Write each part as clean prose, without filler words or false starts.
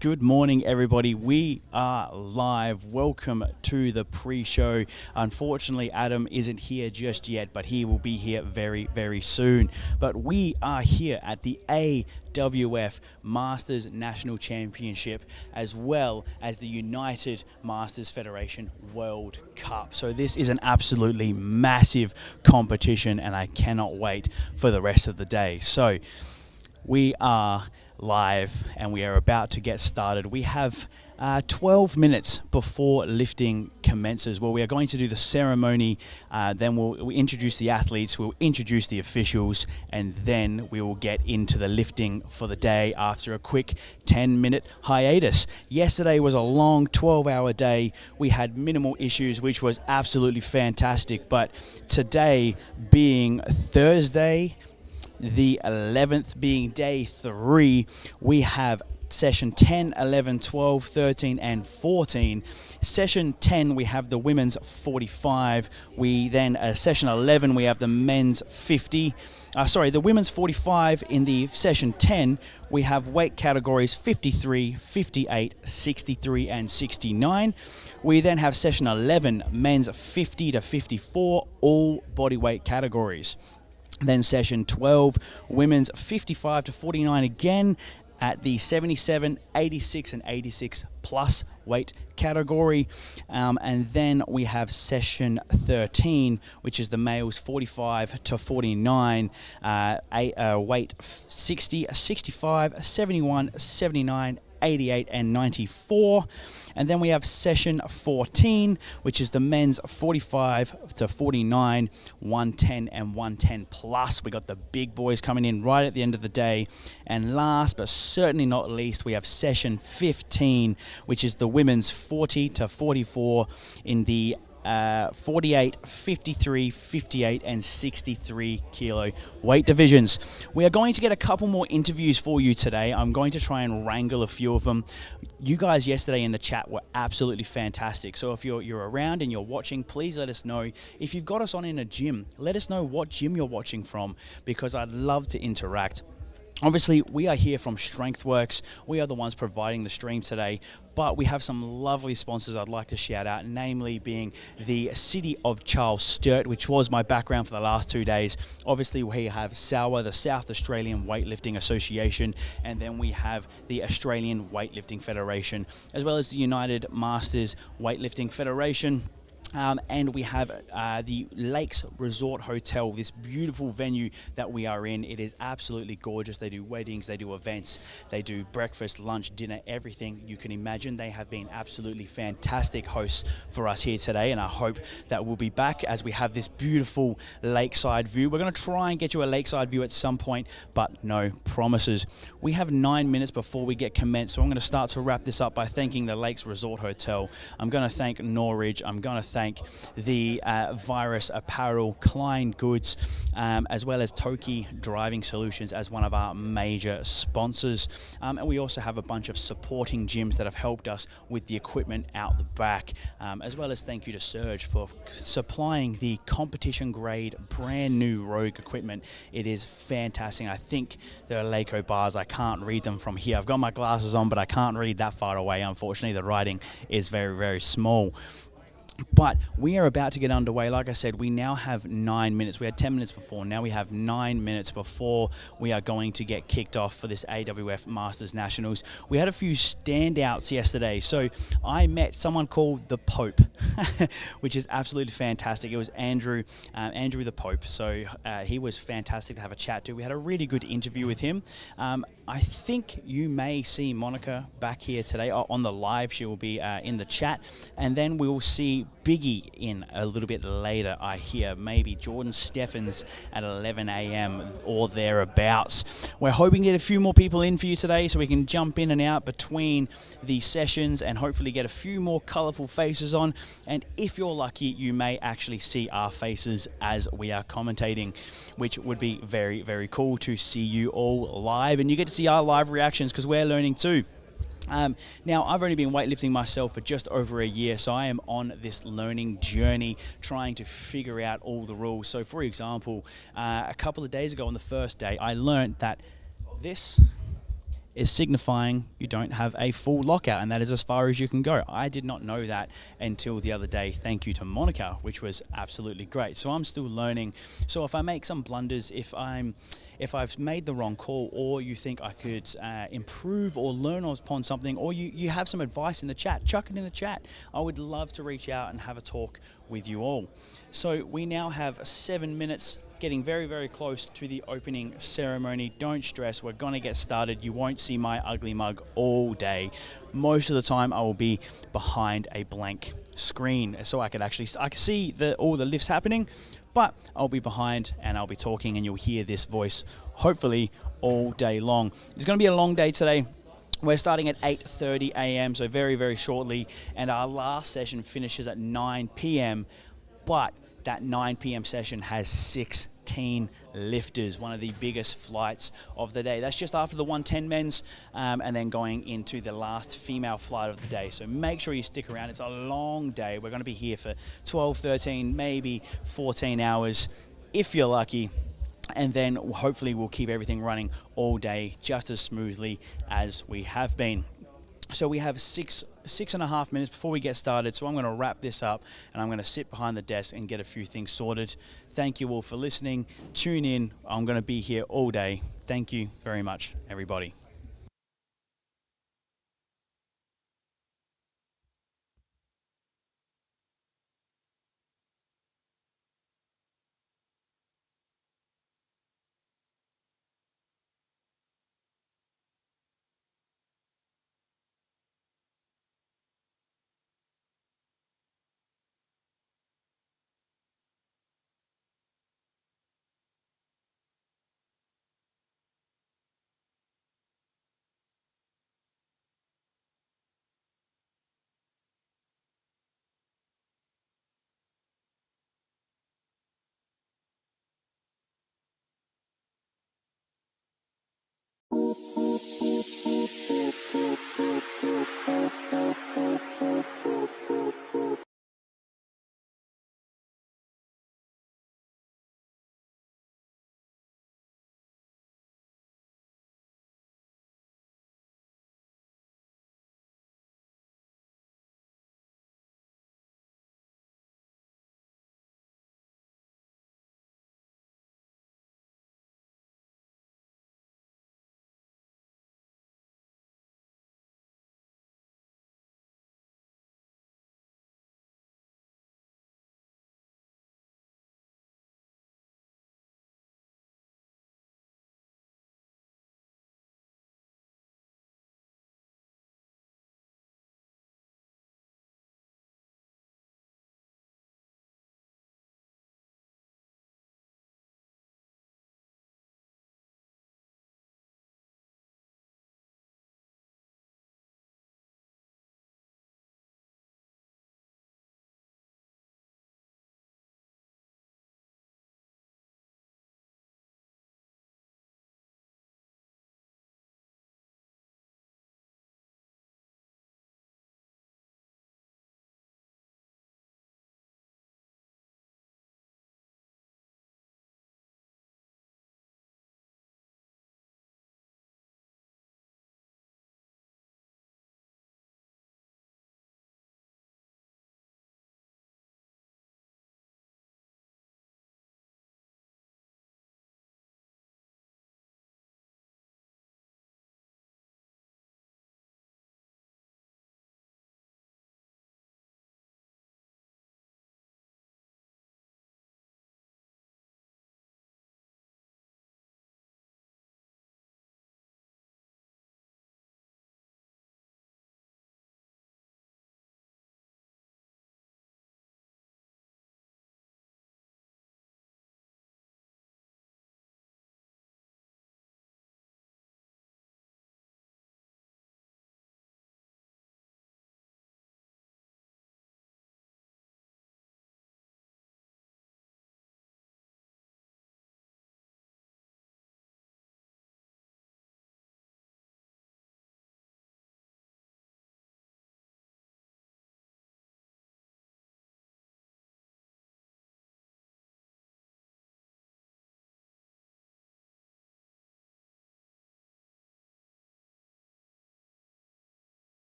Good morning, everybody. We are live. Welcome to the pre-show. Unfortunately, Adam isn't here just yet, but he will be here very, very soon. But we are here at the AWF Masters National Championship, as well as the United Masters Federation World Cup. So this is an absolutely massive competition, and I cannot wait for the rest of the day. So we are live and we are about to get started. We have 12 minutes before lifting commences. Well, we are going to do the ceremony, then we'll introduce the athletes, we'll introduce the officials, and then we will get into the lifting for the day after a quick 10-minute hiatus. Yesterday was a long 12-hour day. We had minimal issues, which was absolutely fantastic. But today, being Thursday, the 11th, being day 3, we have session 10, 11, 12, 13 and 14. Session 10 we have the women's 45. We then session 11 we have the men's 50. The women's 45. In the session 10 we have weight categories 53, 58, 63 and 69. We then have session 11 men's 50 to 54, all body weight categories. Then session 12, women's 55 to 49 again at the 77, 86 and 86 plus weight category. And then we have session 13, which is the males 45 to 49, weight 60, 65, 71, 79, 88 and 94. And then we have session 14, which is the men's 45 to 49, 110 and 110 plus. We got the big boys coming in right at the end of the day. And last but certainly not least, we have session 15, which is the women's 40 to 44 in the 48, 53, 58 and 63 kilo weight divisions. We are going to get a couple more interviews for you today. I'm going to try and wrangle a few of them. You guys yesterday in the chat were absolutely fantastic. So if you're around and you're watching, please let us know. If you've got us on in a gym, let us know what gym you're watching from, because I'd love to interact. Obviously, we are here from StrengthWorks. We are the ones providing the stream today, but we have some lovely sponsors I'd like to shout out, namely being the City of Charles Sturt, which was my background for the last 2 days. Obviously, we have SAWA, the South Australian Weightlifting Association, and then we have the Australian Weightlifting Federation, as well as the United Masters Weightlifting Federation. And we have the Lakes Resort Hotel, this beautiful venue that we are in. It is absolutely gorgeous. They do weddings, they do events, they do breakfast, lunch, dinner, everything you can imagine. They have been absolutely fantastic hosts for us here today, and I hope that we'll be back as we have this beautiful lakeside view. We're going to try and get you a lakeside view at some point, but no promises. We have 9 minutes before we get commenced, so I'm going to start to wrap this up by thanking the Lakes Resort Hotel. I'm going to thank Norridge. I'm going to thank the Virus Apparel, Klein Goods, as well as Toki Driving Solutions as one of our major sponsors. And we also have a bunch of supporting gyms that have helped us with the equipment out the back, as well as thank you to Surge for supplying the competition grade brand new Rogue equipment. It is fantastic. I think there are Leico bars. I can't read them from here. I've got my glasses on, but I can't read that far away. Unfortunately, the writing is very, very small. But we are about to get underway. Like I said, we now have 9 minutes. We had 10 minutes before. Now we have 9 minutes before we are going to get kicked off for this AWF Masters Nationals. We had a few standouts yesterday. So I met someone called the Pope, which is absolutely fantastic. It was Andrew the Pope. So he was fantastic to have a chat to. We had a really good interview with him. I think you may see Monica back here today on the live. She will be in the chat. And then we will see Biggie in a little bit later, I hear. Maybe Jordan Steffens at 11 a.m. or thereabouts. We're hoping to get a few more people in for you today so we can jump in and out between the sessions and hopefully get a few more colourful faces on. And if you're lucky, you may actually see our faces as we are commentating, which would be very, very cool to see you all live. And you get to see our live reactions because we're learning too. Now, I've only been weightlifting myself for just over a year, so I am on this learning journey, trying to figure out all the rules. So, for example, a couple of days ago on the first day, I learned that this is signifying you don't have a full lockout, and that is as far as you can go. I did not know that until the other day. Thank you to Monica, which was absolutely great. So I'm still learning. So if I make some blunders, if I've made the wrong call, or you think I could improve or learn upon something, or you have some advice in the chat, chuck it in the chat. I would love to reach out and have a talk with you all. So we now have 7 minutes, getting very, very close to the opening ceremony. Don't stress, we're gonna get started. You won't see my ugly mug all day. Most of the time I will be behind a blank screen, so I can see all the lifts happening, but I'll be behind and I'll be talking, and you'll hear this voice hopefully all day long. It's gonna be a long day today. We're starting at 8:30 a.m., so very, very shortly, and our last session finishes at 9 p.m., but that 9 p.m. session has 16 lifters, one of the biggest flights of the day. That's just after the 110 men's, and then going into the last female flight of the day. So make sure you stick around. It's a long day. We're going to be here for 12, 13, maybe 14 hours if you're lucky. And then hopefully we'll keep everything running all day just as smoothly as we have been. So we have six and a half minutes before we get started, so I'm going to wrap this up and I'm going to sit behind the desk and get a few things sorted. Thank you all for listening. Tune in. I'm going to be here all day. Thank you very much, everybody.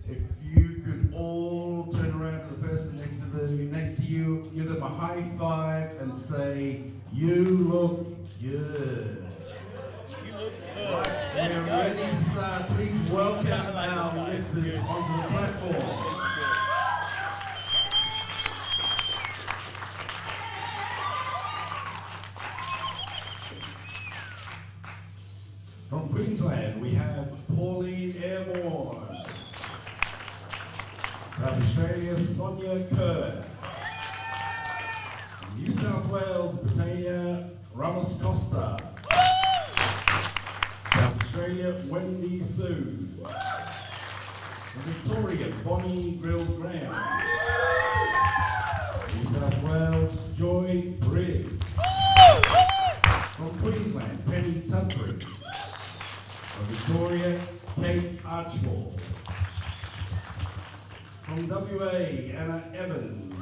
If you could all turn around to the person next to you, give them a high five and say, "You look good." Right, we're ready to start. Please welcome our lifters onto the platform. From Queensland, we have Pauline Airborne. South Australia, Sonia Kerr. New South Wales, Britannia Ramos Costa. South Australia, Wendy Sue. From Victoria, Bonnie Grills Graham. New South Wales, Joy Briggs. From Queensland, Penny Tudbury. From Victoria, Kate Archibald. From WA, Anna Evans.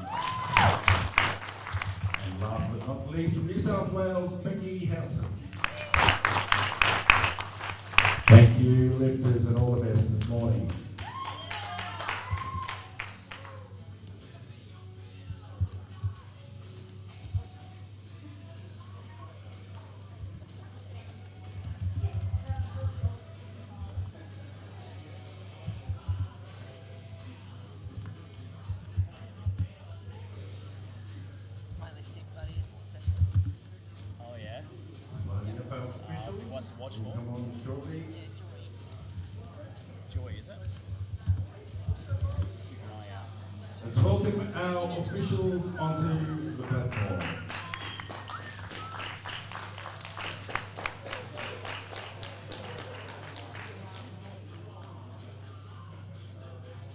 And last but not least, from New South Wales, Becky Houghton. Thank you, lifters, and all the best this morning. Oh yeah. Loading up our officials. Who wants to watch Will for? come on shortly. Joy, is it? Keep an eye out. Let's welcome our officials onto the platform.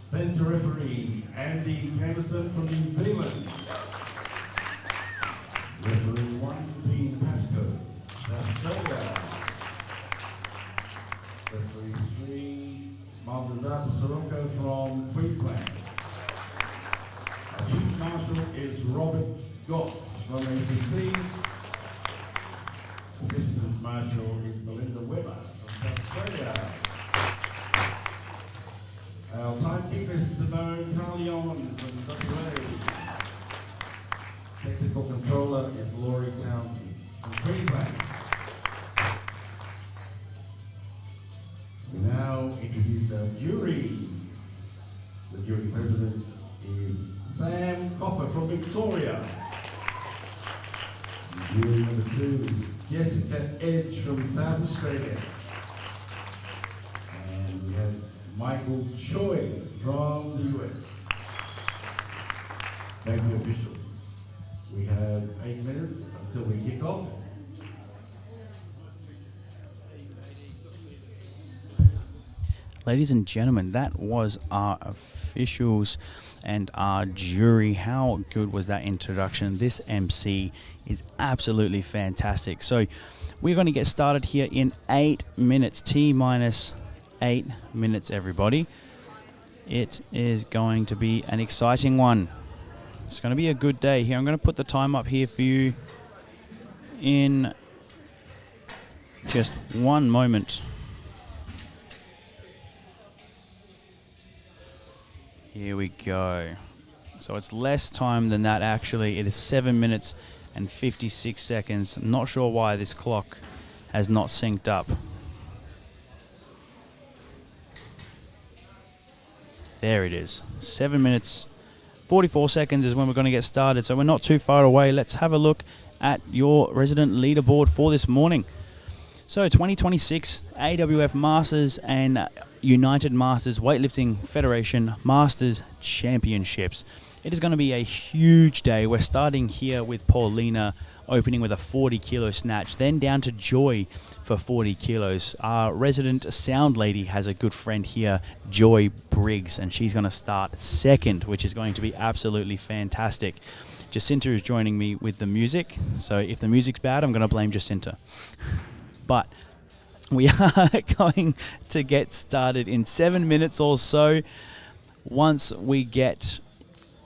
Centre referee, Andy Jameson from New Zealand. Referee 1, Dean Pascoe, South Australia. Referee 3, Maldazata Sirocco from Queensland. Our Chief Marshal is Robert Gotts from ACT. Assistant Marshal is Belinda Webber from South Australia. Our timekeeper is Simone Carleon from WA. Technical controller is Laurie Townsend from Queensland. We now introduce our jury. The jury president is Sam Copper from Victoria. And jury number 2 is Jessica Edge from South Australia. And we have Michael Choi from the US. Thank you, officials. We have 8 minutes until we kick off. Ladies and gentlemen, that was our officials and our jury. How good was that introduction? This MC is absolutely fantastic. So we're going to get started here in 8 minutes, T minus 8 minutes, everybody. It is going to be an exciting one. It's going to be a good day here. I'm going to put the time up here for you in just one moment. Here we go. So it's less time than that actually. It is 7 minutes and 56 seconds. I'm not sure why this clock has not synced up. There it is. 7 minutes 44 seconds is when we're going to get started. So we're not too far away. Let's have a look at your resident leaderboard for this morning. So 2026 AWF Masters and United Masters Weightlifting Federation Masters Championships. It is going to be a huge day. We're starting here with Paulina opening with a 40 kilo snatch, then down to Joy for 40 kilos. Our resident sound lady has a good friend here, Joy Briggs, and she's going to start second, which is going to be absolutely fantastic. Jacinta is joining me with the music, so if the music's bad, I'm going to blame Jacinta. But we are going to get started in 7 minutes or so. Once we get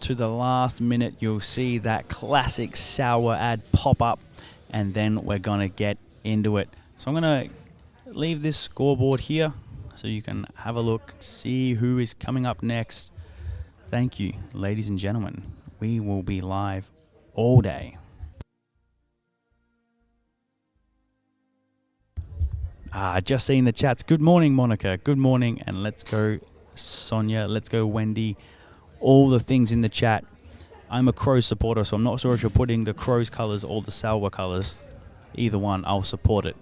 to the last minute, you'll see that classic sour ad pop up, and then we're going to get into it. So I'm going to leave this scoreboard here so you can have a look, see who is coming up next. Thank you, ladies and gentlemen. We will be live all day. Just seeing the chats. Good morning, Monica. Good morning. And let's go, Sonia. Let's go, Wendy. All the things in the chat. I'm a Crows supporter, so I'm not sure if you're putting the Crows colours or the Salwa colours. Either one, I'll support it.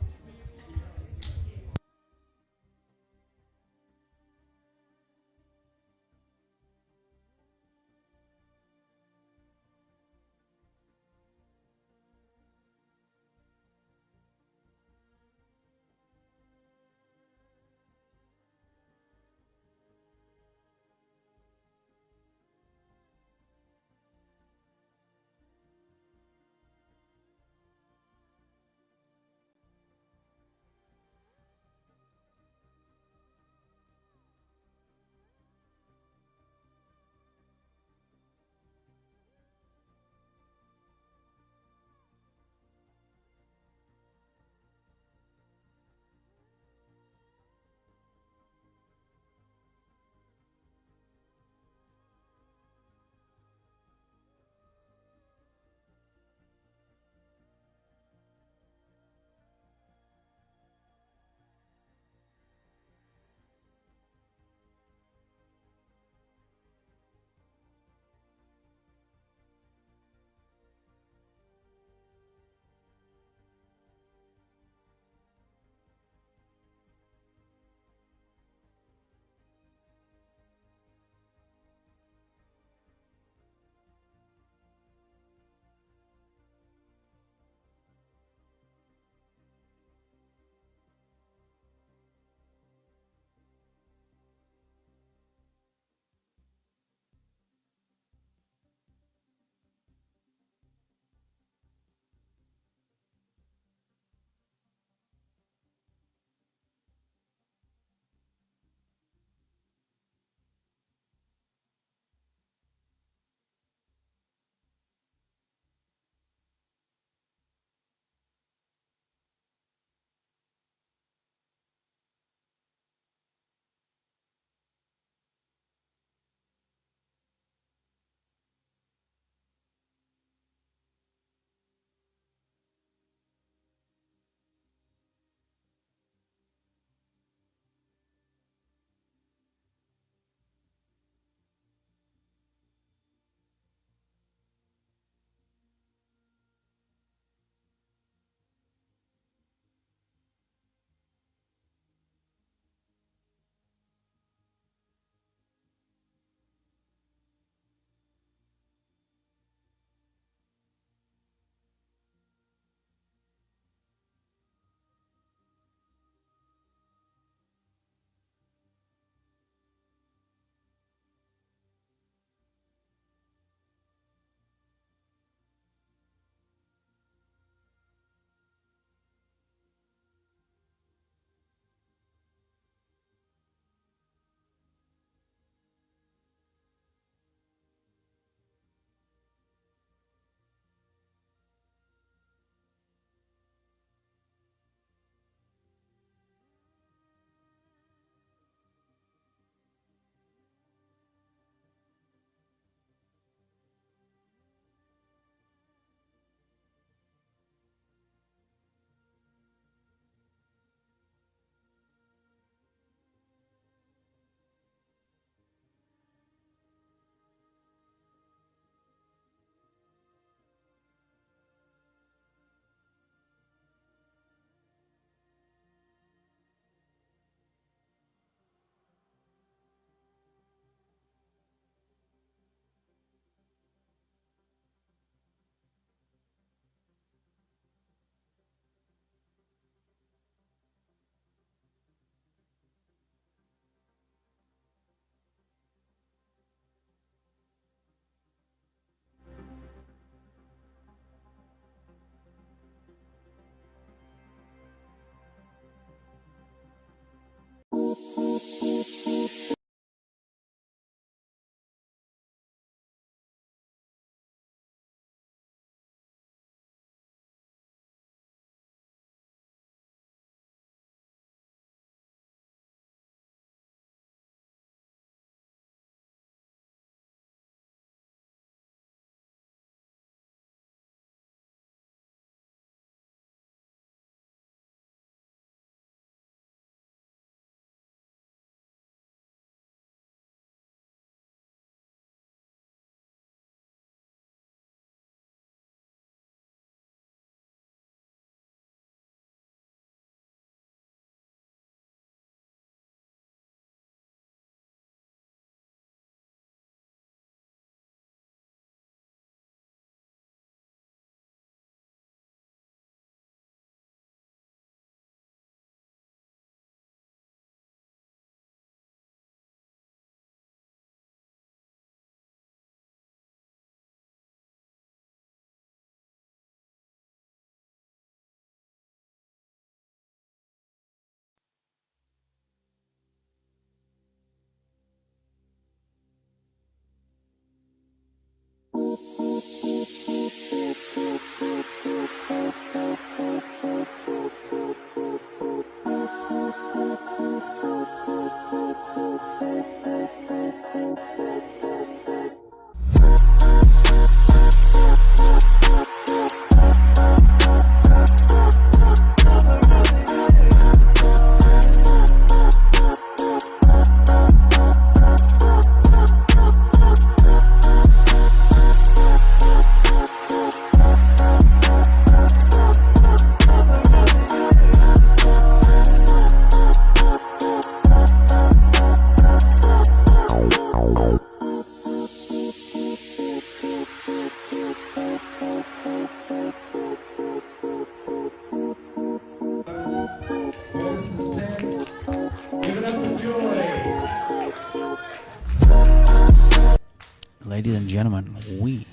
Ladies and gentlemen, we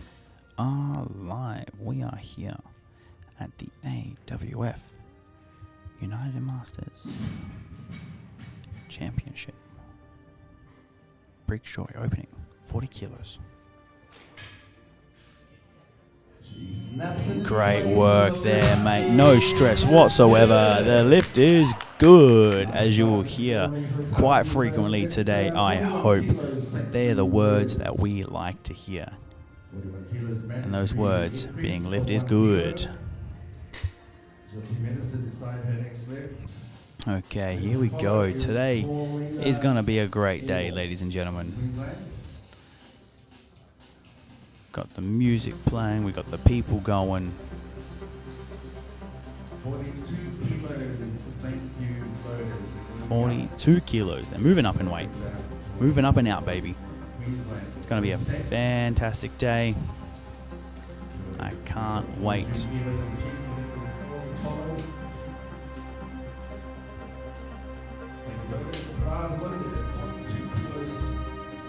are live. We are here at the AWF United Masters Championship. Briggs Joy opening, 40 kilos. Great work there, mate. No stress whatsoever. The lift is good, as you will hear quite frequently today, I hope. They're the words that we like to hear. And those words being lift is good. Okay, here we go. Today is going to be a great day, ladies and gentlemen. Got the music playing, we got the people going. 42 kilos, thank you, 42 kilos. They're moving up in weight. Moving up and out, baby. It's going to be a fantastic day. I can't wait.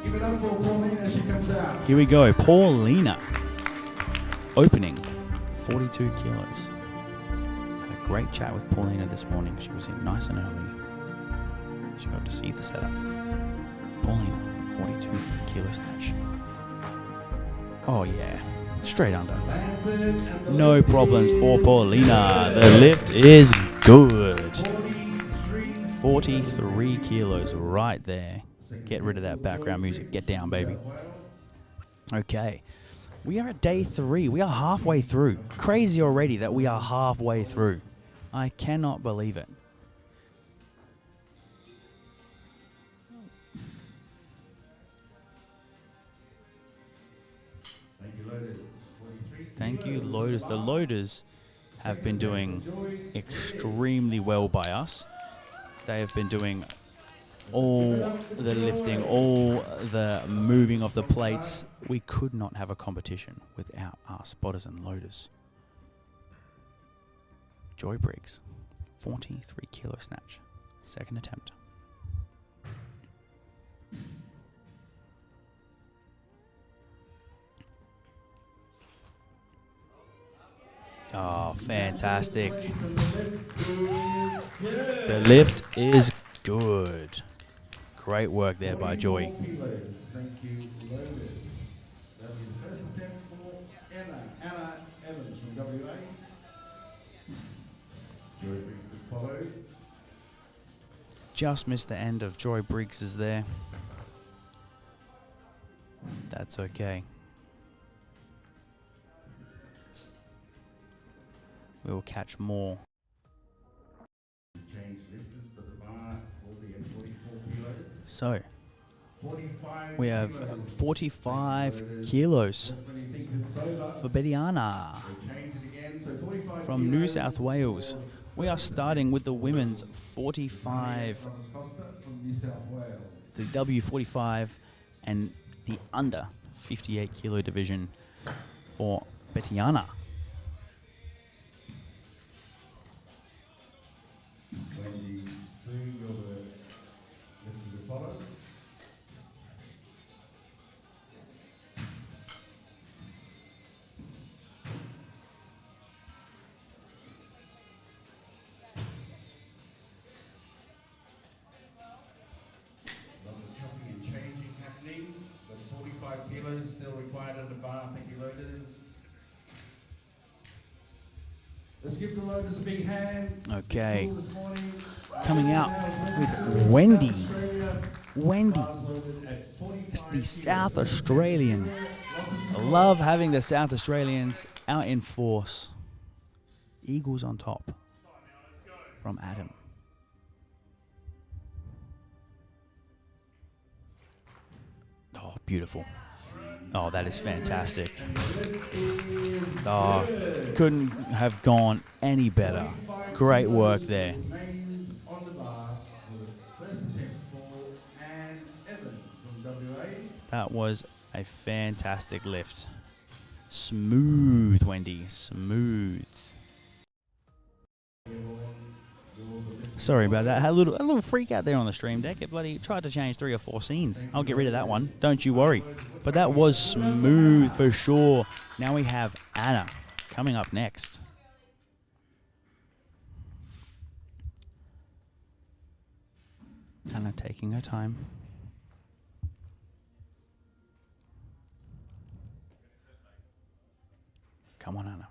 Give it up for Paulina as she comes out. Here we go, Paulina. Opening, 42 kilos. Had a great chat with Paulina this morning. She was in nice and early. She got to see the setup. Paulina, 42 kilo snatch. Oh yeah, straight under. No problems for Paulina. The lift is good. 43 kilos right there. Get rid of that background music. Get down, baby. Okay. We are at day 3. We are halfway through. Crazy already that we are halfway through. I cannot believe it. Thank you, Loaders. The Loaders have been doing extremely well by us. They have been doing all the lifting, all the moving of the plates. We could not have a competition without our spotters and loaders. Joy Briggs, 43 kilo snatch, second attempt. Oh, fantastic. The lift is good. Great work there by Joy. Thank you, loaded. That was the first attempt for Anna Evans from WA. Joy Briggs to follow. Just missed the end of Joy Briggs's there. That's okay. We will catch more. So, we have 45 kilos for Bettiana from New South Wales. We are starting with the women's 45, the W45 and the under 58 kilo division for Bettiana. Still required at the bar. Thank you, loaders. Let's give the loaders a big hand. Okay. Coming out with Wendy. Wendy is the South Australian. I love having the South Australians out in force. Eagles on top from Adam. Oh, beautiful. Oh, that is fantastic. Oh, couldn't have gone any better. Great work there. That was a fantastic lift. Smooth, Wendy. Smooth. Sorry about that. Had a little freak out there on the stream deck. It bloody tried to change 3 or 4 scenes. I'll get rid of that one. Don't you worry. But that was smooth for sure. Now we have Anna coming up next. Anna taking her time. Come on, Anna.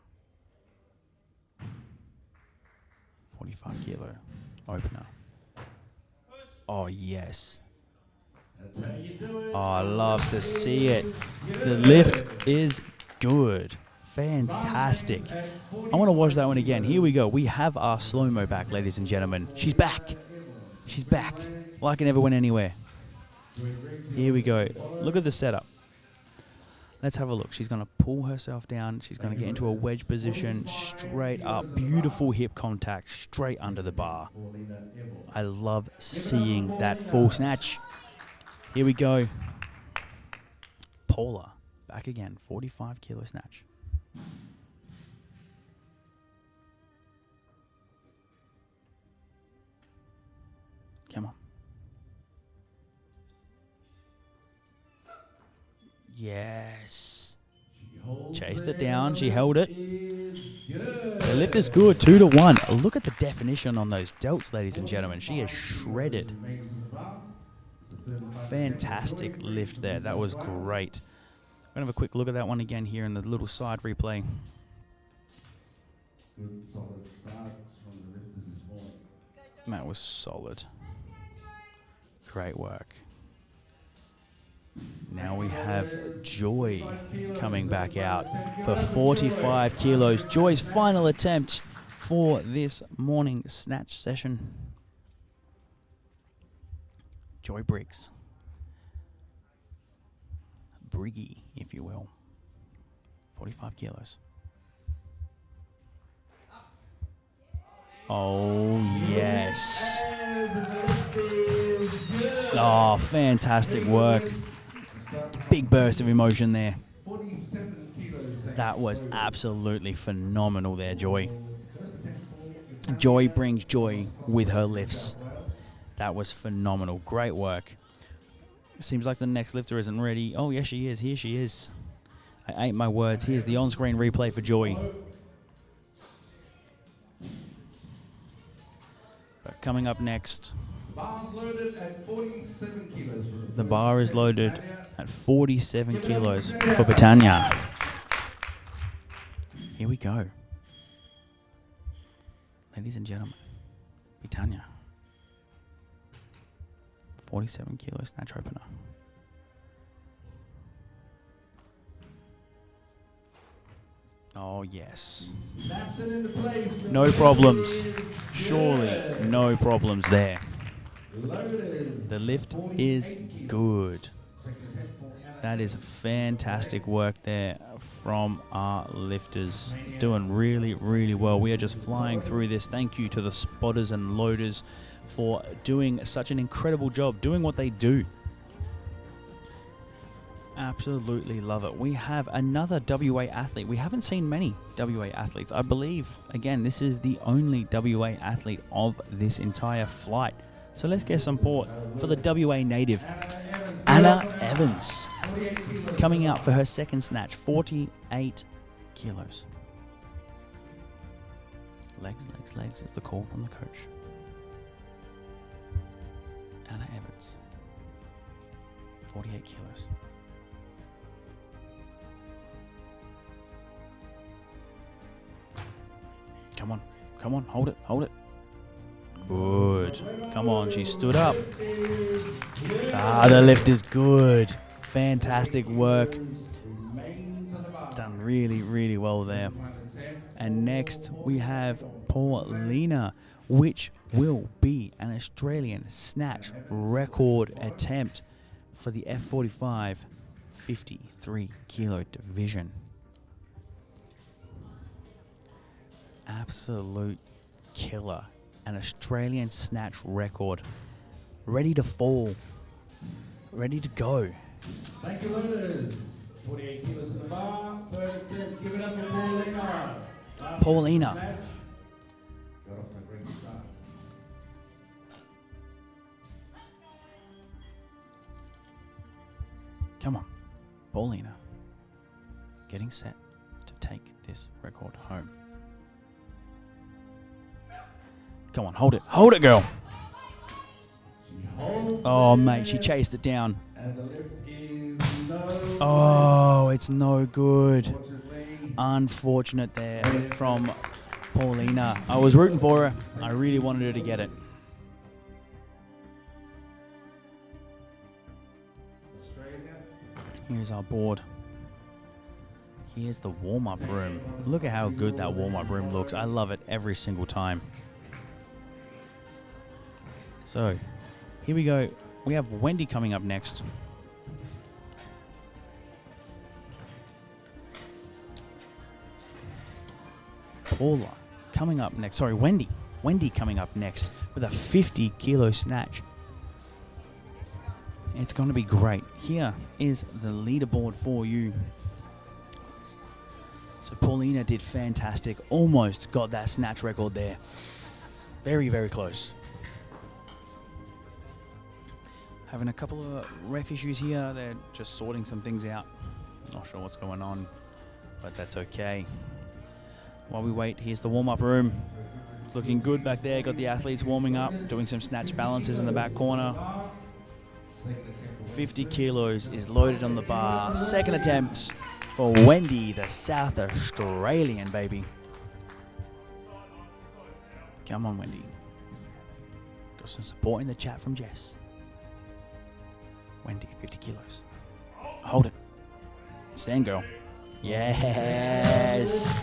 45 kilo opener. Oh, yes. That's how you do it. Oh, I love to see it. The lift is good. Fantastic. I want to watch that one again. Here we go. We have our slow-mo back, ladies and gentlemen. She's back. She's back. Like it never went anywhere. Here we go. Look at the setup. Let's have a look. She's going to pull herself down. She's going to get into a wedge position, straight up. Beautiful hip contact, straight under the bar. I love seeing that full snatch. Here we go. Paula, back again, 45 kilo snatch. Come on. Yes. Chased it down. She held it. The lift is good. 2-1. Look at the definition on those delts, ladies and gentlemen. She is shredded. Fantastic lift there. That was great. We're going to have a quick look at that one again here in the little side replay. Good solid start from the lifters this morning. That was solid. Great work. Now we have Joy coming back out for 45 kilos. Joy's final attempt for this morning snatch session. Joy Briggs. Briggy, if you will. 45 kilos. Oh, yes. Oh, fantastic work. Big burst of emotion there. That was absolutely phenomenal there, Joy. Joy brings joy with her lifts. That was phenomenal. Great work. Seems like the next lifter isn't ready. Oh, yes, she is. Here she is. I ate my words. Here's the on-screen replay for Joy. But coming up next, the bar is loaded at 47 kilos for Britannia. Here we go. Ladies and gentlemen, Britannia. 47 kilo snatch opener. Oh, yes. No problems. Surely no problems there. The lift is good. That is fantastic work there from our lifters. Doing really, really well. We are just flying through this. Thank you to the spotters and loaders for doing such an incredible job, doing what they do. Absolutely love it. We have another WA athlete. We haven't seen many WA athletes. I believe, again, this is the only WA athlete of this entire flight. So let's get some support for the WA native, Anna Evans, coming out for her second snatch, 48 kilos. Legs, legs, legs is the call from the coach. Anna Evans, 48 kilos. Come on, come on, hold it, hold it. Good. Come on, she stood up. Ah, the lift is good. Fantastic work. Done really, really well there. And next we have Paulina, which will be an Australian snatch record attempt for the F45 53 kilo division. Absolute killer. An Australian snatch record. Ready to fall. Ready to go. Thank you, loaders. 48 kilos in the bar. Third attempt. Give it up for Paulina. Paulina. Got off to a great start. Come on, Paulina. Getting set to take this record home. Come on, hold it. Hold it, girl. Oh, mate, she chased it down. And the lift is no. Oh, it's no good. Unfortunate there from Paulina. I was rooting for her. I really wanted her to get it. Here's our board. Here's the warm-up room. Look at how good that warm-up room looks. I love it every single time. So, here we go. We have Wendy coming up next. Paula coming up next. Sorry, Wendy. Wendy coming up next with a 50 kilo snatch. It's going to be great. Here is the leaderboard for you. So Paulina did fantastic. Almost got that snatch record there. Very, very close. Having a couple of ref issues here. They're just sorting some things out. Not sure what's going on, but that's okay. While we wait, here's the warm-up room. Looking good back there. Got the athletes warming up, doing some snatch balances in the back corner. 50 kilos is loaded on the bar. Second attempt for Wendy, the South Australian baby. Come on, Wendy. Got some support in the chat from Jess. Wendy, 50 kilos. Hold it. Stand, girl. Yes.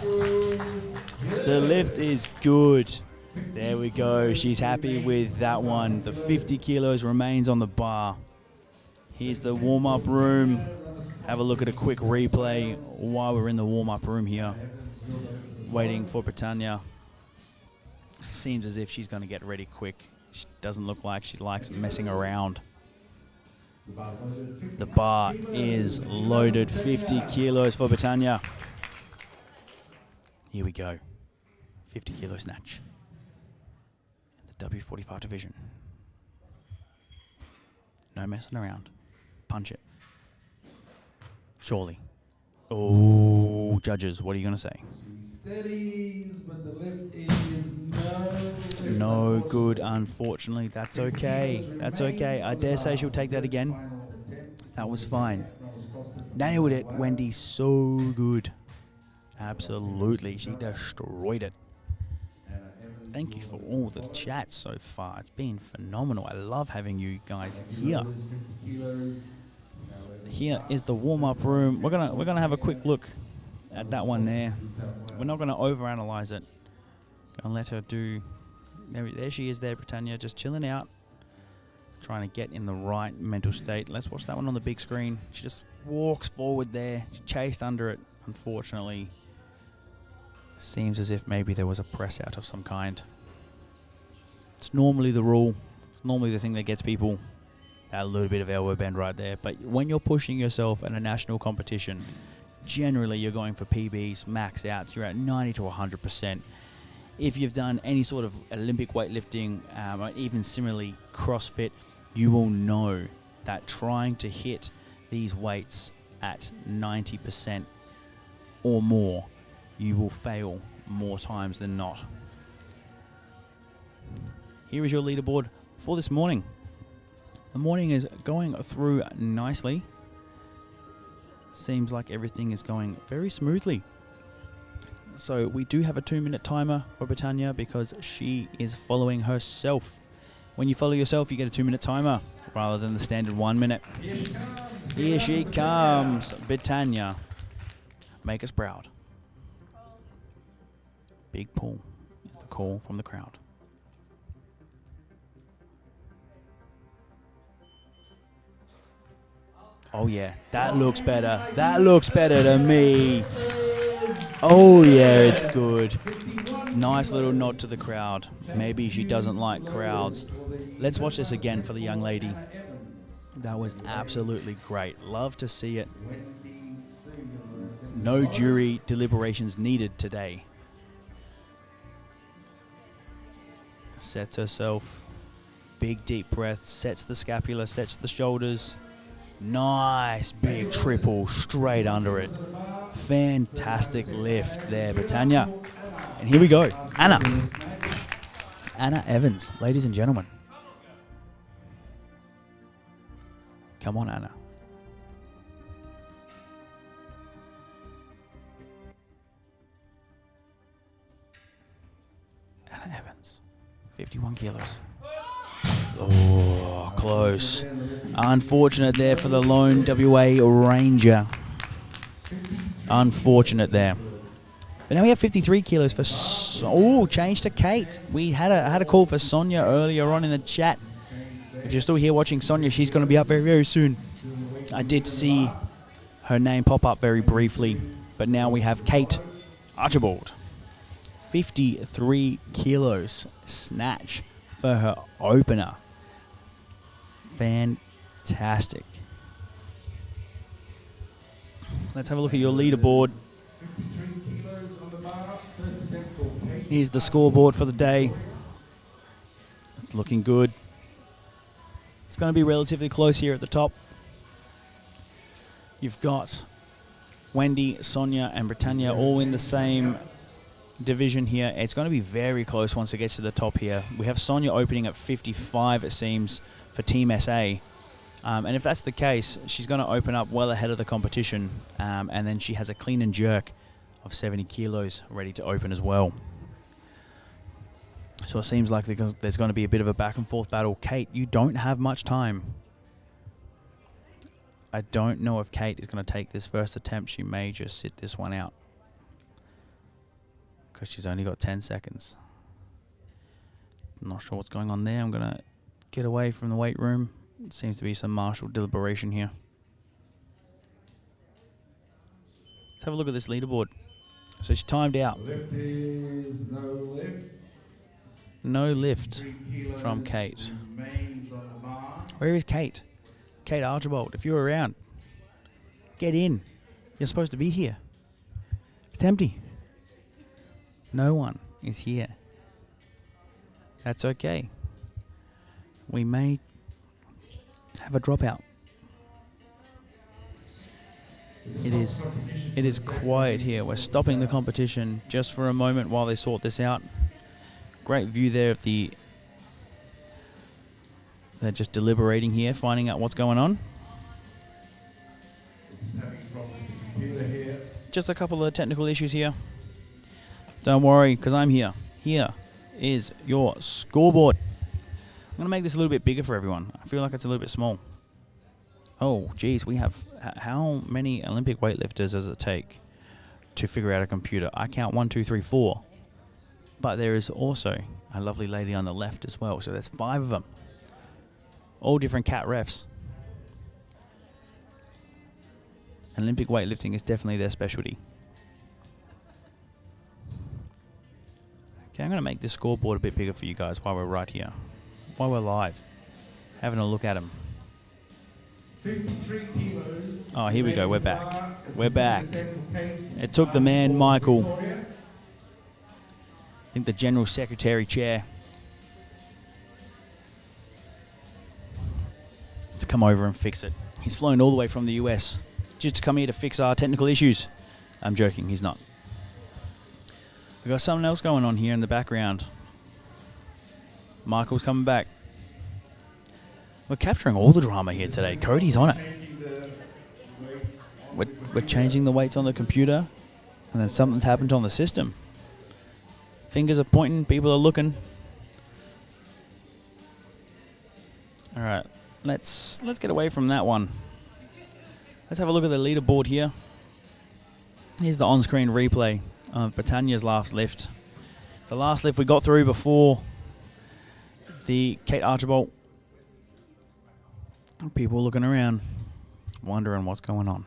The lift is good. There we go. She's happy with that one. The 50 kilos remains on the bar. Here's the warm-up room. Have a look at a quick replay while we're in the warm-up room here. Waiting for Britannia. Seems as if she's going to get ready quick. She doesn't look like she likes messing around. The bar is loaded. 50 kilos for Britannia. Here we go. 50 kilo snatch. In the W45 division. No messing around. Punch it. Surely. Oh, judges, what are you going to say? Steadies, but the lift is no good, unfortunately. That's okay. That's okay. I dare say she'll take that again. That was fine. Nailed it, Wendy. So good. Absolutely. She destroyed it. Thank you for all the chats so far. It's been phenomenal. I love having you guys here. Here is the warm-up room. We're gonna have a quick look at that one there. We're not gonna overanalyze it. Gonna let her do. There she is there, Britannia, just chilling out, trying to get in the right mental state. Let's watch that one on the big screen. She just walks forward there. She chased under it. Unfortunately, seems as if maybe there was a press out of some kind. It's normally the rule. It's normally the thing that gets people. A little bit of elbow bend right there. But when you're pushing yourself in a national competition, generally you're going for PBs, max outs. You're at 90 to 100%. If you've done any sort of Olympic weightlifting, or even similarly CrossFit, you will know that trying to hit these weights at 90% or more, you will fail more times than not. Here is your leaderboard for this morning. The morning is going through nicely. Seems like everything is going very smoothly. So we do have a 2-minute timer for Britannia because she is following herself. When you follow yourself, you get a 2-minute timer rather than the standard 1 minute. Here she comes, Britannia. Make us proud. Big pull is the call from the crowd. Oh yeah, that looks better. That looks better to me. Oh yeah, it's good. Nice little nod to the crowd. Maybe she doesn't like crowds. Let's watch this again for the young lady. That was absolutely great. Love to see it. No jury deliberations needed today. Sets herself. Big deep breath. Sets the scapula, sets the shoulders. Nice big triple straight under it. Fantastic lift there, Britannia. And here we go. Anna Evans, ladies and gentlemen. Come on, Anna. Anna Evans, 51 kilos. Oh, close. Unfortunate there for the lone WA Ranger. Unfortunate there. But now we have 53 kilos for... change to Kate. We had a call for Sonia earlier on in the chat. If you're still here watching Sonia, she's going to be up very, very soon. I did see her name pop up very briefly. But now we have Kate Archibald. 53 kilos snatch for her opener. Fantastic. Let's have a look at your leaderboard. Here's the scoreboard for the day. It's looking good. It's going to be relatively close here at the top. You've got Wendy, Sonia, and Britannia all in the same division here. It's going to be very close once it gets to the top here. We have Sonia opening at 55, it seems, for Team SA. And if that's the case, she's going to open up well ahead of the competition. And then she has a clean and jerk of 70 kilos ready to open as well. So it seems like there's going to be a bit of a back and forth battle. Kate, you don't have much time. I don't know if Kate is going to take this first attempt. She may just sit this one out, because she's only got 10 seconds. I'm not sure what's going on there. I'm going to get away from the weight room. It seems to be some martial deliberation here. Let's have a look at this leaderboard. So she's timed out. Lift is no lift. No lift from Kate. Where is Kate? Kate Archibald, if you're around, get in. You're supposed to be here. It's empty. No one is here. That's okay. We may have a dropout. It is quiet here. We're stopping the competition just for a moment while they sort this out. Great view there of they're just deliberating here, finding out what's going on. Just a couple of technical issues here. Don't worry, because I'm here. Here is your scoreboard. I'm going to make this a little bit bigger for everyone. I feel like it's a little bit small. Oh, geez, we have... How many Olympic weightlifters does it take to figure out a computer? I count 1, 2, 3, 4. But there is also a lovely lady on the left as well. So there's 5 of them. All different cat refs. Olympic weightlifting is definitely their specialty. Okay, I'm going to make this scoreboard a bit bigger for you guys while we're right here. While we're live. Having a look at them. 53 kilos. Oh, here we go. We're back. We're back. It took the man, Michael. I think the General Secretary chair, to come over and fix it. He's flown all the way from the US just to come here to fix our technical issues. I'm joking, he's not. We've got something else going on here in the background. Michael's coming back. We're capturing all the drama here today. Cody's on it. We're changing the weights on the computer, and then something's happened on the system. Fingers are pointing, people are looking. All right, let's get away from that one. Let's have a look at the leaderboard here. Here's the on-screen replay of Britannia's last lift. The last lift we got through before the Kate Archibald. People looking around, wondering what's going on.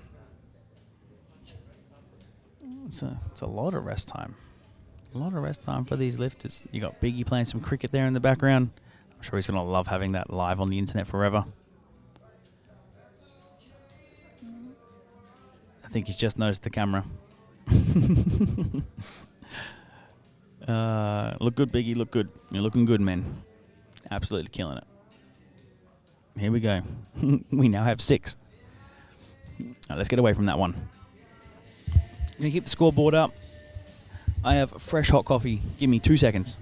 It's a lot of rest time. A lot of rest time for these lifters. You got Biggie playing some cricket there in the background. I'm sure he's going to love having that live on the internet forever. I think he's just noticed the camera. Look good, Biggie. Look good. You're looking good, man. Absolutely killing it. Here we go. We now have 6. Now, let's get away from that one. I'm going to keep the scoreboard up. I have fresh hot coffee. Give me 2 seconds.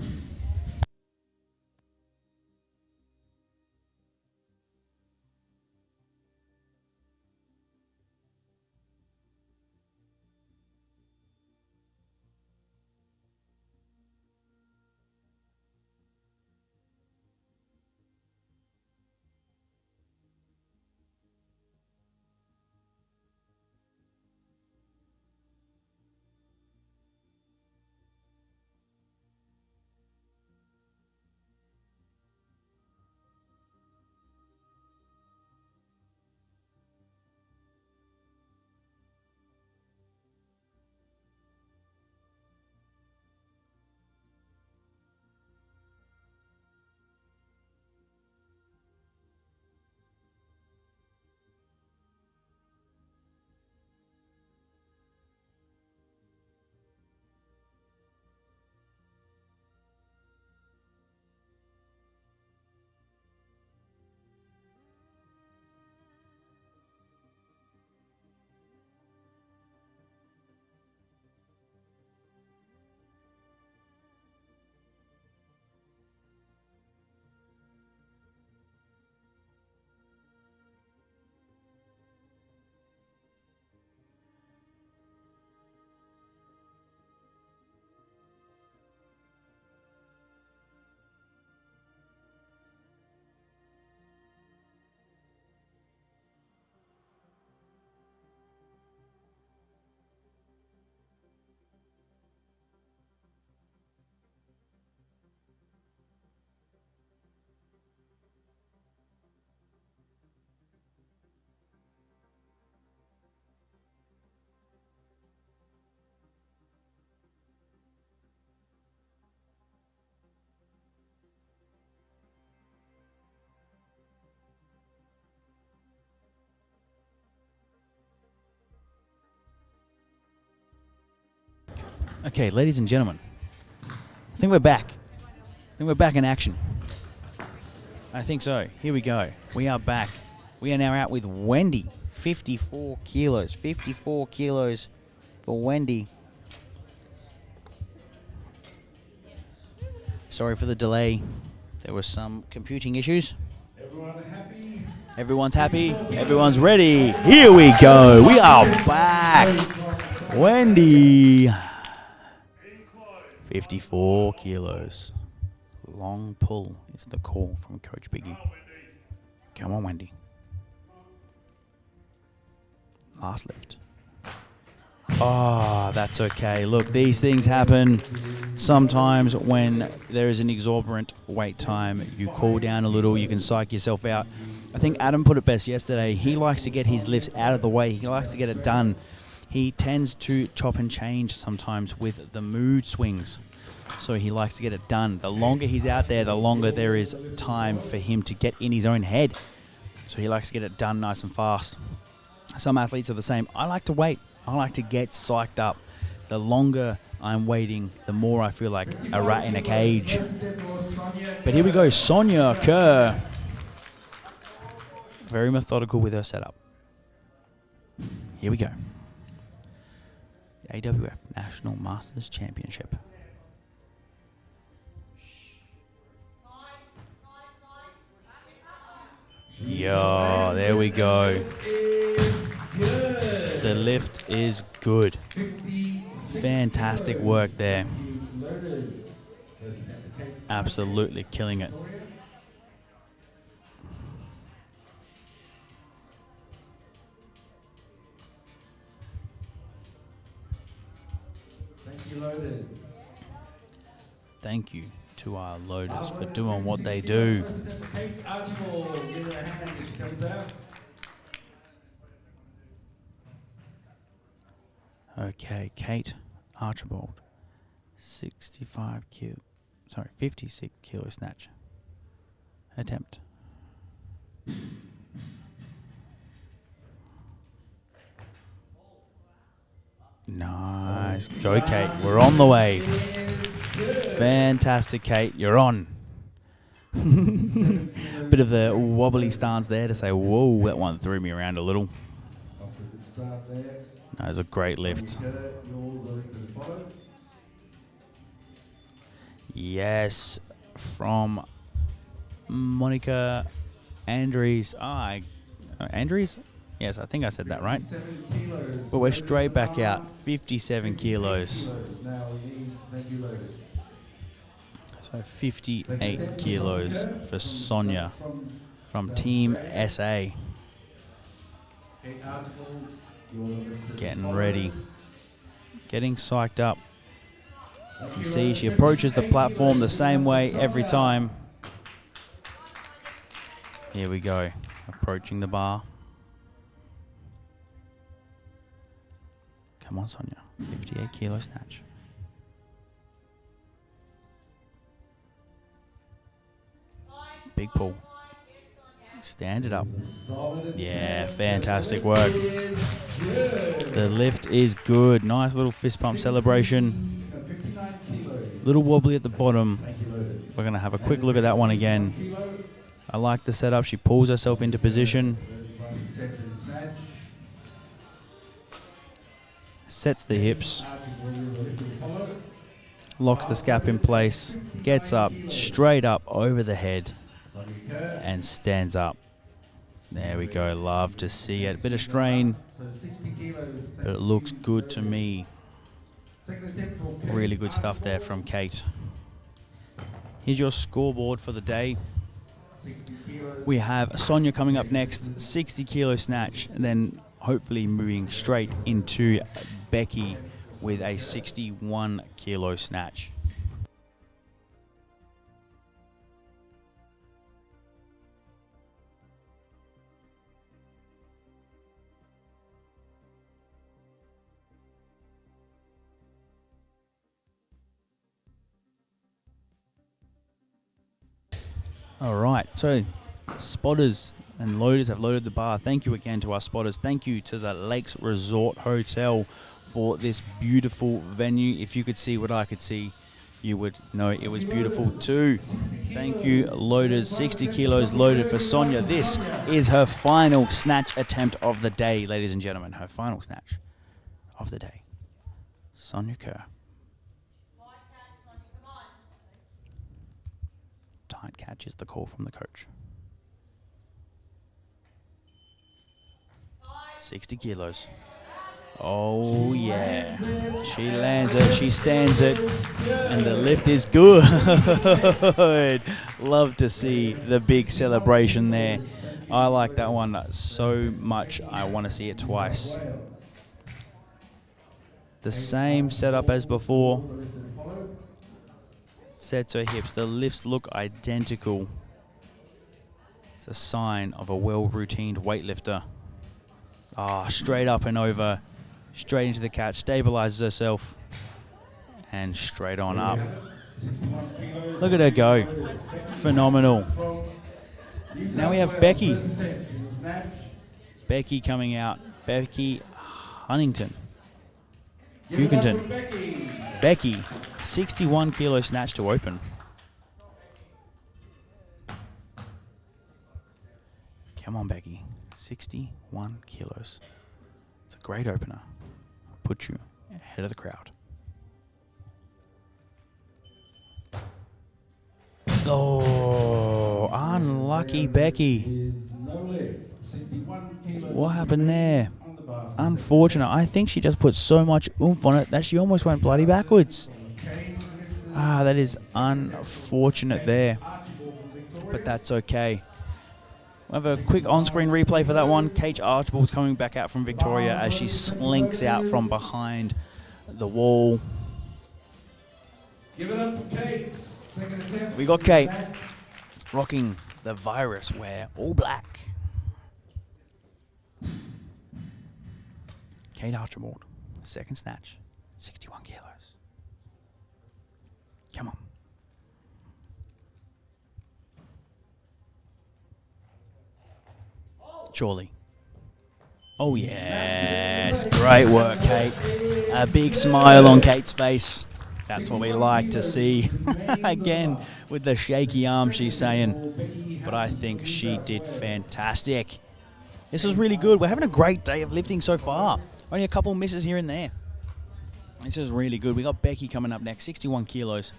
Okay, ladies and gentlemen, I think we're back. I think we're back in action. I think so. Here we go. We are back. We are now out with Wendy. 54 kilos. 54 kilos for Wendy. Sorry for the delay. There were some computing issues. Everyone happy? Everyone's happy. Everyone's ready. Here we go. We are back. Wendy. 54 kilos. Long pull is the call from Coach Biggie. Come on, Wendy. Last lift. Oh, that's okay. Look, these things happen sometimes when there is an exorbitant wait time. You cool down a little, you can psych yourself out. I think Adam put it best yesterday. He likes to get his lifts out of the way. He likes to get it done. He tends to chop and change sometimes with the mood swings. So he likes to get it done. The longer he's out there, the longer there is time for him to get in his own head. So he likes to get it done nice and fast. Some athletes are the same. I like to wait. I like to get psyched up. The longer I'm waiting, the more I feel like a rat in a cage. But here we go, Sonia Kerr. Very methodical with her setup. Here we go. The AWF National Masters Championship. Yeah, there we go. The lift is good. Fantastic work there. Absolutely killing it. Thank you, loaders. Thank you to our loaders for doing what they do. Kate Archibald, give her a hand as she comes out. Okay, Kate Archibald, 56 kilo snatch attempt. Nice. Go, Kate. We're on the way. Fantastic, Kate. You're on. Bit of the wobbly stance there to say, whoa, that one threw me around a little. That was a great lift. Yes, from Monica Andrews. Andrews? Yes, I think I said that right. But we're straight back out. 57 kilos. So 58 kilos for Sonia from Team SA. Getting ready. Getting psyched up. You see, she approaches the platform the same way every time. Here we go. Approaching the bar. Come on, Sonia. 58 kilo snatch. Big pull. Stand it up. Yeah, fantastic work. The lift is good. Nice little fist pump celebration. Little wobbly at the bottom. We're going to have a quick look at that one again. I like the setup. She pulls herself into position. Sets the hips. Locks the scap in place. Gets up, straight up over the head. And stands up. There we go. Love to see it. Bit of strain, but it looks good to me. Really good stuff there from Kate. Here's your scoreboard for the day. We have Sonia coming up next, 60 kilo snatch, and then hopefully moving straight into Becky with a 61 kilo snatch. All right, so spotters and loaders have loaded the bar. Thank you again to our spotters. Thank you to the Lakes Resort Hotel for this beautiful venue. If you could see what I could see, you would know it was beautiful too. Thank you, loaders. 60 kilos loaded for Sonia. This is her final snatch attempt of the day, ladies and gentlemen. Her final snatch of the day. Sonia Kerr. Tight catch is the call from the coach. 60 kilos. Oh yeah. She lands it, she stands it, and the lift is good. Love to see the big celebration there. I like that one so much, I want to see it twice. The same setup as before. Sets her hips. The lifts look identical. It's a sign of a well-routined weightlifter. Straight up and over. Straight into the catch. Stabilizes herself. And straight on up. Look at her go. Phenomenal. Now we have Becky. Becky coming out. Becky Huntington. Hukington. Becky, 61 kilo snatch to open. Come on, Becky. 61 kilos. It's a great opener. I'll put you ahead of the crowd. Oh, unlucky Becky. What happened there? Unfortunate. I think she just put so much oomph on it that she almost went bloody backwards. That is unfortunate there. But that's okay. We'll have a quick on-screen replay for that one. Kate Archibald's coming back out from Victoria as she slinks out from behind the wall. Give it up for Kate. Second attempt. We got Kate rocking the virus wear, all black. Kate Archibald, second snatch, 61 kilos. Come on. Surely. Oh yes, great work, Kate. A big smile on Kate's face. That's what we like to see. Again, with the shaky arm, she's saying. But I think she did fantastic. This is really good. We're having a great day of lifting so far. Only a couple misses here and there. This is really good. We got Becky coming up next, 61 kilos.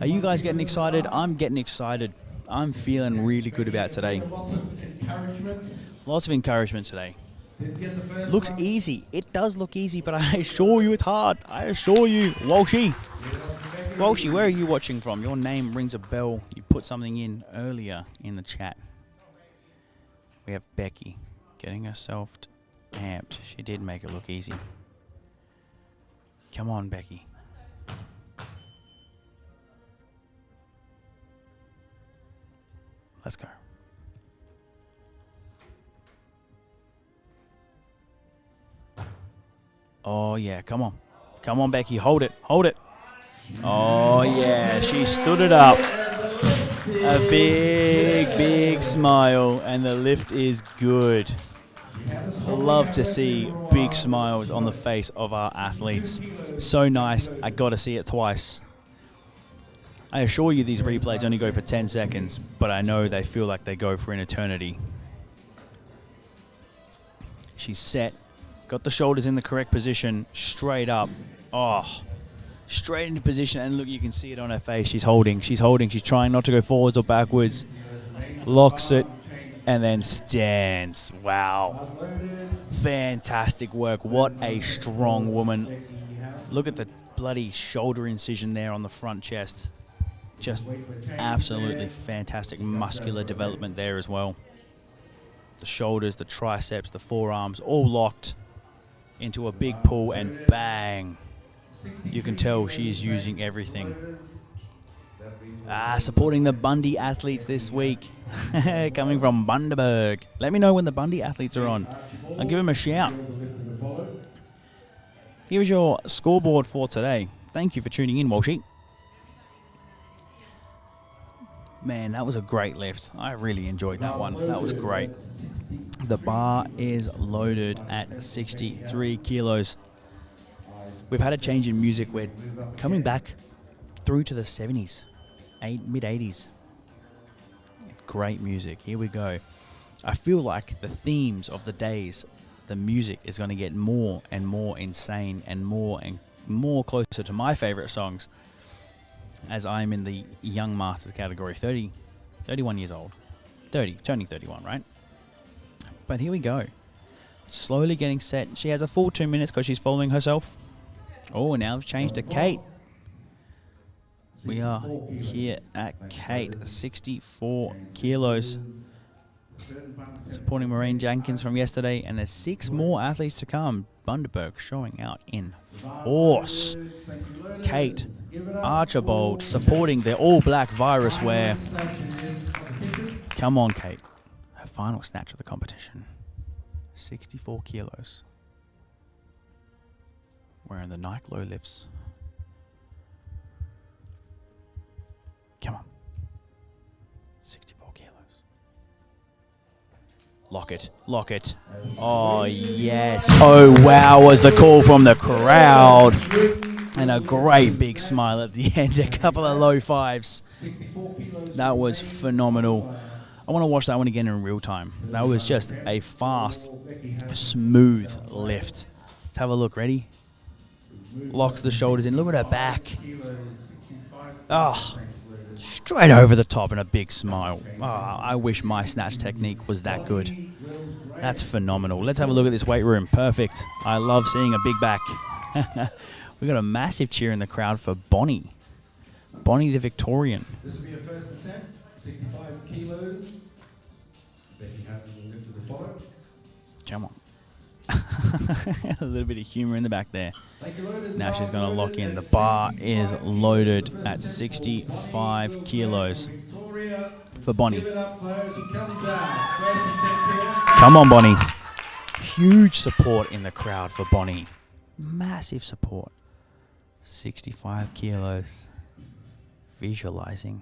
Are you guys getting excited? I'm getting excited. I'm feeling really good about today. Lots of encouragement today. Looks easy. It does look easy, but I assure you it's hard. I assure you. Walshy. Walshy, where are you watching from? Your name rings a bell. You put something in earlier in the chat. We have Becky getting herself amped. She did make it look easy. Come on, Becky. Let's go. Oh, yeah. Come on. Come on, Becky. Hold it. Hold it. Oh, yeah. She stood it up. A big, big smile. And the lift is good. I love to see big smiles on the face of our athletes. So nice. I got to see it twice. I assure you these replays only go for 10 seconds, but I know they feel like they go for an eternity. She's set. Got the shoulders in the correct position. Straight up. Oh, straight into position. And look, you can see it on her face. She's holding. She's holding. She's trying not to go forwards or backwards. Locks it. And then stands. Wow. Fantastic work. What a strong woman. Look at the bloody shoulder incision there on the front chest. Just absolutely fantastic muscular development there as well. The shoulders, the triceps, the forearms, all locked into a big pull, and bang. You can tell she is using everything. Supporting the Bundy athletes this week. Coming from Bundaberg. Let me know when the Bundy athletes are on. I'll give them a shout. Here's your scoreboard for today. Thank you for tuning in, Walshy. Man, that was a great lift. I really enjoyed that one. That was great. The bar is loaded at 63 kilos. We've had a change in music. We're coming back through to the 70s, mid-80s. Great music. Here we go. I feel like the themes of the days, the music is going to get more and more insane and more closer to my favorite songs, as I'm in the young masters category, 31 years old. 30, turning 31, right? But here we go. Slowly getting set. She has a full 2 minutes because she's following herself. Oh, now we've changed to Kate. We are here at Kate, 64 kilos. Supporting Maureen Jenkins from yesterday, and there's 6 more athletes to come. Bundaberg showing out in force. Kate Archibald supporting the all-black virus wear. Come on, Kate. Her final snatch of the competition. 64 kilos. Wearing the Nike low lifts. Come on. 64 kilos. Lock it. Lock it. Oh, yes. Oh, wow, was the call from the crowd. And a great big smile at the end. A couple of low fives. That was phenomenal. I want to watch that one again in real time. That was just a fast, smooth lift. Let's have a look. Ready? Locks the shoulders in. Look at her back. Oh, straight over the top and a big smile. Oh, I wish my snatch technique was that good. That's phenomenal. Let's have a look at this weight room. Perfect. I love seeing a big back. We got a massive cheer in the crowd for Bonnie. Bonnie the Victorian. This will be a first attempt, 65 kilos. Becky Hatton lifted the follow. Come on. A little bit of humor in the back there. Now she's going to lock in. The bar is loaded at 65 kilos for Bonnie. Come on, Bonnie. Huge support in the crowd for Bonnie. Massive support. 65 kilos. Visualizing.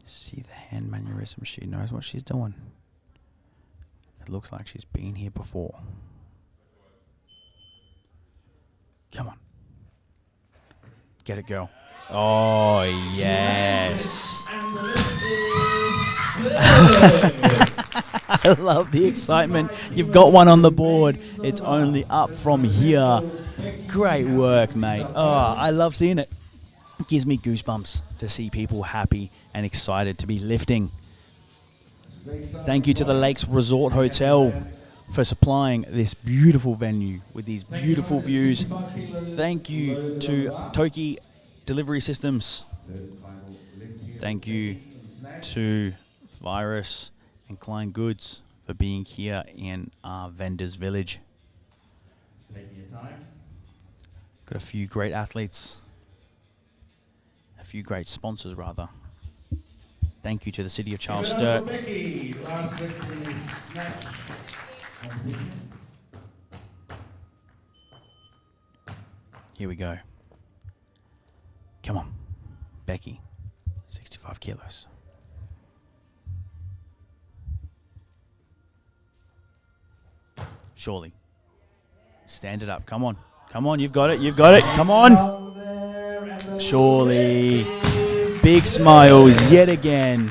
See the hand mannerism. She knows what she's doing. It looks like she's been here before. Come on. Get it, girl. Oh, yes. I love the excitement. You've got one on the board. It's only up from here. Great work, mate. Oh, I love seeing it. It gives me goosebumps to see people happy and excited to be lifting. Thank you to the Lakes Resort Hotel for supplying this beautiful venue with these beautiful views. Thank you to Toki Delivery Systems. Thank you to Virus and Klein Goods for being here in our vendors village. Got a few great athletes, a few great sponsors rather. Thank you to the City of Charles Sturt. Here we go. Come on, Becky, 65 kilos. Surely. Stand it up. Come on. Come on, you've got it. You've got it. Come on. Surely. Big smiles yet again.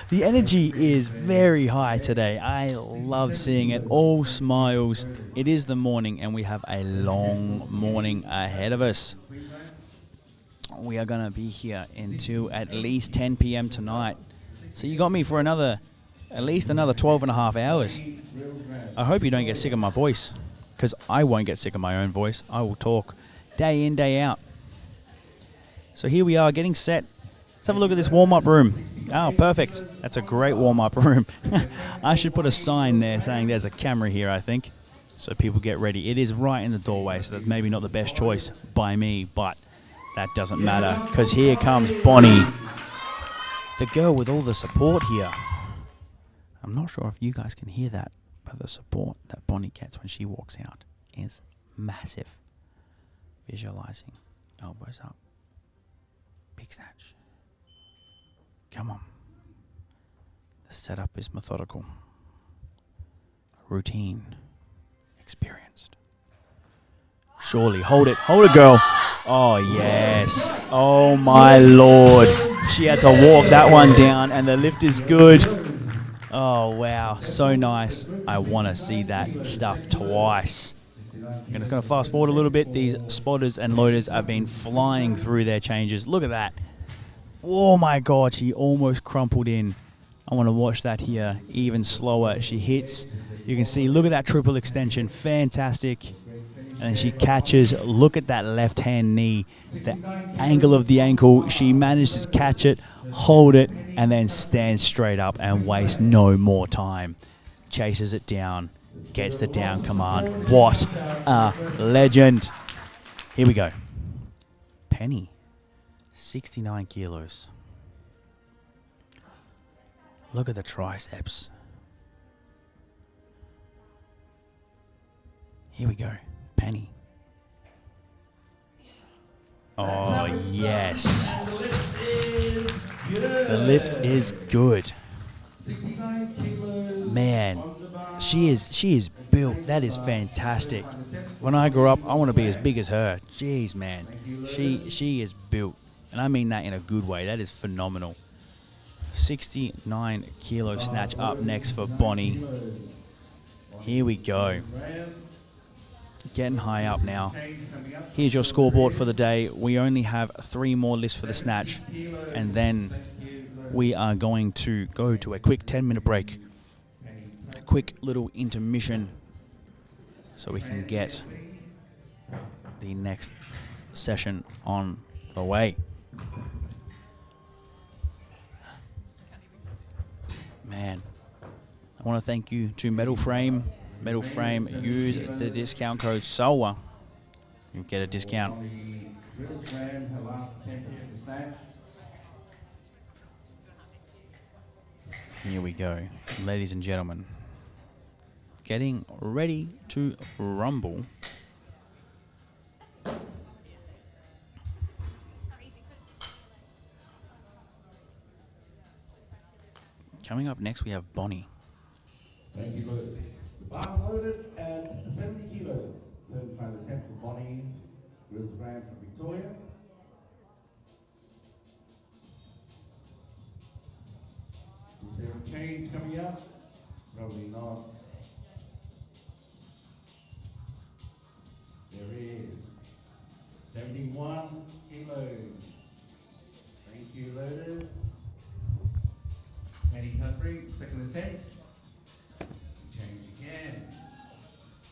The energy is very high today. I love seeing it. All smiles. It is the morning and we have a long morning ahead of us. We are going to be here until at least 10 p.m. tonight. So you got me for at least another 12 and a half hours. I hope you don't get sick of my voice, because I won't get sick of my own voice. I will talk day in, day out. So here we are getting set. Let's have a look at this warm-up room. Oh, perfect. That's a great warm-up room. I should put a sign there saying there's a camera here, I think, so people get ready. It is right in the doorway, so that's maybe not the best choice by me, but that doesn't matter, because here comes Bonnie, the girl with all the support here. I'm not sure if you guys can hear that, but the support that Bonnie gets when she walks out is massive. Visualizing. Elbows up. Big snatch. Come on. The setup is methodical. Routine. Experienced. Surely. Hold it. Hold it, girl. Oh, yes. Oh, my Lord. She had to walk that one down, and the lift is good. Oh, wow. So nice. I want to see that stuff twice. I'm just going to fast forward a little bit. These spotters and loaders have been flying through their changes. Look at that. Oh, my God. She almost crumpled in. I want to watch that here even slower. She hits. You can see, look at that triple extension. Fantastic. And she catches. Look at that left-hand knee. The angle of the ankle. She manages to catch it, hold it, and then stand straight up and waste no more time. Chases it down. Gets the down command. What a legend. Here we go. Penny. 69 kilos. Look at the triceps. Here we go. Penny. Oh, yes. The lift is good. Man, she is built. That is fantastic. When I grow up, I want to be as big as her. Jeez, man. She is built. And I mean that in a good way. That is phenomenal. 69 kilo snatch up next for Bonnie. Here we go. Getting high up now. Here's your scoreboard for the day. We only have 3 more lifts for the snatch, and then we are going to go to a quick 10-minute break, a quick little intermission, so we can get the next session on the way. Man, I want to thank you to Metal Frame. Metal Frame, use the discount code SOWA. You get a discount. Here we go, ladies and gentlemen. Getting ready to rumble. Coming up next, we have Bonnie. Thank you, Lewis. Bars loaded at 70 kilos. Third final attempt for Bonnie. Wheels Graham from Victoria. Is there a change coming up? probably not. There is 71 kilos. Thank you, loaders. Penny Cutbury, second attempt. Change again.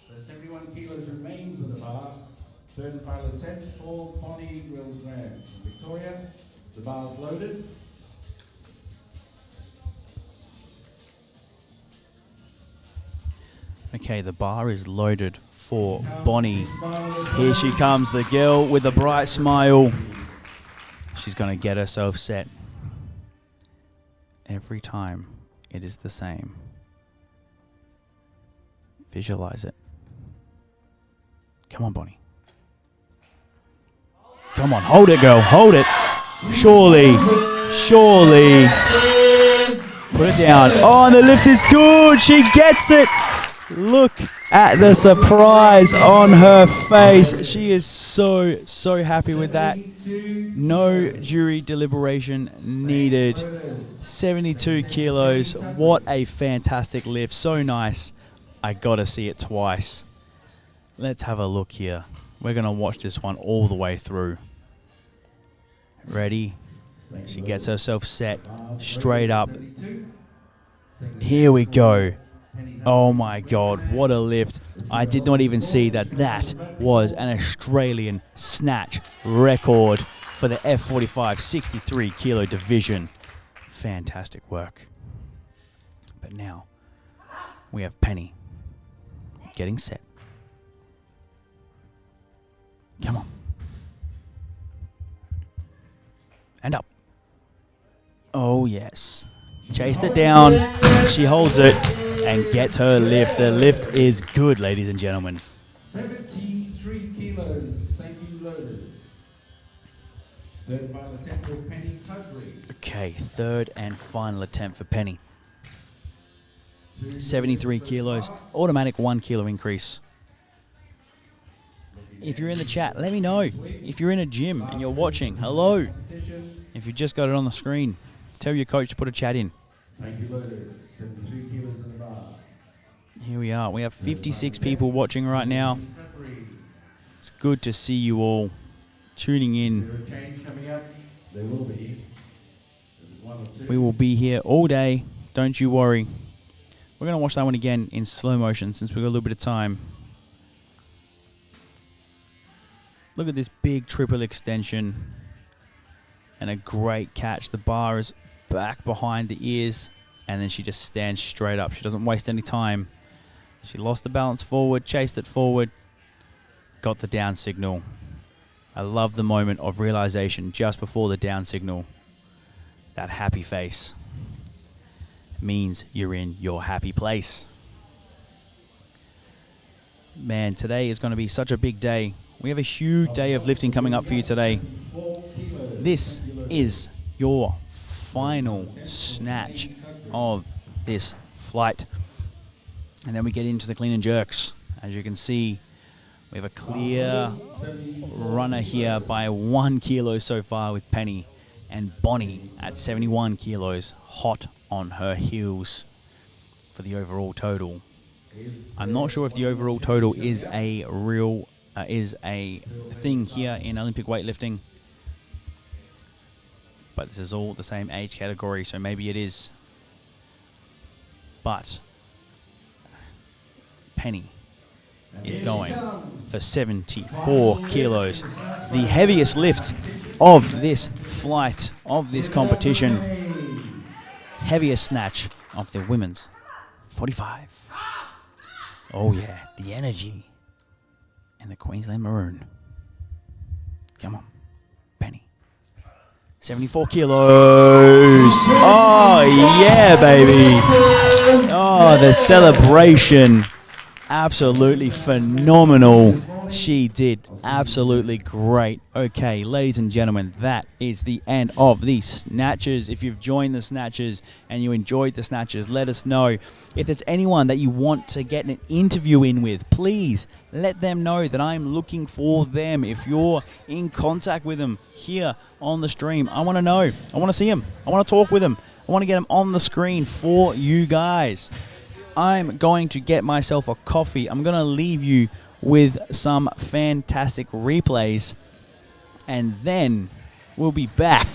So 71 kilos remains on the bar. Third and final attempt for Bonnie Grams. From Victoria, the bar's loaded. Okay, the bar is loaded for Bonnie. Here she comes, the girl with the bright smile. She's going to get herself set. Every time it is the same. Visualize it. Come on, Bonnie. Come on, hold it, girl, hold it. Surely. Put it down. Oh, and the lift is good. She gets it. Look at the surprise on her face. She is so happy with that. No jury deliberation needed. 72 kilos. What a fantastic lift. So nice. I gotta see it twice. Let's have a look here. We're gonna watch this one all the way through. Ready? She gets herself set straight up. Here we go. Oh my God, what a lift. I did not even see that that was an Australian snatch record for the F45 63 kilo division. Fantastic work. But now we have Penny getting set. Come on. And up. Oh yes. Chased it down. She holds it and gets her lift. The lift is good, ladies and gentlemen. 73 kilos. Thank you, loaders. Third and final attempt for Penny Cutbury. Okay, third and final attempt for Penny. 73 kilos. Automatic 1 kilo increase. If you're in the chat, let me know. If you're in a gym and you're watching, hello. If you just got it on the screen, tell your coach to put a chat in. Thank you, loaders. 73 kilos in the bar. Here we are. We have 56 people watching right now. It's good to see you all tuning in. Change coming up. There will be. One or two. We will be here all day. Don't you worry. We're going to watch that one again in slow motion since we've got a little bit of time. Look at this big triple extension. And a great catch. The bar is back behind the ears. And then she just stands straight up. She doesn't waste any time. She lost the balance forward, chased it forward, got the down signal. I love the moment of realization just before the down signal. That happy face means you're in your happy place. Man, today is going to be such a big day. We have a huge day of lifting coming up for you today. This is your final snatch of this flight. And then we get into the clean and jerks. As you can see, we have a clear runner here by 1 kilo so far with Penny. And Bonnie at 71 kilos, hot on her heels for the overall total. I'm not sure if the overall total is a real thing here in Olympic weightlifting. But this is all the same age category, so maybe it is. But Penny is going for 74 kilos. The heaviest lift of this flight, of this competition. Heaviest snatch of the women's 45. Oh yeah, the energy and the Queensland Maroon. Come on, Penny. 74 kilos. Oh yeah, baby. Oh, the celebration. Absolutely phenomenal. She did absolutely great. Okay, ladies and gentlemen, that is the end of the snatches. If you've joined the snatches and you enjoyed the snatches, let us know. If there's anyone that you want to get an interview in with, please let them know that I'm looking for them. If you're in contact with them here on the stream, I want to know. I want to see them. I want to talk with them. I want to get them on the screen for you guys. I'm going to get myself a coffee. I'm going to leave you with some fantastic replays, and then we'll be back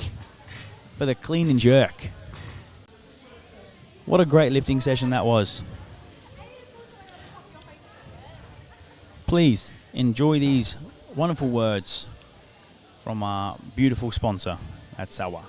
for the clean and jerk. What a great lifting session that was. Please enjoy these wonderful words from our beautiful sponsor at Sawa.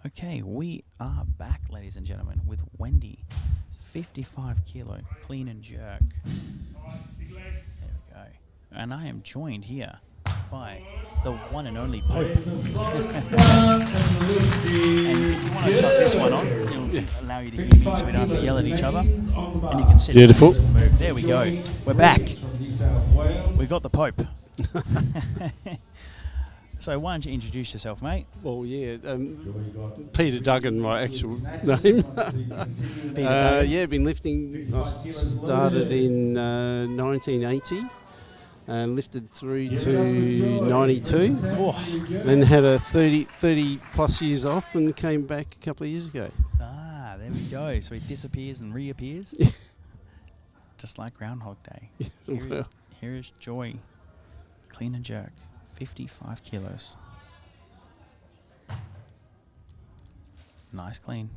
Okay, we are back, ladies and gentlemen, with Wendy, 55 kilo clean and jerk. There we go. And I am joined here by the one and only Pope. And if you want to chuck this one on, it'll allow you to hear me so we don't have to yell at each other. And you can sit. Beautiful. Move. There we go. We're back. We got the Pope. So why don't you introduce yourself, mate? Well, yeah, Peter Duggan, my actual name. Yeah, been lifting. I started in 1980 and lifted through to 92. Oh. Then had a 30 plus years off and came back a couple of years ago. Ah, there we go. So he disappears and reappears. Just like Groundhog Day. Here is Joy, clean and jerk. 55 kilos. Nice clean.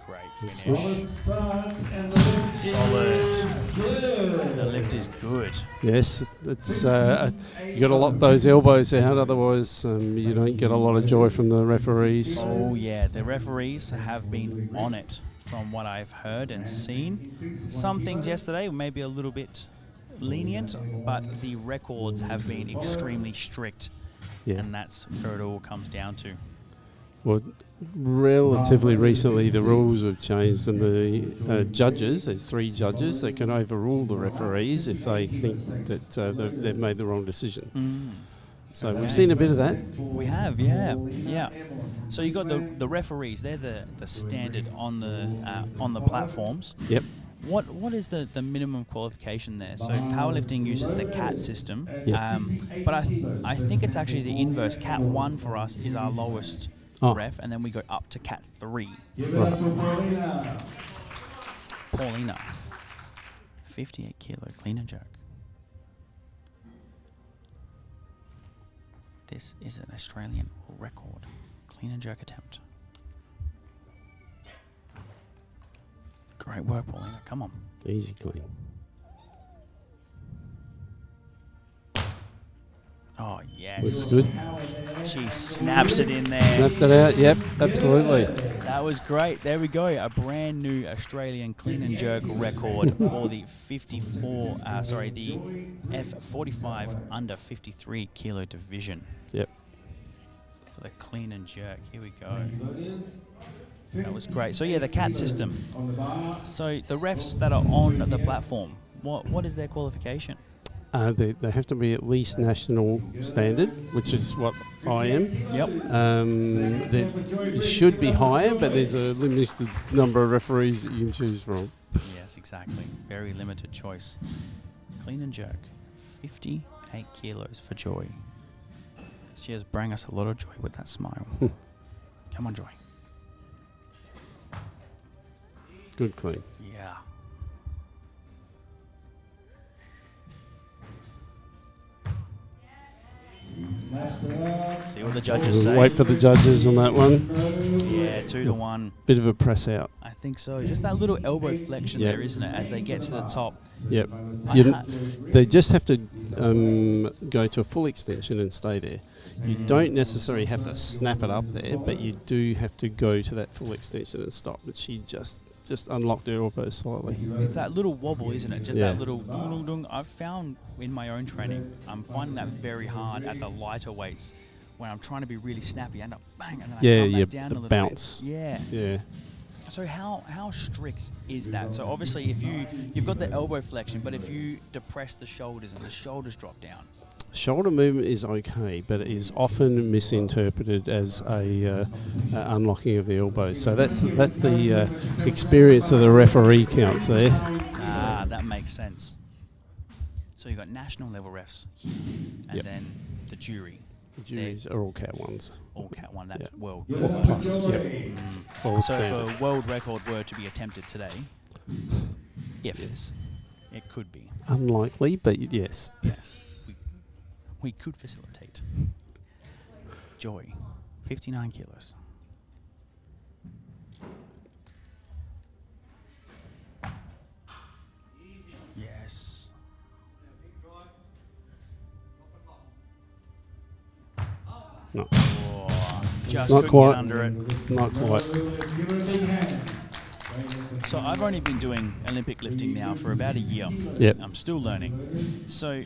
Great finish. Solid start and the lift Solid. is good. The lift is good. Yes, it's you got to lock those elbows out, otherwise you don't get a lot of joy from the referees. Oh yeah, the referees have been on it from what I've heard and seen. Some things yesterday were maybe a little bit lenient, but the records have been extremely strict. Yeah. And that's where it all comes down to. Well, relatively recently the rules have changed, and the judges, there's 3 judges that can overrule the referees if they think that they've made the wrong decision. So we've seen a bit of that. We have, yeah. So you got the referees. They're the standard on the platforms. Yep. What is the minimum qualification there? So powerlifting uses the CAT system, Yep. but I think it's actually the inverse. CAT 1 for us is our lowest ref, and then we go up to CAT 3. Give it up for Paulina. Paulina, 58 kilo clean and jerk. This is an Australian record clean and jerk attempt. Great work, Paulina. Come on. Easy clean. Oh, yes. Looks good. She snaps it in there. Snapped it out. Yep, absolutely. That was great. There we go. A brand new Australian clean and jerk record for the the F45 under 53 kilo division. Yep. For the clean and jerk. Here we go. That was great. So yeah, the CAT system. So the refs that are on the platform, what is their qualification? They have to be at least national standard, which is what I am. Yep. It should be higher, but there's a limited number of referees that you can choose from. Yes, exactly. Very limited choice. Clean and jerk. 58 kilos for Joy. She has brought us a lot of joy with that smile. Come on, Joy. Good clean. Yeah. See what the judges say. Wait for the judges on that one. Yeah, 2-1. Bit of a press out. I think so. Just that little elbow flexion there, isn't it, as they get to the top. Yep. They just have to go to a full extension and stay there. You don't necessarily have to snap it up there, but you do have to go to that full extension and stop. But she just just unlock the elbow slightly. It's that little wobble, isn't it? Just Yeah. that little dung, dung, dung. I've found in my own training, I'm finding that very hard at the lighter weights when I'm trying to be really snappy. I end up bang, and then I come back down a the little bounce. bit. Yeah. Yeah. So how strict is that? So obviously, if you've got the elbow flexion, but if you depress the shoulders and the shoulders drop down. Shoulder movement is okay, but it is often misinterpreted as a unlocking of the elbow. So that's the experience of the referee counts there. Ah, that makes sense. So you've got national level refs, and then the jury. The juries are all Cat 1s. All Cat 1, that's world. Or plus, yep. World So standard. if a world record were to be attempted today, Yes. it could be. Unlikely, but yes. Yes, we could facilitate. Joy, 59 kilos. Yes. No, Oh, just Not couldn't quite. get under it. not quite. So I've only been doing Olympic lifting now for about a year. Yep. I'm still learning. So,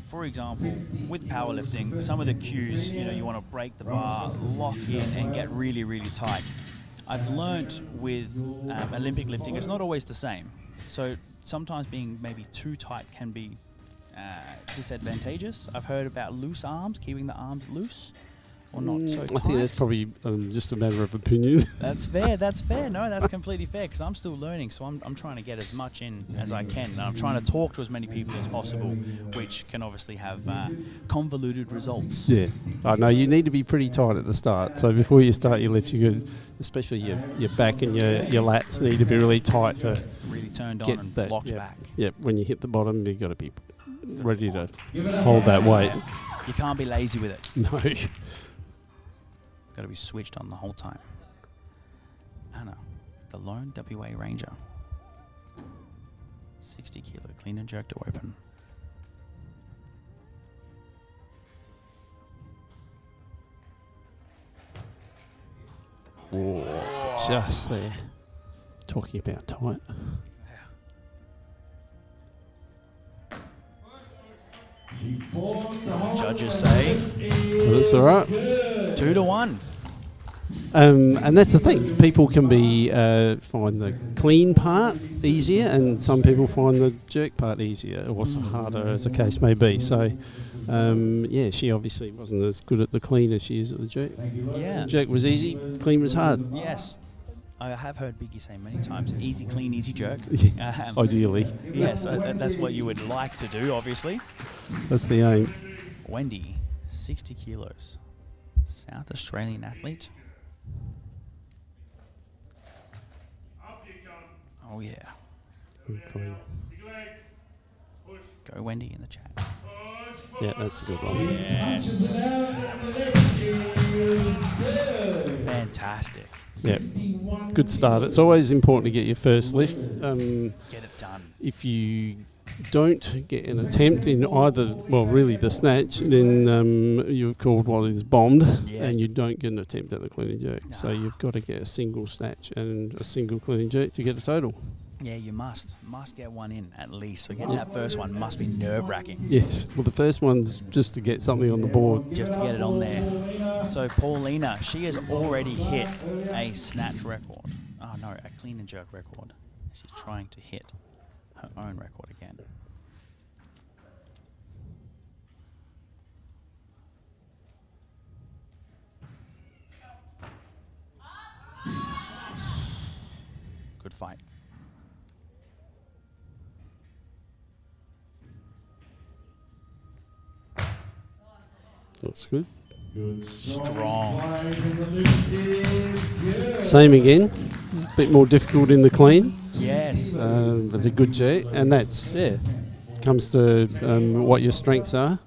for example, with powerlifting, some of the cues, you want to break the bar, lock in, and get really, really tight. I've learnt with Olympic lifting, it's not always the same. So sometimes being maybe too tight can be disadvantageous. I've heard about loose arms, keeping the arms loose or not so tight. I think that's probably just a matter of opinion. That's fair. That's fair. No, that's completely fair because I'm still learning. So I'm trying to get as much in as I can. And I'm trying to talk to as many people as possible, which can obviously have convoluted results. Yeah, I know you need to be pretty tight at the start. So before you start your lift, you could, especially your back and your lats need to be really tight to Really turned on get and that. locked Yep. back. Yep. When you hit the bottom, you've got to be ready to hold that weight. You can't be lazy with it. No. Got to be switched on the whole time. Anna, the lone WA Ranger. 60 kilo clean and jerk to open. Whoa, just there. Talking about tight. Judges say But it's all right. 2-1. And that's the thing. People can be find the clean part easier, and some people find the jerk part easier or harder, as the case may be. So, she obviously wasn't as good at the clean as she is at the jerk. Yeah. Jerk was easy, clean was hard. Yes. I have heard Biggie say many times, easy clean, easy jerk. Ideally, Yes, that's what you would like to do, obviously. that's the aim. Wendy, 60 kilos. South Australian athlete. Oh, yeah. Good clean. Go, Wendy, in the chat. Yeah, that's a good one. Yes. Fantastic. Yeah, good start. It's always important to get your first lift. Get it done. If you don't get an attempt in either, really the snatch, then you've called what is bombed, Yeah. and you don't get an attempt at the clean and jerk. So Nah. you've got to get a single snatch and a single clean and jerk to get a total. Yeah, you must get one in at least. So getting that first one must be nerve-wracking. Yes. Well, the first one's just to get something on the board. Just to get it on there. So Paulina, she has already hit a snatch record. Oh no, a clean and jerk record. She's trying to hit her own record again. Good fight. That's good. Strong. Same again. Bit more difficult in the clean, Yes. but a good jerk. And that's, comes to what your strengths are.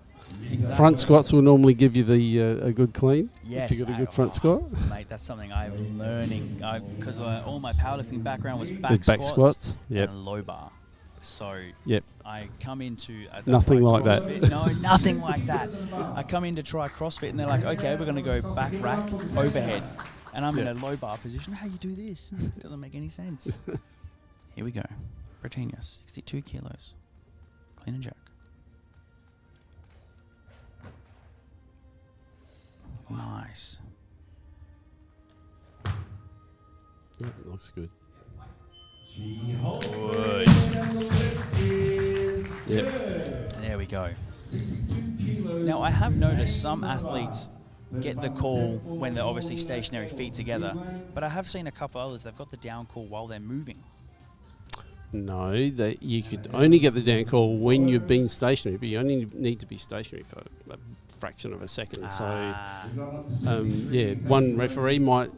Exactly. Front squats will normally give you the a good clean. Yes, If you've got a good front squat. Mate, that's something I'm learning because all my powerlifting background was back With back squats. Yep. and low bar. So Yep. I come into Nothing like that. CrossFit. No, nothing like that. I come in to try CrossFit and they're like, okay, we're going to go back rack overhead, and I'm in a low bar position. How you do this? It doesn't make any sense. Here we go. Britannia, 62 kilos. Clean and jerk. Nice. Yeah, it looks good. She holds Good. it, and the lift is Yep. good. There we go. 62 kilos. Now, I have noticed some athletes get the call when they're obviously stationary, feet together, but I have seen a couple others, they've got the down call while they're moving. No, that you could only get the down call when you've been stationary, but you only need to be stationary for a fraction of a second. Ah. Yeah, one referee might,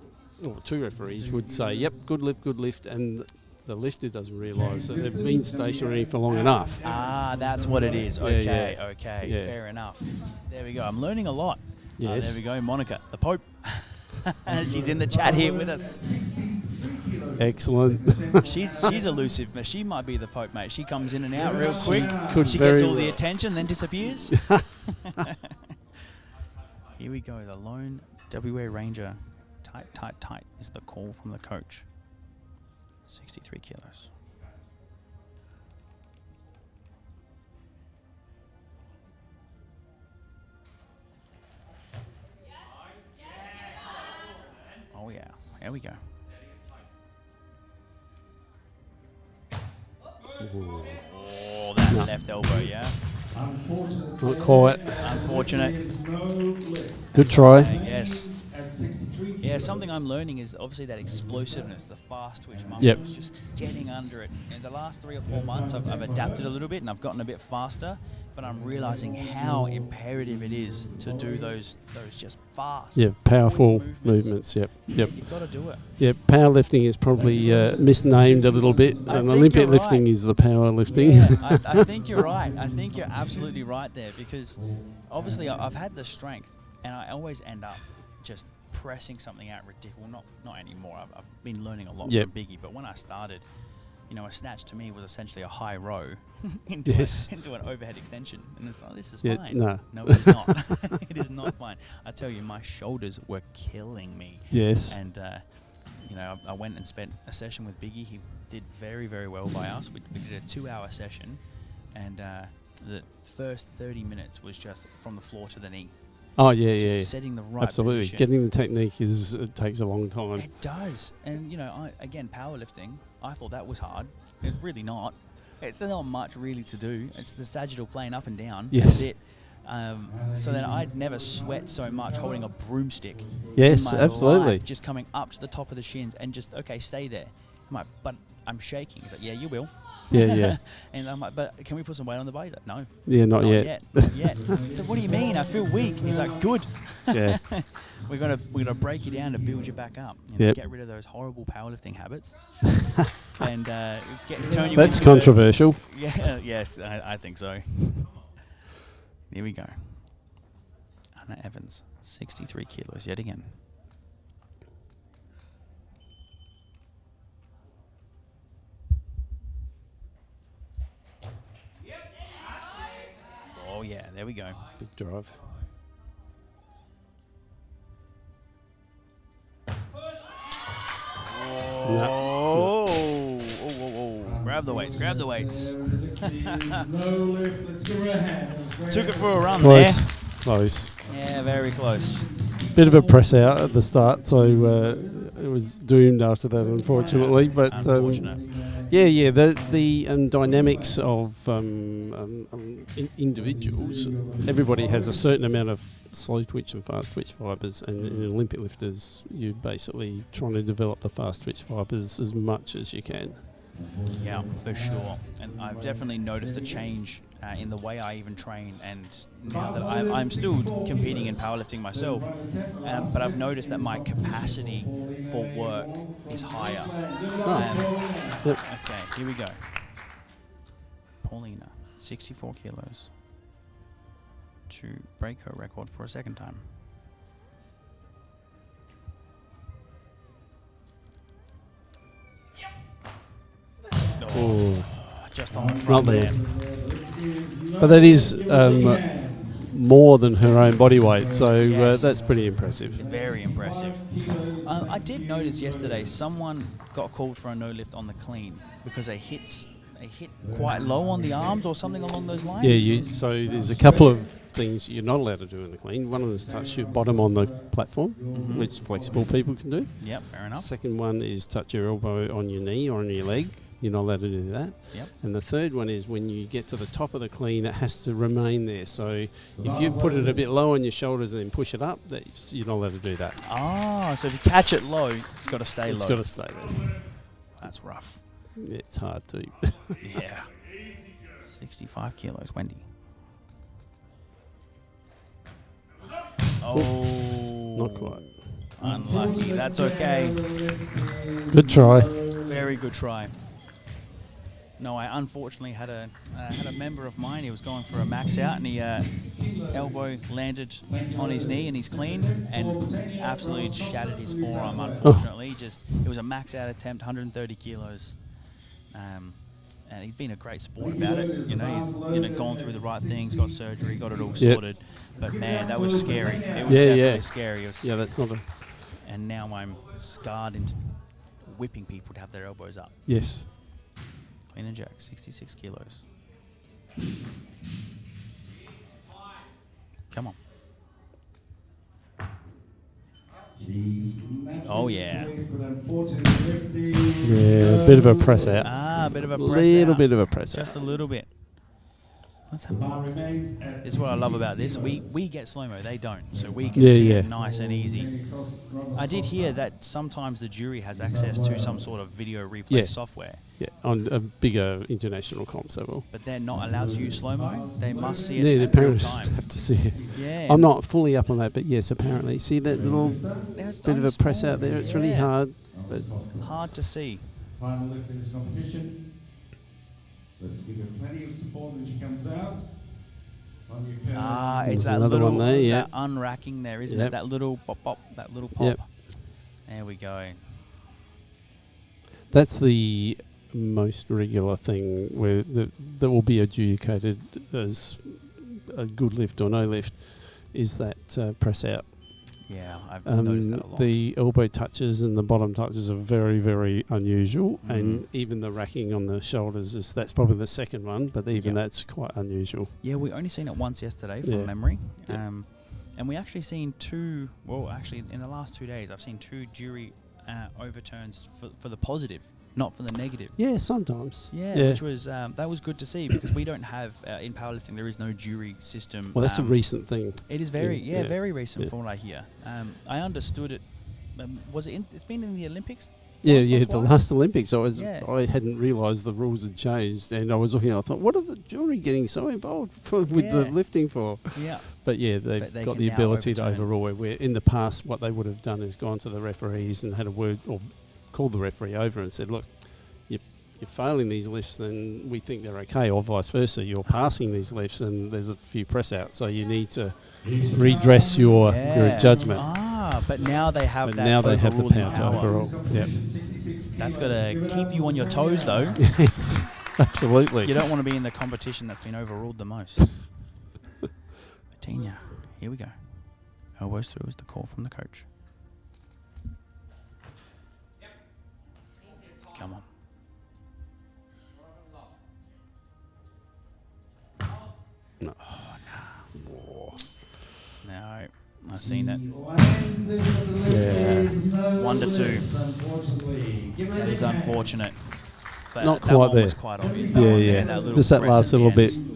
or two referees would say, yep, good lift, and the lifter doesn't realise that they've been stationary for long enough. Ah, that's what it is. Yeah, Okay, yeah. okay, Yeah. fair enough. There we go. I'm learning a lot. Yes. There we go, Monica, the Pope. She's in the chat here with us. Excellent. She's elusive, but she might be the Pope, mate. She comes in and out real quick. Could She very gets all the well. attention, then disappears. Here we go. The lone WA Ranger. Tight is the call from the coach. 63 kilos. Oh yeah, here we go. Ooh. Oh, that No. left elbow, yeah. Not quite. Unfortunate. Good try. Yes. Yeah, something I'm learning is obviously that explosiveness, the fast twitch muscles, Yep. just getting under it. In the last 3 or 4 months, I've adapted a little bit and I've gotten a bit faster, but I'm realizing how imperative it is to do those just fast. Yeah, powerful quick movements. Yep. You've got to do it. Yeah, powerlifting is probably misnamed a little bit, I and think Olympic you're lifting right. is the powerlifting. Yeah, I think you're right. I think you're absolutely right there, because obviously I've had the strength and I always end up just pressing something out ridiculous. Not anymore. I've been learning a lot Yep. from Biggie, but when I started, a snatch to me was essentially a high row into, Yes. into an overhead extension, and it's like, this is Yeah, fine. no. No, it's not. It is not fine. I tell you, my shoulders were killing me. Yes. And I went and spent a session with Biggie. He did very, very well by us. We did a 2-hour session, and the first 30 minutes was just from the floor to the knee. Oh yeah, Just yeah. setting the right Absolutely. position. Getting the technique it takes a long time. It does. And, again, powerlifting, I thought that was hard. It's really not. It's not much really to do. It's the sagittal plane up and down. Yes. That's it. So then I'd never sweat so much holding a broomstick. Yes, in my absolutely. life, just coming up to the top of the shins and just, okay, stay there. I'm like, but I'm shaking. He's like, yeah, you will. Yeah, yeah. And I'm like, but can we put some weight on the bar? He's like, no. Yeah, not yet. Not yet. So what do you mean? I feel weak. He's like, good. Yeah. We're gonna break you down to build you back up. Yep. Get rid of those horrible powerlifting habits, and turn you. That's into controversial. Yeah. Yes, I think so. Here we go. Anna Evans, 63 kilos yet again. Oh yeah, there we go. Big drive. Oh, grab the weights, grab the weights. No lift. Let's give her a hand. Took it for a run Close. there. Close. Yeah, very close. Bit of a press out at the start, so it was doomed after that, unfortunately. But Unfortunate. yeah, the dynamics of individuals. Everybody has a certain amount of slow twitch and fast twitch fibres, and in Olympic lifters, you're basically trying to develop the fast twitch fibres as much as you can. Yeah, for sure. And I've definitely noticed a change in the way I even train. And now that I'm still competing in powerlifting myself, but I've noticed that my capacity for work is higher. Yep. Okay, here we go. Paulina, 64 kilos, to break her record for a second time. Oh, Just on the not front there. there. But that is more than her own body weight. So Yes. that's pretty impressive. Very impressive. I did notice yesterday someone got called for a no lift on the clean because they hit quite low on the arms or something along those lines. Yeah, so there's a couple of things you're not allowed to do in the clean. One of them is touch your bottom on the platform, which flexible people can do. Yep, fair enough. Second one is touch your elbow on your knee or on your leg. You're not allowed to do that. Yep. And the third one is when you get to the top of the clean, it has to remain there. So if you put it a bit low on your shoulders and then push it up, you're not allowed to do that. Ah, so if you catch it low, it's got to stay It's low. got to stay there. That's rough. It's hard to. Yeah. 65 kilos, Wendy. Oh. Not quite. Unlucky. That's okay. Good try. Very good try. No, I unfortunately had a member of mine. He was going for a max out, and he elbow landed on his knee, and he's clean, and absolutely shattered his forearm. Unfortunately, it was a max out attempt, 130 kilos, and he's been a great sport about it. He's gone through the right things, got surgery, got it all sorted. But man, that was scary. It was definitely scary. It was, that's not a. And now I'm scarred into whipping people to have their elbows up. Yes. Clean and jerk, 66 kilos. Come on. Oh, yeah. Yeah, a bit of a press out. A bit of a press little out. bit of a press out. Just a little bit. Let's have a look. This is what I love about this. We get slow-mo, they don't. So we can see it nice and easy. I did hear that sometimes the jury has access to some sort of video replay software. Yeah, on a bigger international comp level. But they're not allowed to use slow-mo. They must see it the at real parents time. have to see it. Yeah. I'm not fully up on that, but yes, apparently. See that little It's bit of only a press small. out there? It's really hard. But Hard to see. Final lift in this competition. Let's give her plenty of support when she comes out. It's There's that another little one there, yeah. that unracking there, isn't it? Yep. That little pop, that little pop. Yep. There we go. that's the most regular thing where that will be adjudicated as a good lift or no lift is that press out. Yeah, I've noticed that a lot. The elbow touches and the bottom touches are very, very unusual, and even the racking on the shoulders that's probably the second one, but even that's quite unusual. Yeah, we only seen it once yesterday from memory. And we actually seen two, well, actually in the last 2 days, I've seen two jury overturns for the positive, not for the negative. Yeah, sometimes. Yeah, which was that was good to see because we don't have in powerlifting there is no jury system. Well, that's a recent thing. It is very very recent from what I hear. I understood it. Was it? It's been in the Olympics. Yeah, the twice? last Olympics, I hadn't realised the rules had changed, and I was looking. I thought, what are the jury getting so involved with the lifting for? Yeah, but they've they got can the now ability to overturn. overrule it. Where in the past, what they would have done is gone to the referees and had a word or called the referee over and said, look, you're failing these lifts, then we think they're okay, or vice versa. You're passing these lifts, and there's a few press outs, so you need to redress your judgment. But now they have But that. now they have the overruling power to overrule. Yep. That's got to keep you on your toes, though. Yes, absolutely. You don't want to be in the competition that's been overruled the most. Bettina, here we go. Elbows through is the call from the coach. Come on. No. No, I've seen it. Yeah. 1 to 2. That is unfortunate. But Not that quite one there. was quite obvious. Yeah. That little Just that press last at the little bit. end.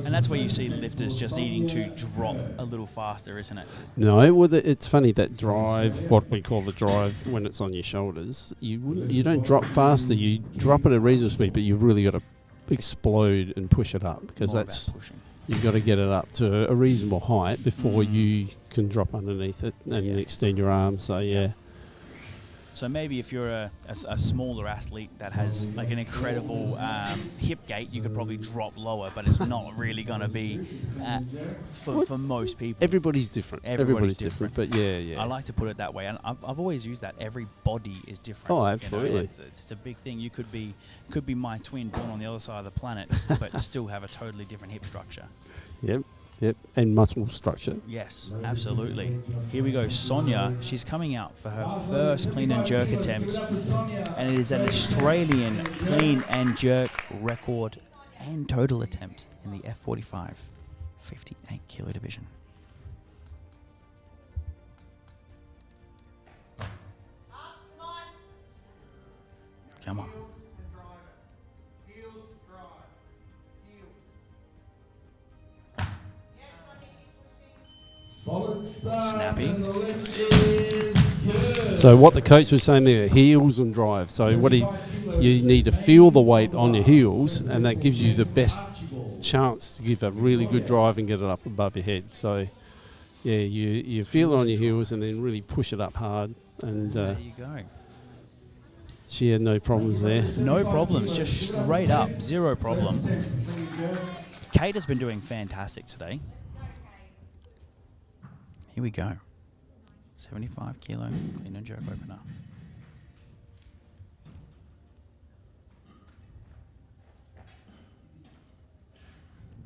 And that's where you see lifters just needing to drop a little faster, isn't it? No, well, it's funny that drive, what we call the drive, when it's on your shoulders, you don't drop faster. You drop at a reasonable speed, but you've really got to explode and push it up because More that's about pushing. you've got to get it up to a reasonable height before you can drop underneath it and extend your arm. So So maybe if you're a smaller athlete that has like an incredible hip gait, you could probably drop lower, but it's not really going to be for most people. everybody's different. Everybody's different. But yeah. I like to put it that way, and I've always used that. Every body is different. Oh, you know? absolutely. It's a big thing. You could be my twin born on the other side of the planet, but still have a totally different hip structure. Yep. Yep, and muscle structure. Yes, absolutely. Here we go. Sonia, she's coming out for her first clean and jerk attempt, and it is an Australian clean and jerk record and total attempt in the F45 58 kilo division. Come on. Solid start. Snappy. And the lift is good. So what the coach was saying there, heels and drive. So you need to feel the weight on your heels, and that gives you the best chance to give a really good drive and get it up above your head. So yeah, you feel it on your heels and then really push it up hard. And There you go. she had no problems there. No problems, just straight up, zero problem. Kate has been doing fantastic today. Here we go. 75 kilo clean and jerk opener.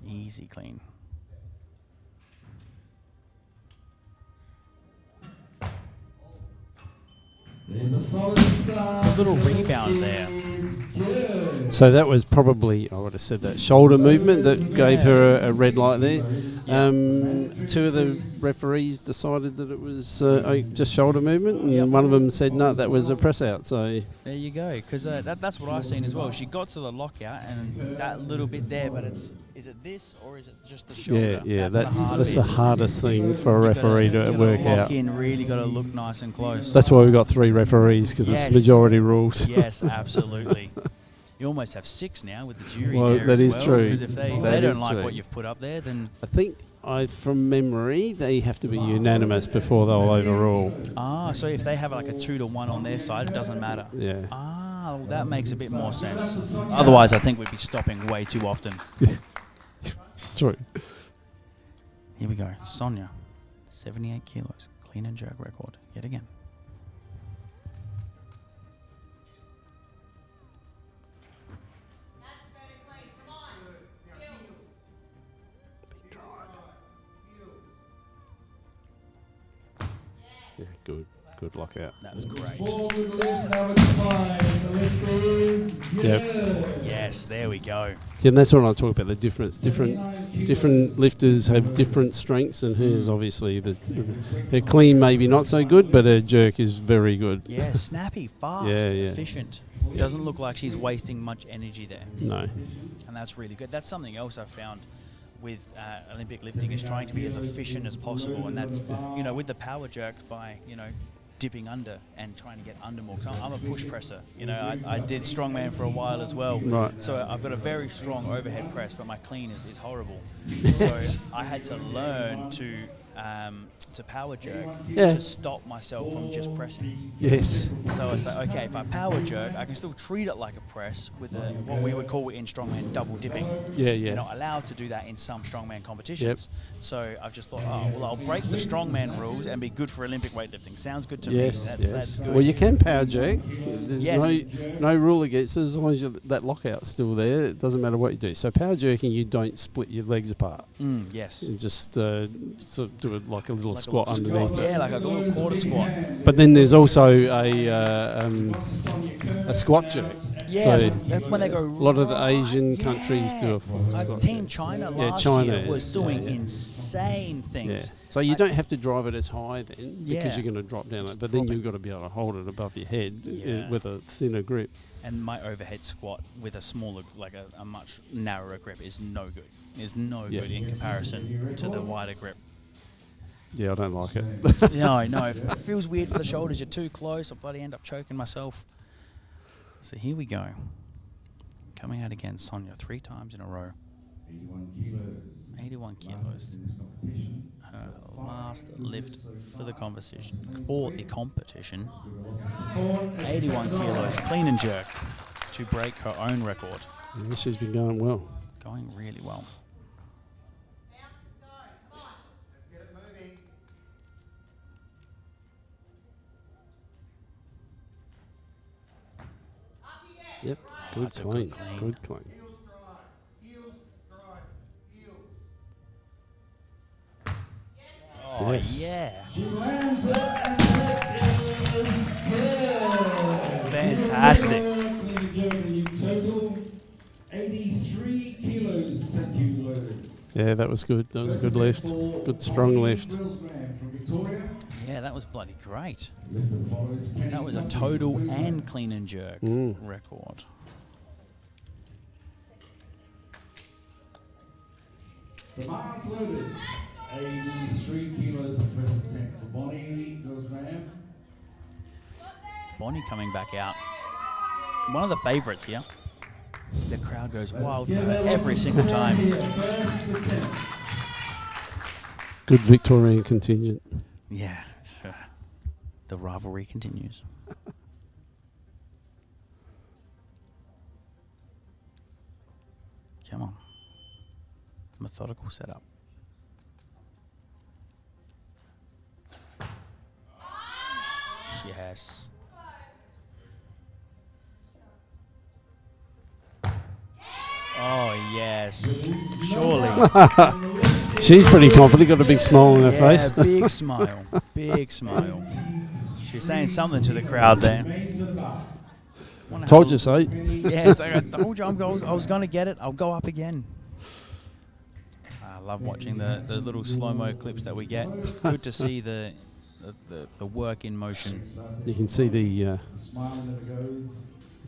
Easy clean. There's a solid start. It's a little rebound there. It's good. So that was probably, I would have said that shoulder movement that gave her a red light there. Two of the referees decided that it was just shoulder movement, and one of them said no, that was a press out. So There you go, because that's what I've seen as well. She got to the lockout and that little bit there, but is it this or is it just the shoulder? that's the hardest thing for a referee to work lock out. in, really got to look nice and close. That's why we've got 3 referees, because Yes. it's majority rules. Yes, absolutely. You almost have 6 now with the jury Well, there that as is well, true. because if they That don't is like true. what you've put up there, then I think from memory, they have to be unanimous before they'll overrule. so if they have like a 2-1 on their side, it doesn't matter. Yeah. Well, that makes a bit more sense. Otherwise, I think we'd be stopping way too often. True. Here we go. Sonia, 78 kilos, clean and jerk record, yet again. Yeah, good lockout. That's great. Forward lift number 5. The lift is good. Yep. Yes, there we go. Yeah, and that's what I talk about, the difference. Different lifters have different strengths, and hers obviously, her clean maybe not so good, but her jerk is very good. Yeah, snappy, fast, Yeah. efficient. It doesn't look like she's wasting much energy there. No. And that's really good. That's something else I've found with Olympic lifting, is trying to be as efficient as possible. And that's, with the power jerk, by, dipping under and trying to get under more. So I'm a push presser. I did strongman for a while as well. Right. So I've got a very strong overhead press, but my clean is horrible. So I had to learn to power jerk to stop myself from just pressing. Yes. So it's like, okay, if I power jerk, I can still treat it like a press with what we would call in strongman double dipping. Yeah. You're not allowed to do that in some strongman competitions. Yep. So I've just thought, I'll break the strongman rules and be good for Olympic weightlifting. Sounds good to Yes. me. That's good. Well, you can power jerk. There's Yes. no rule against it, as long as that lockout's still there. It doesn't matter what you do. So power jerking, you don't split your legs apart. Yes. You just sort of do it like a little squat underneath it. Yeah, like a little quarter squat. But then there's also a squat jerk. Yes, So that's when they go. a lot of the Asian countries do a full Like squat. Team China last China year was is, doing yeah. insane things. Yeah. So you don't have to drive it as high then, because Yeah. you're going to drop down it. But then drop it. you've got to be able to hold it above your head Yeah. with a thinner grip. And my overhead squat with a smaller, like a much narrower grip is no good. Is no Yeah. good in comparison to the wider grip. Yeah, I don't like it. No, if it feels weird for the shoulders. You're too close. I'll bloody end up choking myself. So here we go. Coming out again, Sonia, 3 times in a row. 81 kilos. 81 kilos. Last in this competition. Her last lift for the competition. 81 kilos, clean and jerk, to break her own record. Yeah, she's been going well. Going really well. Yep. Good That's a good clean. clean. Good clean. Oh, Yes. yeah. She lands it and it is good. Fantastic. Clean and jerk, and you total 83 kilos. Thank you, loaders. Yeah, that was good. That was a good lift. Good strong lift. From Victoria. Yeah, that was bloody great. Lift follows Penny That was a Tucker total from Queensland. and clean and jerk Mm. record. The Mars loaded. 83 kilos the first attempt for Bonnie, girls Graham. Bonnie coming back out. One of the favourites here. The crowd goes wild for Give her her every lots of single support time. here. First attempt. Good Victorian contingent. Yeah. The rivalry continues. Come on. Methodical setup. Yes. Oh, yes. Surely. She's pretty confident. Got a big smile on her Yeah, face. big smile. Big smile. She's saying something to the crowd there. Wonder Told how- you so. Yeah, it's like I told you I was going to get it. I'll go up again. I love watching the little slow-mo clips that we get. Good to see the work in motion. You can see the Smile never goes.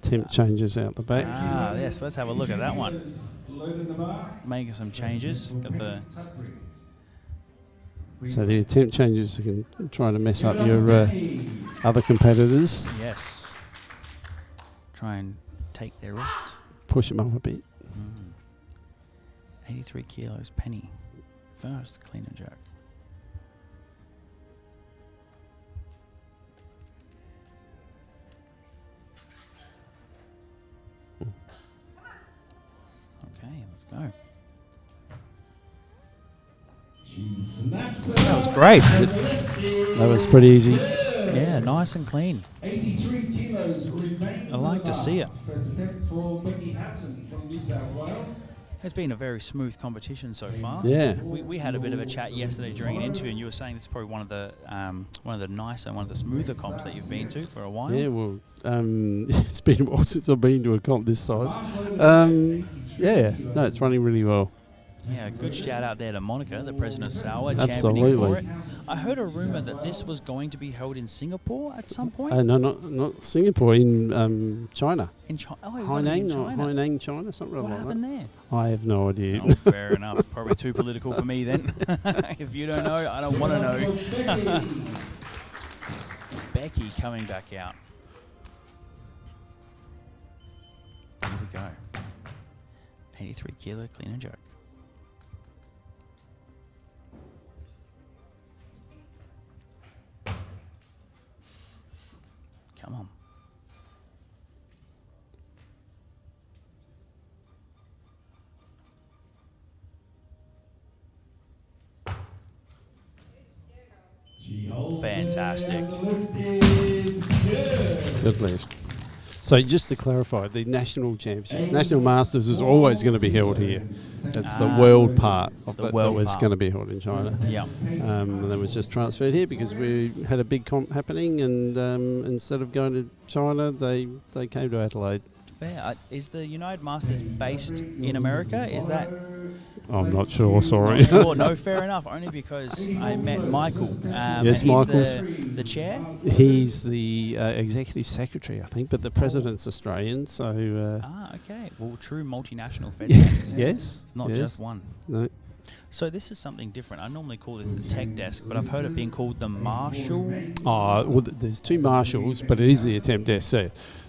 temp changes out the back. Ah, yes, let's have a look at that one. Loaded the bar. Making some changes. Got the So the temp changes can try to mess up your other competitors. yes. Try and take their wrist. Push them up a bit. 83 kilos, Penny. First clean and jerk. Okay, let's go. She snaps it That was up, great. and the lift is That was pretty easy. good. Yeah, nice and clean. 83 kilos remains. I like to see it. First attempt for Becky Houghton from New South Wales. It's been a very smooth competition so far. Yeah. We had a bit of a chat yesterday during an interview, and you were saying this is probably one of the nicer, one of the smoother comps that you've been to for a while. Yeah, well, it's been a while since I've been to a comp this size. Yeah, no, it's running really well. Yeah, good shout out there to Monica, the president of SAWA, championing Absolutely. for it. I heard a rumour that this was going to be held in Singapore at some point. No, not Singapore, in China. In China. Oh, it was gonna be in Hainan or China. Hainan, China, something What like happened that. there? I have no idea. Oh, fair enough. Probably too political for me then. If you don't know, I don't want to know. Becky coming back out. Here we go. 83 kilo clean and jerk. Come on. She holds Fantastic. it, and the lift is good. Good lift. So just to clarify, the national championship, national masters is always going to be held here. That's the world part of the it world that was part. going to be held in China. Yeah. And that was just transferred here because we had a big comp happening, and instead of going to China, they came to Adelaide. Fair. Is the United Masters based in America? Is that? I'm not sure, sorry. Not sure. No, fair enough. Only because I met Michael. Yes, and he's Michael's- the chair. He's the executive secretary, I think, but the president's Australian, so Okay. Well, true multinational federation. yes. It's not yes. just one. No. So this is something different. I normally call this the tech desk, but I've heard it being called the Marshall. Well, there's two marshals, but it is the attempt desk.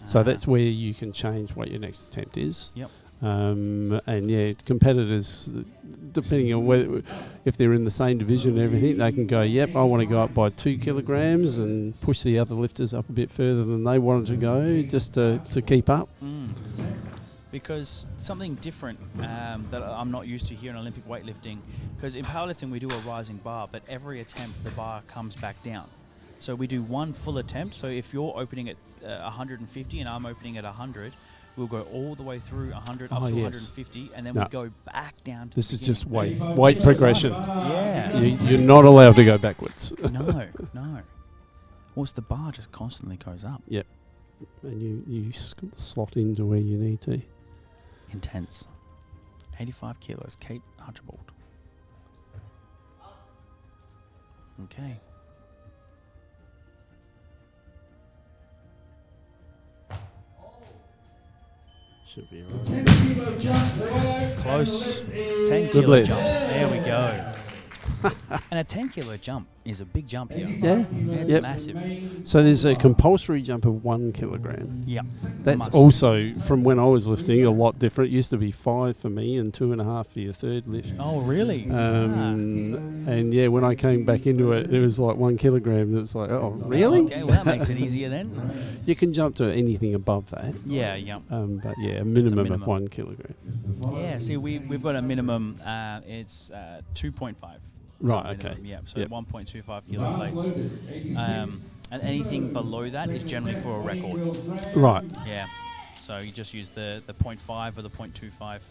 So that's where you can change what your next attempt is. Yep. And yeah, competitors, depending on whether if they're in the same division and everything, they can go, yep, I want to go up by 2 kilograms and push the other lifters up a bit further than they wanted to go, just to keep up. Because something different that I'm not used to here in Olympic weightlifting, because in powerlifting we do a rising bar, but every attempt the bar comes back down. So we do one full attempt. So if you're opening at 150 and I'm opening at 100, we'll go all the way through 100 up Oh, to yes. 150, and then No. we go back down to This the is just beginning. weight progression. Yeah. You're not allowed to go backwards. No. What's the bar just constantly goes up. Yep. And you slot into where you need to. Intense. 85 kilos, Kate Archibald. Okay. Should be all right. 10 kilo jump work. Close. 10 Good kilo lift. jump. There we go. And a 10 kilo jump is a big jump here. Yeah. It's Yep. massive. So there's a compulsory jump of 1 kilogram. Yep. That's Must. also, from when I was lifting, a lot different. It used to be 5 for me and 2.5 for your third lift. Oh, really? And yeah, when I came back into it, it was like 1 kilogram. It's like, oh, really? Okay, well, that makes it easier then. You can jump to anything above that. Yeah, yeah. But yeah, a minimum of minimum. 1 kilogram. Yeah, see, we've got a minimum, it's 2.5. Right, Minimum, okay. Yeah, so Yep. 1.25 kilo plates. And anything below that is generally for a record. Right. Yeah, so you just use the 0.5 or the 0.25.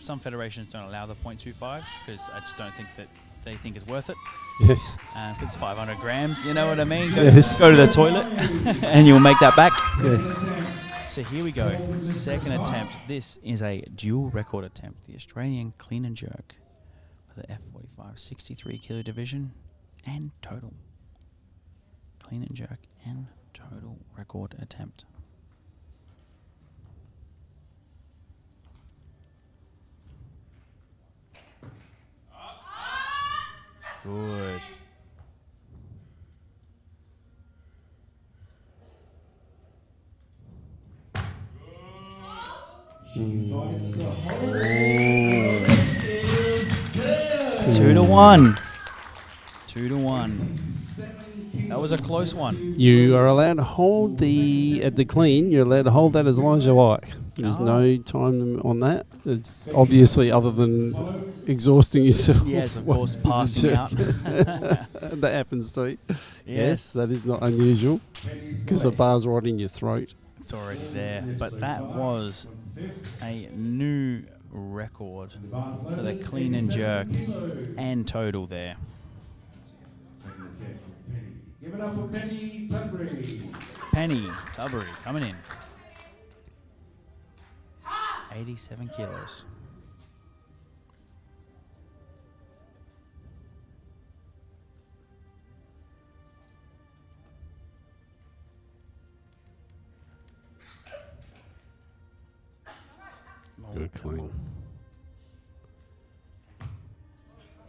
Some federations don't allow the 0.25s because I just don't think that they think it's worth it. Yes. If it's 500 grams, you know what I mean? Yes. Go to the toilet and you'll make that back. Yes. So here we go. Second attempt. This is a dual record attempt. The Australian clean and jerk for the F45 63 kilo division and total. Clean and jerk and total record attempt. Good. She fights the whole is good. 2-1. 2-1. That was a close one. You are allowed to hold at the clean, you're allowed to hold that as long as you like. There's no time limit on that. It's obviously other than exhausting yourself. Yes, of course, passing out. That happens too. Yes, that is not unusual because the bar's right in your throat. It's already there. But that was a new record for the clean and jerk and total there. Give it up for Penny Tudbury. Penny Tudbury coming in. 87 kilos. Good clean.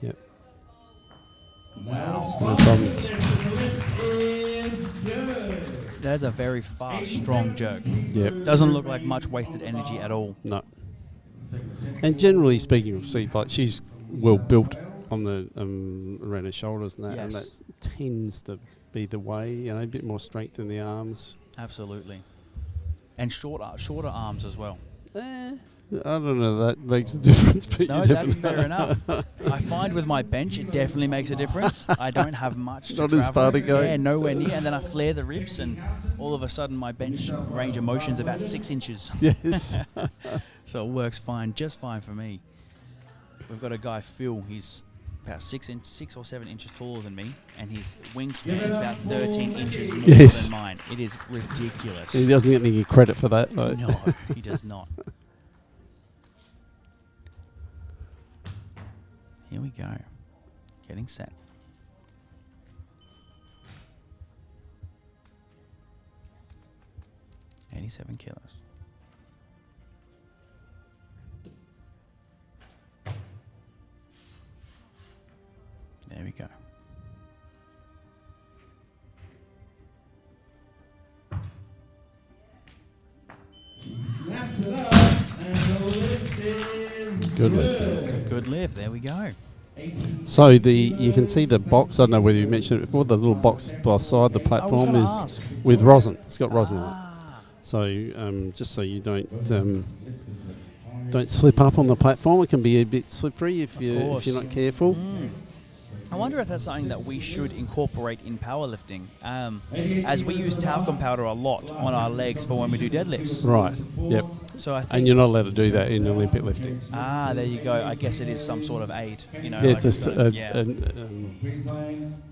Yep. Now No problems. the lift is good. That's a very fast, strong jerk. Yep. Doesn't look like much wasted energy at all. No. And generally speaking, see, like she's well built on the around her shoulders and that, and that Yes. tends to be the way. You know, a bit more strength in the arms. Absolutely. And shorter arms as well. I don't know. That makes a difference. But No, you that's never fair enough. I find with my bench, it definitely makes a difference. I don't have much to Not as travel. far to go. Yeah, nowhere near. And then I flare the ribs, and all of a sudden my bench range of motion is about 6 inches. Yes. So it works fine, just fine for me. We've got a guy, Phil. He's about 6 or 7 inches taller than me, and his wingspan is about 13 inches more Yes. than mine. It is ridiculous. He doesn't get any credit for that, though. No, he does not. Here we go. Getting set. $87 kilos. There we go. She snaps it up, and the lift is Good lift. It's a good lift. There we go. So you can see the box. I don't know whether you mentioned it before. The little box beside the platform gonna is ask. with rosin. It's got rosin on it. Ah, So just so you don't slip up on the platform, it can be a bit slippery if you're course. not careful. I wonder if that's something that we should incorporate in powerlifting, as we use talcum powder a lot on our legs for when we do deadlifts. Right. Yep. So I think, And you're not allowed to do that in Olympic lifting. there you go. I guess it is some sort of aid, you know. Yeah, it's like just, yeah.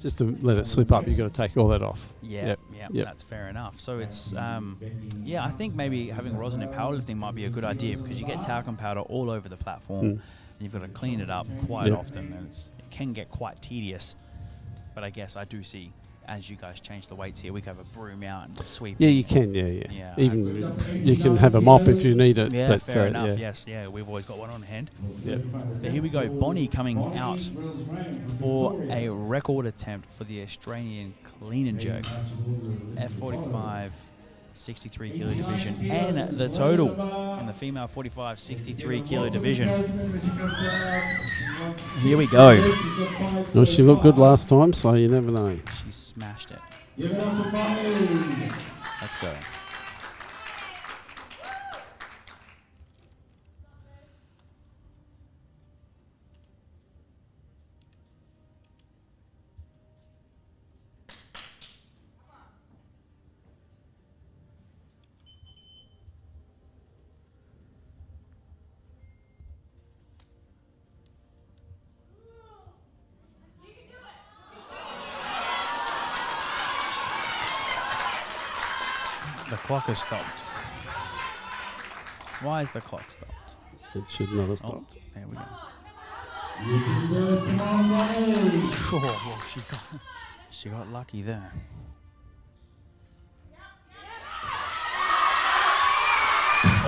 just to let it slip up, you've got to take all that off. Yeah, Yep. yeah, Yep. that's fair enough. So it's, yeah, I think maybe having rosin in powerlifting might be a good idea because you get talcum powder all over the platform. And you've got to clean it up quite often, and it can get quite tedious. But I guess I do see, as you guys change the weights here, we can have a broom out and sweep. Yeah, you can. Yeah. Yeah, Even you can have a mop if you need it. Yeah, but, fair enough. yeah. Yes, yeah, we've always got one on hand. Yep. So here we go. Bonnie coming out for a record attempt for the Australian clean and jerk, F45, 63 kilo division, and the total in the female 45, 63 kilo division. Here we go. Well, she looked good last time, so you never know. She smashed it. Give it up for Bonnie. Let's go. The clock has stopped. Why is the clock stopped? It should not have Oh, stopped. there we go. You can do it. Come on, Bonnie. Oh, she got lucky there.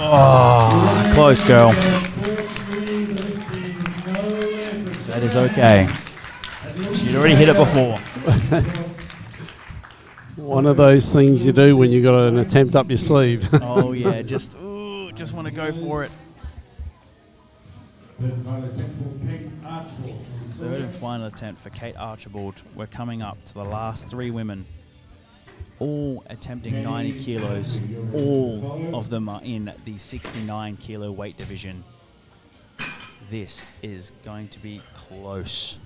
Oh, close, girl. That is okay. She'd already hit it before. One of those things you do when you got an attempt up your sleeve. Oh yeah, just want to go for it. Third and final attempt for Kate Archibald. We're coming up to the last three women, all attempting 90 kilos. All of them are in the 69 kilo weight division. This is going to be close.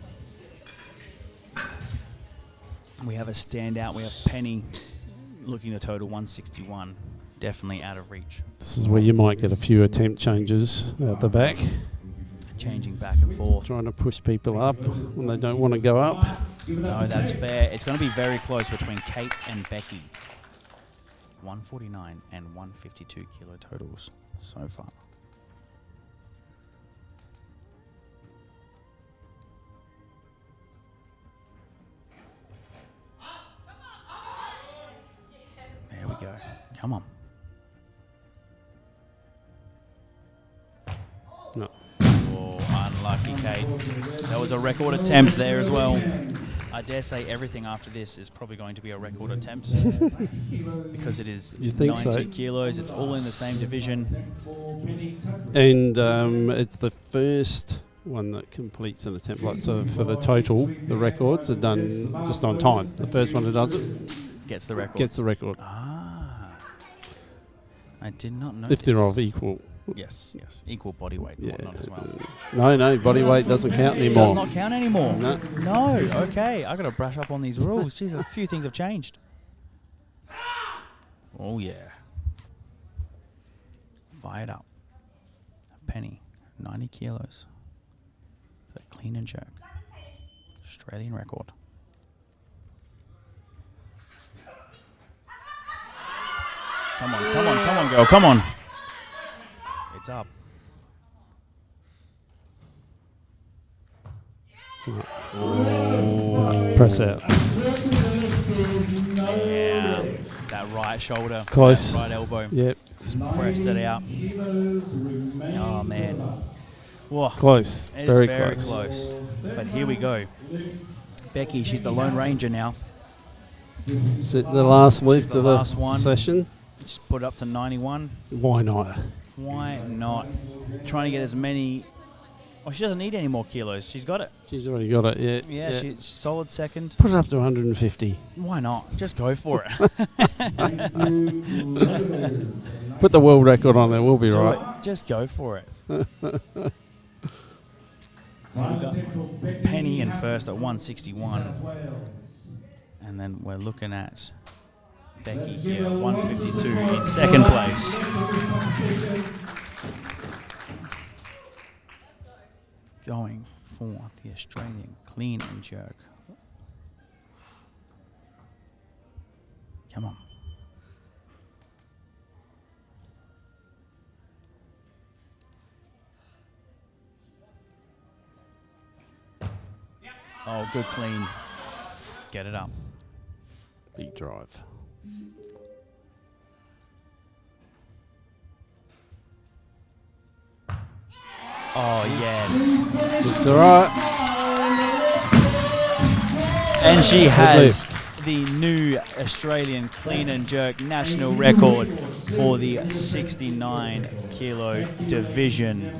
We have a standout. We have Penny looking to total 161. Definitely out of reach. This is where you might get a few attempt changes at the back. Changing back and forth. Trying to push people up when they don't want to go up. No, that's fair. It's going to be very close between Kate and Becky. 149 and 152 kilo totals so far. There we go. Come on. No. Oh, unlucky, Kate. That was a record attempt there as well. I dare say everything after this is probably going to be a record attempt because it is You think 90 so? kilos. It's all in the same division. And it's the first one that completes an attempt. Like, so for the total, the records are done just on time. The first one that does it Gets the record. gets the record. Ah. I did not know If they're this. of equal. Yes, yes. Equal body weight and Yeah. whatnot as well. No, body weight doesn't count Does anymore. not count anymore. No. No, okay. I got to brush up on these rules. Jeez, a few things have changed. Oh, yeah. Fired up. Penny, 90 kilos for clean and jerk. Australian record. Come on, girl, come on. It's up. Press out. Yeah, that right shoulder. Close. That right elbow. Yep. Just pressed it out. Oh, man. Whoa. Close. It is Very very close. close. But here we go. Becky, she's the Lone Ranger now. Is it the last lift the of the last one. session? Just put it up to 91. Why not? Why not? Trying to get as many... Oh, she doesn't need any more kilos. She's got it. She's already got it. Yeah. Yeah, she's solid second. Put it up to 150. Why not? Just go for it. Put the world record on there. We'll be So right. just go for it. So we've got Penny in first at 161. And then we're looking at Becky here at 152 in second place. Going for the Australian clean and jerk. Come on. Oh, good clean. Get it up. Big drive. Oh, yes. Looks all right. And she has the new Australian clean and jerk national record for the 69 kilo division.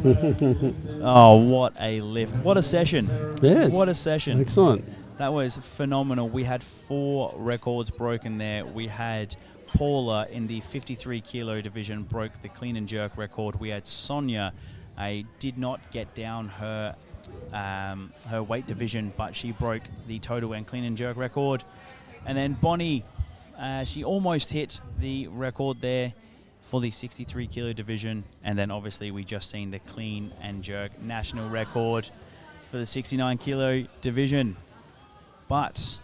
Oh, what a lift. What a session. Yes. What a session. Excellent. That was phenomenal. We had 4 records broken there. We had Paula in the 53 kilo division broke the clean and jerk record. We had Sonia did not get down her her weight division, but she broke the total and clean and jerk record. And then Bonnie, she almost hit the record there for the 63 kilo division. And then obviously we just seen the clean and jerk national record for the 69 kilo division. But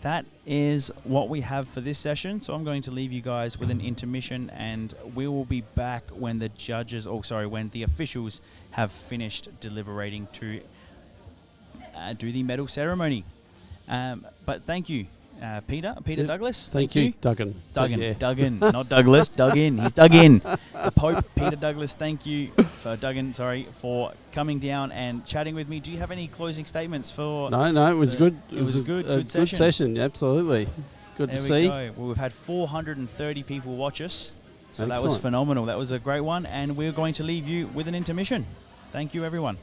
that is what we have for this session. So I'm going to leave you guys with an intermission, and we will be back when the judges, when the officials have finished deliberating to do the medal ceremony. But thank you, Peter Yep. Douglas. Thank you, Duggan. Yeah. Duggan, not Douglas. Dug in. He's dug in. The Pope, Peter Douglas. Thank you for coming down and chatting with me. Do you have any closing statements for? No, it was good. It was a good good session. Absolutely. Good to see. There we go. Well, we've had 430 people watch us, so Excellent. that was phenomenal. That was a great one, and we're going to leave you with an intermission. Thank you, everyone.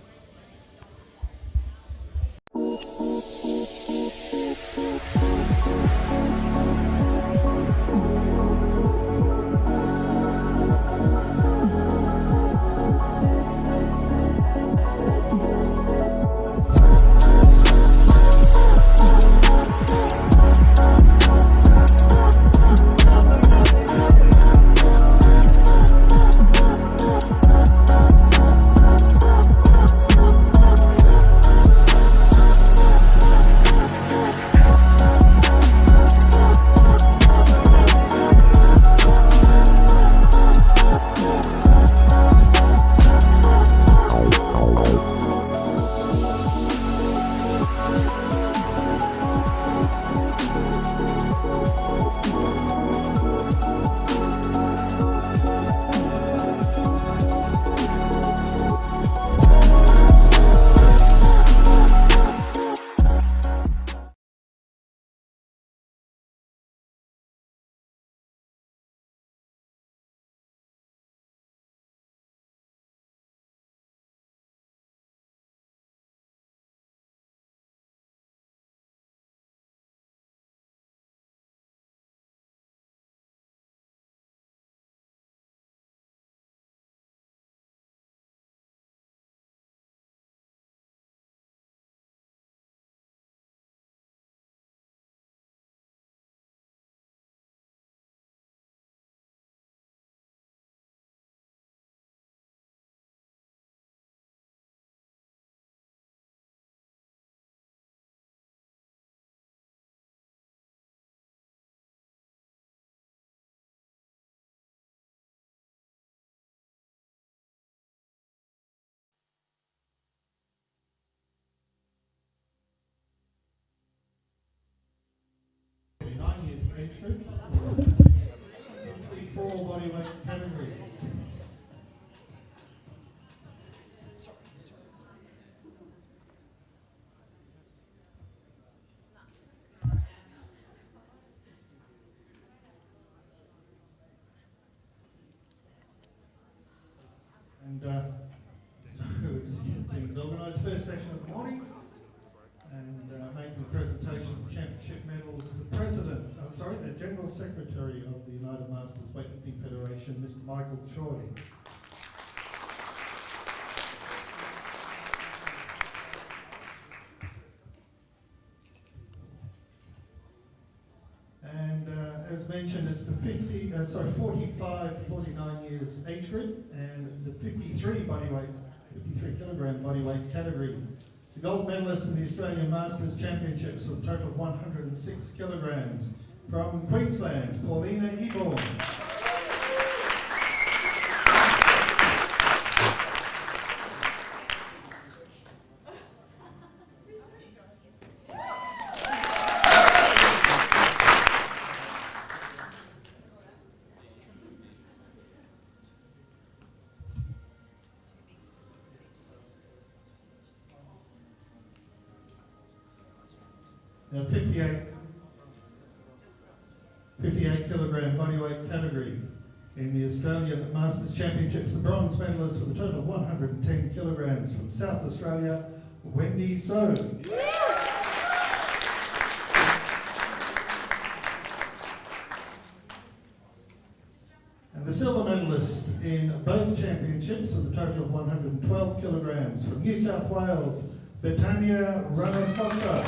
Entry, 4 bodyweight categories. And so we're just getting things organised. First section of the morning. And making the presentation of the championship medals, the General Secretary of the United Masters Weightlifting Federation, Mr. Michael Choi. as mentioned, it's the 45 to 49 years age group and the 53 kilogram bodyweight category. The gold medalist in the Australian Masters Championships with a total of 106 kilograms from Queensland, Paulina Eborn. Now 58 kilogram bodyweight category in the Australian Masters Championships, the bronze medalist with a total of 110 kilograms from South Australia, Wendy So. And the silver medalist in both championships with a total of 112 kilograms from New South Wales, Betania Ramos Costa.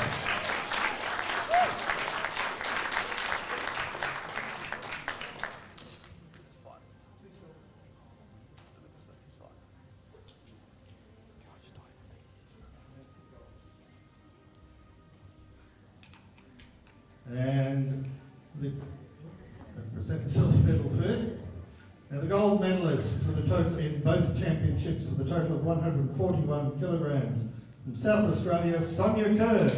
And let's present the silver medal first. Now the gold medalist with a total in both championships with a total of 141 kilograms from South Australia, Sonia Kerr.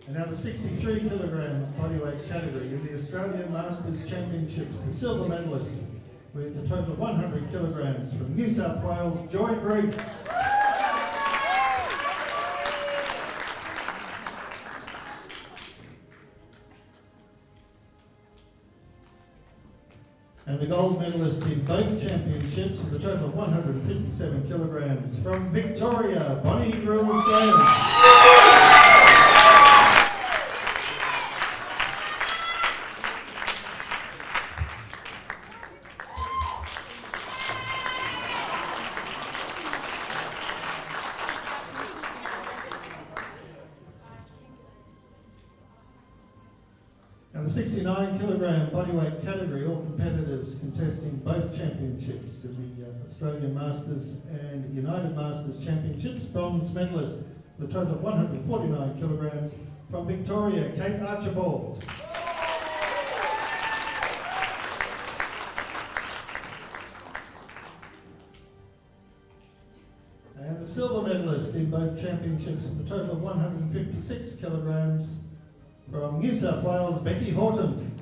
And now the 63 kilogram bodyweight category in the Australian Masters Championships, the silver medalist with a total of 100 kilograms from New South Wales, Joy Briggs. And the gold medalist in both championships with a total of 157 kilograms from Victoria, Bonnie Grills-Graham. And the 69 kilogram bodyweight category, all competitors contesting both championships in the Australian Masters and United Masters Championships, bronze medalist with a total of 149 kilograms from Victoria, Kate Archibald. And the silver medalist in both championships with a total of 156 kilograms from New South Wales, Becky Horton.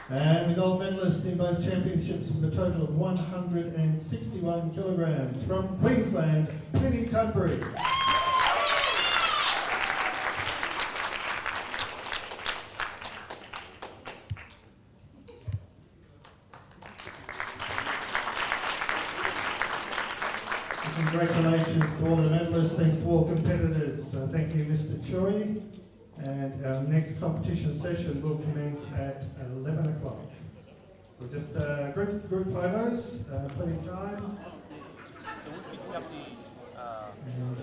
And the gold medalist in both championships with a total of 161 kilograms from Queensland, Penny Tudbury. Congratulations to all the medalists, thanks to all competitors. Thank you, Mr. Choi. And our next competition session will commence at 11 o'clock. So just group photos, plenty of time.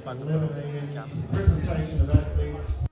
And 11 a.m. presentation of athletes.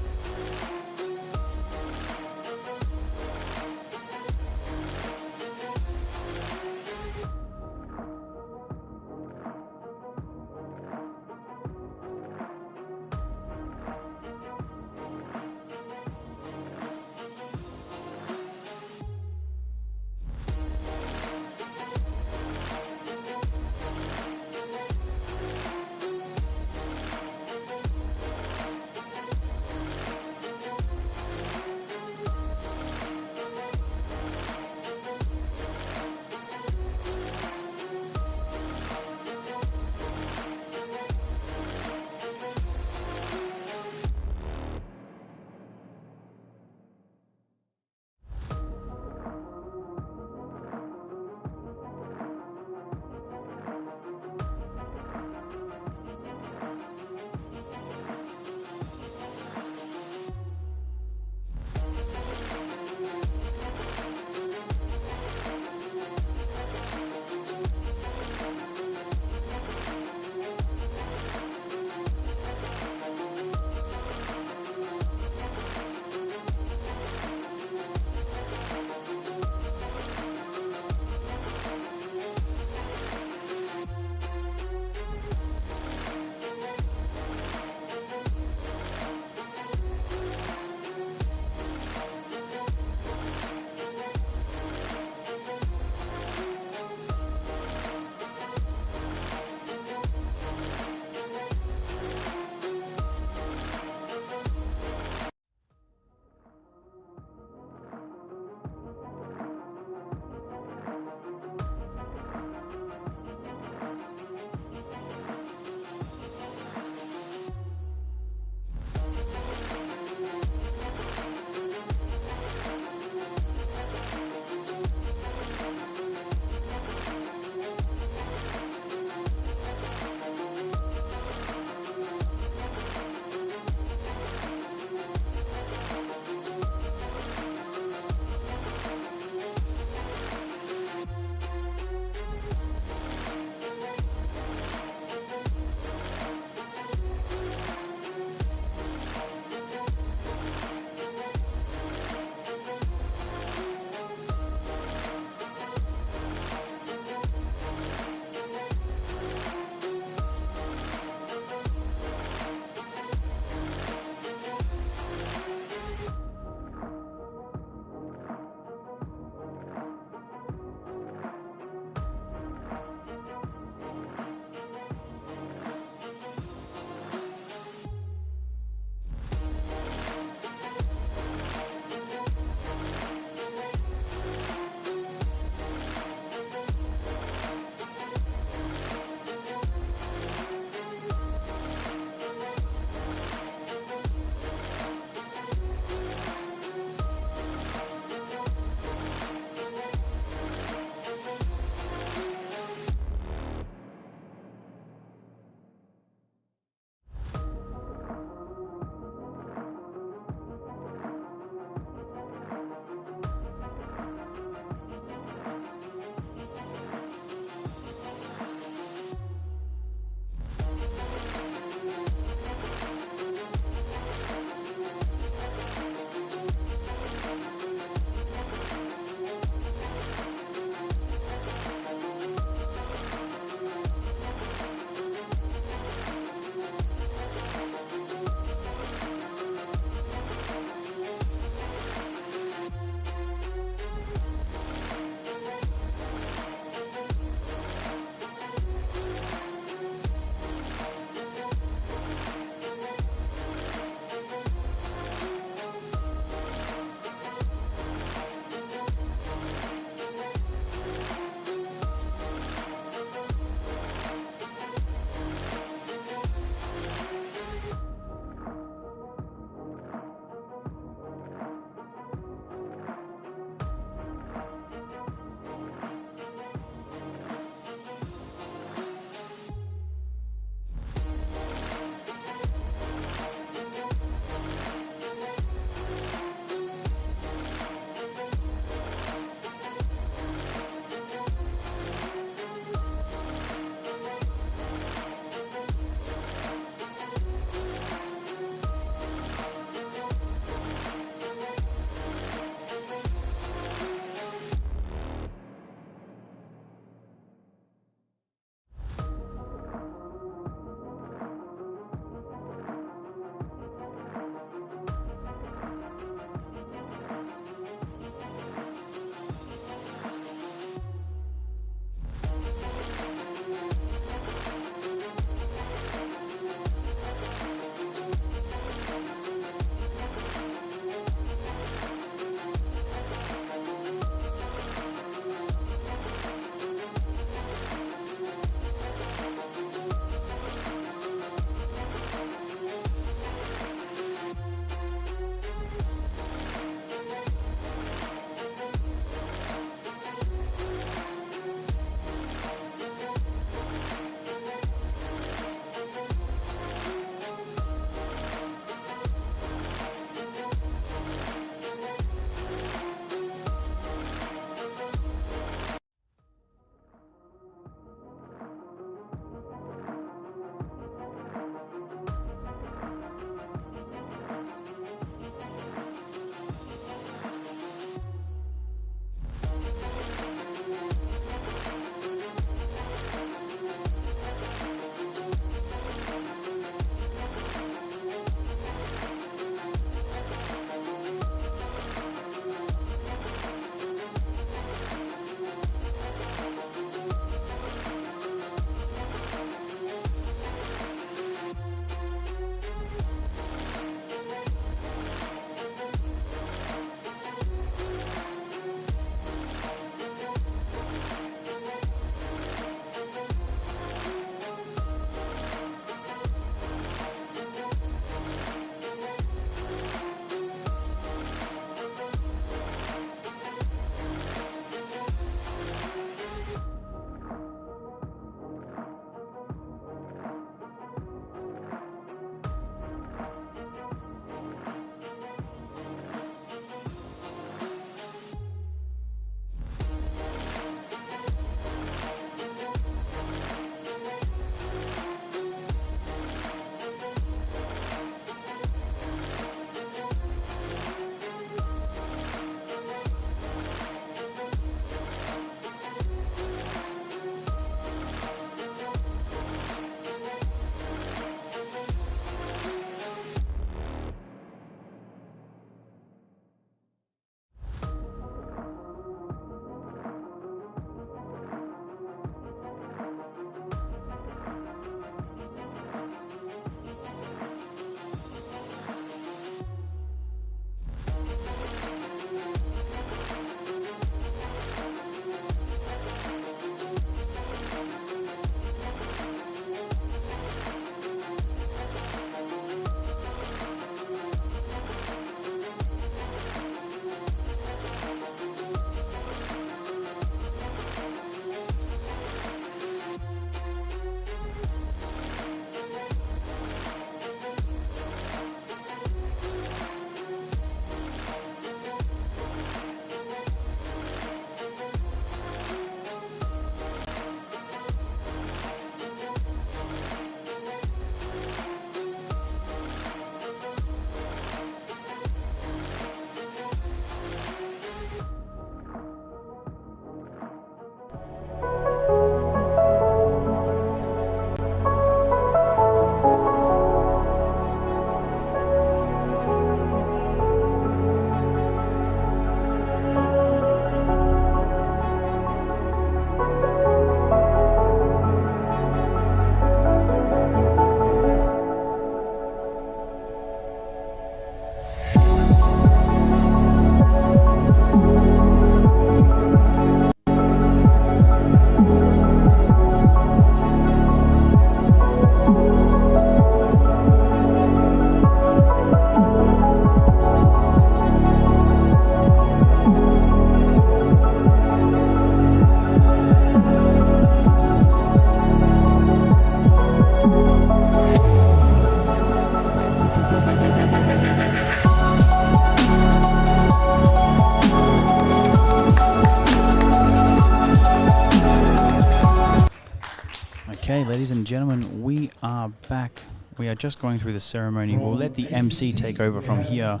Okay, ladies and gentlemen, we are back. We are just going through the ceremony. We'll let the MC take over from here,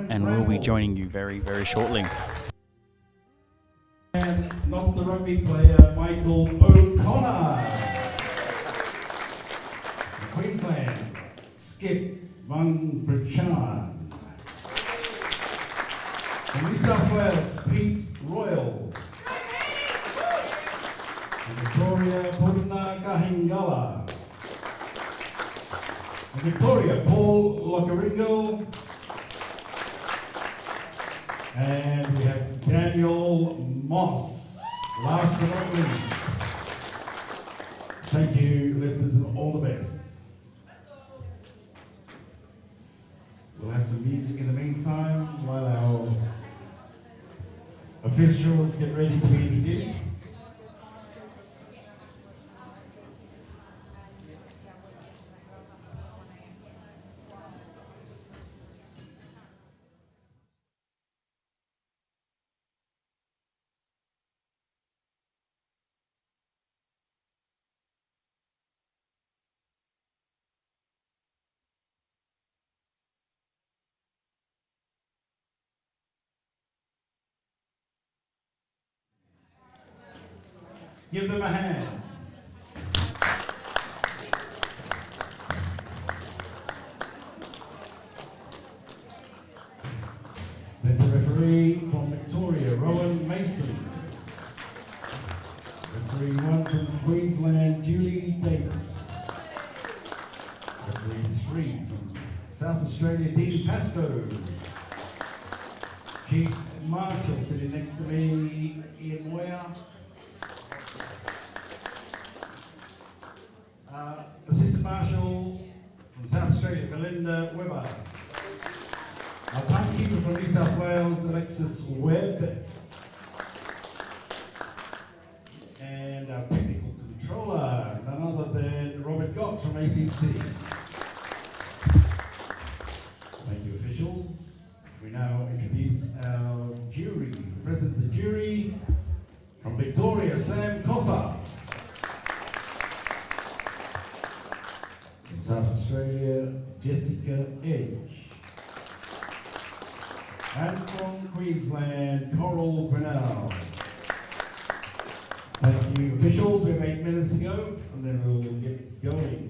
and we'll be joining you very, very shortly. And not the rugby player, Michael O'Connor. Queensland, Skip Van Prechan. From New South Wales, Pete Royal. From Victoria, Purna Kahingala. From Victoria, Paul Locaringo. And we have Daniel Moss, last but not least. Thank you, lifters, and all the best. We'll have some music in the meantime while our officials get ready to be introduced. Give them a hand. Centre referee from Victoria, Rowan Mason. Referee 1 from Queensland, Julie Davis. Referee 3 from South Australia, Dean Pascoe. Chief Marshal sitting next to me, Ian Moyer. Assistant Marshal from South Australia, Belinda Webber. Our timekeeper from New South Wales, Alexis Webb. And our technical controller, none other than Robert Gott from ACT. Thank you, officials. We now introduce our jury. The president of the jury from Victoria, Sam Coffer. From South Australia, Jessica Edge. And from Queensland, Coral Grinnell. Thank you, officials. We have 8 minutes to go, and then we'll get going.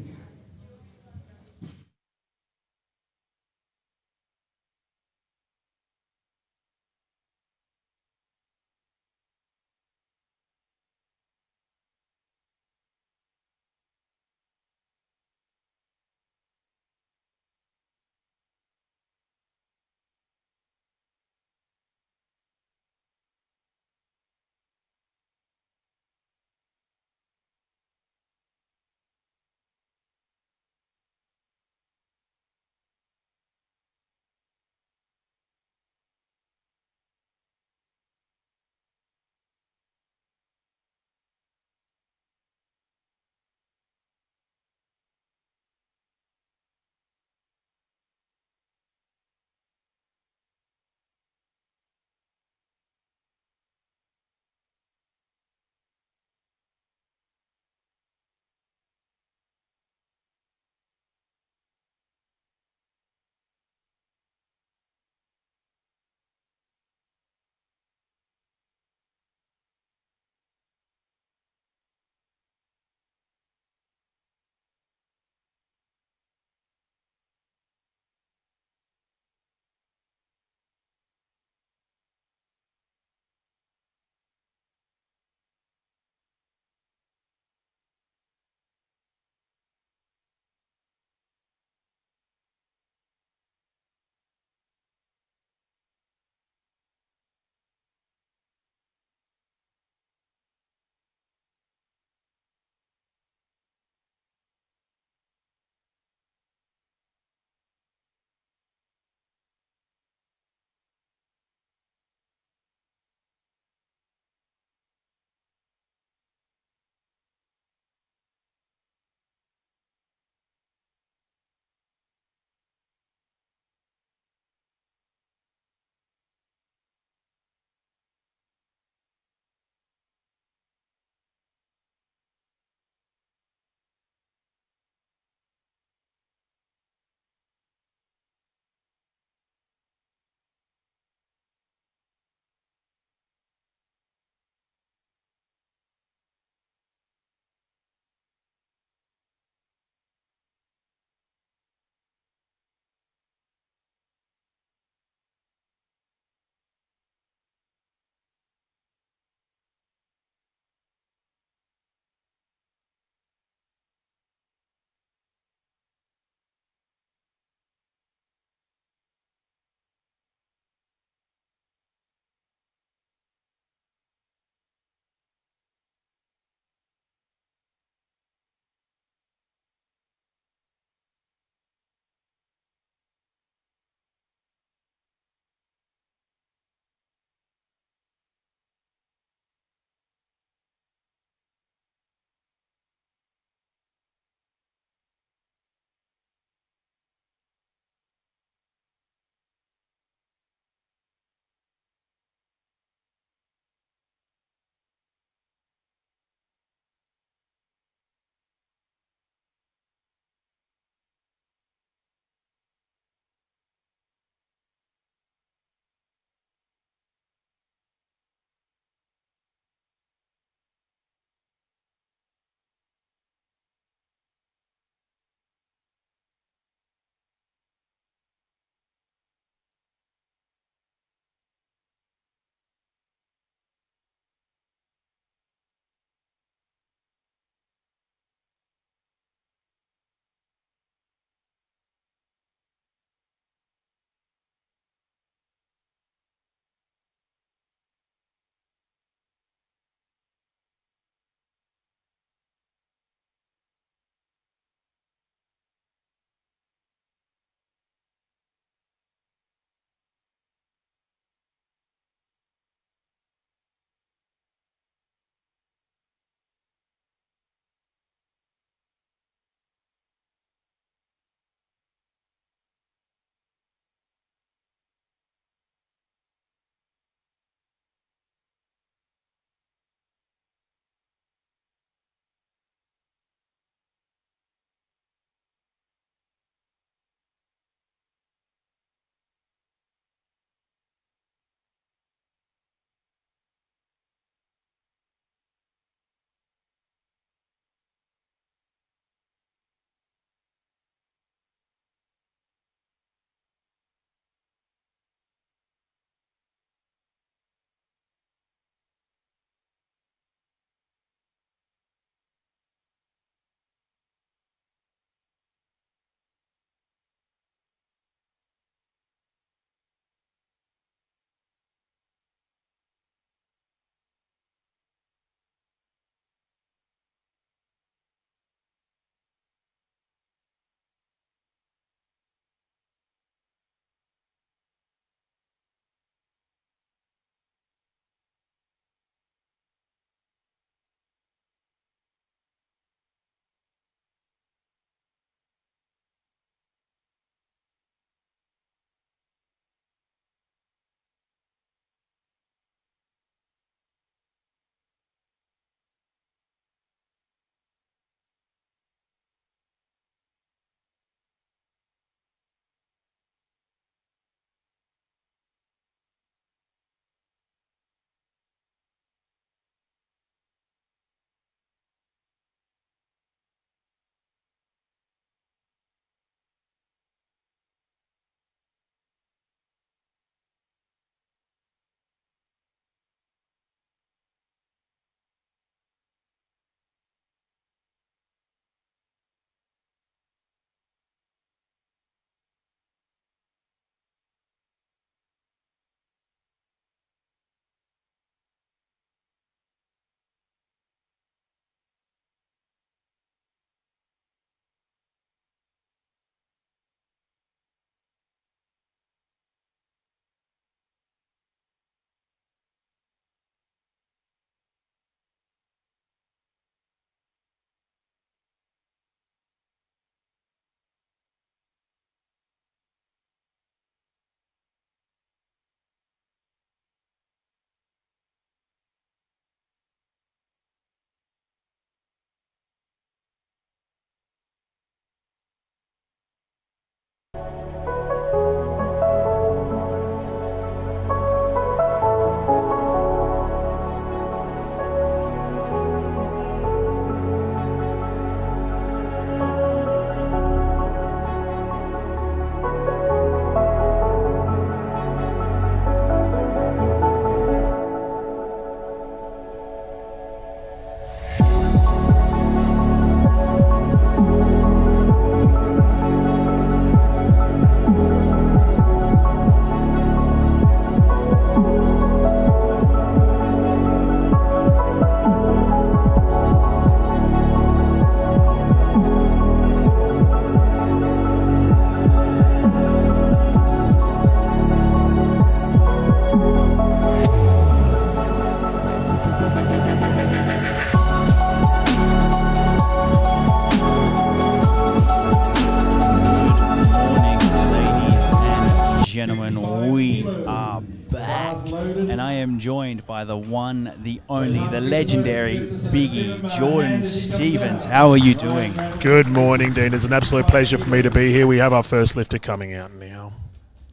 am joined by the one, the only, the legendary Biggie, Jordan Stevens. How are you doing? Good morning, Dean. It's an absolute pleasure for me to be here. We have our first lifter coming out now.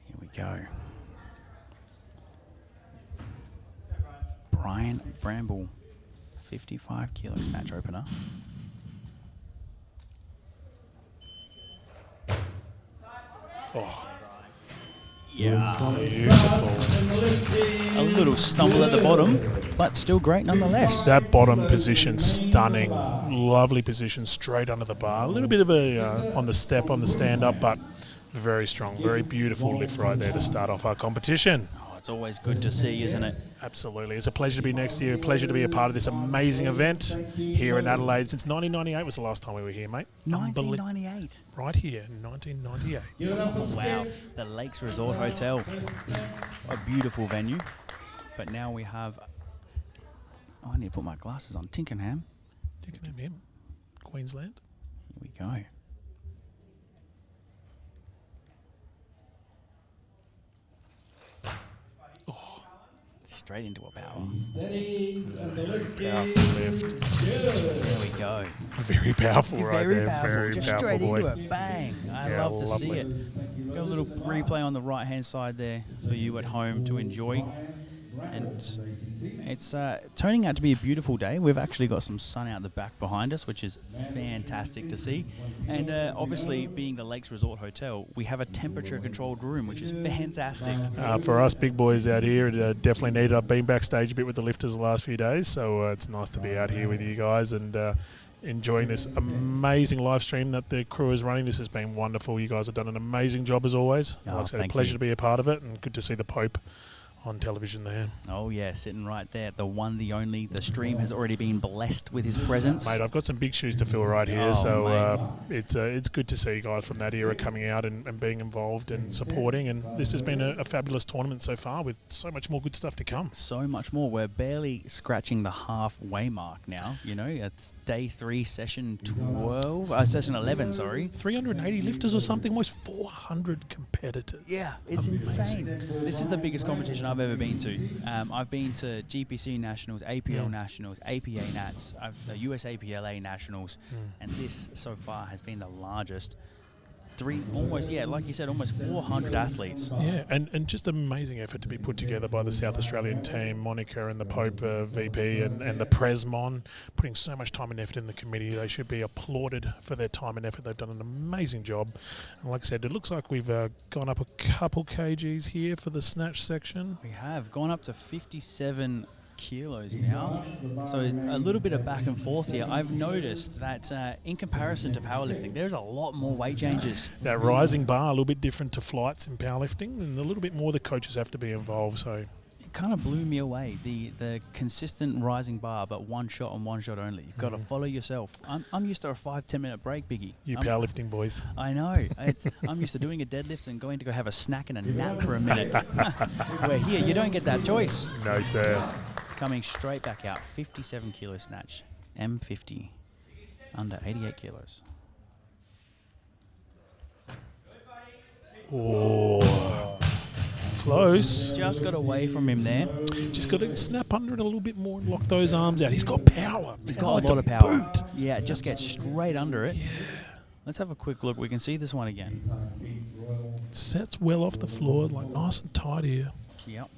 Here we go. Brian Bramble, 55 kilo snatch opener. Oh, Yeah. beautiful. A little stumble at the bottom, but still great nonetheless. That bottom position, stunning. Lovely position, straight under the bar. A little bit of a on the step, on the stand-up, but very strong. Very beautiful lift right there to start off our competition. Oh, it's always good to see, isn't it? Absolutely. It's a pleasure to be next to you. A pleasure to be a part of this amazing event here in Adelaide. Since 1998 was the last time we were here, mate. 1998. Right here, 1998. Oh, wow. The Lakes Resort Hotel. A beautiful venue. But now we have... Oh, I need to put my glasses on. Tinkenham. Tickenham, Queensland. Here we go. Straight into a power. Powerful lift. There we go. Very powerful right Very there. powerful. Very Just powerful straight boy. into it. Bang. I Yeah, love to see lovely. it. Got a little replay on the right-hand side there for you at home to enjoy. And it's turning out to be a beautiful day. We've actually got some sun out the back behind us, which is fantastic to see. And obviously, being the Lakes Resort Hotel, we have a temperature-controlled room, which is fantastic. For us big boys out here, it definitely needed. I've been backstage a bit with the lifters the last few days, so it's nice to be out here with you guys and enjoying this amazing live stream that the crew is running. This has been wonderful. You guys have done an amazing job as always. Oh, Like I said, a thank pleasure you. to be a part of it, and good to see the Pope on television there. Oh, yeah, sitting right there. The one, the only. The stream has already been blessed with his presence. Mate, I've got some big shoes to fill right here, Oh, so it's good to see guys from that era coming out and being involved and supporting, and this has been a fabulous tournament so far with so much more good stuff to come. So much more. We're barely scratching the halfway mark now. You know, it's day 3, session 12. Session 11, sorry. 380 lifters or something, almost 400 competitors. Yeah, it's insane. This is the biggest competition I've ever been to. I've been to GPC Nationals, APL Nationals, APA Nats, US APLA Nationals, and this so far has been the largest. Like you said, almost 400 athletes. Yeah, and just an amazing effort to be put together by the South Australian team, Monica and the Pope VP and the Presmon, putting so much time and effort in the committee. They should be applauded for their time and effort. They've done an amazing job. And like I said, it looks like we've gone up a couple kgs here for the snatch section. We have gone up to 57 kilos now, so a little bit of back and forth here. I've noticed that in comparison to powerlifting, there's a lot more weight changes. That rising bar, a little bit different to flights in powerlifting, and a little bit more the coaches have to be involved. So It kind of blew me away, the consistent rising bar, but one shot and one shot only. You've got to follow yourself. I'm used to a 5-10 minute break, Biggie. you powerlifting boys. I know. I'm used to doing a deadlift and going to go have a snack and a nap for a minute. Where here, you don't get that choice. No, sir. Coming straight back out, 57 kilo snatch, M50, under 88 kilos. Oh, close. Just got away from him there. Just got to snap under it a little bit more and lock those arms out. He's got power. He's got a lot of power. Yeah, just get straight under it. Let's have a quick look. We can see this one again. Sets well off the floor, like nice and tight here. Yep.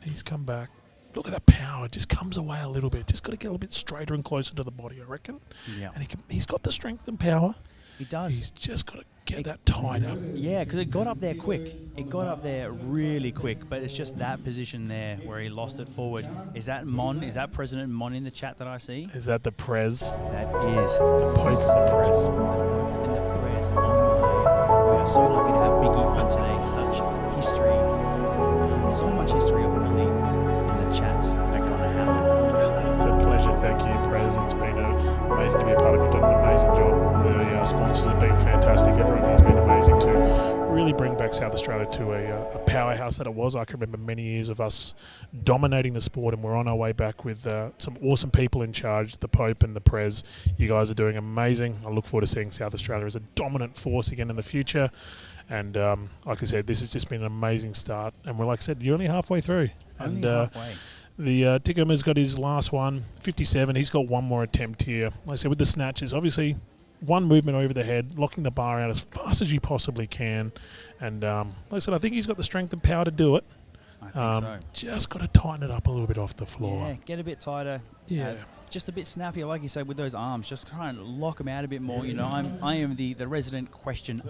He's come back. Look at that power. Just comes away a little bit. Just got to get a little bit straighter and closer to the body, I reckon. Yeah. And he's got the strength and power. He does. He's just got to get that tighter. Yeah, because it got up there quick. It got up there really quick, but it's just that position there where he lost it forward. Is that Mon? Is that President Mon in the chat that I see? Is that the Prez? That is. The Pope and the Prez. And the prayers. Oh my. We are so lucky to have Biggie on today. Such history. So much history of Willie in the chats that gonna happen. It's a pleasure. Thank you, Prez. It's been amazing to be a part of it. You've done an amazing job. The sponsors have been fantastic. Everyone has been amazing to really bring back South Australia to a powerhouse that it was. I can remember many years of us dominating the sport, and we're on our way back with some awesome people in charge, the Pope and the Prez. You guys are doing amazing. I look forward to seeing South Australia as a dominant force again in the future. And like I said, this has just been an amazing start. And we're, like I said, you're only halfway through. Only halfway. The Tickham got his last one, 57. He's got one more attempt here. Like I said, with the snatches, obviously one movement over the head, locking the bar out as fast as you possibly can. And like I said, I think he's got the strength and power to do it. I think so. Just got to tighten it up a little bit off the floor. Yeah, get a bit tighter. Yeah. Just a bit snappier, like you said, with those arms. Just try and lock them out a bit more. You know, I am the resident question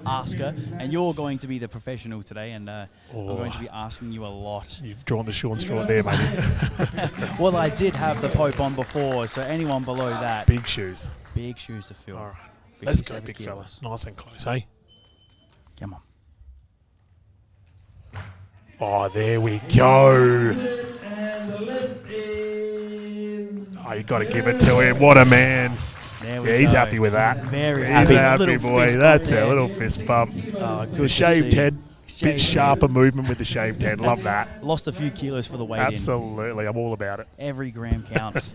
asker, and you're going to be the professional today, and I'm going to be asking you a lot. You've drawn the short straw there, mate. Well, I did have the Pope on before, so anyone below that. Big shoes. Big shoes to fill. All right. Let's go, 57 big kilos. fella. Nice and close, eh? Come on. Oh, there we go. And the lift is... Oh, you got to give it to him. What a man. There we Yeah, he's go. happy with that. Very He's happy. a happy Little boy. fist bump That's there. a little fist bump. Oh, good The to shaved see. head. Bit Shaved sharper movement with the shaved head. Love that. Lost a few kilos for the weight in. Absolutely. I'm all about it. Every gram counts.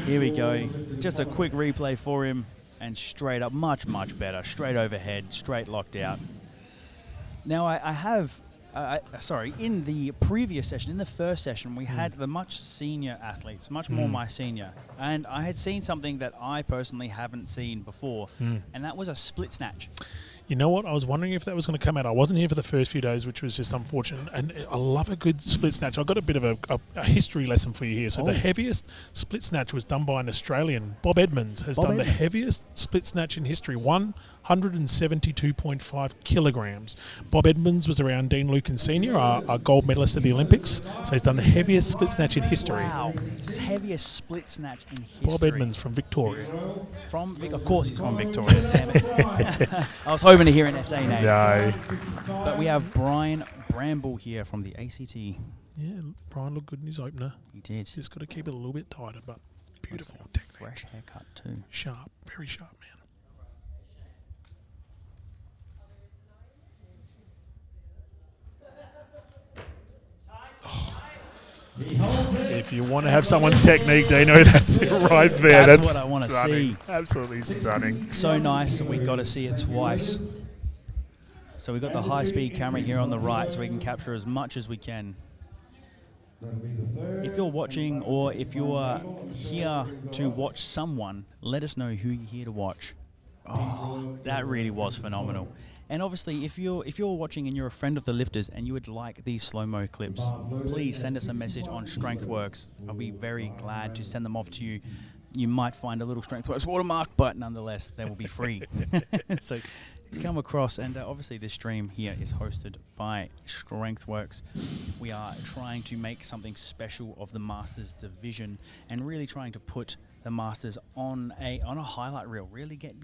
Here we go. Just a quick replay for him, and straight up, much better. Straight overhead, straight locked out. Now I have, in the previous session, in the first session, we had the much senior athletes, much more my senior, and I had seen something that I personally haven't seen before, and that was a split snatch. You know what? I was wondering if that was going to come out. I wasn't here for the first few days, which was just unfortunate. And I love a good split snatch. I've got a bit of a history lesson for you here. So the heaviest split snatch was done by an Australian. Bob Edmonds has done the heaviest split snatch in history, 172.5 kilograms. Bob Edmonds was around Dean Lucan Sr., our gold medalist at the Olympics. So he's done the heaviest split snatch in history. Wow, heaviest split snatch in history. Bob Edmonds from Victoria. Of course he's from Victoria, damn it. I was hoping to hear an SA name. No. But we have Brian Bramble here from the ACT. Yeah, Brian looked good in his opener. He did. Just got to keep it a little bit tighter, but beautiful Looks like a technique. fresh haircut too. Sharp, very sharp, man. If you want to have someone's technique, Dino, that's it right there. That's what I want to stunning. see. Absolutely stunning. So nice that we got to see it twice. So we've got the high-speed camera here on the right, so we can capture as much as we can. If you're watching, or if you're here to watch someone, let us know who you're here to watch. Oh, that really was phenomenal. And obviously, if you're watching and you're a friend of the lifters and you would like these slow-mo clips, please send us a message on StrengthWorks. I'll be very glad to send them off to you. You might find a little StrengthWorks watermark, but nonetheless, they will be free. So come across, and obviously this stream here is hosted by StrengthWorks. We are trying to make something special of the Masters division and really trying to put the Masters on a highlight reel, really get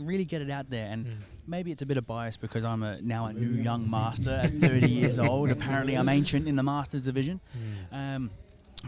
it out there. And maybe it's a bit of bias because I'm now a new young master at 30 years old. Apparently I'm ancient in the Masters division.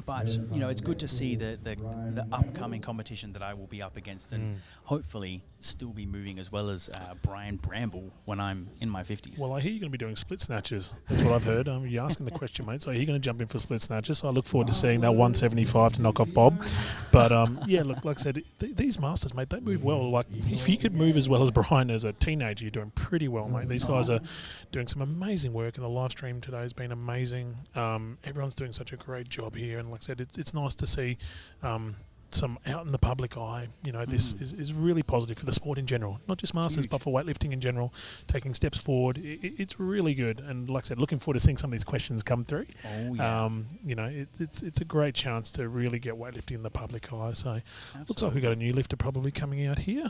But you know, it's good to see the upcoming competition that I will be up against, and hopefully still be moving as well as Brian Bramble when I'm in my 50s. Well, I hear you're going to be doing split snatches. That's what I've heard. You're asking the question, mate. So I hear you're going to jump in for split snatches. So I look forward to seeing that 175 to knock off Bob. But yeah, look, like I said, these masters, mate, they move well. Like if you could move as well as Brian as a teenager, you're doing pretty well, mate. These guys are doing some amazing work, and the live stream today has been amazing. Everyone's doing such a great job here, and like I said, it's nice to see some out in the public eye. You know, this is really positive for the sport in general, not just masters, but for weightlifting in general, taking steps forward. It's really good, and like I said, looking forward to seeing some of these questions come through. Oh yeah. You know, it's a great chance to really get weightlifting in the public eye. So looks like we've got a new lifter probably coming out here.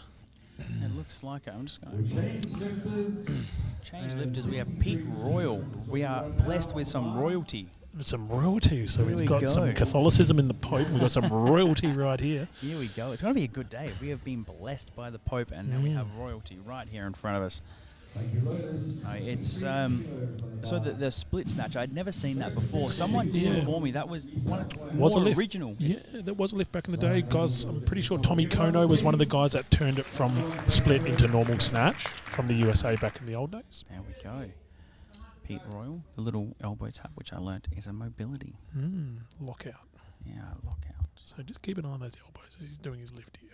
It looks like it. I'm just going to change lifters. We have Pete Royal. We are blessed with some royalty. Some royalty. So Here we've we got go. some Catholicism in the Pope. We've got some royalty right here. Here we go. It's going to be a good day. We have been blessed by the Pope, and now we have royalty right here in front of us. It's so the split snatch. I'd never seen that before. Someone did inform me that was one of the Was a more lift. original. Yeah, there was a lift back in the day. Guys, I'm pretty sure Tommy Kono was one of the guys that turned it from split into normal snatch from the USA back in the old days. There we go. Pete Royal, the little elbow tap, which I learnt is a mobility. Lockout. Yeah, lockout. So just keep an eye on those elbows as he's doing his lift here.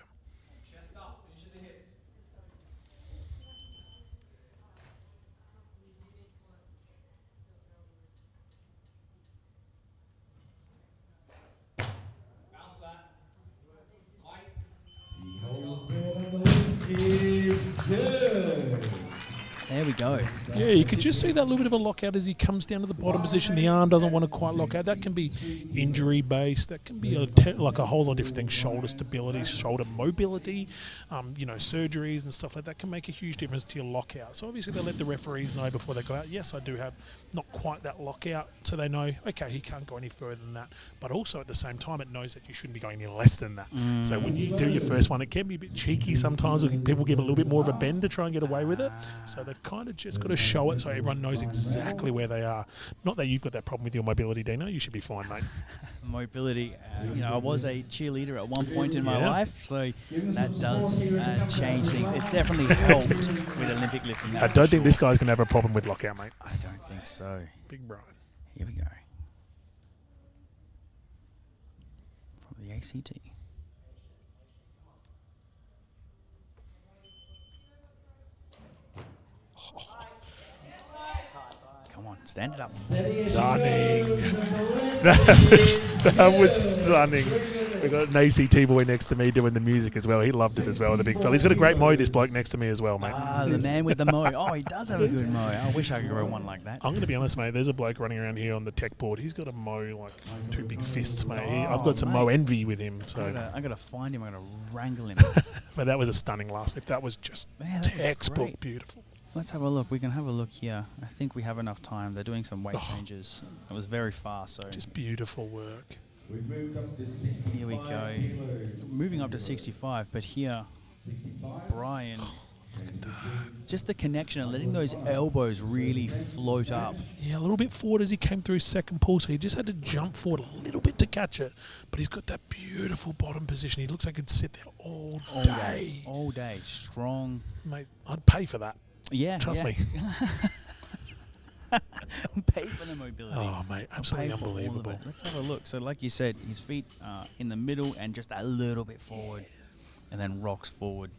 we go. Yeah, you could just see that little bit of a lockout as he comes down to the bottom position. The arm doesn't want to quite lock out. That can be injury-based. That can be like a whole lot of different things. Shoulder stability, shoulder mobility, surgeries and stuff like that can make a huge difference to your lockout. So obviously they let the referees know before they go out, yes, I do have not quite that lockout, so they know, okay, he can't go any further than that. But also at the same time, it knows that you shouldn't be going any less than that. So when you do your first one, it can be a bit cheeky sometimes. People give a little bit more of a bend to try and get away with it. So they've kind of just got to show it so everyone knows exactly where they are. Not that you've got that problem with your mobility, Dino. You should be fine, mate. Mobility, I was a cheerleader at one point in my life, so that does change things. It definitely helped with Olympic lifting. I don't think this guy's going to have a problem with lockout, mate. I don't think so. Big Brian. Here we go. From the ACT. Come on, stand it up. Stunning. That was stunning. We've got an ACT boy next to me doing the music as well. He loved it as well, the big fella. He's got a great mo, this bloke next to me as well, mate. The man with the mo. Oh, he does have a good mo. I wish I could grow one like that. I'm going to be honest, mate. There's a bloke running around here on the tech board. He's got a mo like two big fists, mate. I've got some mo envy with him. So I got to find him. I got to wrangle him. But that was a stunning last lift. That was just textbook beautiful. Let's have a look. We can have a look here. I think we have enough time. They're doing some weight changes. It was very fast. So just beautiful work. We've moved up to 65 here we go. kilos. Moving up to 65, but here, 65. Brian, just the connection and letting those elbows really float up. Yeah, a little bit forward as he came through second pull, so he just had to jump forward a little bit to catch it. But he's got that beautiful bottom position. He looks like he could sit there all day. All day. Strong. Mate, I'd pay for that. Yeah. Trust me. Pay for the mobility. Oh, mate, absolutely unbelievable. Let's have a look. So like you said, his feet are in the middle and just a little bit forward and then rocks forward.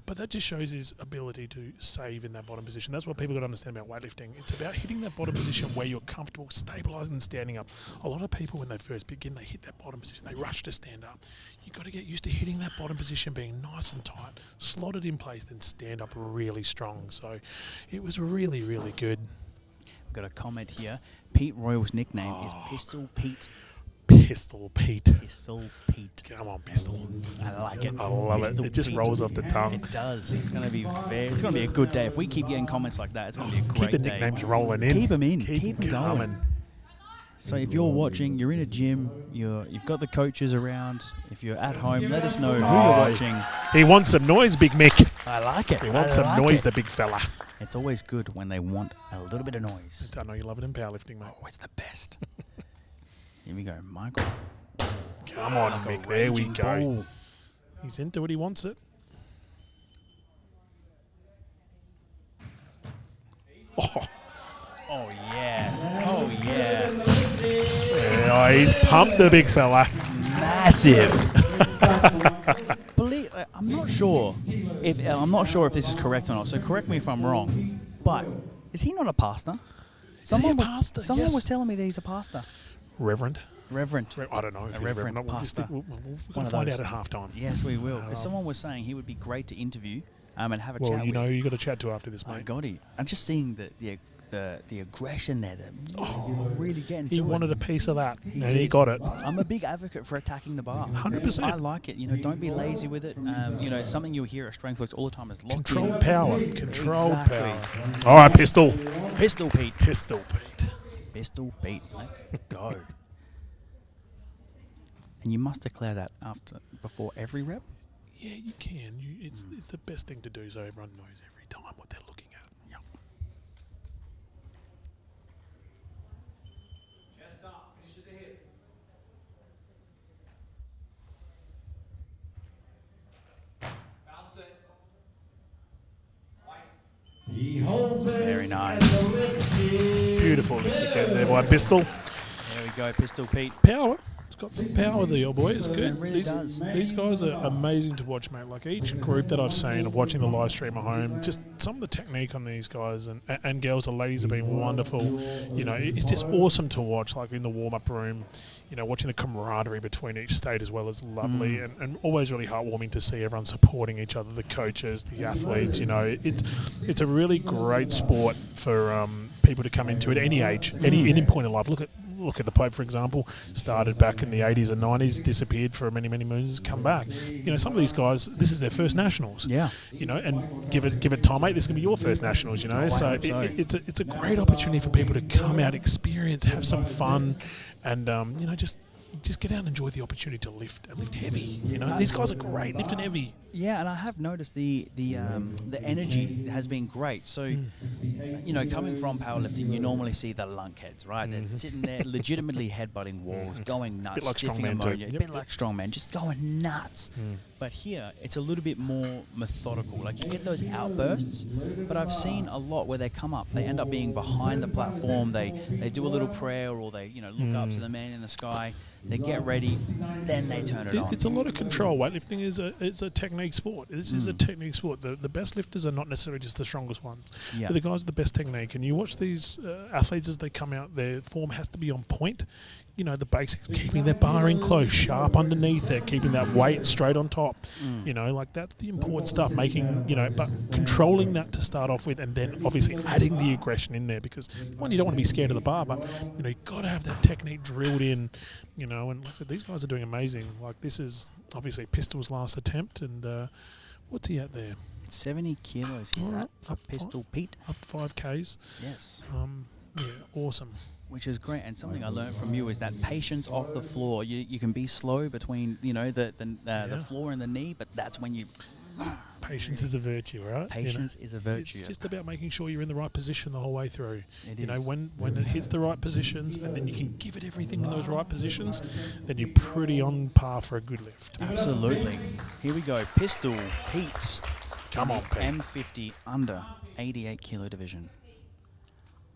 But that just shows his ability to save in that bottom position. That's what people got to understand about weightlifting. It's about hitting that bottom position where you're comfortable, stabilising and standing up. A lot of people, when they first begin, they hit that bottom position. They rush to stand up. You've got to get used to hitting that bottom position, being nice and tight, slotted in place, then stand up really strong. So it was really, really good. We've got a comment here. Pete Royal's nickname is Pistol Pete. Pistol Pete. Pistol Pete. Come on, Pistol. I like it. I love Pistol it. It just Pete. rolls off the tongue. It does. It's going to be a good day. If we keep getting comments like that, it's going to be a great day. Keep the nicknames rolling in. Keep them in. Keep them going. coming. So if you're watching, you're in a gym, you've got the coaches around. If you're at home, let us know who you're watching. He wants some noise, Big Mick. I like it. He wants some noise, the big fella. It's always good when they want a little bit of noise. I know you love it in powerlifting, mate. Oh, it's the best. Here we go, Michael. Come on, Like a Mick. There we raging go. bull. He's into it. He wants it. Oh yeah. Oh yeah. Yeah, he's pumped, the big fella. Massive. I'm not sure if this is correct or not. So correct me if I'm wrong. But is he not a pastor? Someone was telling me that he's a pastor. Reverend. I don't know if A he's reverend We'll pastor. We'll find out at halftime. Yes, we will. Because someone was saying he would be great to interview and have a chat with. Well, you know, you got to chat to after this, mate. I got it. I'm just seeing the aggression there. Really getting to He it. wanted a piece of that, and did. he got it. I'm a big advocate for attacking the bar. 100%. I like it. Don't be lazy with it. Something you'll hear at Strength Works all the time is locked Controlled in. power. Controlled Exactly. power. All right, Pistol. Pistol Pete. Pistol Pete. Pistol Pete. Let's go. And you must declare that before every rep? Yeah, you can. It's the best thing to do so everyone knows every time what they're looking at. Yep. Chest up, finish at the hip. Bounce it. Wait. He holds it. Very nice. Beautiful lift again there by Pistol. There we go, Pistol Pete. Power. It's got some power, the old boy. It's good. It really does. These guys are amazing to watch, mate. Like each group that I've seen of watching the live stream at home, just some of the technique on these guys and girls, the ladies have been wonderful. You know, it's just awesome to watch, like in the warm-up room, you know, watching the camaraderie between each state as well as lovely and always really heartwarming to see everyone supporting each other, the coaches, the athletes, you know. It's a really great sport for people to come into at any age, any point in life. Look at the Pope, for example. Started back in the 80s and 90s, disappeared for many moons, has come back. You know, some of these guys, this is their first nationals. Yeah. You know, and give it time, mate. This is gonna be your first nationals. You know, so it's a great opportunity for people to come out, experience, have some fun, and you know, just get out and enjoy the opportunity to lift heavy. You know, these guys are great, lifting heavy. Yeah, and I have noticed the energy has been great. So, you know, coming from powerlifting, you normally see the lunkheads, right? They're sitting there legitimately headbutting walls, going nuts, bit like stiffing strongman ammonia, too. a bit like strongman, just going nuts. But here, it's a little bit more methodical. Like, you get those outbursts, but I've seen a lot where they come up, they end up being behind the platform, they do a little prayer, or they, you know, look up to the man in the sky, they get ready, then they turn it on. It's a lot of control. Weightlifting is a technique sport. This is a technique sport. The best lifters are not necessarily just the strongest ones. Yeah. They're the guys with the best technique. And you watch these athletes as they come out, their form has to be on point. You know, the basics, keeping their bar in close, sharp underneath it, keeping that weight straight on top. You know, like that's the important stuff, making, you know, but controlling that to start off with, and then obviously adding the aggression in there, because one, you don't want to be scared of the bar, but, you know, you've got to have that technique drilled in, you know, and like I said, these guys are doing amazing. Like, this is obviously Pistol's last attempt, and what's he at there? 70 kilos he's All right, at for Pistol Pete. Up 5Ks. Yes. Yeah, awesome. Which is great, and something I learned from you is that patience off the floor. You can be slow between, you know, the floor and the knee, but that's when you. Patience is a virtue, right? Patience is a virtue. It's just about making sure you're in the right position the whole way through. It know, is. when it hits the right positions, and then you can give it everything in those right positions, then you're pretty on par for a good lift. Absolutely. Here we go. Pistol Pete. Come on, Pete. M50 under 88 kilo division.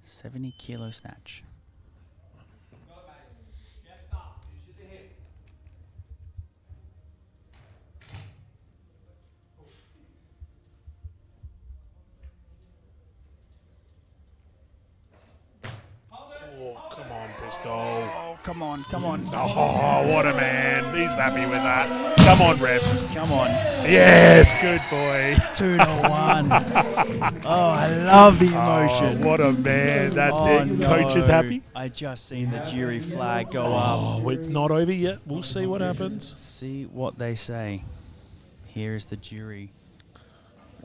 70 kilo snatch. Oh, come on, Pistol. Oh, come on, come on. Oh, what a man. He's happy with that. Come on, refs. Come on. Yes, good boy. 2-1. Oh, I love the emotion. Oh, what a man. That's Oh, it. no. Coach is happy. I just seen the jury flag go up. Oh, it's not over yet. We'll see what happens. See what they say. Here is the jury.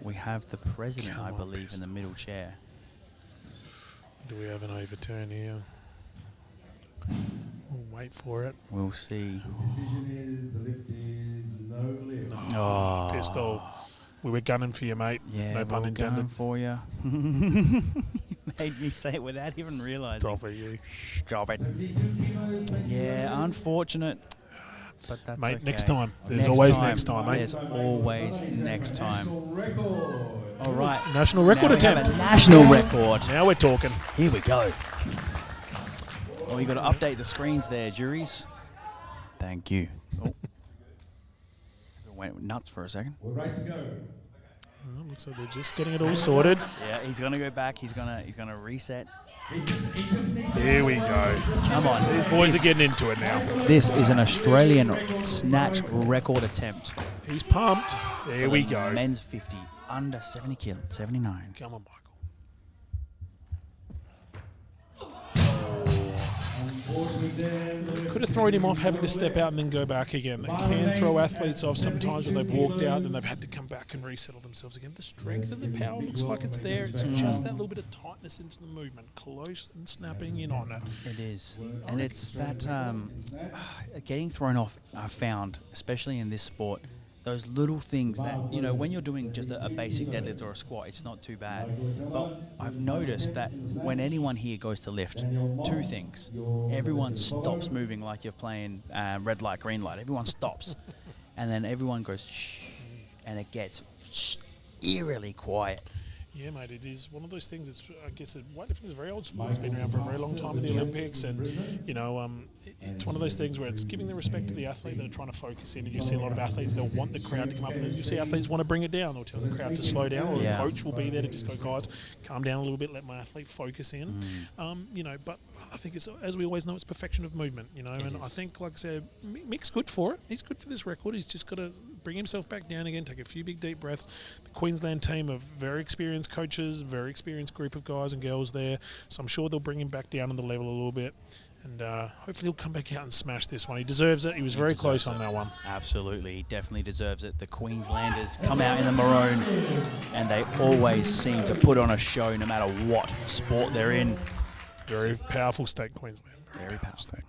We have the president, Come I on, believe, Pistol. in the middle chair. Do we have an overturn here? We'll wait for it. We'll see. Decision is, the lift is no lift. Oh, Pistol. We were gunning for you, mate. Yeah, no pun well intended. done for you. You made me say it without even realizing. Top of you. Stop it. 72 kilos. Thank you very Yeah, much. unfortunate. But that's Mate, okay. next time. There's always next time, mate. There's always next time. National record. All right. National record Now we have attempt. a national record. Now we're talking. Here we go. Oh, you got to update the screens there, juries. Thank you. Oh. Went nuts for a second. We're ready to go. Well, looks like they're just getting it all sorted. Yeah, he's gonna go back. He's gonna reset. Here we go. Come on, These boys are getting into it now. This is an Australian snatch record attempt. He's pumped. There for we the go. Men's 50 under 70 kilo, 79. Come on, Michael. Could have thrown him off having to step out and then go back again. They can throw athletes off sometimes when they've walked out and they've had to come back and resettle themselves again. The strength and the power looks like it's there. It's just that little bit of tightness into the movement, close and snapping in on it. It is, and it's that getting thrown off. I found, especially in this sport, those little things that, you know, when you're doing just a basic deadlift or a squat, it's not too bad. But I've noticed that when anyone here goes to lift, two things. Everyone stops moving like you're playing red light, green light. Everyone stops. And then everyone goes, shh, and it gets eerily quiet. Yeah, mate, it is one of those things. I guess weightlifting is a very old sport. It's been around for a very long time in the Olympics, and it's one of those things where it's giving the respect to the athlete that are trying to focus in. And you see a lot of athletes, they'll want the crowd to come up, and you see athletes want to bring it down. They'll tell the crowd to slow down, or the coach will be there to just go, guys, calm down a little bit, let my athlete focus in. But I think it's, as we always know, it's perfection of movement. I think, like I said, Mick's good for it. He's good for this record. He's just got to bring himself back down again, take a few big deep breaths. The Queensland team are very experienced coaches, very experienced group of guys and girls there, so I'm sure they'll bring him back down on the level a little bit, and hopefully he'll come back out and smash this one. He deserves it. He was very close on that one. Absolutely, he definitely deserves it. The Queenslanders come out in the maroon, and they always seem to put on a show no matter what sport they're in. Very powerful state, Queensland. Very powerful state.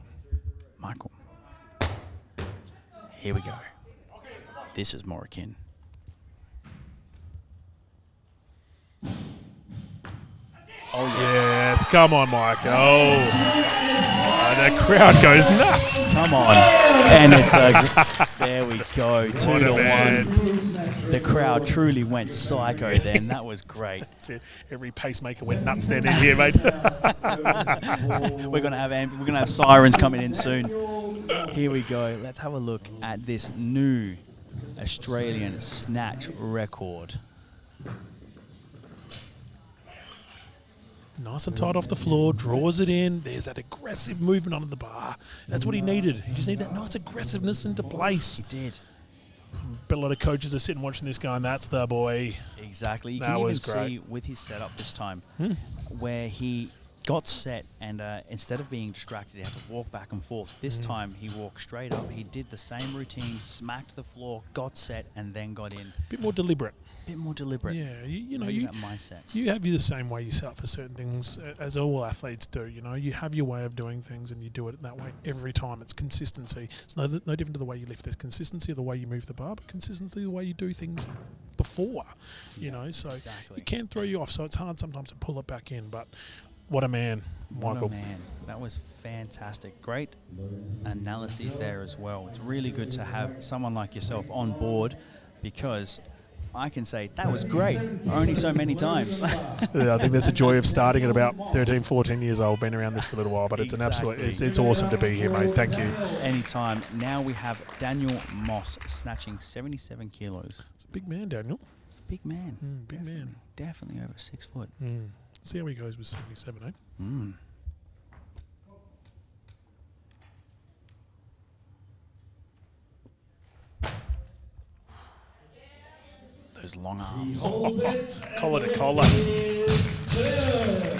Michael, here we go. This is more akin. Oh, yes. Come on, Mike. Oh, the crowd goes nuts. Come on. And it's there we go. 2-1. The crowd truly went psycho then. That was great. That's it. Every pacemaker went nuts then in here, mate. We're gonna have sirens coming in soon. Here we go. Let's have a look at this new Australian snatch record. Nice and tight off the floor, draws it in. There's that aggressive movement under the bar. That's what he needed. He just needed that nice aggressiveness into place. He did. But a lot of coaches are sitting watching this going, that's the boy. Exactly. You That can even was great. see with his setup this time where he got set and instead of being distracted, he had to walk back and forth. This time he walked straight up. He did the same routine, smacked the floor, got set, and then got in. Bit more deliberate. Bit more deliberate. Yeah, Maybe that mindset. You have the same way you set up for certain things, as all athletes do. You have your way of doing things, and you do it that way every time. It's consistency. It's no different to the way you lift. There's consistency of the way you move the bar, but consistency of the way you do things before. So exactly. it can throw you off. So it's hard sometimes to pull it back in. But what a man, Michael. What a man. That was fantastic. Great analyses there as well. It's really good to have someone like yourself on board, because I can say that was great only so many times. Yeah, I think that's a joy of starting at about 13, 14 years old. Been around this for a little while, but it's an absolute. It's awesome to be here, mate. Thank you. Anytime. Now we have Daniel Moss snatching 77 kilos. It's a big man, Daniel. It's a big man. Big definitely, man. Definitely over 6 foot. See how he goes with 77, eh? Those long arms. Collar to collar.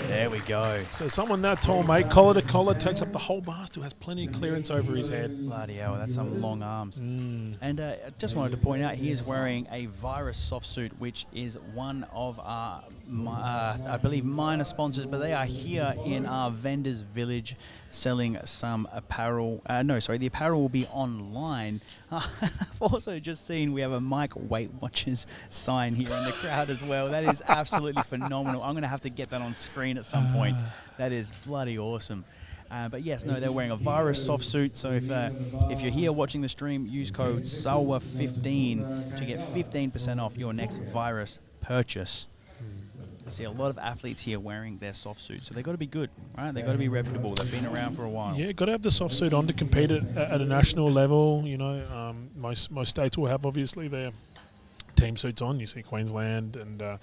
There we go. So someone that tall, mate, collar to collar, takes up the whole bar, still has plenty of clearance over his head. Bloody hell, that's some long arms. And I just wanted to point out, he is wearing a Virus soft suit, which is one of our, I believe, minor sponsors, but they are here in our vendors village selling some apparel. The apparel will be online. I've also just seen we have a Mike Weight Watchers sign here in the crowd as well. That is absolutely phenomenal. I'm going to have to get that on screen at some point. That is bloody awesome. But yes, they're wearing a Virus soft suit. So if you're here watching the stream, use code SALWA15 to get 15% off your next Virus purchase. I see a lot of athletes here wearing their soft suits, so they've got to be good, right? They've got to be reputable. They've been around for a while. Yeah, got to have the soft suit on to compete at a national level. Most states will have obviously their team suits on. You see Queensland and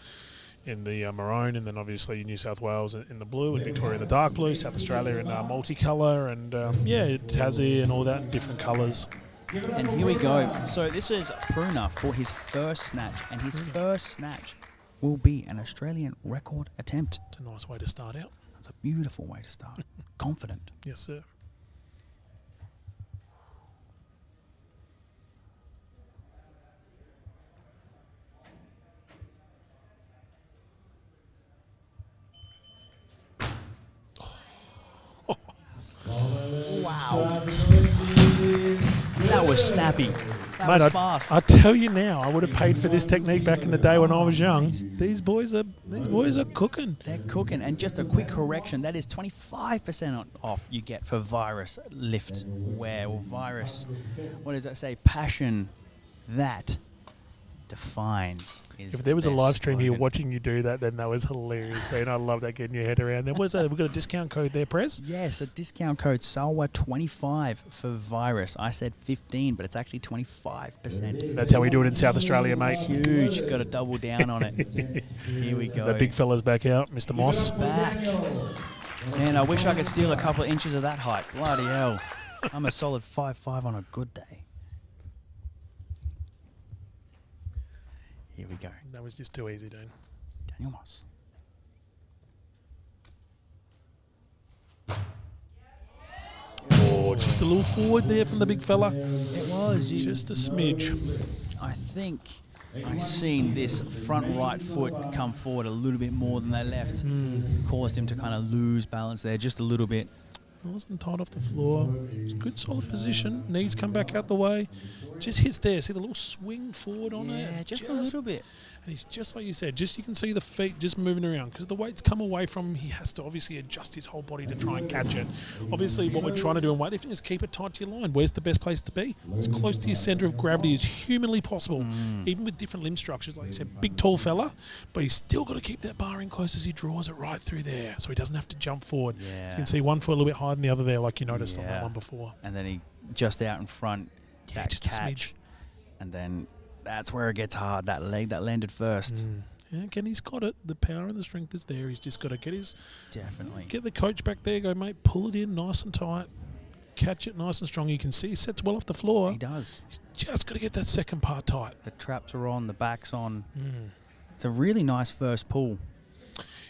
in the maroon, and then obviously New South Wales in the blue, and Victoria in the dark blue, South Australia in multicolour, and Tassie and all that in different colours. And here we go. So this is Pruna for his first snatch, and his first snatch will be an Australian record attempt. It's a nice way to start out. It's a beautiful way to start. Confident. Yes, sir. Wow. That was snappy. That was fast. I tell you now, I would have paid for this technique back in the day when I was young. These boys are cooking. They're cooking. And just a quick correction, that is 25% off you get for Virus lift wear, or Virus, what does that say? Passion that. defines is If there was a their live stream here slogan. watching you do that, then that was hilarious, man. I love that, getting your head around there. What is that? We've got a discount code there, Prez? Yes, a discount code SALWA25 for virus. I said 15, but it's actually 25%. That's how we do it in South Australia, mate. Huge. Got to double down on it. Here we go. The big fella's back out, Mr. Moss. Back. Man, I wish I could steal a couple of inches of that height. Bloody hell. I'm a solid 5'5" on a good day. Here we go. That was just too easy, Dean. Daniel Moss. Oh, just a little forward there from the big fella. It was. Just a smidge. I think I've seen this front right foot come forward a little bit more than that left. Caused him to kind of lose balance there just a little bit. Wasn't tight off the floor. It's a good solid position. Knees come back out the way. Just hits there. See the little swing forward on it? Yeah, just a little bit. And he's just like you said, just you can see the feet just moving around because the weight's come away from him. He has to obviously adjust his whole body to try and catch it. Obviously, what we're trying to do in weightlifting is keep it tight to your line. Where's the best place to be? As close to your centre of gravity as humanly possible, even with different limb structures. Like you said, big, tall fella, but he's still got to keep that bar in close as he draws it right through there so he doesn't have to jump forward. Yeah. You can see one foot a little bit higher than the other there, like you noticed on Yeah. that one before. And then he just out in front, Yeah, that just a catch. And then that's where it gets hard, that leg that landed first. Yeah, again, he's got it. The power and the strength is there. He's just got to Definitely. get the coach back there. Go, mate. Pull it in nice and tight. Catch it nice and strong. You can see he sets well off the floor. He does. He's just got to get that second part tight. The traps are on, the back's on. It's a really nice first pull.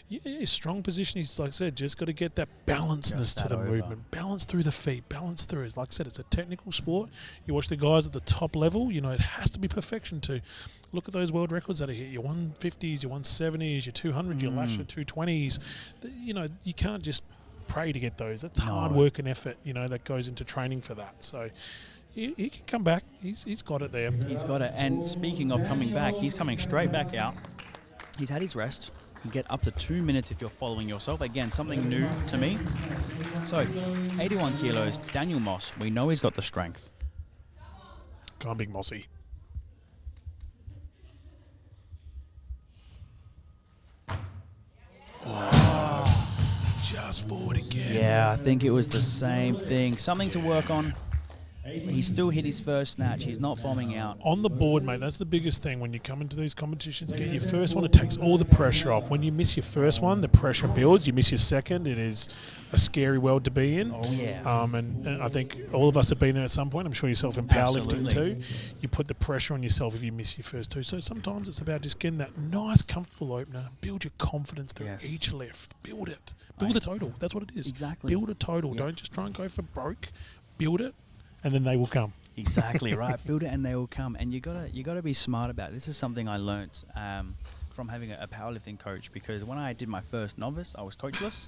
Yeah, strong position. He's, like I said, just got to get that balanceness Just to that the over. movement. Balance through the feet. Balance through. Like I said, it's a technical sport. You watch the guys at the top level, it has to be perfection to look at those world records that are here. Your 150s, your 170s, your 200s, your lash, your 220s. You can't just pray to get those. That's hard work and effort, that goes into training for that. So he can come back. He's got it there. He's got it. And speaking of coming back, he's coming straight back out. He's had his rest. You can get up to 2 minutes if you're following yourself. Again, something new to me. So, 81 kilos, Daniel Moss. We know he's got the strength. Come on, Big Mossy. Just forward again. Yeah, I think it was the same thing. Something to work on. He still hit his first snatch. He's not bombing out. On the board, mate, that's the biggest thing when you come into these competitions. Get your first one, it takes all the pressure off. When you miss your first one, the pressure builds. You miss your second, it is a scary world to be in. Oh, yeah. And I think all of us have been there at some point. I'm sure yourself in powerlifting Absolutely. too. You put the pressure on yourself if you miss your first two. So sometimes it's about just getting that nice, comfortable opener. Build your confidence through Yes. each lift. Build it. Build a total. That's what it is. Exactly. Build a total. Yep. Don't just try and go for broke. Build it, and then they will come. Exactly right. Build it and they will come. And you gotta be smart about it. This is something I learnt from having a powerlifting coach, because when I did my first novice, I was coachless.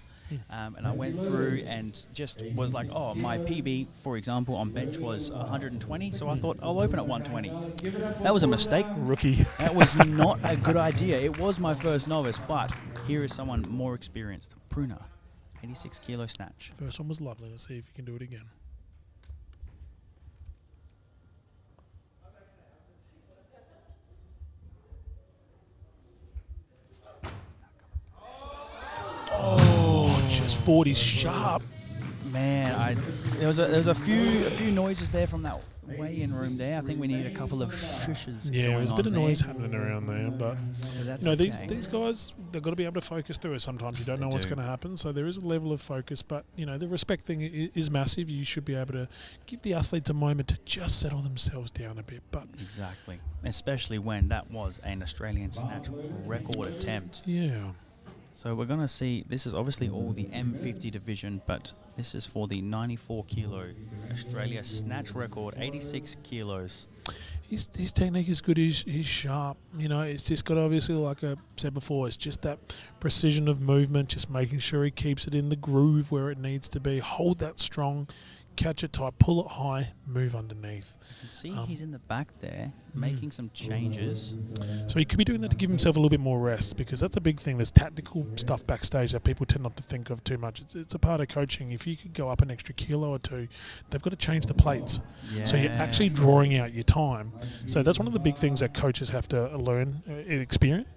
And I went through and just was like, oh, my PB, for example, on bench was 120, so I thought I'll open at 120. That was a mistake. Rookie. That was not a good idea. It was my first novice, but here is someone more experienced. Bruna, 86 kilo snatch. First one was lovely. Let's see if you can do it again. Oh, just 40 sharp. Man, there was a few noises there from that weigh-in room there. I think we need a couple of shushes. Yeah, going there's a bit on of noise there. happening around there, but But that's okay. these guys, they've got to be able to focus through it. Sometimes you don't know what's do. going to happen, so there is a level of focus. But the respect thing is massive. You should be able to give the athletes a moment to just settle themselves down a bit. But Exactly. Especially when that was an Australian snatch record attempt. yeah, So we're going to see, this is obviously all the M50 division, but this is for the 94 kilo Australia snatch record, 86 kilos. his technique is good. He's sharp. It's just got, obviously, like I said before, it's just that precision of movement, just making sure he keeps it in the groove where it needs to be. Hold that strong. catch it tight, pull it high, move underneath. You can see he's in the back there making some changes. So he could be doing that to give himself a little bit more rest, because that's a big thing. There's tactical stuff backstage that people tend not to think of too much. It's a part of coaching. If you could go up an extra kilo or two, they've got to change the plates. Yeah. So you're actually drawing out your time. So that's one of the big things that coaches have to learn, experience,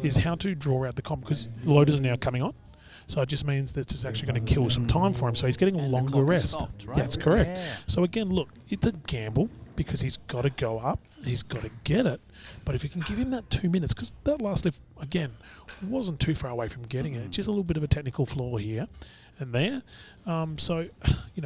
is how to draw out the comp, because the loaders are now coming on. So it just means that it's actually going to kill some time for him. So he's getting a longer rest. Stopped, right? That's correct. Yeah. So again, look, it's a gamble, because he's got to go up. He's got to get it. But if you can give him that 2 minutes, because that last lift, again, wasn't too far away from getting it. It's just a little bit of a technical flaw here and there. So,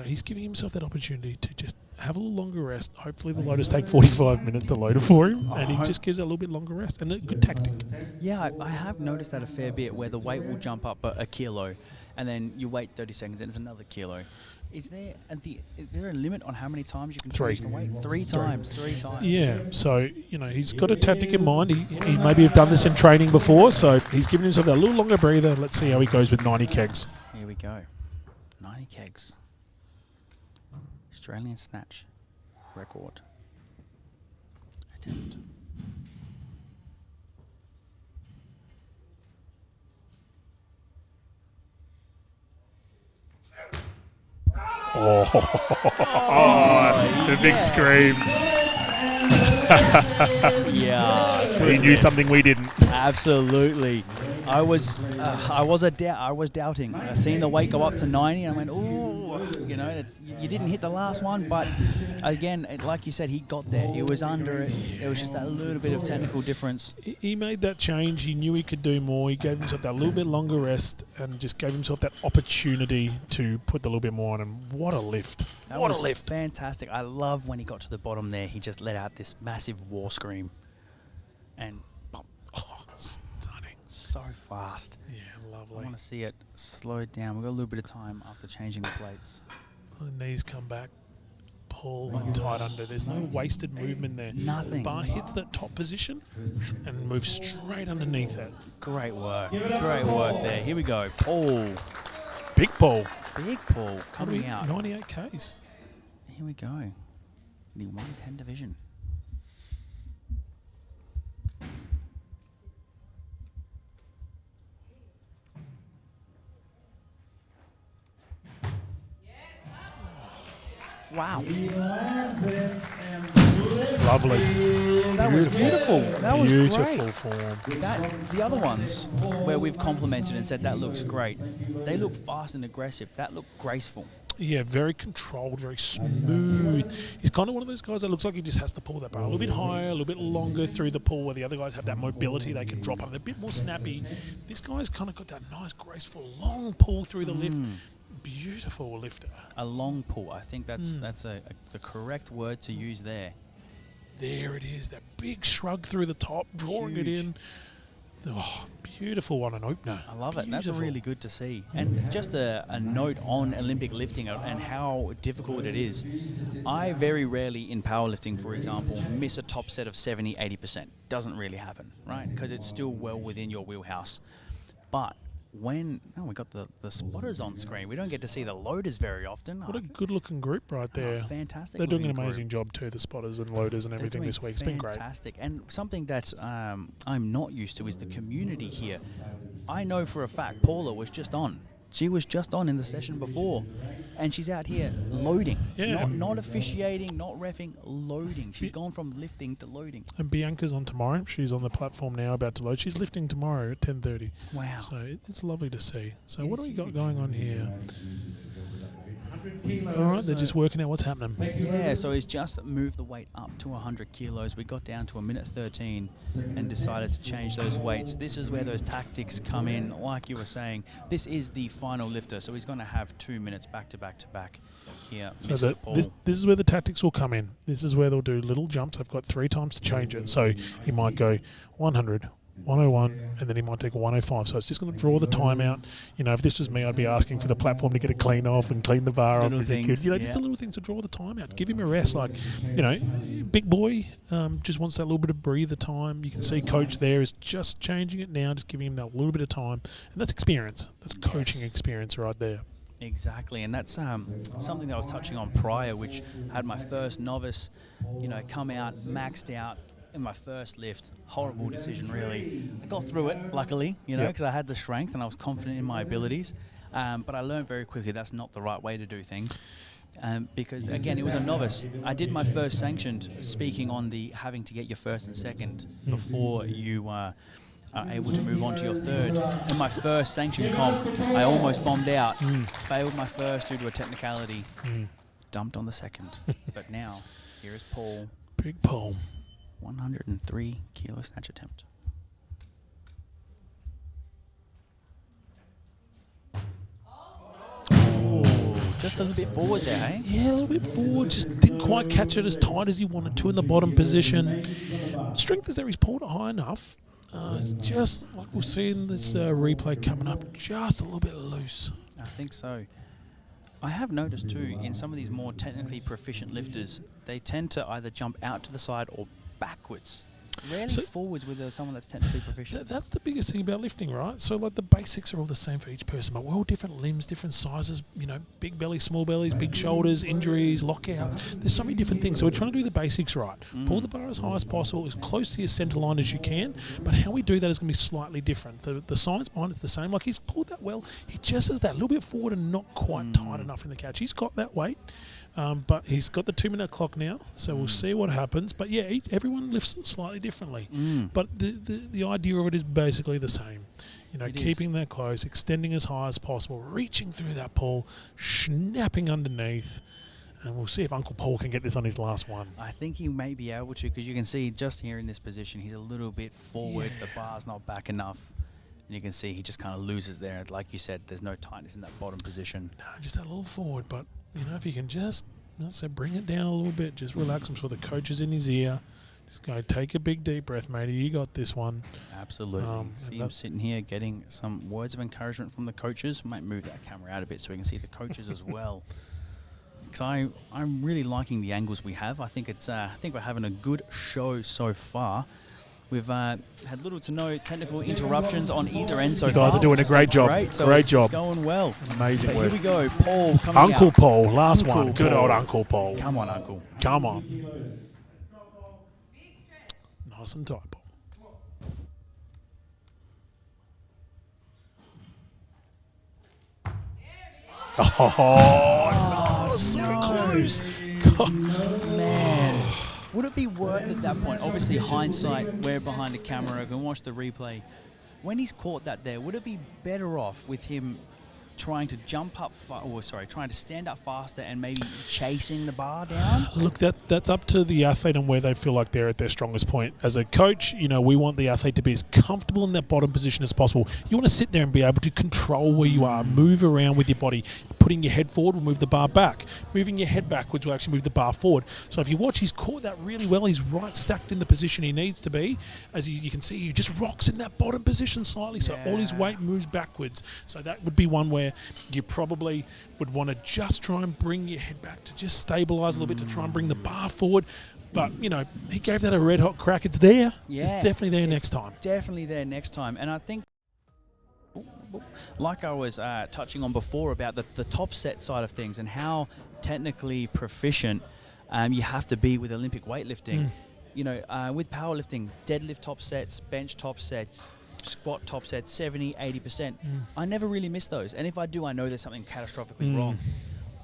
he's giving himself that opportunity to just have a little longer rest. Hopefully the loaders take 45 minutes to load it for him, and he just gives it a little bit longer rest. And a good tactic. Yeah, I have noticed that a fair bit, where the weight will jump up a kilo, and then you wait 30 seconds and it's another kilo. Is there a limit on how many times you can change the weight? Three times. Yeah, so, he's got a tactic in mind. He maybe have done this in training before, so he's giving himself a little longer breather. Let's see how he goes with 90 kegs. Here we go. 90 kegs. Australian snatch record attempt. The big scream. Yeah, He knew something we didn't. absolutely. I was doubting. I seen the weight go up to 90, and I went, "Ooh, you didn't hit the last one." But again, like you said, he got there. It was under it. It was just that little bit of technical difference. He made that change. He knew he could do more. He gave himself that little bit longer rest, and just gave himself that opportunity to put the little bit more on. And what a lift! What a lift! Fantastic. I love when he got to the bottom there. He just let out this massive war scream, and Stunning. so fast. Yeah, I lovely. want to see it slow down. We've got a little bit of time after changing the plates. The knees come back, pull and tight under. There's no wasted movement there. Nothing. Bar hits that top position and moves straight underneath it. Great work. Great work there. Here we go. Paul. Big pull. Big Paul coming out. 98 Ks. Here we go. The 110 division. Wow. Lovely. That was beautiful. That was Beautiful great. form. The other ones where we've complimented and said that looks great, they look fast and aggressive. That looked graceful. Yeah, very controlled, very smooth. He's kind of one of those guys that looks like he just has to pull that bar a little bit higher, a little bit longer through the pull, where the other guys have that mobility. They can drop up. They're a bit more snappy. This guy's kind of got that nice, graceful, long pull through the lift. Beautiful lifter. A long pull. I think that's the correct word to use there. There it is, that big shrug through the top, drawing it in. Oh, beautiful on an opener. I love it. That's Beautiful. really good to see. And just a note on Olympic lifting and how difficult it is. I very rarely in powerlifting, for example, miss a top set of 70, 80%. Doesn't really happen, right? Because it's still well within your wheelhouse. But when we got the spotters on screen, we don't get to see the loaders very often. What a good-looking group right there. Fantastic. They're doing an looking amazing group. job too, the spotters and loaders and everything this week. It's been great. Fantastic. And something that I'm not used to is the community here. I know for a fact Paula was just on. She was just on in the session before, and she's out here loading. Yeah. Not officiating, not reffing, loading. She's gone from lifting to loading. And Bianca's on tomorrow. She's on the platform now about to load. She's lifting tomorrow at 10:30. Wow. So it's lovely to see. So It what is do we got huge. going on here? All right, they're just working out what's happening. Yeah, so he's just moved the weight up to 100 kilos. We got down to a minute 13 and decided to change those weights. This is where those tactics come in. Like you were saying, this is the final lifter, so he's going to have 2 minutes back to back to back here. So Mr. Paul. this is where the tactics will come in. This is where they'll do little jumps. They've got 3 times to change it. So he might go 100, 101, and then he might take a 105. So it's just going to draw the time out. If this was me, I'd be asking for the platform to get it clean off and clean the bar off. Little If he could. things, Just yeah. the little things to draw the time out. Give him a rest. Big boy just wants that little bit of breather time. You can see coach there is just changing it now, just giving him that little bit of time. And that's experience. That's coaching experience right there. Exactly, and that's something that I was touching on prior, which had my first novice, come out, maxed out in my first lift. Horrible decision, really. I got through it, luckily, because I had the strength and I was confident in my abilities. But I learned very quickly that's not the right way to do things. Because, again, it was a novice. I did my first sanctioned, speaking on the having to get your first and second before you are able to move on to your third. In my first sanctioned comp, I almost bombed out, failed my first due to a technicality, dumped on the second. But now, here is Paul. Big Paul. 103 kilo snatch attempt. Just a little bit forward there, eh? Yeah, a little bit forward. Just didn't quite catch it as tight as he wanted to in the bottom position. Strength is there. He's pulled it high enough. It's just like we'll see in this replay coming up, just a little bit loose. I think so. I have noticed too, in some of these more technically proficient lifters, they tend to either jump out to the side or backwards. Rarely forwards with someone that's technically proficient. That's the biggest thing about lifting, right? So, like, the basics are all the same for each person, but we're all different limbs, different sizes, big belly, small bellies, big shoulders, injuries, lockouts. There's so many different things. So we're trying to do the basics right. Pull the bar as high as possible, as close to your centre line as you can, but how we do that is going to be slightly different. The science behind it's the same. Like, he's pulled that well. He just has that little bit forward and not quite tight enough in the catch. He's got that weight. But he's got the 2-minute clock now, so we'll see what happens. But yeah, everyone lifts slightly differently. But the idea of it is basically the same. Keeping that close, extending as high as possible, reaching through that pole, snapping underneath. And we'll see if Uncle Paul can get this on his last one. I think he may be able to, because you can see just here in this position, he's a little bit forward. Yeah. The bar's not back enough. And you can see he just kind of loses there. Like you said, there's no tightness in that bottom position. No, just that little forward. But, if you can just, bring it down a little bit, just relax. I'm sure the coach is in his ear. Just go take a big deep breath, matey. You got this one. Absolutely. See him sitting here getting some words of encouragement from the coaches. Might move that camera out a bit so we can see the coaches as well. Because I'm really liking the angles we have. I think we're having a good show so far. We've had little to no technical interruptions on either end so far. You guys are doing a great job. Great, so great job. It's going well. Amazing work. Here we go. Paul coming out. Uncle Paul, last Uncle one. Good Paul. old Uncle Paul. Come on, Uncle. Come on. Nice and tight, Paul. Oh, no, so close. Man. Would it be worth at that point? Obviously, hindsight, we're behind the camera, can watch the replay. When he's caught that there, would it be better off with him trying to jump up, trying to stand up faster and maybe chasing the bar down? Look, that's up to the athlete and where they feel like they're at their strongest point. As a coach, we want the athlete to be as comfortable in that bottom position as possible. You want to sit there and be able to control where you are, move around with your body. Putting your head forward will move the bar back. Moving your head backwards will actually move the bar forward. So if you watch, he's caught that really well. He's right stacked in the position he needs to be. As you can see, he just rocks in that bottom position slightly, so all his weight moves backwards. So that would be one where you probably would want to just try and bring your head back to just stabilise a little bit to try and bring the bar forward. But, he gave that a red-hot crack. It's there. Yeah. It's definitely there next time. Definitely there next time. And I think, like I was touching on before about the top set side of things and how technically proficient you have to be with Olympic weightlifting. With powerlifting, deadlift top sets, bench top sets, squat top sets, 70, 80%. I never really miss those. And if I do, I know there's something catastrophically wrong.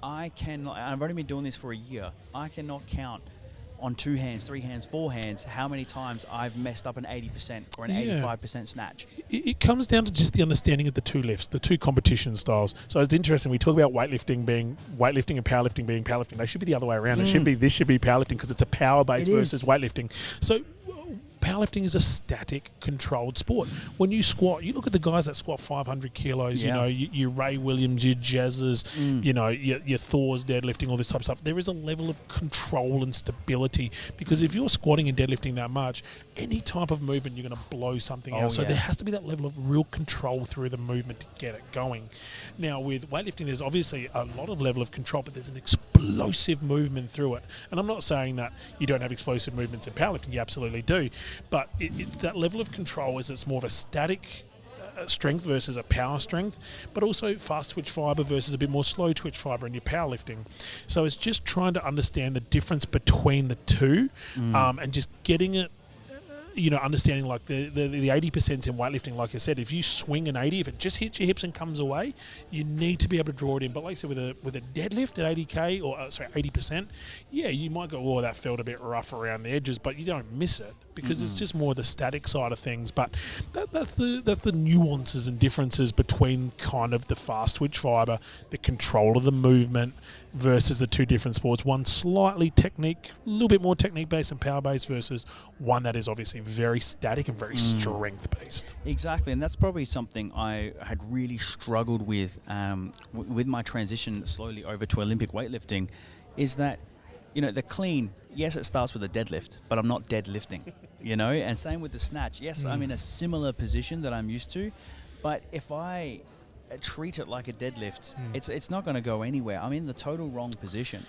I cannot, I've only been doing this for a year, I cannot count on 2 hands, 3 hands, 4 hands, how many times I've messed up an 80% or an 85% snatch. It comes down to just the understanding of the two lifts, the two competition styles. So it's interesting, we talk about weightlifting and powerlifting being powerlifting. They should be the other way around. This should be powerlifting because it's a power-based versus weightlifting. So powerlifting is a static, controlled sport. When you squat, you look at the guys that squat 500 kilos, your Ray Williams, your Jazzers, your Thors deadlifting, all this type of stuff. There is a level of control and stability because if you're squatting and deadlifting that much, any type of movement, you're going to blow something out. So there has to be that level of real control through the movement to get it going. Now, with weightlifting, there's obviously a lot of level of control, but there's an explosive movement through it. And I'm not saying that you don't have explosive movements in powerlifting. You absolutely do. But it's that level of control is it's more of a static strength versus a power strength, but also fast twitch fibre versus a bit more slow twitch fibre in your powerlifting. So it's just trying to understand the difference between the two, and just getting it, understanding like the 80% in weightlifting. Like I said, if you swing an 80, if it just hits your hips and comes away, you need to be able to draw it in. But like I said, with a deadlift at 80k or 80%, yeah, you might go, oh, that felt a bit rough around the edges, but you don't miss it because it's just more the static side of things. But that's the nuances and differences between kind of the fast twitch fibre, the control of the movement versus the two different sports. One slightly technique, a little bit more technique based and power based versus one that is obviously very static and very strength based. Exactly, and that's probably something I had really struggled with with my transition slowly over to Olympic weightlifting, is that, the clean, yes, it starts with a deadlift, but I'm not deadlifting, and same with the snatch. Yes, I'm in a similar position that I'm used to, but if I treat it like a deadlift, it's not going to go anywhere. I'm in the total wrong position.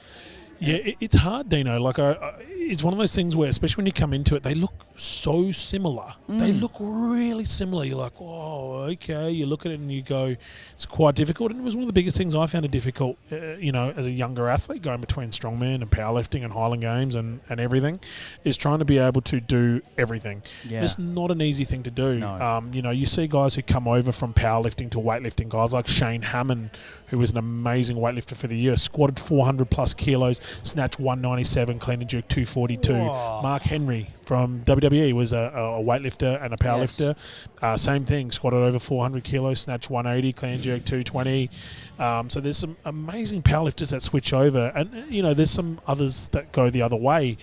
Yeah, it's hard, Dino. Like, it's one of those things where, especially when you come into it, they look so similar. They look really similar. You're like, oh, okay. You look at it and you go, it's quite difficult. And it was one of the biggest things I found it difficult, as a younger athlete, going between strongman and powerlifting and Highland Games and everything, is trying to be able to do everything. Yeah. It's not an easy thing to do. No. You see guys who come over from powerlifting to weightlifting, guys like Shane Hammond, who was an amazing weightlifter for the year, squatted 400 plus kilos, snatched 197, clean and jerk 242. Whoa. Mark Henry from WWE was a weightlifter and a powerlifter. Yes. Same thing, squatted over 400 kilos, snatched 180, clean and jerk 220. So there's some amazing powerlifters that switch over, and there's some others that go the other way.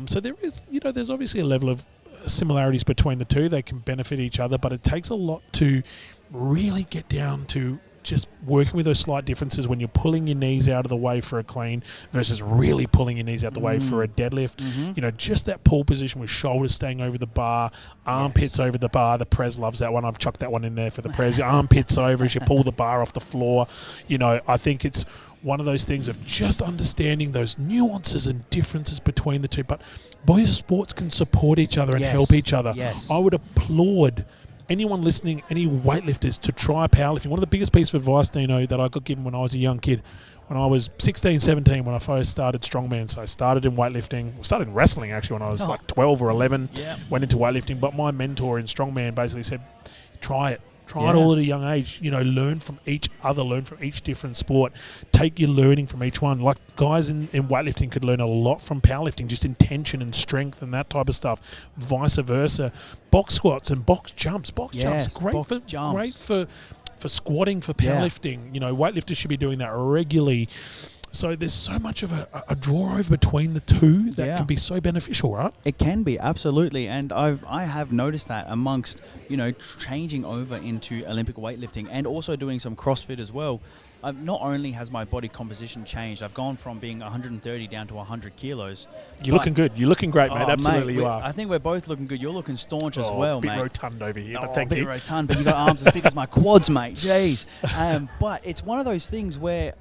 So there is, there's obviously a level of similarities between the two. They can benefit each other, but it takes a lot to really get down to just working with those slight differences when you're pulling your knees out of the way for a clean versus really pulling your knees out the way for a deadlift. Just that pull position with shoulders staying over the bar, armpits over the bar. The Prez loves that one. I've chucked that one in there for the Prez. Armpits over as you pull the bar off the floor. I think it's one of those things of just understanding those nuances and differences between the two. But both sports can support each other and help each other. Yes. I would applaud anyone listening, any weightlifters, to try powerlifting. One of the biggest pieces of advice, Dino, that I got given when I was a young kid, when I was 16, 17, when I first started strongman. So I started in weightlifting, started in wrestling actually when I was like 12 or 11, went into weightlifting. But my mentor in strongman basically said, try it. Try it all at a young age. Learn from each other, learn from each different sport. Take your learning from each one. Like guys in weightlifting could learn a lot from powerlifting, just in tension and strength and that type of stuff. Vice versa. Box squats and box jumps. Box jumps, great for squatting, for powerlifting. Weightlifters should be doing that regularly. So there's so much of a draw over between the two that can be so beneficial, right? It can be, absolutely. And I have noticed that amongst, changing over into Olympic weightlifting and also doing some CrossFit as well. Not only has my body composition changed, I've gone from being 130 down to 100 kilos. You're looking good. You're looking great, mate. Absolutely, mate, you are. I think we're both looking good. You're looking staunch as well, bit mate. Rotund over here, but thank you. Bit rotund, but you got arms as big as my quads, mate. Jeez. But it's one of those things where,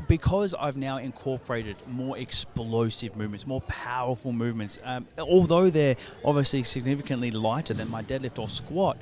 because I've now incorporated more explosive movements, more powerful movements, although they're obviously significantly lighter than my deadlift or squat,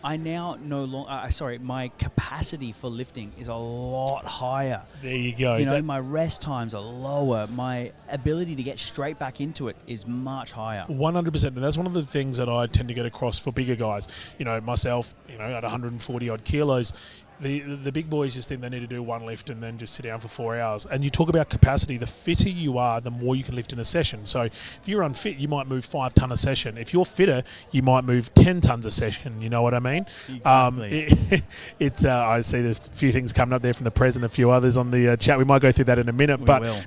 I now no longer, my capacity for lifting is a lot higher. There you go. My rest times are lower. My ability to get straight back into it is much higher. 100%. And that's one of the things that I tend to get across for bigger guys. Myself, at 140 odd kilos, The big boys just think they need to do one lift and then just sit down for 4 hours. And you talk about capacity. The fitter you are, the more you can lift in a session. So if you're unfit, you might move 5 ton a session. If you're fitter, you might move 10 tons a session. You know what I mean? Exactly. I see there's a few things coming up there from the Pres and a few others on the chat. We might go through that in a minute. But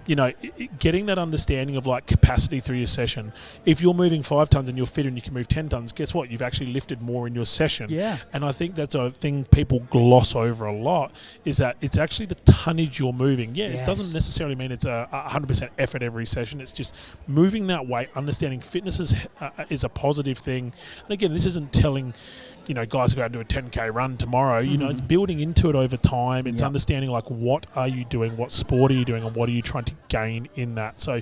getting that understanding of like capacity through your session. If you're moving 5 tons and you're fitter and you can move 10 tons, guess what? You've actually lifted more in your session. Yeah. And I think that's a thing people gloss over a lot, is that it's actually the tonnage you're moving. It doesn't necessarily mean it's a 100% effort every session. It's just moving that weight, understanding fitness is a positive thing. And again, this isn't telling guys to go out and do a 10k run tomorrow. It's building into it over time. It's understanding like what are you doing, what sport are you doing, and what are you trying to gain in that. So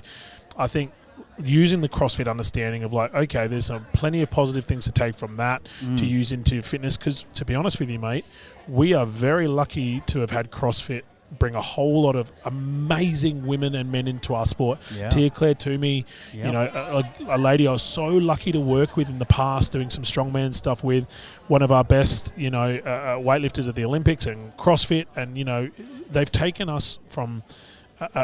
I think using the CrossFit understanding of like, okay, there's plenty of positive things to take from that to use into fitness. Because to be honest with you, mate, we are very lucky to have had CrossFit bring a whole lot of amazing women and men into our sport. Yeah. Tia Claire Toomey, you know, a lady I was so lucky to work with in the past, doing some strongman stuff with, one of our best, you know, weightlifters at the Olympics and CrossFit, and you know, they've taken us from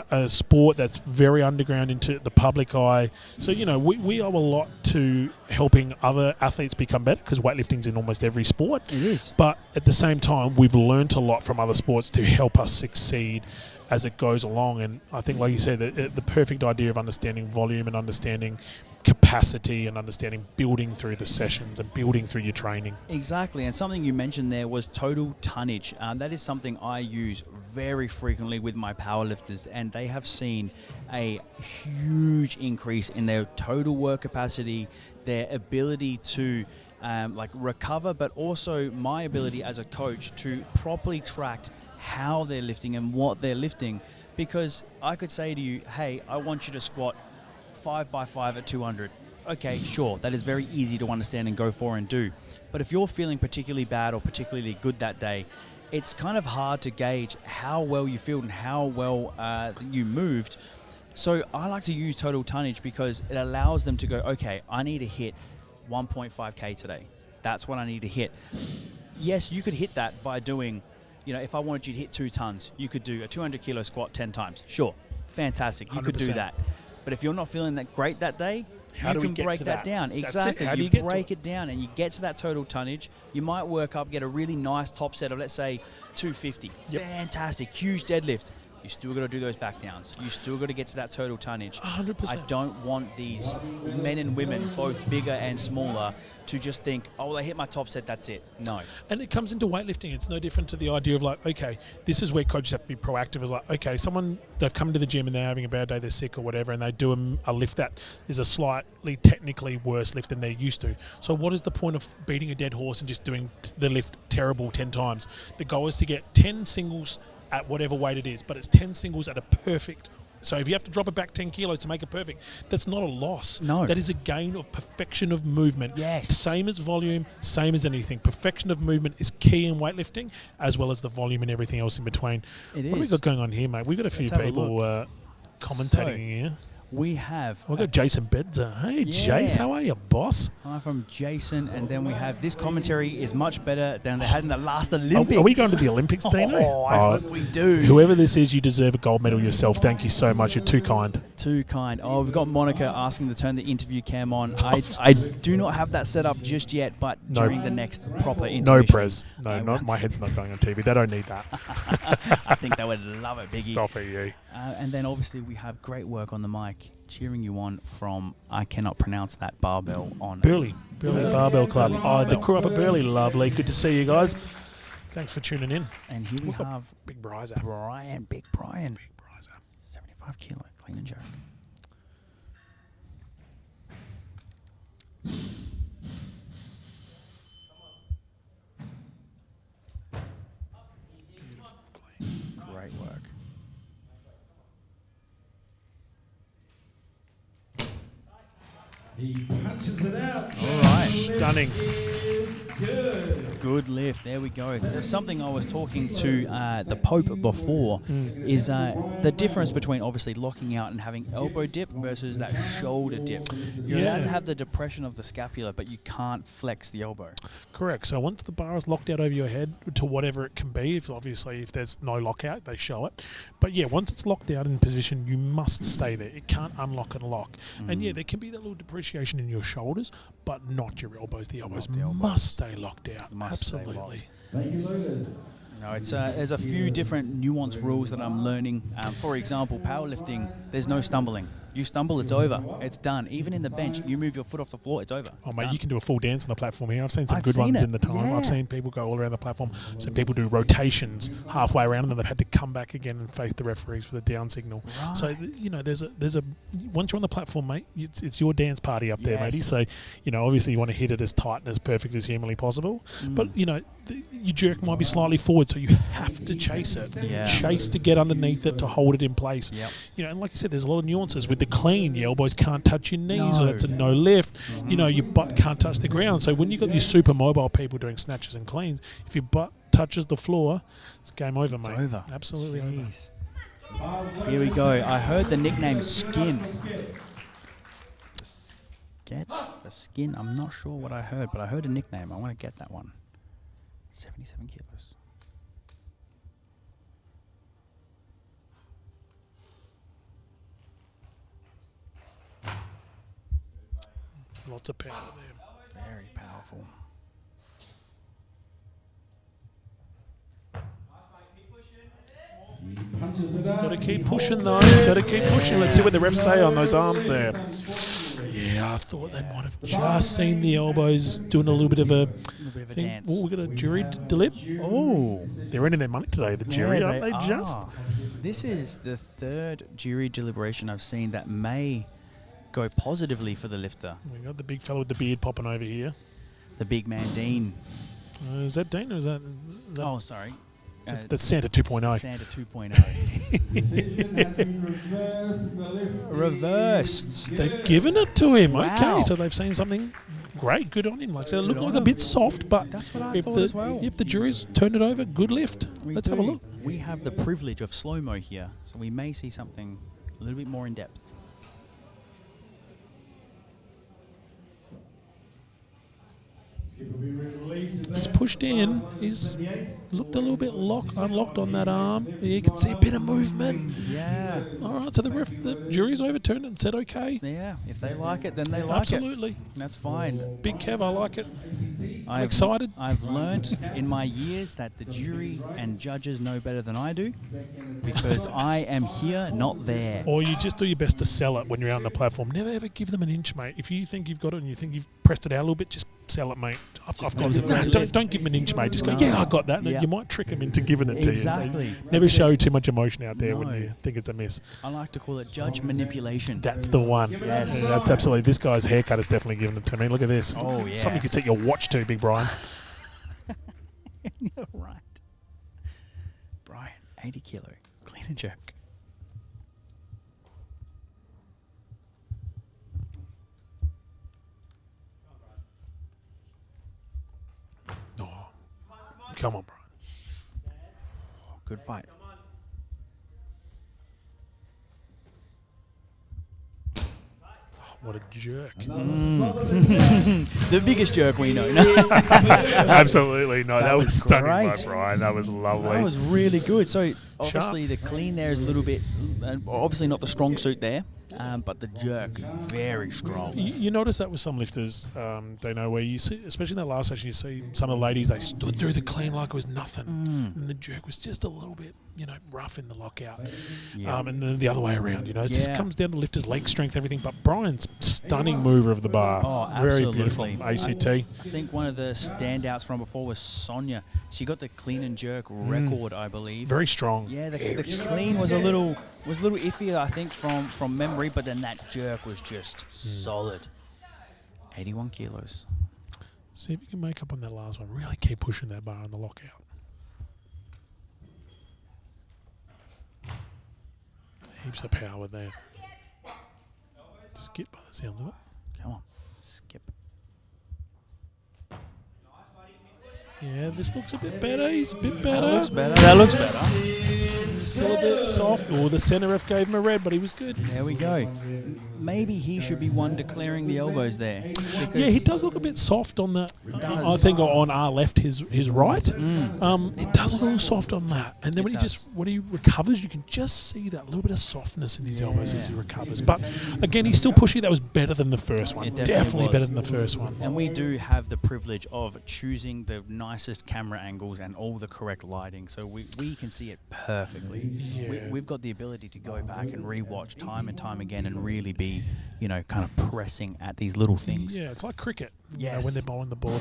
a sport that's very underground into the public eye. So, you know, we owe a lot to helping other athletes become better, because weightlifting's in almost every sport. It is. But at the same time, we've learnt a lot from other sports to help us succeed as it goes along. And I think, like you said, the perfect idea of understanding volume and understanding capacity and understanding building through the sessions and building through your training. Exactly, and something you mentioned there was total tonnage. That is something I use very frequently with my powerlifters, and they have seen a huge increase in their total work capacity, their ability to like recover, but also my ability as a coach to properly track how they're lifting and what they're lifting. Because I could say to you, hey, I want you to squat 5x5 at 200. Okay, sure, that is very easy to understand and go for and do. But if you're feeling particularly bad or particularly good that day, it's kind of hard to gauge how well you feel and how well you moved. So I like to use total tonnage because it allows them to go, okay, I need to hit 1.5K today. That's what I need to hit. Yes, you could hit that by doing, you know, if I wanted you to hit 2 tons, you could do a 200 kilo squat 10 times. Sure, fantastic, you could do 100%. that. But if you're not feeling that great that day, How you do we can get break to that that? down. That's it. Exactly. How do You you get to break it? it down and you get to that total tonnage. You might work up, get a really nice top set of, let's say, 250. Yep. Fantastic. Huge deadlift. You still got to do those back downs. You still got to get to that total tonnage. 100%. I don't want these men and women, both bigger and smaller, to just think, oh, well, I hit my top set, that's it. No. And it comes into weightlifting. It's no different to the idea of like, okay, this is where coaches have to be proactive. Is like, okay, they've come to the gym and they're having a bad day, they're sick or whatever, and they do a lift that is a slightly technically worse lift than they're used to. So what is the point of beating a dead horse and just doing the lift terrible 10 times? The goal is to get 10 singles at whatever weight it is, but it's 10 singles at a perfect. So if you have to drop it back 10 kilos to make it perfect, that's not a loss. No. That is a gain of perfection of movement. Yes. Same as volume, same as anything. Perfection of movement is key in weightlifting, as well as the volume and everything else in between. It What have we is. got going on here, mate? We've got a few Let's have a people commentating here. We have We've got Jason Bedzer. Hey, Yeah. Jace, how are you, boss? hi from Jason, and then we have this commentary is much better than they had in the last Olympics. Are we going to the Olympics, Dino? Oh, I hope we do. Whoever this is, you deserve a gold medal yourself. Thank you so much. You're too kind. Too kind. Oh, we've got Monica asking to turn the interview cam on. I do not have that set up just yet, but No. during the next proper interview. No, Prez. No, my head's not going on TV. They don't need that. I think they would love it, Biggie. Stop it, you. And then obviously we have great work on the mic, cheering you on from, I cannot pronounce that, Barbell on. Burley Barbell Club. Oh, the crew up at Burley, lovely. Good to see you guys. Thanks for tuning in. And here we We've got have Big Bryza. Big Brian. Big Bryza. 75 kilo clean and jerk. Great work. He punches it out. All right. Stunning. Is good. Good lift. There we go. There's something I was talking to the Pope before is the difference between obviously locking out and having elbow dip versus that shoulder dip. You're allowed to have the depression of the scapula, but you can't flex the elbow. Correct. So once the bar is locked out over your head to whatever it can be, if there's no lockout, they show it. But yeah, once it's locked out in position, you must stay there. It can't unlock and lock. And yeah, there can be that little depreciation in your shoulders, but not your elbows. The elbows must stay locked out. Must stay Absolutely. locked. Thank you, leaders. No, it's there's a few different nuanced rules that I'm learning. For example, powerlifting, there's no stumbling. You stumble, it's over. It's done. Even in the bench, you move your foot off the floor, it's over. Oh, It's mate, done. you can do a full dance on the platform here. I've seen some I've good seen ones it. in the time. Yeah. I've seen people go all around the platform. Some people do rotations halfway around, and then they've had to come back again and face the referees for the down signal. Right. So, there's a once you're on the platform, mate, it's your dance party up there, matey. Yes. So, obviously you want to hit it as tight and as perfect as humanly possible. But, your jerk might be slightly forward, so you have to chase it. Yeah. Chase to get underneath it to hold it in place. Yep. And like I said, there's a lot of nuances with the clean, your elbows can't touch your knees, or No. that's a no lift. You know, your butt can't touch the ground. So when you've got these super mobile people doing snatches and cleans, if your butt touches the floor, it's game over, mate. over. Absolutely over. Jeez. Here we go. I heard the nickname Skin. For Skin. I'm not sure what I heard, but I heard a nickname. I want to get that one. 77 kilos. Lots of power there. Very powerful. Punches it Got to up. keep pushing, though. He's got to keep pushing. Let's see what the refs say on those arms there. Yeah, I thought they might have just seen the elbows doing a little bit of a thing. dance. Oh, we got a jury delip. Oh, They're earning their money today, the jury, yeah, aren't they? Just. This is the third jury deliberation I've seen that may go positively for the lifter. We got the big fellow with the beard popping over here. The big man, Dean. Is that Dean or is that Oh, sorry. that's Santa 2.0? Santa 2.0. Decision has been reversed in the lift. Reversed. They've given it to him. Wow. Okay, so they've seen something great. Good on him. Like I said, it looked on like a him. bit soft, but That's what I if thought the, as well. if the jury's turned it over, good lift. We Let's have a do. look. We have the privilege of slow-mo here, so we may see something a little bit more in depth. Skip will be relieved of He's that. pushed in. He's 78. looked a little bit unlocked on that arm. You can see a bit of movement. Yeah. All right, so the jury's overturned and said okay. Yeah. If they like it, then they like Absolutely. it. That's fine. Big Kev, I like it. I've excited. I've learnt in my years that the jury and judges know better than I do, because I am here, not there. Or you just do your best to sell it when you're out on the platform. Never ever give them an inch, mate. If you think you've got it and you think you've pressed it out a little bit, just sell it, mate. I've got let it. it No, lift. don't give them an inch, mate. Just go, No. yeah, I got that. And Yeah. you might trick them into giving it to Exactly. you. So never show too much emotion out there when No. you think it's a miss. I like to call it judge manipulation. That's the one. Yes. Yeah, that's absolutely. This guy's haircut is definitely giving it to me. Look at this. Oh, yeah. Something you could set your watch to, Big Brian. You're right. Brian, 80 kilo, clean and jerk. Oh, come on, Brian. Good fight. What a jerk. The biggest jerk we know. Absolutely. No, that was was stunning by great. Brian. That was lovely. That was really good. So obviously the clean there is a little bit, obviously not the strong suit there, but the jerk very strong. You notice that with some lifters, they know where you see, especially in that last session, you see some of the ladies, they stood through the clean like it was nothing. And the jerk was just a little bit, rough in the lockout. Yeah. And then the other way around, it just Yeah. comes down to lifters' leg strength, everything. But Brian's stunning mover of the bar. Oh, Very absolutely. beautiful. ACT. I think one of the standouts from before was Sonia. She got the clean and jerk record, I believe. Very strong. Yeah, the clean was a little iffy, I think, from memory, but then that jerk was just solid. 81 kilos. See if you can make up on that last one. Really keep pushing that bar on the lockout. Heaps of power there. Skip by the sounds of it. Come on, skip. Yeah, this looks a bit better. He's a bit better. That looks better. That looks better. Still a bit soft. Oh, the centre ref gave him a red, but he was good. There we go. Maybe he should be one declaring the elbows there. Because Yeah, he does look a bit soft on that. does. I think on our left, his right. It does look a little soft on that. And then It when he recovers, you can just see that little bit of softness in his elbows as he recovers. But again, he's still pushy. That was better than the first one. It definitely was. better than the first one. And we do have the privilege of choosing the nicest camera angles and all the correct lighting, so we can see it perfectly. Yeah. We've got the ability to go back and re-watch time and time again and really be, kind of pressing at these little things. Yeah, it's like cricket. You know, Yes. when they're bowling the ball,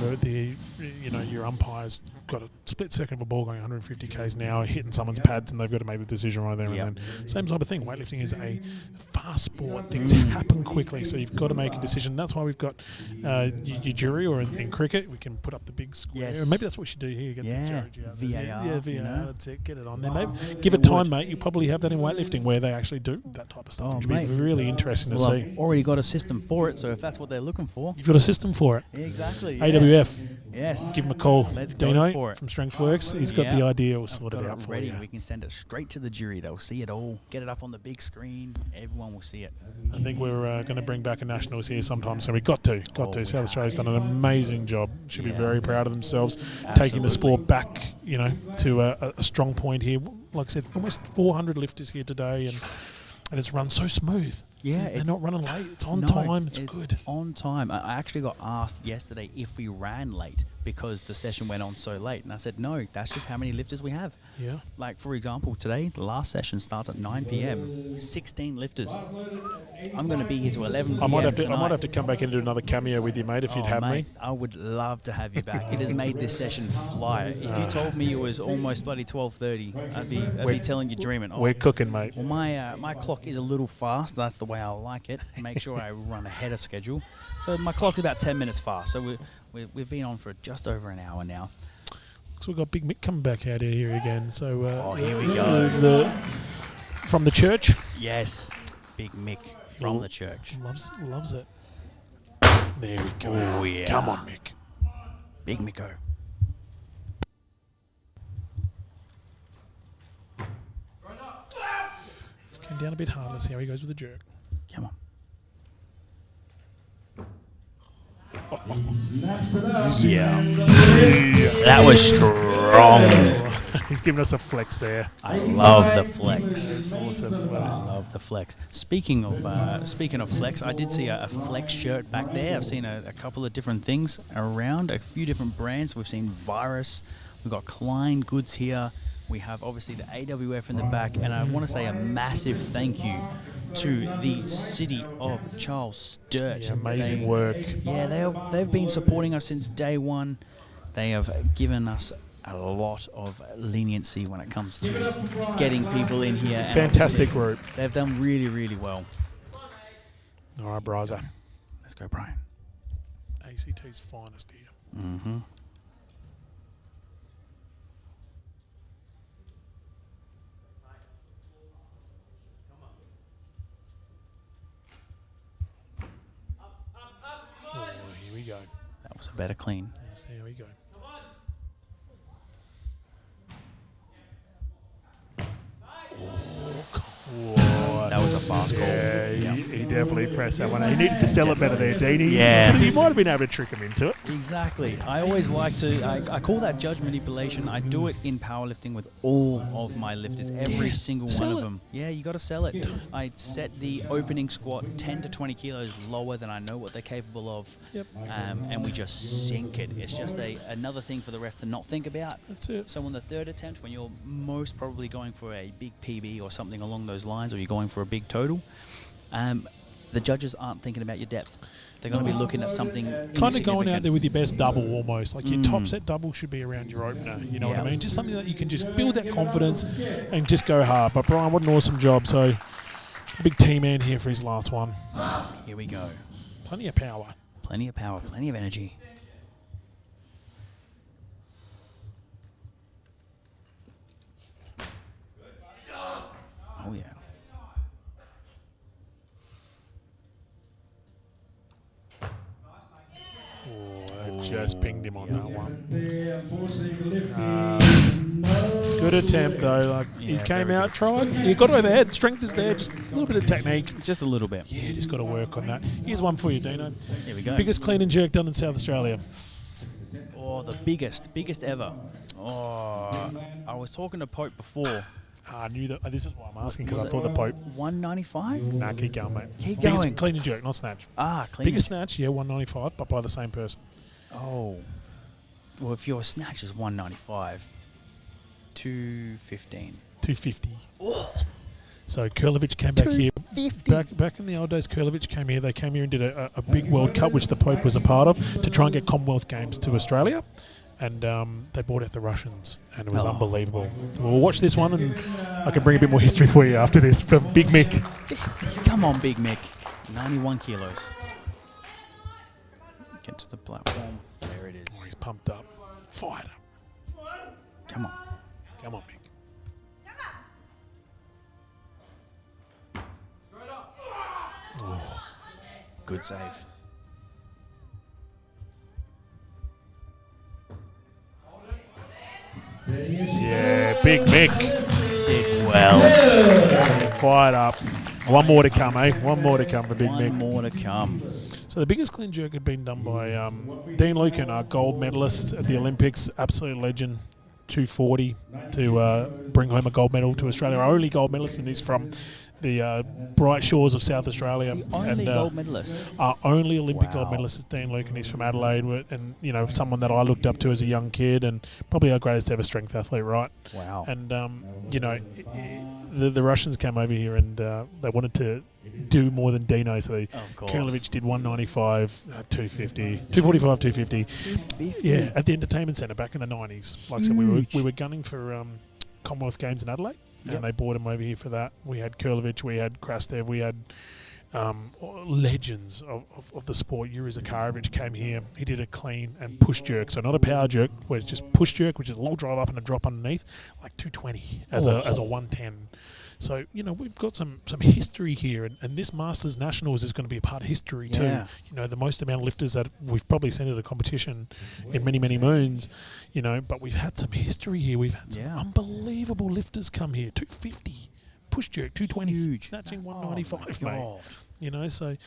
your umpire's got a split second of a ball going 150 k's an hour, hitting someone's pads, and they've got to make the decision right there Yep. and then. Same type of thing. Weightlifting is a fast sport. Things happen quickly, so you've got to make a decision. That's why we've got your jury, or in cricket, we can put up the big square. Yes. Maybe that's what we should do here. Get Yeah. the judge out there. VAR, Yeah, VAR. you know. That's it. Get it on there. Maybe give it time, mate. You probably have that in weightlifting where they actually do that type of stuff. Oh, Which would be mate. really interesting to Well, see. I've already got a system for it, so if that's what they're looking for. You've got a system for it. Exactly. yeah. AWF. Yes. Give him a call. Let's go Dino for it. from StrengthWorks. He's got Yeah. the idea. We'll I've sort got it out for ready. you. We can send it straight to the jury. They'll see it all. Get it up on the big screen. Everyone will see it. I think we're going to bring back a nationals here sometime, so we've got to. Oh, we South Australia's done an amazing job. Should be Yeah. very proud of themselves, taking Absolutely. the sport back, to a strong point here. Like I said, almost 400 lifters here today, and it's run so smooth. Yeah, They're not running late. It's on No, time. It's good. On time. I actually got asked yesterday if we ran late because the session went on so late. And I said, no, that's just how many lifters we have. Yeah. Like, for example, today, the last session starts at 9 p.m. 16 lifters. I'm going to be here till 11 p.m. I might have tonight. to come back and do another cameo with you, mate, if you'd Oh, have mate, me. I would love to have you back. It has made this session fly. If you told me it was almost bloody 12:30, I'd be telling you dreaming. Oh, We're cooking, mate. well, my clock is a little fast. That's the way I like it. Make sure I run ahead of schedule. So my clock's about 10 minutes fast. So we've been on for just over an hour now. So we've got Big Mick coming back out here again. So Oh, here we go. From the church. Yes, Big Mick from the church. Loves it. There we go. Oh, yeah. Come on, Mick. Big Micko. Came down a bit hard. Let's see how he goes with the jerk. Come on. He snaps it up. Yeah. That was strong. He's giving us a flex there. I love the flex. Awesome. I love the flex. Speaking of flex, I did see a flex shirt back there. I've seen a couple of different things around, a few different brands. We've seen Virus. We've got Klein goods here. We have obviously the AWF in the back, and I want to say a massive thank you to the city of Charles Sturt. Yeah, amazing work. Yeah, they've been supporting us since day one. They have given us a lot of leniency when it comes to getting people in here. and Fantastic obviously group. They've done really, really well. All right, Braza. Let's go, Brian. ACT's finest here. Mm-hmm. Oh, here we go. That was a better clean. Let's see how we go. Whoa. That was a fast call. Yeah, he definitely pressed that one. He needed to sell it better there, Dean. Yeah. He might have been able to trick him into it. Exactly. I always like to, I call that judge manipulation. I do it in powerlifting with all of my lifters, every single one Sell of it. them. Yeah, you got to sell it. I set the opening squat 10 to 20 kilos lower than I know what they're capable of. Yep. And we just sink it. It's just another thing for the ref to not think about. That's it. So on the third attempt, when you're most probably going for a big PB or something along those lines, or you're going for a big total, the judges aren't thinking about your depth. They're going to be looking at something Kind of going out there with your insignificant. best double almost. Like your top set double should be around your opener. You know what I mean? Just something that you can just build that confidence and just go hard. But Brian, what an awesome job. So big team man here for his last one. Here we go. Plenty of power. Plenty of power, plenty of energy. Oh, yeah. Oh, I just pinged him on that one. There, unfortunately, the lift is no. Good attempt though. Like he Yeah, came very out, tried. He got overhead. Strength is there. Just a little bit of technique. Just a little bit. Yeah, just got to work on that. Here's one for you, Dino. Here we go. Biggest clean and jerk done in South Australia. Oh, the biggest ever. Oh, I was talking to Pope before. I knew that. This is why I'm asking, because Was I it thought the Pope. 195? Nah, keep going, mate. Keep Biggest going. clean and jerk, not snatch. Ah, clean. Biggest snatch, yeah, 195, but by the same person. Oh. Well, if your snatch is 195, 215. 250. So Kurlovich came back here. Back in the old days, Kurlovich came here. They came here and did a big World Cup, which the Pope was a part of, to try and get Commonwealth Games to Australia. And they brought out the Russians, and it was unbelievable. We'll watch this one, and I can bring a bit more history for you after this from Big Mick. Come on, Big Mick. 91 kilos. Get to the platform. There it Oh, is. he's pumped up. Fired up. Come on. Come on, Mick. Oh. Good save. Yeah, Big Mick. Did well. Fired up. One more to come, eh? One more to come for Big Mick. One more to come. So the biggest clean jerk had been done by Dean Lucan, our gold medalist at the Olympics, absolute legend, 240, to bring home a gold medal to Australia. Our only gold medalist, and he's from the bright shores of South Australia. The only gold medalist. Our only Olympic Wow. gold medalist is Dean Lucan. He's from Adelaide, and you know, someone that I looked up to as a young kid, and probably our greatest ever strength athlete, right? Wow. And you know, the Russians came over here and they wanted to do more than Dino, so they Of course. Kurlovich did 195, 250, 245, 250. 250. Yeah, at the entertainment centre back in the 90s. Like I said, we were gunning for Commonwealth Games in Adelaide, Yep. and they brought him over here for that. We had Kurlovich, we had Krastev, we had legends of the sport. Yuri Zakarovich came here. He did a clean and push jerk, so not a power jerk, where it's just push jerk, which is a little drive up and a drop underneath, like 220 as a 110. So, you know, we've got some history here, and this Masters Nationals is going to be a part of history too. Yeah. You know, the most amount of lifters that we've probably seen at a competition in many, many moons, you know, but we've had some history here. We've had some unbelievable lifters come here. 250, push jerk, 220, Huge. snatching Oh 195, my mate. God. You know, so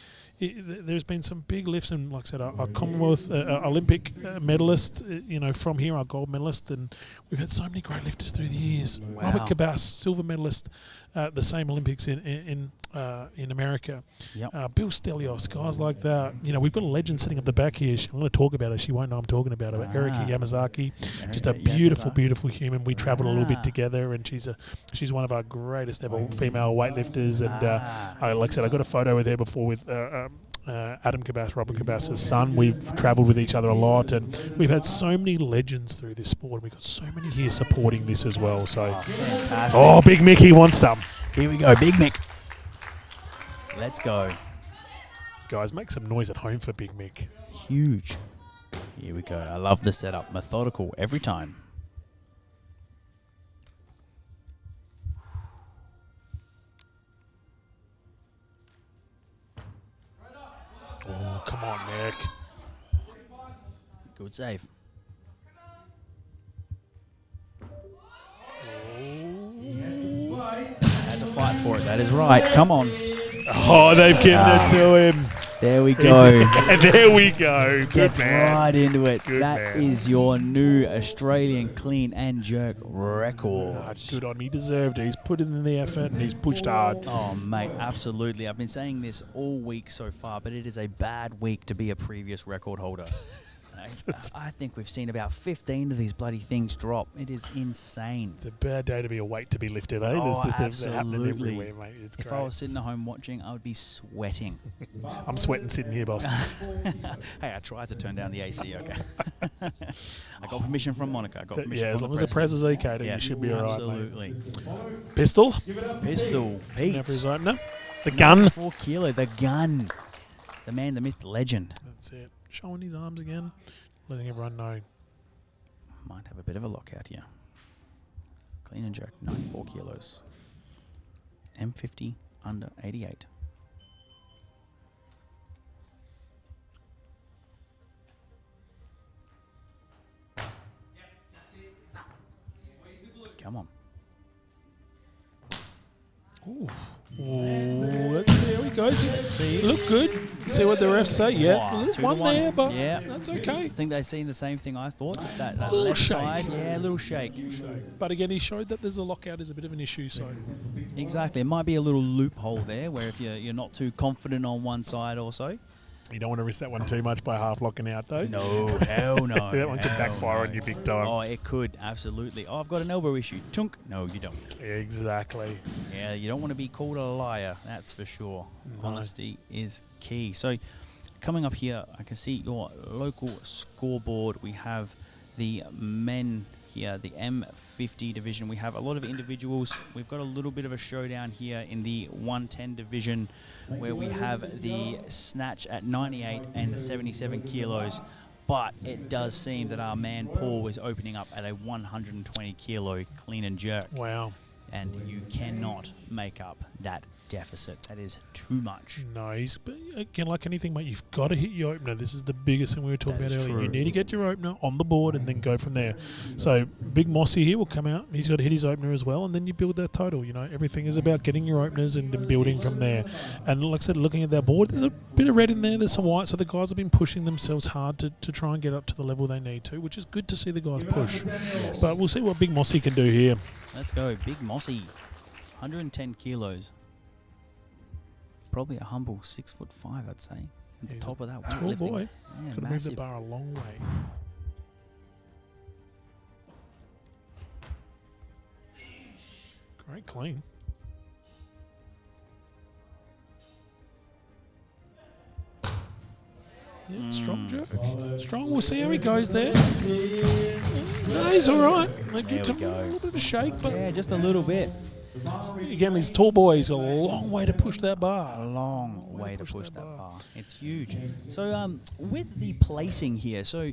there's been some big lifts, and like I said, our Commonwealth Olympic medalist, you know, from here, our gold medalist, and we've had so many great lifters through the years. Wow. Robert Cabas, silver medalist at the same Olympics in America. Yep. Bill Stelios, guys like that. You know, we've got a legend sitting up the back here. I'm going to talk about her. She won't know I'm talking about her. But Erika Yamazaki, just a beautiful, beautiful human. We travelled a little bit together, and she's one of our greatest ever female weightlifters. And like I said, I got a photo with her before with Adam Cabas, Robert Cabas's son. We've travelled with each other a lot, and we've had so many legends through this sport. And we've got so many here supporting this as well. So, Fantastic. Big Mickey wants some. Here we go, Big Mick. Let's go. Guys, make some noise at home for Big Mick. Huge. Here we go. I love the setup. Methodical every time. Oh, come on, Mick. Good save. Had to fight for it. That is right. Come on. Oh, they've given it to him. There we go. There we go. Good Gets man. right into it. Good That man. is your new Australian clean and jerk record. Ah, good on him. He deserved it. He's put in the effort and he's pushed hard. Oh, mate, absolutely. I've been saying this all week so far, but it is a bad week to be a previous record holder. I think we've seen about 15 of these bloody things drop. It is insane. It's a bad day to be a weight to be lifted, eh? Oh, They're happening absolutely. everywhere, mate. It's If great. I was sitting at home watching, I would be sweating. I'm sweating sitting here, boss. Hey, I tried to turn down the AC, okay? I got permission from Monica. I got permission Yeah, as from long as the press is okay, then you Yes, should be all right, mate. absolutely. Pistol. Pistol, Pete. Never his opener. The gun. 4 kilo, the gun. The man, the myth, the legend. That's it. Showing his arms again. Letting everyone know. Might have a bit of a lockout here. Clean and jerk, 94 kilos. M50 under 88. Come on. Ooh. Ooh, let's see how he goes. See, look good. See what the refs say. Yeah, Wow, there's 2 to one 1. there, but Yeah. that's okay. I think they've seen the same thing I thought. Just that Little left shake. side. Yeah, a little shake. But again, he showed that there's a lockout is a bit of an issue. So Exactly. It might be a little loophole there where if you're not too confident on one side or so, You don't want to risk that one too much by half locking out, though. No, hell no. That one could hell backfire no. on you big time. Oh, it could, absolutely. Oh, I've got an elbow issue. Tunk. No, you don't. Exactly. Yeah, you don't want to be called a liar, that's for sure. No. Honesty is key. So, coming up here, I can see your local scoreboard. We have the men here, the M50 division. We have a lot of individuals. We've got a little bit of a showdown here in the 110 division, where we have the snatch at 98 and 77 kilos. But it does seem that our man Paul is opening up at a 120 kilo clean and jerk. Wow. And you cannot make up that deficit. That is too much. No, but again, like anything, mate, you've got to hit your opener. This is the biggest thing we were talking That about is earlier. You true. need to get your opener on the board and then go from there. So Big Mossy here will come out. He's got to hit his opener as well, and then you build that total. You know, everything is about getting your openers and then building from there. And like I said, looking at that board, there's a bit of red in there. There's some white. So the guys have been pushing themselves hard to try and get up to the level they need to, which is good to see the guys push. But we'll see what Big Mossy can do here. Let's go. Big Mossy, 110 kilos. Probably a humble 6'5", I'd say. At the He's top of that Tall weightlifting. boy. Yeah, Could have moved the massive. bar a long way. Great clean. Yeah, strong jerk. Strong. We'll see how he goes there. No, he's all right. There we A go. little bit of a shake, but Yeah, just a little bit. again, he's a tall boy. He's got a long way to push that A bar. long way to push that bar. It's huge. So with the placing here, so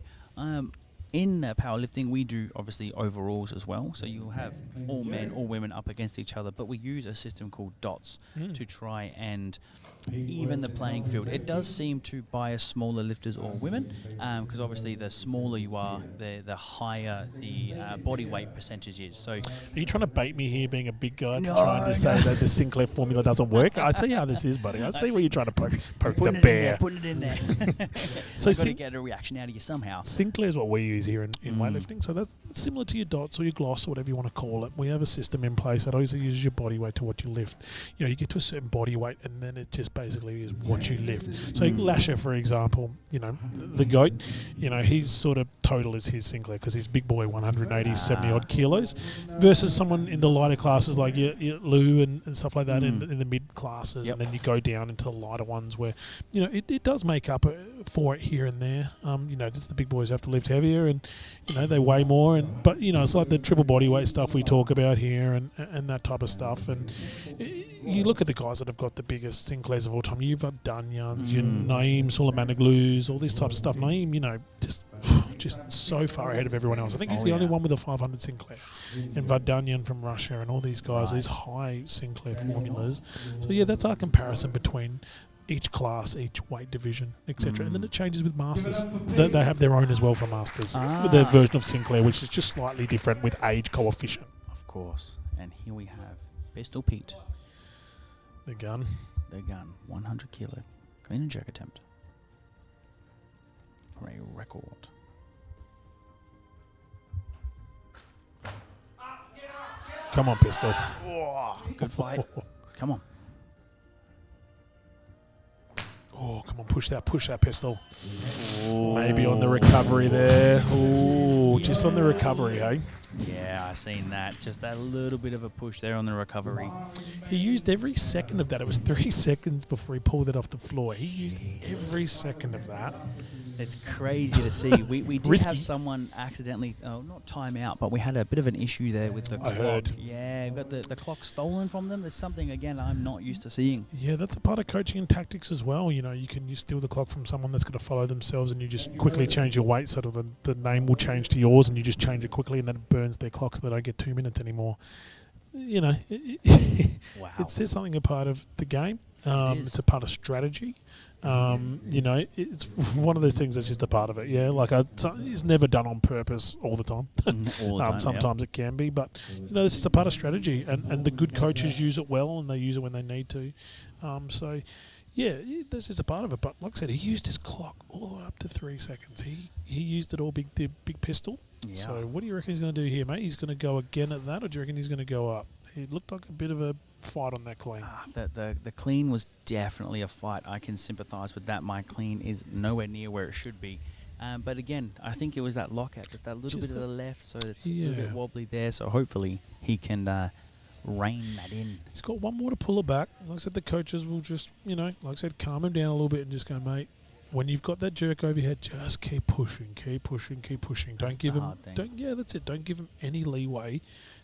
in powerlifting, we do obviously overalls as well. So you'll have all men, all women up against each other, but we use a system called dots to try and even the playing field. It does seem to bias smaller lifters or women, because obviously the smaller you are, the higher the body weight percentage is. So Are you trying to bait me here, being a big guy, to try and say that the Sinclair formula doesn't work? I see how this is, buddy. I see where you're trying to poke the bear. Putting it in there. So So got to get a reaction out of you somehow. Sinclair is what we use here in weightlifting, so that's similar to your dots or your gloss or whatever you want to call it. We have a system in place that always uses your body weight to what you lift. You know, you get to a certain body weight and then it just basically is what you lift. So Lasher, for example, you know, the goat, you know, his sort of total is his Sinclair because he's big boy, 180, 70 odd kilos, versus someone in the lighter classes like your Lou and stuff like that in the mid classes, and then you go down into the lighter ones where, you know, it does make up for it here and there. You know, just the big boys have to lift heavier and, you know, they weigh more, but you know, it's like the triple body weight stuff we talk about here and that type of stuff. And you look at the guys that have got the biggest Sinclairs of all time. You've got Dunyans, your Naeem Suleimanaglus, all these types of stuff. Naeem, you know, just so far ahead of everyone else. I think he's the only one with a 500 Sinclair. And Vardanian from Russia and all these guys, these high Sinclair formulas. So yeah, that's our comparison between each class, each weight division, etc. And then it changes with Masters. They have their own as well for Masters. Their version of Sinclair, which is just slightly different with age coefficient. Of course. And here we have Pistol Pete, The gun. the gun, 100 kilo, clean and jerk attempt for a record. Come on, Pistol. Good fight. Come on. Oh, come on, push that Pistol. Maybe on the recovery there. Oh, just on the recovery, eh? Yeah, I seen that. Just that little bit of a push there on the recovery. He used every second of that. It was 3 seconds before he pulled it off the floor. He used every second of that. It's crazy to see. We did Risky. have someone accidentally, not time out, but we had a bit of an issue there with the clock. heard. Yeah, we got the clock stolen from them. It's something, again, I'm not used to seeing. Yeah, that's a part of coaching and tactics as well. You know, you steal the clock from someone that's going to follow themselves, and you just quickly change your weight so that the name will change to yours, and you just change it quickly, and then it burns their clocks so they don't get 2 minutes anymore. You know, Wow. it says something a part of the game. It is. It's a part of strategy. You know, it's one of those things that's just a part of it. Yeah, like it's never done on purpose all the time. All the time, Sometimes it can be, but you know, this is a part of strategy, and the good coaches use it well, and they use it when they need to. So, yeah, this is a part of it. But like I said, he used his clock all the way up to 3 seconds. He used it all big Pistol. Yeah. So what do you reckon he's going to do here, mate? He's going to go again at that, or do you reckon he's going to go up? He looked like a bit of a fight on that clean. The clean was definitely a fight. I can sympathise with that. My clean is nowhere near where it should be. But again, I think it was that lockout, just that little bit to the left, so it's a little bit wobbly there. So hopefully he can rein that in. He's got one more to pull it back. Like I said, the coaches will just, like I said, calm him down a little bit and just go, mate, when you've got that jerk over your head, just keep pushing, keep pushing, keep pushing. Don't give him, that's it. Don't give him any leeway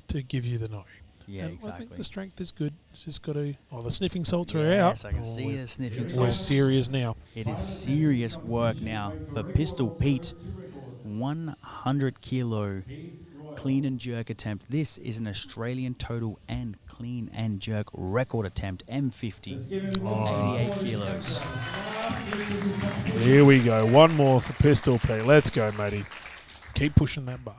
to give you the no. Yeah, and exactly. I think the strength is good. It's just got to. Oh, the sniffing salts are out. Yes, I can see the sniffing salts. We're serious now. It is serious work now for Pistol Pete. 100 kilo clean and jerk attempt. This is an Australian total and clean and jerk record attempt. M50, 88 kilos. Here we go. One more for Pistol Pete. Let's go, matey. Keep pushing that bar.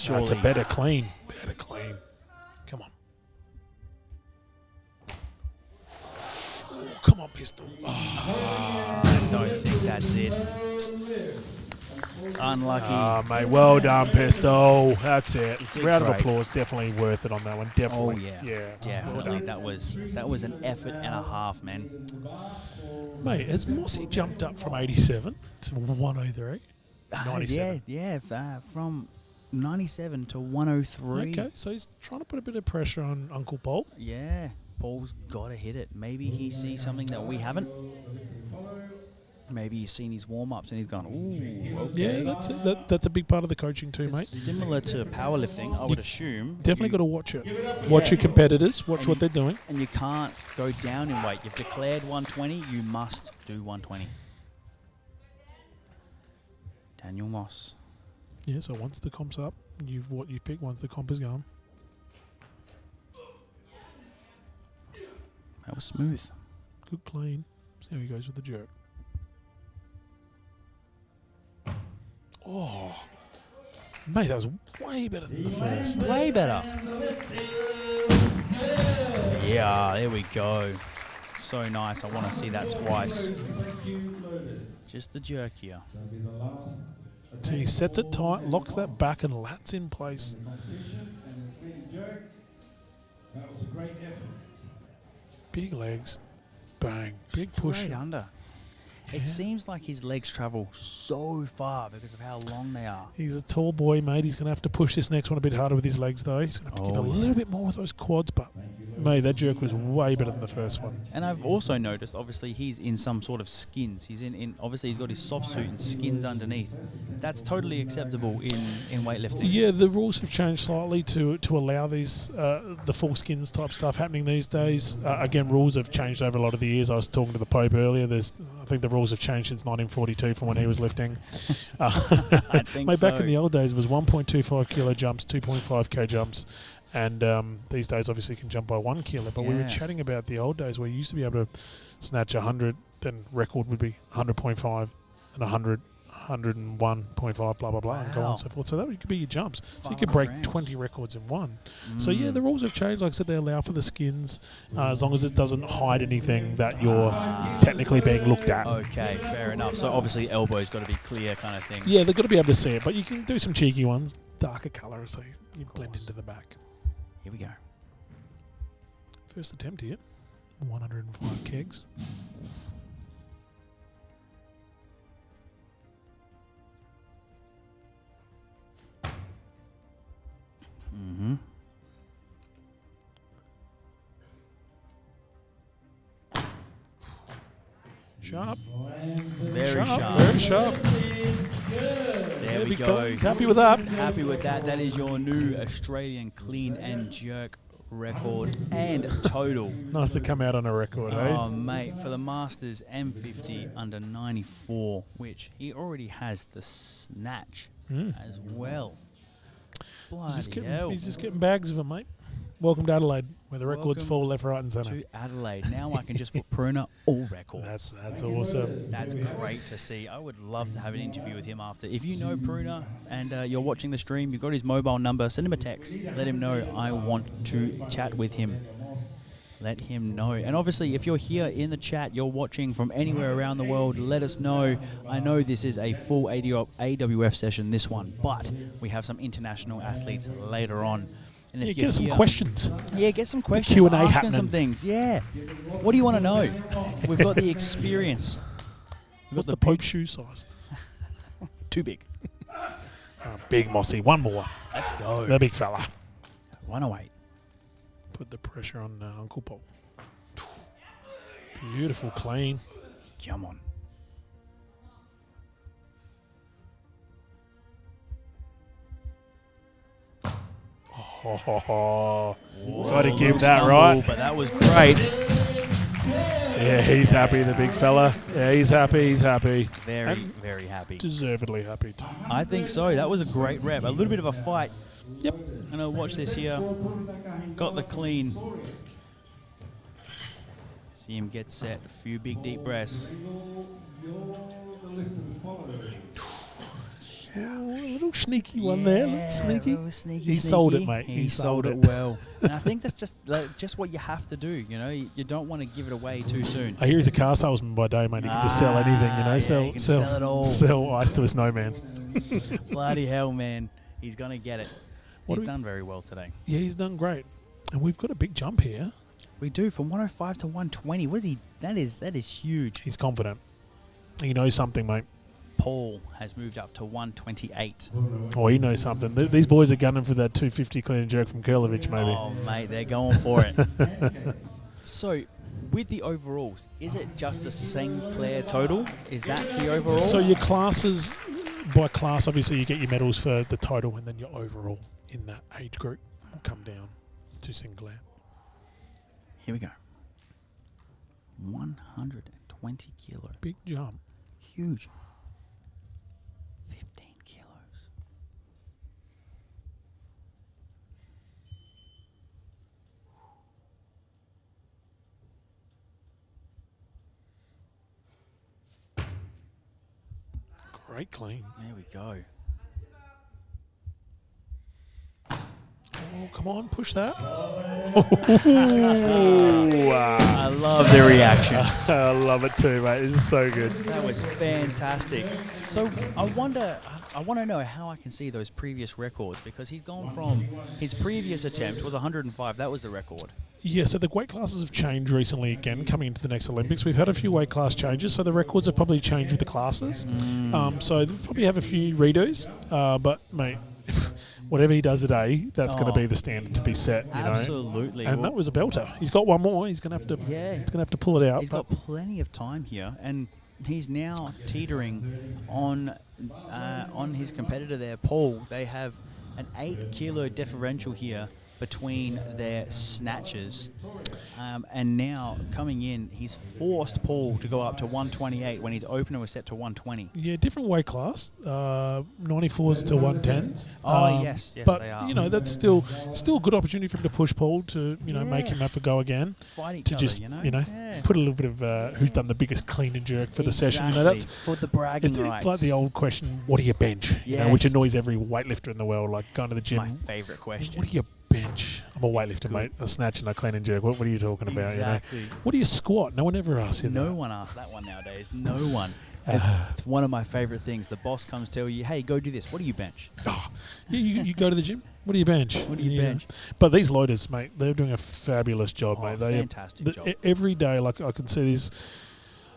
That's a better clean. Better clean. Come on. Oh, come on, Pistol. Oh. I don't think that's it. Unlucky. Oh, mate, well done, Pistol. That's it. Did Round of great. applause. Definitely worth it on that one. Definitely. Oh, yeah. Definitely. That was an effort and a half, man. Mate, has Mossy jumped up from 87 to 103? 97. From 97 to 103. Okay, so he's trying to put a bit of pressure on Uncle Paul. Yeah, Paul's got to hit it. Maybe he sees something that we haven't. Maybe he's seen his warm-ups and he's gone, ooh, okay. Yeah, that's it. That's a big part of the coaching too, mate. Similar to powerlifting, I would assume. Definitely got to watch it. Watch your competitors. Watch what they're doing. And you can't go down in weight. You've declared 120, you must do 120. Daniel Moss. Yeah, so once the comp's up, what you pick once the comp is gone. That was smooth. Good clean. See how he goes with the jerk. Oh, mate, that was way better than the first. Way better. Yeah, there we go. So nice. I want to see that twice. Just the jerk here. So he sets it tight, locks that back, and lats in place. That was a great effort. Big legs. Bang. Big push. Straight under. Yeah. It seems like his legs travel so far because of how long they are. He's a tall boy, mate. He's going to have to push this next one a bit harder with his legs, though. He's going to have to give a little bit more with those quads, but, mate, that jerk was way better than the first one. And I've also noticed, obviously, he's in some sort of skins. He's obviously, he's got his soft suit and skins underneath. That's totally acceptable in weightlifting. Yeah, the rules have changed slightly to allow these the full skins type stuff happening these days. Again, rules have changed over a lot of the years. I was talking to the Pope earlier. I think the rules have changed since 1942 from when he was lifting. I think mate, so. back in the old days, it was 1.25 kilo jumps, 2.5 k jumps, and these days obviously you can jump by 1 kilo. But we were chatting about the old days where you used to be able to snatch 100, then record would be 100.5 and 100. 101.5, blah, blah, blah, and go on and so forth. So that could be your jumps. So you could break 20 records in one. So, yeah, the rules have changed. Like I said, they allow for the skins as long as it doesn't hide anything that you're technically being looked at. Okay, fair enough. So, obviously, elbow's got to be clear kind of thing. Yeah, they've got to be able to see it. But you can do some cheeky ones, darker colour, so you blend into the back. Here we go. First attempt here. 105 kegs. Mm-hmm. Sharp. Very sharp. Very sharp. There we big go. fella. He's happy with that. Happy with that. That is your new Australian clean and jerk record and total. Nice to come out on a record, Oh, mate, for the Masters M50 under 94, which he already has the snatch as well. Bloody hell. He's just getting bags of them, mate. Welcome to Adelaide, where the records fall left, right, and centre. To Adelaide. Now I can just put Pruna all records. That's awesome. That's great to see. I would love to have an interview with him after. If you know Pruna and you're watching the stream, you've got his mobile number, send him a text. Let him know I want to chat with him. let him know. And obviously, if you're here in the chat, you're watching from anywhere around the world, let us know. I know this is a full AWF session, this one, but we have some international athletes later on. And if get some questions. Yeah, get some questions. Q&A asking happening. some things. Yeah. What do you want to know? We've got the experience. What's the Pope shoe size? Too big. Big Mossy. One more. Let's go. The big fella. 108. Put the pressure on Uncle Paul. Beautiful, clean. Come on. Got to give that right. But that was great. Yeah, he's happy, the big fella. Yeah, he's happy. He's happy. Very, And very happy. deservedly happy too. I think so. That was a great rep. A little bit of a fight. Yep. And I'll watch this here. Got the clean. See him get set. A few big deep breaths. Yeah, a little sneaky one there. A little sneaky. Sneaky. He sold it, mate. He sold it well. And I think that's just what you have to do. You know, you don't want to give it away too soon. I hear he's a car salesman by day, mate. He can just sell anything, you know. Yeah, he can sell it all. Sell ice to a snowman. Bloody hell, man. He's going to get it. What He's do we- done very well today. Yeah, he's done great. And we've got a big jump here. We do, from 105 to 120. What is he? That is huge. He's confident. He knows something, mate. Paul has moved up to 128. Oh, he knows something. These boys are gunning for that 250 clean and jerk from Kurlovich, maybe. Oh, mate, they're going for it. So, with the overalls, is it just the Sinclair total? Is that the overall? So your classes, by class, obviously you get your medals for the total, and then your overall in that age group will come down to Sinclair. Here we go. 120 kilos. Big jump. Huge. 15 kilos. Great clean. There we go. Oh, come on, push that. I love the reaction. I love it too, mate. This is so good. That was fantastic. So I want to know how I can see those previous records, because he's gone from his previous attempt was 105. That was the record. Yeah, so the weight classes have changed recently again, coming into the next Olympics. We've had a few weight class changes, so the records have probably changed with the classes. So they'll probably have a few redos, but, mate, whatever he does today, that's going to be the standard to be set, you know. Absolutely. And that was a belter. He's got one more. He's going to have to. Yeah. He's going to have to pull it out. He's got plenty of time here, and he's now teetering on his competitor there, Paul. They have an 8 kilo differential here between their snatches, and now coming in, he's forced Paul to go up to 128 when his opener was set to 120. Yeah, different weight class, 94s to 110s. Yes, but they are. you know, that's still a good opportunity for him to push Paul to make him have a go again. Fight each To other, just Yeah. put a little bit of who's done the biggest clean and jerk for the session. You know, that's for the bragging it's rights. like the old question: what do you bench? You know, which Yes. annoys every weightlifter in the world. Like going to the gym. My favourite question. What do you bench? I'm a weightlifter, mate. I snatch and I clean and jerk. What are you talking about? Exactly. You know? What do you squat? No one ever asks you No that. one asks that one nowadays. No one. It's one of my favourite things. The boss comes tell you, hey, go do this. What do you bench? Oh, you go to the gym. What do you bench? What do you bench? But these loaders, mate, they're doing a fabulous job, mate. Fantastic job. Every day, like I can see these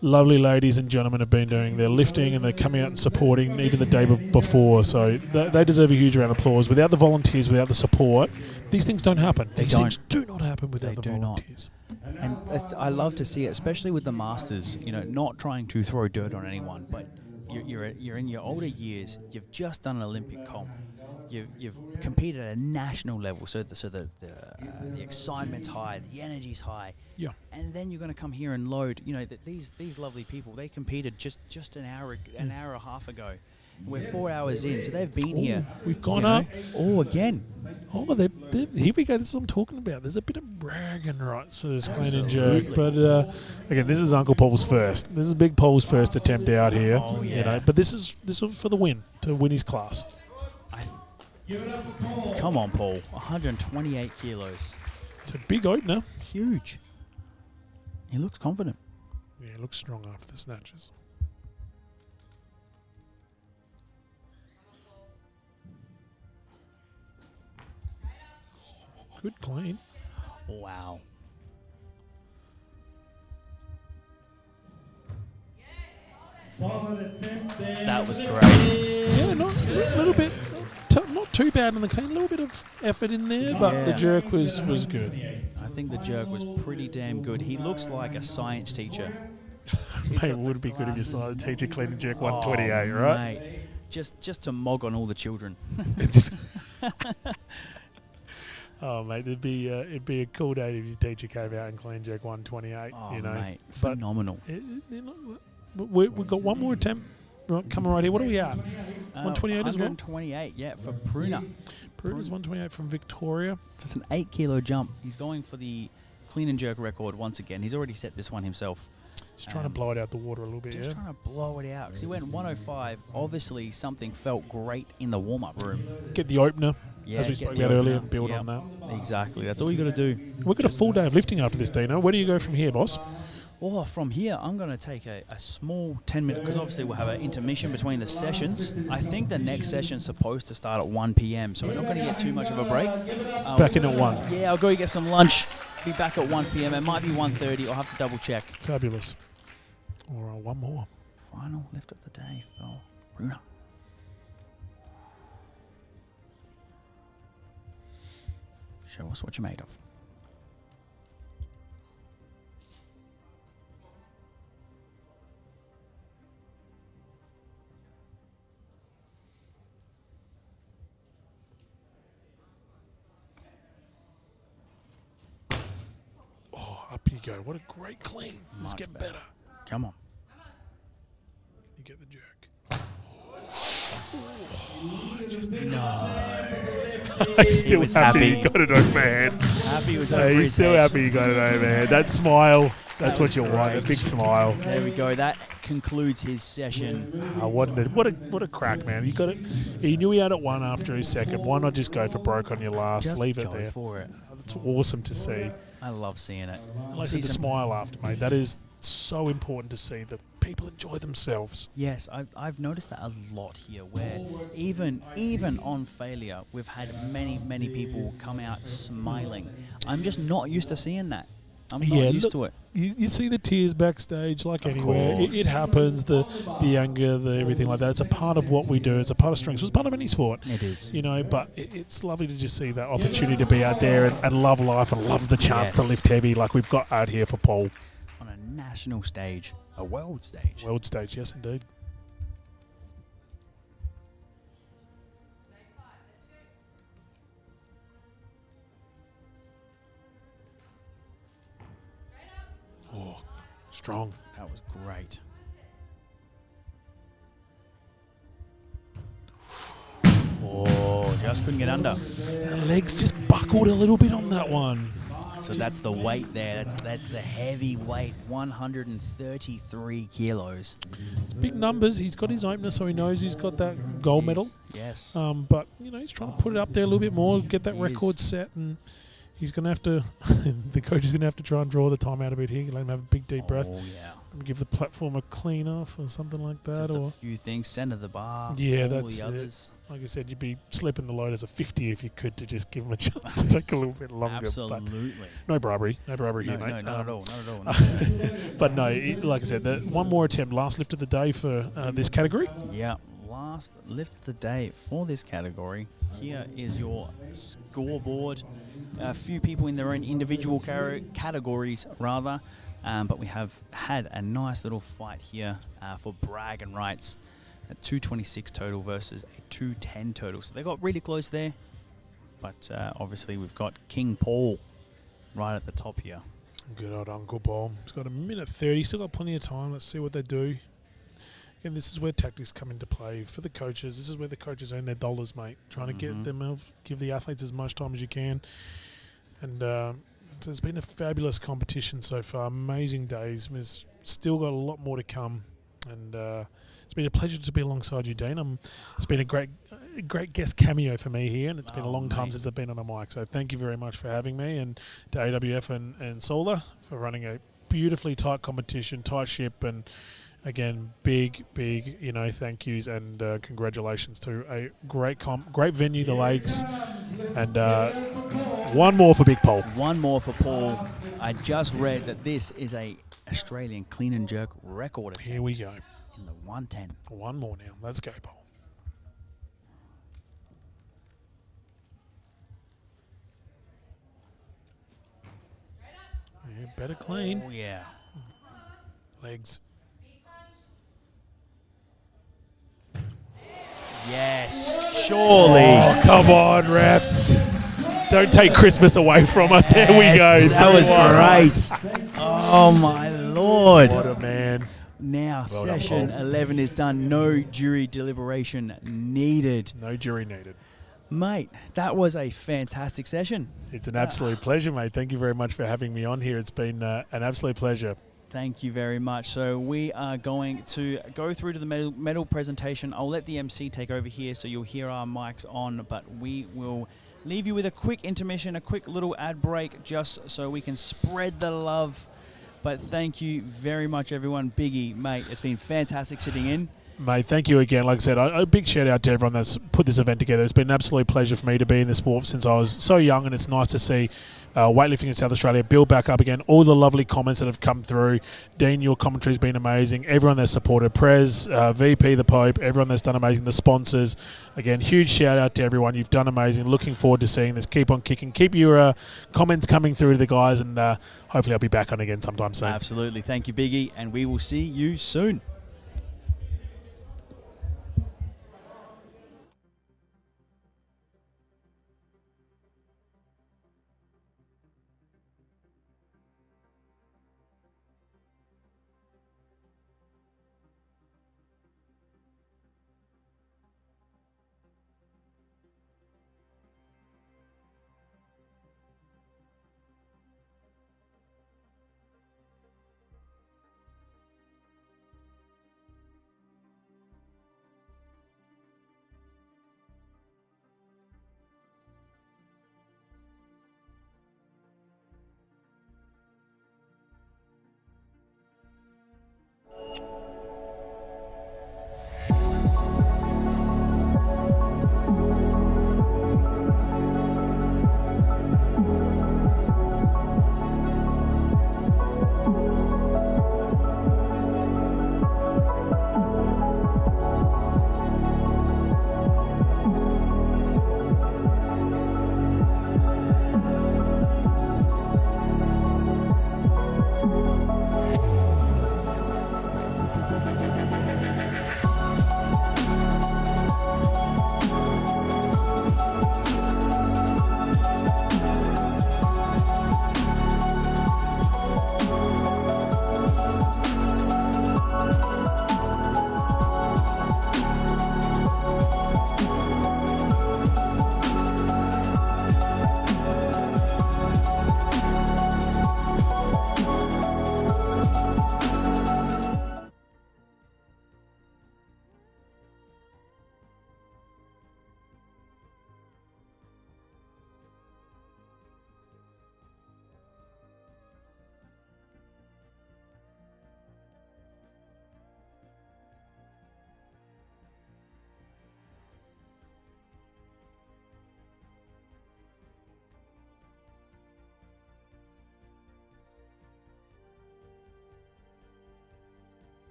lovely ladies and gentlemen have been doing. They're lifting and they're coming out and supporting even the day before. So they deserve a huge round of applause. Without the volunteers, without the support, these things don't happen. These things do not happen without the volunteers. And I love to see it, especially with the Masters, you know, not trying to throw dirt on anyone, but you're in your older years, you've just done an Olympic comp. You've competed at a national level, so the excitement's high, the energy's high. Yeah. And then you're going to come here and load. You know, these lovely people, they competed just an hour and a half ago. We're 4 hours in, so they've been here. We've gone up. Oh, again. Oh, here we go. This is what I'm talking about. There's a bit of bragging rights for this clean and jerk. But, again, this is Uncle Paul's first. This is Big Paul's first attempt out here. Oh, yeah. You know, but this is for the win, to win his class. Give it up for Paul. Come on, Paul. 128 kilos. It's a big opener. Huge. He looks confident. Yeah, it looks strong after the snatches. Good clean. Wow. Solid attempt there. That was great. Yeah, a little bit, not too bad in the clean. A little bit of effort in there, but the jerk was good. I think the jerk was pretty damn good. He looks like a science teacher. Mate, it would be good if you saw the teacher clean and jerk 128, right? Mate. Just to mog on all the children. Oh, mate, it'd be a cool day if your teacher came out and clean jerk 128. Oh, you know, mate, phenomenal. We've got one more attempt coming right here. What are we at? 128 as well? 128, yeah, for Pruner. Pruner's 128 from Victoria. So it's an 8 kilo jump. He's going for the clean and jerk record once again. He's already set this one himself. Just trying to blow it out the water a little bit, Just trying to blow it out. Because he went 105. Obviously, something felt great in the warm-up room. Get the opener, Yeah, as we get spoke the about earlier, opener. and build Yep. on that. Exactly. That's all you got to do. We've got a full day of lifting after this, Dino. Where do you go from here, boss? Oh, from here, I'm going to take a small 10-minute, because obviously we'll have an intermission between the sessions. I think the next session's supposed to start at 1 p.m., so we're not going to get too much of a break. Back in at 1. Yeah, I'll go get some lunch. Be back at 1 p.m. It might be 1:30. I'll have to double check. Fabulous. Or one more. Final lift of the day for Bruno. Show us what you're made of. Oh, up you go. What a great clean. Let's Much get better. better. Come on. You get the jerk. No. He's still was happy happy. he got it overhand. Happy was over He's his still head. happy he got it overhand. That smile, that's That what was you want. A great. big smile. There we go. That concludes his session. What a crack, man. He got it. He knew he had it one after his second. Why not just go for broke on your last? Just Leave it go there. for it. It's awesome to see. I love seeing it. And like I See said, the some- smile after, mate. That is so important to see that people enjoy themselves. Yes, I've noticed that a lot here, where even on failure, we've had many people come out smiling. I'm just not used to seeing that. I'm not used to it. You see the tears backstage, like Of anywhere. course. It happens. The anger, the everything like that. It's a part of what we do. It's a part of strengths. It's part of any sport. It is. You know, but it's lovely to just see that opportunity to be out there and love life and love the chance to Yes. lift heavy like we've got out here for Paul. On a national stage, a world stage. World stage, yes indeed. Oh, strong. That was great. Oh, just couldn't get under. The legs just buckled a little bit on that one. So that's the weight there. That's the heavy weight, 133 kilos. It's big numbers. He's got his opener, so he knows he's got that gold medal. Yes. But you know, he's trying to put it up there a little bit more, get that He record is. set, and he's going to have to. The coach is going to have to try and draw the time out a bit here. Let him have a big deep breath. Oh yeah. And give the platform a clean off or something like that. Just Or a few things. Center the bar. Yeah, all that's the it. others. like I said, you'd be slipping the load as a 50 if you could, to just give him a chance to take a little bit longer. But Absolutely. no bribery No, here, mate. no, not at all. Not at all. But no, like I said, one more attempt, last lift of the day for this category. Yeah, last lift of the day for this category. Here is your scoreboard. A few people in their own individual categories, rather. But we have had a nice little fight here for bragging rights. A 226 total versus a 210 total. So they got really close there. But obviously we've got King Paul right at the top here. Good old Uncle Paul. He's got a minute 30. Still got plenty of time. Let's see what they do. Again, this is where tactics come into play for the coaches. This is where the coaches earn their dollars, mate. Trying to get them, give the athletes as much time as you can. And so it's been a fabulous competition so far. Amazing days. We've still got a lot more to come. And it's been a pleasure to be alongside you, Dean. It's been a great guest cameo for me here, and it's been a long time since I've been on a mic. So thank you very much for having me, and to AWF and Solar for running a beautifully tight competition, tight ship, and again, big, thank yous and congratulations to a great venue, the Lakes, and one more for Big Paul. One more for Paul. I just read that this is a Australian clean and jerk record attempt. Here we go. In the 110. One more now. Let's go, Paul. Yeah, better clean. Oh, yeah. Legs. Yes, surely. Oh, come on, refs. Don't take Christmas away from us. Yes, there we go. That was great. Oh, my Lord. What a man. Now, Well done, session Paul. 11 is done. No jury deliberation needed. No jury needed. Mate, that was a fantastic session. It's an absolute pleasure, mate. Thank you very much for having me on here. It's been an absolute pleasure. Thank you very much. So we are going to go through to the medal presentation. I'll let the MC take over here so you'll hear our mics on, but we will leave you with a quick intermission, a quick little ad break, just so we can spread the love. But thank you very much, everyone. Biggie, mate, it's been fantastic sitting in. Mate, thank you again. Like I said, a big shout out to everyone that's put this event together. It's been an absolute pleasure for me to be in the sport since I was so young, and it's nice to see weightlifting in South Australia build back up again. All the lovely comments that have come through. Dean, your commentary's been amazing. Everyone that's supported, Prez, VP, the Pope, everyone that's done amazing, the sponsors. Again, huge shout out to everyone. You've done amazing. Looking forward to seeing this. Keep on kicking. Keep your comments coming through to the guys, and hopefully I'll be back on again sometime soon. Absolutely. Thank you, Biggie, and we will see you soon.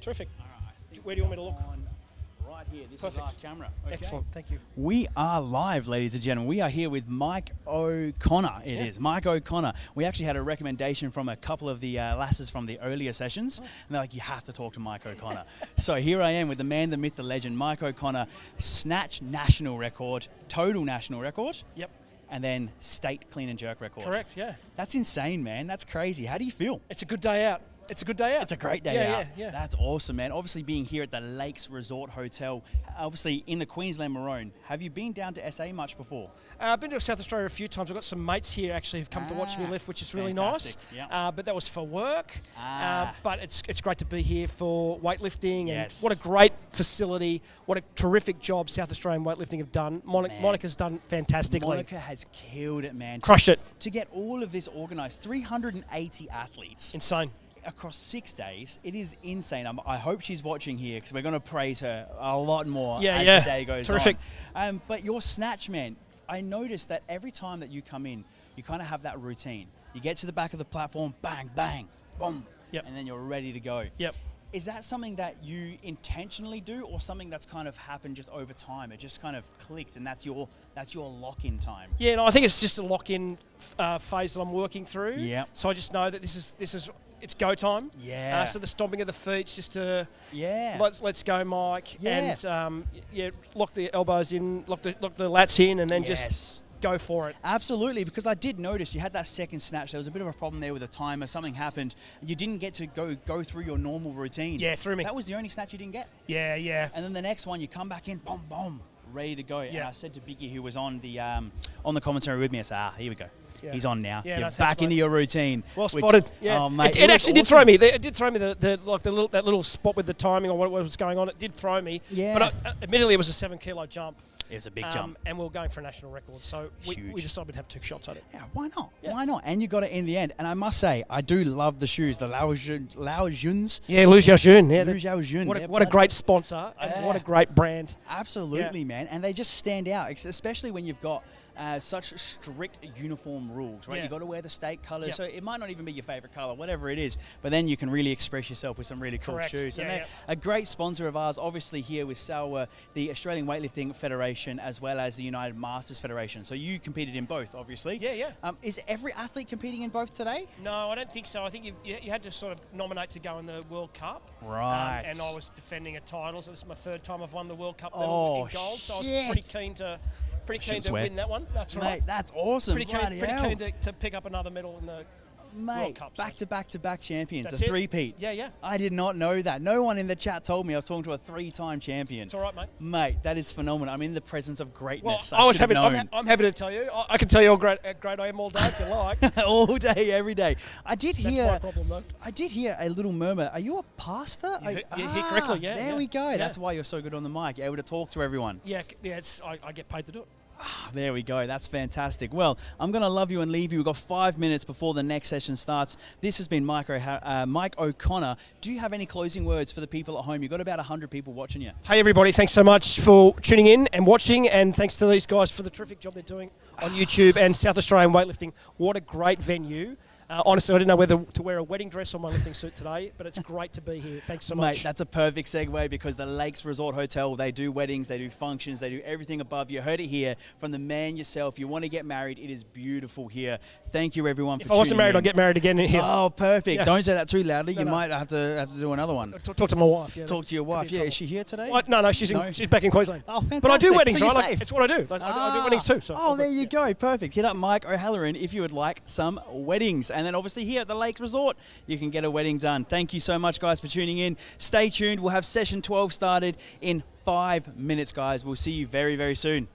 Terrific. All right, I think Where do you want me to we look? are on right here. This is our Perfect. camera. Okay. Excellent. Thank you. We are live, ladies and gentlemen. We are here with Mike O'Connor. It is Mike O'Connor. We actually had a recommendation from a couple of the lasses from the earlier sessions, and they're like, "You have to talk to Mike O'Connor." So here I am with the man, the myth, the legend, Mike O'Connor. Snatch national record, total national record, Yep. and then state clean and jerk record. Correct. Yeah. That's insane, man. That's crazy. How do you feel? It's a good day out. It's a good day out. It's a great day yeah, out. Yeah. That's awesome, man. Obviously, being here at the Lakes Resort Hotel, obviously in the Queensland Maroon. Have you been down to SA much before? I've been to South Australia a few times. I've got some mates here actually who've come to watch me lift, which is really nice. Fantastic. Yep. But that was for work. Ah. But it's great to be here for weightlifting. And Yes. what a great facility. What a terrific job South Australian weightlifting have done. Man. Monica's done fantastically. Monica has killed it, man. Crushed it. To get all of this organised, 380 athletes Insane. across 6 days. It is insane. I hope she's watching here because we're going to praise her a lot more Yeah, as yeah. the day goes Terrific. on. But your snatch, man, I noticed that every time that you come in, you kind of have that routine. You get to the back of the platform, bang, bang, boom, Yep. and then you're ready to go. Yep. Is that something that you intentionally do, or something that's kind of happened just over time? It just kind of clicked, and that's your lock-in time. Yeah, no, I think it's just a lock-in phase that I'm working through. Yep. So I just know that this is it's go time. Yeah. So the stomping of the feet, just to Yeah. let's go, Mike. Yeah. And lock the elbows in, lock the lats in, and then Yes. just go for it. Absolutely, because I did notice you had that second snatch. There was a bit of a problem there with the timer. Something happened. You didn't get to go through your normal routine. Yeah, threw me. That was the only snatch you didn't get. Yeah. And then the next one, you come back in, boom, boom, ready to go. And Yeah. I said to Biggie, who was on the commentary with me, I said, here we go. Yeah. He's on now. Yeah, You're no, thanks, back into mate. your routine. Well which- spotted. Yeah. Oh, mate, It was actually did awesome. throw me. It did throw me that little spot with the timing or what was going on. It did throw me. Yeah. But admittedly, it was a 7 kilo jump. It was a big jump. And we were going for a national record. So we Huge. decided we'd have 2 shots at it. Yeah, why not? Yeah. Why not? And you got it in the end. And I must say, I do love the shoes, the Lao Juns. Yeah, Lu Xiaojun. Yeah, Lu Xiaojun. What They're a bloody- great sponsor and what a great brand. Absolutely, man. And they just stand out, especially when you've got such strict uniform rules, right? Yeah. You've got to wear the state colours, Yep. so it might not even be your favourite colour, whatever it is, but then you can really express yourself with some really cool Correct. shoes. And Yeah, they're a great sponsor of ours, obviously here with Salwa, the Australian Weightlifting Federation, as well as the United Masters Federation. So you competed in both, obviously. Yeah. Is every athlete competing in both today? No, I don't think so. I think you had to sort of nominate to go in the World Cup. Right. And I was defending a title, so this is my 3rd time I've won the World Cup Oh, medal in gold. So I was shit. pretty keen to Shouldn't swear. win that one. That's Mate, right. that's awesome. Pretty Bloody hell. keen to pick up another medal in the World Mate, Cup. so- back-to-back champions, That's the it. three-peat. Yeah. I did not know that. No one in the chat told me I was talking to a 3-time champion. It's all right, mate. Mate, that is phenomenal. I'm in the presence of Well, greatness. I was should have happy. known. I'm happy to tell you. I can tell you how great I am all day if you like. all day, every day. I did That's hear. my problem, though. I did hear a little murmur. Are you a pastor? You hear correctly, yeah, There yeah, we go. yeah. That's why you're so good on the mic. You're able to talk to everyone. Yeah. I get paid to do it. There we go. That's fantastic. Well, I'm going to love you and leave you. We've got 5 minutes before the next session starts. This has been Mike O'Connor. Do you have any closing words for the people at home? You've got about 100 people watching you. Hey everybody, thanks so much for tuning in and watching, and thanks to these guys for the terrific job they're doing on YouTube and South Australian Weightlifting. What a great venue. Honestly, I didn't know whether to wear a wedding dress or my lifting suit today, but it's great to be here. Thanks so much. Mate, that's a perfect segue because the Lakes Resort Hotel, they do weddings, they do functions, they do everything above. You heard it here from the man yourself. You want to get married, it is beautiful here. Thank you, everyone, for If I wasn't tuning married, in. I'd get married again in here. Oh, perfect. Yeah. Don't say that too loudly. No, You no. might have to do another one. Talk to my wife. Yeah, Talk to your wife. could be in Yeah, is she here today? trouble. No, she's No? she's back in Queensland. Oh, fantastic. But I do weddings, So you're right? safe. It's what I do. I do weddings too. So Oh, there you go. Perfect. Hit up Mike O'Halloran if you would like some weddings. And then obviously here at the Lakes Resort, you can get a wedding done. Thank you so much, guys, for tuning in. Stay tuned. We'll have session 12 started in 5 minutes, guys. We'll see you very, very soon.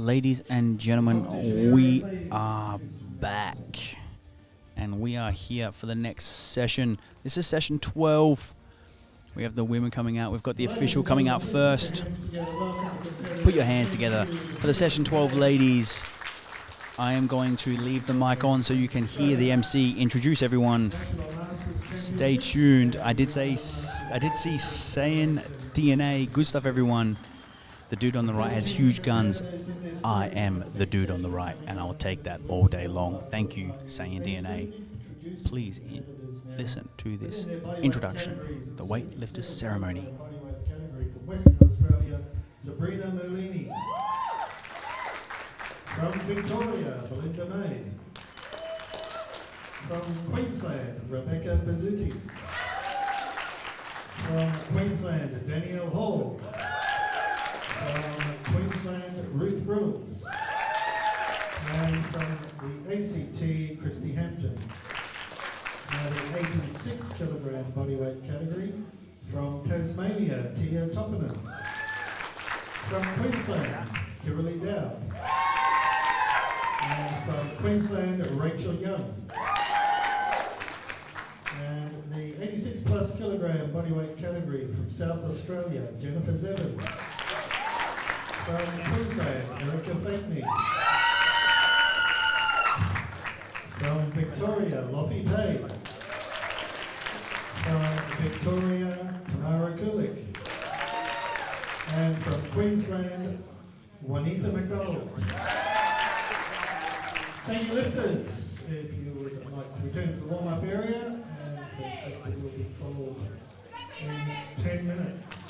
Ladies and gentlemen, we are back. And we are here for the next session. This is session 12. We have the women coming out. We've got the official coming out first. Put your hands together for the session 12 ladies. I am going to leave the mic on so you can hear the MC introduce everyone. Stay tuned. I did see saying DNA. Good stuff, everyone. The dude on the right has huge guns. I am the dude on the right, and I'll take that all day long. Thank you, saying DNA. Please listen to this introduction, the weightlifters ceremony. From Western Australia, Sabrina Merlini. From Victoria, Belinda May. From Queensland, Rebecca Bazzuti. From Queensland, Danielle Hall. From Queensland, Ruth Brooks. And from the ACT, Christy Hampton. Now the 86 kilogram bodyweight category, from Tasmania, Tia Toppinen. From Queensland, Kimberly Dowd. And from Queensland, Rachel Young. And the 86 plus kilogram bodyweight category from South Australia, Jennifer Zevins. From Queensland, Erica Fakeney. From Victoria, Lofi Pay. From Victoria, Tamara Kulik. And from Queensland, Juanita McDonald. Thank you, lifters. If you would like to return to the warm-up area, and this will be called in 10 minutes.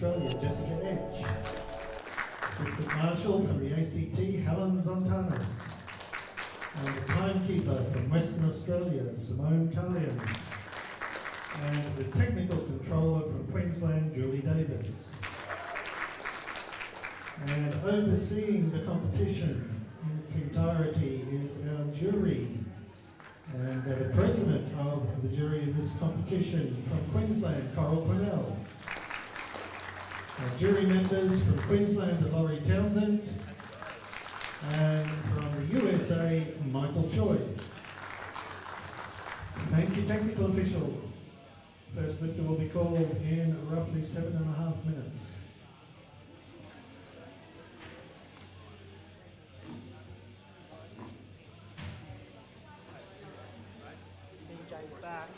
Australia, Jessica Edge. Assistant Marshal from the ACT, Helen Zontanas. And the Timekeeper from Western Australia, Simone Carlian. And the Technical Controller from Queensland, Julie Davis. And overseeing the competition in its entirety is our jury. And the President of the jury in this competition from Queensland, Coral Quinnell. Our jury members from Queensland, Laurie Townsend, and from the USA, Michael Choi. Thank you, technical officials. First lifter will be called in roughly 7.5 minutes. DJ's back.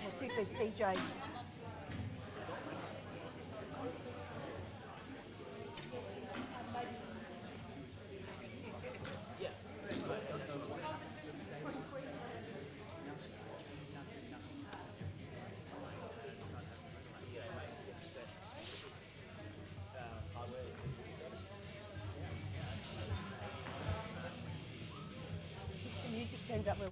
We'll see if there's DJ. that we're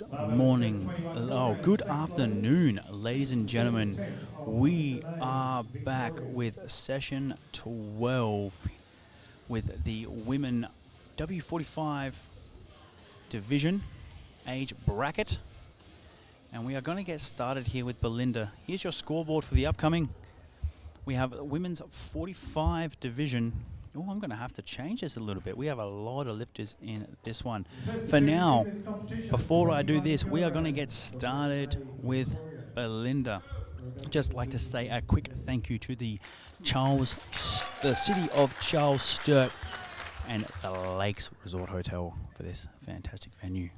Good morning, good afternoon, ladies and gentlemen. We are back with session 12 with the women W45 division age bracket. And we are going to get started here with Belinda. Here's your scoreboard for the upcoming. We have women's 45 division. Oh, I'm going to have to change this a little bit. We have a lot of lifters in this one. For now, before I do this, we are going to get started with Belinda. Just like to say a quick thank you to the city of Charles Sturt and the Lakes Resort Hotel for this fantastic venue.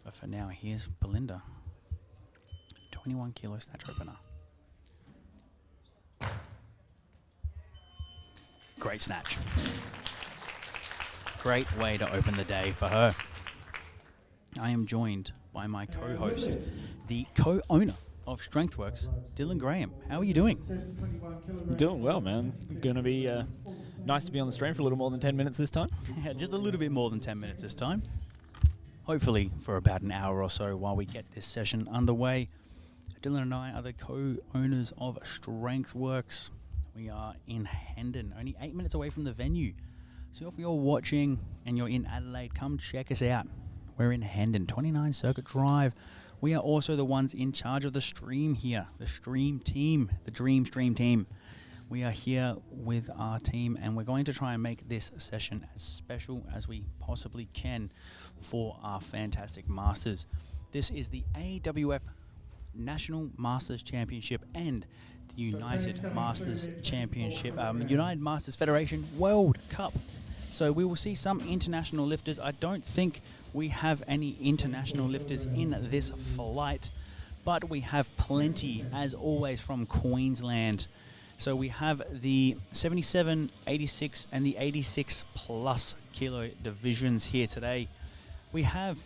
But for now, here's Belinda. 21 kilo snatch opener. Great snatch. Great way to open the day for her. I am joined by my co-host, the co-owner of StrengthWorks, Dylan Graham. How are you doing? Doing well, man. Going to be nice to be on the stream for a little more than 10 minutes this time. Yeah, just a little bit more than 10 minutes this time. Hopefully for about an hour or so while we get this session underway. Dylan and I are the co-owners of StrengthWorks. We are in Hendon, only 8 minutes away from the venue. So if you're watching and you're in Adelaide, come check us out. We're in Hendon, 29 Circuit Drive. We are also the ones in charge of the stream here, the stream team, the Dream Stream team. We are here with our team and we're going to try and make this session as special as we possibly can for our fantastic masters. This is the AWF National Masters Championship and the United Masters Championship, United Masters Federation World Cup. So we will see some international lifters. I don't think we have any international lifters in this flight, but we have plenty, as always, from Queensland. So we have the 77, 86, and the 86 plus kilo divisions here today. We have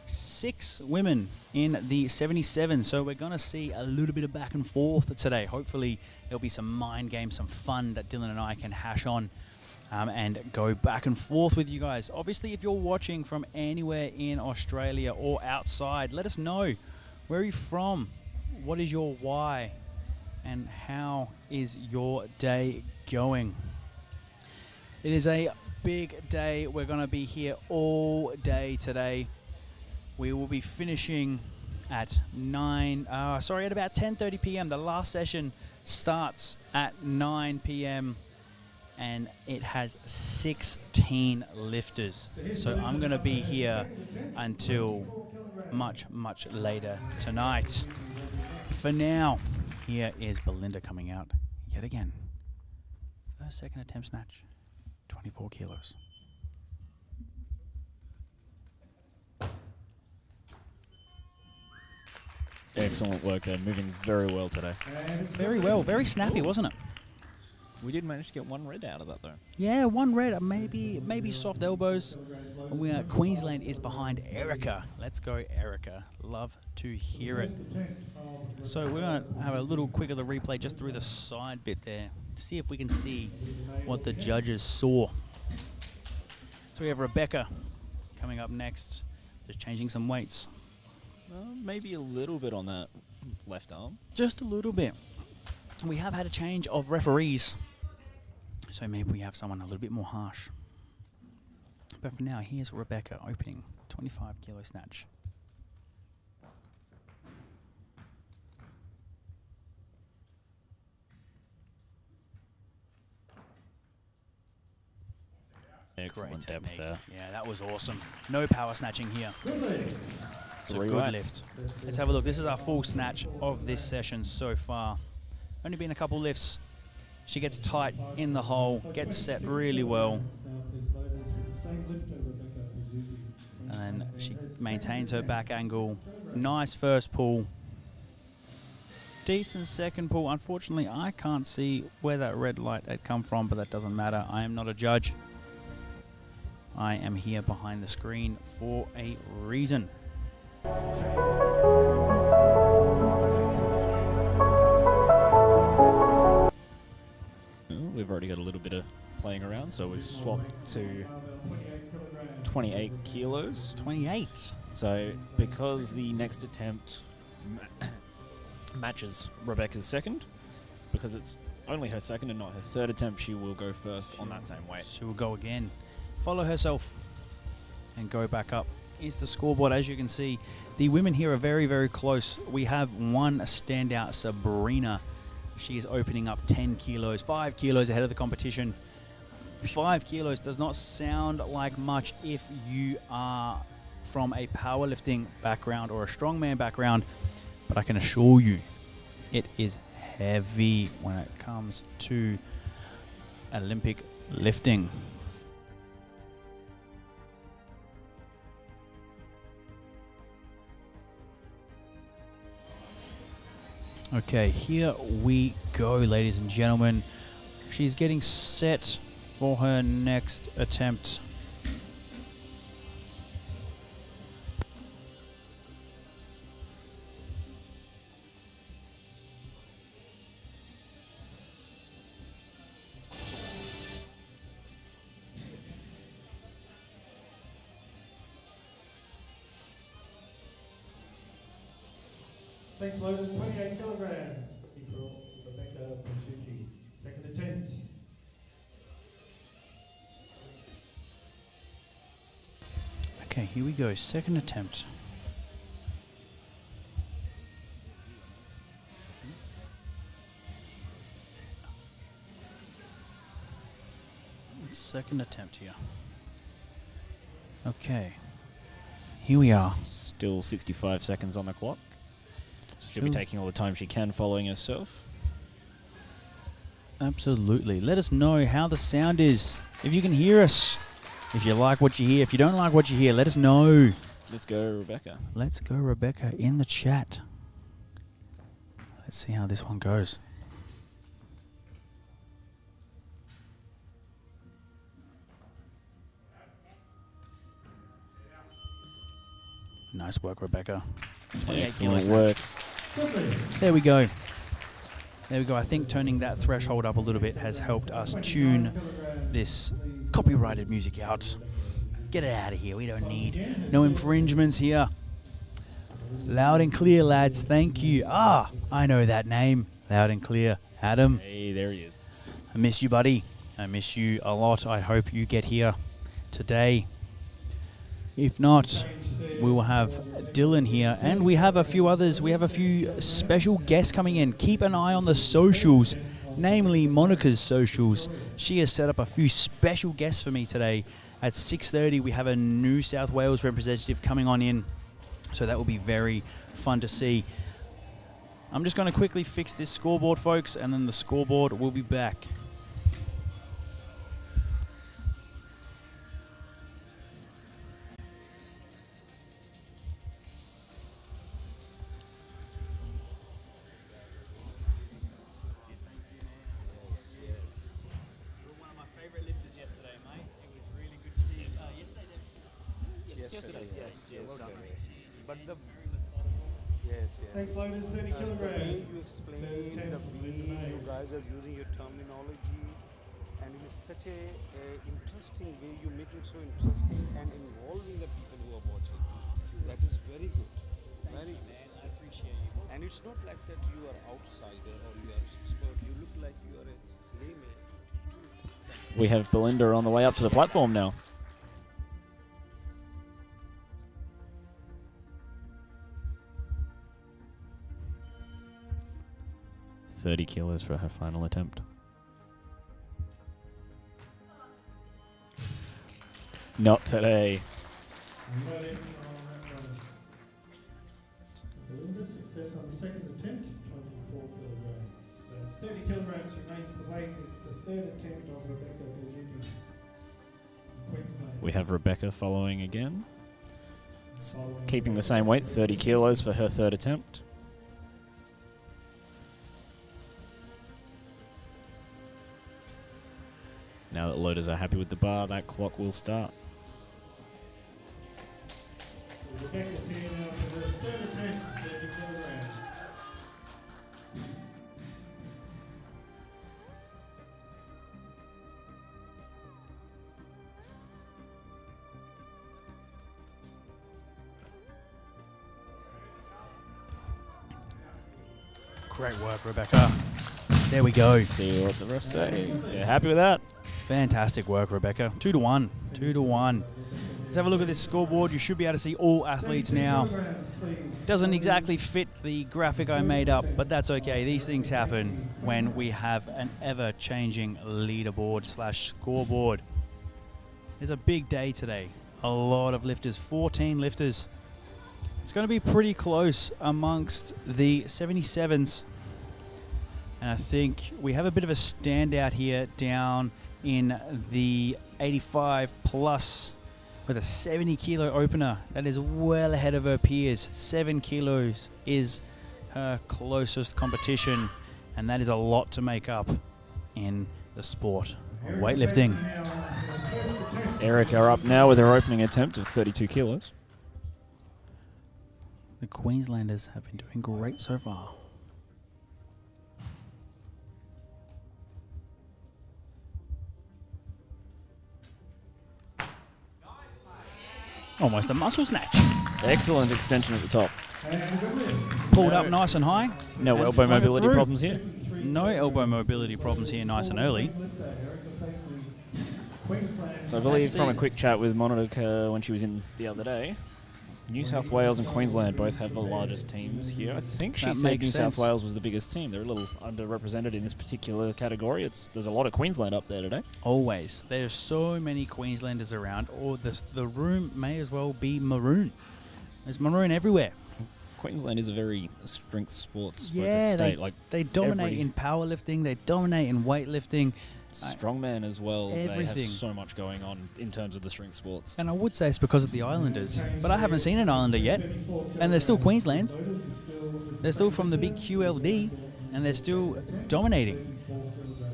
6 women in the 77, so we're going to see a little bit of back and forth today. Hopefully there'll be some mind games, some fun that Dylan and I can hash on and go back and forth with you guys. Obviously, if you're watching from anywhere in Australia or outside, let us know. Where are you from? What is your why? And how is your day going? It is a big day. We're going to be here all day today. We will be finishing at about 10:30 p.m. The last session starts at 9 p.m. and it has 16 lifters. So I'm going to be here until much, much later tonight. For now, here is Belinda coming out yet again. First, second attempt snatch, 24 kilos. Excellent work there. Moving very well today. Very well. Very snappy, wasn't it? We did manage to get one red out of that, though. Yeah, one red. Maybe soft elbows. Queensland is behind Erica. Let's go, Erica. Love to hear it. So we're going to have a little quick of the replay just through the side bit there. See if we can see what the judges saw. So we have Rebecca coming up next. Just changing some weights. Maybe a little bit on that left arm. Just a little bit. We have had a change of referees, so maybe we have someone a little bit more harsh. But for now, here's Rebecca opening 25 kilo snatch. Excellent Great depth technique. there. Yeah, that was awesome. No power snatching here. It's a Three good lats. lift. Let's have a look. This is our full snatch of this session so far. Only been a couple lifts. She gets tight in the hole, gets set really well. And then she maintains her back angle. Nice first pull. Decent second pull. Unfortunately, I can't see where that red light had come from, but that doesn't matter. I am not a judge. I am here behind the screen for a reason. We've already got a little bit of playing around, so we've swapped to 28 kilos. 28. So because the next attempt matches Rebecca's second, because it's only her second and not her third attempt, she will go first on that same weight. She will go again, follow herself, and go back up. Is the scoreboard. As you can see, the women here are very, very close. We have one standout, Sabrina. She is opening up 10 kilos, 5 kilos ahead of the competition. 5 kilos does not sound like much if you are from a powerlifting background or a strongman background, but I can assure you it is heavy when it comes to Olympic lifting. Okay, here we go, ladies and gentlemen. She's getting set for her next attempt. Thanks, loaders. 28 kilograms. Equal Rebecca Prosciutti. Second attempt. Okay, here we go. Second attempt. Second attempt here. Okay. Here we are. Still 65 seconds on the clock. She'll be Still- taking all the time she can following herself. Absolutely. Let us know how the sound is. If you can hear us. If you like what you hear. If you don't like what you hear, let us know. Let's go, Rebecca. Let's go, Rebecca, in the chat. Let's see how this one goes. Nice work, Rebecca. 28 Excellent kilos. work. There we go. There we go. I think turning that threshold up a little bit has helped us tune this copyrighted music out. Get it out of here. We don't need no infringements here. Loud and clear, lads. Thank you. Ah, I know that name. Loud and clear. Adam, Hey, there he is. I miss you, buddy. I miss you a lot. I hope you get here today. If not, we will have Dylan here, and we have a few others. We have a few special guests coming in. Keep an eye on the socials, namely Monica's socials. She has set up a few special guests for me today. At 6:30, we have a New South Wales representative coming on in, so that will be very fun to see. I'm just going to quickly fix this scoreboard, folks, and then the scoreboard will be back. One of my favorite lifters yesterday, mate. It was really good to see you. Yesterday? Yes, well done. but the Very methodical. yes, Thanks, loaders. 30 the kilograms. way you Third explain, attempt the from way Linda you May. guys are using your terminology, and it is such a interesting way. You make it so interesting and involving the people who are watching. That is very good. Very good. Man, I appreciate you. And it's not like that you are outsider or you are expert. You look like you are a layman. We have Belinda on the way up to the platform now. $30 kilos for her final attempt. Not today. Ready on that one. Belinda, success on the second attempt, 24 kilograms. 30 kilograms remains the weight. It's the third attempt of Rebecca Prosciutti. Queensland. We have Rebecca following again. Following Keeping the Rebecca same weight, 30 kilos for her third attempt. Now that loaders are happy with the bar, that clock will start. Rebecca's here now for the third attempt, 30 kilograms. Great work, Rebecca. There we go. Let's see what the refs say. They're happy with that. Fantastic work, Rebecca. 2-1. 2-1. Let's have a look at this scoreboard. You should be able to see all athletes now. Doesn't exactly fit the graphic I made up, but that's okay. These things happen when we have an ever-changing leaderboard / scoreboard. It's a big day today. A lot of lifters, 14 lifters. It's going to be pretty close amongst the 77s. And I think we have a bit of a standout here down in the 85 plus with a 70 kilo opener. That is well ahead of her peers. 7 kilos is her closest competition, and that is a lot to make up in the sport of weightlifting. Erica up now with her opening attempt of 32 kilos. The Queenslanders have been doing great so far. Almost a muscle snatch. Excellent extension at the top. Pulled up nice and high. No and elbow floated mobility through. problems here. No elbow mobility problems here nice and early. So I believe from a quick chat with Monica when she was in the other day, New South Wales and Queensland both have the largest teams here. I think she That said New makes South sense. Wales was the biggest team. They're a little underrepresented in this particular category. There's a lot of Queensland up there today. Always. There's so many Queenslanders around, or the room may as well be maroon. There's maroon everywhere. Queensland is a very strength sports Yeah, focused state. they dominate every- in powerlifting, they dominate in weightlifting. Strongman as well. They Everything. have so much going on in terms of the strength sports. And I would say it's because of the Islanders, but I haven't seen an Islander yet. And they're still Queenslands. They're still from the big QLD, and they're still dominating.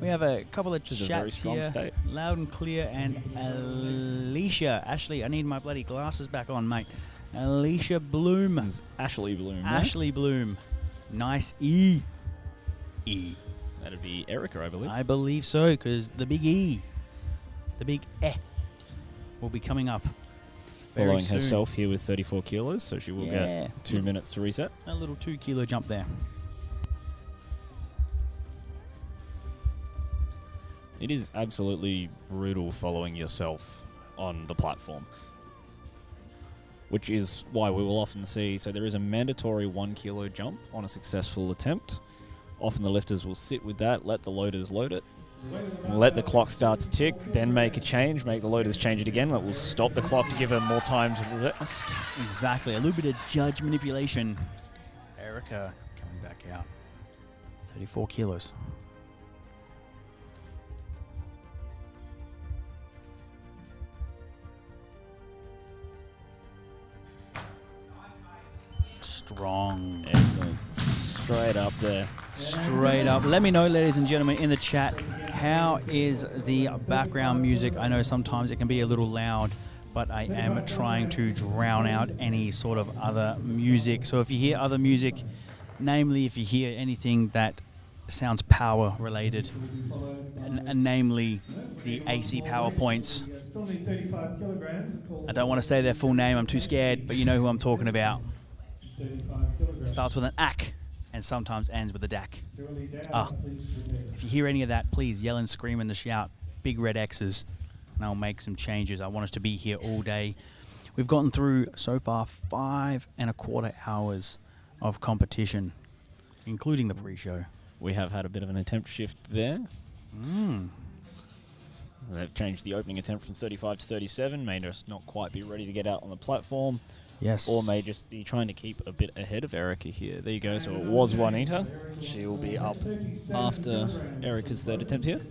We have a couple of Which is a very chats strong here. state. Loud and clear, and Alicia. Ashley, I need my bloody glasses back on, mate. Alicia Bloom. It's Ashley Bloom. right? Ashley Bloom. Nice E. E. That'd be Erica, I believe. I believe so, because the big E, the big E, will be coming up very Following soon. herself here with 34 kilos, so she will Yeah. get 2 minutes to reset. A little 2 kilo jump there. It is absolutely brutal following yourself on the platform, which is why we will often see, so there is a mandatory 1 kilo jump on a successful attempt. Often the lifters will sit with that, let the loaders load it, let the clock start to tick, then make a change, make the loaders change it again. That will stop the clock to give them more time to rest. Exactly. A little bit of judge manipulation. Erica coming back out. 34 kilos. Strong. Excellent. Straight up there. Straight up. Let me know, ladies and gentlemen, in the chat, how is the background music? I know sometimes it can be a little loud, but I am trying to drown out any sort of other music. So if you hear other music, namely if you hear anything that sounds power related, and namely the AC power points, Still need 35 kilograms. I don't want to say their full name, I'm too scared, but you know who I'm talking about. 35 kilograms. Starts with an AC and sometimes ends with a DAC. Purely down, Ah. please prepare. If you hear any of that, please yell and scream in the shout. Big red X's, and I'll make some changes. I want us to be here all day. We've gotten through so far 5.25 hours of competition, including the pre-show. We have had a bit of an attempt shift there. Mm. They've changed the opening attempt from 35 to 37, may just not quite be ready to get out on the platform, Yes. or may just be trying to keep a bit ahead of Erica here. There you go, so it was Juanita. She will be up after Erica's third attempt here.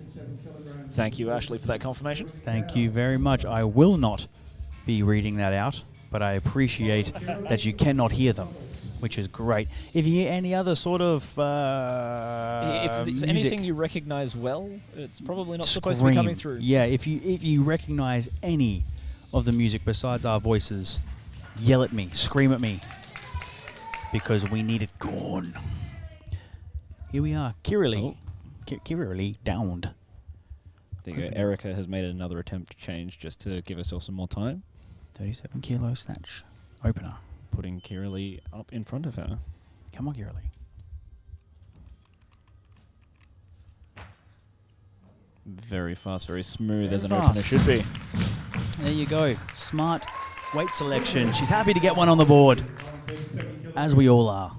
Thank you, Ashley, for that confirmation. Thank you very much. I will not be reading that out, but I appreciate that you cannot hear them, which is great. If you hear any other sort of If there's music, anything you recognize well, it's probably not supposed to be coming through. Yeah, if you recognize any of the music besides our voices, yell at me, scream at me, because we need it gone. Here we are, Kiralee. Kiralee downed. There you go. Erica has made another attempt to change just to give herself some more time, 37 kilo snatch opener. putting Kiralee up in front of her. Come on, Kiralee. Very fast, very smooth, as an Very opener fast. should be. There you go. Smart weight selection. She's happy to get one on the board, as we all are.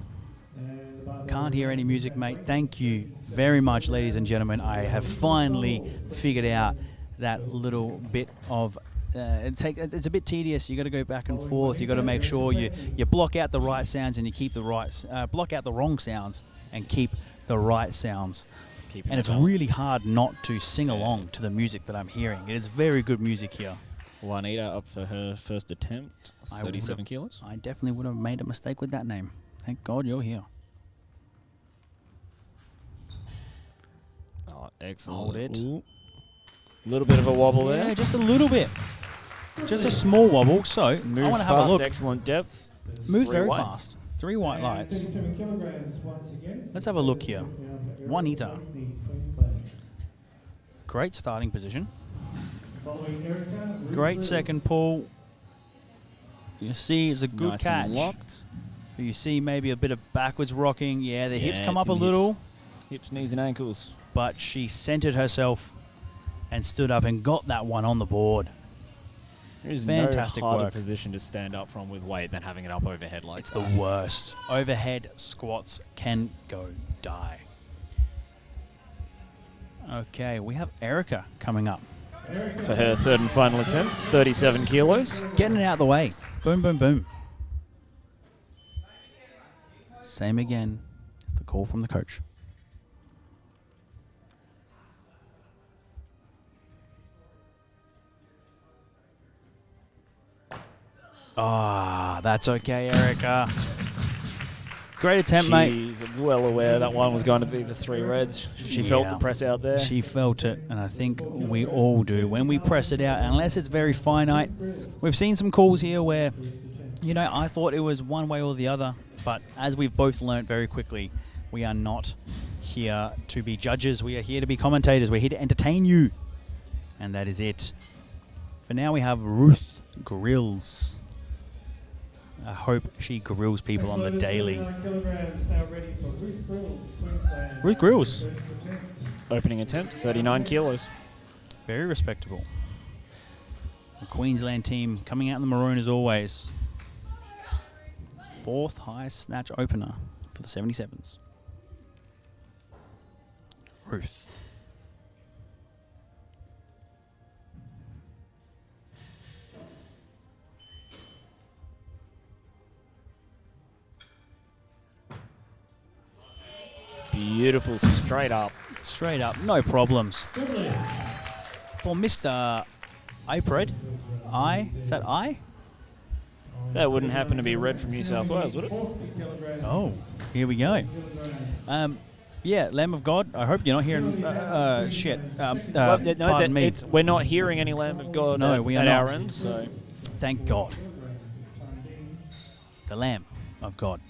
Can't hear any music, mate. Thank you very much, ladies and gentlemen. I have finally figured out that little bit of... it's a bit tedious. You got to go back and forth. You got to make sure you block out the right sounds and you keep the right... block out the wrong sounds and keep the right sounds. Keeping And it's it balanced. really hard not to sing along to the music that I'm hearing. It is very good music here. Juanita up for her first attempt, I 37 would've- kilos. I definitely would have made a mistake with that name. Thank God you're here. Oh, excellent. Hold it. A little bit of a wobble Yeah, there. just a little bit. Just a small wobble. So I Move want to fast, have a look. excellent depth. Moves Three very whites. fast. 3 white lights. 37 kilograms once again. Let's have a look here. Juanita. Great starting position. Following Erica, Ruth Great Grills. second pull. You see it's a good Nice catch. and locked. You see maybe a bit of backwards rocking. Yeah, the hips Yeah, come it's up a in the little. Hips, knees, and ankles. But she centered herself and stood up and got that one on the board. There is Fantastic no harder work. position to stand up from with weight than having it up overhead like It's that. the worst. Overhead squats can go die. Okay, we have Erica coming up. For her third and final attempt, 37 kilos. Getting it out of the way. Boom, boom, boom. Same again. It's the call from the coach. Ah, that's okay, Erica. Great attempt, mate. She's well aware that one was going to be the 3 reds. She felt Yeah. the press out there. She felt it, and I think we all do. When we press it out, unless it's very finite, we've seen some calls here where, you know, I thought it was one way or the other, but as we've both learnt very quickly, we are not here to be judges. We are here to be commentators. We're here to entertain you. And that is it. For now, we have Ruth Grills. I hope she grills people on the daily. 39 kilograms now ready for Ruth Grills, Queensland. Ruth Grills. First attempt. Opening attempt, 39 kilos. Very respectable. The Queensland team coming out in the maroon as always. 4th highest snatch opener for the 77s. Ruth. Beautiful, straight up. Straight up, no problems. For Mr. Ipred. Is that I? That wouldn't happen to be red from New South Wales, would it? 40 kilograms. Oh, here we go. Yeah, Lamb of God. I hope you're not hearing shit. Pardon me. We're not hearing any Lamb of God No, at, we are at not. our end, so Thank God. The Lamb of God.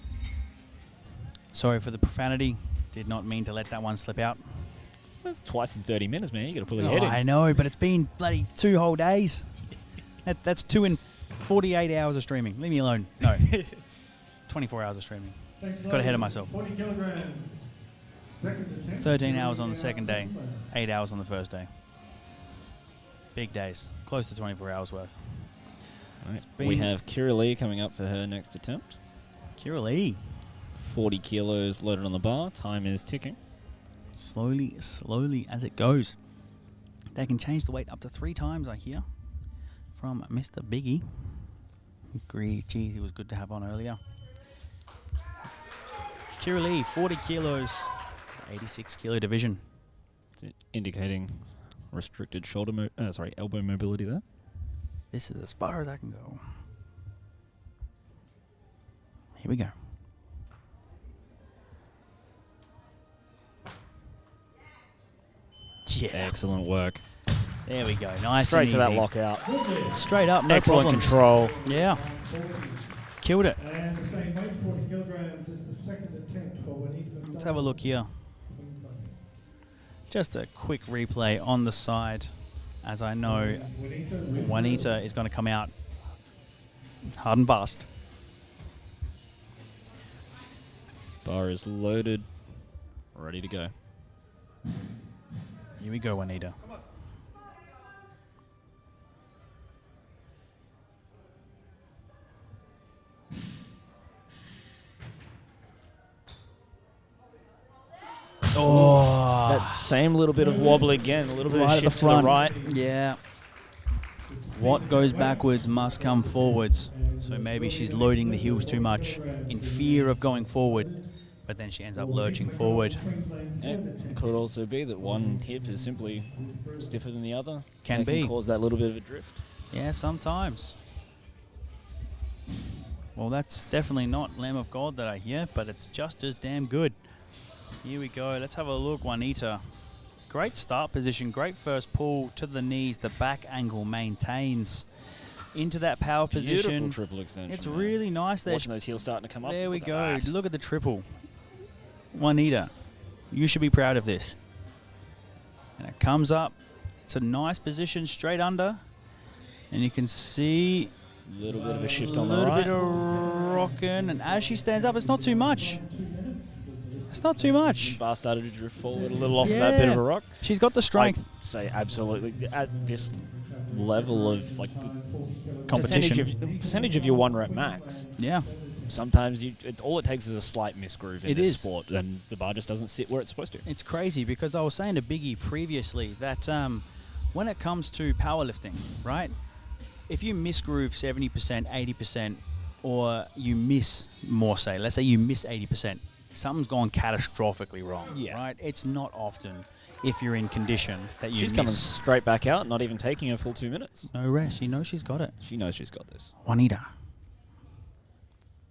Sorry for the profanity. Did not mean to let that one slip out. that's twice in 30 minutes, man. You got to pull your Oh, head in. I know, but it's been bloody 2 whole days. That's 2 in 48 hours of streaming. Leave me alone. No. 24 hours of streaming. Thanks, Got ahead of ladies. myself. 40 kilograms. Second attempt. 13 hours on the second day. 8 hours on the first day. Big days. Close to 24 hours worth. Right. been- We have Kira Lee coming up for her next attempt. Kira Lee. 40 kilos loaded on the bar. Time is ticking. Slowly, slowly as it goes. They can change the weight up to 3 times, I hear, from Mr. Biggie. Gee, he was good to have on earlier. Kira Lee, 40 kilos, 86 kilo division. It's indicating restricted shoulder, elbow mobility there. This is as far as I can go. Here we go. Yeah, Excellent work. there we go. Nice Straight and to that easy. lockout. Straight up, no Excellent problems. control. Yeah, killed it. And the same weight, 40 kilograms, is the second attempt for Juanita. Let's have a look here. Queensland. Just a quick replay on the side, as I know Juanita is going to come out hard and fast. Bar is loaded, ready to go. Here Here we go, Juanita. Oh, That same little bit of wobble again, a little bit right of at the shift to the front. right. Yeah. What goes backwards must come forwards. So maybe she's loading the heels too much in fear of going forward, but then she ends up lurching forward. It could also be that one hip is simply stiffer than the other. Can That be. Can cause that little bit of a drift. Yeah, sometimes. Well, that's definitely not Lamb of God that I hear, but it's just as damn good. Here we go. Let's have a look, Juanita. Great start position, great first pull to the knees. The back angle maintains into that power Beautiful position. triple extension. It's there. really nice there. Watching those heels starting to come up. There we Look go. at that. Look at the triple. Juanita, you should be proud of this. And it comes up. It's a nice position straight under. And you can see A little bit of a shift a on the little right. bit of rocking. And as she stands up, it's not too much. It's not too much. Bar started to drift forward a little off of that bit of a rock. She's got the strength. I'd say absolutely. At this level of like the Competition. percentage of your 1 rep max. Yeah. Sometimes all it takes is a slight misgroove in It this is. sport, and the bar just doesn't sit where it's supposed to. It's crazy because I was saying to Biggie previously that when it comes to powerlifting, right? If you misgroove 70%, 80%, or you miss more, say, let's say you miss 80%, something's gone catastrophically wrong, Yeah. right? It's not often, if you're in condition, that you She's miss. coming straight back out, not even taking a full 2 minutes. No rest. She knows she's got it. She knows she's got this. Juanita.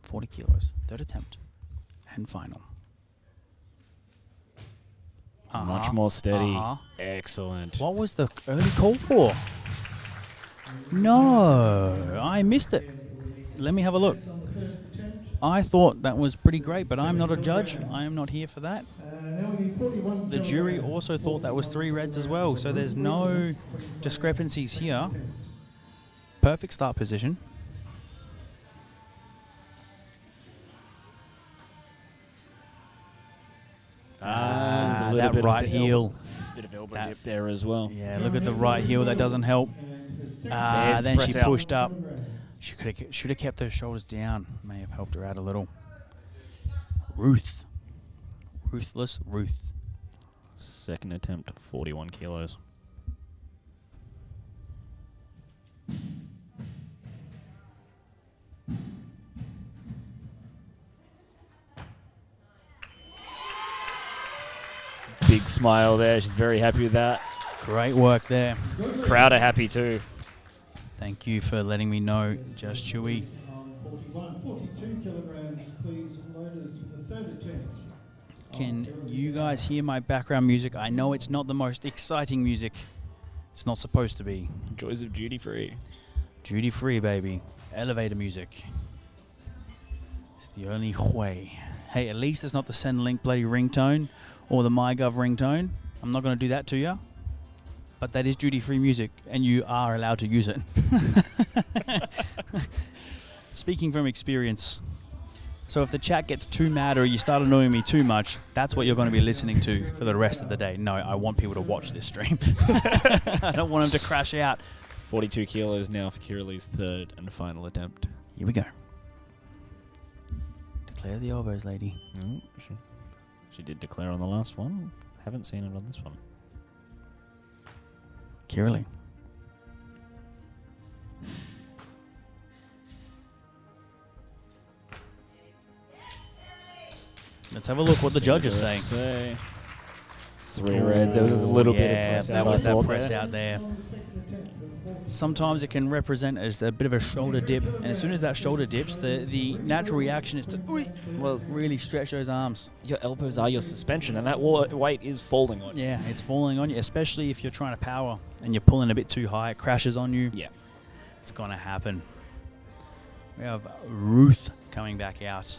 40 kilos. Third attempt. And final. Much more steady. Uh-huh. Excellent. What was the early call for? No, I missed it. Let me have a look. I thought that was pretty great, but I'm not a judge. I am not here for that. The jury also thought that was 3 reds as well, so there's no discrepancies here. Perfect start position. There's a little that bit right of heel. Bit of elbow That- dip there as well. Yeah, look at the right heel. That doesn't help. There's the Then she press out. pushed up. She should have kept her shoulders down. May have helped her out a little. Ruth. Ruthless Ruth. Second attempt, 41 kilos. Big smile there. She's very happy with that. Great work there. Crowd are happy too. Thank you for letting me know, Just Chewy. 42 kilograms, please, loaders for the third attempt. Can you guys hear my background music? I know it's not the most exciting music. It's not supposed to be. Joys of duty free. Duty free, baby. Elevator music. It's the only way. Hey, at least it's not the Centrelink bloody ringtone or the MyGov ringtone. I'm not going to do that to you. But that is duty-free music, and you are allowed to use it. Speaking from experience. So if the chat gets too mad or you start annoying me too much, that's what you're going to be listening to for the rest of the day. No, I want people to watch this stream. I don't want them to crash out. 42 kilos now for Kiraleigh's third and final attempt. Here we go. Declare the elbows, lady. Oh, she did declare on the last one. Haven't seen it on this one. Kiraleigh. Let's have a look what the judges say. Say 3 reds. There was a little bit of press that out. was I that thought press there. out there. Sometimes it can represent as a bit of a shoulder dip, and as soon as that shoulder dips, the natural reaction is to really stretch those arms. Your elbows are your suspension, and that weight is falling on you. Yeah, it's falling on you, especially if you're trying to power and you're pulling a bit too high. It crashes on you. Yeah. It's going to happen. We have Ruth coming back out,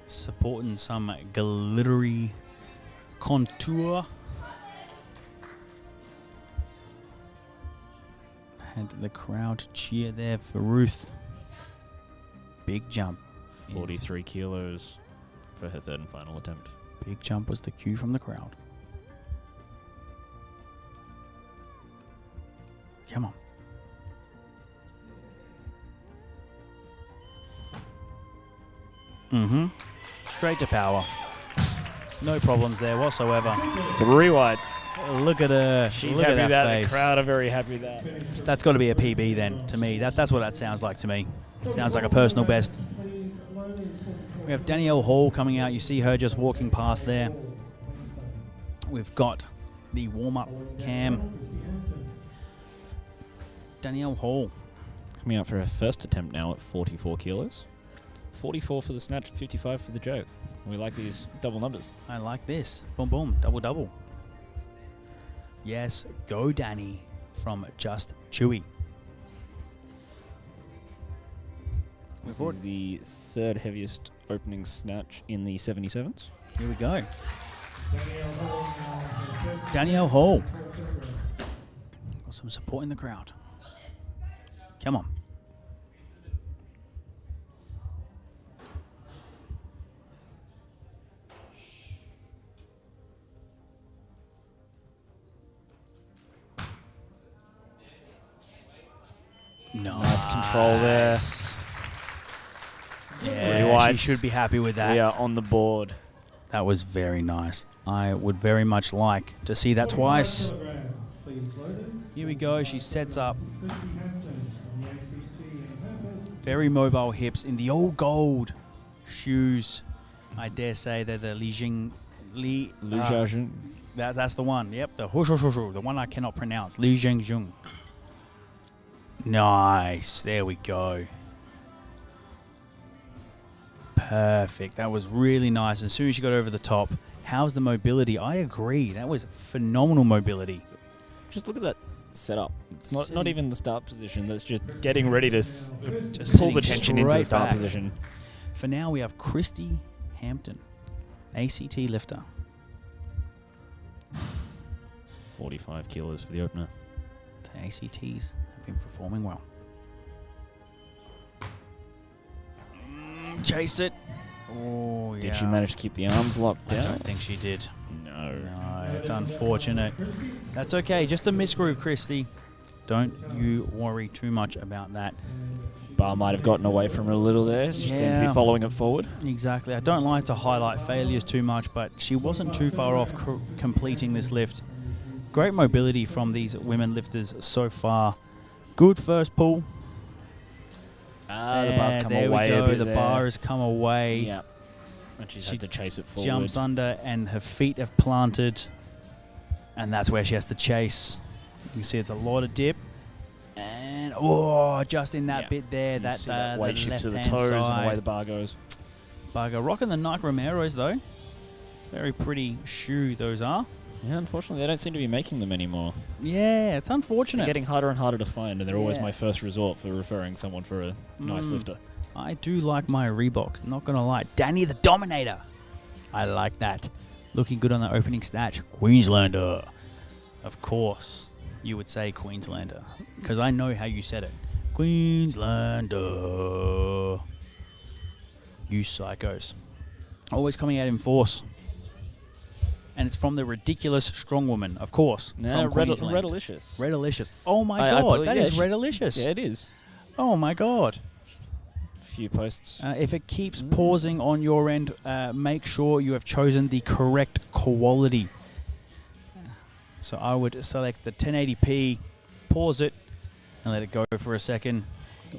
supporting some glittery contour. And the crowd cheer there for Ruth. Big jump. 43 kilos for her third and final attempt. Big jump was the cue from the crowd. Come on. Straight to power. No problems there whatsoever. 3 whites. Look at her. She's Look happy at with that that. face. The crowd are very happy with that. That's got to be a PB then, to me. That's what that sounds like to me. Sounds like a personal best. We have Danielle Hall coming out. You see her just walking past there. We've got the warm-up cam. Danielle Hall. Coming out for her first attempt now at 44 kilos. 44 for the snatch, 55 for the joke. We like these double numbers. I like this. Boom, boom. Double, double. Yes, go Danny from Just Chewy. This is the third heaviest opening snatch in the 77s. Here we go. Danielle Hall. Got some support in the crowd. Come on. Nice control there. Yeah, 3 whites. she should be happy with that. We are on the board. That was very nice. I would very much like to see that twice. Here we go. She sets up. Very mobile hips in the old gold shoes. I dare say they're the that's the one. Yep, the one I cannot pronounce. Li Zhengjung. Nice. There we go. Perfect. That was really nice. As soon as she got over the top, how's the mobility? I agree. That was phenomenal mobility. Just look at that setup. It's not even the start position. That's just getting ready to Just pull the sitting tension into the straight start back. position. For now, we have Christy Hampton, ACT lifter. 45 kilos for the opener. The ACTs have been performing well. Chase it. Oh, yeah. Did she manage to keep the arms locked I down? don't think she did. No. No, it's unfortunate. That's okay. Just a misgroove, Christy. Don't you worry too much about that. Bar might have gotten away from her a little there. She seemed to Yeah. be following it forward. Exactly. I don't like to highlight failures too much, but she wasn't too far off completing this lift. Great mobility from these women lifters so far. Good first pull. The bar's come there away we go. a bit The there. bar has come away. Yeah. And she's had to chase it forward. Jumps under and her feet have planted. And that's where she has to chase. You can see it's a lot of dip. And, just in that bit there, You that see that weight the shifts to the left-hand toes and the side. way the bar goes. Bugger. Rocking the Nike Romeros, though. Very pretty shoe those are. Yeah, unfortunately, they don't seem to be making them anymore. Yeah, it's They're unfortunate. getting harder and harder to find, and they're always Yeah. my first resort for referring someone for a nice lifter. I do like my Reeboks, not going to lie. Danny the Dominator. I like that. Looking good on the opening snatch. Queenslander. Of course, you would say Queenslander, because I know how you said it. Queenslander. You psychos. Always coming out in force. And it's from the ridiculous strong woman, of course. No, from Queensland. Redalicious. Redalicious. Oh my I god, believe- that yeah, is she- Redalicious. Yeah, it is. Oh my god. Few posts. If it keeps pausing on your end, make sure you have chosen the correct quality. So I would select the 1080p, pause it, and let it go for a second.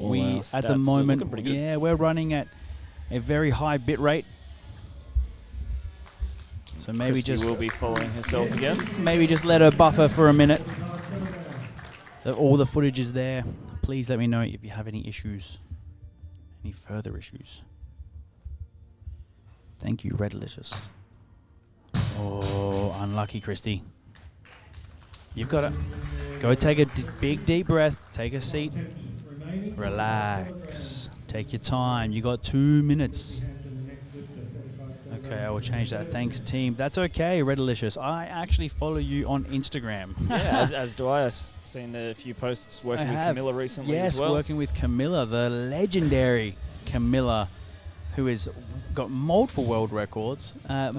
All We, our at the stats are moment, looking pretty good. yeah, we're running at a very high bit rate. So maybe Christy just will be following herself again. maybe just let her buffer for a minute. All the footage is there. Please let me know if you have any issues, any further issues. Thank you, Redalicious. Oh, unlucky, Christy. You've got it. Go take a big, deep breath. Take a seat. Relax. Take your time. You got 2 minutes. Okay, I will change that. Thanks, team. That's okay, Redalicious. I actually follow you on Instagram. Yeah, as do I. I've seen a few posts working with Camilla recently yes, as well. working with Camilla, the legendary Camilla, who has got multiple world records.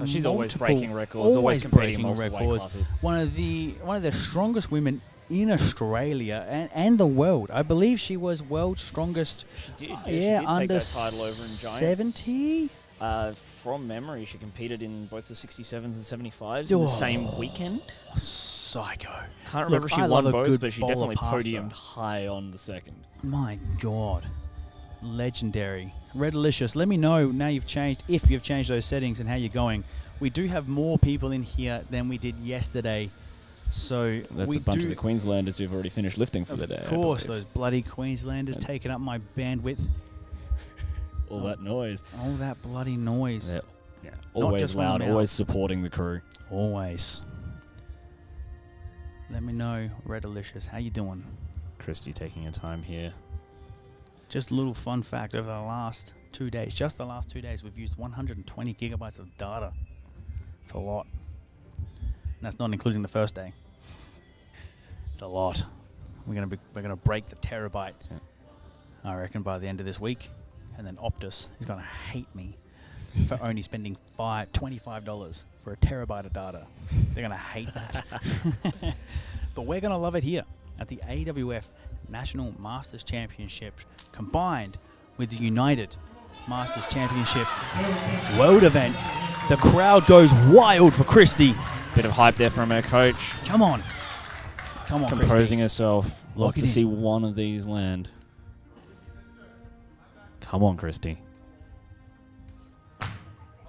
She's always breaking records, always competing in breaking multiple weight records. classes. One of the strongest women in Australia and the world. I believe she was world's strongest. She did. Yeah, She did under take that title over in Giants. 70. From memory, she competed in both the 67s and 75s in the same weekend. Psycho. Can't remember if she I won love a both, good but she bowl of definitely pasta. podiumed high on the second. My God. Legendary. Redalicious, let me know now you've changed, if you've changed those settings and how you're going. We do have more people in here than we did yesterday. So That's we a bunch do, of the Queenslanders who've already finished lifting for the day. Of I course, believe. those bloody Queenslanders taking up my bandwidth. All that noise. All that bloody noise. Yeah. Not Always just from the loud, mouth. always supporting the crew. Always. Let me know, Redalicious, how you doing? Christy taking your time here. Just a little fun fact, over the last 2 days, just the last 2 days, we've used 120 gigabytes of data. It's a lot. And that's not including the first day. It's a lot. We're gonna break the terabyte, I reckon, by the end of this week. And then Optus is gonna hate me for only spending $25 for a terabyte of data. They're gonna hate that. But we're gonna love it here at the AWF National Masters Championship, combined with the United Masters Championship World event. The crowd goes wild for Christy. Bit of hype there from her coach. Come on. Come on, Composing Christy. herself. Lock Loves it to in. see one of these land. Come on, Christy.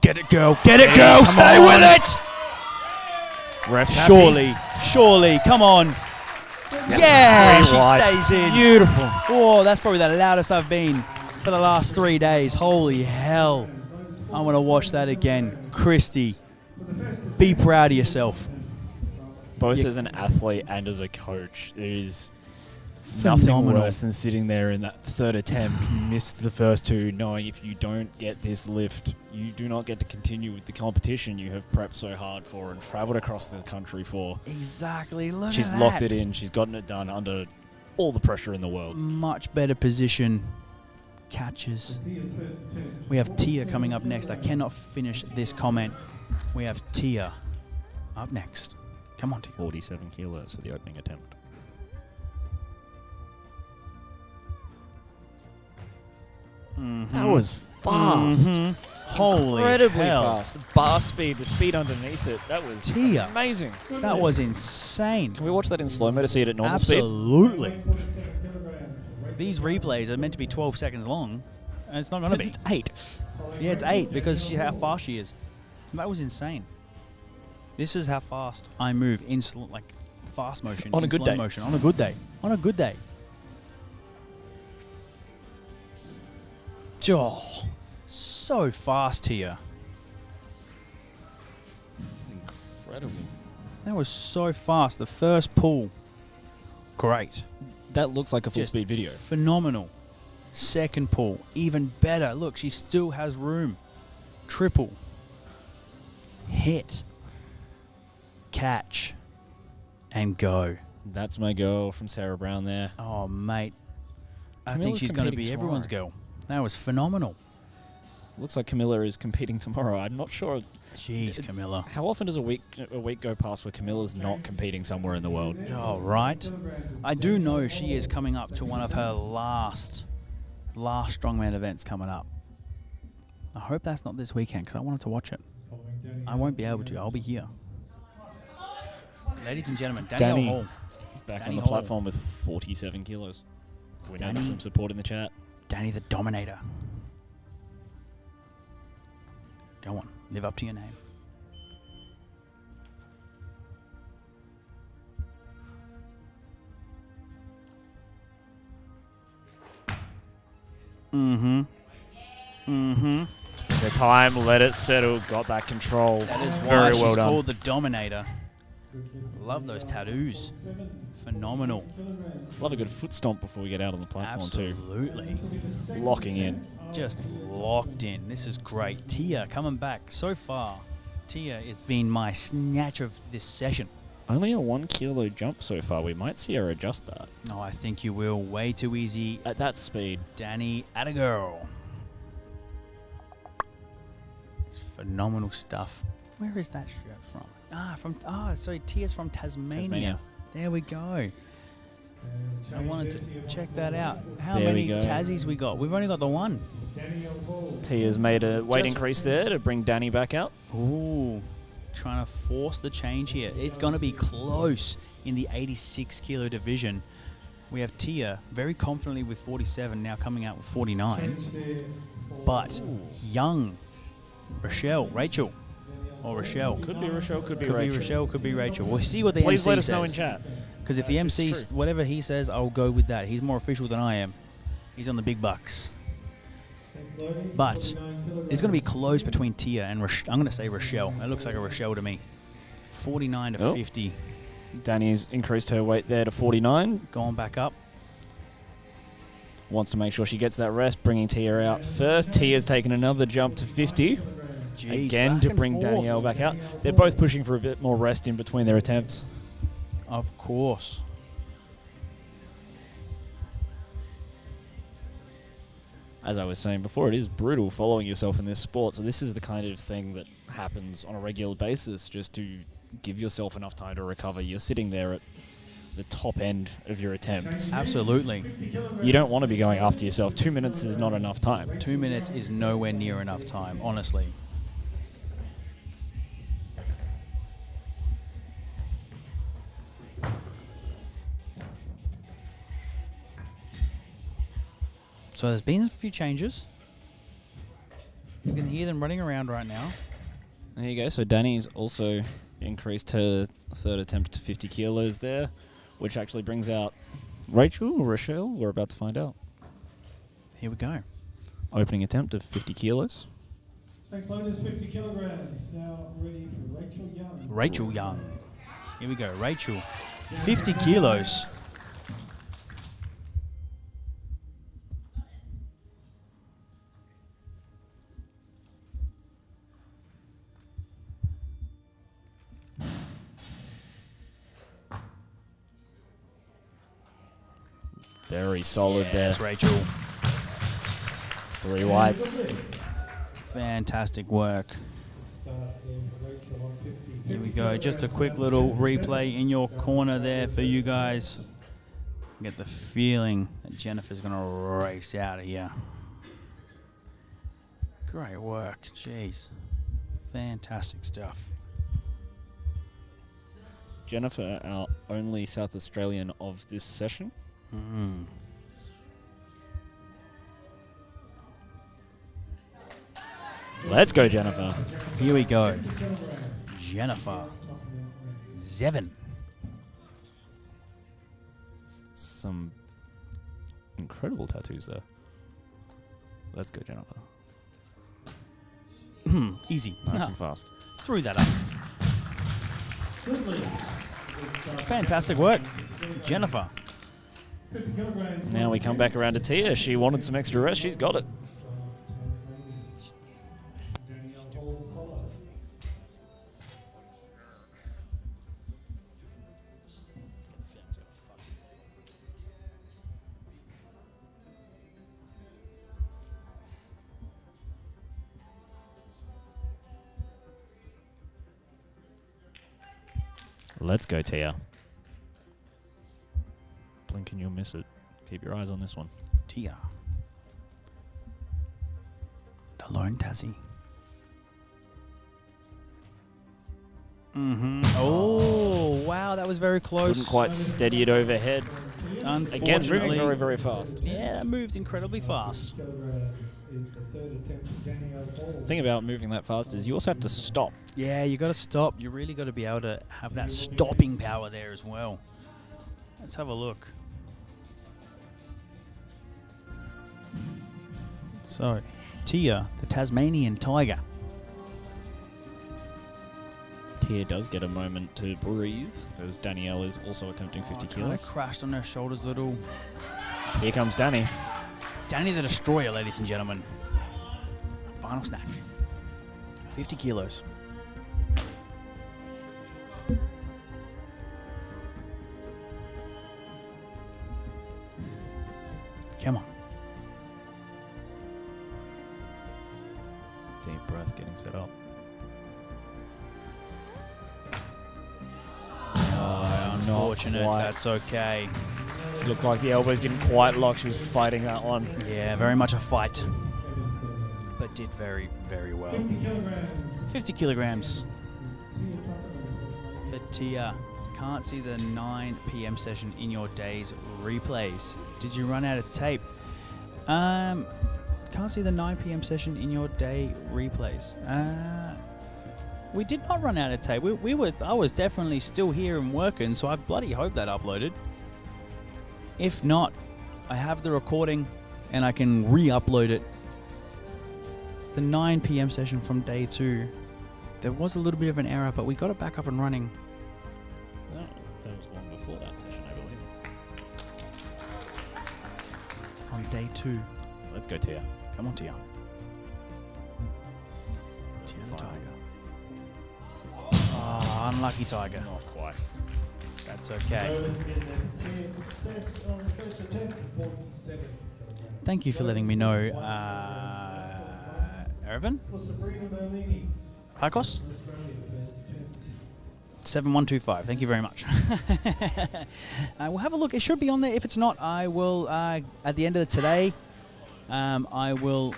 Get it, girl. Get it, girl. Stay with it. Ref's Surely. Come on. Yeah, she stays in. Beautiful. Oh, that's probably the loudest I've been for the last 3 days. Holy hell. I want to watch that again. Christy, be proud of yourself. Both Yeah. as an athlete and as a coach, it is Phenomenal. nothing worse than sitting there in that third attempt, you missed the first two, knowing if you don't get this lift, you do not get to continue with the competition you have prepped so hard for and travelled across the country for. Exactly. Look She's at that. locked it in. She's gotten it done under all the pressure in the world. Much better position. Catches. Tia's first attempt. We have Tia coming up next. I cannot finish this comment. We have Tia up next. Come on, Tia. 47 kilos for the opening attempt. That was fast. Holy Incredibly hell. fast. The bar speed, the speed underneath it, that was Tia. amazing. That was insane. Can we watch that in slow-mo to see it at normal speed? Absolutely. These replays are meant to be 12 seconds long, and it's not going to be. It's 8. Yeah, it's 8 because how fast she is. That was insane. This is how fast I move in fast motion, On a in good slow day. motion, on a good day, on a good day. Oh, so fast here. It's incredible. That was so fast. The first pull, great. That looks like a Just full-speed video. Phenomenal. Second pull, even better. Look, she still has room. Triple. Hit. Catch. And go. That's my girl from Sarah Brown there. Oh, mate. I think Camilla's she's going to competing be everyone's girl. That was phenomenal. Looks like Camilla is competing tomorrow. I'm not sure. Jeez, Camilla. How often does a week go past where Camilla's not competing somewhere in the world? Oh, right. I do know she is coming up to one of her last strongman events coming up. I hope that's not this weekend because I wanted to watch it. I won't be able to. I'll be here. Ladies and gentlemen, Danielle Danny. Hall. Back Danny on the Hall. platform with 47 kilos. We know Danny. there's some support in the chat. Danny the Dominator. Go on. Live up to your name. The time, let it settle, got that control. That is why very she's well done. called the Dominator. Love those tattoos. Phenomenal. Love a good foot stomp before we get out on the platform Absolutely. too. Locking in. Just locked in. This is great. Tia coming back so far. Tia has been my snatch of this session. Only a 1 kilo jump so far. We might see her adjust that. Oh, I think you will. Way too easy. At that speed. Danny, atta girl. It's phenomenal stuff. Where is that shirt from? So Tia's from Tasmania. Tasmania. There we go. I wanted to check that out. How There we many go. Tassies we got? We've only got the one. Tia's made a weight Just- increase there to bring Danny back out. Ooh, trying to force the change here. It's going to be close in the 86 kilo division. We have Tia very confidently with 47, now coming out with 49. But young Rachel, or Rochelle. Could be Rochelle, could be Could Rachel. be Rochelle, could be Rachel. We'll see what the Please MC let us says. know in chat. Because if the It's MC, true. whatever he says, I'll go with that. He's more official than I am. He's on the big bucks. But it's going to be close between Tia and I'm going to say Rochelle. It looks like a Rochelle to me. 49 to Oh. 50. Danny's increased her weight there to 49. Going back up. Wants to make sure she gets that rest, bringing Tia out first. Tia's taken another jump to 50. Jeez, Again back to and bring forth. Danielle back out. They're both pushing for a bit more rest in between their attempts. Of course. As I was saying before, it is brutal following yourself in this sport. So this is the kind of thing that happens on a regular basis just to give yourself enough time to recover. You're sitting there at the top end of your attempts. Absolutely. You don't want to be going after yourself. 2 minutes is not enough time. 2 minutes is nowhere near enough time, honestly. So there's been a few changes. You can hear them running around right now. There you go. So Danny's also increased her third attempt to 50 kilos there, which actually brings out Rachel or Rochelle. We're about to find out. Here we go. Opening attempt of 50 kilos. Next load is 50 kilograms. Now ready for Rachel Young. Rachel Young. Here we go. Rachel, 50 kilos. Very solid there. That's Rachel. 3 whites. Fantastic work. Start there for Rachel on 50. Here we go. Just a quick little replay in your corner there for you guys. Get the feeling that Jennifer's going to race out of here. Great work. Jeez. Fantastic stuff. Jennifer, our only South Australian of this session. Mm. Let's go, Jennifer. Here we go. Jennifer. Zevin. Some incredible tattoos there. Let's go, Jennifer. Easy. Nice and fast. Threw that up. Fantastic work. Jennifer. 50 kilograms. Now we come back around to Tia. She wanted some extra rest. She's got it. Danielle Hall follow. Let's go, Tia. Blink and you'll miss it. Keep your eyes on this one. Tia. The lone Tassie. Oh, wow, that was very close. Couldn't quite steady it overhead. Again, moving Unfortunately, very, very fast. yeah, that moved incredibly fast. Kilograms is the third attempt for Danielle Hall. The thing about moving that fast is you also have to stop. Yeah, you got to stop. You really got to be able to have that stopping power there as well. Let's have a look. So, Tia, the Tasmanian Tiger. Tia does get a moment to breathe, as Danielle is also attempting 50 Kind of kilos. crashed on her shoulders a little. Here comes Danny. Danny the Destroyer, ladies and gentlemen. Final snatch. 50 kilos. Come on. Deep breath, getting set up. Oh, unfortunate. quite. That's okay. Looked like the elbows didn't quite lock. She was fighting that one. Yeah, very much a fight, but did very, very well. 50 kilograms. 50 kilograms It's Tia Tucker. for Tia. Can't see the 9 p.m. session in your day's replays. Did you run out of tape? Can't see the 9 p.m. session in your day replays. We did not run out of tape. I was definitely still here and working, so I bloody hope that uploaded. If not, I have the recording and I can re-upload it. The 9 p.m. session from day 2. There was a little bit of an error, but we got it back up and running. Oh, that was long before that session, I believe. On day 2. Let's go, Tia. Come on, Tia. Tia the Tiger. Oh, unlucky Tiger. Not quite. That's okay. Tia success on the first attempt, 47 kilograms. Thank you for letting me know, Ervin. For Sabrina Merlini, Hikos? Australia, first attempt. 7125. Thank you very much. We'll have a look. It should be on there. If it's not, I will, at the end of today, I will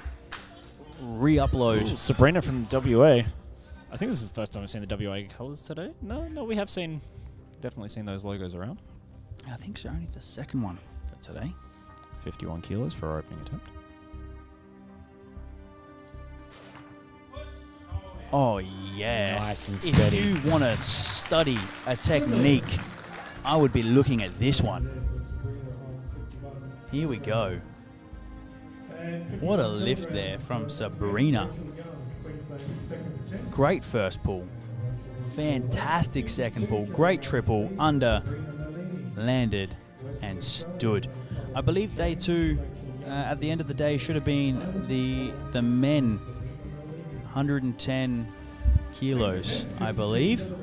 re-upload. Ooh, Sabrina from WA. I think this is the first time I've seen the WA colours today. No, we have definitely seen those logos around. I think it's only the second one for today. 51 kilos for our opening attempt. Oh, yeah. Nice and If steady. you want to study a technique, I would be looking at this one. Here we go. What a lift there from Sabrina. Great first pull. Fantastic second pull. Great triple. Under, landed, and stood. I believe day 2, at the end of the day, should have been the men 110 kilos, I believe.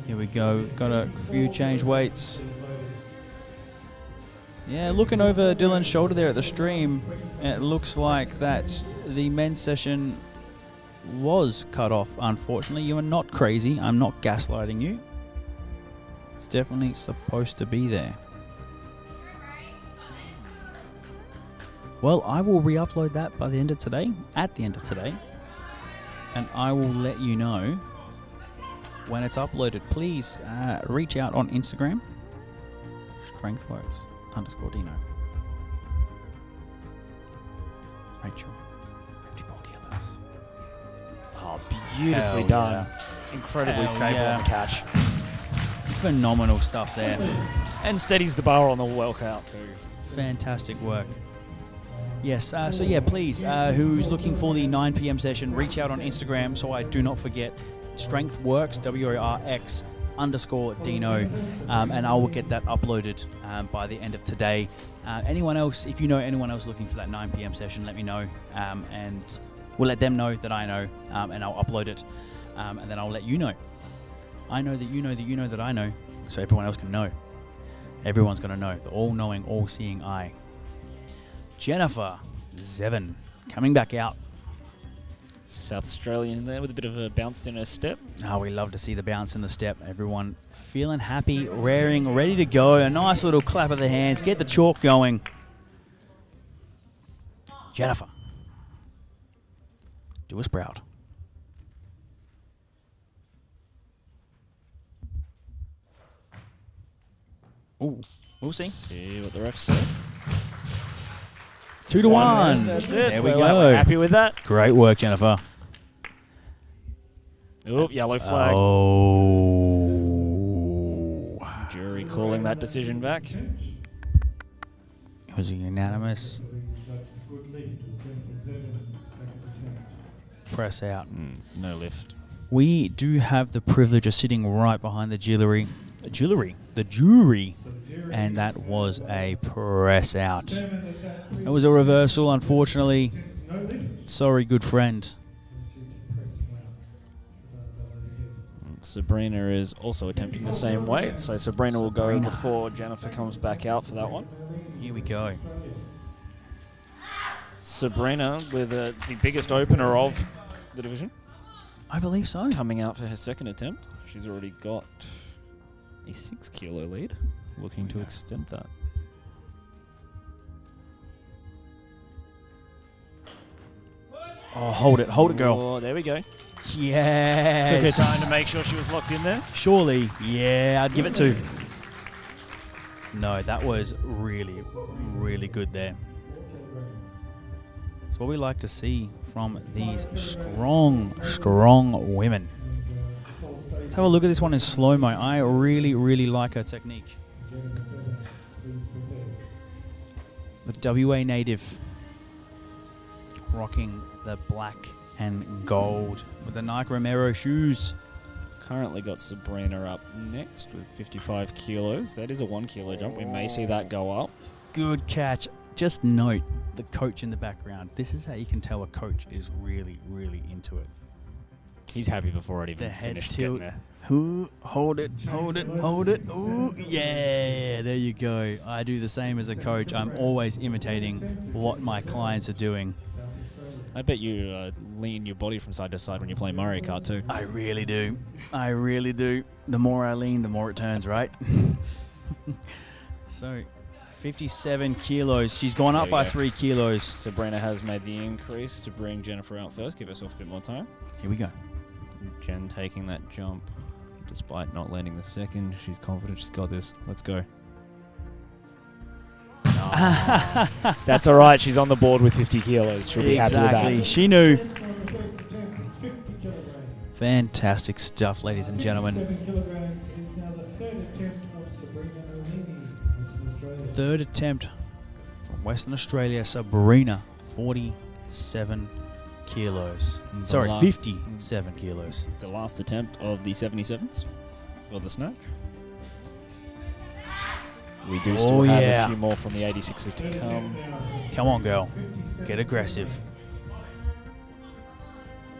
Here we go. Got a few change weights. Yeah, looking over Dylan's shoulder there at the stream, it looks like that the men's session was cut off, unfortunately. You are not crazy. I'm not gaslighting you. It's definitely supposed to be there. Well, I will re-upload that by the end of today, at the end of today, and I will let you know when it's uploaded. Please reach out on Instagram, strengthworks_Dino. Rachel, 54 kilos. Oh, beautifully Hell done. yeah. Incredibly Hell stable yeah. on the catch. Phenomenal stuff there. And steadies the bar on the walkout too. Fantastic work. Yes, so yeah, please, who's looking for the 9 p.m. session, reach out on Instagram so I do not forget. StrengthWorks, WRX_Dino, and I will get that uploaded by the end of today. Anyone else, if you know anyone else looking for that 9 p.m. session, let me know, and we'll let them know that I know, and I'll upload it, and then I'll let you know. I know that you know that you know that I know, so everyone else can know. Everyone's going to know, the all-knowing, all-seeing eye. Jennifer Zevin coming back out. South Australian there with a bit of a bounce in her step. Oh, we love to see the bounce in the step. Everyone feeling happy, raring, ready to go. A nice little clap of the hands. Get the chalk going. Jennifer. Do a sprout. Ooh, we'll see. See what the ref said. 2-1. That's it. There we We're go. happy with that. Great work, Jennifer. Oop, yellow flag. Oh. Jury calling that decision back. It was a unanimous press out. No lift. We do have the privilege of sitting right behind the jury, and that was a press out. It was a reversal, unfortunately. Sorry, good friend. Sabrina is also attempting the same weight, so Sabrina will go before Jennifer comes back out for that one. Here we go. Sabrina with the biggest opener of the division. I believe so. Coming out for her second attempt. She's already got a 6 kilo lead. Looking to extend that. Oh, hold it, girl. Oh, there we go. Yes. Took her time to make sure she was locked in there. Surely, yeah, I'd give it 2. No, that was really, really good there. It's what we like to see from these strong women. Let's have a look at this one in slow-mo. I really, really like her technique. The WA native rocking the black and gold with the Nike Romero shoes. Currently got Sabrina up next with 55 kilos. That is a 1 kilo jump. We may see that go up. Good catch. Just note the coach in the background. This is how you can tell a coach is really, really into it. He's happy before it even The head finished tilt. getting there. Hold it. Ooh, yeah, there you go. I do the same as a coach. I'm always imitating what my clients are doing. I bet you lean your body from side to side when you play Mario Kart too. I really do. The more I lean, the more it turns, right? So, 57 kilos. She's gone up by 3 kilos. Sabrina has made the increase to bring Jennifer out first. Give herself a bit more time. Here we go. Jen taking that jump despite not landing the second. She's confident. She's got this. Let's go. That's all right. She's on the board with 50 kilos. She'll be happy with that. She knew. Fantastic stuff, ladies and gentlemen. 7 kilograms is now the third attempt of Sabrina O'Meany, Western Australia. Third attempt from Western Australia, Sabrina, 47 kilos. Sorry, 57 kilos. The last attempt of the 77s for the snatch. We do still have a few more from the 86s to come. Come on, girl. Get aggressive.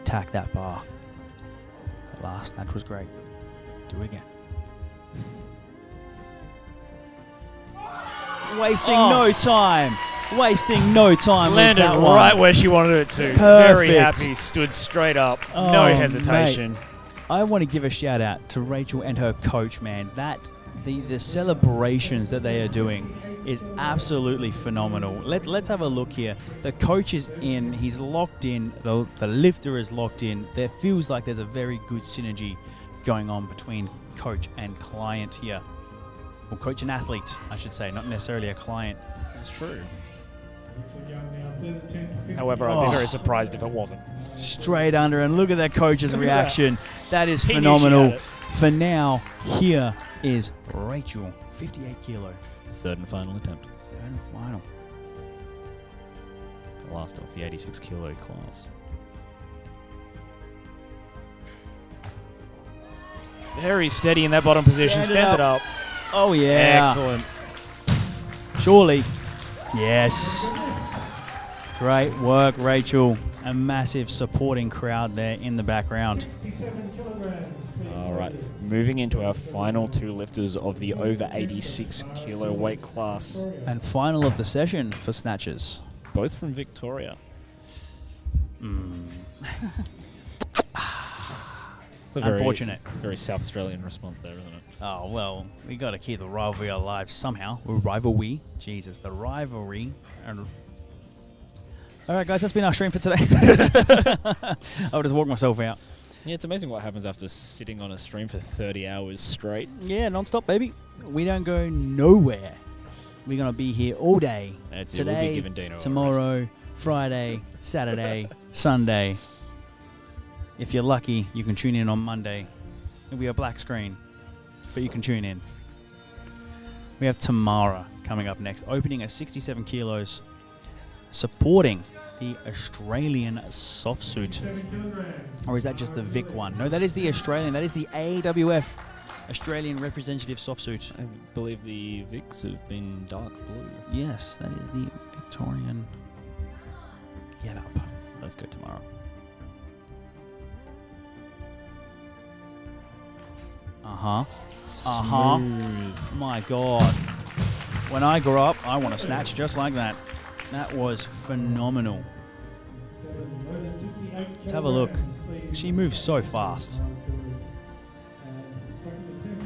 Attack that bar. The last snatch was great. Do it again. Wasting no time. Landed with that one. right where she wanted it to. Perfect. Very happy. Stood straight up. Oh, No hesitation. mate. I want to give a shout out to Rachel and her coach, man. The celebrations that they are doing is absolutely phenomenal. Let's have a look here. The coach is in. He's locked in. The lifter is locked in. There feels like there's a very good synergy going on between coach and client here. Or coach and athlete, I should say, not necessarily a client. It's true. Third attempt, However, I'd be very surprised if it wasn't. Straight under, and look at that coach's Look at reaction. That is He knew she phenomenal. had it. For now, here is Rachel, 58 kilo. Third and final attempt. Third and final. The last of the 86 kilo class. Very steady in that bottom position. Stand it up. Oh, yeah. Excellent. Surely. Yes. Great work, Rachel. A massive supporting crowd there in the background. 67 kilograms, please. All right, moving into our final two lifters of the over 86 kilo weight class. And final of the session for snatches. Both from Victoria. It's a very, Unfortunate. Very South Australian response there, isn't it? Oh, well, we got to keep the rivalry alive somehow. Rivalry. Jesus, the rivalry. All right, guys, that's been our stream for today. I'll just walk myself out. Yeah, it's amazing what happens after sitting on a stream for 30 hours straight. Yeah, non-stop, baby. We don't go nowhere. We're going to be here all day. That's it. Today, We'll be giving Dino a rest. tomorrow, Friday, Saturday, Sunday. If you're lucky, you can tune in on Monday. It'll be a black screen, but you can tune in. We have Tamara coming up next, opening at 67 kilos, supporting the Australian soft suit. Or is that just the Vic one? No, that is the Australian. That is the AWF, Australian representative soft suit. I believe the Vics have been dark blue. Yes, that is the Victorian get up. Let's go tomorrow. My God. When I grow up, I want to snatch just like that. That was phenomenal. Let's have a look. She moves so fast. And the second attempt,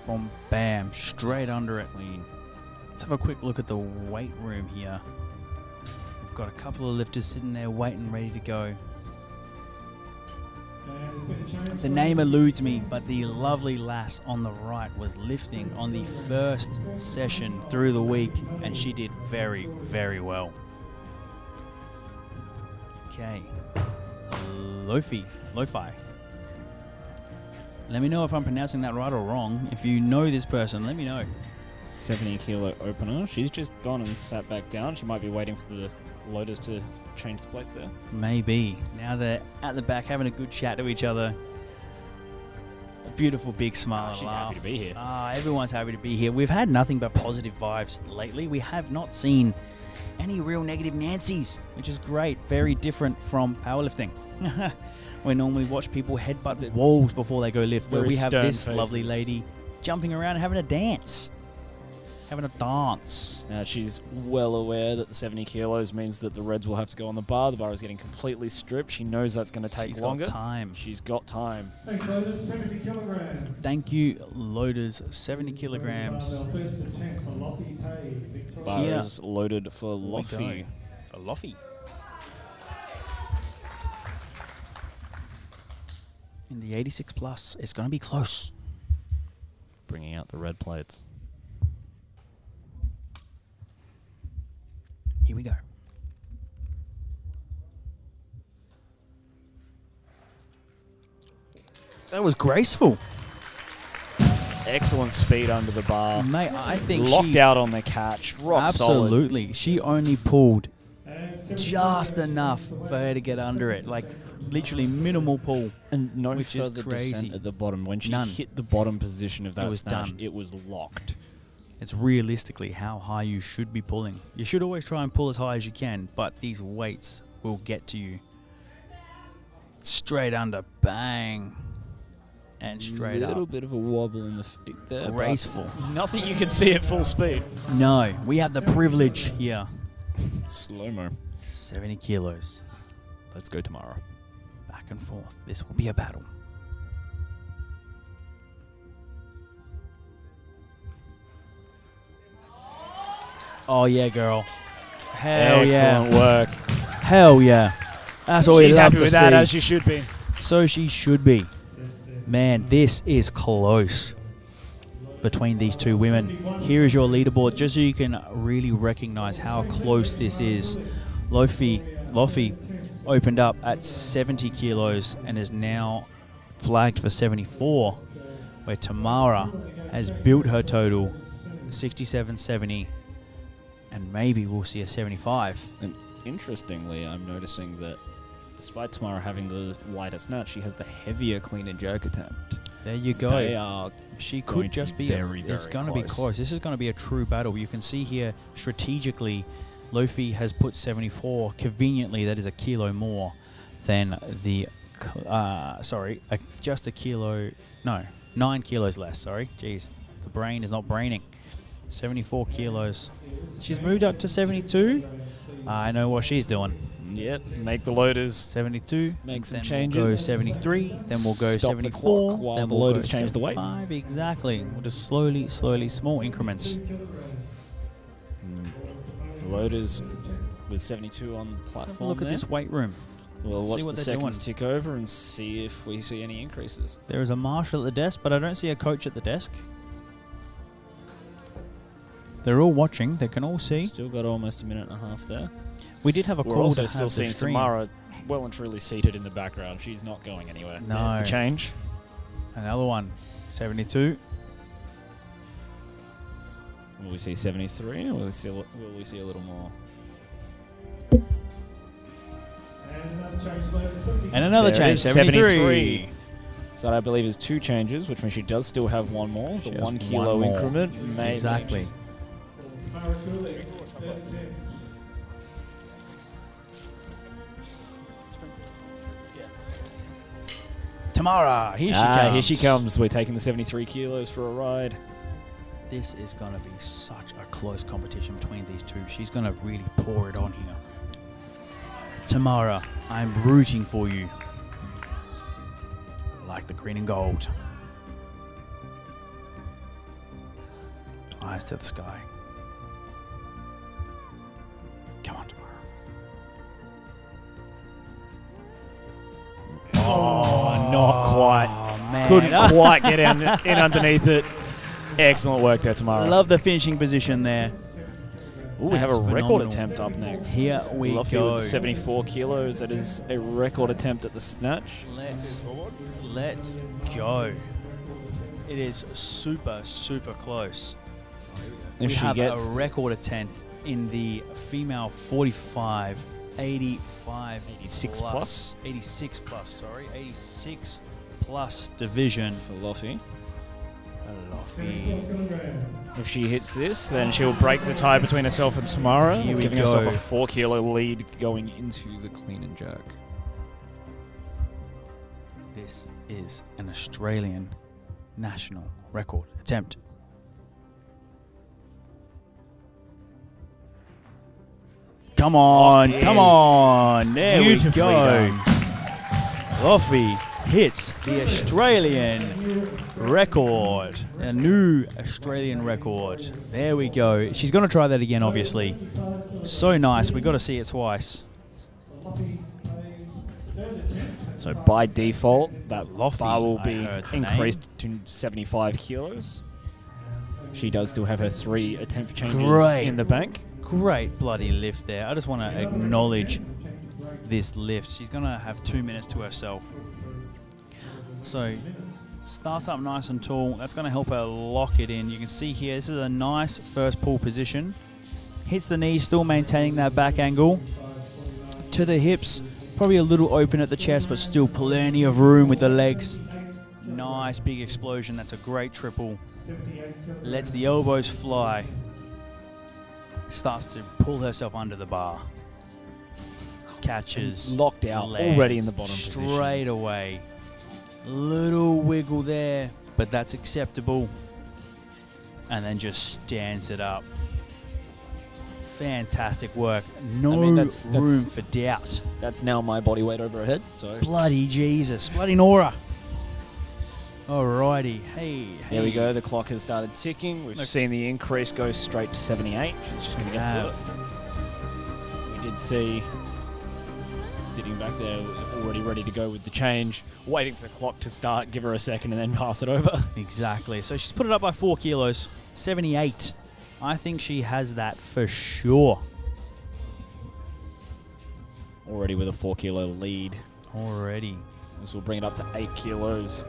Boom, bam, straight under it. Clean. Let's have a quick look at the weight room here. We've got a couple of lifters sitting there waiting, ready to go. The name eludes me, but the lovely lass on the right was lifting on the first session through the week, and she did very, very well. Okay. Lofi. Let me know if I'm pronouncing that right or wrong. If you know this person, let me know. 70 kilo opener. She's just gone and sat back down. She might be waiting for the loaders to change the plates there. Maybe. Now they're at the back having a good chat to each other. A beautiful big smile. She's and laugh. happy to be here. Everyone's happy to be here. We've had nothing but positive vibes lately. We have not seen any real negative Nancy's, which is great. Very different from powerlifting. We normally watch people headbutt walls before they go lift, where Very we have stern this faces. lovely lady jumping around and having a dance. Now she's well aware that the 70 kilos means that the Reds will have to go on the bar. The bar is getting completely stripped. She knows that's going to take She's longer. got time. She's got time. Thanks, loaders, 70 kilograms. Thank you, loaders. 70 kilograms. Our first attempt for Lockie Pay, Victoria. Bar Here is loaded for we Lofi. go. For Lofi. In the 86 plus, it's going to be close. Bringing out the red plates. Here we go. That was graceful. Excellent speed under the bar. Mate, I think Locked she... out on the catch. Rock solid. Absolutely. She only pulled And 70 just kilograms enough for for her to get under it. Like, literally minimal pull. And no Which is further crazy. descent at the bottom. When she None. hit the bottom position of that was snatch, done. it was locked. It's realistically how high you should be pulling. You should always try and pull as high as you can, but these weights will get to you. Straight under, bang. And straight A little up. bit of a wobble in the feet there. but Graceful. Nothing you can see at full speed. No, we have the privilege here. Slow-mo. 70 kilos. Let's go tomorrow. Back and forth. This will be a battle. Oh yeah, girl. Hell Excellent yeah. work. Hell yeah. That's all you She's love happy to with see. that, as she should be. So she should be. Man, this is close between these two women. Here is your leaderboard, just so you can really recognize how close this is. Lofi opened up at 70 kilos and is now flagged for 74, where Tamara has built her total 67.70, and maybe we'll see a 75. And interestingly, I'm noticing that despite Tamara having the lighter snatch, she has the heavier clean and jerk attempt. There you go. They are She going could to just be be very, it's very going to be close. close. This is going to be a true battle. You can see here strategically, Lofi has put 74. Conveniently, that is a kilo more than the just a kilo. No, 9 kilos less. Sorry, jeez, the brain is not braining. 74 kilos. She's moved up to 72. I know what she's doing. Yep, make the loaders 72. Make some then we'll go changes. 73. Then we'll go Stop the 74. clock while then the we'll go loaders change the weight. 75. Exactly. We'll just slowly, small increments. loaders with 72 on the Have a platform. look at there. this weight room. We'll see watch what the they're seconds doing. tick over and see if we see any increases. There is a marshal at the desk, but I don't see a coach at the desk. They're all watching. They can all see. Still got almost a minute and a half there. We did have a We're call also to still have the seeing stream. Samara well and truly seated in the background. She's not going anywhere. No. There's the change. Another one. 72. Will we see 73 or will we see a little more? And another change, loaders, 70. And another There it change. is, 73. So that I believe is 2 changes, which means she does still have one more. She The has 1 kilo one more. increment. May Exactly. Tamara Cooley, third attempt. Tamara, here she comes. Here she comes. We're taking the 73 kilos for a ride. This is going to be such a close competition between these two. She's going to really pour it on here. Tamara, I'm rooting for you. Like the green and gold. Eyes to the sky. Come on, Tamara. Oh, not quite. Oh, man. Couldn't quite get in underneath it. Excellent work there, Tamara. Love the finishing position there. Ooh, we have a That's record phenomenal. attempt up next. Here we Luffy go. with 74 kilos. That is a record attempt at the snatch. Let's go. It is super, super close. If We she have gets a record attempt in the female 45, 85, 86 plus. 86 plus, sorry, 86 plus division. For Luffy. Luffy. If she hits this, then she'll break the tie between herself and Tamara, Here we giving go. herself a 4 kilo lead going into the clean and jerk. This is an Australian national record attempt. Come on, come on. There we Beautifully go. done. Luffy hits the Australian record. A new Australian record. There we go. She's going to try that again, obviously. So nice. We got to see it twice. So by default, that Luffy, bar will I be heard the increased to 75 kilos. She does still have her 3 attempt changes Great. in the bank. Great bloody lift there. I just want to acknowledge this lift. She's going to have 2 minutes to herself. So starts up nice and tall. That's going to help her lock it in. You can see here, this is a nice first pull position. Hits the knees, still maintaining that back angle. To the hips, probably a little open at the chest, but still plenty of room with the legs. Nice big explosion. That's a great triple. Lets the elbows fly. Starts to pull herself under the bar. Catches. Locked out, lands already in the bottom position. straight away. Little wiggle there, but that's acceptable. And then just stands it up. Fantastic work. No I mean, that's room for doubt. That's now my body weight over her head. So Bloody Jesus. Bloody Nora. Alrighty. Hey. there we go. The clock has started ticking. We've seen the increase go straight to 78. She's just going to get to it. We did see sitting back there, already ready to go with the change, waiting for the clock to start, give her a second, and then pass it over. Exactly. So she's put it up by 4 kilos. 78. I think she has that for sure. Already with a 4 kilo lead. Already. This will bring it up to 8 kilos,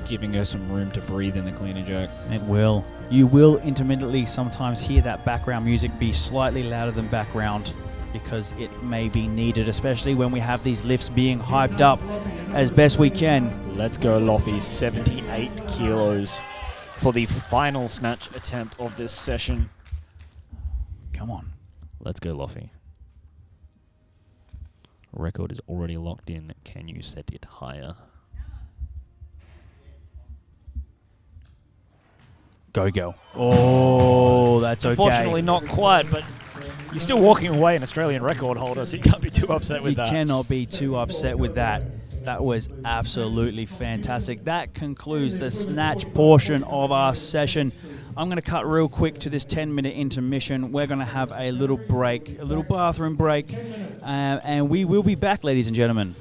giving her some room to breathe in the clean and jerk. It will. You will intermittently sometimes hear that background music be slightly louder than background because it may be needed, especially when we have these lifts being hyped up as best we can. Let's go, Luffy. 78 kilos for the final snatch attempt of this session. Come on. Let's go, Luffy. Record is already locked in. Can you set it higher? Go, girl. Oh, that's okay. Unfortunately, not quite, but you're still walking away an Australian record holder, so you can't be too upset with You that. cannot be too upset with that. That was absolutely fantastic. That concludes the snatch portion of our session. I'm going to cut real quick to this 10-minute intermission. We're going to have a little break, a little bathroom break, and we will be back, ladies and gentlemen.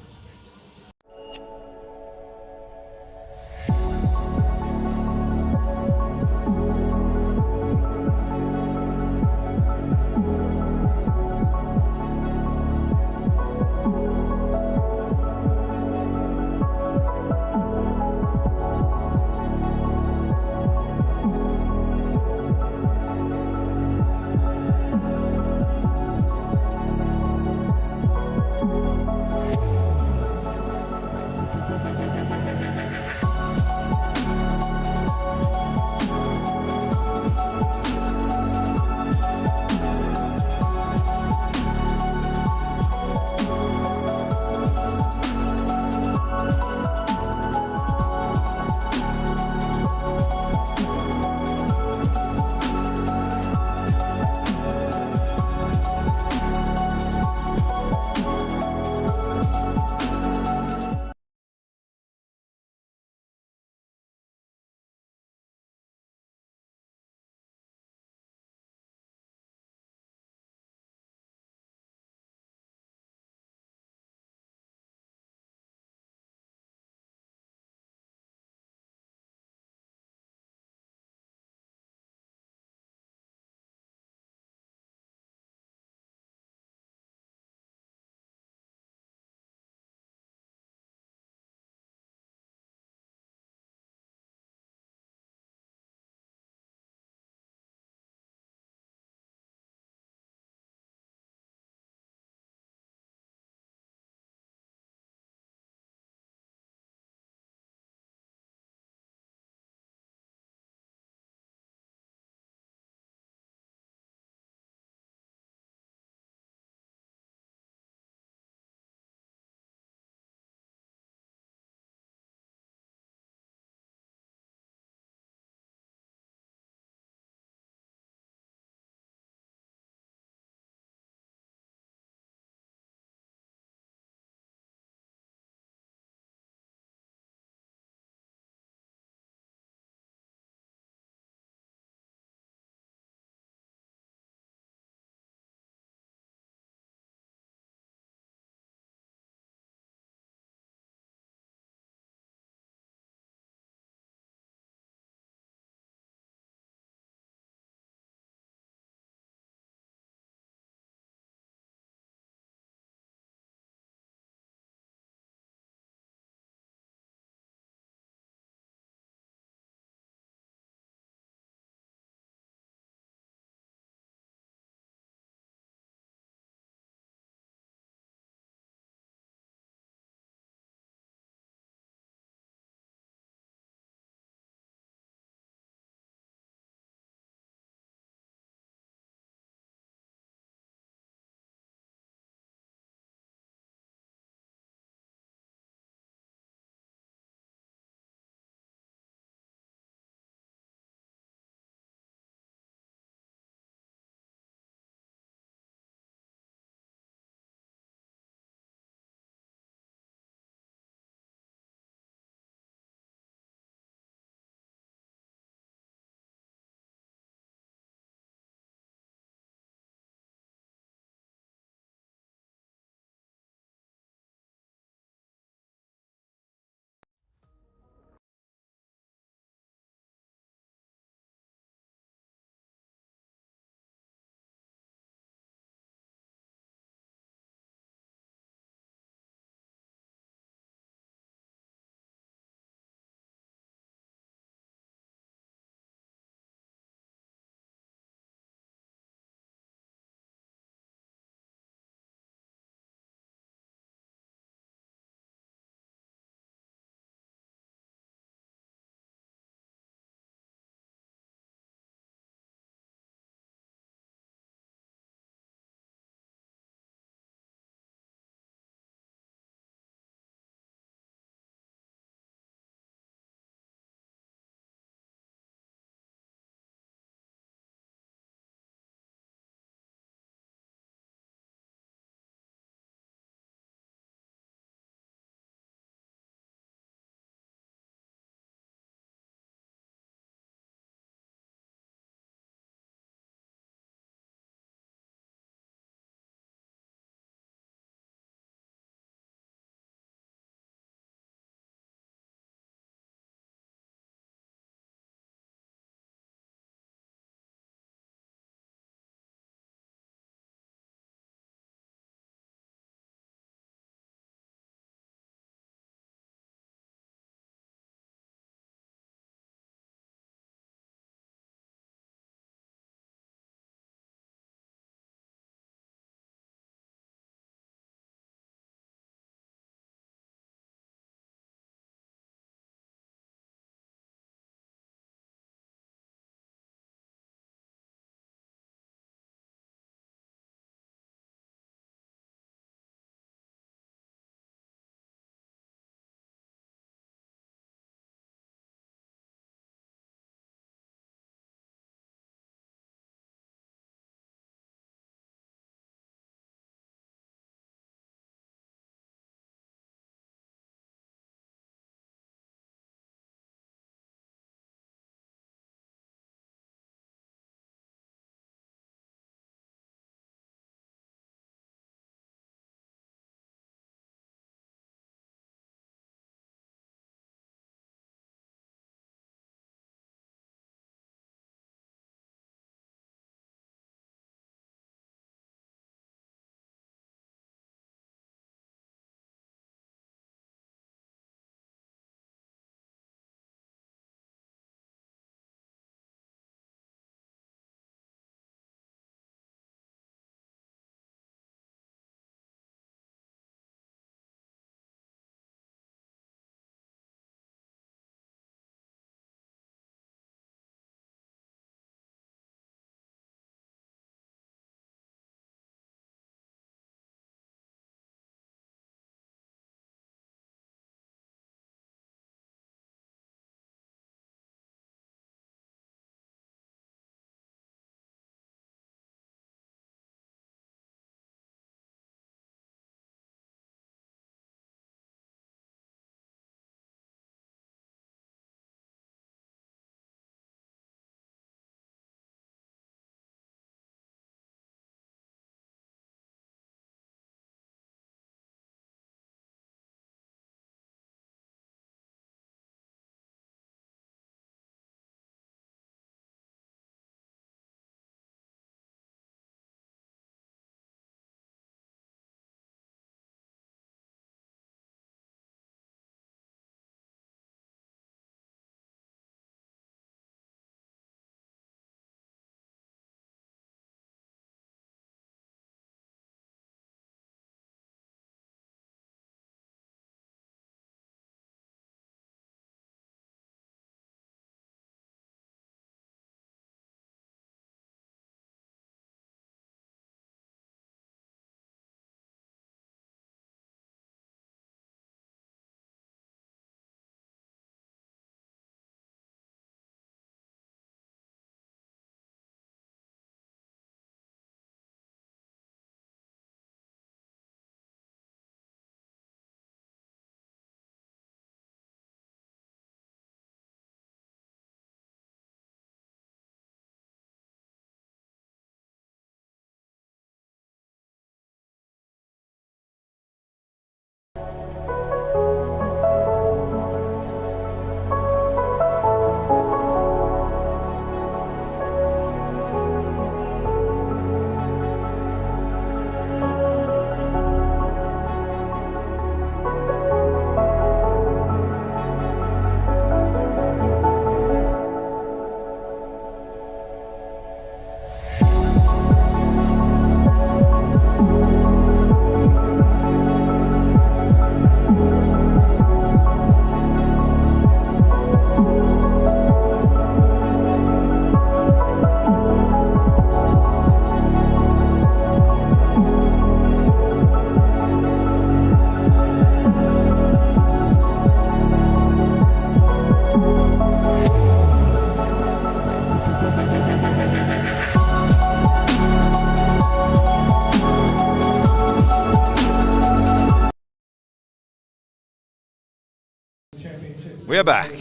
championships. We are back.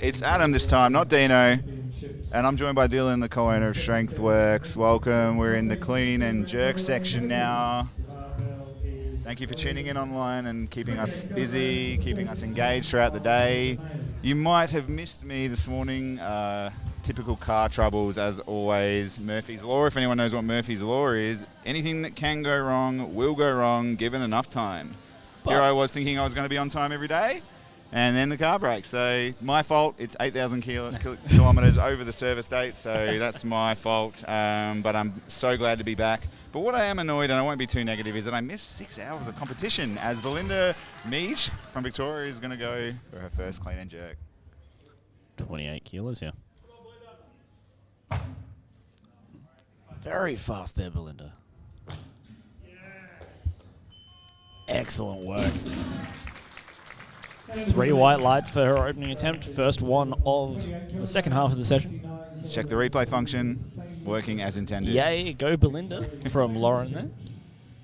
It's Adam this time, not Dino. And I'm joined by Dylan, the co-owner of StrengthWorks. Welcome. We're in the clean and jerk section now. Thank you for tuning in online and keeping us busy, keeping us engaged throughout the day. You might have missed me this morning. Typical car troubles, as always. Murphy's Law, if anyone knows what Murphy's Law is, anything that can go wrong will go wrong given enough time. Here I was thinking I was going to be on time every day, and then the car breaks. So my fault. It's 8,000 kilometres over the service date, so that's my fault. But I'm so glad to be back. But what I am annoyed, and I won't be too negative, is that I missed 6 hours of competition as Belinda Meach from Victoria is going to go for her first clean and jerk. 28 kilos, yeah. Very fast there, Belinda. Excellent work. 3 white lights for her opening attempt. First one of the second half of the session. Check the replay function, working as intended. Yay, go Belinda from Lauren there.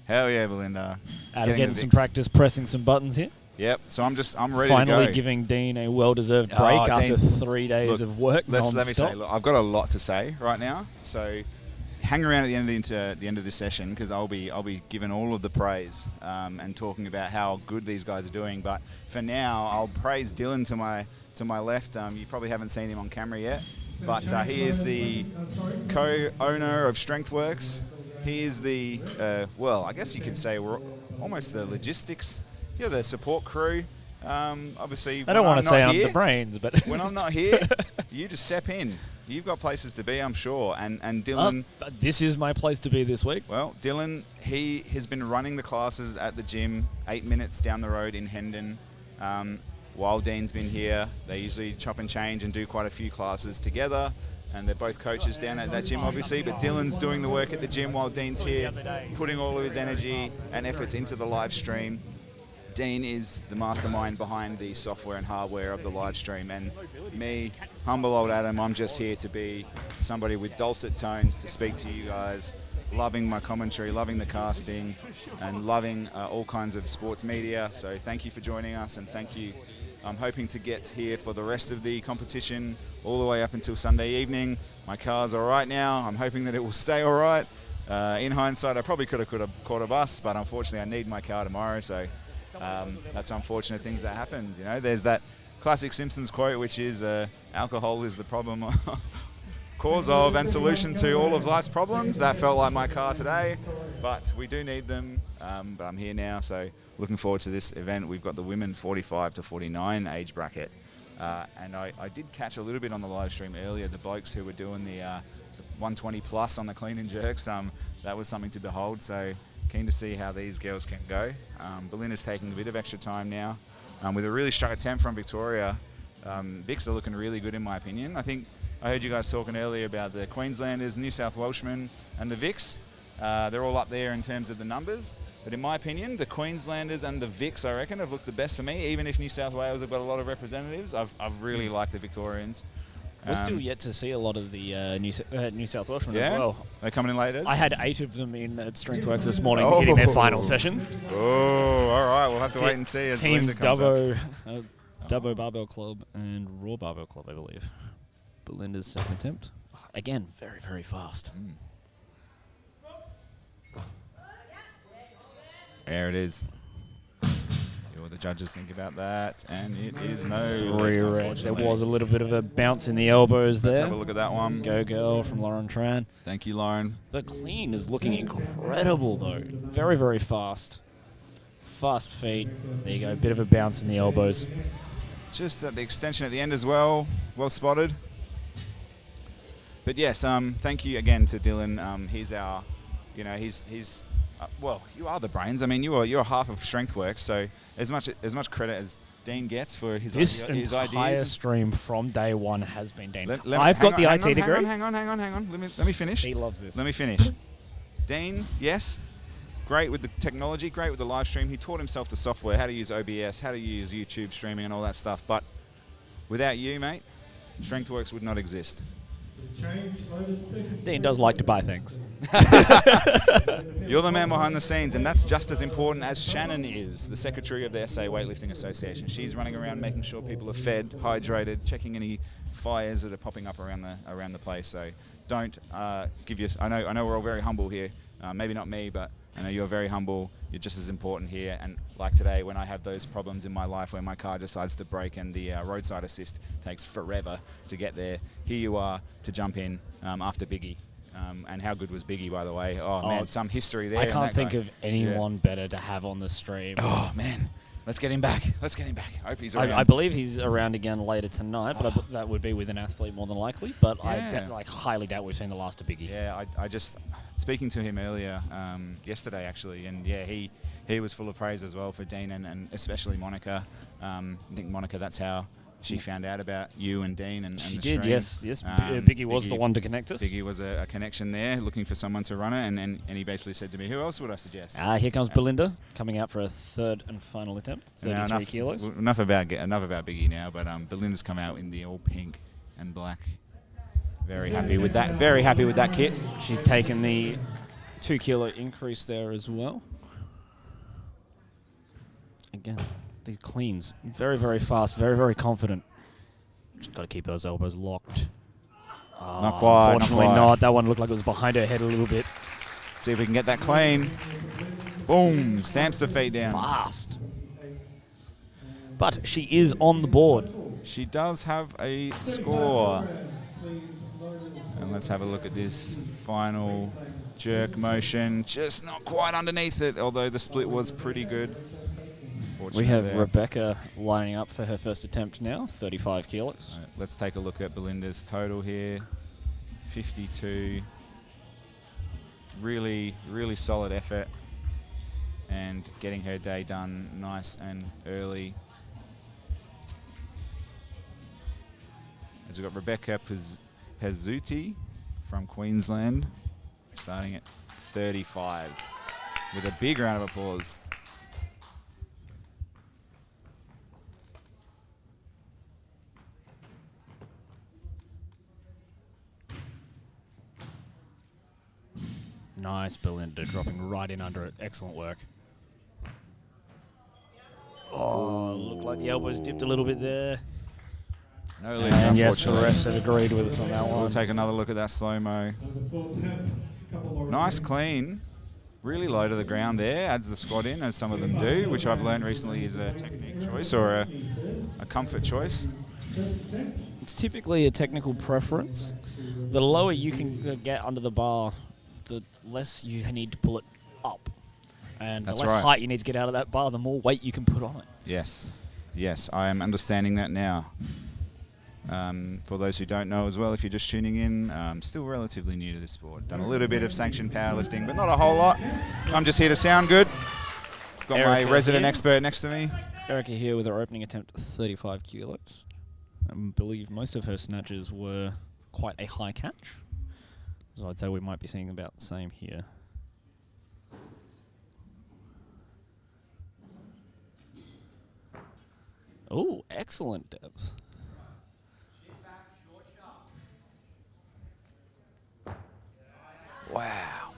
Hell yeah, Belinda. Adam getting some practice pressing some buttons here. Yep, so I'm ready Finally to go. giving Dean a well-deserved break after 3 days of work. Let me say, look, I've got a lot to say right now, so hang around at the end of this session because I'll be giving all of the praise and talking about how good these guys are doing. But for now, I'll praise Dylan to my left. You probably haven't seen him on camera yet, but he is the co-owner of StrengthWorks. He is the well, I guess you could say we're almost the logistics. You're the support crew. Obviously, I don't want to say I'm the brains, but when I'm not here, you just step in. You've got places to be, I'm sure. And Dylan... this is my place to be this week. Well, Dylan, he has been running the classes at the gym 8 minutes down the road in Hendon. While Dean's been here, they usually chop and change and do quite a few classes together. And they're both coaches down at that gym, obviously. But Dylan's doing the work at the gym while Dean's here, putting all of his energy and efforts into the live stream. Dean is the mastermind behind the software and hardware of the live stream, and me, humble old Adam, I'm just here to be somebody with dulcet tones to speak to you guys, loving my commentary, loving the casting, and loving all kinds of sports media. So thank you for joining us, and thank you. I'm hoping to get here for the rest of the competition all the way up until Sunday evening. My car's all right now. I'm hoping that it will stay all right. In hindsight, I probably could have caught a bus, but unfortunately I need my car tomorrow, so that's unfortunate things that happen. You know, there's that classic Simpsons quote, which is alcohol is the problem, cause of and solution to all of life's problems. That felt like my car today, but we do need them. But I'm here now, so looking forward to this event. We've got the women 45 to 49 age bracket, and I did catch a little bit on the live stream earlier, the blokes who were doing the 120 plus on the clean and jerks. That was something to behold, so keen to see how these girls can go. Belinda's taking a bit of extra time now. With a really struck attempt from Victoria, Vics are looking really good in my opinion. I think I heard you guys talking earlier about the Queenslanders, New South Welshmen and the Vics. They're all up there in terms of the numbers. But in my opinion, the Queenslanders and the Vics, I reckon, have looked the best for me. Even if New South Wales have got a lot of representatives, I've really liked the Victorians. We're still yet to see a lot of the New South Welshmen as well. They're coming in later. I had 8 of them in at StrengthWorks this morning hitting their final session. Oh, all right. We'll have to wait and see as Team Belinda comes Dubbo Barbell Club and Raw Barbell Club, I believe. Belinda's second attempt. Again, very, very fast. There it is. What the judges think about that, and it is no 3 reds. There was a little bit of a bounce in the elbows there. Let's have a look at that one. Go girl from Lauren Tran. Thank you, Lauren. The clean is looking incredible though. Very, very fast. Fast feet. There you go. Bit of a bounce in the elbows. Just at the extension at the end as well. Well spotted. But yes, thank you again to Dylan. He's our, he's well, you are the brains. I mean, you're half of StrengthWorks, so as much credit as Dean gets for his ideas. This entire stream from day one has been Dean. I've got the IT degree. Hang on. Let me finish. He loves this. Let me finish. Dean, yes, great with the technology, great with the live stream. He taught himself the software, how to use OBS, how to use YouTube streaming and all that stuff. But without you, mate, StrengthWorks would not exist. Change loaders 33. Dean does like to buy things. You're the man behind the scenes, and that's just as important as Shannon is, the secretary of the SA Weightlifting Association. She's running around making sure people are fed, hydrated, checking any fires that are popping up around the place. So don't give your. I know we're all very humble here. Maybe not me, but I know you're very humble. You're just as important here. And like today, when I have those problems in my life where my car decides to break and the roadside assist takes forever to get there, here you are to jump in after Biggie. And how good was Biggie, by the way? Oh, man, some history there. I can't think of anyone better to have on the stream. Oh, man. Let's get him back. I hope he's around. I believe he's around again later tonight, but that would be with an athlete more than likely. But Yeah. I highly doubt we've seen the last of Biggie. Yeah, I just, speaking to him earlier, yesterday actually, and yeah, he was full of praise as well for Dean and especially Monica. I think Monica, that's how she found out about you and Dean and She the did, stream. yes. Biggie was the one to connect us. Biggie was a connection there, looking for someone to run it, and he basically said to me, who else would I suggest? Here comes Belinda, coming out for a third and final attempt, 33 kilos. Enough about Biggie now, but Belinda's come out in the all pink and black. Very happy with that. Very happy with that kit. She's taken the 2 kilo increase there as well. Again, these cleans, very, very fast, very, very confident. Just got to keep those elbows locked. Not quite. Unfortunately not. That one looked like it was behind her head a little bit. See if we can get that clean. Boom, stamps the feet down. Fast. But she is on the board. She does have a score. And let's have a look at this final jerk motion. Just not quite underneath it, although the split was pretty good. We have Rebecca lining up for her first attempt now, 35 kilos. Right, let's take a look at Belinda's total here. 52. Really, really solid effort. And getting her day done nice and early. As we've got Rebecca Pezzuti from Queensland, starting at 35. With a big round of applause. Nice, Belinda, dropping right in under it. Excellent work. Oh, looked like the elbows dipped a little bit there. No lift, And yes, the unfortunately. refs have agreed with us on that one. We'll take another look at that slow-mo. Nice clean. Really low to the ground there. Adds the squat in, as some of them do, which I've learned recently is a technique choice or a comfort choice. It's typically a technical preference. The lower you can get under the bar, the less you need to pull it up. And That's the less right. height you need to get out of that bar, the more weight you can put on it. Yes. Yes, I am understanding that now. For those who don't know as well, if you're just tuning in, still relatively new to this sport. Done a little bit of sanctioned powerlifting, but not a whole lot. I'm just here to sound good. Got my Erica resident here. expert next to me. Erica here with her opening attempt, 35 kilos. I believe most of her snatches were quite a high catch. So I'd say we might be seeing about the same here. Oh, excellent depth. Wow.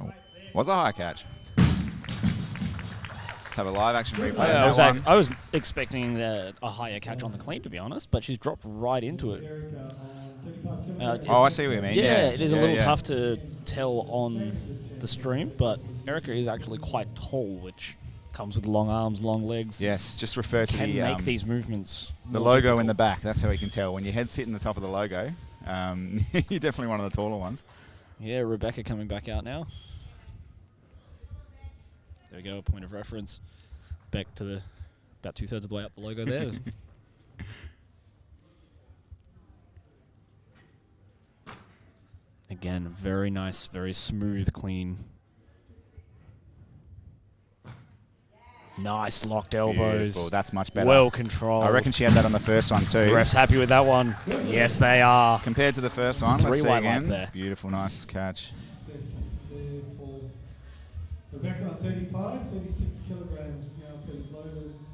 Oh, was a high catch. Let's have a live action replay. of that one. I was expecting a higher catch on the clean, to be honest, but she's dropped right into it. Oh, I see what you mean. Yeah, it is a little yeah. tough to tell on the stream, but Erica is actually quite tall, which comes with long arms, long legs. Yes, just refer to Can the make these movements. the more logo in difficult. the back. That's how you can tell. When your head's hitting the top of the logo, you're definitely one of the taller ones. Yeah, Rebecca coming back out now. There we go, point of reference. Back to the about 2/3 of the way up the logo there. Again, very nice, very smooth, clean. Nice locked elbows. Beautiful. That's much better. Well controlled. I reckon she had that on the first one too. Ref's happy with that one. Yes, they are. Compared to the first one, Three let's see white again. lines there. Beautiful, nice catch. Rebecca on 35, 36 kilograms now for his loaders.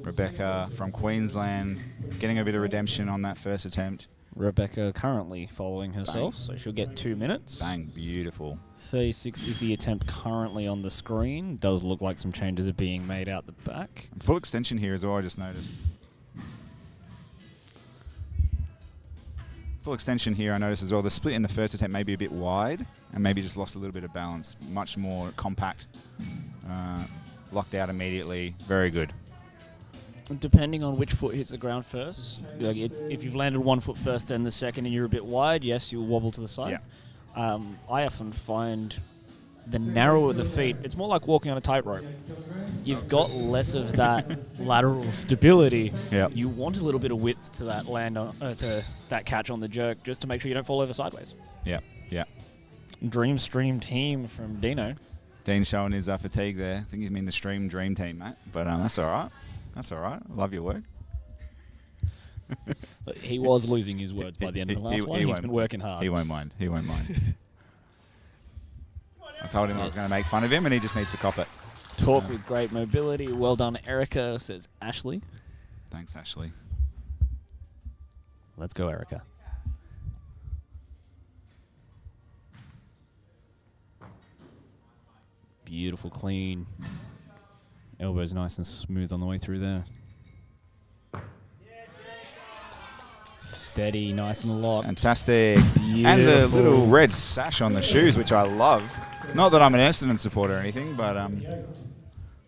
Rebecca from Queensland getting a bit of redemption on that first attempt. Rebecca currently following herself, Bang. so she'll get 2 minutes. Bang, beautiful. 36 is the attempt currently on the screen. Does look like some changes are being made out the back. Full extension here as well, I just noticed. Full extension here, I noticed as well. The split in the first attempt may be a bit wide and maybe just lost a little bit of balance. Much more compact. Locked out immediately. Very good. Depending on which foot hits the ground first, like if you've landed one foot first, then the second, and you're a bit wide, yes, you'll wobble to the side. Yeah. I often find the narrower the feet, it's more like walking on a tightrope. You've got less of that lateral stability. Yep. You want a little bit of width to that to that catch on the jerk, just to make sure you don't fall over sideways. Yeah, yeah. Dream stream team from Dino. Dean showing his fatigue there. I think you mean the stream dream team, mate. But that's all right. That's all right. Love your work. He was losing his words by the end of the last one. He's been working hard. He won't mind. He won't mind. I told him I was going to make fun of him, and he just needs to cop it. Talk with great mobility. Well done, Erica, says Ashley. Thanks, Ashley. Let's go, Erica. Beautiful, clean. Elbows nice and smooth on the way through there. Steady, nice and locked. Fantastic. And the little red sash on the shoes, which I love. Not that I'm an Essendon supporter or anything, but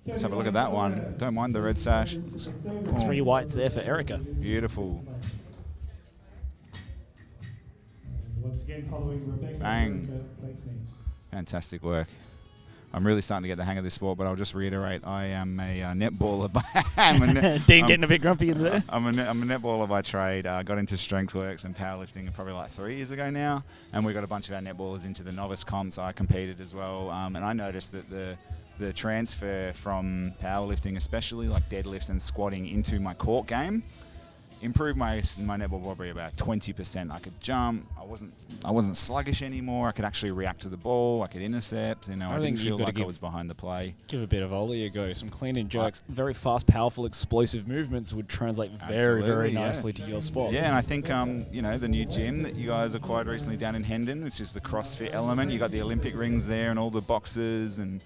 let's have a look at that one. Don't mind the red sash. 3 whites there for Erica. Beautiful. Once again, following Rebecca. Bang. Fantastic work. I'm really starting to get the hang of this sport, but I'll just reiterate, I am a netballer. Dean getting a bit grumpy in there. I'm a netballer by trade. I got into strength works and powerlifting probably like 3 years ago now, and we got a bunch of our netballers into the novice comps. I competed as well, and I noticed that the transfer from powerlifting, especially like deadlifts and squatting, into my court game improved my netball probably about 20%. I could jump. I wasn't sluggish anymore. I could actually react to the ball. I could intercept. I didn't feel like I was behind the play. Give a bit of volley a go. Some clean and jerks, very fast, powerful, explosive movements would translate very, very nicely to your sport. Yeah, and I think the new gym that you guys acquired recently down in Hendon, which is the CrossFit element. You got the Olympic rings there and all the boxes and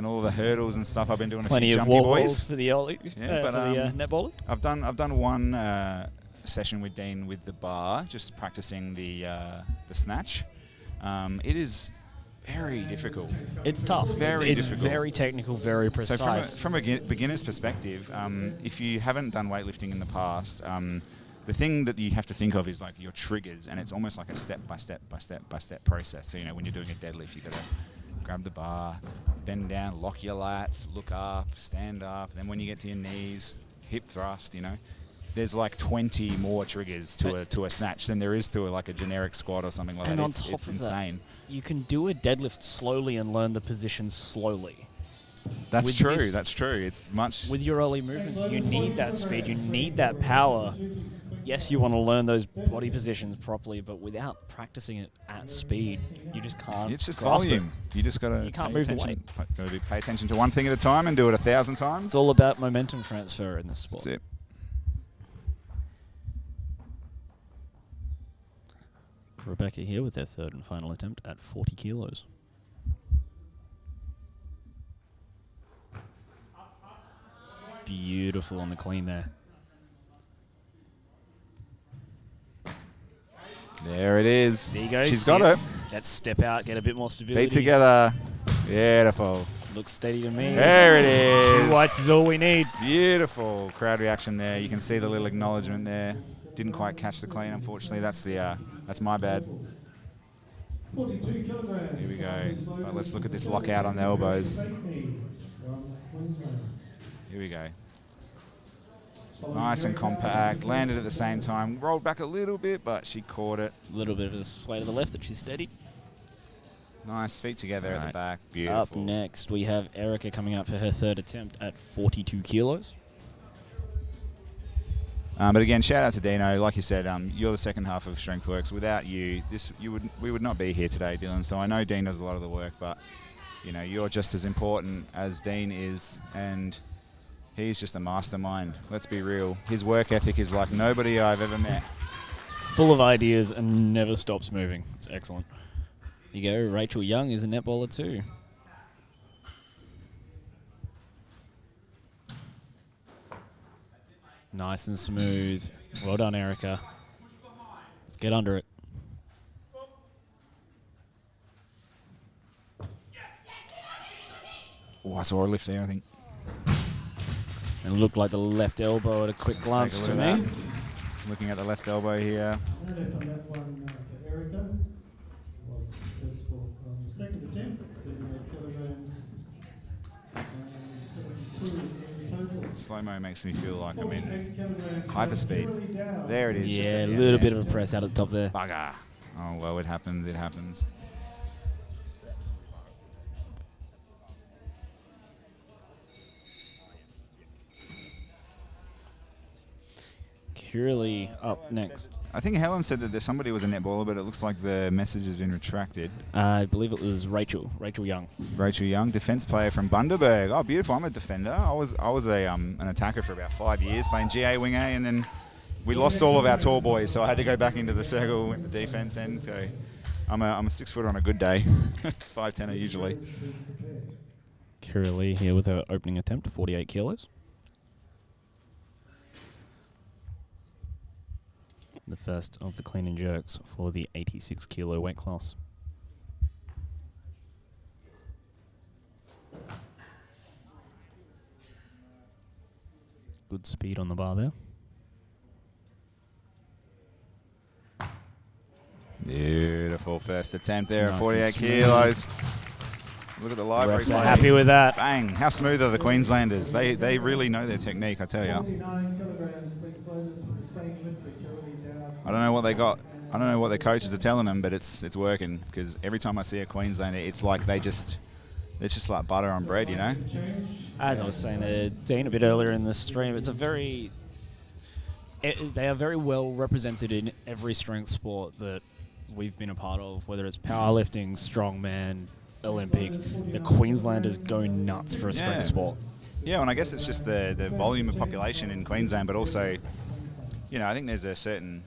all the hurdles and stuff. I've been doing plenty a few of jumpy wall boys balls for the netballers. I've done one session with Dean with the bar, just practicing the snatch. It is very difficult. It's tough. Very difficult. It's very technical, very precise. So from a beginner's perspective, if you haven't done weightlifting in the past, the thing that you have to think of is like your triggers, and it's almost like a step-by-step process. So when you're doing a deadlift, you've got to grab the bar, bend down, lock your lats, look up, stand up. Then when you get to your knees, hip thrust. There's like 20 more triggers to a snatch than there is to a generic squat or something like that. On It's top of insane. That, you can do a deadlift slowly and learn the position slowly. That's true. That's true. It's much with your early movements. You need that speed. You need that power. Yes, you want to learn those body positions properly, but without practicing it at speed, you just can't. It's just volume. You just got to. You can't move the weight. Got to pay attention to one thing at a time and do it 1,000 times. It's all about momentum transfer in this sport. That's it. Rebecca here with their third and final attempt at 40 kilos. Beautiful on the clean there. There it is. There you go. She's got it. Let's step out, get a bit more stability. Feet together. Beautiful. Looks steady to me. There it is. 2 whites is all we need. Beautiful crowd reaction there. You can see the little acknowledgement there. Didn't quite catch the clean, unfortunately. That's my bad. 42 kilograms. Here we go. But let's look at this lockout on the elbows. Here we go. Nice and compact. Landed at the same time. Rolled back a little bit, but she caught it. A little bit of a sway to the left that she's steady. Nice. Feet together at the back. Beautiful. Up next, we have Erica coming out for her third attempt at 42 kilos. But again, shout out to Dino. Like you said, you're the second half of StrengthWorks. Without you, we would not be here today, Dylan. So I know Dean does a lot of the work, but you're just as important as Dean is, and he's just a mastermind. Let's be real. His work ethic is like nobody I've ever met. full of ideas and never stops moving. It's excellent. There you go. Rachel Young is a netballer too. Nice and smooth. Well done, Erica. Let's get under it. Oh, I saw a lift there, I think. And it looked like the left elbow at a quick glance to me. Looking at the left elbow here. No left on that one for Erica. Was successful on the second attempt, 38 kilograms. And 72 in total. Slow-mo makes me feel like I'm in 48 kilograms. hyperspeed. There it is. just Yeah, at a the little end bit there. of a press out at the top there. Bugger. Oh, well, it happens. It happens. Curly up next. I think Helen said that there's somebody was a netballer, but it looks like the message has been retracted. I believe it was Rachel Young. Rachel Young, defense player from Bundaberg. Oh, beautiful. I'm a defender. I was a an attacker for about 5 years, playing GA, Wing A, and then we lost all of our tall boys, so I had to go back into the circle in the defense end. So I'm a 6 footer on a good day, 5'10" usually. Curly here with her opening attempt, 48 kilos. The first of the clean and jerks for the 86 kilo weight class. Good speed on the bar there. Beautiful first attempt there at Nice 48 and smooth. kilos. Look at the live Refs are replay. happy with that. Bang. How smooth are the Queenslanders? They really know their technique, I tell you. 49 kilograms. Queenslanders with the same lift, but Curly down. I don't know what they got. I don't know what their coaches are telling them, but it's working, because every time I see a Queenslander, it's like they're just like butter on bread, you know? As I was saying to Dean a bit earlier in the stream, it's a very... they are very well represented in every strength sport that we've been a part of, whether it's powerlifting, strongman, Olympic. The Queenslanders go nuts for a strength sport. Yeah, and I guess it's just the volume of population in Queensland, but also, you know, I think there's a certain,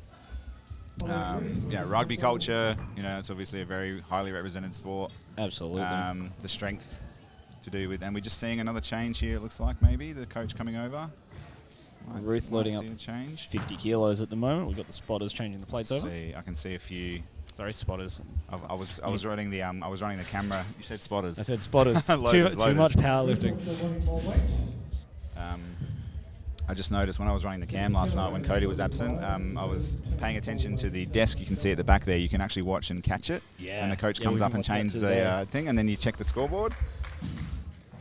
rugby culture. You know, it's obviously a very highly represented sport. Absolutely. The strength to do with, and we're just seeing another change here. It looks like maybe the coach coming over. Ruth loading see up a change. 50 kilos at the moment. We've got the spotters changing the plates over. I can see a few. Sorry, spotters. I was running the camera. You said spotters. I said spotters. Loaders, too much powerlifting. Also wanting more weight. I just noticed when I was running the cam last night when Cody was absent, I was paying attention to the desk. You can see at the back there. You can actually watch and catch it. Yeah. And the coach Yeah, comes we up can and watch that changes too there. the thing, and then you check the scoreboard.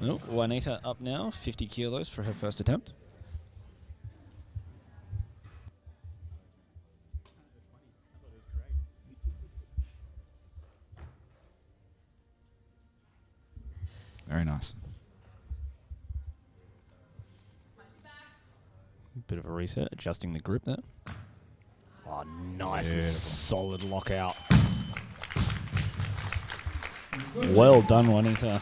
Oh, Juanita up now, 50 kilos for her first attempt. Very nice. Bit of a reset, adjusting the grip there. Oh, nice and Beautiful. solid lockout. Well done, Juanita. Start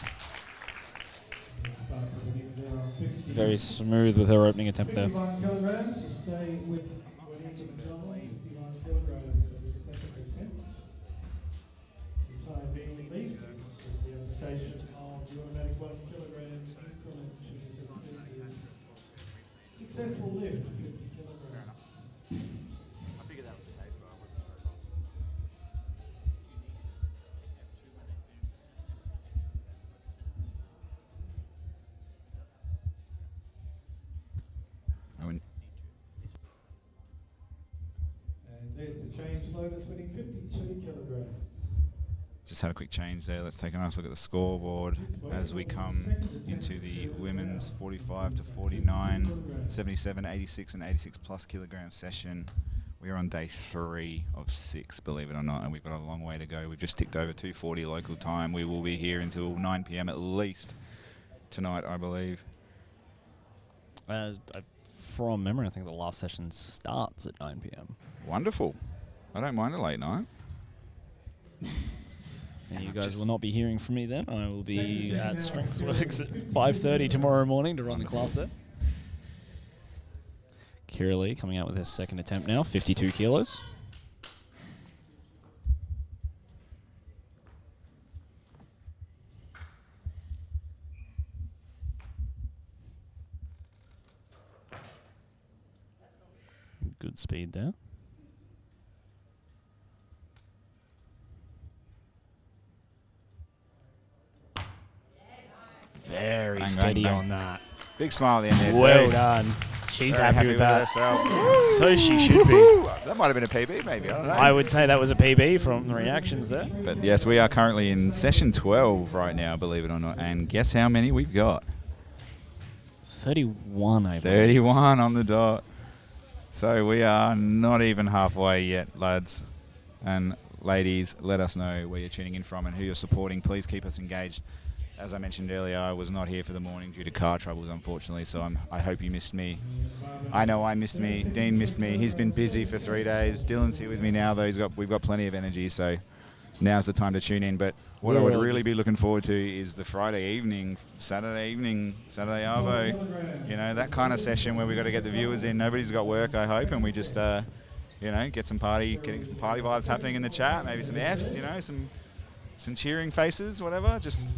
with it there on 50. Very smooth with her opening attempt there. 51 kilograms. So stay with Juanita McDonald. 51 kilograms for this second attempt. The time being released. This is the application of the automatic 1 kilogram increment to complete this successful lift. 50 kilograms. And there's the change loaders winning 52 kilograms. Just had a quick change there. Let's take a nice look at the scoreboard as we come into the women's 45 to 49, 77, 86 and 86 plus kilogram session. We are on day 3 of 6, believe it or not, and we've got a long way to go. We've just ticked over 2:40 local time. We will be here until 9 p.m. at least tonight, I believe. From memory, I think the last session starts at 9 p.m. Wonderful. I don't mind a late night. And you guys will not be hearing from me then. I will be at Strengthsworks at 5:30 tomorrow morning to run the class there. Kira Lee coming out with her second attempt now, 52 kilos. Good speed there. Very Bang, steady bang, bang. on that. Big smile at the end there, Well too. done. She's Very happy with that. herself. So she should be. Woo! That might have been a PB, maybe. I don't know. I would say that was a PB from the reactions there. But yes, we are currently in session 12 right now, believe it or not. And guess how many we've got? 31, I believe. 31 on the dot. So we are not even halfway yet, lads and ladies. Let us know where you're tuning in from and who you're supporting. Please keep us engaged. As I mentioned earlier, I was not here for the morning due to car troubles, unfortunately, so I hope you missed me. I know I missed me. Dean missed me. He's been busy for 3 days. Dylan's here with me now, though. We've got plenty of energy, so now's the time to tune in. But what I would really be looking forward to is the Friday evening, Saturday Arvo. You know, that kind of session where we got to get the viewers in. Nobody's got work, I hope, and we just, you know, getting some party vibes happening in the chat. Maybe some Fs, you know, some cheering faces, whatever. Just,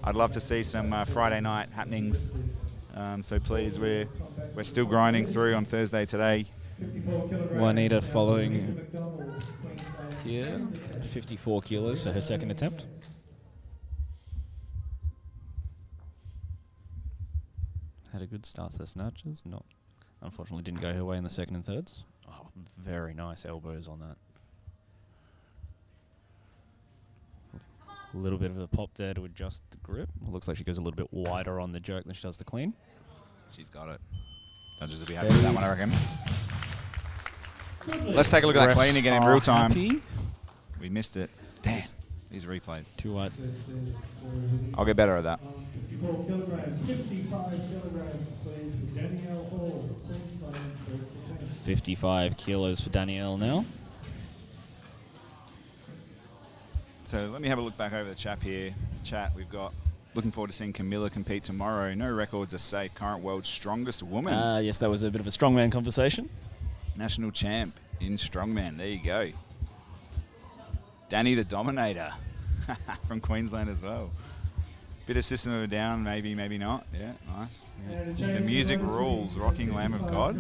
I'd love to see some Friday night happenings. So please, we're still grinding through on Thursday today. Juanita following here, 54 kilos for her second attempt. Had a good start to the snatches. Unfortunately, didn't go her way in the second and thirds. Oh, very nice elbows on that. A little bit of a pop there to adjust the grip. It looks like she goes a little bit wider on the jerk than she does the clean. She's got it. Judges will be happy with that one, I reckon. Let's take a look at that clean again in real time. Happy. We missed it. Damn. These replays. 2 whites. I'll get better at that. 54 kilograms, 55 kilograms, please, for Danielle Hall, Queensland, first attempt. 55 kilos for Danielle now. So let me have a look back over the chat here. We've got looking forward to seeing Camilla compete tomorrow. No records are safe. Current world's strongest woman. Yes, that was a bit of a strongman conversation. National champ in strongman. There you go. Danny the Dominator from Queensland as well. Bit of System of a Down, maybe not. Yeah, nice. The music rules. Rocking Lamb of God.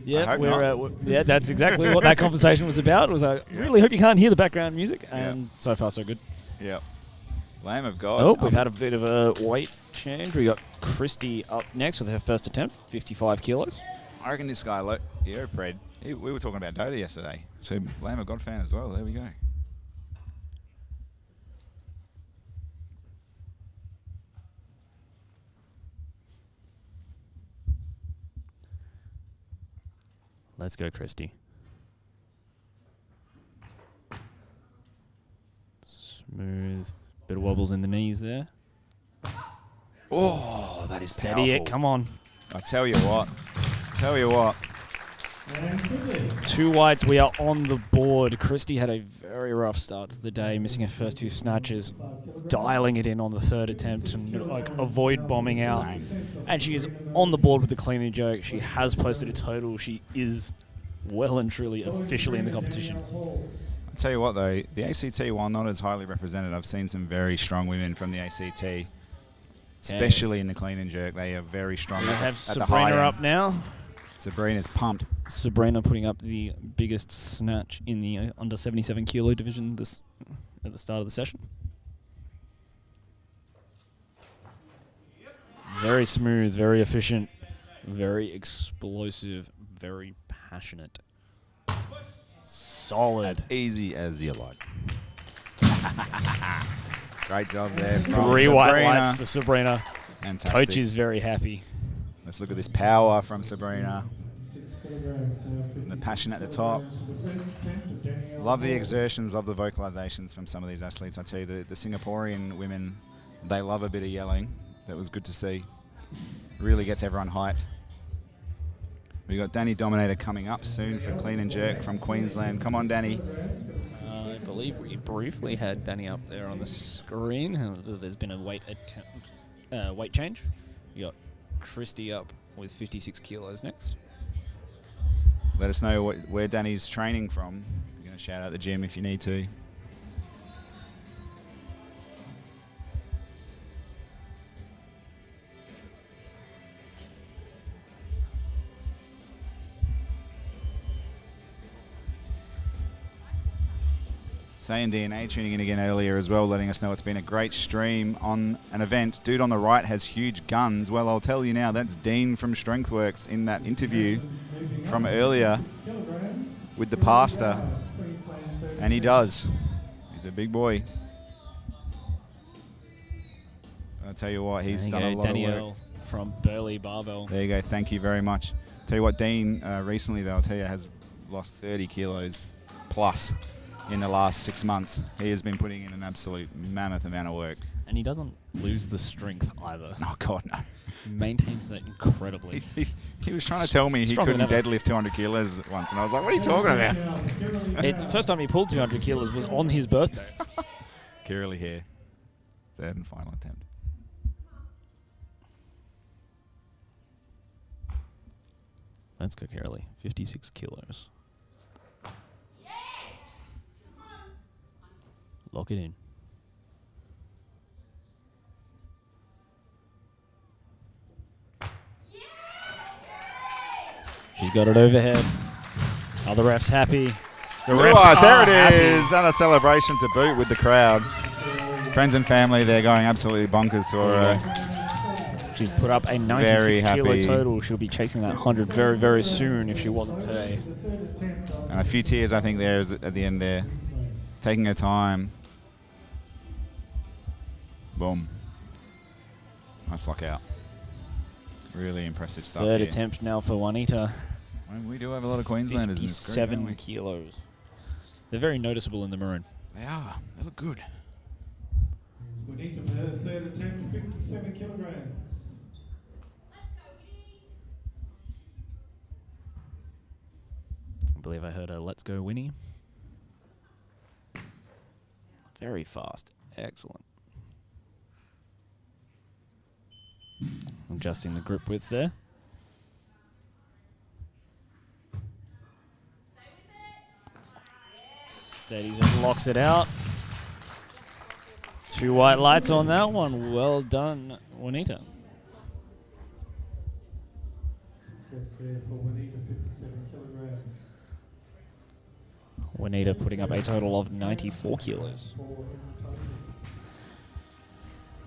Yeah, that's exactly what that conversation was about. It was like, really hope you can't hear the background music, and so far so good. Yep. Lamb of God. Oh, we've had a bit of a weight change. We got Christy up next with her first attempt, 55 kilos. I reckon this guy, Pred, we were talking about Dota yesterday. So Lamb of God fan as well. There we go. Let's go, Christy. Smooth. Bit of wobbles in the knees there. Oh, that is Steady powerful. it, come on. I tell you what. 2 whites, we are on the board. Christy had a very rough start to the day, missing her first 2 snatches, dialing it in on the third attempt and avoid bombing out. And she is on the board with the clean and jerk. She has posted a total. She is well and truly officially in the competition. I'll tell you what though, the ACT, while not as highly represented, I've seen some very strong women from the ACT, especially in the clean and jerk. They are very strong. We have at Sabrina up now. Sabrina's pumped. Sabrina putting up the biggest snatch in the under 77 kilo division at the start of the session. Very smooth, very efficient, very explosive, very passionate. Solid. Easy as you like. Great job there. 3 white lights for Sabrina. Fantastic. Coach is very happy. Let's look at this power from Sabrina. And the passion at the top. Love the exertions, love the vocalizations from some of these athletes. I tell you, the Singaporean women, they love a bit of yelling. That was good to see. Really gets everyone hyped. We got Danny Dominator coming up soon for clean and jerk from Queensland. Come on, Danny. I believe we briefly had Danny up there on the screen. There's been a weight change. We got Christy up with 56 kilos next. Let us know where Danny's training from. You're going to shout out the gym if you need to. Saying DNA tuning in again earlier as well, letting us know it's been a great stream on an event. Dude on the right has huge guns. Well, I'll tell you now, that's Dean from Strengthworks in that interview from earlier with the pastor. And he does. He's a big boy. I'll tell you what, he's done a lot Danielle of work. from Burley Barbell. There you go. Thank you very much. Tell you what, Dean recently, though, I'll tell you, has lost 30 kilos plus in the last 6 months. He has been putting in an absolute mammoth amount of work. And he doesn't lose the strength either. Oh, God, no. He maintains that incredibly. He was trying to tell me he Stronger couldn't than ever. deadlift 200 kilos once, and I was like, what are you talking about? The first time he pulled 200 kilos was on his birthday. Kiralee here. Third and final attempt. Let's go, Kiralee. 56 kilos. Lock it in. She's got it overhead. Other ref's happy. The refs Oh, there are it happy. is. And a celebration to boot with the crowd. Friends and family, they're going absolutely bonkers for her. She's put up a 96 Very kilo happy. total. She'll be chasing that 100 very, very soon if she wasn't today. And a few tears, I think, there is at the end there. Taking her time. Boom. Nice lockout. Really impressive stuff Third here. attempt now for Juanita. Well, we do have a lot of Queenslanders in this group, don't 57 we? kilos. They're very noticeable in the maroon. They are. They look good. Juanita for her third attempt, 57 kilograms. I believe I heard a "Let's go, Winnie." Very fast. Excellent. Adjusting the grip width there. Steadies and locks it out. 2 white lights on that one. Well done, Juanita. Success there for Juanita, 57 kilograms. Juanita putting up a total of 94 kilos.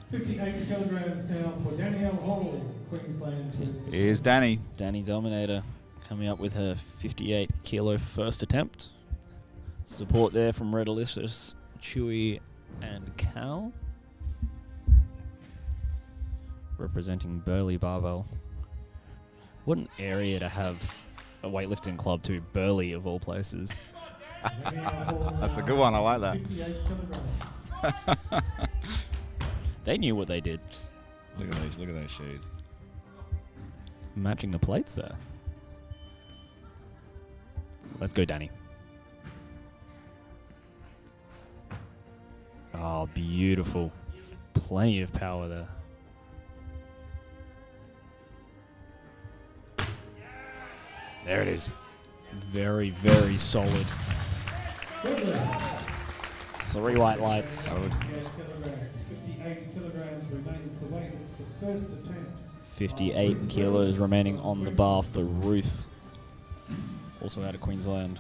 58 kilograms now for Danielle Hall, Queensland. Here's Danny. Danny Dominator coming up with her 58 kilo first attempt. Support there from Red Alyssus, Chewy, and Cal. Representing Burley Barbell. What an area to have a weightlifting club to, Burley of all places. That's a good one. I like that. 58 kilograms. They knew what they did. Look at those shoes. Matching the plates there. Let's go, Danny. Oh, beautiful. Plenty of power there. There it is. Very, very solid. 3 white lights. 58 kilograms remains the weight. It's the first attempt. 58 kilos remaining on the bar for Ruth. Also out of Queensland.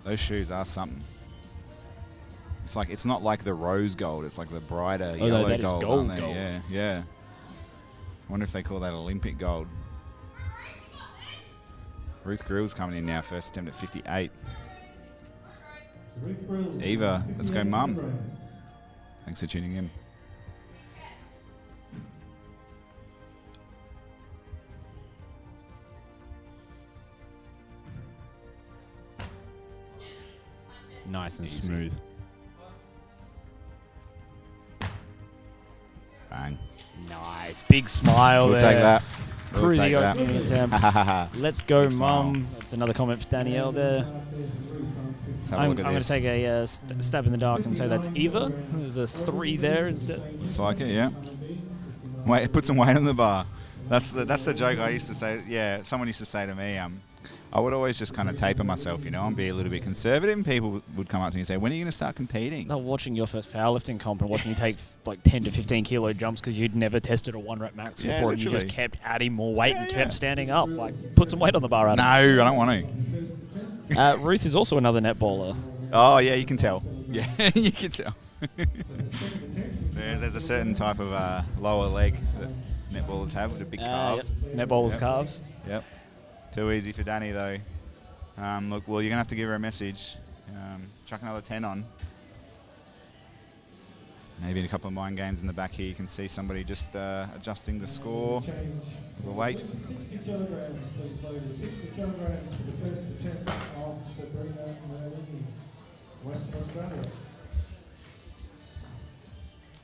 Those shoes are something. It's not like the rose gold. It's like the brighter Oh, yellow that is gold. gold, aren't they? gold. Yeah, yeah. I wonder if they call that Olympic gold. Ruth Grill's coming in now, first attempt at 58. Ruth Grills, Eva, let's go, 58 Mum. kilograms. Thanks for tuning in. Nice and Easy. smooth. Bang. Nice. Big smile We'll there. take that. We'll Cruising take that. opening attempt. Let's go, Big smile. Mum. That's another comment for Danielle there. Let's have a I'm look at going to this. take a stab in the dark and say that's Eva. There's a 3 there instead. Looks like it, yeah. Wait, put some weight on the bar. That's the joke I used to say. Yeah, someone used to say to me, I would always just kind of taper myself, and be a little bit conservative. And people would come up to me and say, when are you going to start competing? No, watching your first powerlifting comp and watching you take like 10 to 15 kilo jumps because you'd never tested a 1 rep max Yeah, before and you literally. just kept adding more weight and kept standing up. Like, put some weight on the bar, No, Adam. I don't want to. Ruth is also another net bowler. Oh, yeah, you can tell. Yeah, you can tell. There's a certain type of lower leg that netballers have with the big calves. Yep. Net bowlers' Yep. calves. Yep. Too easy for Danny, though. Look, well, you're going to have to give her a message. Chuck another 10 on. Maybe in a couple of mind games in the back here, you can see somebody just adjusting the score, the weight. 60 kilograms, please, ladies. 60 kilograms for the first attempt on Sabrina in Western Australia.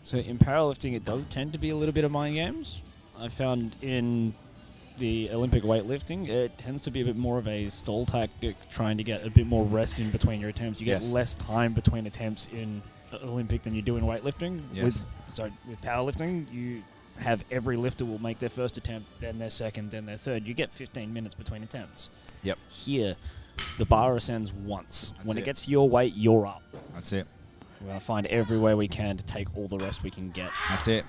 So in powerlifting, it does tend to be a little bit of mind games. I found in the Olympic weightlifting, it tends to be a bit more of a stall tactic, trying to get a bit more rest in between your attempts. You get less time between attempts in Olympic than you do in weightlifting. Yes. With powerlifting, you have every lifter will make their first attempt, then their second, then their third. You get 15 minutes between attempts. Yep. Here, the bar ascends once. That's when it it. gets your weight, you're up. That's it. We're going to find every way we can to take all the rest we can get. That's it.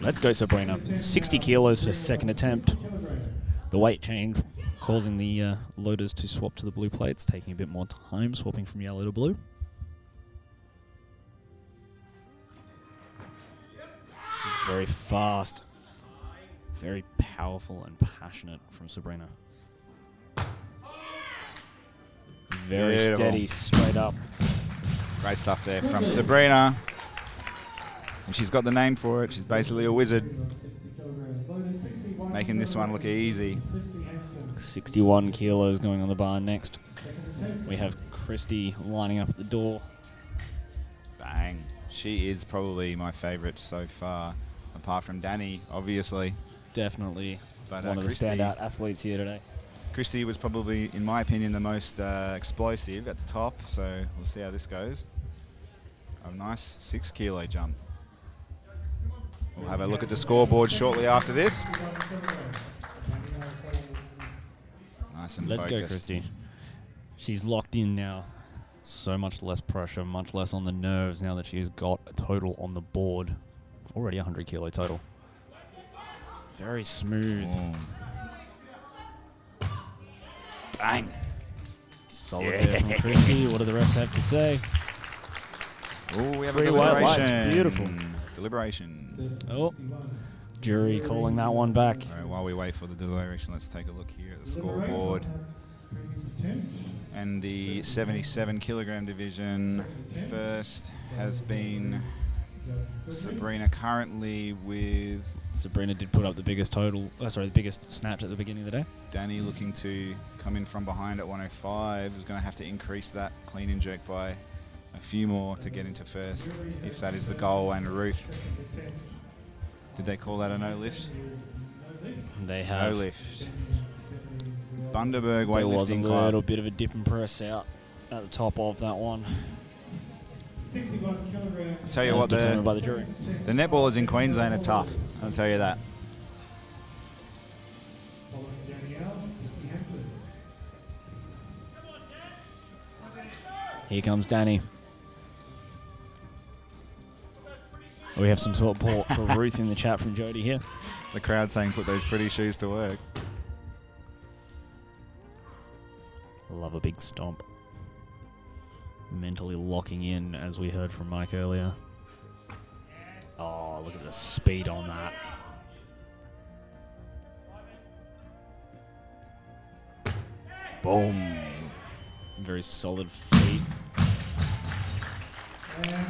Let's go, Sabrina. 60 kilos for second attempt. The weight change causing the loaders to swap to the blue plates, taking a bit more time, swapping from yellow to blue. Very fast. Very powerful and passionate from Sabrina. Very Beautiful. steady, straight up. Great stuff there from Sabrina. And she's got the name for it. She's basically a wizard. Making this one look easy. 61 kilos going on the bar next. We have Christy lining up at the door. Bang. She is probably my favourite so far, apart from Danny, obviously. Definitely But one of the Christy, standout athletes here today. Christy was probably, in my opinion, the most explosive at the top, so we'll see how this goes. A nice 6 kilo jump. We'll have a look at the scoreboard shortly after this. Nice and Let's focused. go, Christy. She's locked in now. So much less pressure, much less on the nerves now that she's got a total on the board. Already 100 kilo total. Very smooth. Boom. Bang. Solid there from Christy. What do the refs have to say? Oh, we have a Three white lights, deliberation. beautiful. Deliberation. Oh, jury calling that one back. All right, while we wait for the deliberation, let's take a look here at the scoreboard. And the 77 kilogram division first has been Sabrina, currently with Sabrina did put up the biggest total, the biggest snatch at the beginning of the day. Danny looking to come in from behind at 105. Is going to have to increase that clean and jerk by a few more to get into first, if that is the goal. And Ruth, did they call that a no lift? They have. No lift. Bundaberg There was a Weightlifting little Club. bit of a dip and press out at the top of that one. 61 kilograms. I'll tell you As what, determined by the jury. the netballers in Queensland are tough. I'll tell you that. Following Danielle, Christy Hampton. Here comes Danny. We have some support for Ruth in the chat from Jody here. The crowd saying put those pretty shoes to work. Love a big stomp. Mentally locking in, as we heard from Mike earlier. Oh, look at the speed on that. Boom. Very solid feet.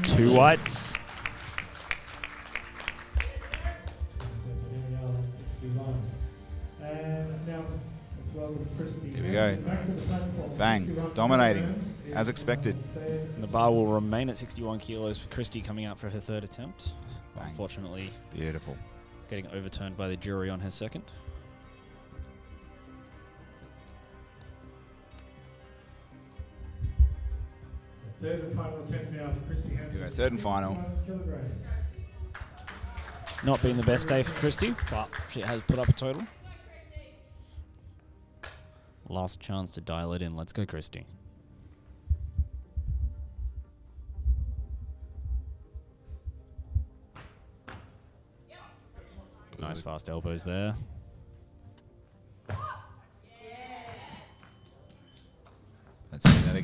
2 whites. And now, let's welcome Christy. Here we go. Back to the platform. Bang. 61 Dominating, kilograms as is expected. The bar will remain at 61 kilos for Christy coming out for her third attempt. Bang. Unfortunately, Beautiful. getting overturned by the jury on her second. Third and final attempt now for Christy Hampton. Here we go, third and final. 61 kilograms. Not been the best day for Christy, but she has put up a total. Last chance to dial it in. Let's go, Christy. Nice fast elbows there.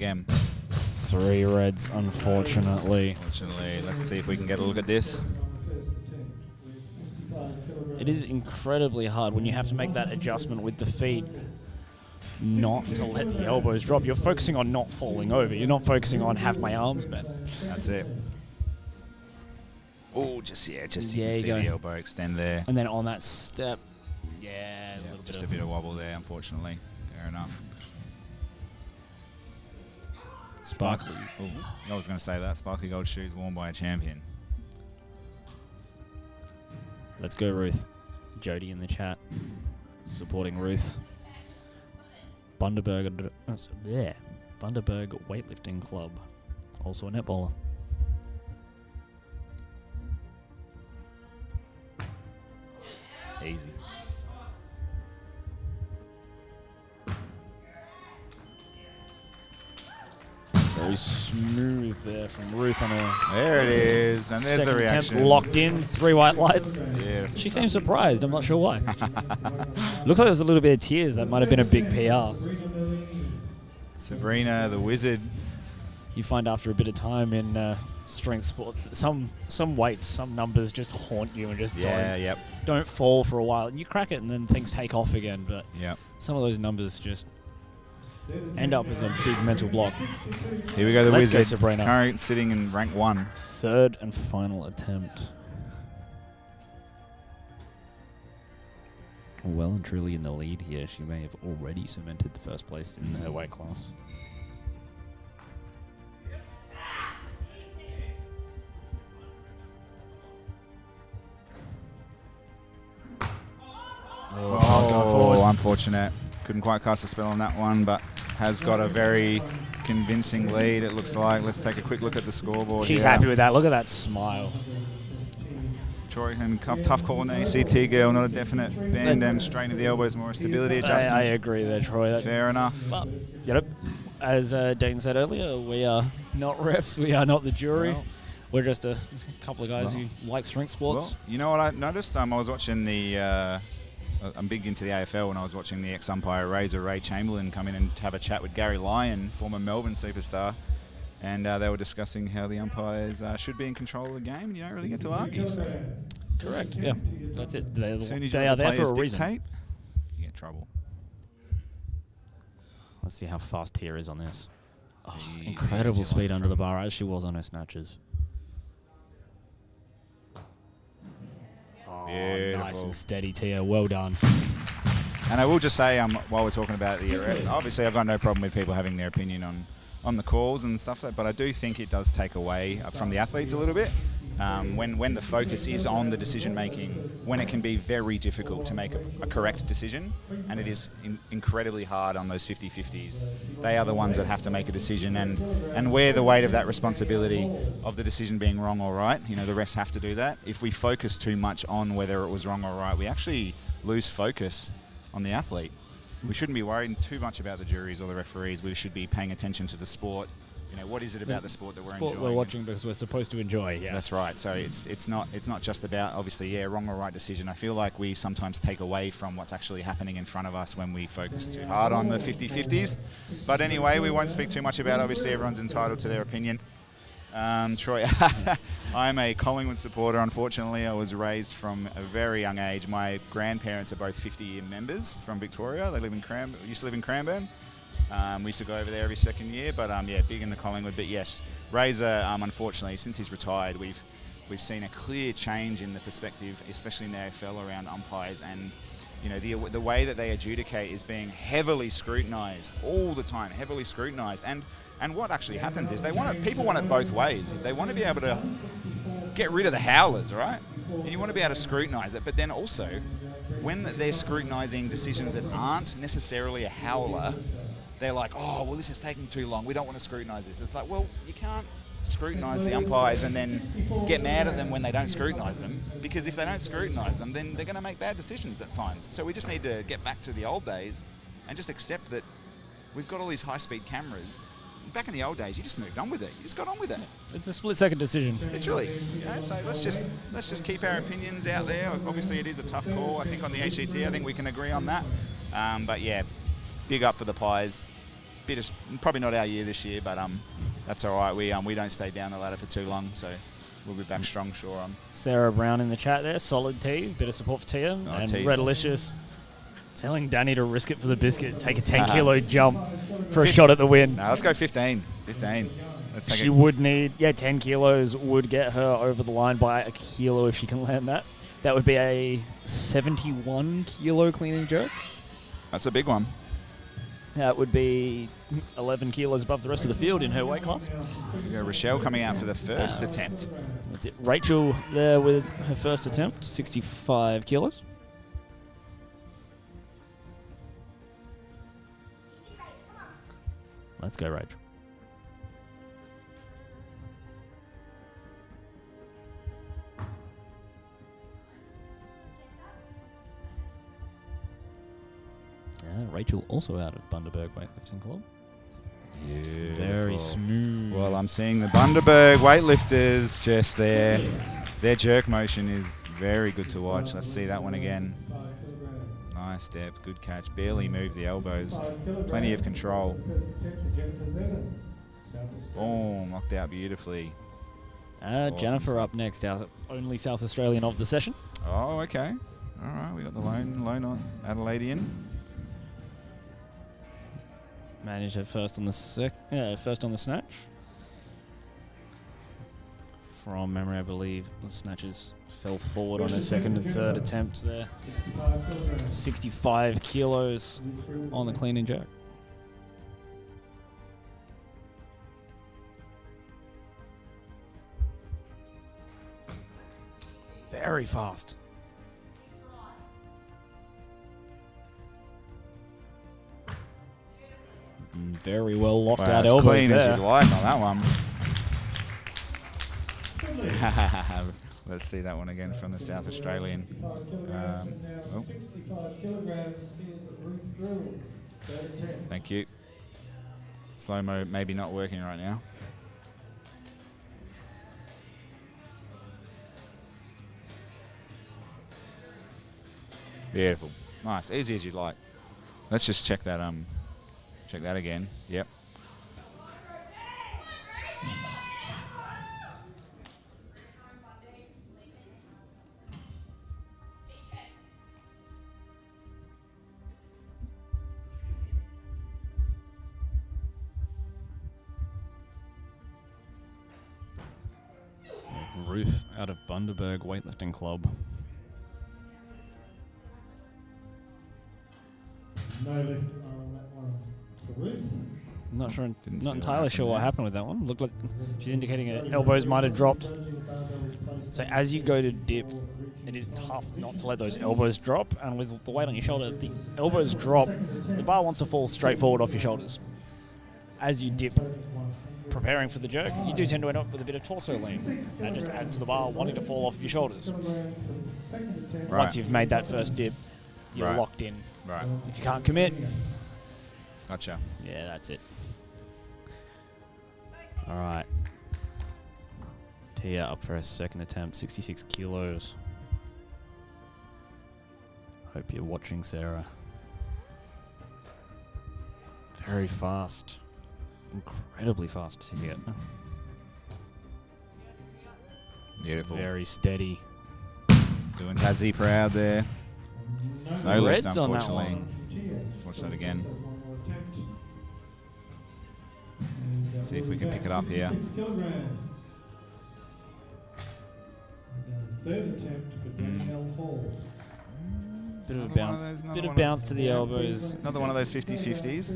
again. 3 reds, unfortunately. Unfortunately, let's see if we can get a look at this. It is incredibly hard when you have to make that adjustment with the feet not to let the elbows drop. You're focusing on not falling over. You're not focusing on have my arms bent. That's it. Oh, just you Yeah, can you see go. the elbow extend there. And then on that step, a little Just bit a bit of wobble there, unfortunately. Fair enough. sparkly. I was going to say that. Sparkly gold shoes worn by a champion. Let's go, Ruth. Jody in the chat, supporting Ruth. Bundaberg Weightlifting Club, also a netballer. Easy. Very smooth there from Ruth on her. There it is. And there's the second reaction. attempt, locked in, 3 white lights. Yeah. She seems surprised. I'm not sure why. Looks like there's a little bit of tears. That might have been a big PR. Sabrina, the wizard. You find after a bit of time in strength sports that some weights, some numbers just haunt you and just don't fall for a while. And you crack it and then things take off again. But some of those numbers just end up as a big mental block. Here we go, the Let's wizard. go, Sabrina. Current sitting in rank 1. Third and final attempt. Well and truly in the lead here. She may have already cemented the first place in her weight class. Oh, unfortunate. Couldn't quite cast a spell on that one, but has got a very convincing lead, it looks like. Let's take a quick look at the scoreboard. She's happy with that. Look at that smile. Troy and tough call on the ACT girl, not a definite bend and strain of the elbows, more a stability adjustment. I agree there, Troy. Fair enough. But, as Dean said earlier, we are not refs, we are not the jury. Well, we're just a couple of guys who like strength sports. Well, you know what I noticed? I was watching the... I'm big into the AFL, and I was watching the ex-umpire Ray Chamberlain come in and have a chat with Gary Lyon, former Melbourne superstar, and they were discussing how the umpires should be in control of the game, and you don't really get to argue. So. Correct, yeah. That's it. They They are there for a reason. You get trouble. Let's see how fast Tia is on this. Oh, Easy, incredible easy speed line under the from- bar, as she was on her snatches. Oh, nice and steady, Tia. Well done. And I will just say, while we're talking about the arrest, obviously I've got no problem with people having their opinion on the calls and stuff, but I do think it does take away from the athletes a little bit. When the focus is on the decision making, when it can be very difficult to make a correct decision, and it is incredibly hard on those 50-50s. They are the ones that have to make a decision and wear the weight of that responsibility of the decision being wrong or right. You know, the refs have to do that. If we focus too much on whether it was wrong or right, we actually lose focus on the athlete. We shouldn't be worrying too much about the juries or the referees. We should be paying attention to the sport. You know, what is it about the sport that we're enjoying? We're watching because we're supposed to enjoy, yeah. That's right. So it's not just about, obviously, wrong or right decision. I feel like we sometimes take away from what's actually happening in front of us when we focus too hard on the 50-50s. But anyway, we won't speak too much about it. Obviously, everyone's entitled to their opinion. Troy, I'm a Collingwood supporter. Unfortunately, I was raised from a very young age. My grandparents are both 50-year members from Victoria. They live in used to live in Cranbourne. We used to go over there every second year, but big in the Collingwood. But yes, Razor, unfortunately, since he's retired, we've seen a clear change in the perspective, especially in the AFL, around umpires, and you know the way that they adjudicate is being heavily scrutinised all the time, heavily scrutinised. And what actually happens is people want it both ways. They want to be able to get rid of the howlers, right? And you want to be able to scrutinise it, but then also when they're scrutinising decisions that aren't necessarily a howler, they're like, oh, well, this is taking too long. We don't want to scrutinise this. It's like, well, you can't scrutinise the umpires and then get mad at them when they don't scrutinise them, because if they don't scrutinise them, then they're going to make bad decisions at times. So we just need to get back to the old days and just accept that we've got all these high-speed cameras. Back in the old days, you just moved on with it. You just got on with it. It's a split-second decision. Literally, you know. So let's just keep our opinions out there. Obviously, it is a tough call. I think on the ACT, I think we can agree on that. But yeah, big up for the Pies. probably not our year this year, but that's all right. We don't stay down the ladder for too long, so we'll be back strong, sure. Sarah Brown in the chat there. Solid T. Bit of support for Tia. And Redalicious telling Danny to risk it for the biscuit. Take a 10-kilo jump for a shot at the win. No, let's go 15. 15. Let's take she would need, 10 kilos would get her over the line by a kilo if she can land that. That would be a 71-kilo clean and jerk. That's a big one. That would be 11 kilos above the rest of the field in her weight class. Yeah, Rochelle coming out for the first attempt. That's it. Rachel there with her first attempt, 65 kilos. Let's go, Rachel. Rachel also out of Bundaberg Weightlifting Club. Beautiful. Very smooth. Well, I'm seeing the Bundaberg weightlifters just there. Their jerk motion is very good to watch. Let's see that one again. Nice steps, good catch. Barely moved the elbows. Plenty of control. Boom, knocked out beautifully. Awesome Jennifer stuff. up next, our only South Australian of the session. Oh, okay. All right, we got the lone on Adelaidean. Managed her first on the first on the snatch. From memory, I believe the snatches fell forward on her second and third attempts there. 65 kilos on the clean and jerk. Very fast. Very well locked out as elbows clean there. as you'd like on that one. Let's see that one again from the South Australian. 65 kilograms is Ruth Drills. Thank you. Slow-mo maybe not working right now. Beautiful. Nice. Easy as you'd like. Let's just check that again. Yep. Ruth out of Bundaberg Weightlifting Club. No lift on that one for Ruth. I'm not sure, Didn't see not what entirely happened sure what there. happened with that one. Looked like she's indicating her elbows might have dropped. So as you go to dip, it is tough not to let those elbows drop. And with the weight on your shoulder, if the elbows drop, the bar wants to fall straight forward off your shoulders. As you dip, preparing for the jerk, you do tend to end up with a bit of torso lean. That just adds to the bar wanting to fall off your shoulders. Right. Once you've made that first dip, you're Right. locked in. Right. If you can't commit, Gotcha. yeah, that's it. All right. Tia up for her second attempt, 66 kilos. Hope you're watching, Sarah. Very fast. Incredibly fast to get. Beautiful. Very steady. Doing Tassie proud there. No lift, Reds on that unfortunately. one. Let's watch that again. See if we can pick it up here. 66 kilograms. Third attempt for Danielle Hall. Bit of a Another one of bounce. those- another Bit of one bounce to the elbows. Another one of those 50-50s.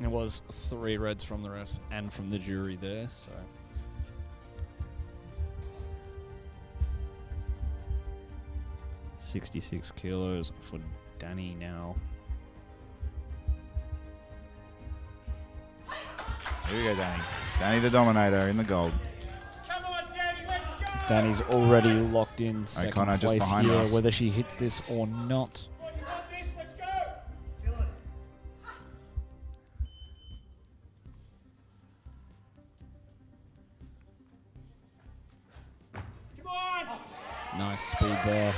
It was 3 reds from the rest and from the jury there, so. $66 kilos for Danny now. Here we go, Danny. Danny the Dominator in the gold. Danny's already locked in second O'Connor just place behind here, us. whether she hits this or not. Nice speed there.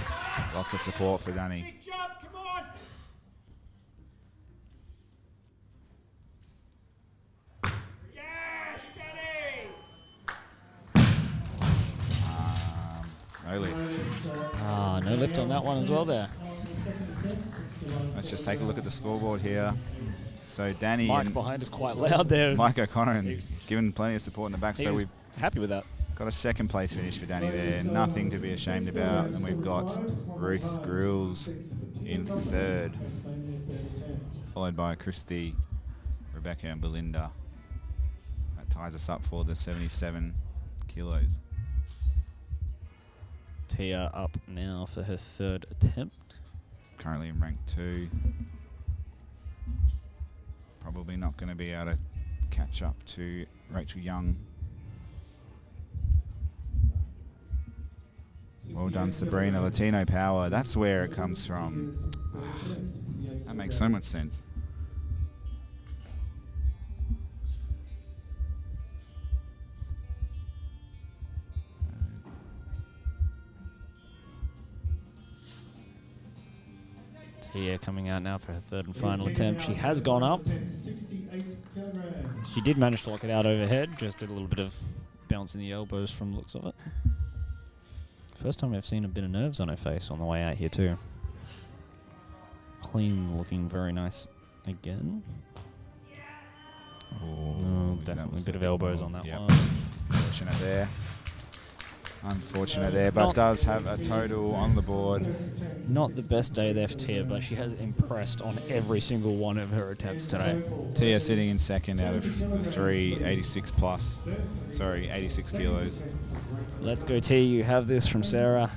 Lots of support for Danny. Ah, no lift on that one as well there. Let's just take a look at the scoreboard here. So Danny Mike and behind is quite loud there. Mike O'Connor and given plenty of support in the back. He So was we've happy with that. got a second place finish for Danny there. Nothing to be ashamed about. And we've got Ruth Grills in third, followed by Christy, Rebecca and Belinda. That ties us up for the 77 kilos. Tia up now for her third attempt. Currently in rank 2. Probably not going to be able to catch up to Rachel Young. Well done, Sabrina. Latino power, that's where it comes from. That makes so much sense. Tia coming out now for her third and final attempt. She has gone up. She did manage to lock it out overhead. Just did a little bit of bounce in the elbows from the looks of it. First time I've seen a bit of nerves on her face on the way out here too. Clean, looking very nice again. Oh, definitely a bit of elbows on that one. Unfortunate there. Unfortunate there, but does have a total on the board. Not the best day there for Tia, but she has impressed on every single one of her attempts today. Tia sitting in second out of the 3, 86 plus. Sorry, 86 kilos. Let's go, Tia. You have this from Sarah.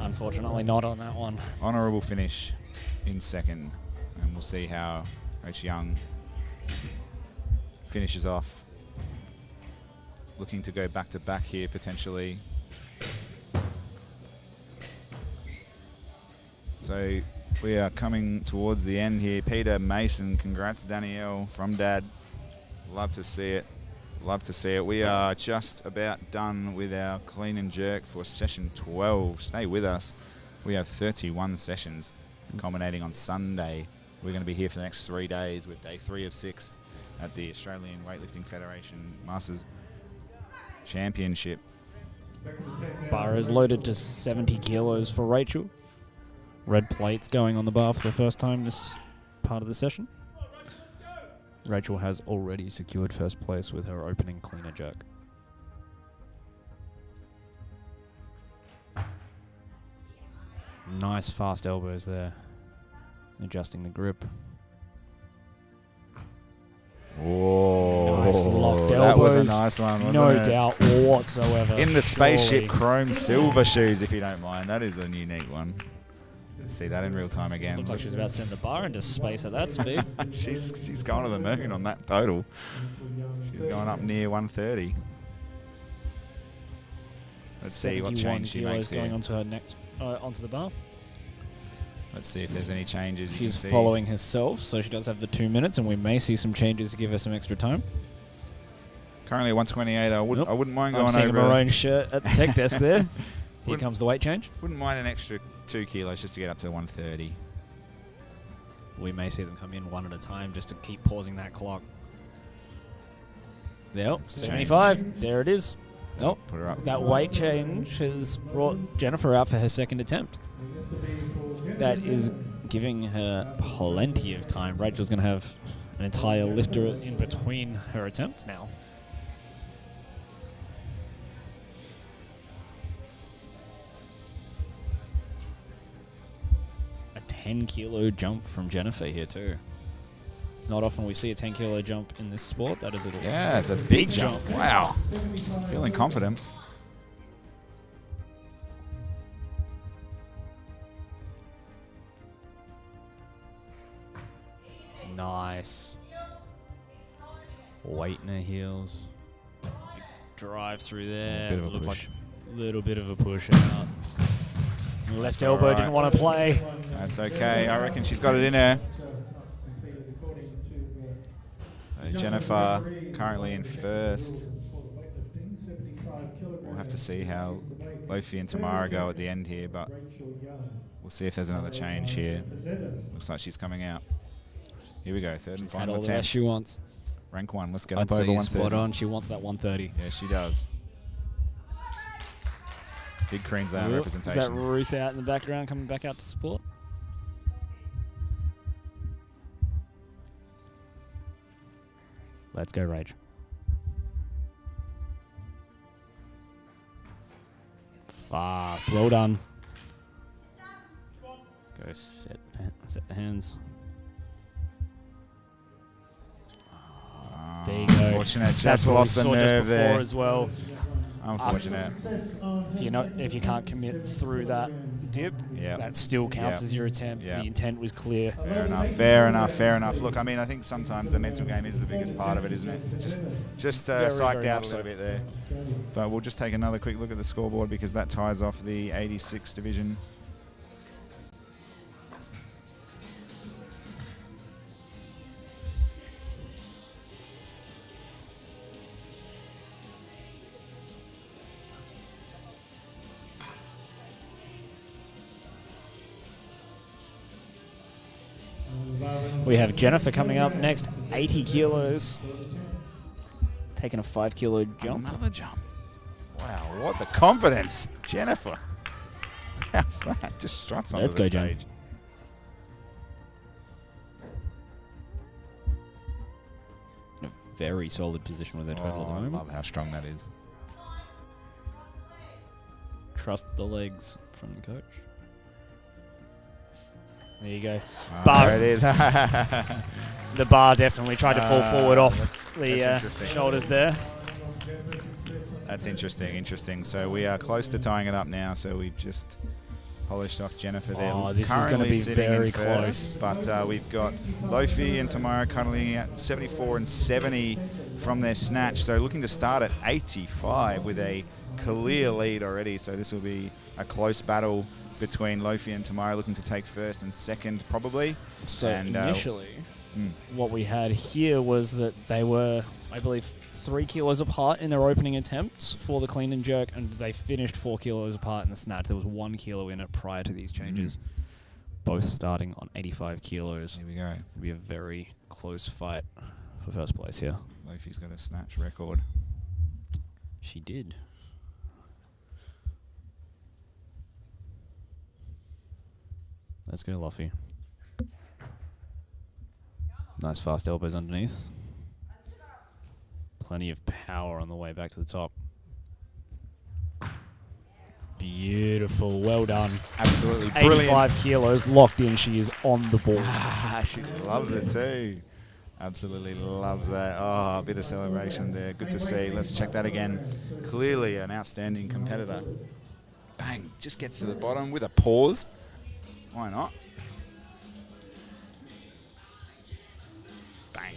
Unfortunately, not on that one. Honourable finish in second, and we'll see how Rachel Young finishes off. Looking to go back to back here potentially. So we are coming towards the end here. Peter Mason, congrats Danielle from Dad. Love to see it. Love to see it. We are just about done with our clean and jerk for session 12. Stay with us. We have 31 sessions culminating on Sunday. We're going to be here for the next 3 days with day 3 of 6 at the Australian Weightlifting Federation Masters Championship. Bar is loaded to 70 kilos for Rachel. Red plates going on the bar for the first time this part of the session. Rachel has already secured first place with her opening cleaner jerk. Nice fast elbows there. Adjusting the grip. Oh, nice locked elbows. That was a nice one, wasn't no it? doubt whatsoever. In the spaceship Surely. chrome silver shoes, if you don't mind. That is a unique one. Let's see that in real time again. Looked like she was about to send the bar into space at that speed. she's going to the moon on that total. She's going up near 130. Let's see what change she makes here. Going onto her next, onto the bar. Let's see if there's any changes. She's following herself, so she does have the 2 minutes, and we may see some changes to give her some extra time. Currently at 128. I wouldn't mind going I'm seeing over. a maroon shirt at the tech desk there. Here comes the weight change. Wouldn't mind an extra 2 kilos just to get up to 130. We may see them come in one at a time just to keep pausing that clock. There, 75. There it is. Oh, put her up. That weight change has brought Jennifer out for her second attempt. That is giving her plenty of time. Rachel's going to have an entire lifter in between her attempts now. A 10-kilo jump from Jennifer here too. It's not often we see a 10-kilo jump in this sport. That is it's a big jump. Wow. Feeling confident. Nice. Weight in her heels. Drive through there. Bit of a push. Little bit of a push out. Left elbow didn't want to play. That's okay. I reckon she's got it in her. Jennifer currently in first. We'll have to see how Lofi and Tamara go at the end here, but we'll see if there's another change here. Looks like she's coming out. Here we go, third and final All the attempt. rest she wants. Rank 1, let's get I'd up over say you're 130. spot on. She wants that 130. Yeah, she does. Big Queensland Is representation. that Ruth out in the background coming back out to support? Let's go, Rage. Fast. Well done. Go set the hands. There you go. Unfortunate. That's Just what we lost the saw nerve just before there. as well. Unfortunate. If you can't commit through that dip, Yeah. that still counts Yeah. as your attempt. Yeah. The intent was clear. Fair enough, fair enough, fair enough. Look, I mean, I think sometimes the mental game is the biggest part of it, isn't it? Just psyched very out much a little bit there. But we'll just take another quick look at the scoreboard because that ties off the 86 division. We have Jennifer coming up next, 80 kilos, taking a 5 kilo jump. Another jump. Wow, what the confidence, Jennifer. How's that? Just struts onto Let's the go, Jen. stage. In a very solid position with her total at the I moment. love how strong that is. Trust the legs from the coach. There you go. Oh, Bar. there it is. The bar definitely tried to fall forward off that's the interesting. shoulders there. That's interesting. So we are close to tying it up now. So we've just polished off Jennifer there. Oh, this is gonna Currently be sitting in very first, but we've got Lofi and Tamara cuddling at 74 and 70 from their snatch. So looking to start at 85 with a clear lead already. So this will be a close battle between Lofi and Tamara, looking to take first and second probably. So And, initially, what we had here was that they were, I believe, 3 kilos apart in their opening attempts for the clean and jerk, and they finished 4 kilos apart in the snatch. There was 1 kilo in it prior to these changes. Both starting on 85 kilos. Here we go. It'll be a very close fight for first place here. Lofi's got a snatch record. She did. Let's go, Luffy. Nice fast elbows underneath. Plenty of power on the way back to the top. Beautiful. Well done. Absolutely brilliant. 85 kilos locked in. She is on the ball. She loves it too. Absolutely loves that. Oh, a bit of celebration there. Good to see. Let's check that again. Clearly an outstanding competitor. Bang. Just gets to the bottom with a pause. Why not? Bang.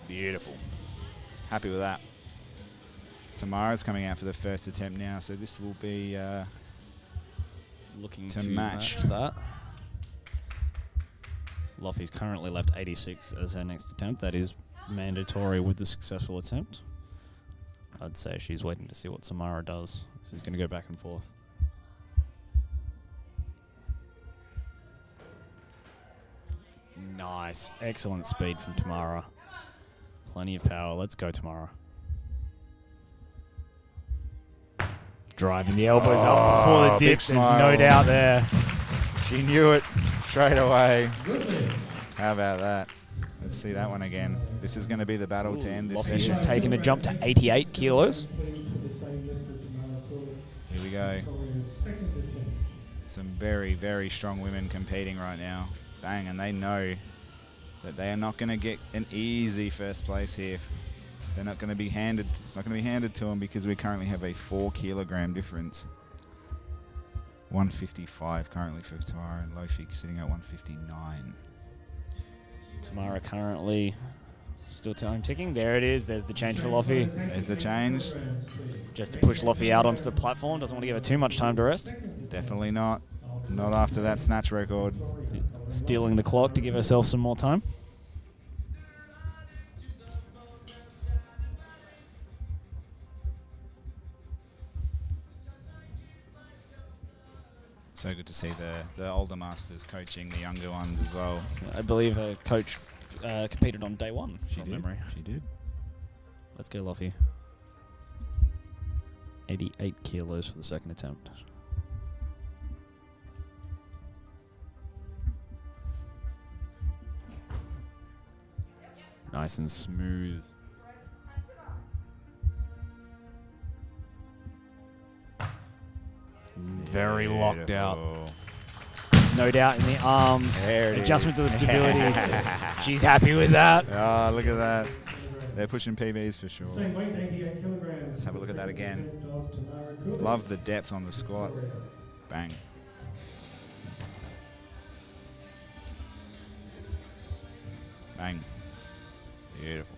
Beautiful. Happy with that. Tamara's coming out for the first attempt now, so this will be Looking to match that. Luffy's currently left 86 as her next attempt. That is mandatory with the successful attempt. I'd say she's waiting to see what Tamara does. This is going to go back and forth. Nice. Excellent speed from Tamara. Plenty of power. Let's go, Tamara. Driving the elbows up before the big dip. There's smile. no doubt there. She knew it straight away. How about that? Let's see that one again. This is going to be the battle to end this Luffy session. has taken a jump to 88 kilos. Here we go. Some very, very strong women competing right now. Bang, and they know that they are not going to get an easy first place here. They're not going to be handed. It's not going to be handed to them because we currently have a 4 kilogram difference. 155 currently for Tamara, and Lofi sitting at 159. Tamara currently still time ticking. There it is. There's the change for Luffy. There's the change. Just to push Luffy out onto the platform. Doesn't want to give her too much time to rest. Definitely not. Not after that snatch record. Stealing the clock to give herself some more time. So good to see the older masters coaching the younger ones as well. I believe her coach competed on day one, She from did. memory. She did. Let's go, Luffy. 88 kilos for the second attempt. Nice and smooth. Very locked out. No doubt in the arms. There it Adjustment to the is. stability. She's happy with that. Oh, look at that. They're pushing PBs for sure. Same weight, 88 kilograms. Let's have a look at that again. Of Tamara Cooley. Love the depth on the squat. Bang. Bang. Beautiful.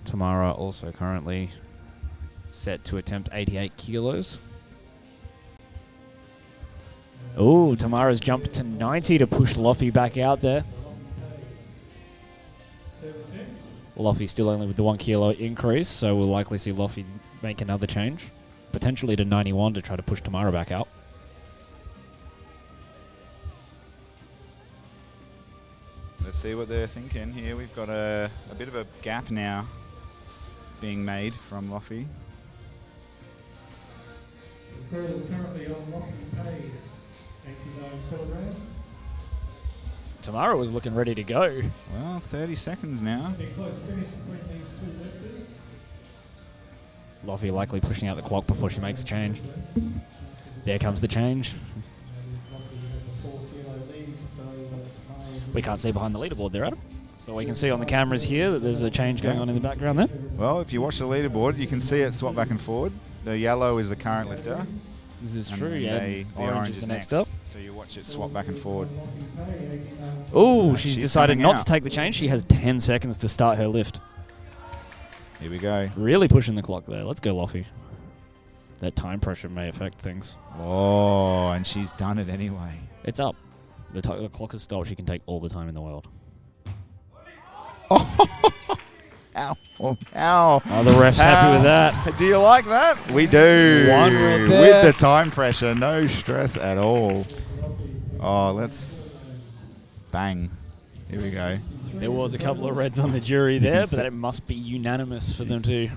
Tamara also currently set to attempt 88 kilos. Oh, Tamara's jumped to 90 to push Lofi back out there. Lofi still only with the 1 kilo increase, so we'll likely see Lofi make another change, potentially to 91 to try to push Tamara back out. Let's see what they're thinking here. We've got a bit of a gap now being made from Lofi. The girl is currently on Rocky Pay, 89 kilograms. Tamara was looking ready to go. Well, 30 seconds now. Be close finish between these two lifters. Lofi likely pushing out the clock before she makes a change. There comes the change. We can't see behind the leaderboard there, Adam. But we can see on the cameras here that there's a change going on in the background there. Well, if you watch the leaderboard, you can see it swap back and forward. The yellow is the current lifter. This is and true, yeah. The orange is the next up. So you watch it swap back and forward. Oh, she's decided coming not out. to take the change. She has 10 seconds to start her lift. Here we go. Really pushing the clock there. Let's go, Lofi. That time pressure may affect things. Oh, and she's done it anyway. It's up. The clock has stopped. She can take all the time in the world. Ow. Oh, ow. Oh, the ref's happy with that. Do you like that? We do. One right there. With the time pressure. No stress at all. Oh, let's... Bang. Here we go. There was a couple of reds on the jury there, see- but it must be unanimous for them to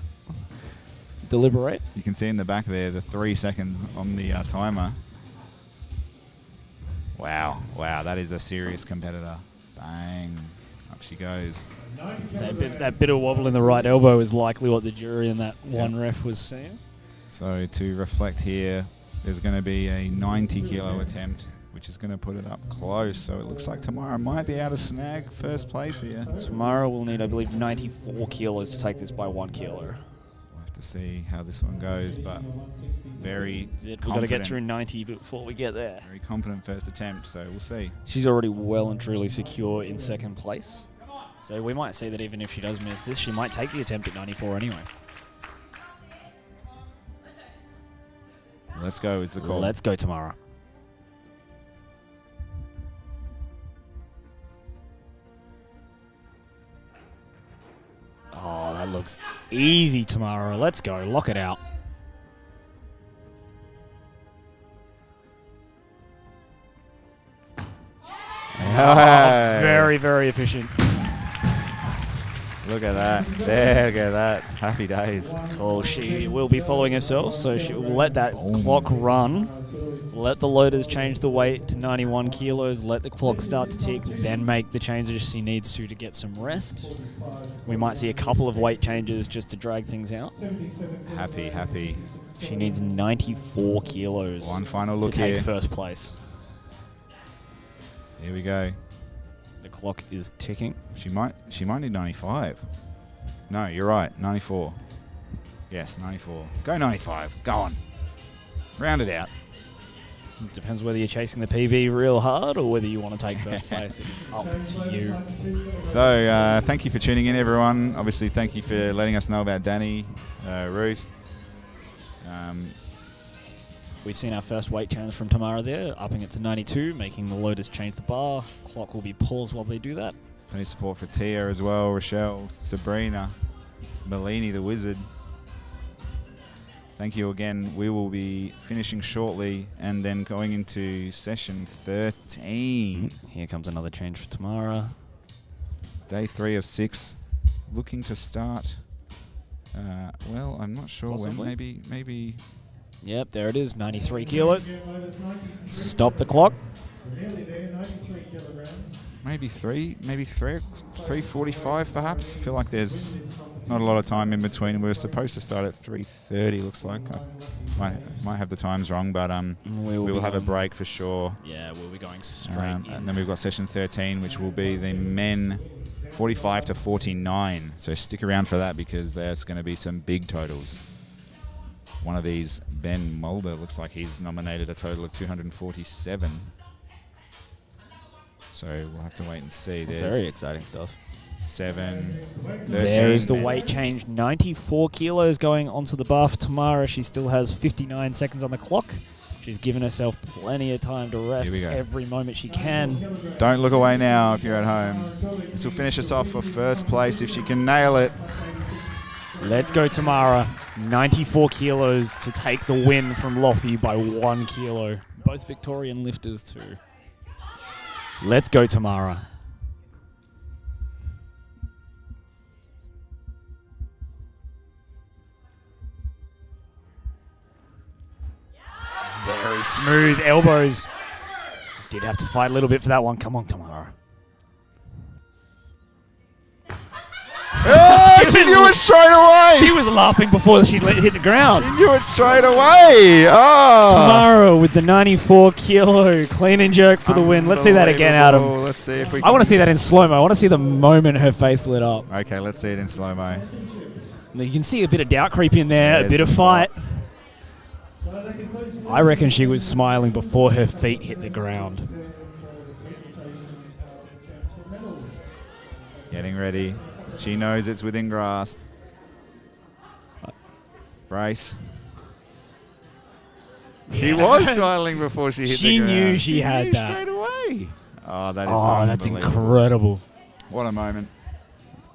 deliberate. You can see in the back there the 3 seconds on the timer. Wow. Wow, that is a serious competitor. Bang. Up she goes. So that bit of wobble in the right elbow is likely what the jury and that one ref was seeing. So to reflect here, there's going to be a 90 kilo attempt, which is going to put it up close. So it looks like Tamara might be able to snag first place here. Tamara will need, I believe, 94 kilos to take this by 1 kilo. We'll have to see how this one goes, but very We've got to get through 90 before we get there. Very confident first attempt, so we'll see. She's already well and truly secure in second place. So we might see that even if she does miss this, she might take the attempt at 94 anyway. Let's go is the call. Let's go, Tamara. Oh, that looks easy, Tamara. Let's go. Lock it out. Hey. Very, very efficient. Look at that. There, look at that. Happy days. Oh, she will be following herself, so she will let that clock run. Let the loaders change the weight to 91 kilos. Let the clock start to tick, then make the changes she needs to get some rest. We might see a couple of weight changes just to drag things out. Happy, happy. She needs 94 kilos One final look to take here. first place. Here we go. The clock is ticking. She might need 95. No, you're right. 94. Yes, 94. Go 95. Go on. Round it out. It depends whether you're chasing the PB real hard or whether you want to take first place. It's up to you. So thank you for tuning in, everyone. Obviously, thank you for letting us know about Danny, Ruth. We've seen our first weight change from Tamara there, upping it to 92, making the loaders change the bar. Clock will be paused while they do that. Plenty of support for Tia as well, Rochelle, Sabrina, Melini the Wizard. Thank you again. We will be finishing shortly and then going into session 13. Here comes another change for Tamara. Day 3 of 6. Looking to start, well, I'm not sure Possibly. when. Maybe Yep, there it is, 93 kilos. Stop the clock. Nearly there, 93 kilograms. Maybe 3:45 perhaps. I feel like there's not a lot of time in between. We were supposed to start at 3:30. Looks like I might have the times wrong, but we will have a break for sure. Yeah, we'll be going straight in. And then we've got session 13, which will be the men 45 to 49. So stick around for that because there's going to be some big totals. One of these, Ben Mulder, looks like he's nominated a total of 247. So we'll have to wait and see. There's very exciting stuff. 7, 13. There is the weight change. 94 kilos going onto the bar for Tamara. She still has 59 seconds on the clock. She's given herself plenty of time to rest every moment she can. Don't look away now if you're at home. This will finish us off for first place if she can nail it. Let's go, Tamara. 94 kilos to take the win from Lofi by 1 kilo. Both Victorian lifters too. Let's go, Tamara. Very smooth elbows. Did have to fight a little bit for that one. Come on, Tamara. Oh, she knew it straight away. She was laughing before she hit the ground. She knew it straight away. Oh. Tamara with the 94 kilo clean and jerk for the win. Let's see that again, Adam. Let's see if we I want to see that in slow-mo. I want to see the moment her face lit up. Okay, let's see it in slow-mo. You can see a bit of doubt creep in there, a bit of fight. I reckon she was smiling before her feet hit the ground. Getting ready. She knows it's within grasp. Brace. She was smiling before she hit the ground. She knew she had that. Straight away. Oh, that is that's unbelievable. incredible. What a moment.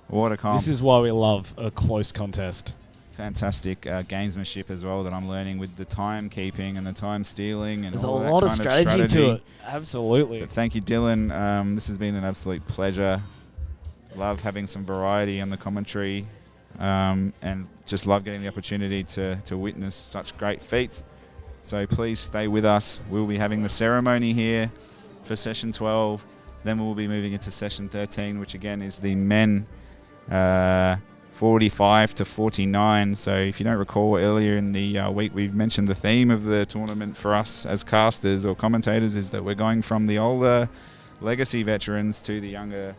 What a comp. This is why we love a close contest. Fantastic gamesmanship as well that I'm learning with the timekeeping and the time stealing. And There's a all that lot of kind strategy to strategy. it. Absolutely. But thank you, Dylan. This has been an absolute pleasure. Love having some variety on the commentary and just love getting the opportunity to witness such great feats. So please stay with us. We'll be having the ceremony here for session 12. Then we'll be moving into session 13, which again is the men 45 to 49. So if you don't recall, earlier in the week we've mentioned the theme of the tournament for us as casters or commentators is that we're going from the older legacy veterans to the younger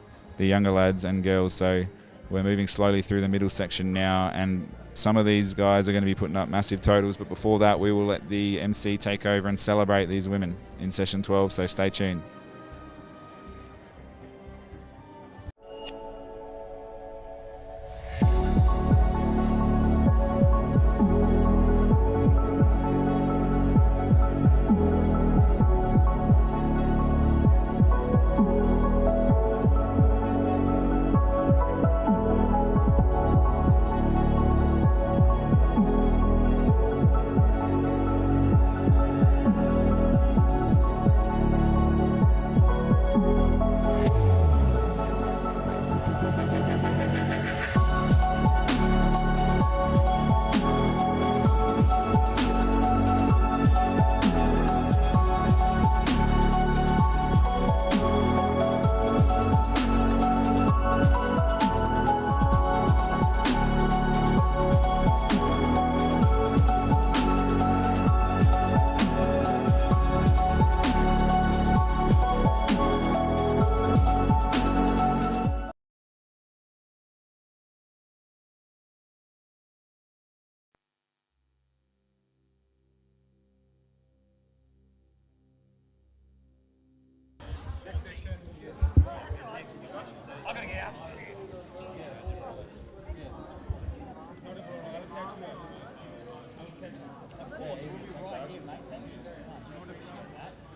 lads and girls. So we're moving slowly through the middle section now, and some of these guys are going to be putting up massive totals, but before that we will let the MC take over and celebrate these women in session 12, so stay tuned.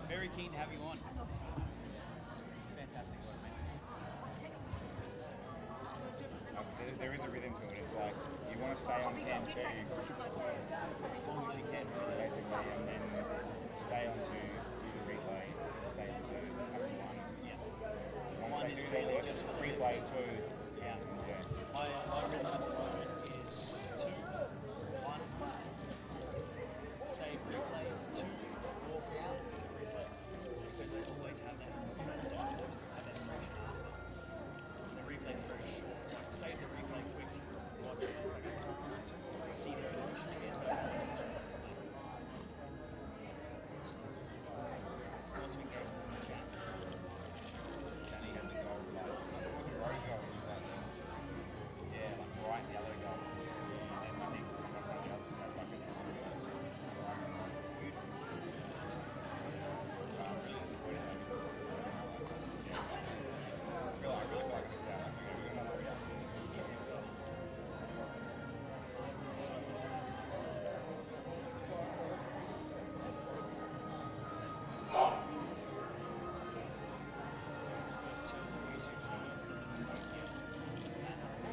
Very keen to have you on. Fantastic work, mate. There is a rhythm to it. It's like you want to stay on cam too as long as you can, basically, and then stay on to do the replay, stay on to up to one. Yeah. Once they do that, they just replay two. Yeah. My rhythm at the moment is 2, 1, say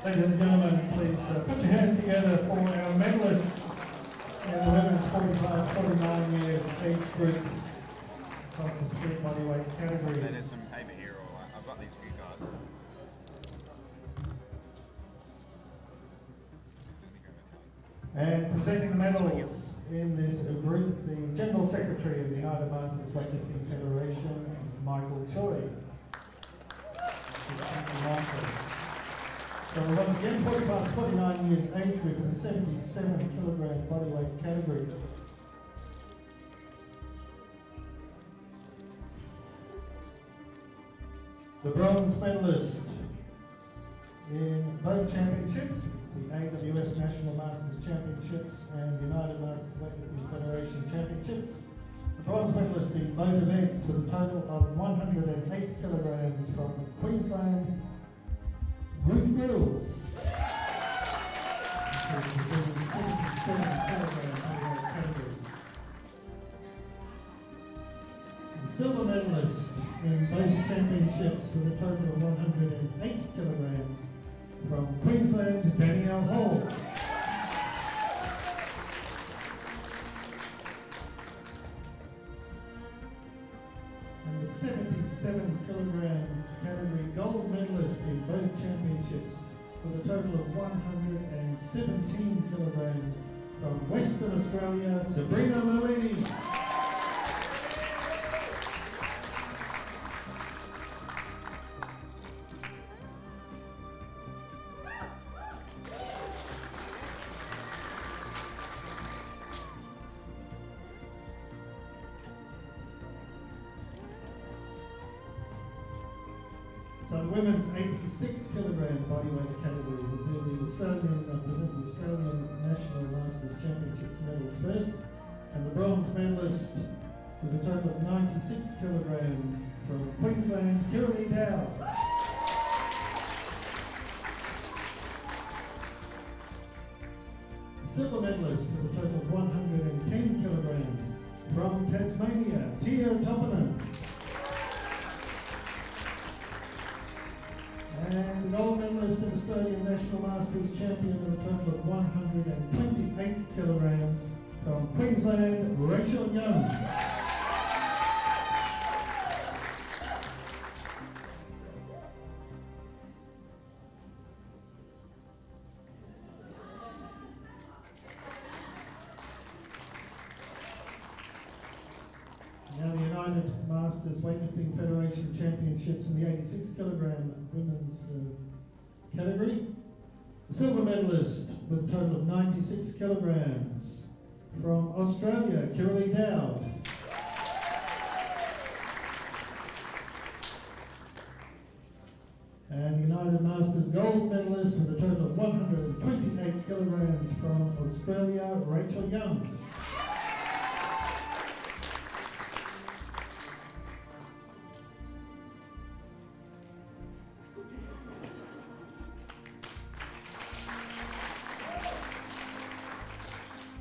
Ladies and gentlemen, please put your hands together for our medalists in the women's 45-49 years age group across the 3 bodyweight categories. So there's some paper here, or I've got these few cards. And presenting the medals in this group, the General Secretary of the United Masters Weightlifting Federation, Mr. Michael Choi. Thank you, Michael. So once again, 45 to 49 years age group in the 77 kilogram bodyweight category. The bronze medalist in both championships, the AWF National Masters Championships and the United Masters Weightlifting Federation Championships. The bronze medalist in both events with a total of 108 kilograms from Queensland, Ruth Mills. This is the 77 kilogram bodyweight category. The silver medalist in both championships with a total of 108 kilograms from Queensland, Danielle Hall. And the 77 kilogram category gold medalist in both championships with a total of 117 kilograms from Western Australia, Sabrina Malini. So the women's 86 kilogram bodyweight category will do the Australian, present the Australian National Masters Championships medals first, and the bronze medalist with a total of 96 kilograms from Queensland, Kiralee Dow. The silver medalist with a total of 110 kilograms from Tasmania, Tia Topanen. And the gold medalist and Australian National Masters Champion with a total of 128 kilograms from Queensland, Rachel Young. Now the United Masters Weightlifting Federation Championships in the 86 kilogram women's category. The silver medalist with a total of 96 kilograms from Australia, Kiralee Dowd. And the United Masters gold medalist with a total of 128 kilograms from Australia, Rachel Young.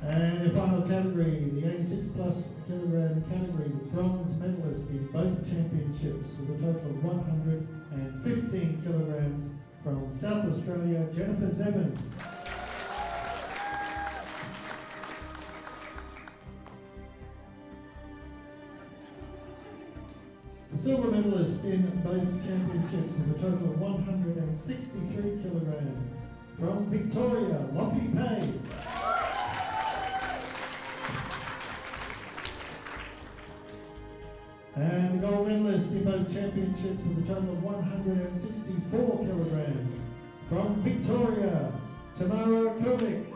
And the final category, the 86 plus kilogram category, bronze medalist in both championships with a total of 115 kilograms from South Australia, Jennifer Zebin. The silver medalist in both championships with a total of 163 kilograms from Victoria, Lofi Pay. And the gold medalist in both championships with a total of 164 kilograms from Victoria, Tamara Kulik.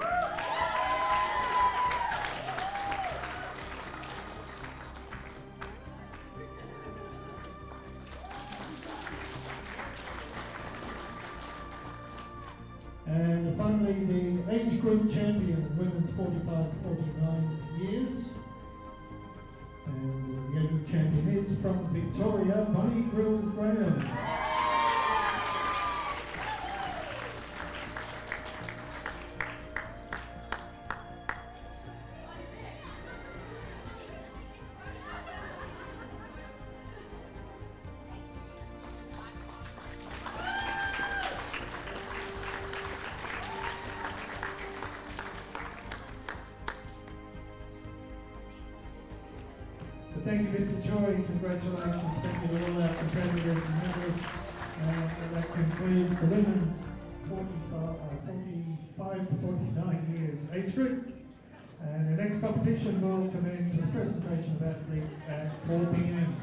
And finally, the age group champion of women's 45 to 49 years. And the age group champion is from Victoria, Bonnie Grills Graham. Thank you, Mr. Choi. Congratulations. Thank you to all our competitors and medalists. And that concludes the women's 45 to 49 years age group. And the next competition will commence with a presentation of athletes at 4 p.m.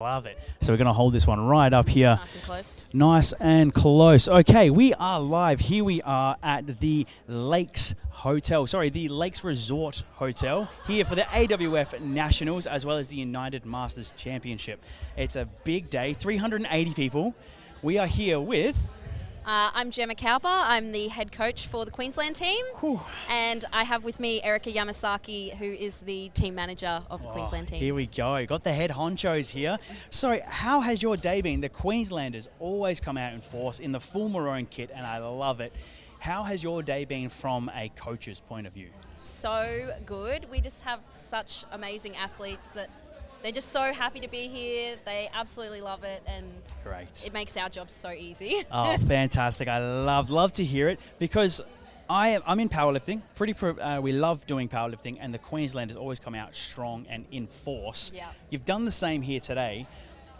Love it. So we're going to hold this one right up here. Nice and close. Nice and close. Okay, we are live. Here we are at the Lakes Resort Hotel, here for the AWF Nationals as well as the United Masters Championship. It's a big day, 380 people. We are here with... I'm Gemma Cowper. I'm the head coach for the Queensland team. Whew. And I have with me Erica Yamasaki, who is the team manager of the Queensland team. Here we go. Got the head honchos here. So how has your day been? The Queenslanders always come out in force in the full maroon kit, and I love it. How has your day been from a coach's point of view? So good. We just have such amazing athletes that they're just so happy to be here. They absolutely love it, and great. It makes our job so easy. Oh, fantastic. I love to hear it, because I'm in powerlifting. We love doing powerlifting, and the Queenslanders always come out strong and in force. Yeah. You've done the same here today.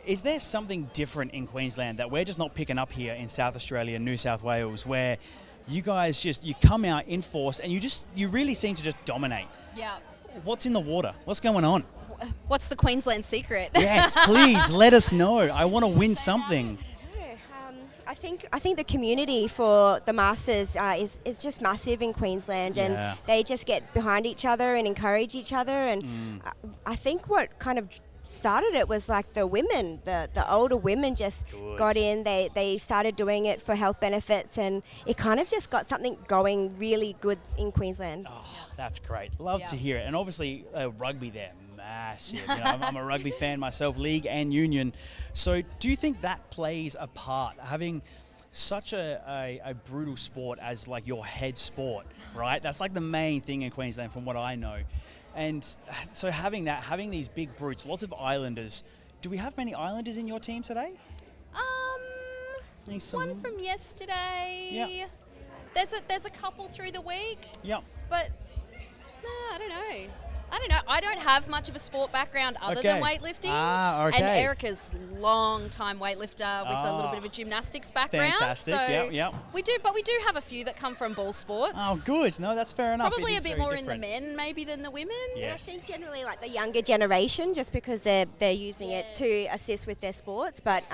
Is there something different in Queensland that we're just not picking up here in South Australia, New South Wales, where you guys you come out in force and you really seem to just dominate? Yeah. What's in the water? What's going on? What's the Queensland secret? Yes, please let us know. I want to win something. I think the community for the Masters is just massive in Queensland, and they just get behind each other and encourage each other. And I think what kind of started it was like the women, the older women just got in. They started doing it for health benefits, and it kind of just got something going really good in Queensland. Oh, that's great. Love to hear it. And obviously rugby there. Massive. You know, I'm a rugby fan myself, league and union. So do you think that plays a part, having such a brutal sport as like your head sport, right? That's like the main thing in Queensland from what I know. And so having these big brutes, lots of Islanders. Do we have many Islanders in your team today? One from yesterday. Yeah. There's a couple through the week. Yep. But I don't know. I don't have much of a sport background other than weightlifting. Okay. And Erica's long-time weightlifter with a little bit of a gymnastics background. Fantastic. So yep. we do have a few that come from ball sports. Oh, good. No, that's fair enough. Probably a bit more in the men maybe than the women. Yes. I think generally like the younger generation, just because they're using it to assist with their sports. But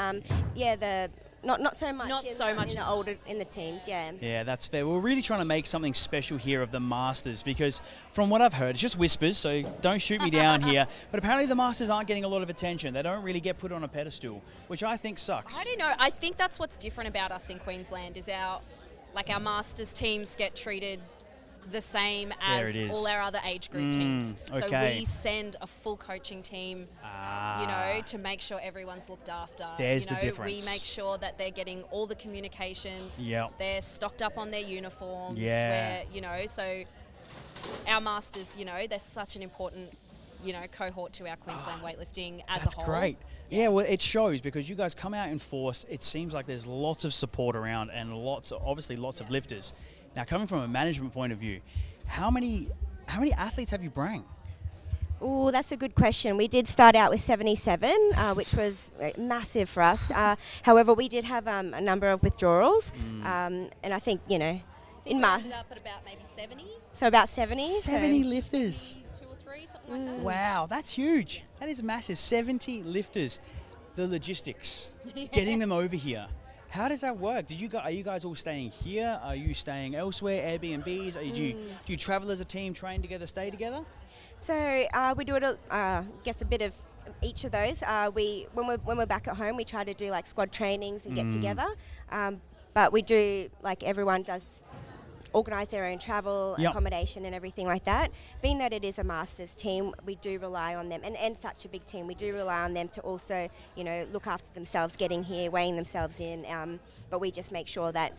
not so much. Not so much in the older in the teams. Yeah. Yeah, that's fair. We're really trying to make something special here of the Masters, because from what I've heard, it's just whispers, so don't shoot me down here. But apparently the Masters aren't getting a lot of attention. They don't really get put on a pedestal, which I think sucks. I don't know. I think that's what's different about us in Queensland is our Masters teams get treated the same as all our other age group teams. So we send a full coaching team, to make sure everyone's looked after. There's the difference. We make sure that they're getting all the communications. Yep. They're stocked up on their uniforms. Yeah. So our Masters, they're such an important, cohort to our Queensland weightlifting as a whole. That's great. Yeah, well, it shows because you guys come out in force. It seems like there's lots of support around and lots of lifters. Now, coming from a management point of view, how many athletes have you bring? Oh, that's a good question. We did start out with 77, which was massive for us. However, we did have a number of withdrawals, and I think we ended up at about maybe 70. So about 70. 70 lifters. 2 or 3, something like that. Wow, that's huge. That is massive. 70 lifters. The logistics, getting them over here. How does that work? Are you guys all staying here? Are you staying elsewhere? Airbnbs? Do you travel as a team, train together, stay together? So we do it. Guess a bit of each of those. When we're back at home, we try to do like squad trainings and get together. But we do everyone does organise their own travel, accommodation and everything like that. Being that it is a Masters team, we do rely on them, and such a big team, we do rely on them to also, look after themselves, getting here, weighing themselves in. But we just make sure that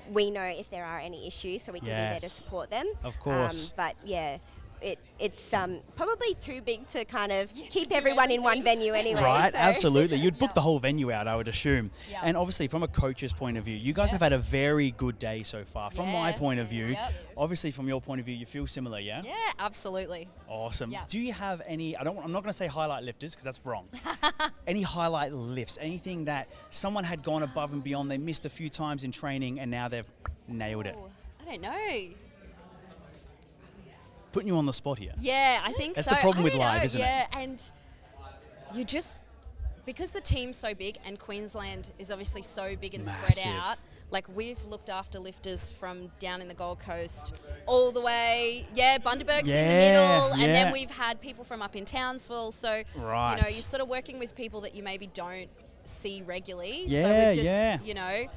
we know if there are any issues, so we can be there to support them. Of course. But yeah. It's probably too big to kind of keep everyone in one venue anyway. Right, so. Absolutely. You'd book the whole venue out, I would assume. Yeah. And obviously, from a coach's point of view, you guys have had a very good day so far. From my point of view, obviously from your point of view, you feel similar, yeah? Yeah, absolutely. Awesome. Yeah. Do you have any, I'm not going to say highlight lifters because that's wrong. Any highlight lifts? Anything that someone had gone above and beyond, they missed a few times in training and now they've nailed it? I don't know. Putting you on the spot here. Yeah, I think That's so. the problem with I don't live, know. isn't it? Yeah, and you just because the team's so big and Queensland is obviously so big and Massive. spread out, like we've looked after lifters from down in the Gold Coast all the way, Bundaberg's in the middle, and then we've had people from up in Townsville. So, you know, you're sort of working with people that you maybe don't see regularly. Yeah, so we've just, you know,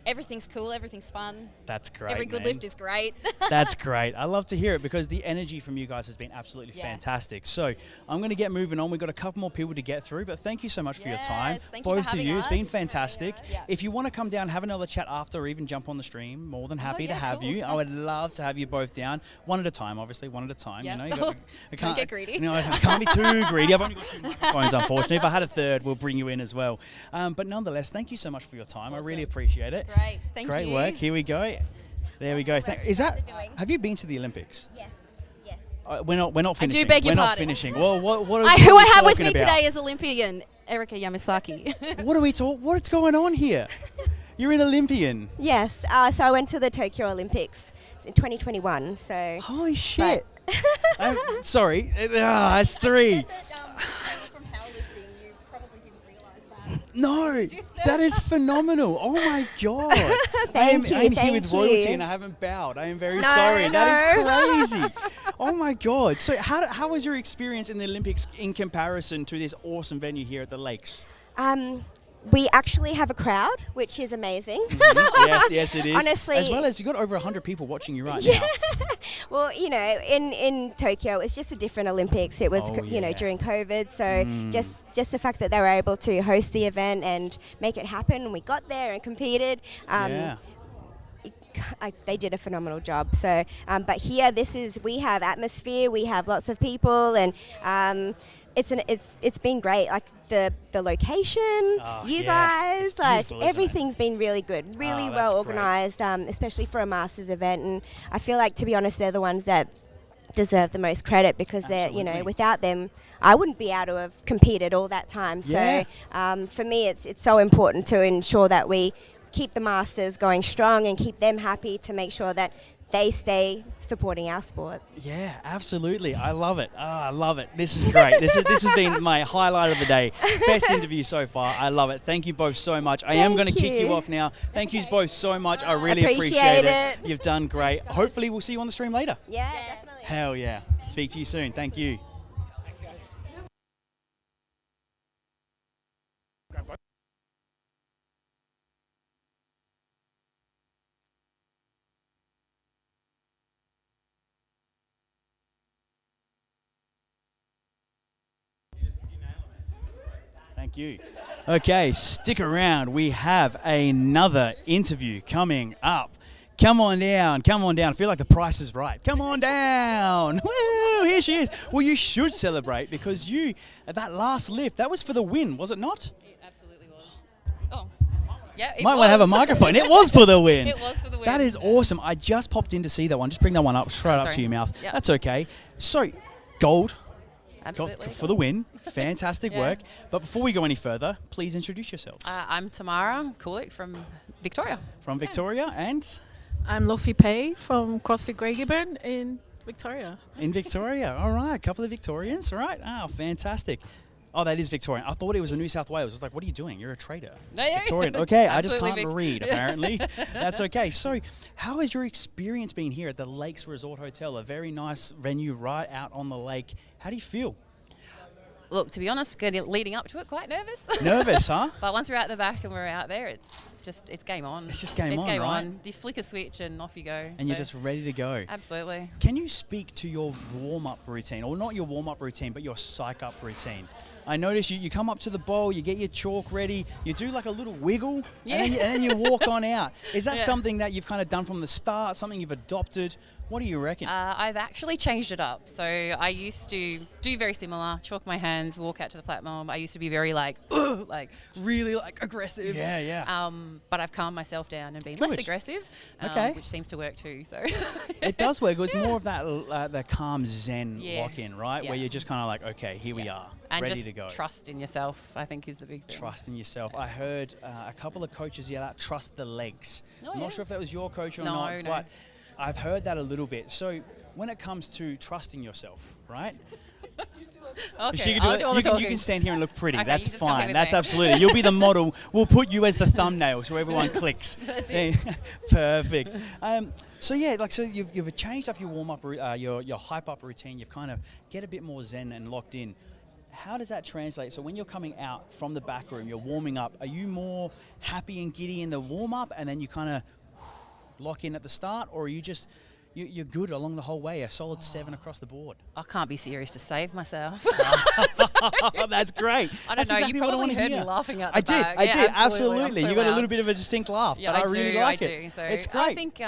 everything's cool, everything's fun. That's great. Every good lift is great. That's great. I love to hear it because the energy from you guys has been absolutely fantastic. So I'm going to get moving on. We've got a couple more people to get through, but thank you so much for your time. Thank Both you for of having you. us. It's been fantastic. If you want to come down, have another chat after, or even jump on the stream, more than happy to have you. I would love to have you both down, one at a time, obviously, one at a time. You know, don't get greedy. No, I can't be too greedy. I've only got 2 microphones, unfortunately. If I had a third, we'll bring you in as well. But nonetheless, thank you so much for your time. I really appreciate it. Great. Thank Great you. work. Here we go. There we go. Have you been to the Olympics? Yes. We're not finishing. I do beg your We're not pardon. finishing. Well, what who are we I have with talking me about? today is Olympian Erika Yamasaki. What are we talking? What's going on here? You're an Olympian. Yes. So I went to the Tokyo Olympics in 2021. So. Holy shit! Sorry, it's 3. From powerlifting, you probably didn't realise that. No, that is phenomenal. Oh my god! Thank you. I'm here with royalty and I haven't bowed. I am very sorry. That is crazy. Oh my god! So how was your experience in the Olympics in comparison to this awesome venue here at the Lakes? We actually have a crowd, which is amazing. Yes, it is. Honestly, as well as you've got over 100 people watching you right now. Well, you know, in Tokyo, it's just a different Olympics. It was, you know, during COVID. So just the fact that they were able to host the event and make it happen, and we got there and competed. They did a phenomenal job. So, but here, we have atmosphere, we have lots of people, and it's been great. Like the location, guys, like everything's been really good, really well organised, especially for a Masters event. And I feel like, to be honest, they're the ones that deserve the most credit because they're, you know, without them, I wouldn't be able to have competed all that time. So for me, it's so important to ensure that we keep the Masters going strong and keep them happy, to make sure that they stay supporting our sport. Yeah, absolutely. I love it. I love it. This is great. This has been my highlight of the day. Best interview so far. I love it. Thank you both so much. I am going to kick you off now. Thank you both so much. I really appreciate it. You've done great. Hopefully we'll see you on the stream later. Yeah, definitely. Hell yeah. Speak to you soon. Thank you. Thank you. Okay, stick around. We have another interview coming up. Come on down. Come on down. I feel like the price is right. Come on down. Woo, here she is. Well, you should celebrate because that last lift, that was for the win, was it not? It absolutely was. Oh, yeah, it Might was. want to have a microphone. It was for the win. It was for the win. That is awesome. I just popped in to see that one. Just bring that one up, straight up to your mouth. Yep. That's okay. So, gold. Absolutely. For the win. Fantastic work. But before we go any further, please introduce yourselves. I'm Tamara Kulik from Victoria. From Victoria, and? I'm Lofi Pei from CrossFit Greygiburn in Victoria. In Victoria. All right. A couple of Victorians. All right. Oh, fantastic. Oh, that is Victorian. I thought it was a New South Wales. I was like, what are you doing? You're a trader. No, yeah. Victorian. Okay, I just Absolutely can't read, apparently. That's okay. So, how has your experience been here at the Lakes Resort Hotel? A very nice venue right out on the lake. How do you feel? Look, to be honest, leading up to it, quite nervous. Nervous, huh? But once we're out the back and we're out there, it's game on. It's just game on, right? You flick a switch and off you go. And you're just ready to go. Absolutely. Can you speak to your warm-up routine, or not your warm-up routine, but your psych-up routine? I notice you come up to the bowl, you get your chalk ready, you do like a little wiggle, and then you walk on out. Is that something that you've kind of done from the start, something you've adopted? What do you reckon? I've actually changed it up. So I used to do very similar, chalk my hands, walk out to the platform. I used to be very really aggressive. Yeah. But I've calmed myself down and been Good. less aggressive, which seems to work too. So it does work. It was more of that the calm Zen lock-in, right? Yeah. Where you're just kind of like, okay, here we are, and ready just to go. Trust in yourself, I think, is the big thing. Trust in yourself. I heard a couple of coaches yell out, trust the legs. I'm not sure if that was your coach or not, but I've heard that a little bit. So when it comes to trusting yourself, right? Okay, She can do I'll it. do all the You talking. can stand here and look pretty. Okay, That's you just come here fine. with That's me. absolutely. You'll be the model. We'll put you as the thumbnail so everyone clicks. That's it. Perfect. So you've changed up your warm up, your hype up routine. You've kind of get a bit more zen and locked in. How does that translate? So when you're coming out from the back room, you're warming up. Are you more happy and giddy in the warm up, and then you kind of lock in at the start, or are you just you're good along the whole way, a solid 7 across the board? I can't be serious to save myself. That's great. I don't That's know. exactly You what I probably wanna heard hear. me laughing at I the did. back. I Yeah, did. absolutely. Absolutely. I'm so You got a loud. little bit of a distinct laugh, Yeah, but I really like I it. do. So it's great. I think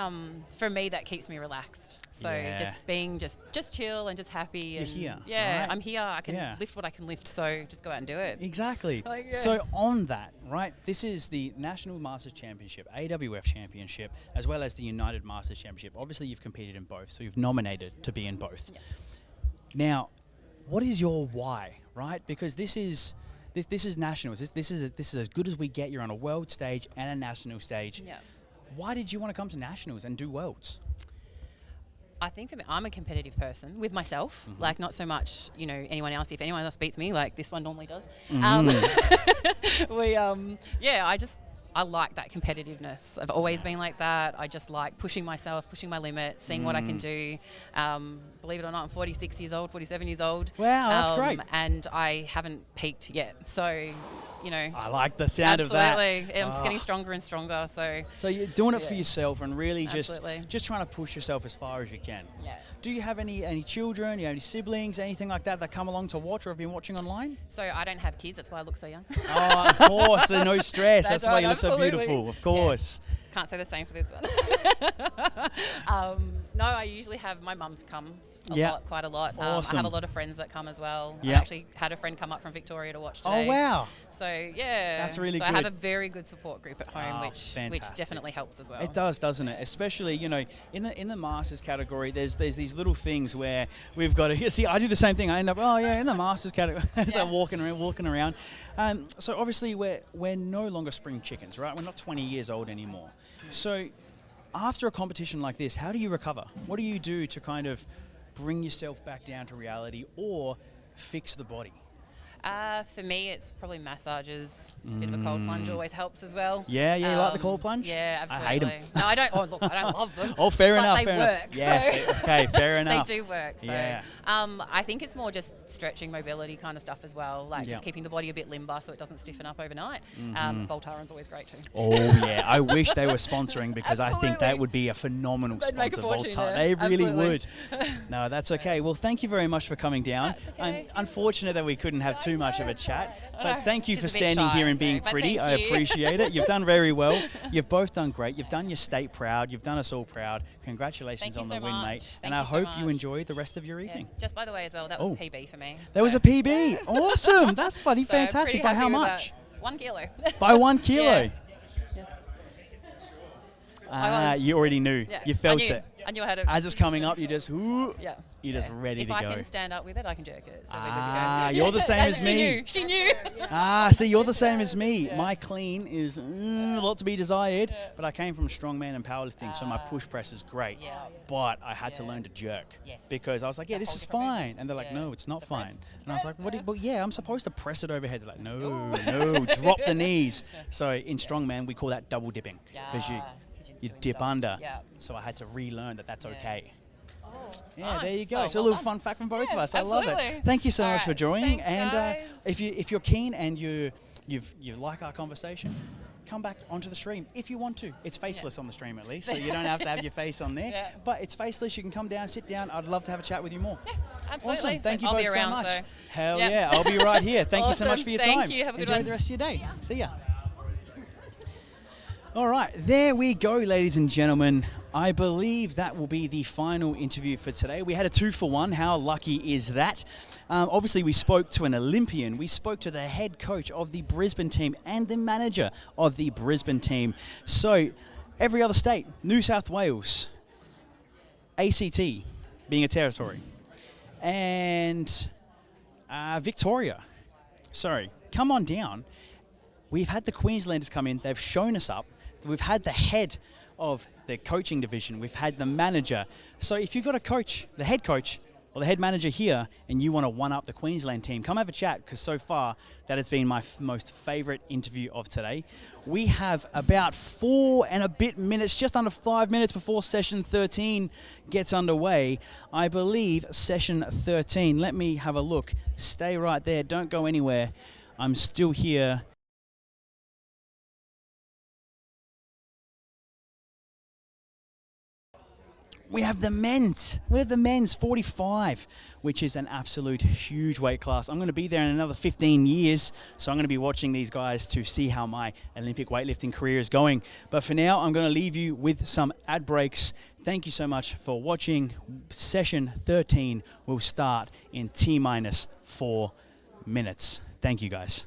for me that keeps me relaxed. So Yeah. just being just chill and just happy. And here, Yeah, right? I'm here. I can Yeah. lift what I can lift. So just go out and do it. Exactly. Like, yeah. So on that, right, this is the National Masters Championship, AWF Championship, as well as the United Masters Championship. Obviously, you've competed in both, so you've nominated to be in both. Yeah. Now, what is your why, right? Because this is nationals. This is as good as we get. You're on a world stage and a national stage. Yeah. Why did you want to come to nationals and do worlds? I think for me, I'm a competitive person with myself, Mm-hmm. like not so much, anyone else. If anyone else beats me, like this one normally does, I like that competitiveness. I've always been like that. I just like pushing myself, pushing my limits, seeing what I can do. Believe it or not, I'm 46 years old, 47 years old. Wow, that's great. And I haven't peaked yet. So, I like the sound of that. Absolutely. I'm just getting stronger and stronger. So you're doing it for yourself and really Absolutely. just trying to push yourself as far as you can. Yeah. Do you have any children, any siblings, anything like that come along to watch or have been watching online? So I don't have kids. That's why I look so young. Oh, of course. So no stress. That's why right, you look so absolutely. beautiful. Of course. Can't say the same for this one. No, I usually have my mum's comes quite a lot. Awesome. I have a lot of friends that come as well. Yeah. I actually had a friend come up from Victoria to watch today. Oh, wow. So yeah, That's really I have good. a very good support group at home, which fantastic. definitely helps as well. It does, doesn't it? Especially, in the Masters category, there's these little things where we've got to see. I do the same thing. I end up, in the Masters category, so walking around. So obviously, we're no longer spring chickens, right? We're not 20 years old anymore. So after a competition like this, how do you recover? What do you do to kind of bring yourself back down to reality or fix the body? For me, it's probably massages. A bit of a cold plunge always helps as well. Yeah, you like the cold plunge? Yeah, absolutely. I hate them. No, I don't. Oh, look, I don't love them. Oh, fair but enough. They fair work. enough. Yes. Okay. Fair enough. They do work. So, Yeah. I think it's more just stretching, mobility kind of stuff as well. Like Yeah. just keeping the body a bit limber so it doesn't stiffen up overnight. Voltaren's always great too. Oh yeah, I wish they were sponsoring because I think that would be a phenomenal They'd make a sponsor. fortune, yeah. They really Absolutely. would. No, that's okay. Well, thank you very much for coming down. That's okay. Unfortunate that we couldn't have too much of a chat, but thank you She's for a bit standing shy, here and so- being but pretty. thank I you. appreciate it. You've done very well. You've both done great. You've done your state proud. You've done us all proud. Congratulations Thank you on the so win, much. mate. Thank And I you so hope you much. enjoy the rest of your Yes. evening. Just by the way as well, that was a PB for me. There was a PB. Awesome. That's bloody So I'm fantastic. pretty By how happy with much? that. 1 kilo. By 1 kilo. Yeah. You already knew. Yeah. You felt I knew. it. I knew how to. As it's coming up, you just, Yeah. you're just ready if to I go. can stand up with it, I can jerk it. So You're the same as She me. knew. She knew. See, you're the same as me. My clean is a lot to be desired, but I came from strongman and powerlifting, so my push press is great. Yeah. But I had to learn to jerk Yes. because I was like, this is fine. And they're like, no, it's not fine. And I was like, well, yeah, I'm supposed to press it overhead. They're like, no, drop the knees. So in strongman, we call that double dipping because you dip under. Yeah. So I had to relearn that that's okay. Yeah, Nice. there you go. Well, It's a well little done. fun fact from both of us. Absolutely. I love it. Thank you so All much for right. joining. Thanks, And guys. if you're keen and you like our conversation, come back onto the stream if you want to. It's faceless on the stream at least, so you don't have to have your face on there. Yeah. But it's faceless. You can come down, sit down. I'd love to have a chat with you more. Absolutely. Awesome. Thank you I'll both be around, so much. so. Hell Yep. yeah, I'll be right here. Thank you so much Awesome. for your Thank time. you. Have a good Enjoy one. the rest of your day. See ya. All right, there we go, ladies and gentlemen. I believe that will be the final interview for today. We had a 2-for-1. How lucky is that? Obviously, we spoke to an Olympian. We spoke to the head coach of the Brisbane team and the manager of the Brisbane team. So, every other state, New South Wales, ACT being a territory, and Victoria. Sorry, come on down. We've had the Queenslanders come in. They've shown us up. We've had the head of the coaching division. We've had the manager. So if you've got a coach, the head coach, or the head manager here, and you want to one-up the Queensland team, come have a chat, because so far that has been my most favourite interview of today. We have about 4 and a bit minutes, just under 5 minutes before session 13 gets underway. I believe session 13, let me have a look. Stay right there, don't go anywhere. I'm still here. We have the men's. 45, which is an absolute huge weight class. I'm going to be there in another 15 years, so I'm going to be watching these guys to see how my Olympic weightlifting career is going. But for now, I'm going to leave you with some ad breaks. Thank you so much for watching. Session 13 will start in T-minus 4 minutes. Thank you, guys.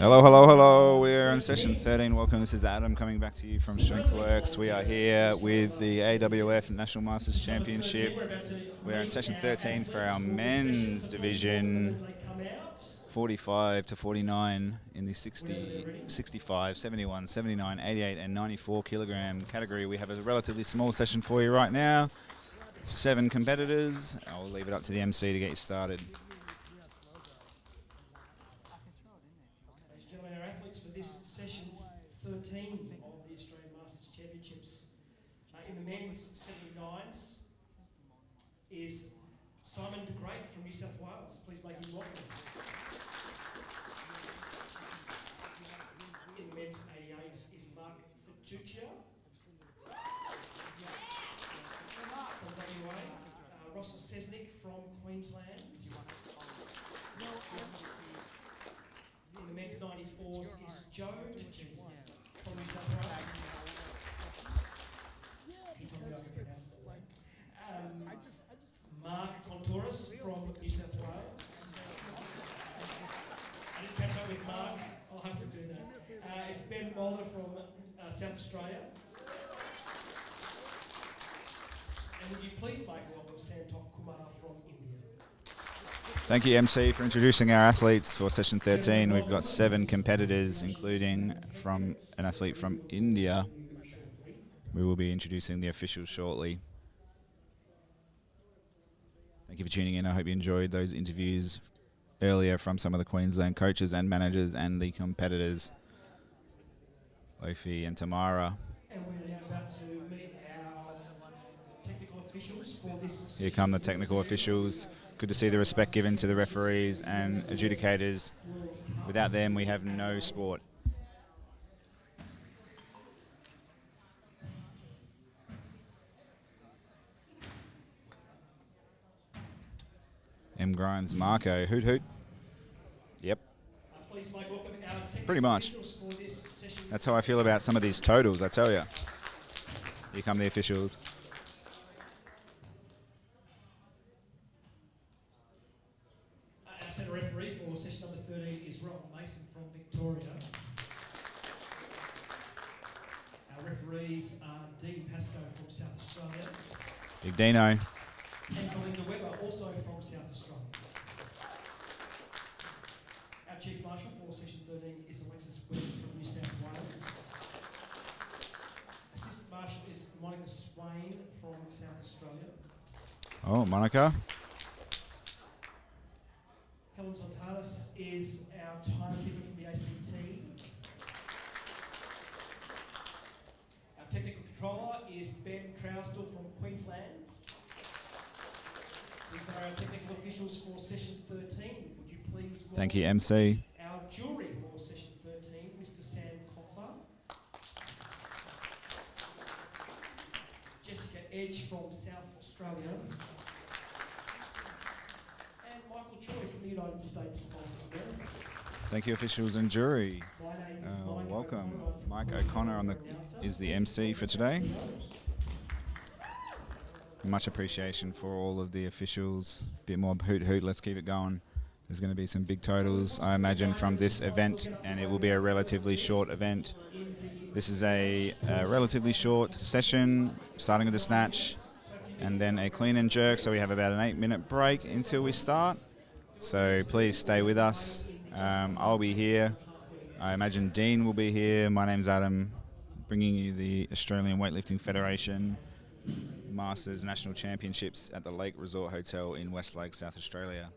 Hello, hello, hello. We're in session 13. Welcome. This is Adam coming back to you from StrengthWorks. We are here with the AWF National Masters Championship. We're in session 13 for our men's division, 45 to 49 in the 60, 65, 71, 79, 88 and 94 kilogram category. We have a relatively small session for you right now. 7 competitors. I'll leave it up to the MC to get you started. This session's 13 of the Australian Masters Championships. In the men's 79s is Simon de Great from New South Wales. Please make him welcome. In the men's 88s is Mark Fituccia from WA. Russell Sesnick from Queensland. In the men's 94s is Joe DeJesus from New South Wales. He told me I could pronounce that. Mark Contouris from New South Wales. I didn't catch up with Mark. I'll have to do that. It's Ben Mulder from South Australia. And would you please make welcome Santop Kumar from India. Thank you, MC, for introducing our athletes for session 13. We've got 7 competitors, including from an athlete from India. We will be introducing the officials shortly. Thank you for tuning in. I hope you enjoyed those interviews earlier from some of the Queensland coaches and managers and the competitors, Lofi and Tamara. And we're now about to meet our technical officials for this. Here come the technical officials. Good to see the respect given to the referees and adjudicators. Without them, we have no sport. M. Grimes, Marco, hoot hoot. Yep. Pretty much. That's how I feel about some of these totals, I tell you. Here come the officials. Our centre referee for session number 13 is Rob Mason from Victoria. Our referees are Dean Pascoe from South Australia. Big Dino. And Belinda Webber, also from South Australia. Our Chief Marshal for session 13 is Alexis Webb from New South Wales. Assistant Marshal is Monica Swain from South Australia. Oh, Monica. Helen Zontalis is our timekeeper from the ACT. Our technical controller is Ben Trousdell from Queensland. These are our technical officials for session 13. Would you please welcome Thank you, MC. our jury for session 13, Mr. Sam Coffer, Jessica Edge from South Australia, and Michael Choi from the United States of America. Thank you, officials and jury. Welcome. Mike O'Connor is the MC for today. Much appreciation for all of the officials. Bit more hoot hoot, let's keep it going. There's going to be some big totals, I imagine, from this event, and it will be a relatively short event. This is a relatively short session, starting with the snatch, and then a clean and jerk, so we have about an 8-minute break until we start. So please stay with us. I'll be here. I imagine Dean will be here. My name's Adam, bringing you the Australian Weightlifting Federation Masters National Championships at the Lake Resort Hotel in Westlake, South Australia.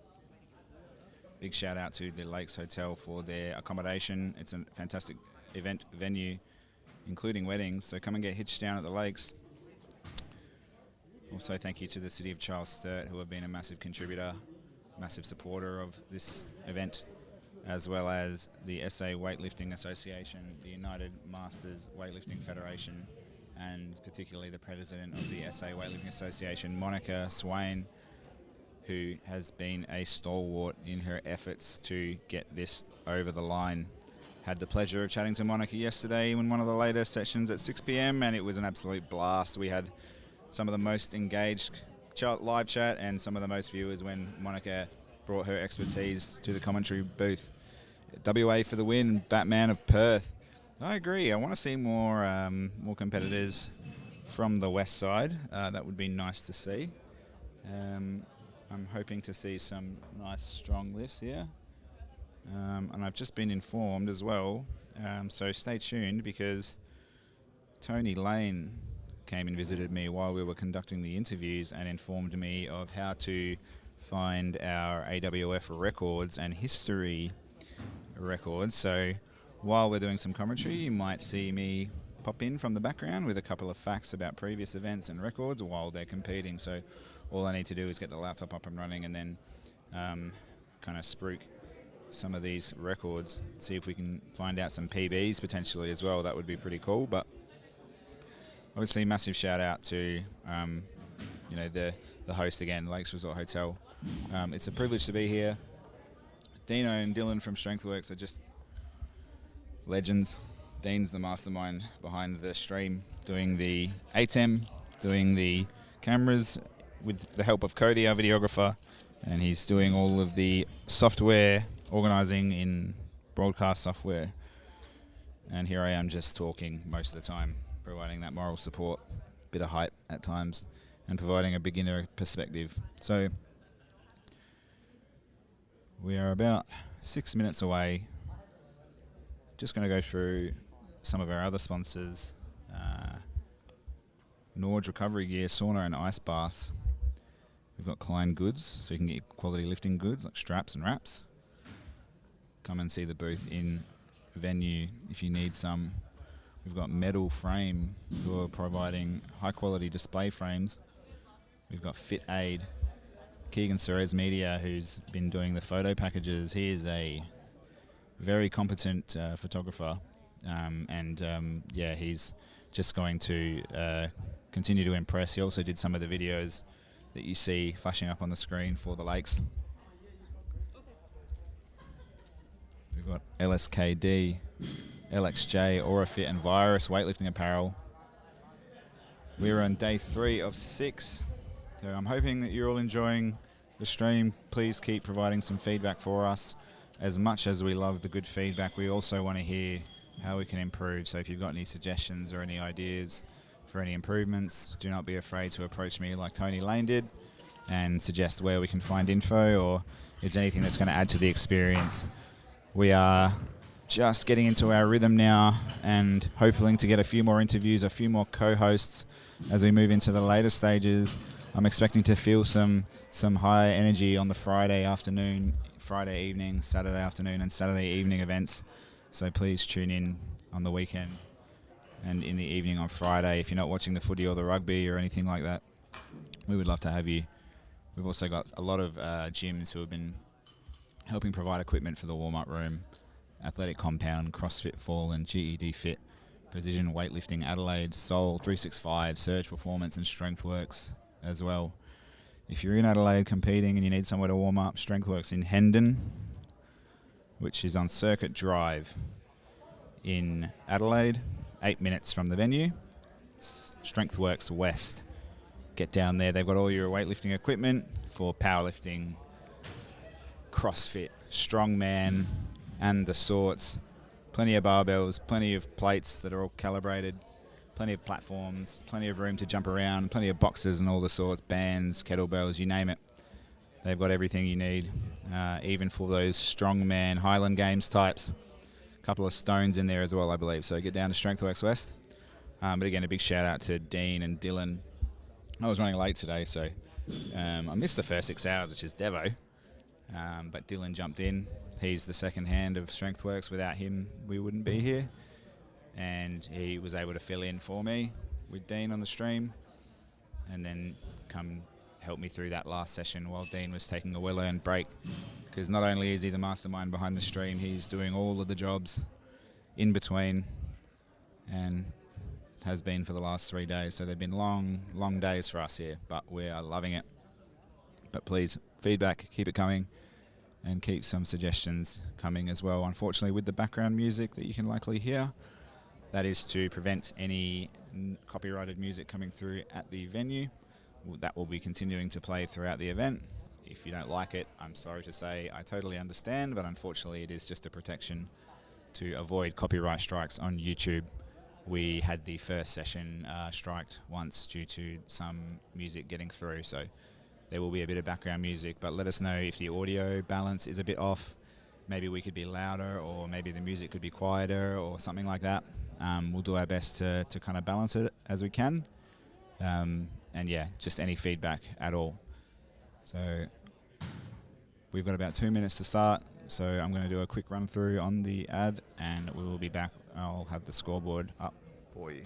Big shout out to the Lakes Hotel for their accommodation. It's a fantastic event venue, including weddings, so come and get hitched down at the Lakes. Also thank you to the City of Charles Sturt, who have been a massive contributor, massive supporter of this event, as well as the SA Weightlifting Association, the United Masters Weightlifting Federation, and particularly the president of the SA Weightlifting Association, Monica Swain, who has been a stalwart in her efforts to get this over the line. Had the pleasure of chatting to Monica yesterday in one of the later sessions at 6 p.m, and it was an absolute blast. We had some of the most engaged live chat and some of the most viewers when Monica brought her expertise to the commentary booth. WA for the win, Batman of Perth. I agree. I want to see more competitors from the west side. That would be nice to see. I'm hoping to see some nice strong lifts here. And I've just been informed as well, so stay tuned, because Tony Lane came and visited me while we were conducting the interviews and informed me of how to find our AWF records and history records. So while we're doing some commentary, you might see me pop in from the background with a couple of facts about previous events and records while they're competing. So all I need to do is get the laptop up and running and then kind of spruik some of these records, see if we can find out some PBs potentially as well. That would be pretty cool. But obviously massive shout out to the host again, Lakes Resort Hotel. It's a privilege to be here. Dino and Dylan from StrengthWorks are just legends. Dean's the mastermind behind the stream, doing the ATEM, doing the cameras with the help of Cody, our videographer, and he's doing all of the software organising in broadcast software. And here I am just talking most of the time, providing that moral support, bit of hype at times, and providing a beginner perspective. So we are about 6 minutes away. Just going to go through some of our other sponsors. Nord Recovery Gear, Sauna and Ice Baths. We've got Klein Goods, so you can get quality lifting goods like straps and wraps. Come and see the booth in venue if you need some. We've got Metal Frame, who are providing high quality display frames. We've got Fit Aid, Keegan Serez Media, who's been doing the photo packages. He is a very competent photographer, he's just going to continue to impress. He also did some of the videos that you see flashing up on the screen for the lakes. We've got LSKD, LXJ, AuraFit and Virus weightlifting apparel. We're on day 3 of 6. So I'm hoping that you're all enjoying the stream. Please keep providing some feedback for us. As much as we love the good feedback, we also want to hear how we can improve. So if you've got any suggestions or any ideas for any improvements, do not be afraid to approach me like Tony Lane did and suggest where we can find info, or if it's anything that's going to add to the experience. We are just getting into our rhythm now and hoping to get a few more interviews, a few more co-hosts as we move into the later stages. I'm expecting to feel some high energy on the Friday afternoon, Friday evening, Saturday afternoon and Saturday evening events. So please tune in on the weekend and in the evening on Friday if you're not watching the footy or the rugby or anything like that. We would love to have you. We've also got a lot of gyms who have been helping provide equipment for the warm-up room, Athletic Compound, CrossFit Fall and GED Fit, Precision Weightlifting Adelaide, Soul 365, Surge Performance and StrengthWorks as well. If you're in Adelaide competing and you need somewhere to warm up, StrengthWorks in Hendon, which is on Circuit Drive in Adelaide, 8 minutes from the venue. StrengthWorks West. Get down there. They've got all your weightlifting equipment for powerlifting, CrossFit, strongman, and the sorts. Plenty of barbells, plenty of plates that are all calibrated, plenty of platforms, plenty of room to jump around, plenty of boxes and all the sorts, bands, kettlebells, you name it. They've got everything you need, even for those strongman Highland Games types. A couple of stones in there as well, I believe. So get down to StrengthWorks West. But again, a big shout out to Dean and Dylan. I was running late today, so I missed the first 6 hours, which is Devo. But Dylan jumped in. He's the second hand of StrengthWorks. Without him, we wouldn't be here. And he was able to fill in for me with Dean on the stream and then come help me through that last session while Dean was taking a well-earned break, because not only is he the mastermind behind the stream, he's doing all of the jobs in between and has been for the last 3 days. So they've been long days for us here, but we are loving it. But please, feedback, keep it coming, and keep some suggestions coming as well. Unfortunately, with the background music that you can likely hear, that is to prevent any copyrighted music coming through at the venue. That will be continuing to play throughout the event. If you don't like it, I'm sorry to say I totally understand, but unfortunately it is just a protection to avoid copyright strikes on YouTube. We had the first session striked once due to some music getting through, so there will be a bit of background music, but let us know if the audio balance is a bit off. Maybe we could be louder, or maybe the music could be quieter or something like that. We'll do our best to kind of balance it as we can. And yeah, just any feedback at all. So we've got about 2 minutes to start, so I'm going to do a quick run through on the ad and we will be back. I'll have the scoreboard up for you.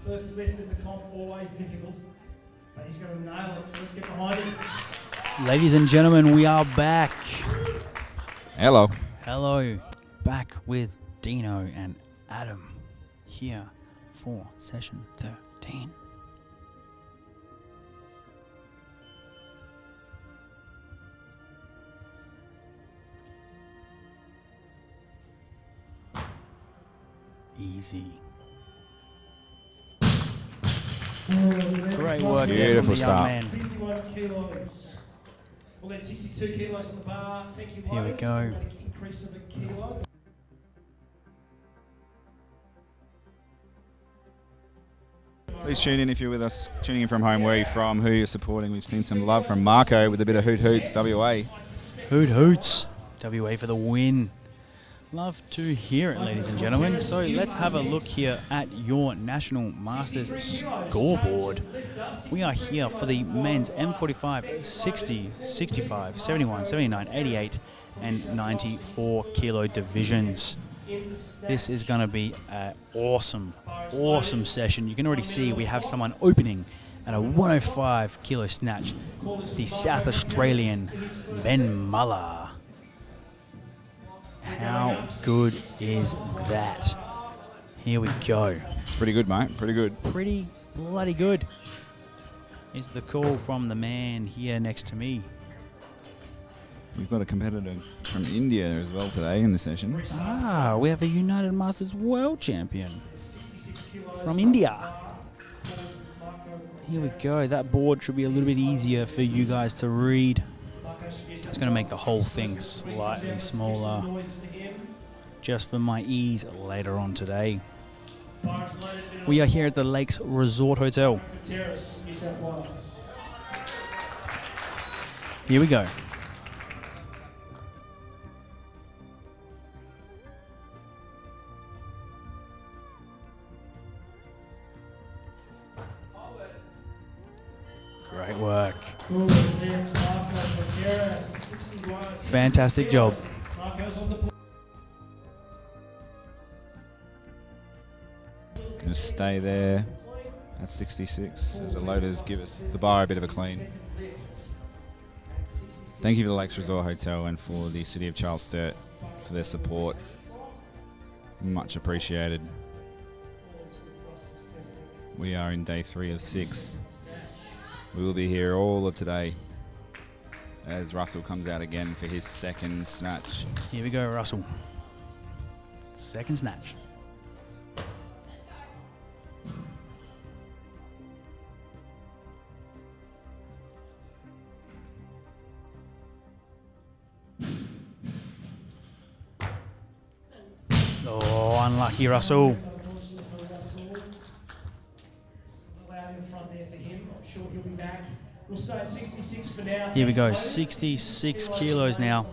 First lift in the comp, always difficult, but he's going to nail it, so let's get behind him. Ladies and gentlemen, we are back. Hello. Hello. Back with Dino and Adam here for session 13. Easy. Great work. Beautiful start. 61 kilos. We'll let 62 kilos on the bar. Thank you, Here we go. Increase of a kilo. Please tune in if you're with us, tuning in from home. Where are you from? Who are you supporting? We've seen some love from Marco with a bit of Hoot Hoots, WA. Hoot Hoots, WA for the win. Love to hear it, ladies and gentlemen. So let's have a look here at your National Masters scoreboard. We are here for the men's M45, 60, 65, 71, 79, 88, and 94 kilo divisions. This is going to be an awesome, awesome session. You can already see we have someone opening at a 105 kilo snatch, the South Australian Ben Muller. How good is that? Here we go. Pretty good, mate. Pretty good. Pretty bloody good. Is the call from the man here next to me. We've got a competitor from India as well today in the session. Ah, we have a United Masters World Champion from India. Here we go. That board should be a little bit easier for you guys to read. It's going to make the whole thing slightly smaller. just for my ease later on today. We are here at the Lakes Resort Hotel. Here we go. Great work. Fantastic job. Going to stay there at 66 as the loaders give us the bar a bit of a clean. Thank you to the Lakes Resort Hotel and for the City of Charles Sturt for their support. Much appreciated. We are in day 3 of 6. We will be here all of today as Russell comes out again for his second snatch. Here we go, Russell. Second snatch. Oh, unlucky Russell. Here we go, 66 kilos now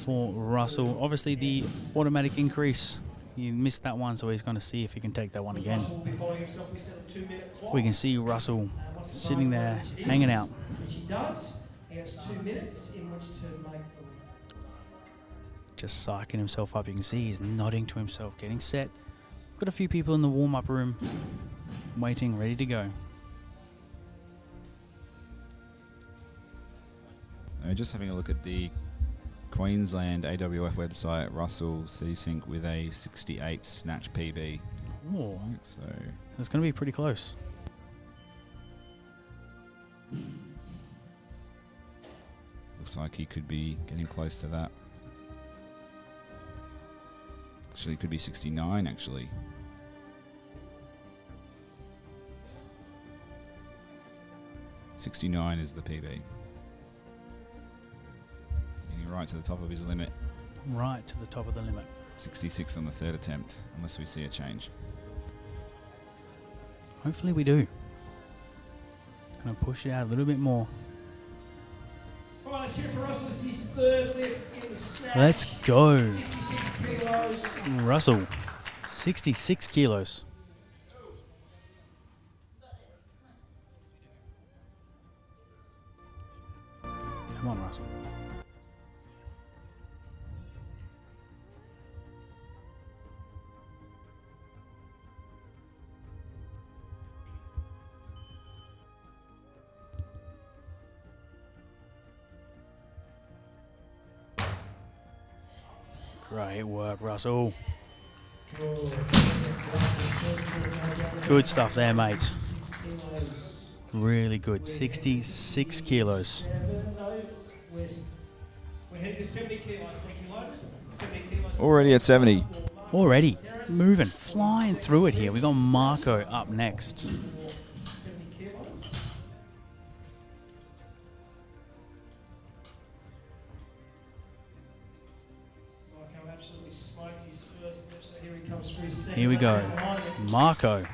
for Russell. Obviously the automatic increase, he missed that one, so he's going to see if he can take that one again. We can see Russell sitting there, hanging out. Just psyching himself up. You can see he's nodding to himself, getting set. Got a few people in the warm-up room waiting, ready to go. Just having a look at the Queensland AWF website, Russell C-Sync with a 68 snatch PB. Oh, so it's going to be pretty close. Looks like he could be getting close to that. Actually, it could be 69 actually. .69 is the PB. Getting right to the top of his limit. Right to the top of the limit. 66 on the third attempt, unless we see a change. Hopefully we do. Gonna push it out a little bit more. All right, let's hear it for Russell. This is his third lift in the snatch. Let's go. 66 kilos. Russell, 66 kilos. Come on, Russell. Great work, Russell. Good stuff there, mate. Really good. 66 kilos. We're heading to 70 kilos. Thank you, loaders. 70 kilos. Already at 70. Already moving, flying through it here. We got Marco up next. 70 kilos. Marco absolutely smoked his first lift, so here he comes for his second. Here we go. Marco.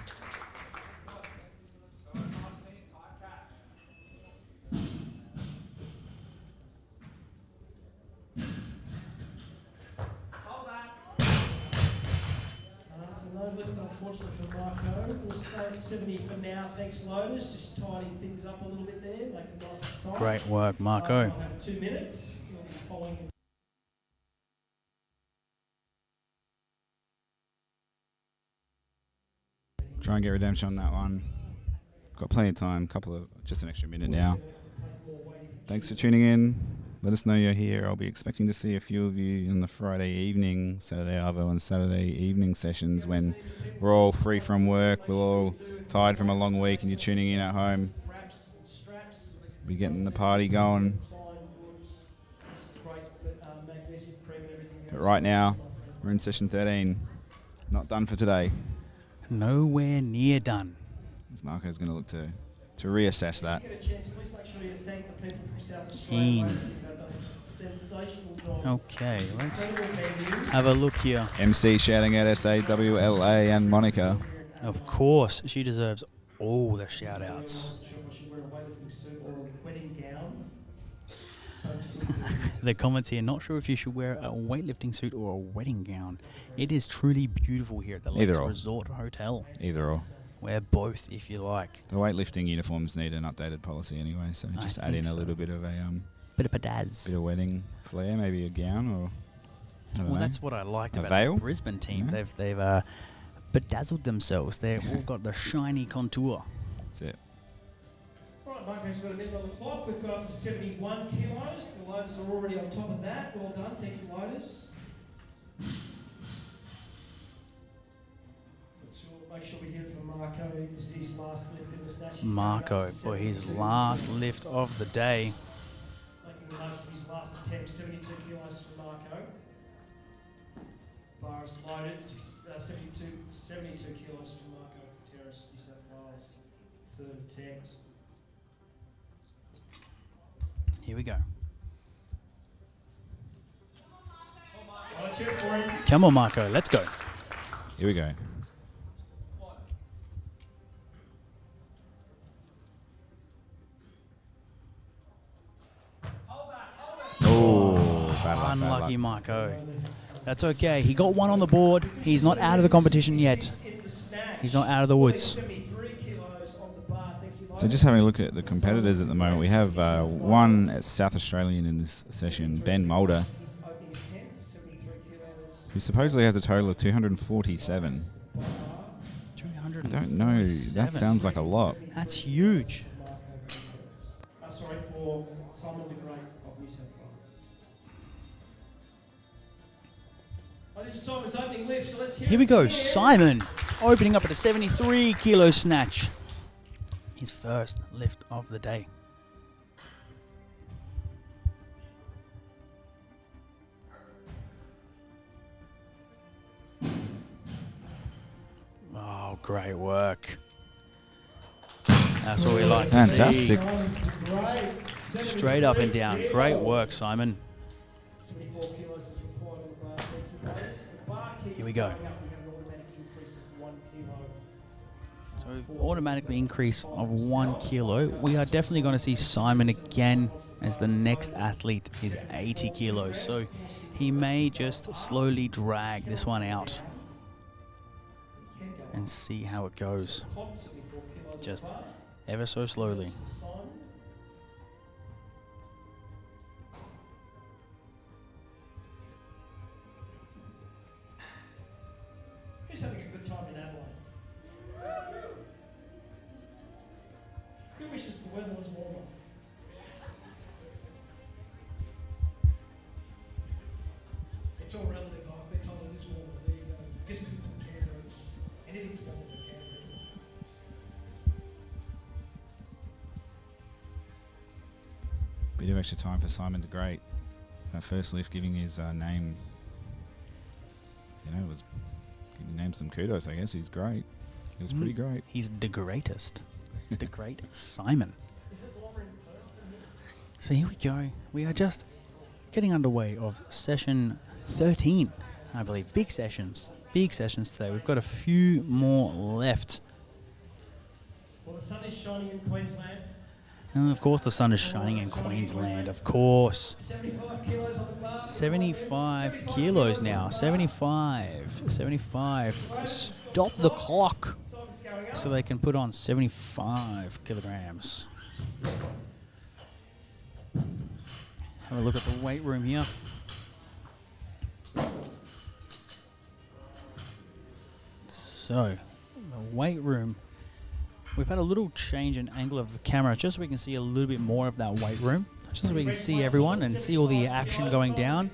Lift, unfortunately, for Marco. We'll stay at 70 for now. Thanks, loaders. Just tidy things up a little bit there, make it nice and tight. Great work, Marco. I'll have 2 minutes. You'll be following. Try and get redemption on that one. Got plenty of time. Just an extra minute now. Thanks for tuning in. Let us know you're here. I'll be expecting to see a few of you in the Friday evening, Saturday Arvo and Saturday evening sessions when we're all free from work, we're all tired from a long week and you're tuning in at home. We're getting the party going. But right now, we're in session 13. Not done for today. Nowhere near done. Marco's going to look to reassess that. Keen. Okay, let's have a look here. MC shouting out SAWLA and Monica. Of course, she deserves all the shout-outs. The comments here, not sure if you should wear a weightlifting suit or a wedding gown. It is truly beautiful here at the Lakes Resort Hotel. Either or. Wear both if you like. The weightlifting uniforms need an updated policy anyway, so just add in a little bit of a bit of pizzazz, bit of wedding flair, maybe a gown or. Well, that's what I liked about veil? the Brisbane team. Yeah. They've bedazzled themselves. They've all got the shiny contour. That's it. Right, Marco's got a minute on the clock. We've got up to 71 kilos. The loaders are already on top of that. Well done. Thank you, loaders. Make sure we hear it from Marco. This is his last lift in the snatch. Marco for his last lift of the day. Making the most of his last attempt, 72 kilos for Marco. Bar is loaded, 72 kilos for Marco Terrace, New South Wales. Third attempt. Here we go. Let's hear it for him. Come on, Marco. Let's go. Here we go. Unlucky Marco. That's okay. He got one on the board. He's not out of the competition yet. He's not out of the woods. So just having a look at the competitors at the moment, we have one South Australian in this session, Ben Mulder, who supposedly has a total of 247. 247. I don't know. That sounds like a lot. That's huge. Sorry, for Simon the Great of New South Wales. This is Simon's opening lift, so let's hear Here we go. Simon opening up at a 73 kilo snatch. His first lift of the day. Oh, great work. That's what we like to see. Fantastic. Straight up and down. Great work, Simon. Here we go. So automatically increase of 1 kilo. We are definitely going to see Simon again as the next athlete is 80 kilos. So he may just slowly drag this one out and see how it goes. Just ever so slowly. Who's having a good time in Adelaide? Who wishes the weather was warmer? It's all relative. I've been told it is warmer. There you go. I guess if it's from Canberra, anything's warmer than Canberra, isn't it? Bit of extra time for Simon the Great. That first lift giving his name, was giving him some kudos, I guess. He's great. He was pretty great. He's the greatest. The great Simon. So here we go. We are just getting underway of session 13, I believe. Big sessions today. We've got a few more left. Well, the sun is shining in Queensland. And of course the sun is shining in Queensland, of course. 75 kilos on the bar. 75 kilos now. 75. Stop the clock so they can put on 75 kilograms. Have a look at the weight room here. So, the weight room. We've had a little change in angle of the camera just so we can see a little bit more of that weight room. Just so we can see everyone and see all the action going down.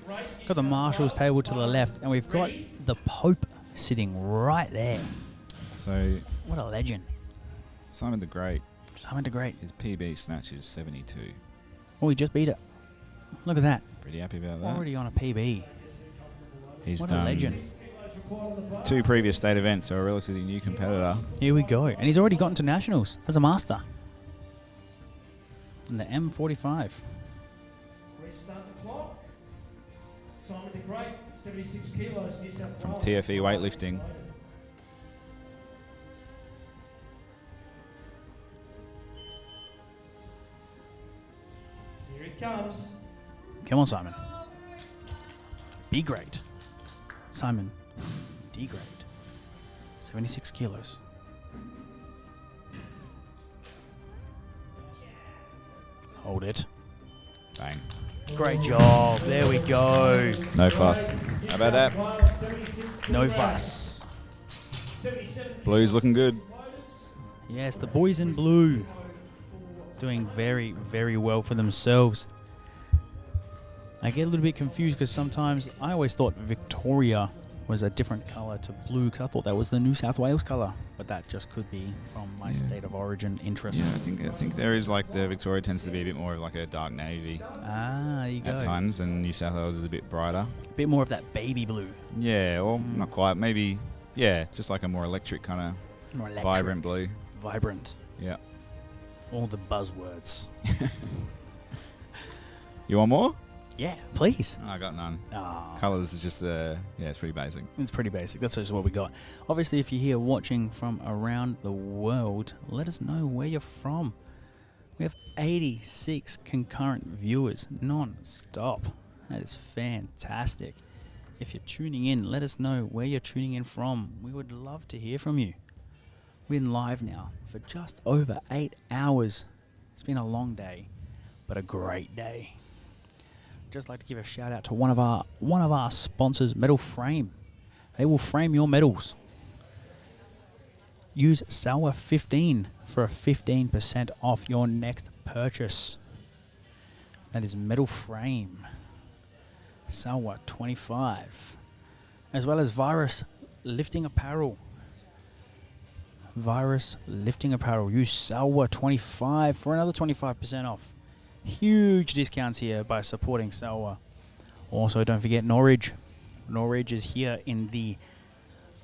Got the Marshall's table to the left and we've got the Pope sitting right there. So, what a legend. Simon the Great. Simon the Great. His PB snatch is 72. Oh, he just beat it. Look at that. Pretty happy about that. Already on a PB. He's what done a legend. 2 previous state events, so a relatively new competitor. Here we go. And he's already gotten to nationals as a master. In the M45. Restart the clock. Simon the Great, 76 kilos, New South From Wales. TFE weightlifting. Here he comes. Come on, Simon. B grade. Simon, D grade. 76 kilos. Hold it. Bang. Great job. There we go. No fuss. How about that? No fuss. Blue's looking good. Yes, the boys in blue doing very, very well for themselves. I get a little bit confused because sometimes I always thought Victoria was a different colour to blue because I thought that was the New South Wales colour, but that just could be from my state of origin interest. Yeah, I think there is like the Victoria tends to be a bit more of like a dark navy. Ah, there you go. At times, and New South Wales is a bit brighter. A bit more of that baby blue. Yeah, or not quite. Maybe, yeah, just like a more electric kind of More electric. vibrant blue. Vibrant. Yeah. All the buzzwords. You want more? Yeah, please. I got none. Ah. Colours is just, yeah, it's pretty basic. It's pretty basic. That's just what we got. Obviously, if you're here watching from around the world, let us know where you're from. We have 86 concurrent viewers non-stop. That is fantastic. If you're tuning in, let us know where you're tuning in from. We would love to hear from you. We're in live now for just over 8 hours. It's been a long day, but a great day. Just like to give a shout out to one of our sponsors, Metal Frame. They will frame your metals. Use SAWA15 for a 15% off your next purchase. That is Metal Frame. SAWA25. As well as Virus Lifting Apparel. Virus Lifting Apparel. Use SAWA25 for another 25% off. Huge discounts here by supporting SAWA. Also, don't forget Norwich. Norwich is here in the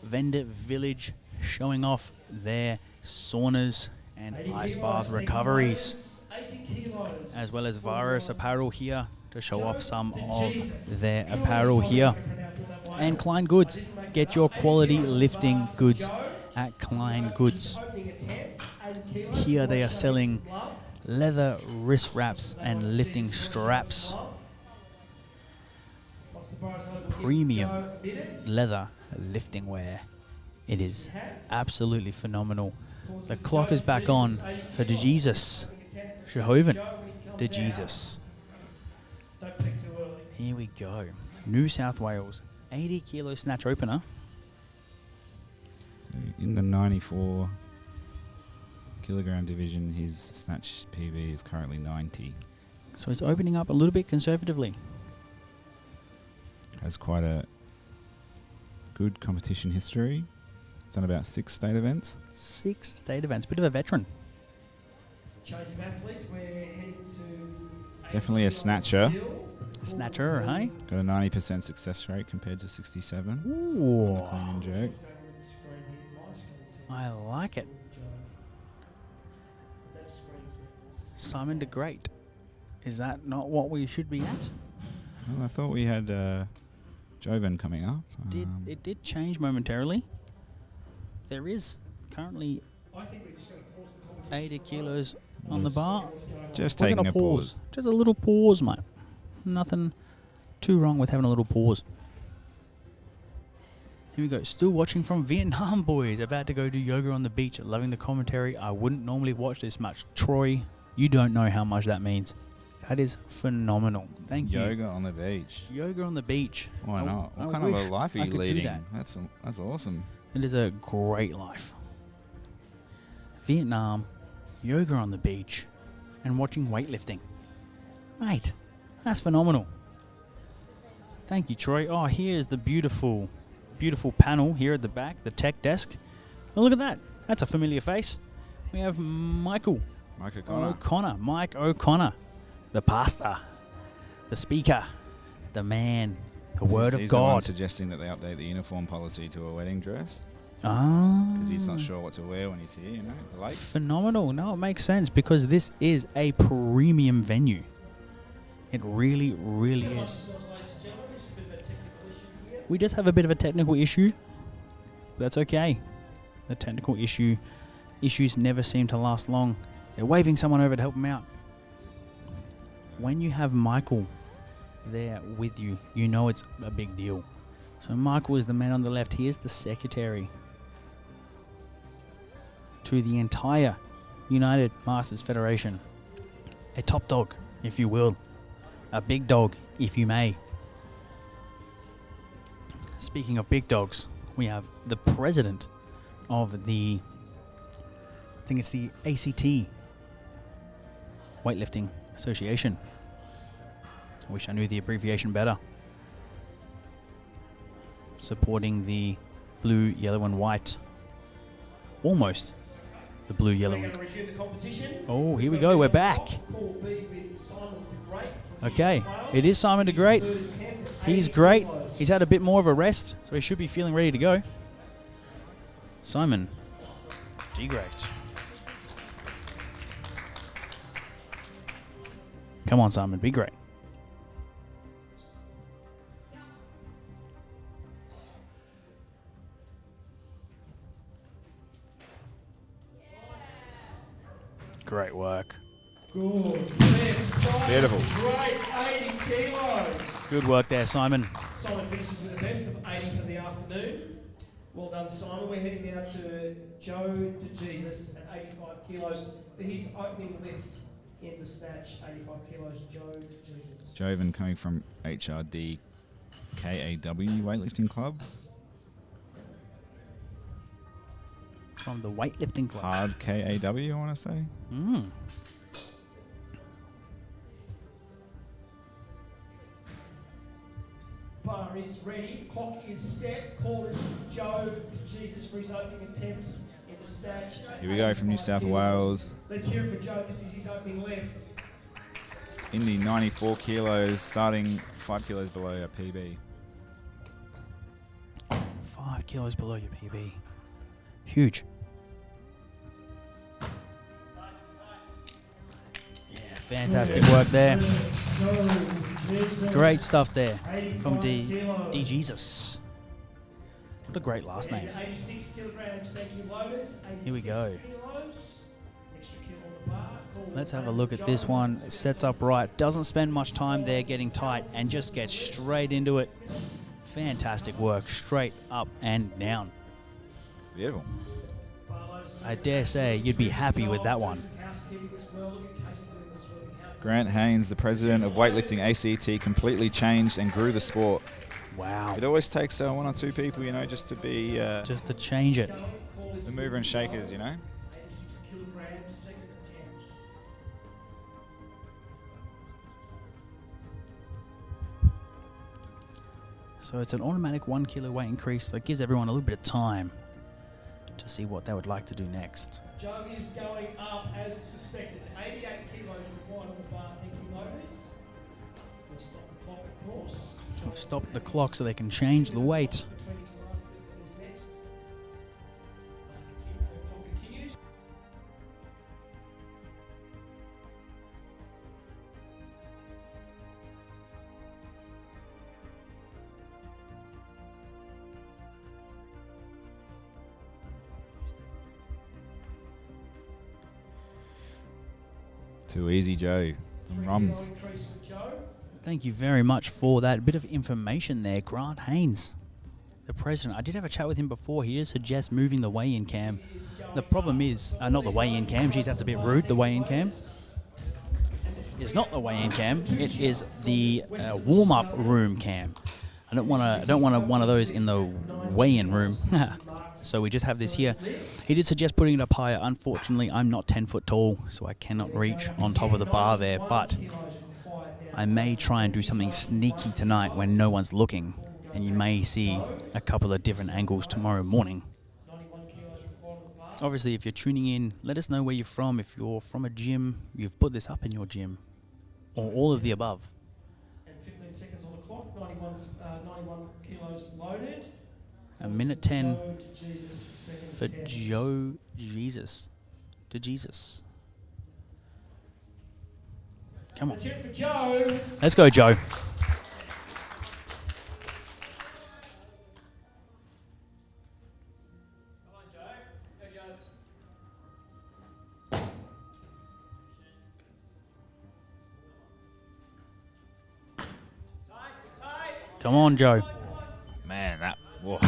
vendor village showing off their saunas and ice bath recoveries. As well as Virus Apparel here to show off some of their apparel here. And Klein Goods. Get your quality lifting goods at Klein Goods. Here they are selling leather wrist wraps and lifting straps. Premium leather lifting wear. It is absolutely phenomenal. The clock is back on for the Jesus. Jehovah the Jesus. Here we go. New South Wales 80 kilo snatch opener. So in the 94 kilogram division, his snatch PB is currently 90. So he's opening up a little bit conservatively. Has quite a good competition history. He's done about 6 state events. 6 state events. Bit of a veteran. Change of athletes. We're heading to Definitely a snatcher. Snatcher, hey? Got a 90% success rate compared to 67. Ooh. On the clean and jerk. I like it. Simon the Great. Is that not what we should be at? Well, I thought we had Jovan coming up. It did change momentarily. There is currently 80 kilos on the bar. Just We're taking gonna a pause. Just a little pause, mate. Nothing too wrong with having a little pause. Here we go. Still watching from Vietnam, boys. About to go do yoga on the beach. Loving the commentary. I wouldn't normally watch this much. Troy, you don't know how much that means. That is phenomenal. Thank you. Yoga on the beach. Yoga on the beach. Why not? What kind of a life are you leading? That's awesome. It is a great life. Vietnam, yoga on the beach, and watching weightlifting. Mate, that's phenomenal. Thank you, Troy. Oh, here's the beautiful, beautiful panel here at the back, the tech desk. Oh, look at that. That's a familiar face. We have Mike O'Connor. Mike O'Connor, the pastor, the speaker, the man, the word of He's God. The one suggesting that they update the uniform policy to a wedding dress. Because he's not sure what to wear when he's here, you know, the lakes. Phenomenal. No, it makes sense because this is a premium venue. It really, really is. We just have a bit of a technical issue. That's okay. The technical issues never seem to last long. They're waving someone over to help them out. When you have Michael there with you, you know it's a big deal. So Michael is the man on the left. He is the secretary to the entire United Masters Federation. A top dog, if you will. A big dog, if you may. Speaking of big dogs, we have the president of the, I think it's the ACT Weightlifting Association. I wish I knew the abbreviation better. Supporting the blue, yellow and white. Almost the blue, yellow and white. Oh, here we go, we're back. Okay, it is Simon de Great. He's great. He's had a bit more of a rest, so he should be feeling ready to go. Simon de Great. Come on, Simon, be great. Great work. Good. Beautiful. Great, 80 kilos. Good work there, Simon. Simon finishes with the best of 80 for the afternoon. Well done, Simon. We're heading now to Joe DeJesus at 85 kilos for his opening lift in the snatch. 85 kilos, Joe DeJesus. Joven coming from HRD KAW Weightlifting Club. From the weightlifting club. Hard KAW, I want to say. Bar is ready, clock is set, call is Joe DeJesus for his opening attempt in the snatch. Here we go from New South Wales. Let's hear it for Joe, this is his opening lift. In the 94 kilos, starting 5 kilos below our PB. 5 kilos below your PB. Huge. Yeah, fantastic work there. Great stuff there from DeJesus. What a great last name. 86 kilograms, thank you, loaders. Here we go. Kilos. Extra kilo on the bar. Let's have a look at this one. Sets up right. Doesn't spend much time there getting tight and just gets straight into it. Fantastic work. Straight up and down. Beautiful. I dare say you'd be happy with that one. Grant Haynes, the president of Weightlifting ACT, completely changed and grew the sport. Wow. It always takes 1 or 2 people, you know, just to be... just to change it. The mover and shakers, you know. 86 kilograms, second attempt. So it's an automatic 1 kilo weight increase, so it gives everyone a little bit of time to see what they would like to do next. Joe is going up as suspected. 88 kilos required on the bar. Thank you, motors. We'll stop the clock, of course. I've stopped the clock so they can change the weight. Between his last lift and his next. The clock continues. Too easy, Joe. Rums. Thank you very much for that bit of information there, Grant Haynes, the president. I did have a chat with him before. He did suggest moving the weigh-in cam. The problem is, not the weigh-in cam. Geez, that's a bit rude. The weigh-in cam. It's not the weigh-in cam. It is the warm-up room cam. I don't want one of those in the weigh-in room. So we just have this here. He did suggest putting it up higher. Unfortunately, I'm not 10 foot tall, so I cannot reach on top of the bar there, but I may try and do something sneaky tonight when no one's looking, and you may see a couple of different angles tomorrow morning. Obviously, if you're tuning in, let us know where you're from. If you're from a gym, you've put this up in your gym, or all of the above. And 15 seconds on the clock, 91 kilos loaded. A minute 10 for Joe Jesus. DeJesus. Come on. Let's hear it for Joe. Let's go, Joe. Come on, Joe. Man, that. Whoa.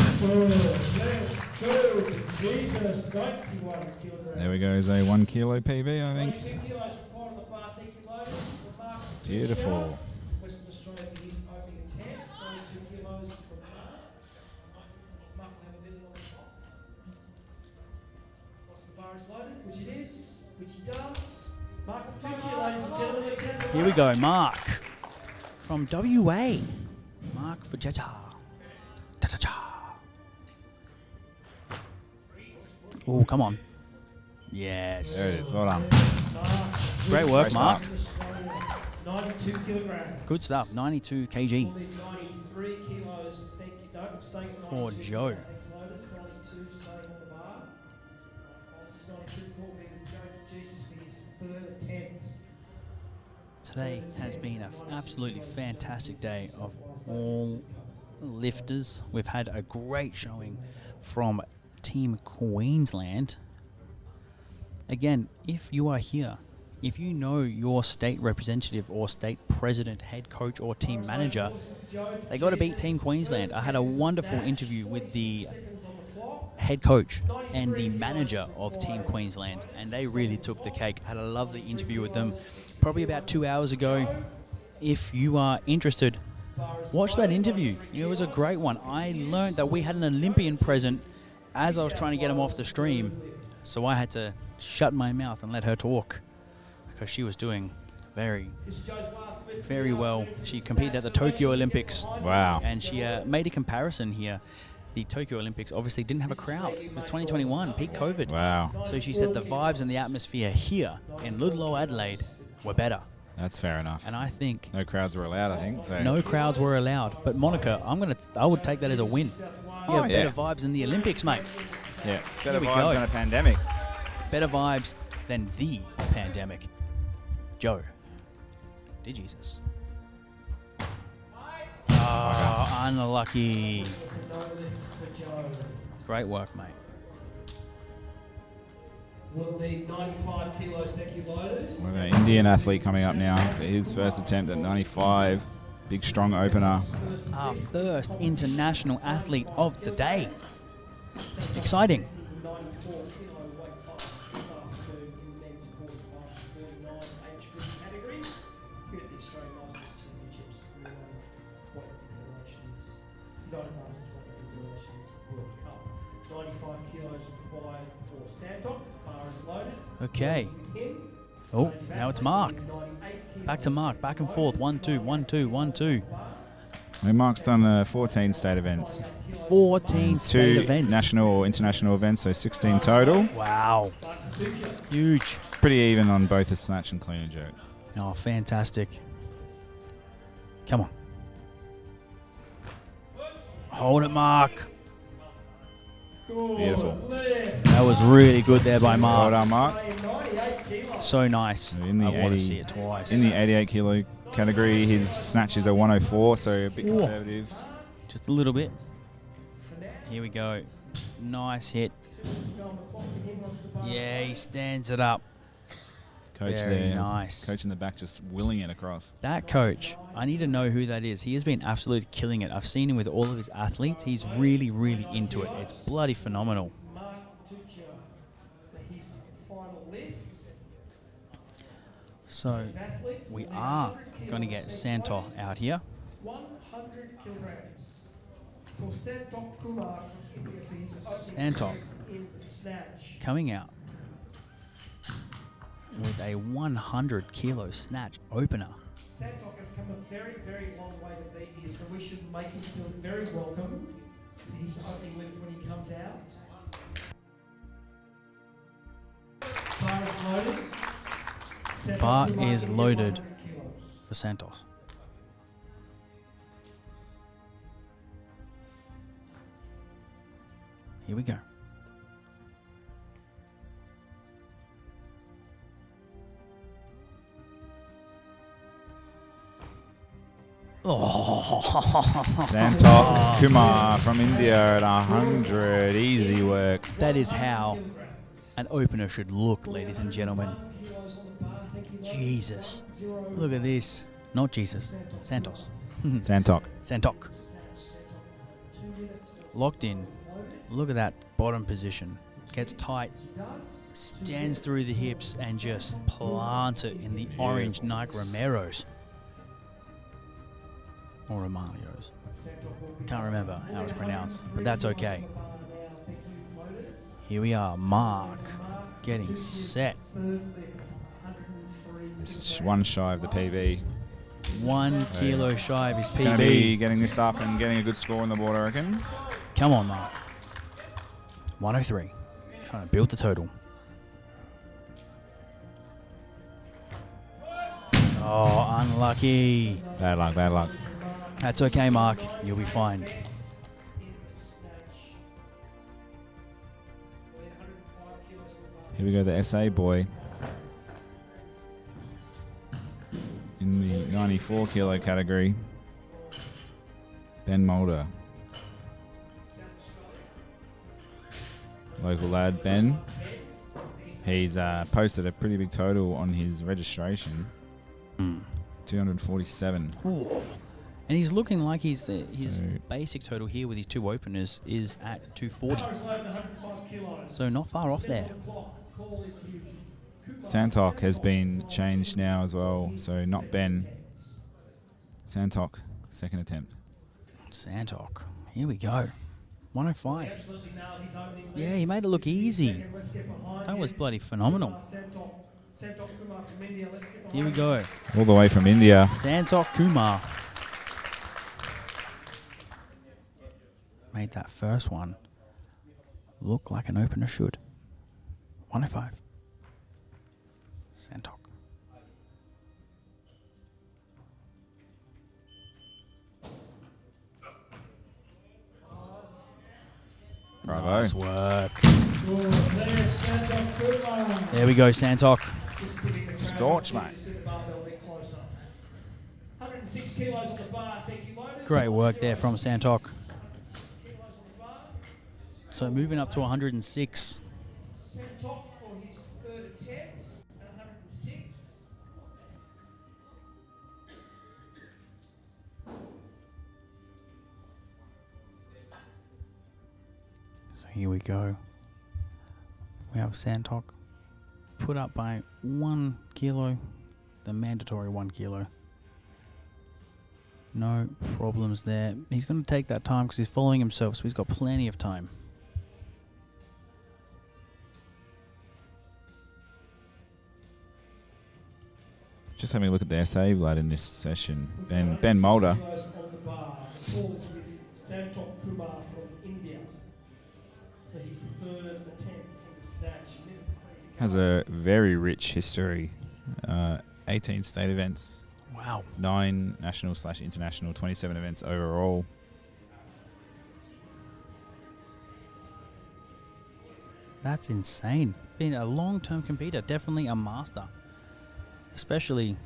There we go. Is a 1 kilo PB, I think. Beautiful. Western Australia for his opening attempt. 92 kilos from Mark. Mark will have a minute on the clock. Once the bar is loaded, which it is, which he does. Mark Futucci, ladies and gentlemen, let's have Here we go, Mark from WA. Mark Fujaja. Oh, come on. Yes. There it is. Well done. Great work, Mark. 92 kilograms. Good stuff. 92 kg 93 kilos. Thank you. No, staying at for 92. Joe. Thanks, loaders. 92 staying on the bar. Just 92 call being Joe Jesus for his third attempt. Today has been an absolutely fantastic day of all lifters. We've had a great showing from Team Queensland. Again, if you are here, if you know your state representative or state president, head coach or team manager, they got to beat Team Queensland. I had a wonderful interview with the head coach and the manager of Team Queensland, and they really took the cake. Had a lovely interview with them probably about 2 hours ago. If you are interested, watch that interview. It was a great one. I learned that we had an Olympian present as I was trying to get him off the stream, so I had to shut my mouth and let her talk because she was doing very well. She competed at the Tokyo Olympics. Wow. And she made a comparison here. The Tokyo Olympics obviously didn't have a crowd. It was 2021, peak COVID. Wow. So she said the vibes and the atmosphere here in Ludlow, Adelaide were better. That's fair enough. And I think no crowds were allowed, I think. So. No crowds were allowed. But Monica, I would take that as a win. You have better vibes than the Olympics, mate. Yeah, better vibes than a pandemic. Better vibes than the pandemic. Joe. Dear Jesus. Oh, unlucky. Great work, mate. We'll need 95 kilos, thank you, loaders. We have an Indian athlete coming up now for his first attempt at 95. Big, strong opener. Our first international athlete of today. Exciting. Okay. Oh, now it's Mark. Back to Mark. Back and forth. 1, 2, 1, 2, 1, 2. Mark's done 14 state events. 14 state events. 2 national or international events, so 16 total. Wow. Huge. Pretty even on both the snatch and clean and jerk. Oh, fantastic. Come on. Hold it, Mark. Beautiful. That was really good there by Mark. Well done, Mark. So nice. In the I want to see it twice. In the 88 kilo category, his snatch is a 104, so a bit conservative. Just a little bit. Here we go. Nice hit. Yeah, he stands it up. Coach Very there. nice. Coach in the back just willing it across. That coach, I need to know who that is. He has been absolutely killing it. I've seen him with all of his athletes. He's really, really into it. It's bloody phenomenal. So we are going to get Santor out here. 100 kilograms. For Santok Kumar from India for his Santok in the snatch. coming out with a 100 kilo snatch opener. Santok has come a very, very long way to be here, so we should make him feel very welcome for his opening lift when he comes out. Bar is loaded. Bar is loaded for Santos. Here we go. Santok Kumar from India at 100. Easy work. That is how an opener should look, ladies and gentlemen. Jesus. Look at this. Not Jesus. Santos. Santok. Santok. Locked in. Look at that bottom position. Gets tight. Stands through the hips and just plants it in the orange Nike Romeros. Or Romalios. Can't remember how it's pronounced, but that's okay. Here we are, Mark, getting set. This is one shy of the PB. 1 kilo shy of his Going to be PB. getting this up and getting a good score on the board, I reckon. Come on, Mark. 103. Trying to build the total. Oh, unlucky. Bad luck, bad luck. That's okay, Mark. You'll be fine. Here we go, the SA boy. In the 94 kilo category, Ben Mulder. Local lad, Ben. He's posted a pretty big total on his registration. 247. Ooh. And he's looking like his basic total here with his 2 openers is at 240. So not far off there. Santok has been changed now as well, so not Ben. Santok, second attempt. Santok. Here we go. 105. Yeah, he made it look easy. That was bloody phenomenal. Here we go. All the way from India. Santok Kumar. Made that first one look like an opener should. 105. Santok. Bravo. Nice work. There we go, Santok. Staunch, mate. 106 kilos on the bar, thank you, Lotus. Great work there from Santok. So moving up to 106. Santok for his third attempt at 106. So here we go. We have Santok put up by 1 kilo, the mandatory 1 kilo. No problems there. He's going to take that time because he's following himself, so he's got plenty of time. Just having a look at the SA lad in this session. Ben Mulder. Santok Kumar from India for his third attempt in the snatch. Has a very rich history. 18 state events. Wow. 9 national/international, 27 events overall. That's insane. Been a long-term competitor, definitely a master. Especially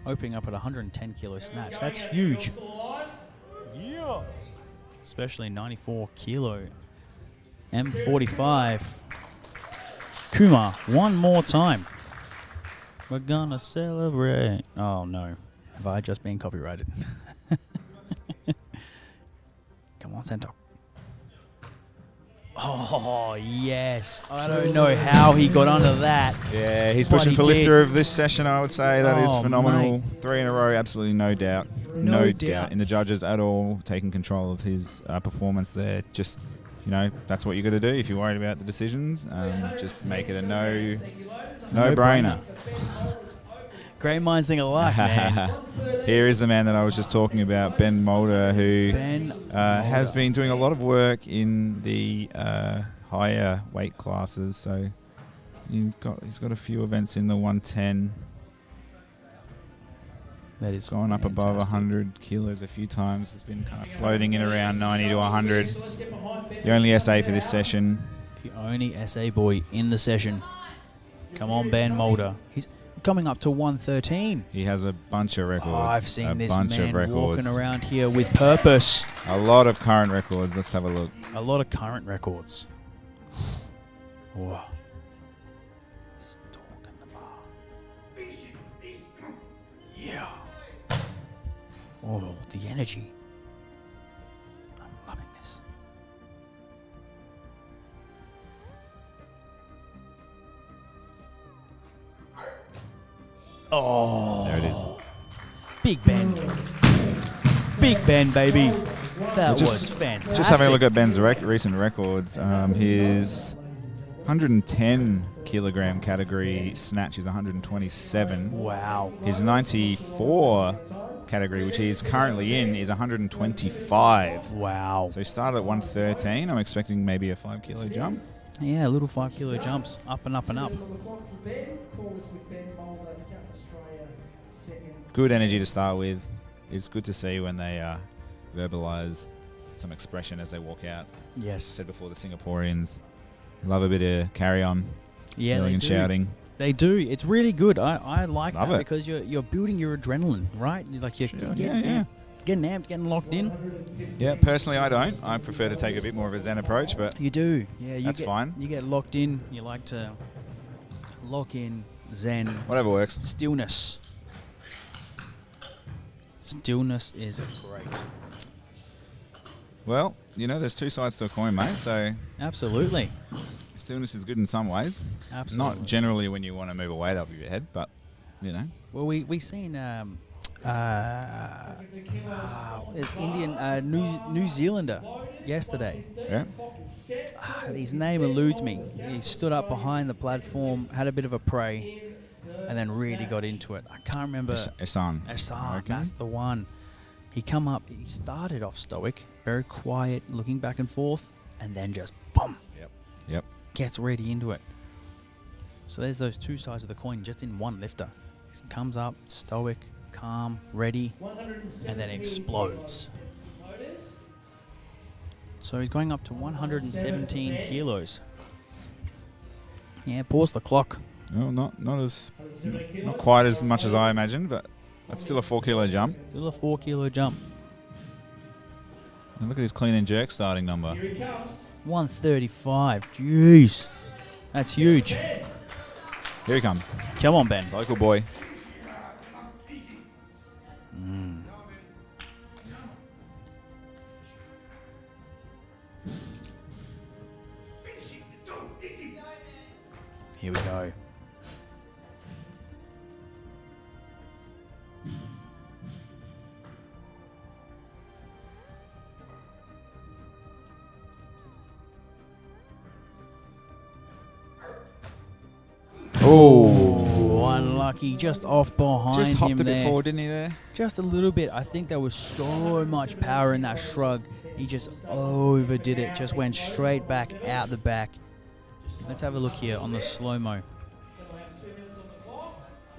opening up at 110 kilo snatch. That's huge. Yeah. Especially 94 kilo. M45. Kumar, one more time. We're gonna celebrate. Oh no. Have I just been copyrighted? Come on, Santok. Oh, yes. I don't know how he got under that. Yeah, he's but pushing he for did. lifter of this session, I would say. That is Oh, phenomenal. mate. 3 in a row, absolutely no doubt. No doubt doubt. in the judges at all, taking control of his performance there. Just, that's what you got to do if you're worried about the decisions. Just make it a no-brainer. Great minds think alike, man. Here is the man that I was just talking about, Ben Mulder, who has been doing a lot of work in the higher weight classes. So he's got a few events in the 110. That is gone up above 100 kilos a few times. It's been kind of floating in around 90 to 100. The only SA for this session. The only SA boy in the session. Come on, Ben Mulder. He's coming up to 113. He has a bunch of records. Oh, I've seen this bunch man of records. walking around here with purpose. A lot of current records. Let's have a look. A lot of current records. Whoa. Stalking the bar. Yeah. Oh, the energy. I'm loving this. Oh. There it is. Big Ben. Big Ben, baby. That was fantastic. Just having a look at Ben's recent records. His 110 kilogram category snatch is 127. Wow. His 94 category, which he's currently in, is 125. Wow. So he started at 113. I'm expecting maybe a 5 kilo jump. Yeah, little 5 kilo jumps, up and up and up. Good energy to start with. It's good to see when they verbalise some expression as they walk out. Yes. Said before, the Singaporeans love a bit of carry on, yelling and do. shouting. They do. It's really good. I like Love that it. because you're building your adrenaline, right? You're like you're Sure, getting yeah. getting amped, getting locked in. Yeah, personally I don't. I prefer to take a bit more of a zen approach, but You do. Yeah, that's fine. You get locked in. You like to lock in, zen. Whatever works. Stillness. Stillness is great. Well, you know, there's two sides to a coin, mate, so Absolutely. stillness is good in some ways. Absolutely. Not generally when you want to move a weight up your head, but, you know. Well, we seen Indian New Zealander yesterday. Yeah. His name eludes me. He stood up behind the platform, had a bit of a pray, and then really got into it. I can't remember. Ehsan. Ehsan, that's the one. He come up. He started off stoic, very quiet, looking back and forth, and then just boom. Yep. Gets ready into it. So there's those two sides of the coin just in one lifter. He comes up, stoic, calm, ready, and then explodes. So he's going up to 117 kilos. Yeah, pause the clock. No, not quite as much as I imagined, but that's still a 4 kilo jump. Still a 4 kilo jump. And look at his clean and jerk starting number. 135. Jeez. That's huge. Here he comes. Come on, Ben. Local boy. Here we go. Oh, unlucky. Just off behind Just hopped him a bit there. forward, didn't he, there? Just a little bit. I think there was so much power in that shrug. He just overdid it. Just went straight back out the back. Let's have a look here on the slow-mo.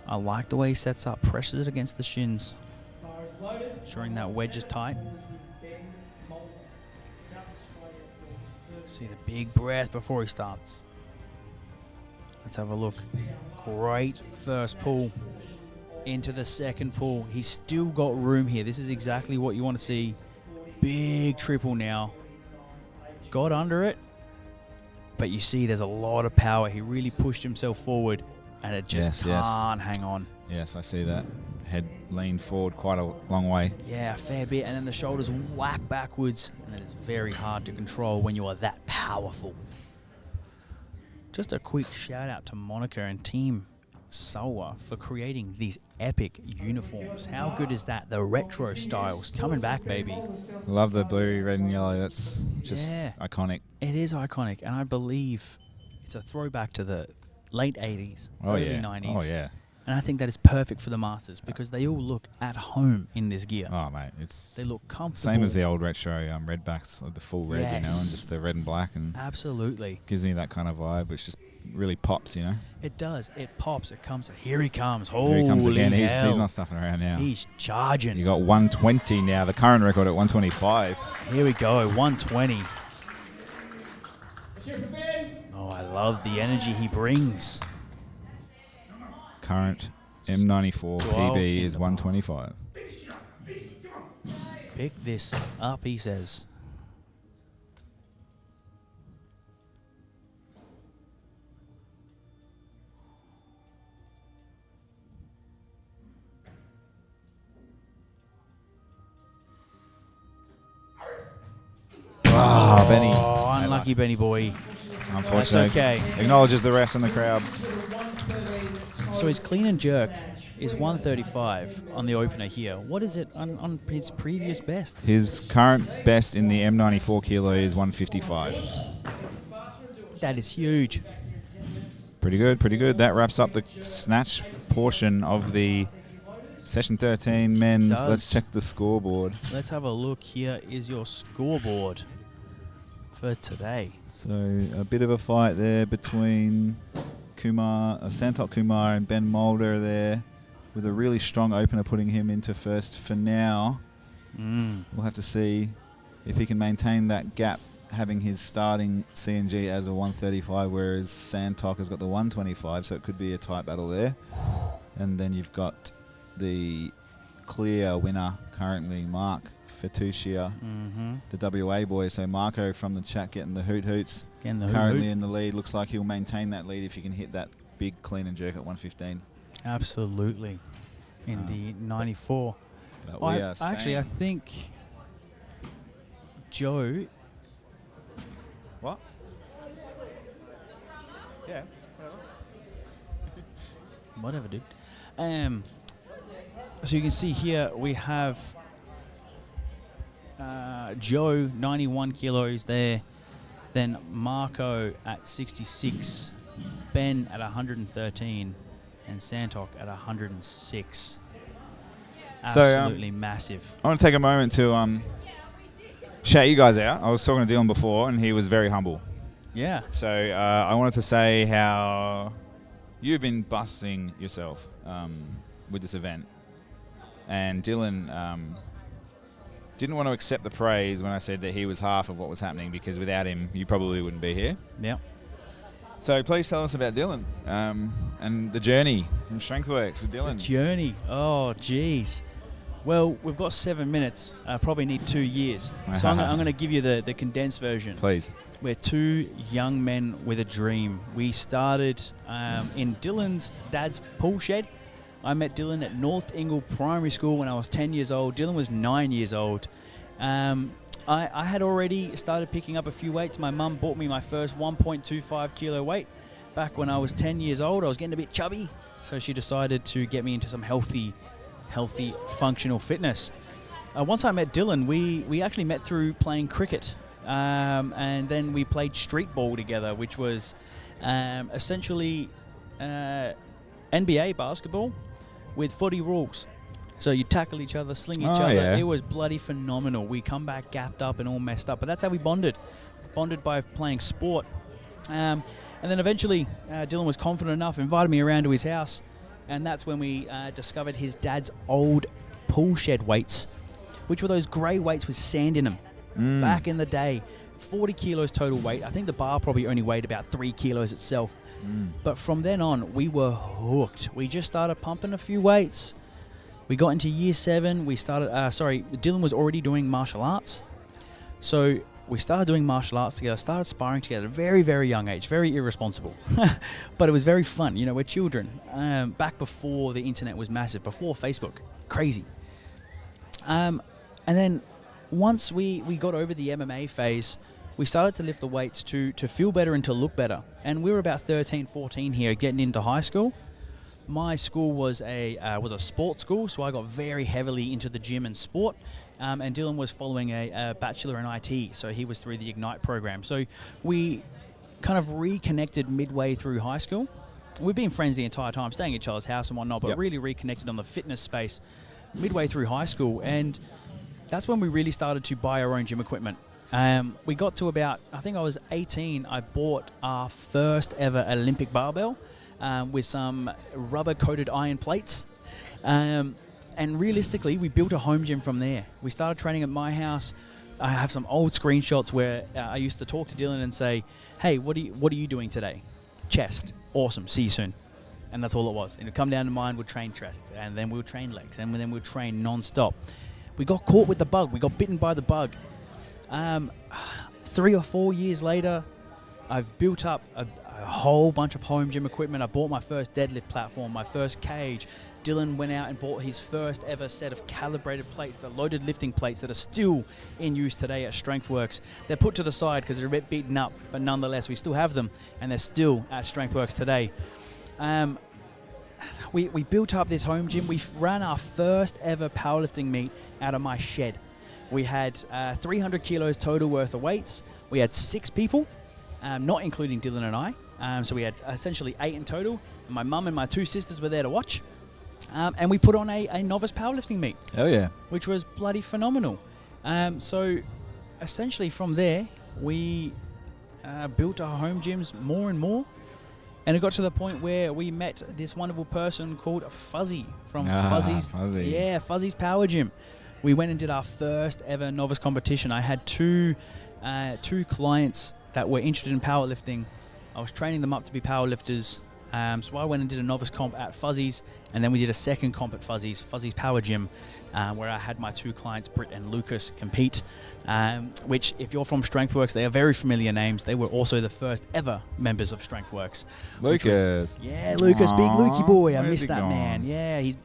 I like the way he sets up, presses it against the shins, ensuring that wedge is tight. See the big breath before he starts. Let's have a look. Great first pull into the second pull. He's still got room here. This is exactly what you want to see. Big triple now. Got under it, but you see there's a lot of power. He really pushed himself forward, and it just can't hang on. Yes, I see that. Head leaned forward quite a long way. Yeah, a fair bit, and then the shoulders whack backwards, and it is very hard to control when you are that powerful. Just a quick shout out to Monica and Team Salwa for creating these epic uniforms. How good is that? The retro styles coming back, baby. Love the blue, red and yellow. That's just iconic. It is iconic, and I believe it's a throwback to the late 80s, early 90s. Oh, yeah. And I think that is perfect for the Masters because they all look at home in this gear. Oh, mate. They look comfortable. Same as the old retro redbacks, like the full red, you know, and just the red and black. And absolutely. Gives me that kind of vibe, which just really pops, you know. It does. It pops. It comes. Here he comes. Holy Here he comes again. He's hell. not stuffing around now. He's charging. You got 120 now. The current record at 125. Here we go. 120. Oh, I love the energy he brings. Current M94 PB is 125. Pick this up, he says. Benny. Unlucky Benny boy. Unfortunately. That's okay. Acknowledges the rest in the crowd. So his clean and jerk is 135 on the opener here. What is it on his previous best? His current best in the M94 kilo is 155. That is huge. Pretty good, pretty good. That wraps up the snatch portion of the Session 13 men's. Let's check the scoreboard. Let's have a look. Here is your scoreboard for today. So a bit of a fight there between Santok Kumar and Ben Mulder there, with a really strong opener putting him into first for now. We'll have to see if he can maintain that gap, having his starting CNG as a 135, whereas Santok has got the 125, so it could be a tight battle there. And then you've got the clear winner currently, Mark Fatuccia, the WA boy. So Marco from the chat getting the hoots. Currently in the lead. Looks like he'll maintain that lead if he can hit that big clean and jerk at 115. Absolutely. In the 94. I think Joe... What? Yeah, whatever, dude. So you can see here we have Joe, 91 kilos there. Then Marco at 66. Ben at 113. And Santok at 106. Absolutely massive. I want to take a moment to shout you guys out. I was talking to Dylan before, and he was very humble. Yeah. So I wanted to say how you've been busting yourself with this event. And Dylan didn't want to accept the praise when I said that he was half of what was happening, because without him, you probably wouldn't be here. Yeah. So please tell us about Dylan and the journey from StrengthWorks with Dylan. The journey. Oh, geez. Well, we've got 7 minutes. Probably need 2 years. So I'm going to give you the condensed version. Please. We're two young men with a dream. We started in Dylan's dad's pool shed. I met Dylan at North Ingle Primary School when I was 10 years old. Dylan was 9 years old. I had already started picking up a few weights. My mum bought me my first 1.25 kilo weight back when I was 10 years old. I was getting a bit chubby, so she decided to get me into some healthy functional fitness. Once I met Dylan, we actually met through playing cricket, and then we played street ball together, which was essentially NBA basketball with footy rules. So you tackle each other, sling each other. Yeah. It was bloody phenomenal. We come back gapped up and all messed up, but that's how we bonded by playing sport. And then eventually Dylan was confident enough, invited me around to his house, and that's when we discovered his dad's old pool shed weights, which were those grey weights with sand in them. Back in the day, 40 kilos total weight. I think the bar probably only weighed about 3 kilos itself. But from then on, we were hooked. We just started pumping a few weights. We got into year 7. We started, Dylan was already doing martial arts. So we started doing martial arts together, started sparring together at a very, very young age, very irresponsible. But it was very fun. You know, we're children. Back before the internet was massive, before Facebook. Crazy. And then once we got over the MMA phase, we started to lift the weights to feel better and to look better. And we were about 13, 14 here, getting into high school. My school was a sports school, so I got very heavily into the gym and sport. And Dylan was following a bachelor in IT, so he was through the Ignite program. So we kind of reconnected midway through high school. We've been friends the entire time, staying at each other's house and whatnot, but really reconnected on the fitness space midway through high school. And that's when we really started to buy our own gym equipment. We got to about, I think I was 18, I bought our first ever Olympic barbell. With some rubber-coated iron plates. And realistically, we built a home gym from there. We started training at my house. I have some old screenshots where I used to talk to Dylan and say, hey, what are you doing today? Chest. Awesome. See you soon. And that's all it was. And it'd come down to mine, we'd train chest. And then we'd train legs. And then we'd train non-stop. We got caught with the bug. We got bitten by the bug. 3 or 4 years later, I've built up a whole bunch of home gym equipment. I bought my first deadlift platform, my first cage. Dylan went out and bought his first ever set of calibrated plates, the loaded lifting plates that are still in use today at StrengthWorks. They're put to the side because they're a bit beaten up, but nonetheless, we still have them, and they're still at StrengthWorks today. We built up this home gym. We ran our first ever powerlifting meet out of my shed. We had 300 kilos total worth of weights. We had 6 people, not including Dylan and I. So we had essentially 8 in total. And my mum and my 2 sisters were there to watch. And we put on a novice powerlifting meet. Oh, yeah. Which was bloody phenomenal. So essentially from there, we built our home gyms more and more. And it got to the point where we met this wonderful person called Fuzzy from Fuzzy's Power Gym. We went and did our first ever novice competition. I had two clients that were interested in powerlifting. I was training them up to be powerlifters. So I went and did a novice comp at Fuzzy's, and then we did a second comp at Fuzzy's Power Gym, where I had my 2 clients, Britt and Lucas, compete, which if you're from StrengthWorks, they are very familiar names. They were also the first ever members of StrengthWorks. Lucas. Lucas, big Lukey boy. I missed that gone? man. Yeah, he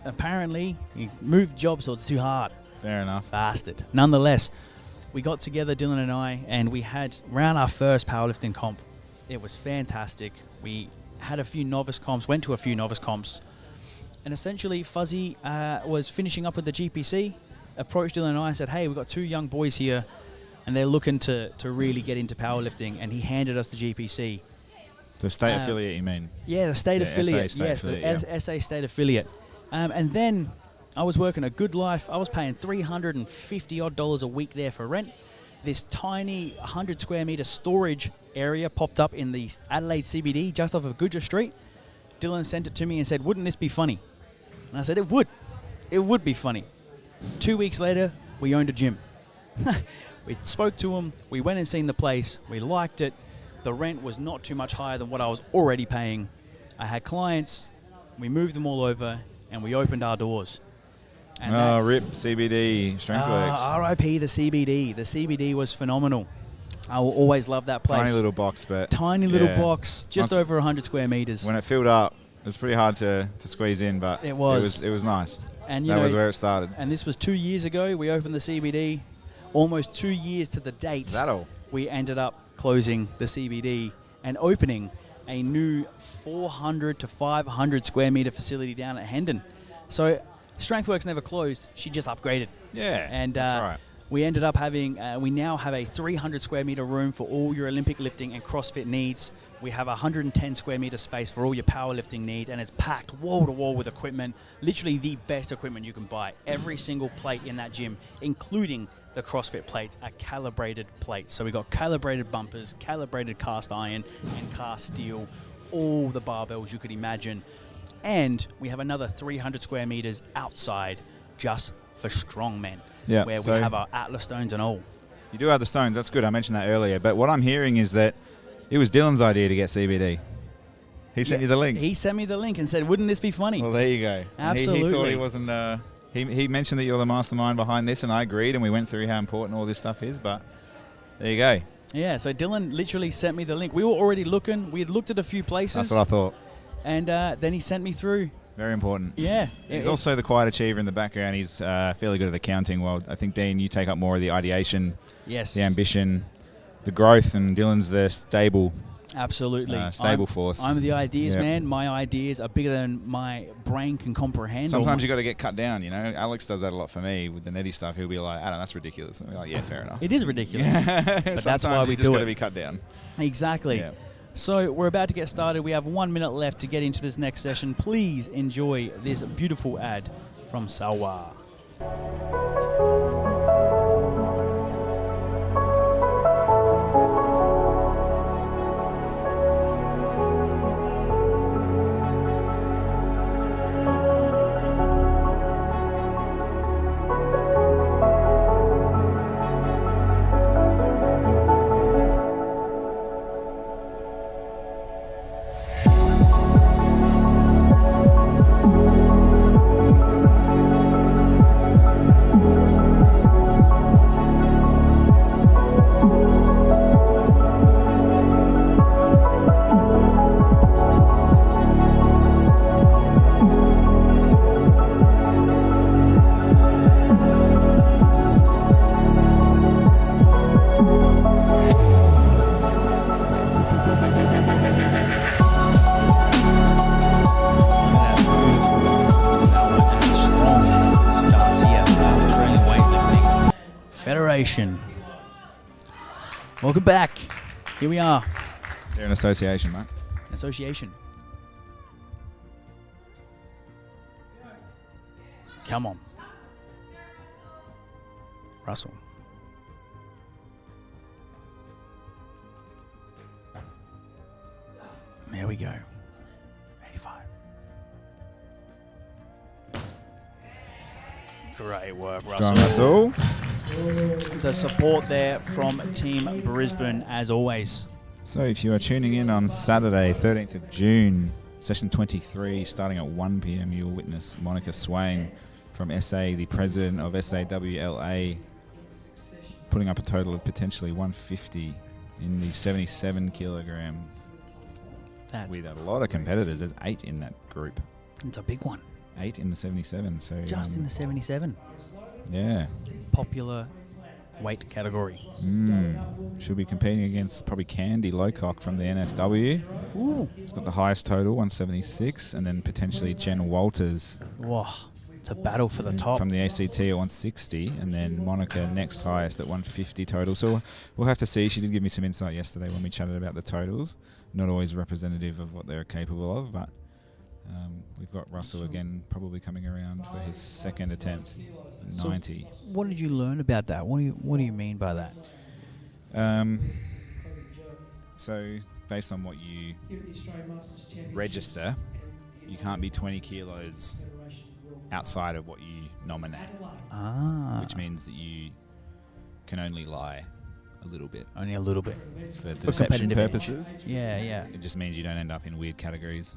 moved jobs, so it's too hard. Fair enough. Bastard. Nonetheless, we got together, Dylan and I, and we ran our first powerlifting comp. It was fantastic. We had a few novice comps, went to a few novice comps, and essentially Fuzzy was finishing up with the GPC, approached Dylan and I and said, hey, we've got 2 young boys here, and they're looking to really get into powerlifting, and he handed us the GPC. The state affiliate, you mean? Yeah, the state affiliate. SA state affiliate. And then I was working a good life. I was paying $350 odd a week there for rent. This tiny 100 square meter storage area popped up in the Adelaide CBD just off of Goodger Street. Dylan sent it to me and said, wouldn't this be funny? And I said, it would. It would be funny. 2 weeks later, we owned a gym. We spoke to him. We went and seen the place. We liked it. The rent was not too much higher than what I was already paying. I had clients. We moved them all over, and we opened our doors. And RIP CBD StrengthWorks. RIP the CBD. The CBD was phenomenal. I will always love that place. Tiny little box, but tiny little box, just over 100 square meters. When it filled up, it was pretty hard to squeeze in, but it was nice. And that was where it started. And this was 2 years ago. We opened the CBD. Almost 2 years to the date. Is that all? We ended up closing the CBD and opening a new 400 to 500 square meter facility down at Hendon. So StrengthWorks never closed. She just upgraded. Yeah, and that's right. We ended up having, we now have a 300 square meter room for all your Olympic lifting and CrossFit needs. We have 110 square meter space for all your powerlifting needs, and it's packed wall to wall with equipment, literally the best equipment you can buy. Every single plate in that gym, including the CrossFit plates, are calibrated plates. So we got calibrated bumpers, calibrated cast iron and cast steel, all the barbells you could imagine. And we have another 300 square meters outside just for strongmen, where we have our Atlas stones and all. You do have the stones, that's good. I mentioned that earlier. But what I'm hearing is that it was Dylan's idea to get CBD. He sent you the link. He sent me the link and said, wouldn't this be funny? Well, there you go. Absolutely. He thought he wasn't... He mentioned that you're the mastermind behind this, and I agreed, and we went through how important all this stuff is, but there you go. Yeah, so Dylan literally sent me the link. We were already looking. We had looked at a few places. That's what I thought. And then he sent me through. Very important. Yeah. He's also the quiet achiever in the background. He's fairly good at accounting. Well, I think, Dean, you take up more of the ideation, the ambition, the growth, and Dylan's the stable. Absolutely. Stable force. I'm the ideas man. My ideas are bigger than my brain can comprehend. Sometimes you got to get cut down, you know. Alex does that a lot for me with the netty stuff. He'll be like, Adam, that's ridiculous. And I'll be like, yeah, fair enough. It is ridiculous. But that's why we do it. You just got to be cut down. Exactly. Yeah. So we're about to get started. We have 1 minute left to get into this next session. Please enjoy this beautiful ad from Sawa. Federation. Welcome back. Here we are. They're an association, mate. Association. Come on. Russell. There we go. 85. Great work, Russell. Strong Russell. The support there from Team Brisbane, as always. So if you are tuning in on Saturday, 13th of June, session 23, starting at 1 p.m, you'll witness Monica Swain from SA, the president of SAWLA, putting up a total of potentially 150 in the 77 kilogram. That's with a lot of competitors. There's 8 in that group. It's a big one. 8 in the 77. So Just in the 77. Yeah. Popular weight category. She'll be competing against probably Candy Locock from the NSW. Ooh. She's got the highest total, 176, and then potentially Jen Walters. Whoa, it's a battle for the top. From the ACT at 160, and then Monica next highest at 150 total. So we'll have to see. She did give me some insight yesterday when we chatted about the totals. Not always representative of what they're capable of, but we've got Russell again probably coming around for his second attempt, 90. So what did you learn about that? What do you mean by that? So based on what you register, you can't be 20 kilos outside of what you nominate. Which means that you can only lie a little bit. Only a little bit. For deception purposes. Yeah, yeah. It just means you don't end up in weird categories.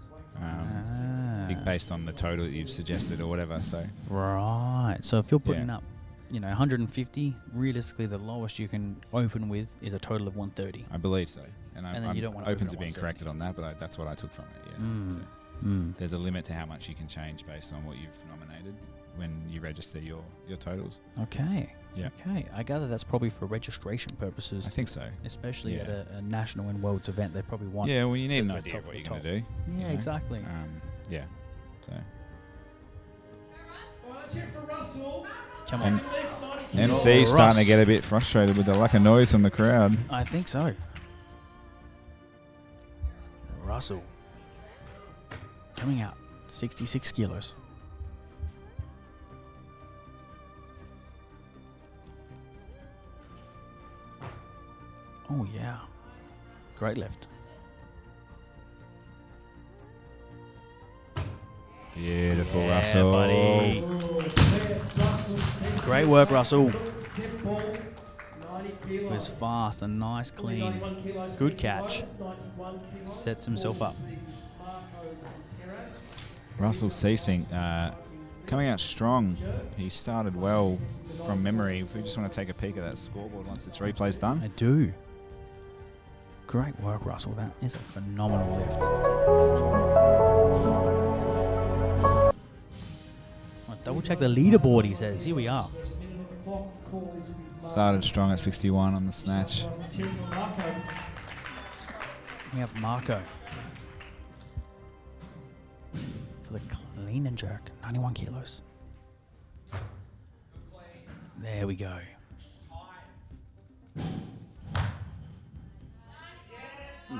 Based on the total that you've suggested or whatever. So right. So if you're putting up, 150, realistically the lowest you can open with is a total of 130. I believe so. And then you don't want to open open to being 170. corrected on that, but that's what I took from it. Yeah. So there's a limit to how much you can change based on what you've nominated when you register your totals. Okay. Yeah. Okay. I gather that's probably for registration purposes. I think so. Especially at a national and worlds event, they probably want. Yeah. Well, you need an the idea top of what the you're going top. to do. Yeah. Exactly. Yeah. So. Let's hear for Russell. Come on. MC starting to get a bit frustrated with the lack of noise from the crowd. I think so. Russell. Coming out, 66 kilos. Oh, yeah. Great lift. Beautiful, Yeah, Russell. buddy. Great work, Russell. It was fast and nice, clean. Good catch. Sets himself up. Russell ceasing, coming out strong. He started well from memory. If we just want to take a peek at that scoreboard once this replay's done. I do. Great work, Russell. That is a phenomenal lift. I'll double check the leaderboard, he says. Here we are. Started strong at 61 on the snatch. We have Marco for the clean and jerk, 91 kilos. There we go.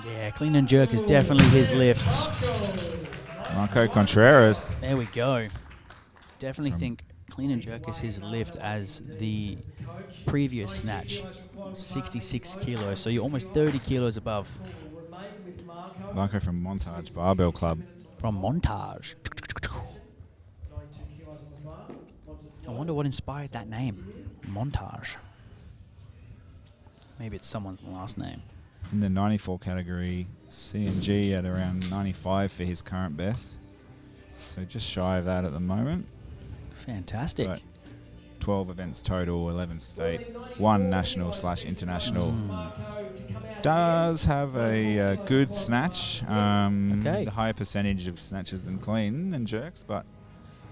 Yeah, clean and jerk is definitely his lift. Marco Contreras. There we go. Definitely think clean and jerk is his lift as the previous snatch, 66 kilos. So you're almost 30 kilos above. Marco from Montage Barbell Club. From Montage. I wonder what inspired that name, Montage. Maybe it's someone's last name. In the 94 category, CNG at around 95 for his current best. So just shy of that at the moment. Fantastic. But 12 events total, 11 state, 1 national/international. Does have a good snatch. Okay. The higher percentage of snatches than clean and jerks, but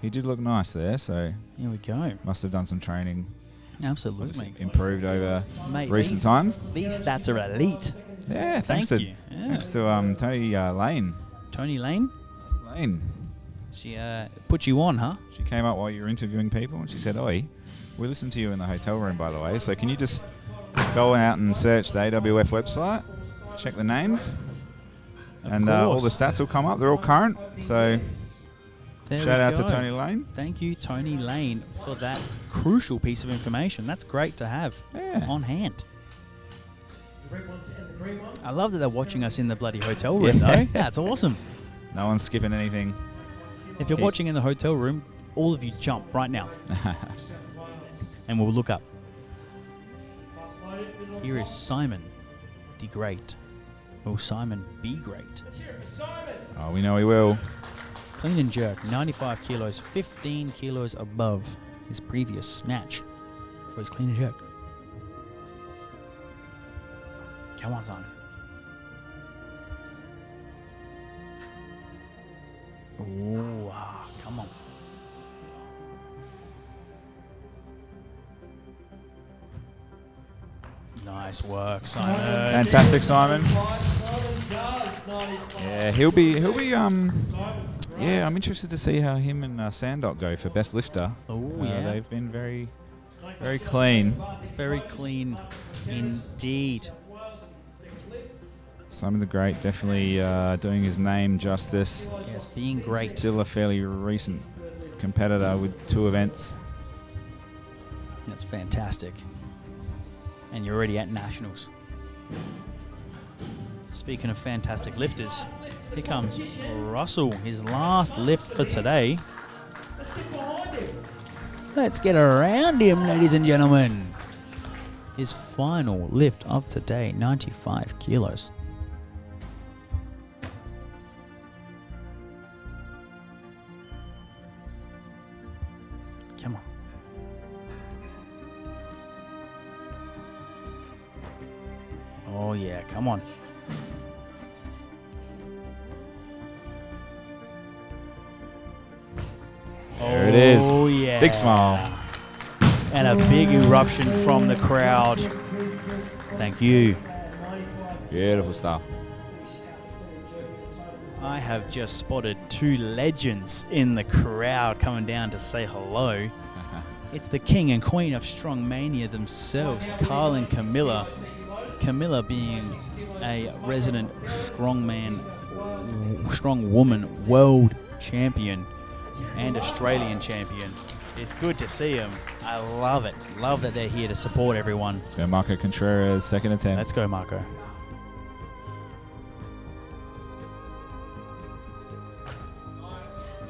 he did look nice there. So here we go. Must have done some training. Absolutely. Improved over Mate, recent times. These stats are elite. Yeah, thanks Thank to you. Yeah. thanks to Tony Lane. Tony Lane? Lane. She put you on, huh? She came up while you were interviewing people and she said, "Oi, We listened to you in the hotel room, by the way. So can you just go out and search the AWF website, check the names, and all the stats will come up. They're all current. So shout out to Tony Lane. Thank you, Tony Lane, for that crucial piece of information. That's great to have on hand. I love that they're watching us in the bloody hotel room, though. That's awesome. No one's skipping anything. If you're watching in the hotel room, all of you jump right now. And we'll look up. Here is Simon the Great. Will Simon be great? Oh, we know he will. Clean and jerk, 95 kilos, 15 kilos above his previous match for his clean and jerk. Come on, Simon. Ooh, come on. Nice work, Simon. Fantastic, Simon. Yeah, he'll be. Yeah, I'm interested to see how him and Sandok go for best lifter. Oh, yeah. They've been very clean. Very clean indeed. Simon the Great definitely doing his name justice. Yes, being great. Still a fairly recent competitor with 2 events. That's fantastic. And you're already at nationals. Speaking of fantastic lifters, here comes Russell, his last lift for today. Let's get around him, ladies and gentlemen. His final lift of today, 95 kilos. Come on. Oh yeah, come on. There it is. Oh yeah. Big smile. And a big eruption from the crowd. Thank you. Beautiful stuff. I have just spotted 2 legends in the crowd coming down to say hello. It's the king and queen of Strongmania themselves, Carl and Camilla. Camilla being a resident strong woman world champion and Australian champion. It's good to see them. I love it. Love that they're here to support everyone. Let's go Marco Contreras, second attempt. Let's go, Marco.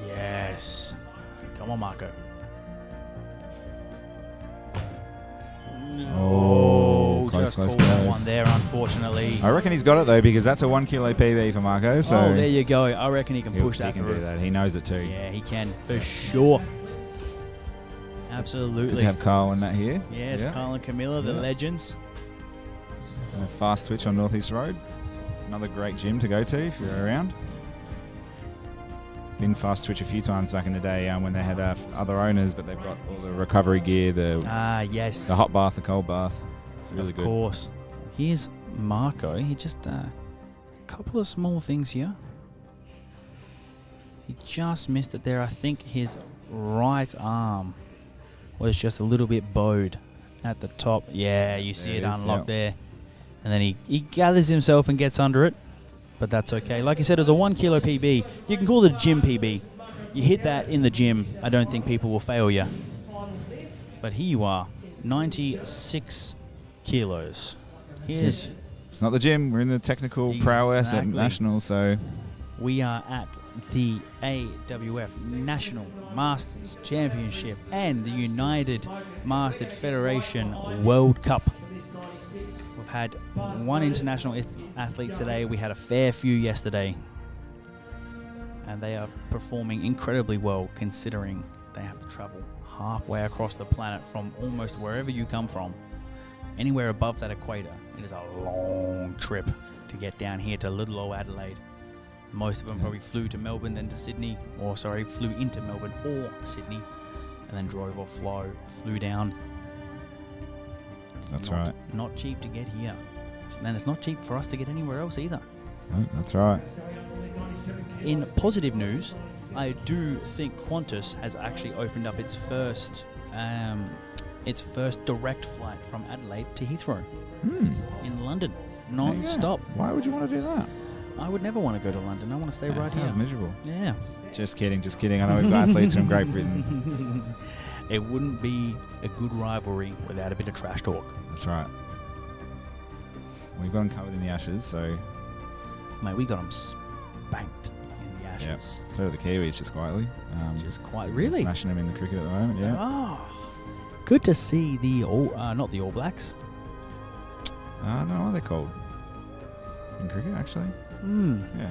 Yes. Come on, Marco. Oh, just called that one there, unfortunately. I reckon he's got it, though, because that's a 1 kilo PB for Marco. So oh, there you go. I reckon he can push that through. through. Do that. He knows it too. Yeah, he can, for sure. Absolutely. Good to have Carl and Matt here. Yes, yeah. Carl and Camilla, the legends. Fast Twitch on North East Road. Another great gym to go to if you're around. Been Fast Twitch a few times back in the day when they had other owners, but they've got all the recovery gear, the hot bath, the cold bath. It's really good. Of course. Here's Marco. He just a couple of small things here. He just missed it there. I think his right arm was just a little bit bowed at the top. Yeah, you see it unlocked there. And then he gathers himself and gets under it. But that's okay. Like I said, it was a 1 kilo PB. You can call it a gym PB. You hit that in the gym, I don't think people will fail you. But here you are, 96 kilos. It's not the gym. We're in the technical prowess at National, so... We are at the AWF National Masters Championship and the United Mastered Federation World Cup. We've had 1 international athlete today. We had a fair few yesterday. And they are performing incredibly well considering they have to travel halfway across the planet from almost wherever you come from. Anywhere above that equator. It is a long trip to get down here to little old Adelaide. Most of them probably flew to Melbourne, then to Sydney, flew into Melbourne or Sydney, and then drove or flew down. That's right. Not cheap to get here. And it's not cheap for us to get anywhere else either. Oh, that's right. In positive news, I do think Qantas has actually opened up its first its first direct flight from Adelaide to Heathrow in London, Yeah. non-stop. Why would you want to do that? I would never want to go to London. I want to stay right here. Sounds miserable. Yeah. Just kidding. I know we've got athletes from Great Britain. It wouldn't be a good rivalry without a bit of trash talk. That's right. We've got them covered in the Ashes, so... Mate, we got them spanked in the Ashes. Yep. So do the Kiwis, just quietly. Really? Smashing them in the cricket at the moment, yeah. Oh. Good to see the not the All Blacks. I don't know what they're called. In cricket, actually. Yeah.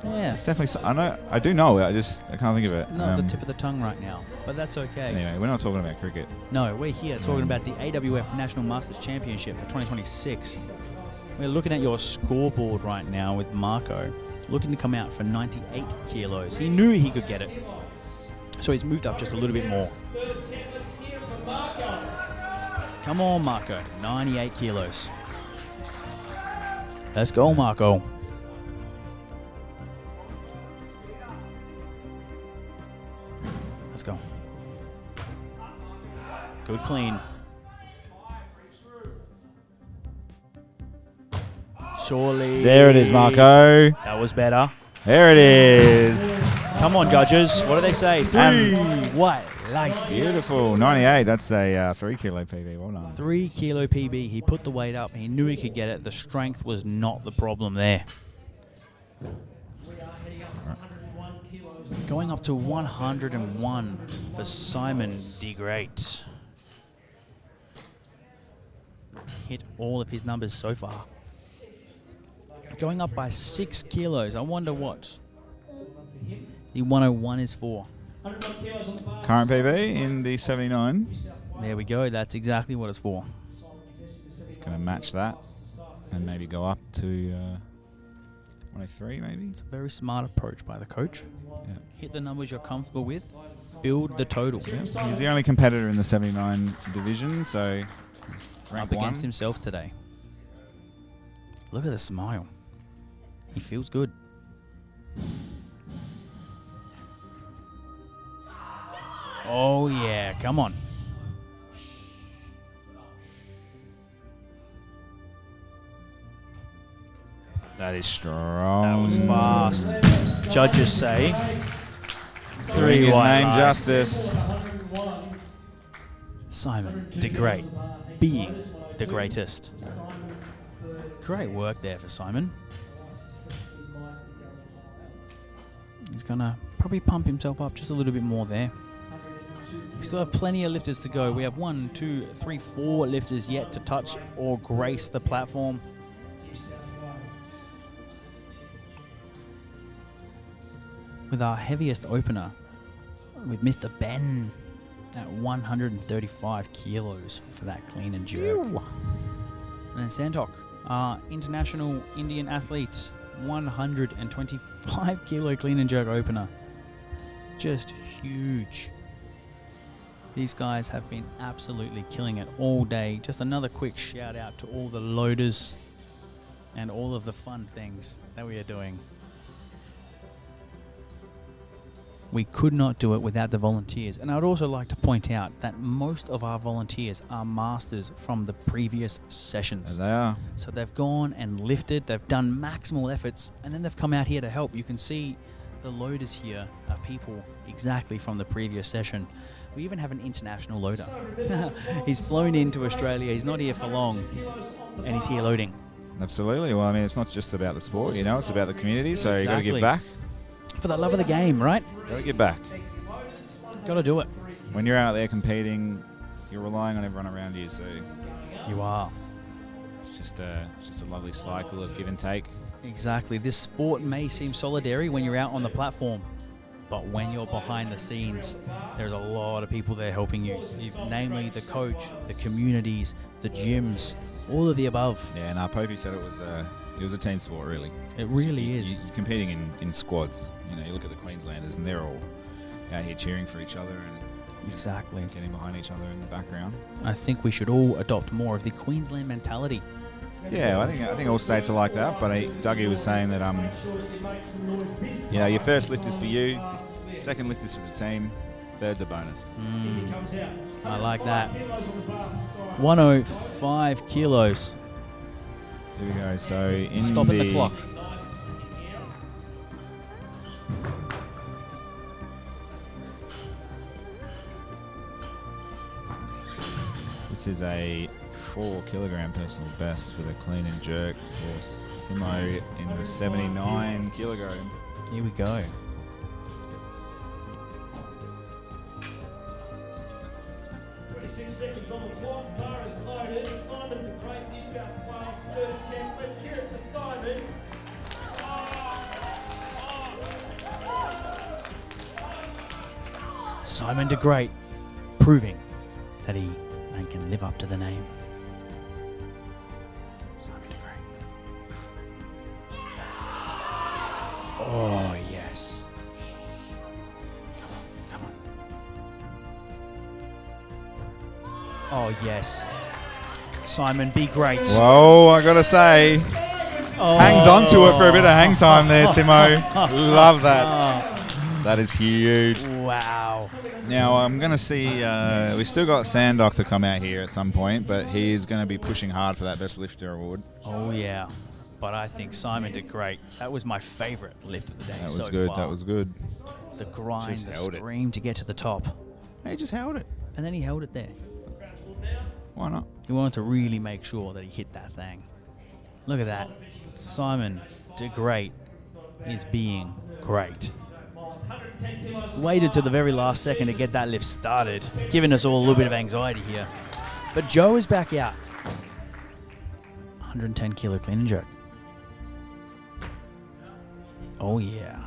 Yeah. It's definitely... I do know it, I can't think of it. Not the tip of the tongue right now, but that's okay. Anyway, we're not talking about cricket. No, we're here talking about the AWF National Masters Championship for 2026. We're looking at your scoreboard right now with Marco, looking to come out for 98 kilos. He knew he could get it, so he's moved up just a little bit more. Come on, Marco. 98 kilos. Let's go, Marco. Let's go. Good clean. Surely. There it is, Marco. That was better. There it is. Come on, judges. What do they say? 3 white lights. Beautiful. 98. That's a 3 kilo PB. Well done. 3 kilo PB. He put the weight up. He knew he could get it. The strength was not the problem there. Going up to 101 for Simon De Great. Hit all of his numbers so far. Going up by 6 kilos. I wonder what the 101 is for. Current PB in the 79. There we go. That's exactly what it's for. It's going to match that and maybe go up to 103 maybe. It's a very smart approach by the coach. Yeah. Hit the numbers you're comfortable with. Build the total. Yeah. He's the only competitor in the 79 division, so up against himself today. Look at the smile. He feels good. Oh yeah, come on. That is strong. That was fast. Judges say 3 His white name lights. justice. Simon De Great, being the greatest. Great work there for Simon. He's gonna probably pump himself up just a little bit more there. We still have plenty of lifters to go. We have 1, 2, 3, 4 lifters yet to touch or grace the platform. With our heaviest opener, with Mr. Ben at 135 kilos for that clean and jerk. And then Santok, our international Indian athlete, 125 kilo clean and jerk opener. Just huge. These guys have been absolutely killing it all day. Just another quick shout out to all the loaders and all of the fun things that we are doing. We could not do it without the volunteers. And I'd also like to point out that most of our volunteers are masters from the previous sessions. There they are. So they've gone and lifted, they've done maximal efforts, and then they've come out here to help. You can see the loaders here are people exactly from the previous session. We even have an international loader. He's flown into Australia, he's not here for long, and he's here loading. Absolutely. Well, I mean, it's not just about the sport, you know, it's about the community, so you got to Exactly. give back. For the love of the game, right? Got to give back. Got to do it. When you're out there competing, you're relying on everyone around you, so You are. it's just a lovely cycle of give and take. Exactly. This sport may seem solitary when you're out on the platform, but when you're behind the scenes, there's a lot of people there helping you. Namely the coach, the communities, the gyms, all of the above. Yeah, and Popey said it was a team sport, really. It really is. You're competing in squads. You know, you look at the Queenslanders, and they're all out here cheering for each other and Exactly. getting behind each other in the background. I think we should all adopt more of the Queensland mentality. Yeah, I think all states are like that. But Dougie was saying that you know, your first lift is for you, second lift is for the team, Third's a bonus. I like that. 105 kilos. Here we go. So in Stopping the clock. This is a 4 kilogram personal best for the clean and jerk for Simo in the 79 kilogram. Here we go. Seconds on the clock. Bar is loaded. Simon the Great, New South Wales, 3rd attempt. Let's hear it for Simon. Simon de Great, proving that he can live up to the name. Simon de Great. Oh, yes. Come on. Oh, yes. Simon, be great. Whoa, I gotta say, hangs on to it for a bit of hang time there, Simo. Love that. That is huge. Wow. Now I'm going to see, we still got Sandok to come out here at some point, but he's going to be pushing hard for that Best Lifter award. Oh, yeah. But I think Simon did great. That was my favourite lift of the day. That was so good, far. that was good. The grind, Just the held it. scream to get to the top. He just held it. And then he held it there. Why not? He wanted to really make sure that he hit that thing. Look at that. Simon de Great is being great. Waited to the very last second to get that lift started, giving us all a little bit of anxiety here. But Joe is back out. 110 kilo clean and jerk. Oh yeah.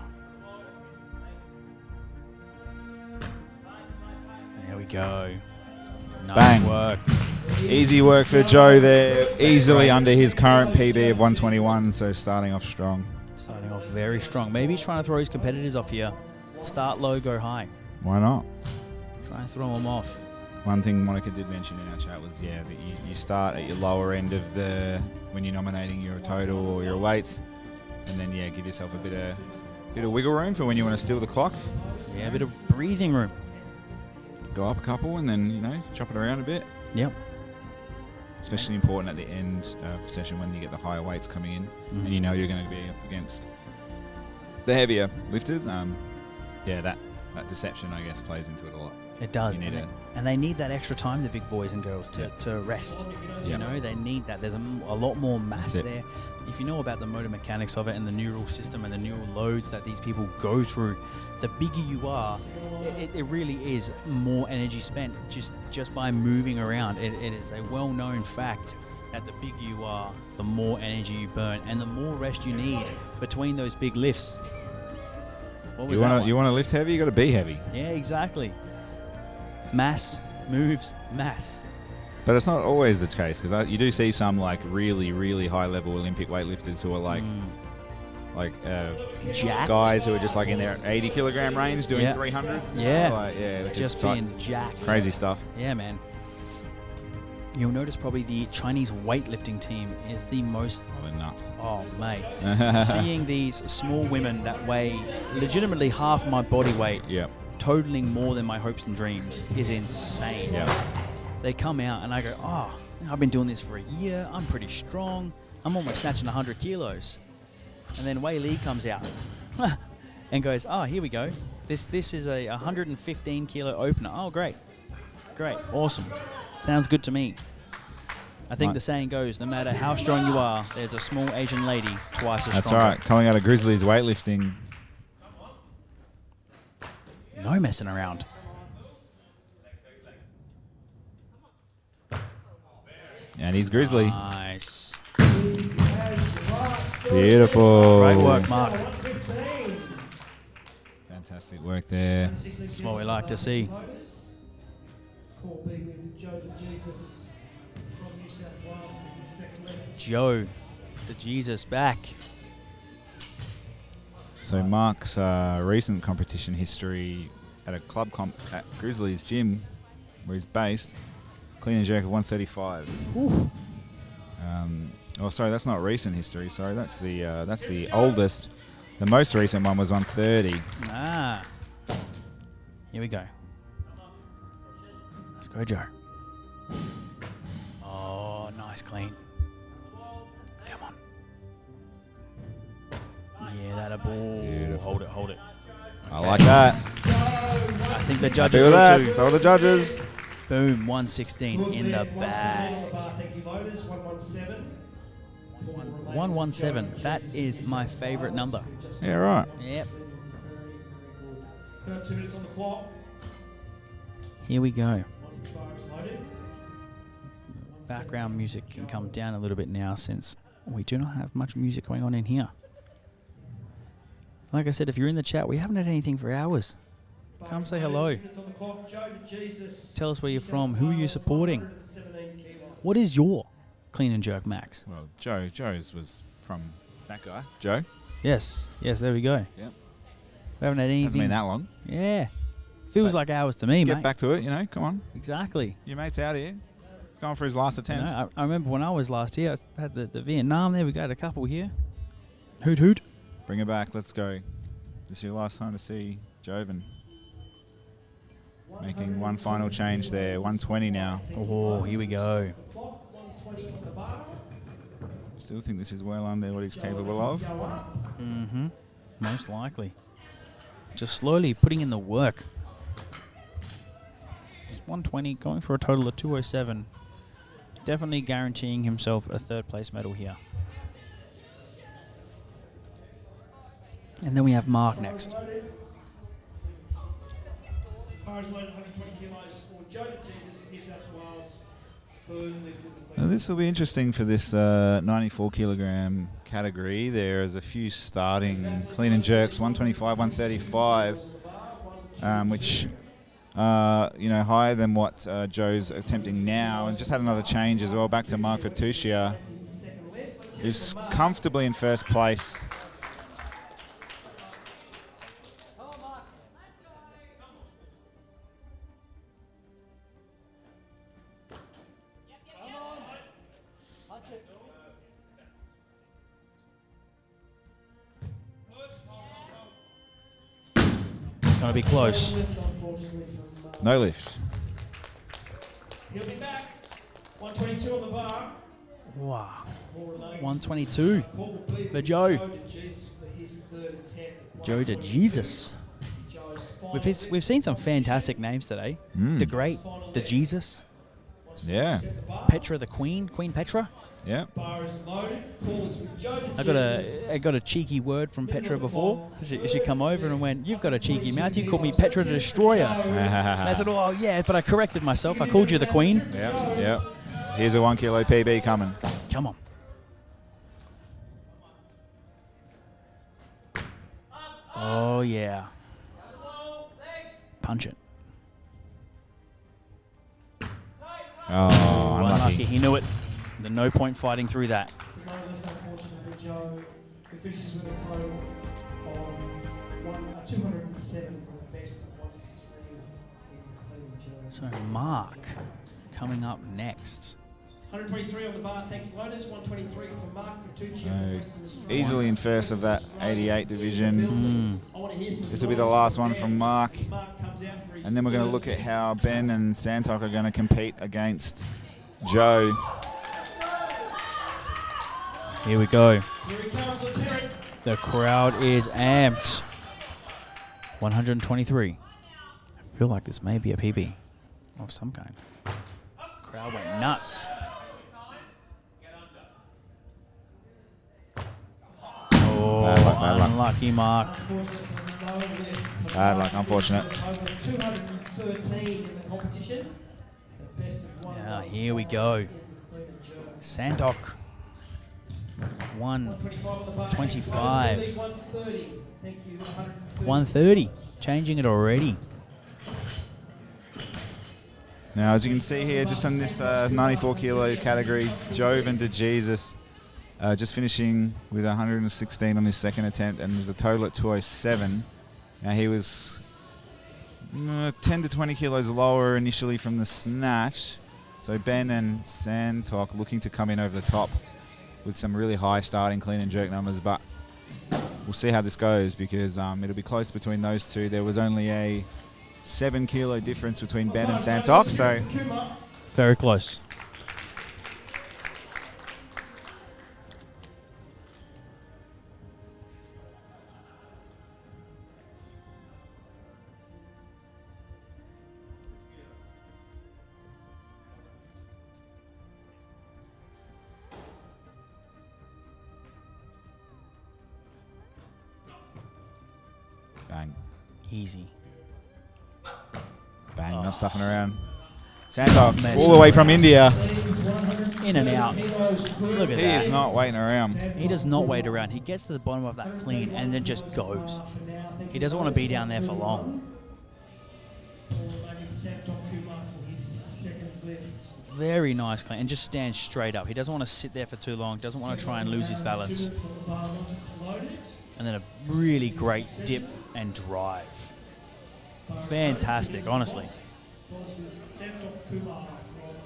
There we go. Nice Bang. work. Easy work for Joe there. Easily under his current PB of 121, so starting off strong. Starting off very strong. Maybe he's trying to throw his competitors off here. Start low, go high. Why not? Try and throw them off. One thing Monica did mention in our chat was, yeah, that you start at your lower end of the, when you're nominating your total or your weights, and then, yeah, give yourself a bit of wiggle room for when you want to steal the clock. Yeah, a bit of breathing room. Go up a couple and then, you know, chop it around a bit. Yep. Especially important at the end of the session when you get the higher weights coming in and you know you're going to be up against the heavier lifters. Yeah, that deception, I guess, plays into it a lot. It does. You need And they need that extra time, the big boys and girls, to rest. You know, they need that. There's a lot more mass there. If you know about the motor mechanics of it and the neural system and the neural loads that these people go through, the bigger you are, it really is more energy spent just by moving around. It is a well-known fact that the bigger you are, the more energy you burn and the more rest you need between those big lifts. What was that one? You want to lift heavy, you got to be heavy. Yeah, exactly. Mass moves mass. But it's not always the case, because you do see some like really, really high-level Olympic weightlifters who are like Jacked. guys who are just like in their 80-kilogram range doing 300s. Yeah, Like, yeah, it's just like being jacked. crazy stuff. Yeah, man. You'll notice probably the Chinese weightlifting team is the most... Oh, they're nuts. Oh, mate. Seeing these small women that weigh legitimately half my body weight, totaling more than my hopes and dreams, is insane. They come out and I go, oh, I've been doing this for a year. I'm pretty strong. I'm almost snatching 100 kilos. And then Wei Li comes out and goes, oh, here we go. This is a 115 kilo opener. Oh, great. Great. Awesome. Sounds good to me. I think the saying goes, no matter how strong you are, there's a small Asian lady twice as strong. That's right. Calling out of Grizzlies weightlifting. No messing around. And he's Grizzly. Nice. Beautiful. Great work, Mark. Fantastic work there. That's what we like to see. Joe, the Jesus back. So Mark's recent competition history at a club comp at Grizzlies gym, where he's based, clean and jerk of 135. Oh, sorry, that's not recent history. Sorry, that's the oldest. The most recent one was 130. Ah. Here we go. Let's go, Joe. Oh, nice clean. Come on. Yeah, that a ball. Beautiful. Hold it. I Okay. like that. I think the Happy judges with will that. too. So are the judges. Boom, 116 in the bag. Thank you, voters. 117. 117. That is my favourite number. Yeah, right. Yep. Got 2 minutes on the clock. Here we go. Once the bar is loaded. Background music can come down a little bit now since we do not have much music going on in here. Like I said, if you're in the chat, we haven't had anything for hours. Come say hello. Tell us where you're from. Who are you supporting? What is your clean and jerk max? Well, Joe's was from that guy. Joe? Yes, there we go. Yep. We haven't had anything. Hasn't been that long. Yeah. Feels like hours to me, Get mate. back to it, come on. Exactly. Your mate's out here. He's going for his last attempt. I remember when I was last here, I had the Vietnam. There we go, a couple here. Hoot hoot. Bring it back. Let's go. This is your last time to see Joven. Making one final change there. 120 now. Oh, here we go. Still think this is well under what he's capable of. Mm-hmm. Most likely. Just slowly putting in the work. It's 120, going for a total of 207. Definitely guaranteeing himself a third place medal here. And then we have Mark next. Now this will be interesting for this 94 kilogram category. There's a few starting clean and jerks, 125, 135, which higher than what Joe's attempting now, and just had another change as well. Back to Mark Fatuccia, who's comfortably in first place. Going to be close. No lift. He'll be back. 122 on the bar. Wow. 122 for Joe. Joe to Jesus. We've seen some fantastic names today. The Great, the Jesus. Yeah. Petra the Queen, Queen Petra. Yeah. I got a cheeky word from Petra before. She come over and went, "You've got a cheeky mouth. You called me Petra the Destroyer." And I said, "Oh yeah," but I corrected myself. I called you the Queen. Yeah. Here's a 1 kilo PB coming. Come on. Oh yeah. Punch it. Oh, unlucky. He knew it. There's no point fighting through that. No lift, unfortunately, for Joe, who finishes with a total of 207 for the best of 163 in clean Joe. So Mark coming up next. 123 on the bar, thanks loaders. 123 for Mark Fatuccia from Western Australia. Easily in first of that 88 division. This will be the last one from Mark. And then we're going to look at how Ben and Santok are going to compete against Joe. Here we go. Here he comes, let's hear it. The crowd is amped. 123. I feel like this may be a PB of some kind. Crowd went nuts. Oh, bad luck. unlucky Mark. Bad luck, unfortunate. Over 213 in the competition. The best of one. Yeah, here we go. Santok. 125. 130. Changing it already. Now, as you can see here, just on this 94 kilo category, Joven to Jesus, just finishing with 116 on his second attempt, and there's a total at 207. Now, he was 10 to 20 kilos lower initially from the snatch. So Ben and Santok looking to come in over the top with some really high starting clean and jerk numbers, but we'll see how this goes because it'll be close between those two. There was only a 7 kilo difference between Ben and Santok. So Very close. bang. Easy. Bang, not stuffing around. Santok, all the way from India. In and out. Look at He that. is not waiting around. He does not wait around. He gets to the bottom of that clean and then just goes. He doesn't want to be down there for long. Very nice clean. And just stands straight up. He doesn't want to sit there for too long. Doesn't want to try and lose his balance. And then a really great dip and drive. Fantastic, honestly.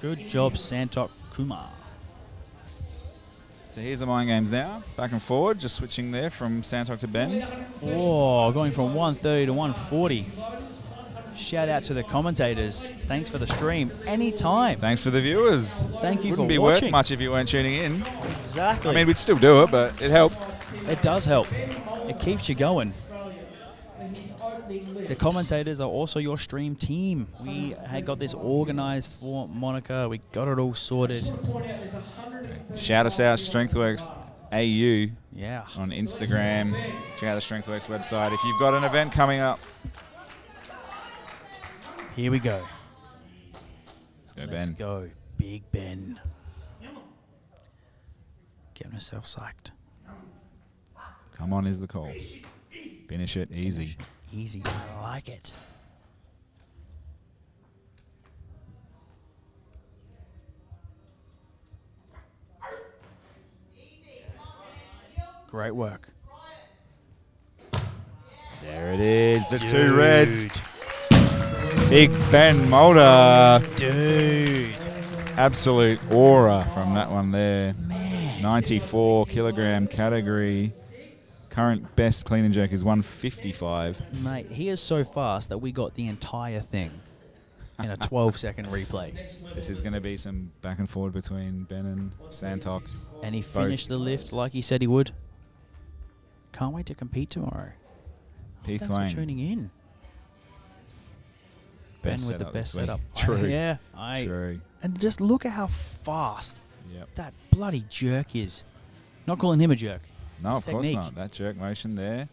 Good job, Santok Kumar. So here's the mind games now. Back and forward, just switching there from Santok to Ben. Oh, going from 130 to 140. Shout out to the commentators. Thanks for the stream. Anytime. Thanks for the viewers. Thank you Wouldn't for be worth worth much if you weren't tuning in. Exactly. I mean, we'd still do it, but it helps. It does help. It keeps you going. The commentators are also your stream team. We had got this organized for Monica. We got it all sorted. Shout us out, StrengthWorks AU. Yeah. On Instagram. Check out the StrengthWorks website. If you've got an event coming up. Here we go. Let's go, Ben. Let's go, Big Ben. Getting herself psyched. Come on is the call. Finish it easy. Easy. I like it. Great work. There it is, the two reds. Big Ben Mulder. Dude. Absolute aura from that one there. 94 kilogram category. Current best clean and jerk is 155. Mate, he is so fast that we got the entire thing in a 12-second replay. This is going to be some back and forward between Ben and Santok. And he finished the lift like he said he would. Can't wait to compete tomorrow. Pete Thanks Thwang. for tuning in. Ben Best with the setup best this week. setup. True. Yeah. True. And just look at how fast Yep. that bloody jerk is. Not calling him a jerk. No, His of course technique. not. That jerk motion there.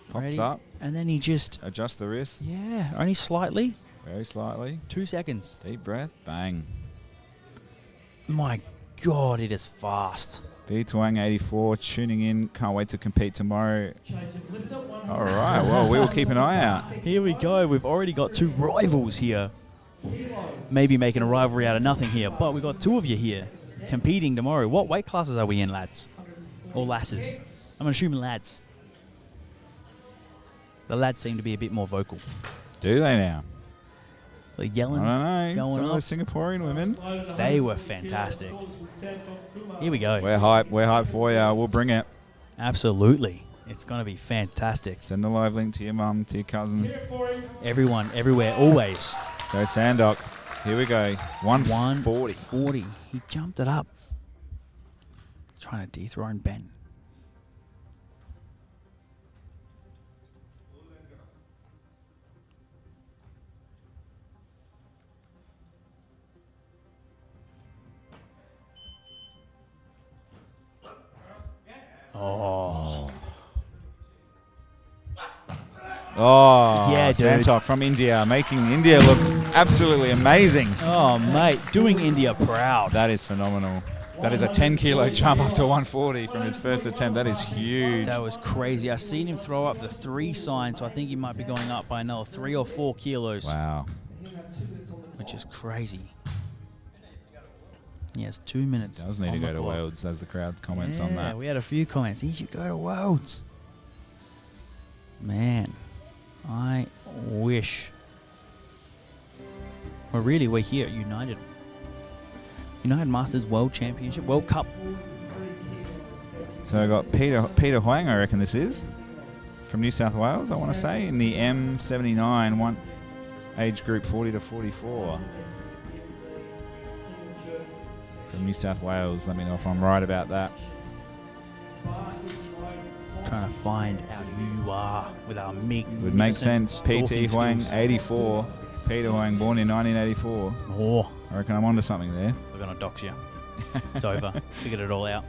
Pops Ready? up. And then he just... Adjust the wrist. Yeah, only slightly. Very slightly. 2 seconds. Deep breath. Bang. My God, it is fast. B Twang 84 tuning in. Can't wait to compete tomorrow. All right. Well, we will keep an eye out. Here we go. We've already got 2 rivals here. Maybe making a rivalry out of nothing here, but we've got 2 of you here competing tomorrow. What weight classes are we in, lads? Or lasses? I'm assuming lads. The lads seem to be a bit more vocal. Do they now? They're yelling, I don't know. going Some of off. the Singaporean women. They were fantastic. Here we go. We're hype. We're hype for you. We'll bring it. Absolutely. It's going to be fantastic. Send the live link to your mum, to your cousins. Everyone, everywhere, always. Let's go, Sandok. Here we go. 140. 40. He jumped it up. Trying to dethrone Ben. Oh. Oh, Yeah, dude. Santok from India, making India look absolutely amazing. Oh, mate, doing India proud. That is phenomenal. That is a 10-kilo jump up to 140 from his first attempt. That is huge. That was crazy. I seen him throw up the 3 sign, so I think he might be going up by another 3 or 4 kilos. Wow. Which is crazy. He has 2 minutes. Does need on to the go to clock. Worlds as the crowd comments on Yeah, that. we had a few comments. He should go to Worlds. Man, I wish. Well, really, we're here at United. United Masters World Championship, World Cup. So I got Peter Huang, I reckon this is, from New South Wales, I want to say, in the M79 age group 40 to 44. From New South Wales. Let me know if I'm right about that. Trying to find out who you are with our Would make sense. PT Huang, 84. Peter Huang, born in 1984. Oh. I reckon I'm onto something there. We're going to dox you. It's over. Figured it all out.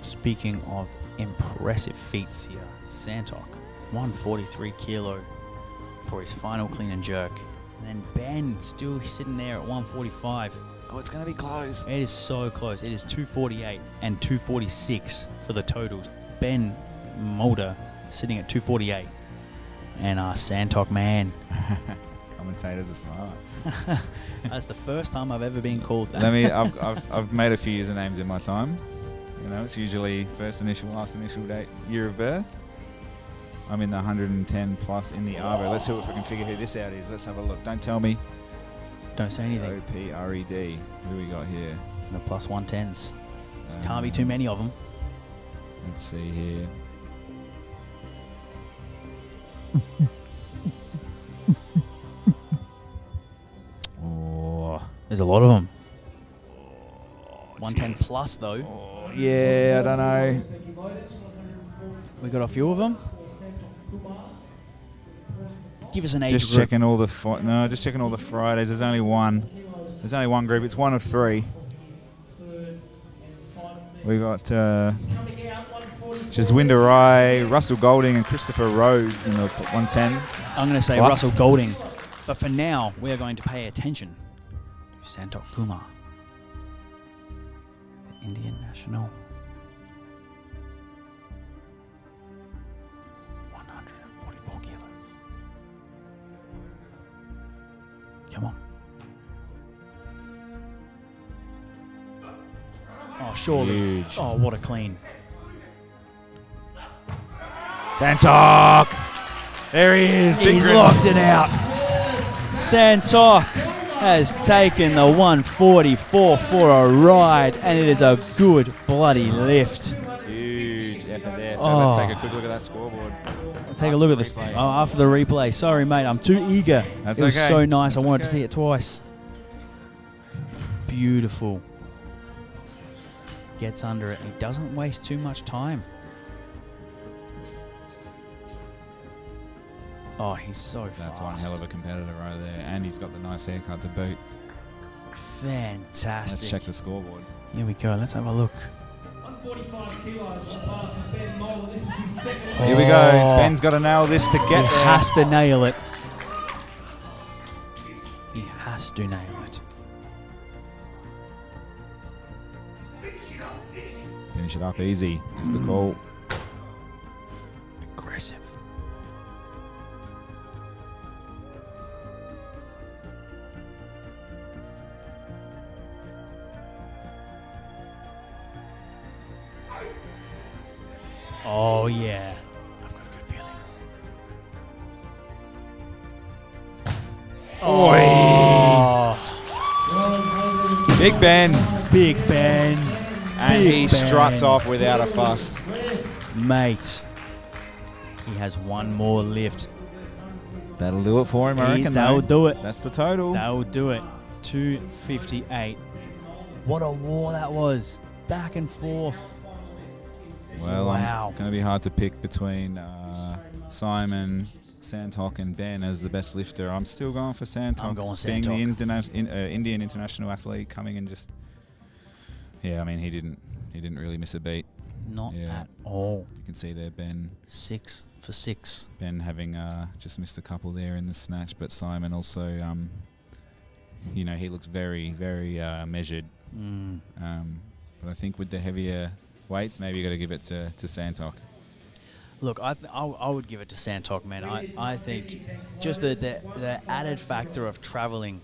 Speaking of impressive feats here, Santok, 143 kilo for his final clean and jerk. And then Ben still sitting there at 145. Oh, it's going to be close. It is so close. It is 248 and 246 for the totals. Ben Mulder sitting at 248. And Santok, man. Commentators are smart. That's the first time I've ever been called that. I've made a few usernames in my time. You know, it's usually first initial, last initial date, year of birth. I'm in the 110 plus in the Arvo. Let's see if we can figure who this out is. Let's have a look. Don't tell me. Don't say anything. OPRED. Who we got here? The plus 110s. Can't be too many of them. Let's see here. Oh, there's a lot of them. 110 plus though. Yeah, I don't know. We got a few of them. Give us an age Just group. checking all the just checking all the Fridays. There's only one. There's only one group. It's one of three. We got Jaswinder Rai, Russell Golding, and Christopher Rhodes in the 110. I'm going to say plus. Russell Golding, but for now we are going to pay attention to Santok Kumar, the Indian national. 144 kilos. Come on. Oh, surely. Huge. Oh, what a clean. Santok! There he is. Big He's grin. locked it out. Santok has taken the 144 for a ride, and it is a good bloody lift. Huge effort there. So let's take a quick look at that scoreboard. Take a look at this. Oh, after the replay. Sorry, mate. I'm too eager. That's it was okay. so nice. That's I wanted okay. to see it twice. Beautiful. Gets under it. He doesn't waste too much time. Oh, he's so fast. That's one hell of a competitor right there. And he's got the nice haircut to boot. Fantastic. Let's check the scoreboard. Here we go. Let's have a look. 145 kilos. Ben Mulder. This is his second. Here we go. Ben's got to nail this to get He there. has to nail it. He has to nail it. Finish it up easy. That's the call. Aggressive. Oh, yeah. I've got a good feeling. Oh. Big Ben. Big Ben. And Big he Ben. struts off without a fuss. Mate. He has one more lift. That'll do it for him, I reckon. That'll though. do it. That's the total. That'll do it. 258. What a war that was. Back and forth. Well, wow. Going to be hard to pick between Simon, Santok, and Ben as the best lifter. I'm still going for Santok. I'm going Being Santok. the Indian international athlete coming and just... Yeah, I mean, he didn't really miss a beat. Not at all. You can see there Ben. 6 for 6. Ben having just missed a couple there in the snatch, but Simon also, he looks very, very measured. But I think with the heavier weights, maybe you got to give it to Santok. Look, I would give it to Santok, man. I think just the added factor of traveling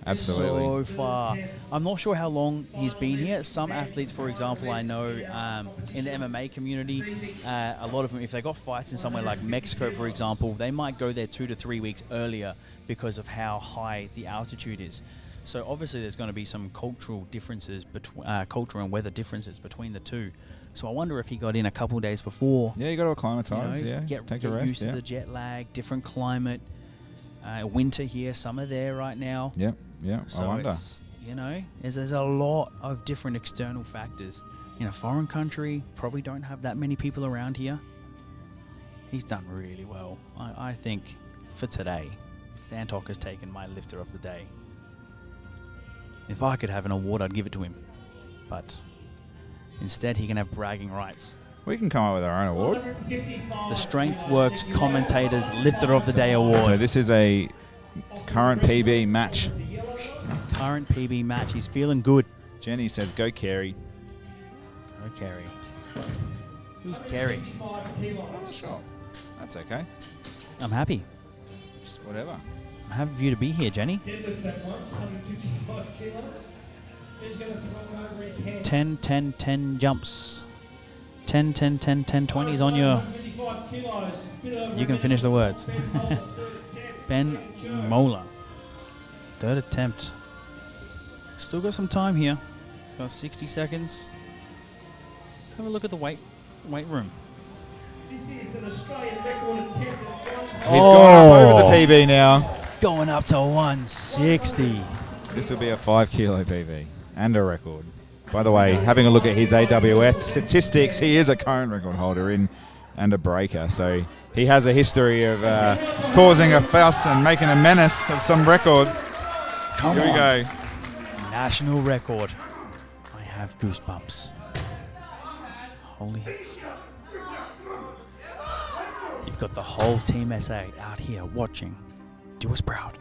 Absolutely. so far. I'm not sure how long he's been here. Some athletes, for example, I know in the MMA community, a lot of them, if they got fights in somewhere like Mexico, for example, they might go there 2 to 3 weeks earlier because of how high the altitude is. So obviously there's going to be some cultural differences, cultural and weather differences between the two. So I wonder if he got in a couple of days before. Yeah, you got to acclimatise. Take a rest. Used to the jet lag, different climate, winter here, summer there right now. Yeah. So I wonder. it's, there's a lot of different external factors. In a foreign country, probably don't have that many people around here. He's done really well. I think for today, Santok has taken my lifter of the day. If I could have an award, I'd give it to him. But instead, he can have bragging rights. We can come up with our own award. The Strength Works Commentators Lifter of the Day Award. So this is a current PB match. Current PB match. He's feeling good. Jenny says, go Kerry. Go Kerry. Who's Kerry? I'm not sure. That's okay. I'm happy. Just whatever. I'm happy for you to be here, Jenny. 10, 10, 10 jumps. 10, 10, 10, 10, 20 is on your... You can finish the words. Ben Mola. Third attempt. Still got some time here. It's got 60 seconds. Let's have a look at the weight room. This is an Australian record attempt. He's gone up over the PB now. Going up to 160. This will be a 5 kilo PB and a record. By the way, having a look at his AWF statistics, he is a current record holder and a breaker. So he has a history of causing a fuss and making a menace of some records. Come Here on. we go. National record. I have goosebumps. Holy. You've got the whole Team SA out here watching. Do us proud.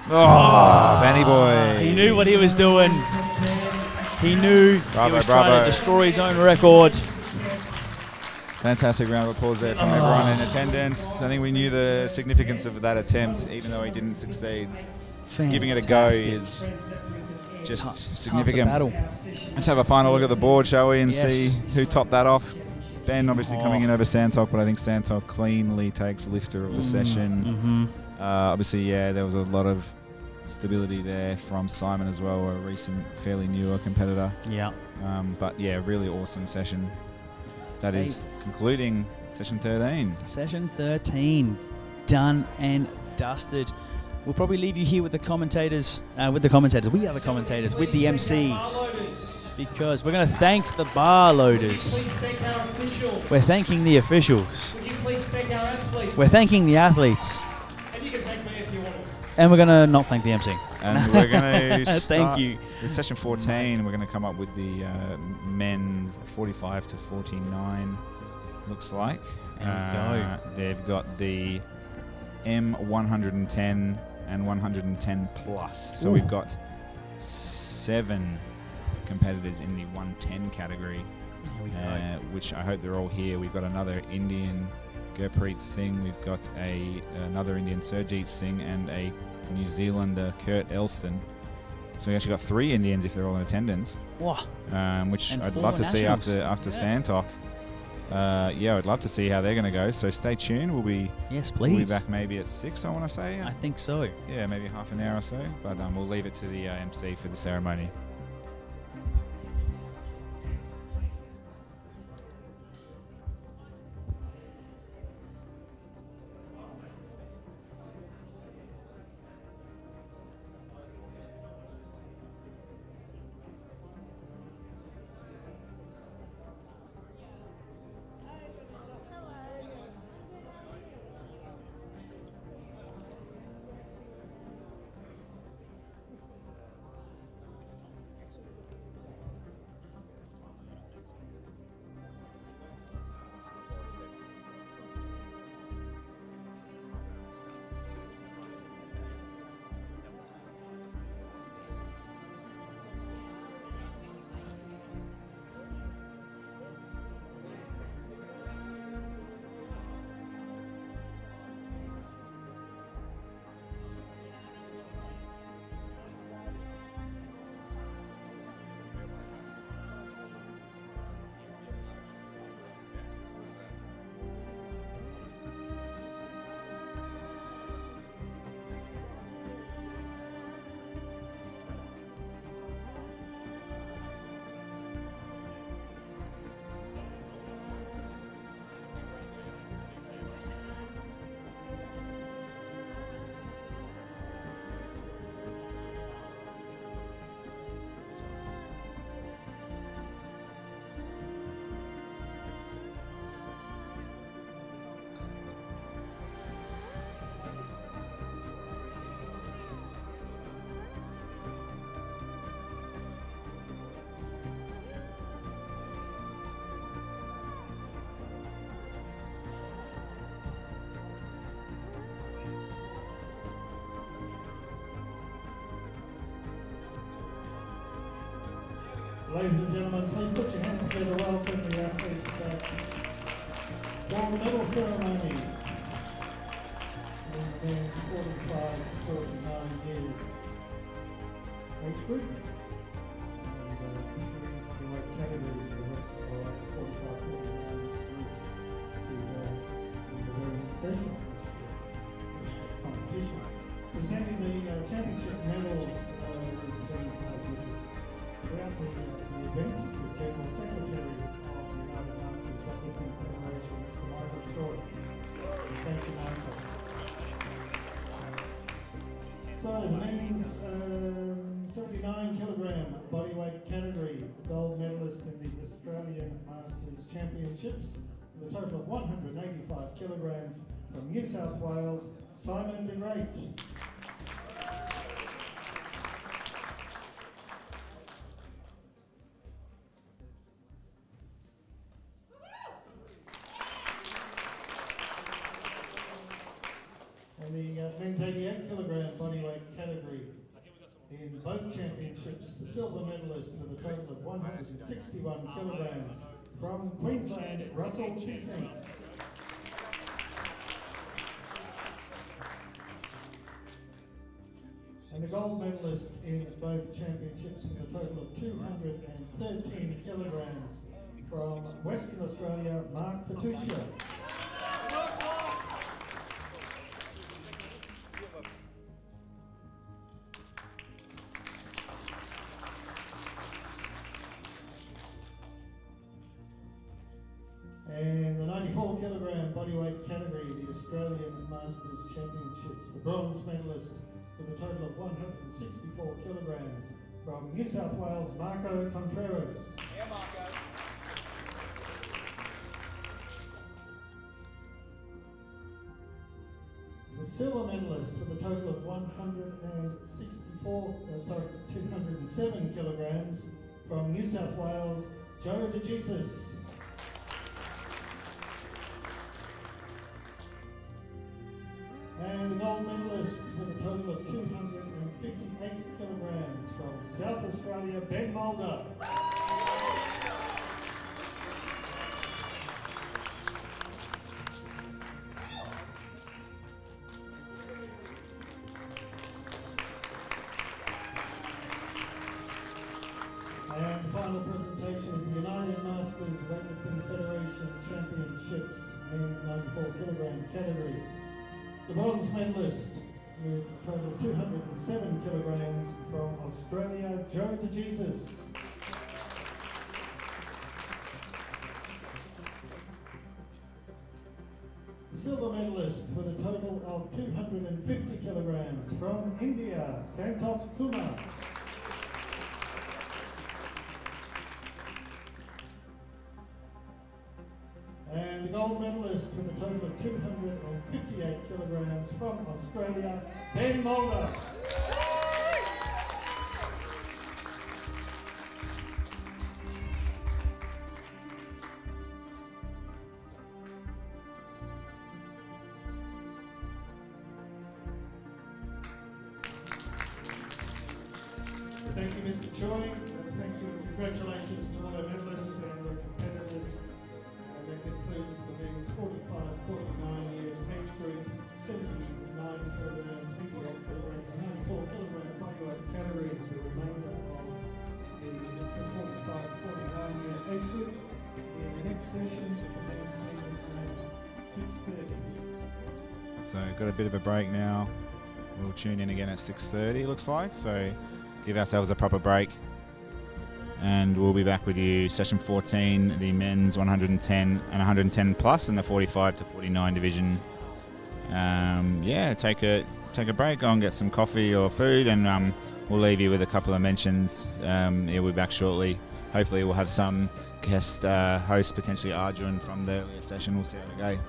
Oh, Benny boy. He knew what he was doing. He knew Bravo, he was bravo. trying to destroy his own record. Fantastic round of applause there from everyone in attendance. I think we knew the significance of that attempt, even though he didn't succeed. Giving it a go is just significant. battle. Let's have a final look at the board, shall we, and Yes. see who topped that off. Ben obviously coming in over Santok, but I think Santok cleanly takes lifter of the session. Obviously, yeah, there was a lot of stability there from Simon as well, a recent, fairly newer competitor. Yeah. But yeah, really awesome session. That is concluding session 13. Session 13, done and dusted. We'll probably leave you here with the commentators. We are the commentators, with the MC. Because we're going to thank the bar loaders. We're thanking the officials. We're thanking the athletes. And we're going to not thank the MC. And we're going to Thank you. With session 14, we're going to come up with the men's 45 to 49, looks like. There we go. They've got the M110 and 110 plus. So we've got 7 competitors in the 110 category, which I hope they're all here. We've got another Indian, Gurpreet Singh. We've got another Indian, Surjit Singh, and a New Zealander, Kurt Elston. So we actually got 3 Indians if they're all in attendance. Wow. Which And I'd 4 love to see after nationals. Santok. Yeah, I'd love to see how they're going to go. So stay tuned. We'll be Yes, We'll be please. back maybe at 6, I want to say. I think so. Yeah, maybe half an hour or so. But we'll leave it to the MC for the ceremony. Ladies and gentlemen, please put your hands together. Welcome the athletes back. Gold medal ceremony. In the men's 45 to 49 years age group. And three categories for the rest of the 45 to 49 group to the very next session. Competition. Presenting the championship medals, we're pleased to have with us throughout the event, the General Secretary of the United Masters Weightlifting Federation, Mr. Michael Short. Thank you, Michael. So, the men's 79 kilogram bodyweight category, gold medalist in the Australian Masters Championships, with a total of 185 kilograms from New South Wales, Simon de Great. And the men's 88 kilogram bodyweight category in both championships, the silver medalist with a total of 161 kilograms from Queensland, Russell Seasinks. And the gold medalist in both championships with a total of 213 kilograms from Western Australia, Mark Petruccia. And the 94 kilogram bodyweight category, the Australian Masters Championships, the bronze medalist with a total of 164 kilograms from New South Wales, Marco Contreras. Yeah, Marco. The silver medalist with a total of 207 kilograms from New South Wales, Joe DeJesus. And the gold medalist with a total of 258 kilograms from South Australia, Ben Mulder. And the final presentation is the United Masters Weightlifting Federation Championships in 94 kilogram category. The bronze medalist with a total of 207 kilograms from Australia, Joe DeJesus. The silver medalist with a total of 250 kilograms from India, Santokh Kumar. And the gold medalist with a total of 258 kilograms from Australia, Ben Mulder. Thank you, Mr. Choi. Thank you. Congratulations to all our medalists and our competitors. That concludes the men's 45-49 years age group, 79 kilograms, 88 kilograms, and 94 kilogram bodyweight categories. The remainder of the 45-49 years age group. In the next session, commencing at 6:30. So got a bit of a break now. We'll tune in again at 6:30, it looks like. So give ourselves a proper break. And we'll be back with you, session 14, the men's 110 and 110 plus in the 45 to 49 division. Take a break, go and get some coffee or food, and we'll leave you with a couple of mentions. We'll be back shortly. Hopefully we'll have some guest host, potentially Arjun from the earlier session. We'll see how we go.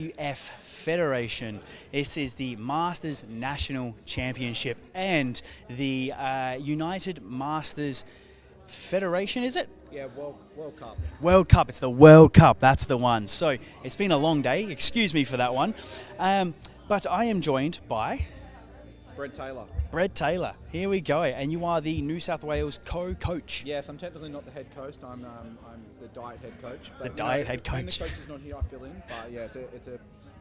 UMWF Federation. This is the Masters National Championship and the United Masters Federation, is it? Yeah, World Cup. World Cup. It's the World Cup. That's the one. So it's been a long day. Excuse me for that one. But I am joined by Brett Taylor. Brett Taylor. Here we go. And you are the New South Wales co-coach. Yes, I'm technically not the head coach. I'm the diet head coach. The diet head when coach. the coach is not here, I fill in. But yeah,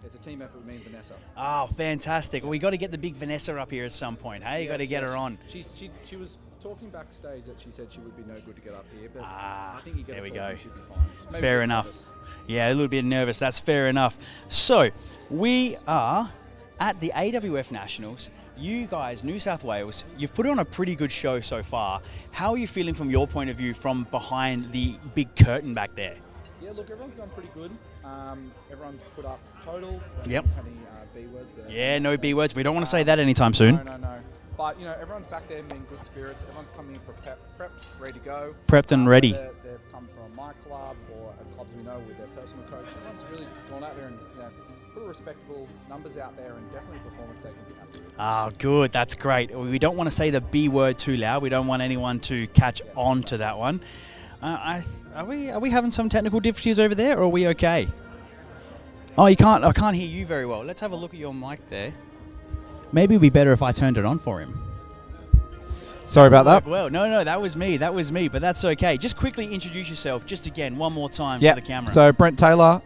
it's a team effort with me and Vanessa. Oh, fantastic. Well, we got to get the big Vanessa up here at some point. Hey, you got to get her on. She was talking backstage that she said she would be no good to get up here, but I think you get there we her go. talking, she'd be fine. Maybe Fair a bit enough. nervous. Yeah, a little bit nervous. That's fair enough. So we are at the AWF Nationals. You guys, New South Wales, you've put on a pretty good show so far. How are you feeling from your point of view from behind the big curtain back there? Yeah, look, everyone's gone pretty good. Everyone's put up totals. Yep. Had any B words? Yeah, no B words. We don't want to say that anytime soon. No. But, everyone's back there being good spirits. Everyone's coming in prepped, ready to go. Prepped and ready. They've come from my club or clubs we know with their personal coach. Everyone's really gone out there and put respectable numbers out there and definitely performance they can be happy with. Oh, good. That's great. We don't want to say the B word too loud. We don't want anyone to catch on to that one. Are we having some technical difficulties over there, or are we okay? Oh, I can't hear you very well. Let's have a look at your mic there. Maybe it'd be better if I turned it on for him. Sorry about that. Well, no, that was me, but that's okay. Just quickly introduce yourself, just again, one more time Yeah. for the camera. So Brent Taylor,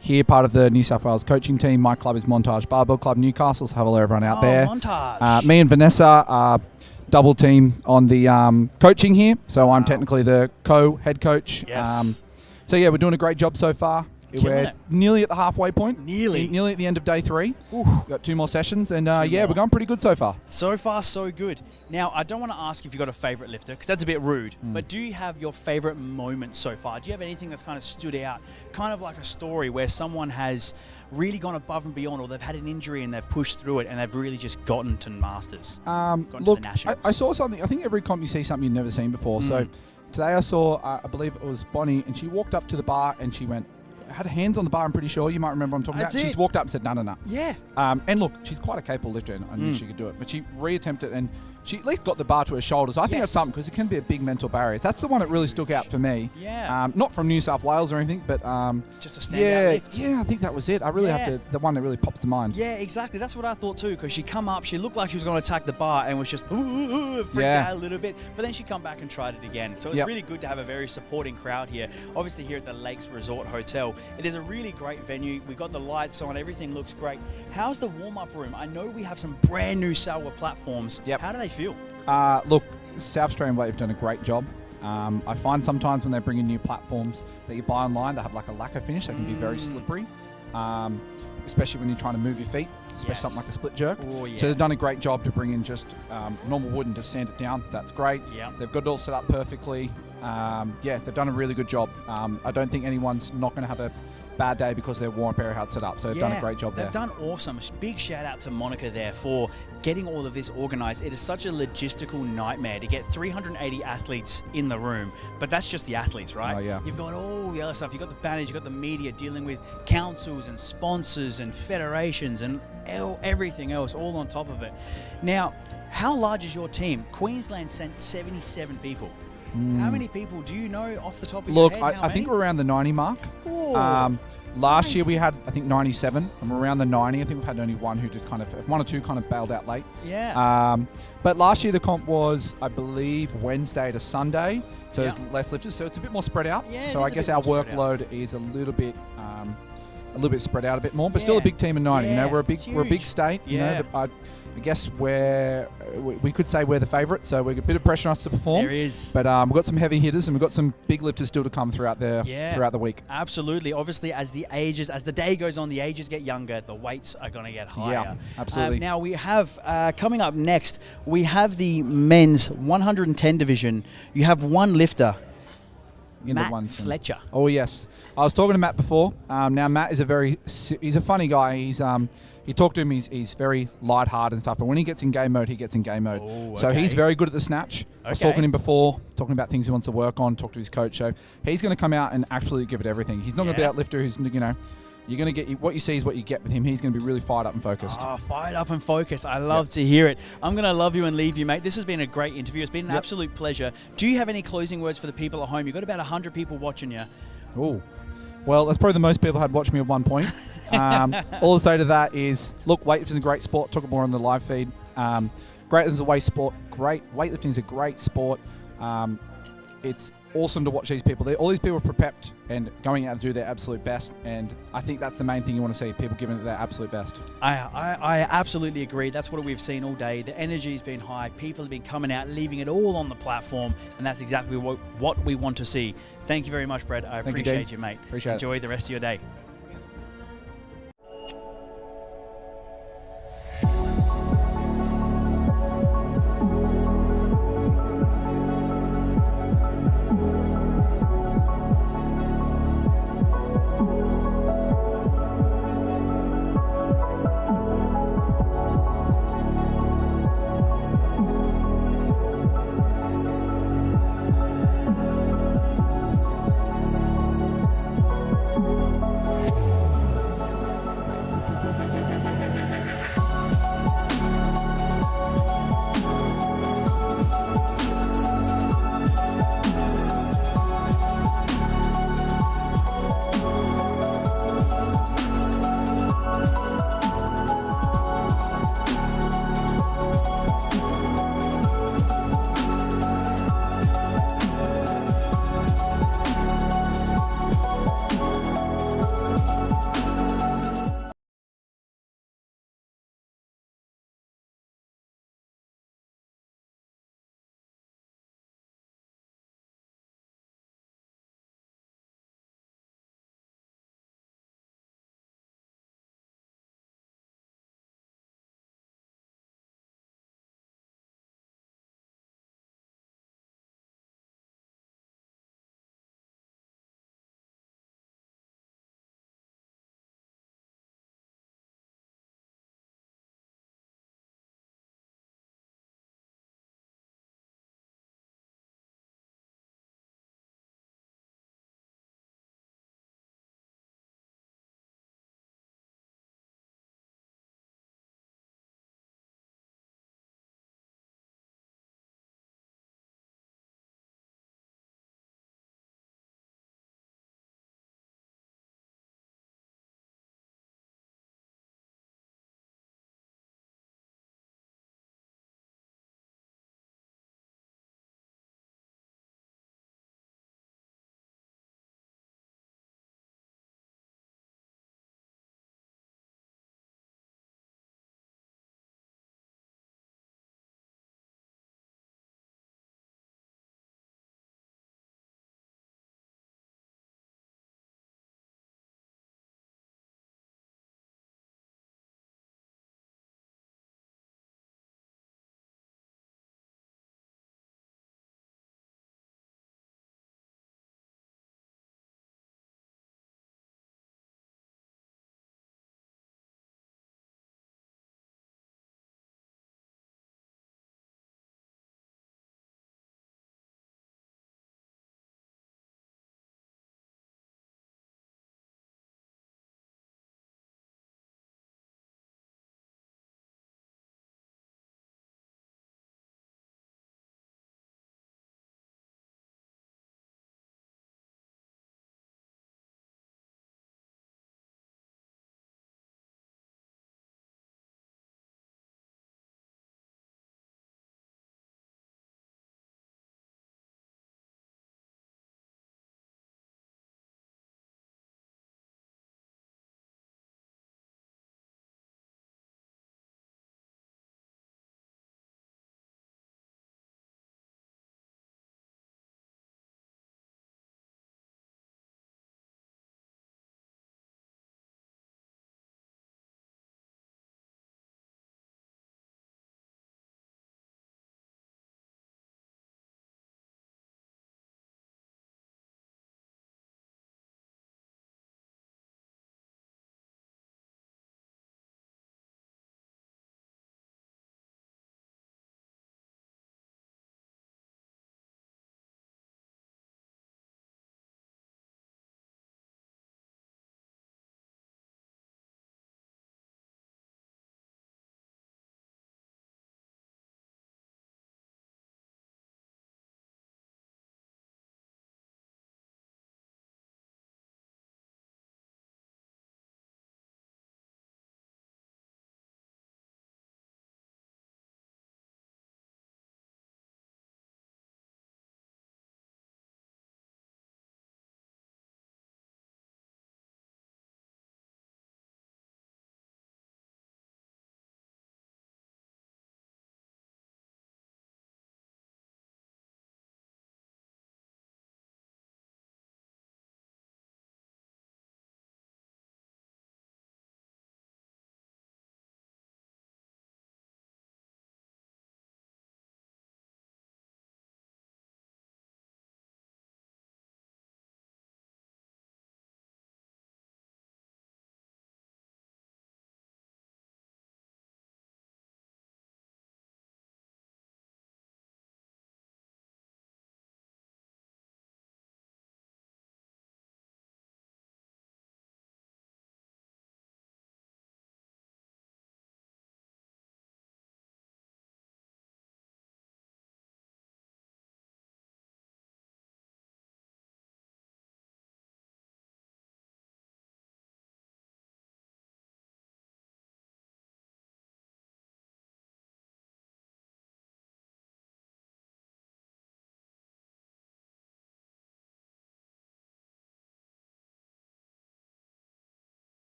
here part of the New South Wales coaching team. My club is Montage Barbell Club Newcastle. So have a hello everyone out there. Montage. Me and Vanessa are double team on the coaching here. So I'm technically the co-head coach. Yes. So yeah, we're doing a great job so far. Killing We're it. nearly at the halfway point. Nearly at the end of day 3. Ooh. We've got 2 more sessions, and Two yeah, more. we're going pretty good so far. So far, so good. Now, I don't want to ask if you've got a favourite lifter, because that's a bit rude, but do you have your favourite moment so far? Do you have anything that's kind of stood out, kind of like a story where someone has really gone above and beyond, or they've had an injury and they've pushed through it and they've really just gotten to Masters? Gotten to Look, the Nationals? I saw something. I think every comp you see something you've never seen before. So today I saw, I believe it was Bonnie, and she walked up to the bar and she had her hands on the bar, I'm pretty sure. You might remember what I'm talking That's about. it. She's walked up and said, no. Yeah. And look, she's quite a capable lifter, and I knew she could do it. But she reattempted, and she at least got the bar to her shoulders. I think that's something, because it can be a big mental barrier. That's the one that really stuck out for me. Yeah. Not from New South Wales or anything, but just a standout lift. Yeah, I think that was it. I really have to, the one that really pops to mind. Yeah, exactly. That's what I thought too, because she come up, she looked like she was going to attack the bar and was just freaked out a little bit, but then she come back and tried it again. So it's really good to have a very supporting crowd here. Obviously here at the Lakes Resort Hotel. It is a really great venue. We've got the lights on, everything looks great. How's the warm-up room? I know we have some brand new Salwa platforms. How do they feel? Look, South Australian Weight have done a great job. I find sometimes when they bring in new platforms that you buy online, they have like a lacquer finish that can be very slippery, especially when you're trying to move your feet, especially something like a split jerk. Oh, yeah. So they've done a great job to bring in just normal wood and just sand it down. So that's great. They've got it all set up perfectly. Yeah, they've done a really good job. I don't think anyone's not going to have a bad day because they're warm pair how it's set up. So they've done a great job there. They've done awesome. Big shout out to Monica there for getting all of this organized. It is such a logistical nightmare to get 380 athletes in the room, but that's just the athletes, right? Oh, yeah. You've got all the other stuff. You've got the banners, you've got the media dealing with councils and sponsors and federations and everything else all on top of it. Now, how large is your team? Queensland sent 77 people. How many people do you know off the top of your head? Look, I think we're around the 90 mark. Last year we had, I think, 97, and we're around the 90. I think we've had only one who just one or two kind of bailed out late. Yeah. But last year the comp was, I believe, Wednesday to Sunday, so there's less lifters, so it's a bit more spread out. Yeah, so I guess our workload is a little bit spread out a bit more, but still a big team of 90. You know, we're a big state. You know, I guess we could say we're the favourite, so we've got a bit of pressure on us to perform. There is. But we've got some heavy hitters and we've got some big lifters still to come throughout the week. Absolutely. Obviously, as the day goes on, the ages get younger, the weights are going to get higher. Yeah, absolutely. Now we have, coming up next, we have the men's 110 division. You have one lifter, Matt Fletcher. Oh, yes. I was talking to Matt before. Now, Matt is he's a funny guy. You talk to him, he's very light-hearted and stuff, but when he gets in game mode, he gets in game mode. Oh, so he's very good at the snatch. I was talking to him before, talking about things he wants to work on, talk to his coach. So he's going to come out and absolutely give it everything. He's not going to be that lifter who's, you're going to get what you see is what you get with him. He's going to be really fired up and focused. Oh, fired up and focused. I love to hear it. I'm going to love you and leave you, mate. This has been a great interview. It's been an absolute pleasure. Do you have any closing words for the people at home? You've got about 100 people watching you. Oh, well, that's probably the most people had watched me at one point. All I'll say to that is, look, weightlifting is a great sport. Talk more on the live feed. Great as a weightlifting is a great sport. It's awesome to watch these people. All these people are prepped and going out to do their absolute best, and I think that's the main thing you want to see, people giving it their absolute best. I absolutely agree. That's what we've seen all day. The energy's been high. People have been coming out, leaving it all on the platform, and that's exactly what we want to see. Thank you very much, Brett. I appreciate you, mate. Enjoy the rest of your day.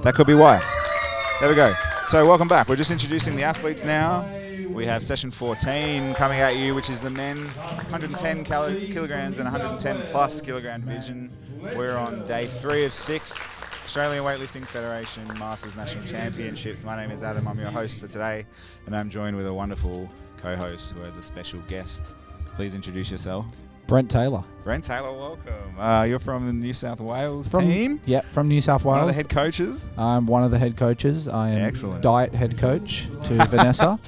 That could be why. There we go. So welcome back. We're just introducing the athletes now. We have session 14 coming at you, which is the men 110 kilograms and 110 plus kilogram division. We're on day 3 of 6 Australian Weightlifting Federation Masters National Championships. My name is Adam. I'm your host for today, and I'm joined with a wonderful co-host who has a special guest. Please introduce yourself. Brent Taylor. Brent Taylor, welcome. You're from the New South Wales team? Yep, from New South Wales. One of the head coaches? I'm one of the head coaches. I am Excellent. diet head coach to Vanessa.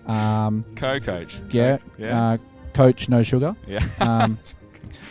Co-coach. Yeah. Coach No Sugar. Yeah.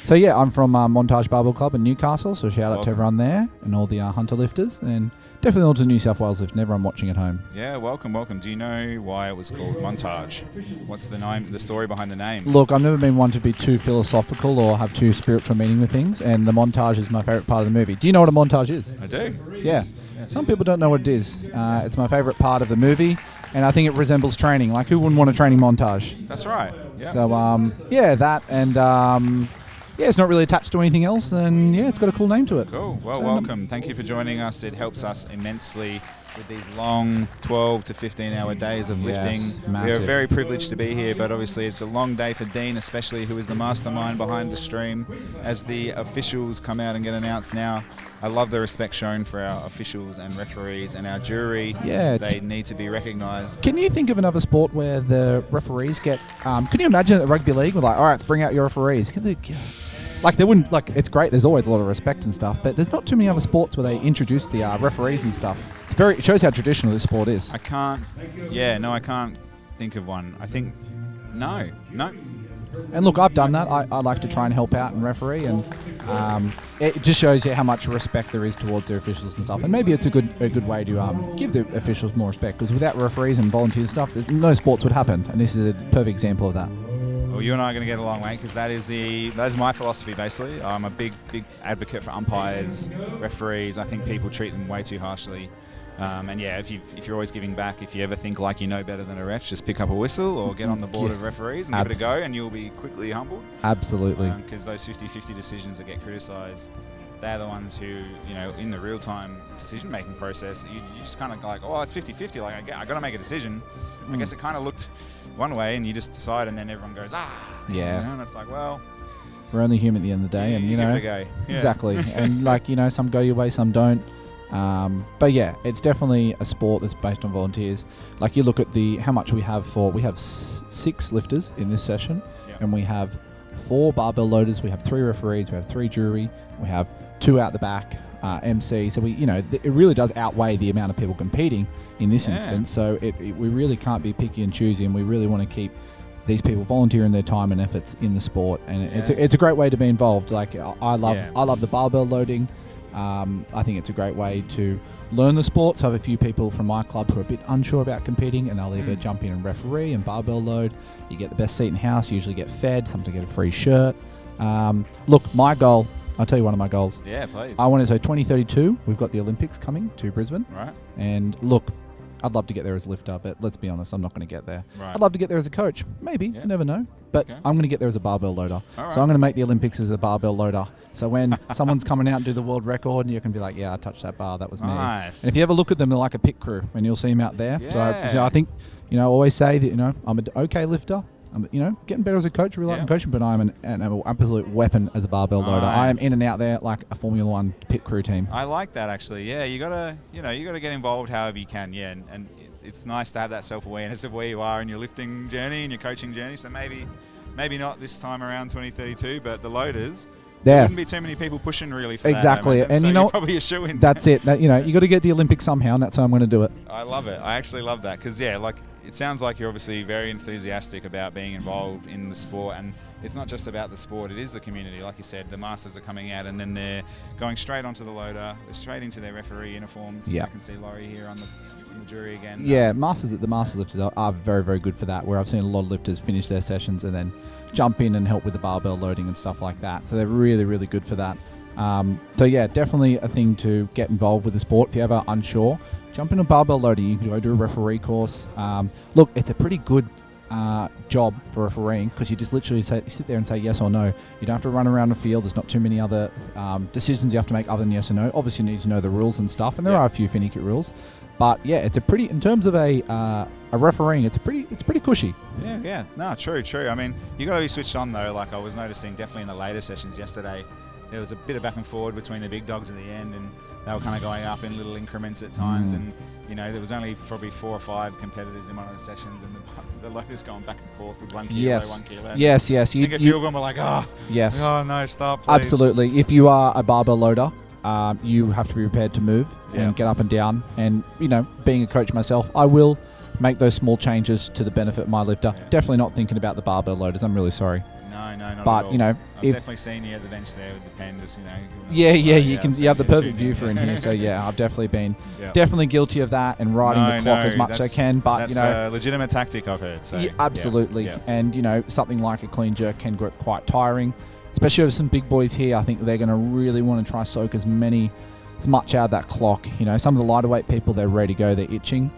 So yeah, I'm from Montage Barbell Club in Newcastle, so shout out Welcome. to everyone there and all the hunter lifters, and definitely all to New South Wales lift and everyone watching at home. Yeah, welcome. Do you know why it was called Montage? What's the story behind the name? Look, I've never been one to be too philosophical or have too spiritual meaning with things, and the montage is my favourite part of the movie. Do you know what a montage is? I do. Yeah. Some people don't know what it is. It's my favourite part of the movie, and I think it resembles training. Like, who wouldn't want a training montage? That's right. Yeah. So, that, and it's not really attached to anything else, and yeah, it's got a cool name to it. Cool. Well, welcome. Thank you for joining us. It helps us immensely with these long 12 to 15-hour days of lifting. Yes, We are massive. very privileged to be here, but obviously it's a long day for Dean, especially, who is the mastermind behind the stream. As the officials come out and get announced now, I love the respect shown for our officials and referees and our jury. Yeah. They need to be recognised. Can you think of another sport where the referees get... can you imagine at rugby league, we're like, all right, let's bring out your referees. They wouldn't... Like, it's great, there's always a lot of respect and stuff, but there's not too many other sports where they introduce the referees and stuff. It shows how traditional this sport is. I can't think of one. I think... No. And look, I've done that. I like to try and help out and referee, and it just shows you how much respect there is towards their officials and stuff. And maybe it's a good way to give the officials more respect, because without referees and volunteer stuff, no sports would happen. And this is a perfect example of that. Well, you and I are going to get along, mate, because that is my philosophy, basically. I'm a big advocate for umpires, referees. I think people treat them way too harshly. And yeah, if you're always giving back, if you ever think like you know better than a ref, just pick up a whistle or get on the board of referees and give it a go, and you'll be quickly humbled. Absolutely. Because those 50-50 decisions that get criticised, they're the ones who, in the real-time decision-making process, you just kind of go like, oh, it's 50-50, like I got to make a decision. I guess it kind of looked one way, and you just decide, and then everyone goes, Yeah. And it's like, well, We're only human at the end of the day, and you give it a go. Yeah. Exactly. And some go your way, some don't. But yeah, it's definitely a sport that's based on volunteers. Like, you look at how much we have 6 lifters in this session, and we have 4 barbell loaders, we have 3 referees, we have 3 jury, we have 2 out the back, MC. So it really does outweigh the amount of people competing in this instance. So we really can't be picky and choosy, and we really want to keep these people volunteering their time and efforts in the sport, and it's a great way to be involved. Like, I love the barbell loading. I think it's a great way to learn the sport. So I have a few people from my club who are a bit unsure about competing, and they'll either jump in and referee and barbell load. You get the best seat in the house, you usually get fed, sometimes get a free shirt. Look, my goal, I'll tell you one of my goals. Yeah, please. I want to say 2032, we've got the Olympics coming to Brisbane. Right. And look, I'd love to get there as a lifter, but let's be honest, I'm not going to get there. Right. I'd love to get there as a coach. Maybe, you never know. But I'm going to get there as a barbell loader. All So I'm going to make the Olympics as a barbell loader. So when someone's coming out and do the world record, and you can be like, yeah, I touched that bar, that was me. Nice. And if you ever look at them, they're like a pit crew, and you'll see them out there. So I think, I always say that, I'm an okay lifter. I'm, getting better as a coach, really like coaching, but I'm an absolute weapon as a barbell loader. I am in and out there like a Formula One pit crew team. I like that, actually. Yeah, you gotta get involved however you can. Yeah, and it's nice to have that self-awareness of where you are in your lifting journey and your coaching journey. So maybe not this time around 2032, but the loaders. There wouldn't be too many people pushing really for exactly. that. And so you're probably a shoo-in. That's it. You got to get the Olympics somehow, and that's how I'm going to do it. I love it. I actually love that because it sounds like you're obviously very enthusiastic about being involved in the sport, and it's not just about the sport, it is the community. Like you said, the masters are coming out and then they're going straight onto the loader, they're straight into their referee uniforms. Yeah. I can see Laurie here on the jury again. Yeah, the masters lifters are very, very good for that, where I've seen a lot of lifters finish their sessions and then jump in and help with the barbell loading and stuff like that. So they're really, really good for that. So yeah, definitely a thing to get involved with the sport. If you're ever unsure, jump in a barbell loading. You can go do a referee course. Look, it's a pretty good job for refereeing, because you just literally sit there and say yes or no. You don't have to run around the field. There's not too many other decisions you have to make other than yes or no. Obviously, you need to know the rules and stuff, and there are a few finicky rules. But yeah, it's a pretty, in terms of a refereeing, it's pretty cushy. Yeah. No, true. I mean, you got to be switched on though. Like I was noticing, definitely in the later sessions yesterday, there was a bit of back and forward between the big dogs at the end, and they were kind of going up in little increments at times. And you know, there was only probably 4 or 5 competitors in one of the sessions, and the locus going back and forth with 1 kilo, 1 kilo. Yes. I think a few of them were like, yes. Oh no, stop, please. Absolutely. If you are a barbell loader, you have to be prepared to move and get up and down. And you know, being a coach myself, I will make those small changes to the benefit of my lifter. Definitely not thinking about the barbell loaders. I'm really sorry. No, not but at all. You know, I've definitely seen you at the bench there with the pandas, you know. You have the perfect view for in here. So yeah, I've definitely been definitely guilty of that and riding the clock as much as I can. But that's you know, a legitimate tactic I've heard. So absolutely. And you know, something like a clean jerk can get quite tiring, especially with some big boys here. I think they're going to really want to try soak as much out of that clock. You know, some of the lighter weight people, they're ready to go. They're itching.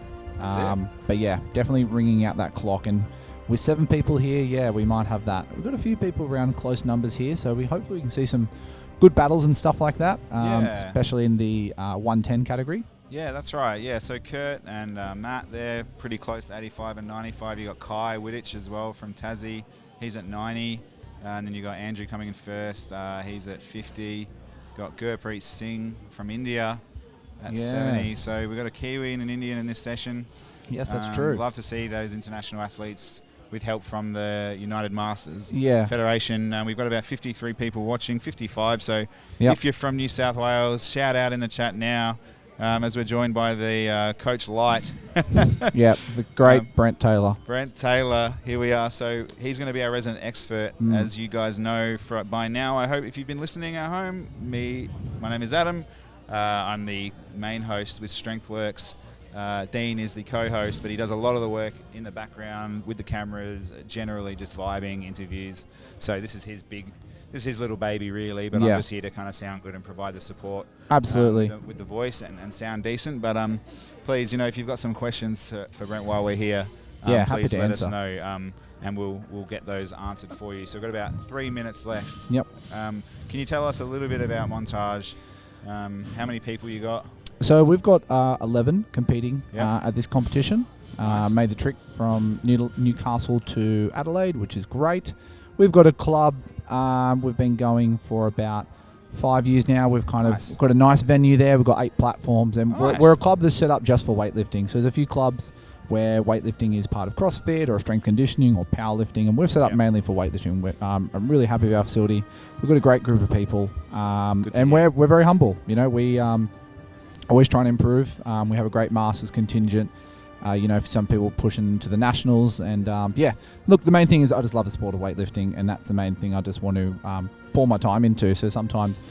But yeah, definitely ringing out that clock. And with 7 people here, we might have that. We've got a few people around close numbers here, so hopefully we can see some good battles and stuff like that, especially in the 110 category. Yeah, that's right. Yeah, so Kurt and Matt, they're pretty close to 85 and 95. You got Kai Wittich as well from Tassie. He's at 90. And then you got Andrew coming in first. He's at 50. Got Gurpreet Singh from India at 70. So we've got a Kiwi and an Indian in this session. Yes, that's true. Love to see those international athletes with help from the United Masters Federation. We've got about 53 people watching, 55. So if you're from New South Wales, shout out in the chat now as we're joined by the Coach Light. The great Brent Taylor. Brent Taylor, here we are. So he's going to be our resident expert, as you guys know by now. I hope if you've been listening at home, my name is Adam. I'm the main host with StrengthWorks. Dean is the co-host, but he does a lot of the work in the background with the cameras, generally just vibing, interviews. So this is his little baby really, but I'm just here to kind of sound good and provide the support. Absolutely. With the voice and sound decent. But please, you know, if you've got some questions for Brent while we're here, please let us know. And we'll get those answered for you. So we've got about 3 minutes left. Yep. Can you tell us a little bit about Montage? How many people you got? So we've got 11 competing at this competition. Nice. Made the trip from Newcastle to Adelaide, which is great. We've got a club. We've been going for about 5 years now. We've kind of got a nice venue there. We've got 8 platforms, and we're a club that's set up just for weightlifting. So there's a few clubs where weightlifting is part of CrossFit or strength conditioning or powerlifting, and we've set up mainly for weightlifting. I'm really happy with our facility. We've got a great group of people, and we're very humble. You know, we always trying to improve. We have a great masters contingent. You know, for some people pushing to the nationals, and look, the main thing is I just love the sport of weightlifting, and that's the main thing I just want to pour my time into. So sometimes,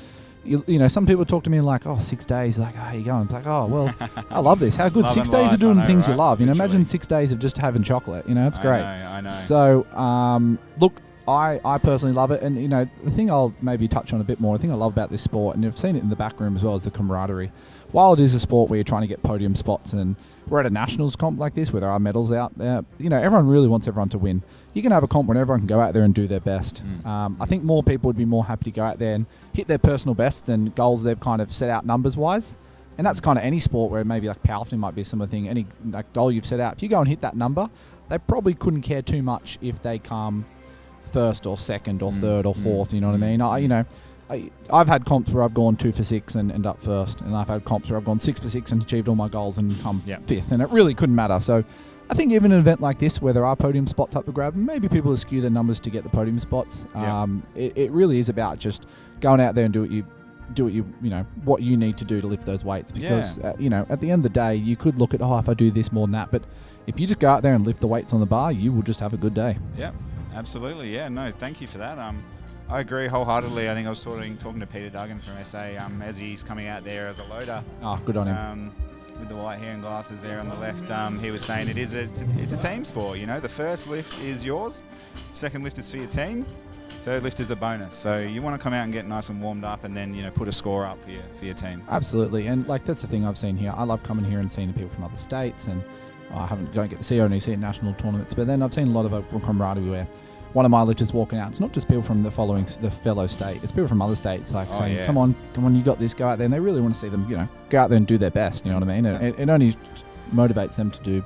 you know, some people talk to me like, 6 days, like, how you going? It's like, well, I love this. How good 6 days of doing the things you love. You know, imagine 6 days of just having chocolate. You know, it's great. I know. So, look, I personally love it, and you know, the thing I'll maybe touch on a bit more, the thing I love about this sport, and you've seen it in the back room as well, is the camaraderie. While it is a sport where you're trying to get podium spots, and we're at a nationals comp like this where there are medals out there, you know, everyone really wants everyone to win. You can have a comp when everyone can go out there and do their best. I think more people would be more happy to go out there and hit their personal best and goals they've kind of set out numbers wise. And that's kind of any sport where maybe like powerlifting might be a similar thing. Any like goal you've set out, if you go and hit that number, they probably couldn't care too much if they come first or second or third or fourth. You know what I mean? I've had comps where I've gone 2 for 6 and end up first, and I've had comps where I've gone 6 for 6 and achieved all my goals and come fifth, and it really couldn't matter. So I think even an event like this where there are podium spots up the grab, maybe people skew their numbers to get the podium spots. It really is about just going out there and do what you need to do to lift those weights, because you know, at the end of the day, you could look at if I do this more than that, but if you just go out there and lift the weights on the bar, you will just have a good day. Yeah, absolutely. Yeah, no, thank you for that. I agree wholeheartedly. I think I was talking to Peter Duggan from SA as he's coming out there as a loader. Oh, good on him. With the white hair and glasses there on the left, he was saying it's a team sport. You know, the first lift is yours, second lift is for your team, third lift is a bonus. So you want to come out and get nice and warmed up, and then, you know, put a score up for your team. Absolutely, and like that's the thing I've seen here. I love coming here and seeing people from other states, and don't get to see only see at national tournaments, but then I've seen a lot of camaraderie where one of my lifters walking out. It's not just people from the fellow state. It's people from other states saying, "Come on, you got this. Go out there." And they really want to see them, go out there and do their best. You know what I mean? It only motivates them to do,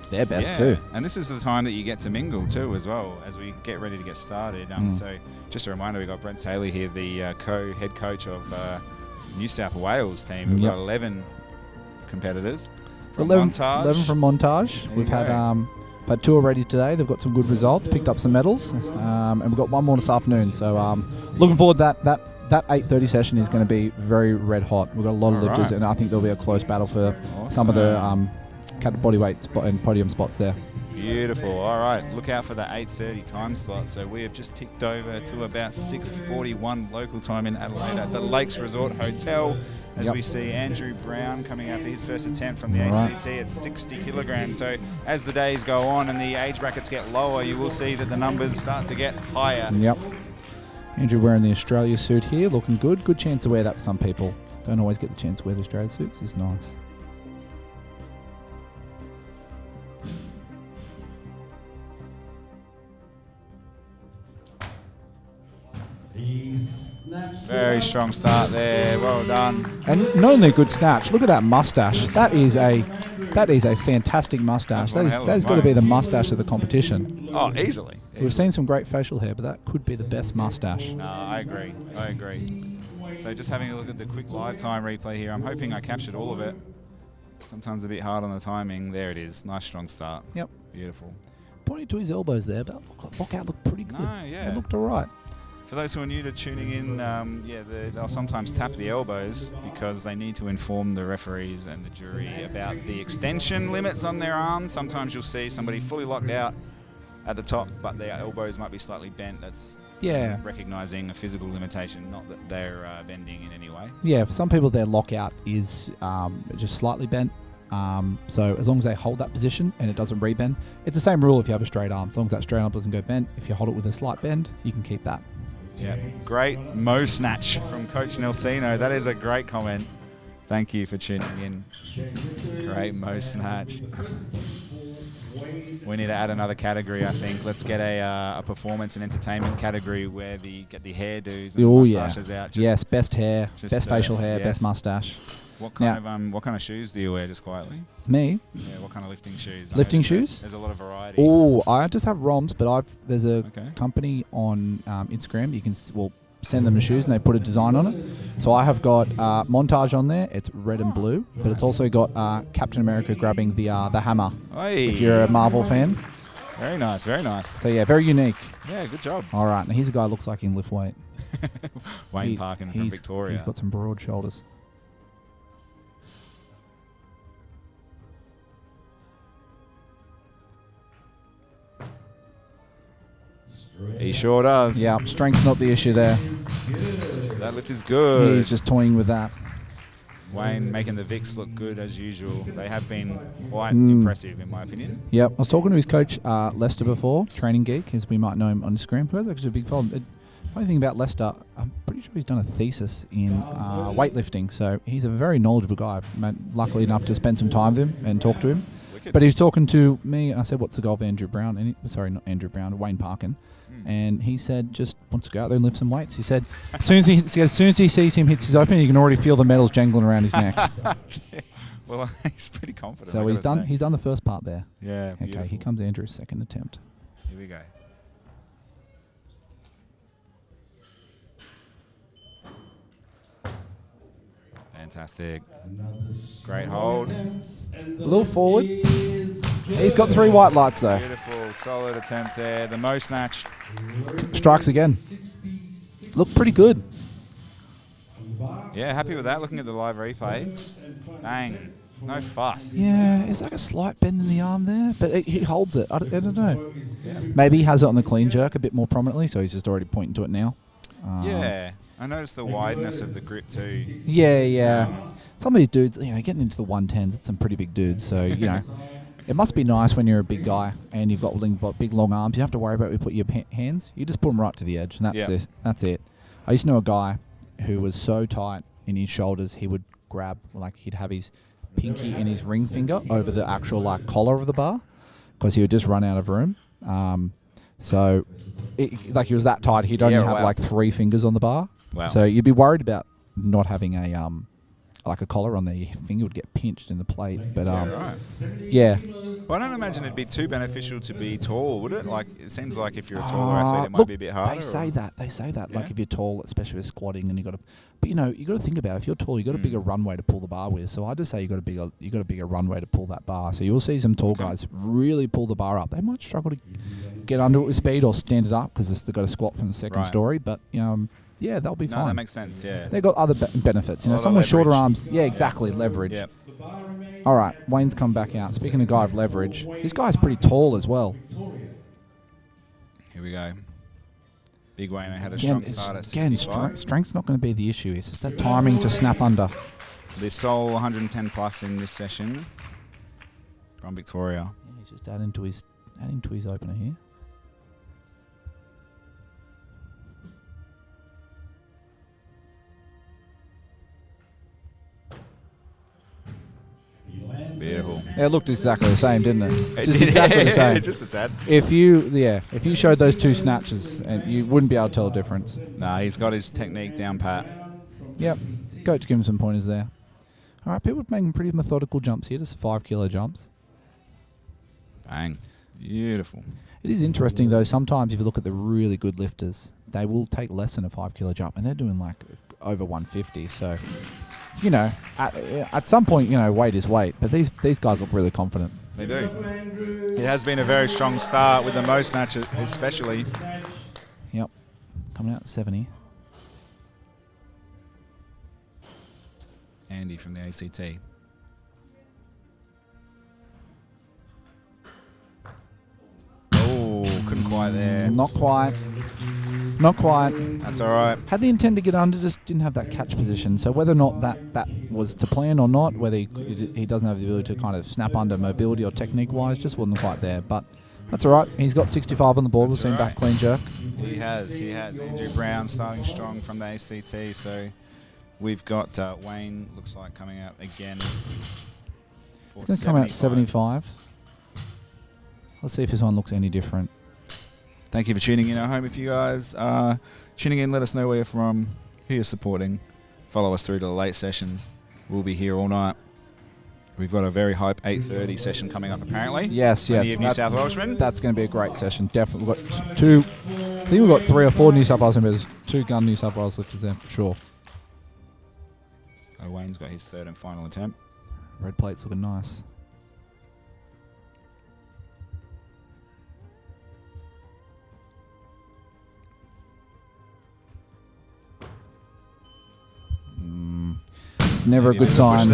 their best too. And this is the time that you get to mingle too, as well as we get ready to get started. So just a reminder, we got Brent Taylor here, the head coach of New South Wales team. We've got 11 competitors. From 11 Montage. from Montage. We've had 2 already today. They've got some good results, picked up some medals, and we've got 1 more this afternoon. So looking forward to that 8:30 session is going to be very red hot. We've got a lot of lifters, and I think there'll be a close battle for some of the bodyweight and podium spots there. Beautiful. All right, look out for the 8:30 time slot. So we have just ticked over to about 6:41 local time in Adelaide at the Lakes Resort Hotel, as we see Andrew Brown coming out for his first attempt from the ACT at 60 kilograms. So as the days go on and the age brackets get lower, you will see that the numbers start to get higher. Yep. Andrew wearing the Australia suit here, looking good. Good chance to wear that for some people. Don't always get the chance to wear the Australia suits. It's nice. Very strong start there. Well done. And not only a good snatch. Look at that mustache. That is a fantastic mustache. That's got to be the mustache of the competition. Oh, easily. We've seen some great facial hair, but that could be the best mustache. No, I agree. So just having a look at the quick live time replay here. I'm hoping I captured all of it. Sometimes a bit hard on the timing. There it is. Nice strong start. Yep. Beautiful. Pointing to his elbows there, but lockout looked pretty good. No, yeah. It looked all right. For those who are new to tuning in, they'll sometimes tap the elbows because they need to inform the referees and the jury about the extension limits on their arms. Sometimes you'll see somebody fully locked out at the top, but their elbows might be slightly bent. That's recognizing a physical limitation, not that they're bending in any way. Yeah, for some people their lockout is just slightly bent. So as long as they hold that position and it doesn't rebend, it's the same rule if you have a straight arm. As long as that straight arm doesn't go bent, if you hold it with a slight bend, you can keep that. Yeah, great Mo snatch from Coach Nelsino. That is a great comment. Thank you for tuning in. Great Mo snatch. We need to add another category, I think. Let's get a performance and entertainment category where get the hairdos and mustaches out. Yes, best hair, best facial hair, best mustache. What kind of shoes do you wear, just quietly? Me? Yeah, what kind of lifting shoes? Lifting shoes? There's a lot of variety. Oh, I just have ROMs, but there's a company on Instagram. You can send them the shoes and they put a design on it. So I have got Montage on there. It's red and blue, but it's also got Captain America grabbing the hammer. Hey. If you're a Marvel fan. Very nice, very nice. So yeah, very unique. Yeah, good job. All right, now here's a guy who looks like he can lift weight. Wayne Parkin from Victoria. He's got some broad shoulders. He sure does. Yeah, strength's not the issue there. That lift is good. He's just toying with that. Wayne making the Vics look good as usual. They have been quite impressive, in my opinion. Yep. I was talking to his coach, Lester, before, Training Geek, as we might know him on Instagram, who has actually a big following. Funny thing about Lester, I'm pretty sure he's done a thesis in weightlifting, so he's a very knowledgeable guy. I'm luckily enough to spend some time with him and talk to him. Wicked. But he was talking to me, and I said, what's the goal of Andrew Brown? And not Andrew Brown, Wayne Parkin. And he said, just wants to go out there and lift some weights. He said, as soon as he sees him hits his open, you can already feel the medals jangling around his neck. Well, he's pretty confident. So he's done the first part there. Yeah, okay, beautiful. here comes Andrew's second attempt. Here we go. Fantastic. Great hold. A little forward. He's got 3 white lights though. Beautiful, solid attempt there. The Mo snatch. Strikes again. Looked pretty good. Yeah, happy with that. Looking at the live replay. Bang. No fuss. Yeah, it's like a slight bend in the arm there, but he holds it. I don't know. Yeah. Maybe he has it on the clean jerk a bit more prominently, so he's just already pointing to it now. Yeah, I noticed the wideness of the grip too. Yeah. Some of these dudes, getting into the 110s, it's some pretty big dudes, so, it must be nice when you're a big guy and you've got big long arms. You don't have to worry about where you put your hands. You just put them right to the edge, and that's it. I used to know a guy who was so tight in his shoulders, he would grab, he'd have his pinky and his ring finger over the actual like collar of the bar, because he would just run out of room. So, like he was that tight, he'd only have like 3 fingers on the bar. Wow. So you'd be worried about not having a like a collar on there. Your finger would get pinched in the plate. But yeah. Well, I don't imagine it'd be too beneficial to be tall, would it? Like it seems like if you're a taller athlete, it might be a bit harder. They say that. Yeah. Like if you're tall, especially with squatting, and you got to. But you got to think about it. If you're tall, you got a bigger runway to pull the bar with. So I just say you got a bigger runway to pull that bar. So you'll see some tall guys really pull the bar up. They might struggle to get under it with speed or stand it up because they've got to squat from the second story. But yeah, they'll be fine. No, that makes sense. Yeah, they've got other benefits. Someone with shorter arms. Yeah, exactly. Leverage. Yep. All right, Wayne's come back out. Speaking of guy of leverage, this guy's pretty tall as well. Here we go. Big Wayne had a strong start at 65. Strength's not going to be the issue. It's just that timing to snap under. This Sol 110 plus in this session from Victoria. Yeah, he's just adding to his opener here. Beautiful. Yeah, it looked exactly the same, didn't it? Just exactly the same. Just a tad. If you showed those 2 snatches, and you wouldn't be able to tell the difference. Nah, he's got his technique down pat. Yep. Coach give him some pointers there. All right, people are making pretty methodical jumps here, just 5 kilo jumps. Bang. Beautiful. It is interesting though, sometimes if you look at the really good lifters, they will take less than a 5 kilo jump, and they're doing like over 150, so at some point, weight is weight, but these guys look really confident. They do. It has been a very strong start with the most snatches, especially. Yep. Coming out at 70. Andy from the ACT. Oh, couldn't quite there. Not quite. That's all right. Had the intent to get under, just didn't have that catch position. So whether or not that was to plan or not, whether he doesn't have the ability to kind of snap under mobility or technique-wise, just wasn't quite there. But that's all right. He's got 65 on the board. We've seen back clean jerk. He has. Andrew Brown starting strong from the ACT. So we've got Wayne, looks like, coming out again. He's going to come out 75. Let's see if this one looks any different. Thank you for tuning in at home. If you guys are tuning in, let us know where you're from, who you're supporting. Follow us through to the late sessions. We'll be here all night. We've got a very hype 8:30 session coming up, apparently. Yes. New South Welshmen. That's going to be a great session. Definitely. We've got two. I think we've got 3 or 4 New South Wales members. 2 gun New South Wales lifters there for sure. Oh, Wayne's got his 3rd and final attempt. Red plate's looking nice. It's never a good sign.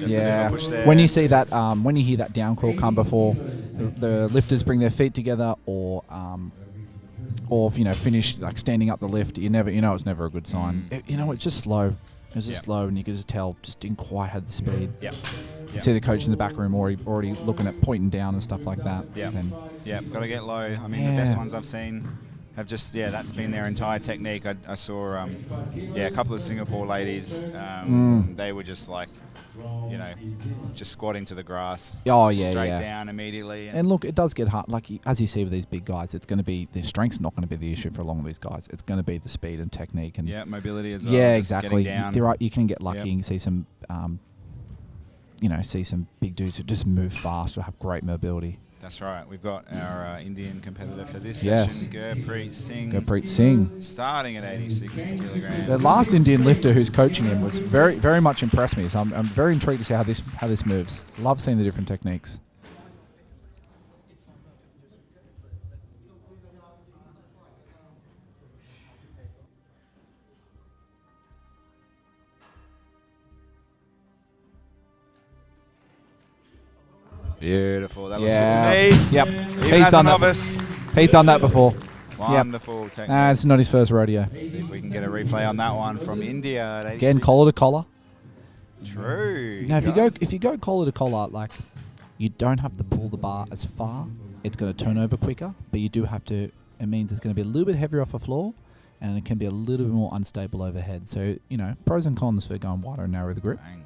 Yeah. When you see that, when you hear that down crawl come before the lifters bring their feet together, or finish like standing up the lift, it's never a good sign. It's just slow. It was just slow, and you could just tell just didn't quite have the speed. You see the coach in the back room already looking at pointing down and stuff like that. Got to get low. I mean, the best ones I've seen have just, that's been their entire technique. I saw, a couple of Singapore ladies. They were just like, just squatting to the grass. Straight down immediately. And look, it does get hard. Like, as you see with these big guys, it's going to be, the strength's not going to be the issue for a lot of these guys. It's going to be the speed and technique. And mobility as well. Yeah, exactly. You can get lucky and see some, some big dudes who just move fast or have great mobility. That's right. We've got our Indian competitor for this session, Gurpreet Singh. Starting at 86 kilograms. The last Indian lifter who's coaching him was very, very much impressed me. So I'm very intrigued to see how this moves. Love seeing the different techniques. Beautiful. That looks good to me. Yep. He's done that. He's done that before. Wonderful technique. It's not his first rodeo. Let's see if we can get a replay on that one from India at 86. Again, collar to collar. True. Now, if you go collar to collar, like, you don't have to pull the bar as far. It's going to turn over quicker, but you do have to. It means it's going to be a little bit heavier off the floor, and it can be a little bit more unstable overhead. So, pros and cons for going wider and narrower the grip. Bang.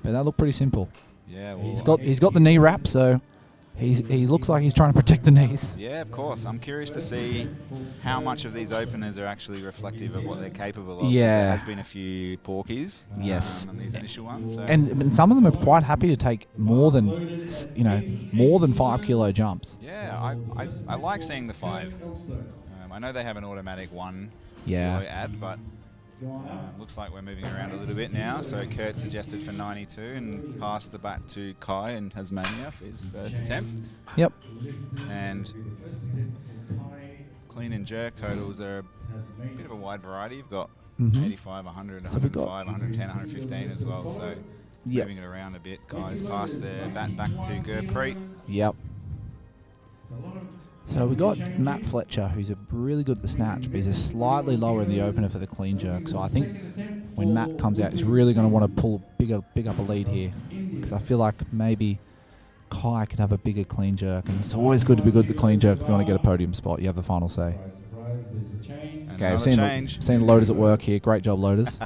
but that looked pretty simple. Yeah, well, he's got the knee wrap, so he looks like he's trying to protect the knees. Yeah, of course. I'm curious to see how much of these openers are actually reflective of what they're capable of. Yeah. There has been a few porkies Yes. on these initial ones. So. And some of them are quite happy to take more than 5 kilo jumps. Yeah, I like seeing the 5. I know they have an automatic 1 Yeah. kilo add, but looks like we're moving around a little bit now. So Kurt suggested for 92 and passed the bat to Kai in Tasmania for his first attempt. Yep. And clean and jerk totals are a bit of a wide variety. You've got 85, 100, 105, 110, 115 as well. So moving it around a bit. Kai's passed the bat back to Gurpreet. Yep. So we got Matt Fletcher, who's really good at the snatch, but he's slightly lower in the opener for the clean jerk. So I think when Matt comes out, he's really going to want to pull big up a lead here, because I feel like maybe Kai could have a bigger clean jerk, and it's always good to be good at the clean jerk if you want to get a podium spot. You have the final say. Okay, we've seen Loaders at work here. Great job, Loaders.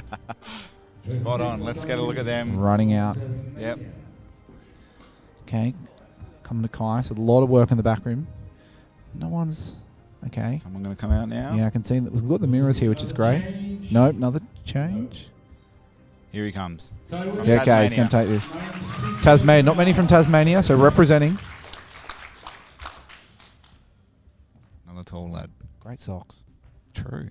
Spot on. Let's get a look at them. Running out. Yep. Okay, coming to Kai. So a lot of work in the back rim. No one's... Okay. Someone going to come out now? Yeah, I can see that we've got the mirrors here, which is great. Nope, another change. Here he comes. Yeah, okay, he's going to take this. Tasmania, not many from Tasmania, so representing. Another tall lad. Great socks. True.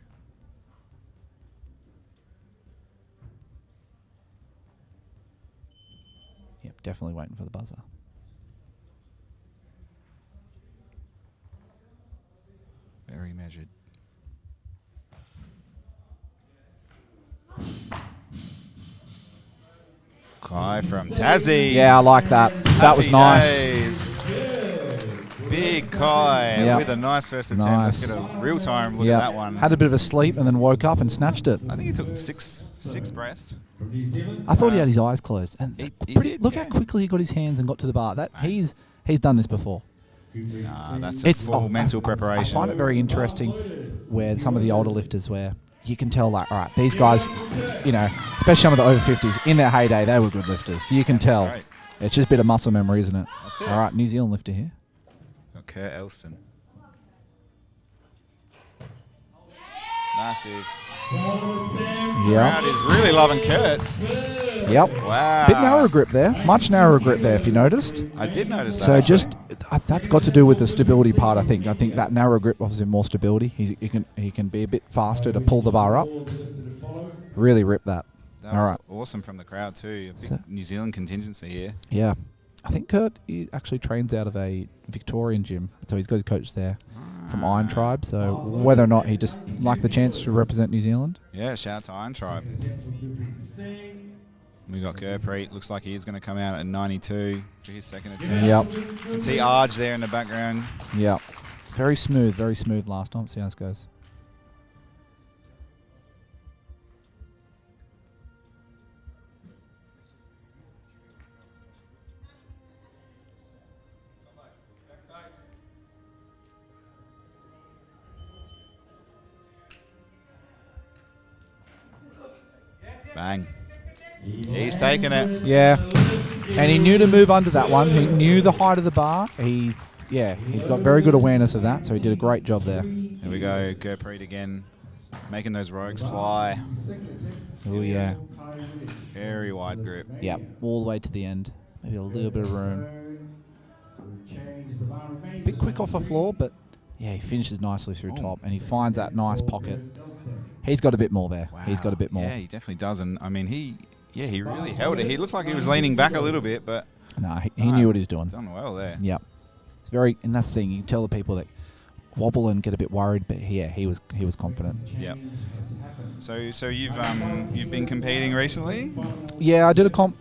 Yep, definitely waiting for the buzzer. Very measured. Kai from Tassie. Yeah, I like that. That was nice. Days. Big Kai with a nice first attempt. Nice. Let's get a real-time look at that one. Had a bit of a sleep and then woke up and snatched it. I think he took six breaths. I thought he had his eyes closed. And look yeah. how quickly he got his hands and got to the bar. That he's done this before. That's a full mental preparation. I find it very interesting where some of the older lifters where you can tell, like, all right, these guys, especially some of the over 50s, in their heyday, they were good lifters. You can tell. Right. It's just a bit of muscle memory, isn't it? That's it. All right, New Zealand lifter here. Got Kurt Elston. Massive. Yeah. Crowd is really loving Kurt. Yep. Wow. Bit narrower grip there. Much narrower grip there, if you noticed. I did notice that. So actually. that's got to do with the stability part, I think. I think that narrow grip offers him more stability. He can be a bit faster to pull the bar up. Really rip that. That All was right. awesome from the crowd too. A big New Zealand contingency here. Yeah. I think Kurt he actually trains out of a Victorian gym. So he's got his coach there from Iron Tribe. So whether or not he just liked the chance to represent New Zealand. Yeah, shout out to Iron Tribe. We got Gurpreet. Looks like he is going to come out at 92 for his second attempt. Yep. You can see Arj there in the background. Yep. Very smooth last time. See how this goes. Bang. He's taking it. Yeah. And he knew to move under that one. He knew the height of the bar. He's got very good awareness of that, so he did a great job there. Here we go, Gurpreet again, making those rogues fly. Oh, yeah. Very wide grip. Yep, all the way to the end. Maybe a little bit of room. Bit quick off the floor, but yeah, he finishes nicely through top, and he finds that nice pocket. He's got a bit more there. Wow. He's got a bit more. Yeah, he definitely does. And I mean, he really held it. He looked like he was leaning back a little bit, but no, he knew what he's doing. Done well there. Yep. It's very, and that's the thing. You can tell the people that wobble and get a bit worried, but yeah, he was confident. Yep. So you've been competing recently? Yeah, I did a comp.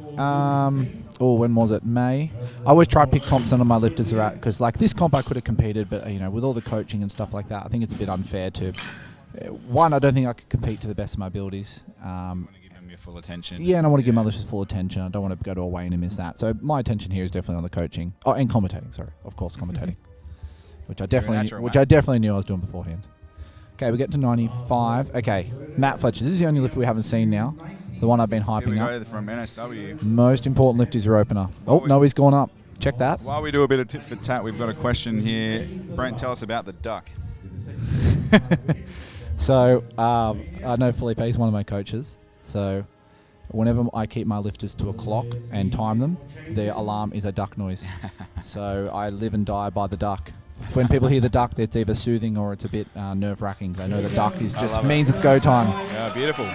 When was it? May. I always try to pick comps none of my lifters are at, because like this comp I could have competed, but with all the coaching and stuff like that, I think it's a bit unfair to. One, I don't think I could compete to the best of my abilities. Want to give them your full attention. Yeah, and I want to give my lifters full attention. I don't want to go to a weigh-in and miss that. So my attention here is definitely on the coaching. Oh, and commentating. Sorry, of course, commentating, which I definitely knew I was doing beforehand. Okay, we get to 95. Okay, Matt Fletcher. This is the only lift we haven't seen now. The one I've been Here we hyping go up. from NSW. Most important lift is your opener. Oh, no, he's gone up. Check that. While we do a bit of tit for tat, we've got a question here. Brent, tell us about the duck. So, I know Felipe is one of my coaches. So, whenever I keep my lifters to a clock and time them, their alarm is a duck noise. So, I live and die by the duck. When people hear the duck, it's either soothing or it's a bit nerve-wracking. They know the duck is just means it's go time. Yeah, beautiful.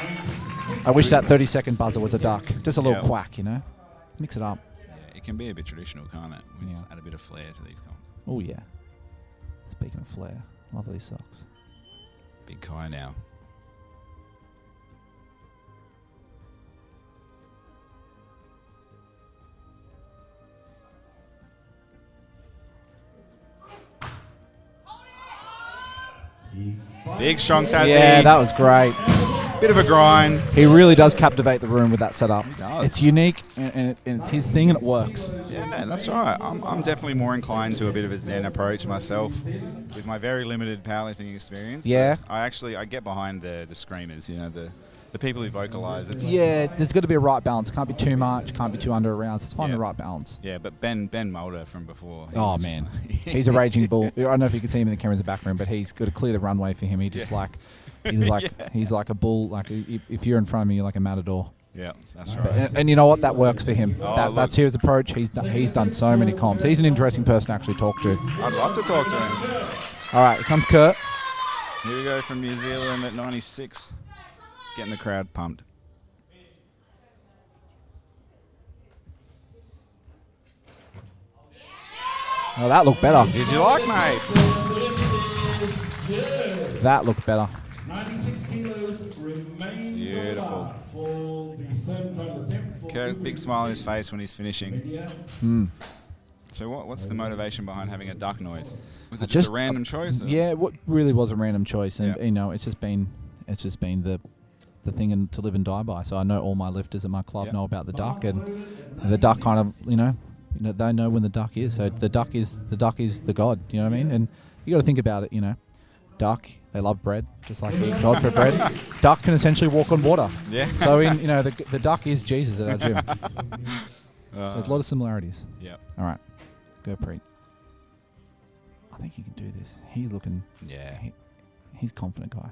I wish that 30-second buzzer was a duck. Just a little quack, you know? Mix it up. Yeah, it can be a bit traditional, can't it? We just add a bit of flair to these comps. Oh, yeah. Speaking of flair, love these socks. Big Kai now. Big strong Tassie. Yeah, that was great. Bit of a grind. He really does captivate the room with that setup. He does. It's unique and it's his thing and it works. Yeah, that's right. I'm definitely more inclined to a bit of a Zen approach myself with my very limited powerlifting experience. Yeah. But I get behind the screamers, you know, the people who vocalise. Yeah, there's got to be a right balance. It can't be too much, can't be too under around. So it's find the right balance. Yeah, but Ben Mulder from before. Oh, man. He's a raging bull. I don't know if you can see him in the cameras in the background, but he's got to clear the runway for him. He just he's like a bull. Like if you're in front of me, you're like a matador. Yeah, that's right. And you know what? That works for him. Oh, That's his approach. He's done so many comps. He's an interesting person to actually talk to. I'd love to talk to him. All right, here comes Kurt. Here we go from New Zealand at 96. Getting the crowd pumped. Oh, that looked better. Did you like, mate? That looked better. 96 kilos remains Beautiful. for the third final attempt. Kurt, big smile on his face when he's finishing. So what's the motivation behind having a duck noise? Was it just a random choice? Or? Yeah, what really was a random choice, and you know, it's just been the thing to live and die by. So I know all my lifters at my club know about the duck, and the duck kind of you know they know when the duck is. So the duck is the god. You know what I mean? And you got to think about it. You know, duck, they love bread, just like we eat God for bread. Duck can essentially walk on water. Yeah. So the duck is Jesus at our gym. So there's a lot of similarities. Yeah. All right, go Preet. I think he can do this. He's looking. Yeah. He's confident guy.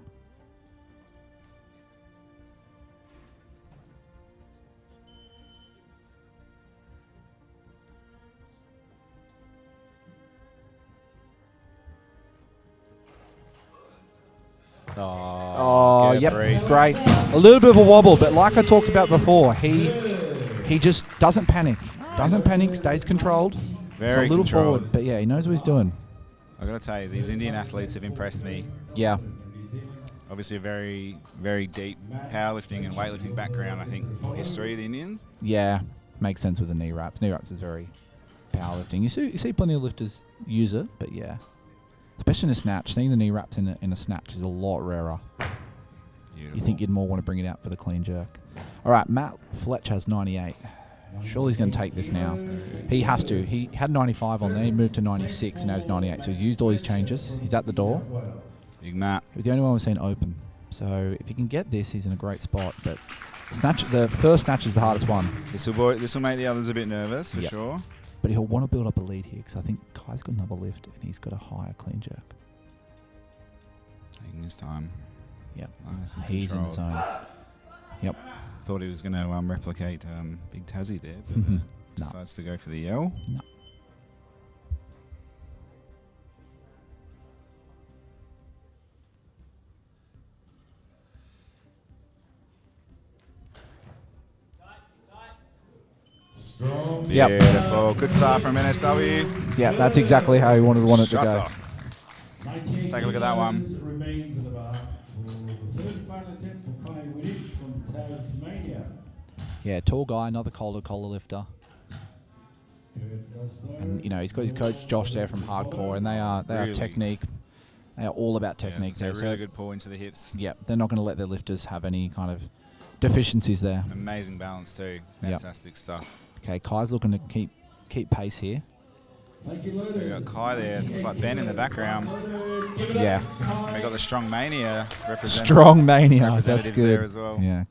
Oh, yep, great. A little bit of a wobble, but like I talked about before, he just doesn't panic. Doesn't panic, stays controlled. Very it's a little controlled. forward, but yeah, he knows what he's doing. I got to tell you, these Indian athletes have impressed me. Yeah. Obviously a very, very deep powerlifting and weightlifting background, I think, for history of the Indians. Yeah, makes sense with the knee wraps. Knee wraps is very powerlifting. You see plenty of lifters use it, but yeah. Especially in a snatch. Seeing the knee wraps in a snatch is a lot rarer. Beautiful. You think you'd more want to bring it out for the clean jerk. All right, Matt Fletch has 98. Surely he's going to take this now. He has to. He had 95 on there. He moved to 96 and now he's 98. So he's used all his changes. He's at the door. Big Matt. He's the only one we've seen open. So if he can get this, he's in a great spot. But the first snatch is the hardest one. This will make the others a bit nervous, for sure. But he'll want to build up a lead here because I think Kai's got another lift and he's got a higher clean jerk. Taking his time. Yep. Nice and He's in the controlled. zone. Yep. Thought he was going to replicate Big Tassie there, but decides to go for the L. No. Yep. Beautiful. Good start from NSW. Yeah, that's exactly how he wanted it to Shuts go. off. Let's take a look at that one. Remains at the bar for the third final attempt for Kai Whittick from Tasmania. Yeah, tall guy, another collar lifter. And you know, he's got his coach Josh there from Hardcore, and they are Really? technique. They are all about technique. Yeah, it's a really good pull into the hips. Yeah, they're not going to let their lifters have any kind of deficiencies there. Amazing balance too. Yep. Fantastic stuff. Okay, Kai's looking to keep pace here. So we got Kai there. Looks like Ben in the background. Yeah. And we got the Strong Mania Strong Mania. That's representatives good. there as well. Yeah.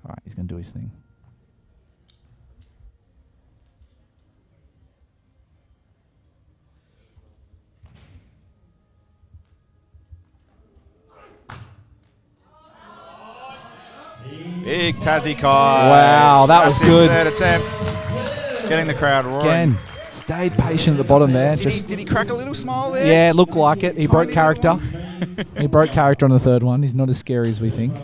All right, he's going to do his thing. Big Tassie Kai. Wow, that was Massive good. Third attempt. Getting the crowd roaring. Again, stayed patient at the bottom there. Did he crack a little smile there? Yeah, it looked like it. He broke character. He broke character on the third one. He's not as scary as we think.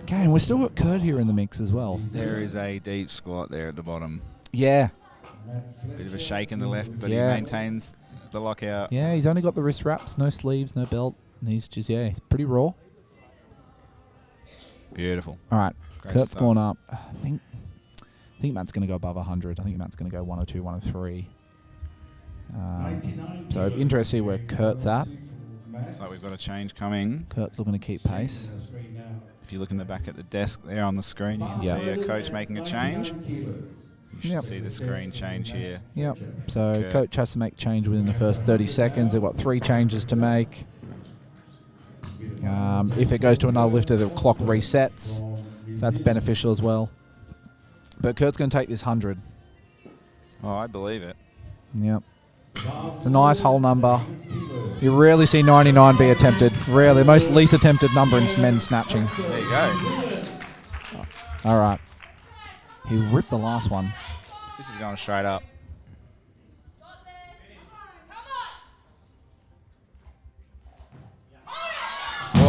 Okay, and we've still got Kurt here in the mix as well. There is a deep squat there at the bottom. Yeah. Bit of a shake in the left, but Yeah. he maintains the lockout. Yeah, he's only got the wrist wraps, no sleeves, no belt. And he's just, he's pretty raw. Beautiful. All right, Great Kurt's stuff. gone up. I think Matt's going to go above 100. I think Matt's going to go 102, 103. So interesting to see where Kurt's at. Looks like we've got a change coming. Kurt's looking to keep pace. If you look in the back at the desk there on the screen, you can see a coach making a change. You should see the screen change here. Yep. So coach has to make change within the first 30 seconds. They've got 3 changes to make. If it goes to another lifter, the clock resets. So that's beneficial as well. But Kurt's going to take this 100. Oh, I believe it. Yep. It's a nice whole number. You rarely see 99 be attempted. Rarely. The most least attempted number in men's snatching. There you go. All right. He ripped the last one. This is going straight up.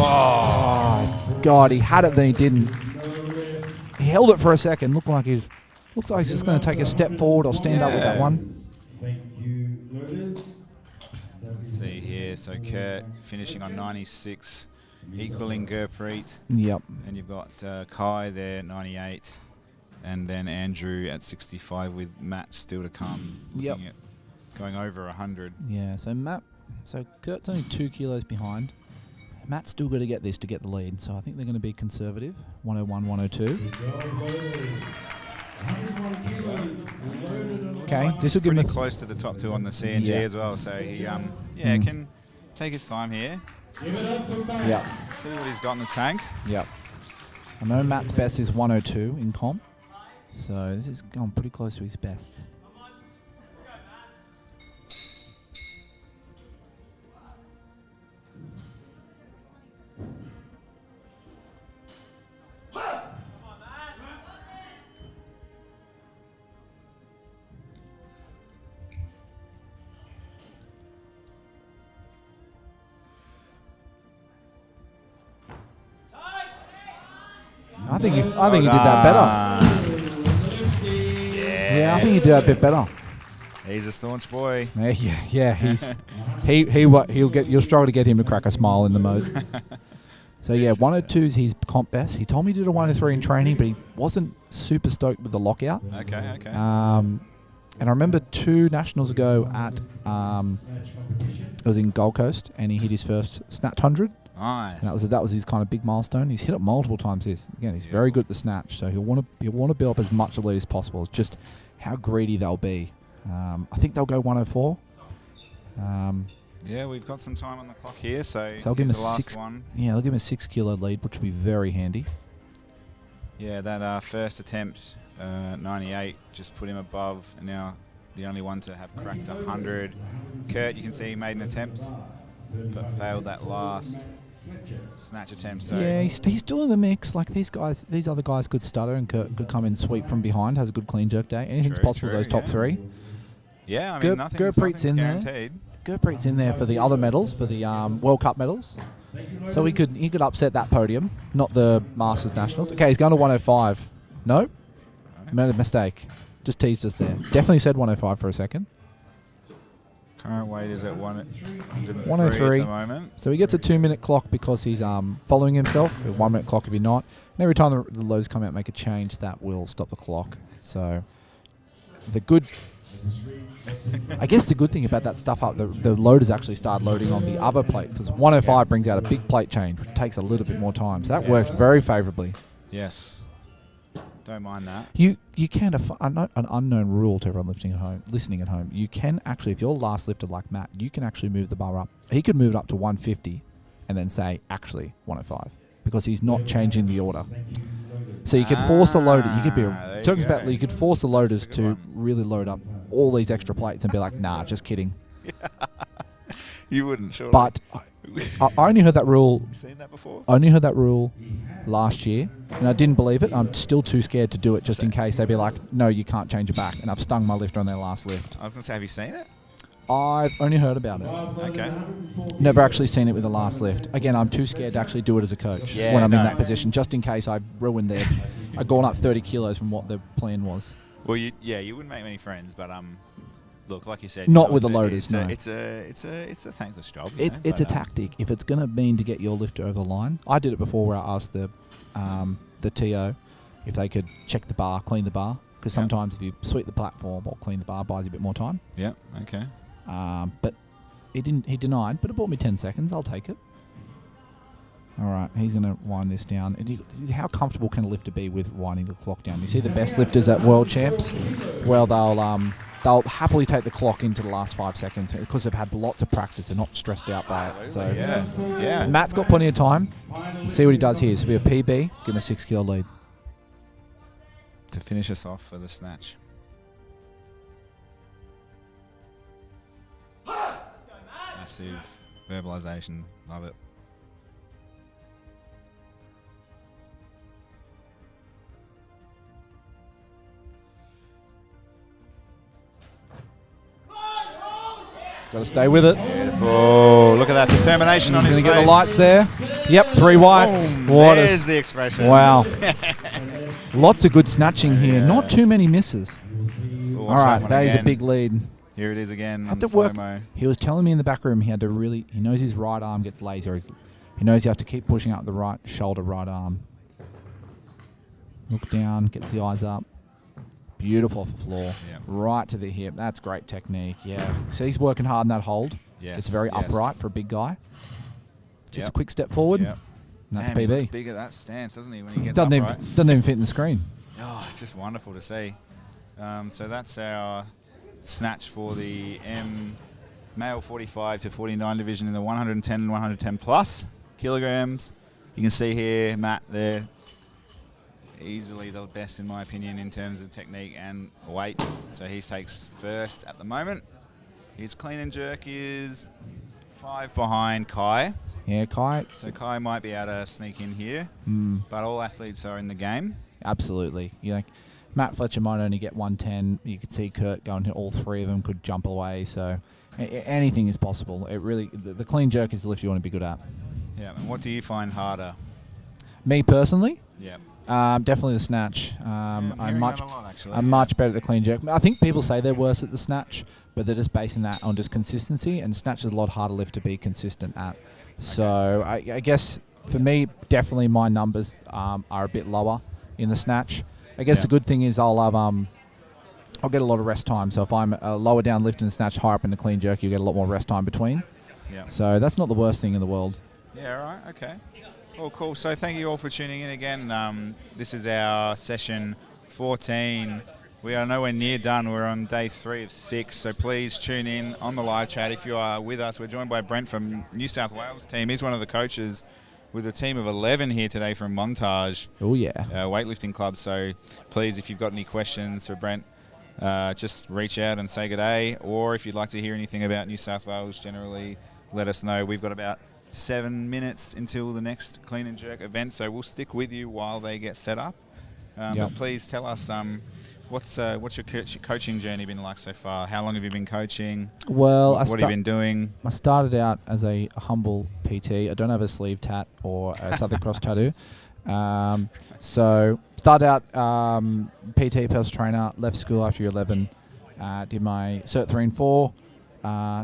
Oh, God, he had it, then he didn't. He held it for a second. Looks like he's just going to take a step forward or stand up with that one. Let's see here. So Kurt finishing on 96, equaling Gurpreet. Yep. And you've got Kai there, 98. And then Andrew at 65 with Matt still to come. Yep. Looking at going over 100. Yeah, so Kurt's only 2 kilos behind. Matt's still got to get this to get the lead, so I think they're going to be conservative. 101, 102. Okay, this will give him pretty close to the top 2 on the CNG as well, so he can take his time here. Yeah. See what he's got in the tank. Yep. I know Matt's best is 102 in comp, so this is going pretty close to his best. I think he did that better. Yeah, I think he did that a bit better. He's a staunch boy. Yeah. You'll struggle to get him to crack a smile in the mode. So yeah, 102 is his comp best. He told me he did a 103 in training, but he wasn't super stoked with the lockout. Okay. And I remember 2 nationals ago at it was in Gold Coast, and he hit his first snatch 100. Nice. And that was his kind of big milestone. He's hit it multiple times. He's very good at the snatch, so he'll want to build up as much of the lead as possible. It's just how greedy they'll be. I think they'll go 104. Yeah, we've got some time on the clock here, so I'll give him the last one. Yeah, they'll give him a 6 kilo lead, which will be very handy. Yeah, that first attempt, 98, just put him above, and now the only one to have cracked 100. Kurt, you can see he made an attempt, but failed that last snatch attempt. So yeah, he's still in the mix. Like these other guys could stutter, and Kurt could come in sweep from behind, has a good clean jerk day. Anything's possible with those top 3. Yeah, I mean, nothing's in guaranteed. Gurpreet's in there for the other medals, for the World Cup medals. So he could upset that podium, not the Masters Nationals. Okay, he's going to 105. No? Made a mistake. Just teased us there. Definitely said 105 for a second. Current weight is at 103 103 at the moment. So he gets a 2-minute clock because he's following himself. A 1-minute clock if you're not. And every time the loads come out and make a change, that will stop the clock. So I guess the good thing about that stuff up, the loaders actually start loading on the other plates, because 105 brings out a big plate change, which takes a little bit more time. So that works very favourably. Yes. Don't mind that. You can, an unknown rule to everyone listening at home, you can actually, if you're last lifted like Matt, you can actually move the bar up. He could move it up to 150 and then say, actually, 105. because he's not changing the order. So you could force the loader. You could force the loaders to really load up all these extra plates and be like, nah, just kidding. You wouldn't, surely. But I only heard that rule. You seen that before? I only heard that rule last year, and I didn't believe it. I'm still too scared to do it, just in case they'd be like, no, you can't change it back. And I've stung my lifter on their last lift. I was going to say, have you seen it? I've only heard about it. Okay. Never actually seen it with the last lift. Again, I'm too scared to actually do it as a coach when I'm in that position, just in case I ruined their... I've gone up 30 kilos from what the plan was. Well, you wouldn't make many friends, but look, like you said, not with the loaders. No, it's a thankless job. It's a tactic. If it's going to mean to get your lifter over the line, I did it before where I asked the TO if they could check the bar, clean the bar, because sometimes if you sweep the platform or clean the bar, buys you a bit more time. Yeah. Okay. But he didn't. He denied, but it bought me 10 seconds. I'll take it. All right, he's going to wind this down. And how comfortable can a lifter be with winding the clock down? You see the best lifters at World Champs? Well, they'll happily take the clock into the last 5 seconds because they've had lots of practice. They're not stressed out by it. So yeah. Matt's got plenty of time. Let's see what he does here. This will be a PB. Give him a 6 kilo lead. To finish us off for the snatch. Massive verbalization. Love it. He's got to stay with it. Beautiful. Look at that determination on his face. He's going to get the lights there. Yep, 3 whites. There's the expression. Wow. Lots of good snatching here. Not too many misses. All right, that is a big lead. Here it is again. Had to work. He was telling me in the back room he had to really... He knows his right arm gets lazy. He knows you have to keep pushing up the right shoulder, right arm. Look down, gets the eyes up. Beautiful off the floor. Yep. Right to the hip. That's great technique. Yeah. So he's working hard in that hold. Yes. It's very upright for a big guy. Just a quick step forward. Yep. And that's He PB. looks big at that stance, doesn't he, when he gets Doesn't upright? even fit in the screen. Oh, it's just wonderful to see. So that's our snatch for the male 45 to 49 division in the 110 and 110 plus kilograms. You can see here, Matt there, easily the best in my opinion in terms of technique and weight. So he takes first at the moment. His clean and jerk is 5 behind Kai. Yeah, Kai. So Kai might be able to sneak in here, but all athletes are in the game. Absolutely. Matt Fletcher might only get 110. You could see Kurt going to all 3 of them could jump away. So anything is possible. It really, the clean jerk is the lift you want to be good at. Yeah. And what do you find harder? Me personally? Yeah. Definitely the snatch. I'm much better at the clean jerk. I think people say they're worse at the snatch, but they're just basing that on just consistency, and snatch is a lot harder lift to be consistent at. Okay. So I guess for me, definitely my numbers are a bit lower in the snatch. I guess the good thing is I'll get a lot of rest time. So if I'm a lower down lift in the snatch, higher up in the clean jerk, you get a lot more rest time between. Yeah. So that's not the worst thing in the world. Yeah. Right. Okay. Oh, cool. So thank you all for tuning in again. This is our session 14. We are nowhere near done. We're on day 3 of 6. So please tune in on the live chat if you are with us. We're joined by Brent from New South Wales team. He's one of the coaches with a team of 11 here today from Montage. Oh, yeah. Weightlifting club. So please, if you've got any questions for Brent, just reach out and say good day. Or if you'd like to hear anything about New South Wales generally, let us know. We've got about 7 minutes until the next clean and jerk event, so we'll stick with you while they get set up. But please tell us what's your coaching journey been like so far? How long have you been coaching? Well, what have you been doing? I started out as a humble PT. I don't have a sleeve tat or a Southern Cross tattoo. So started out PT, personal trainer, left school after year 11, did my Cert 3 and 4,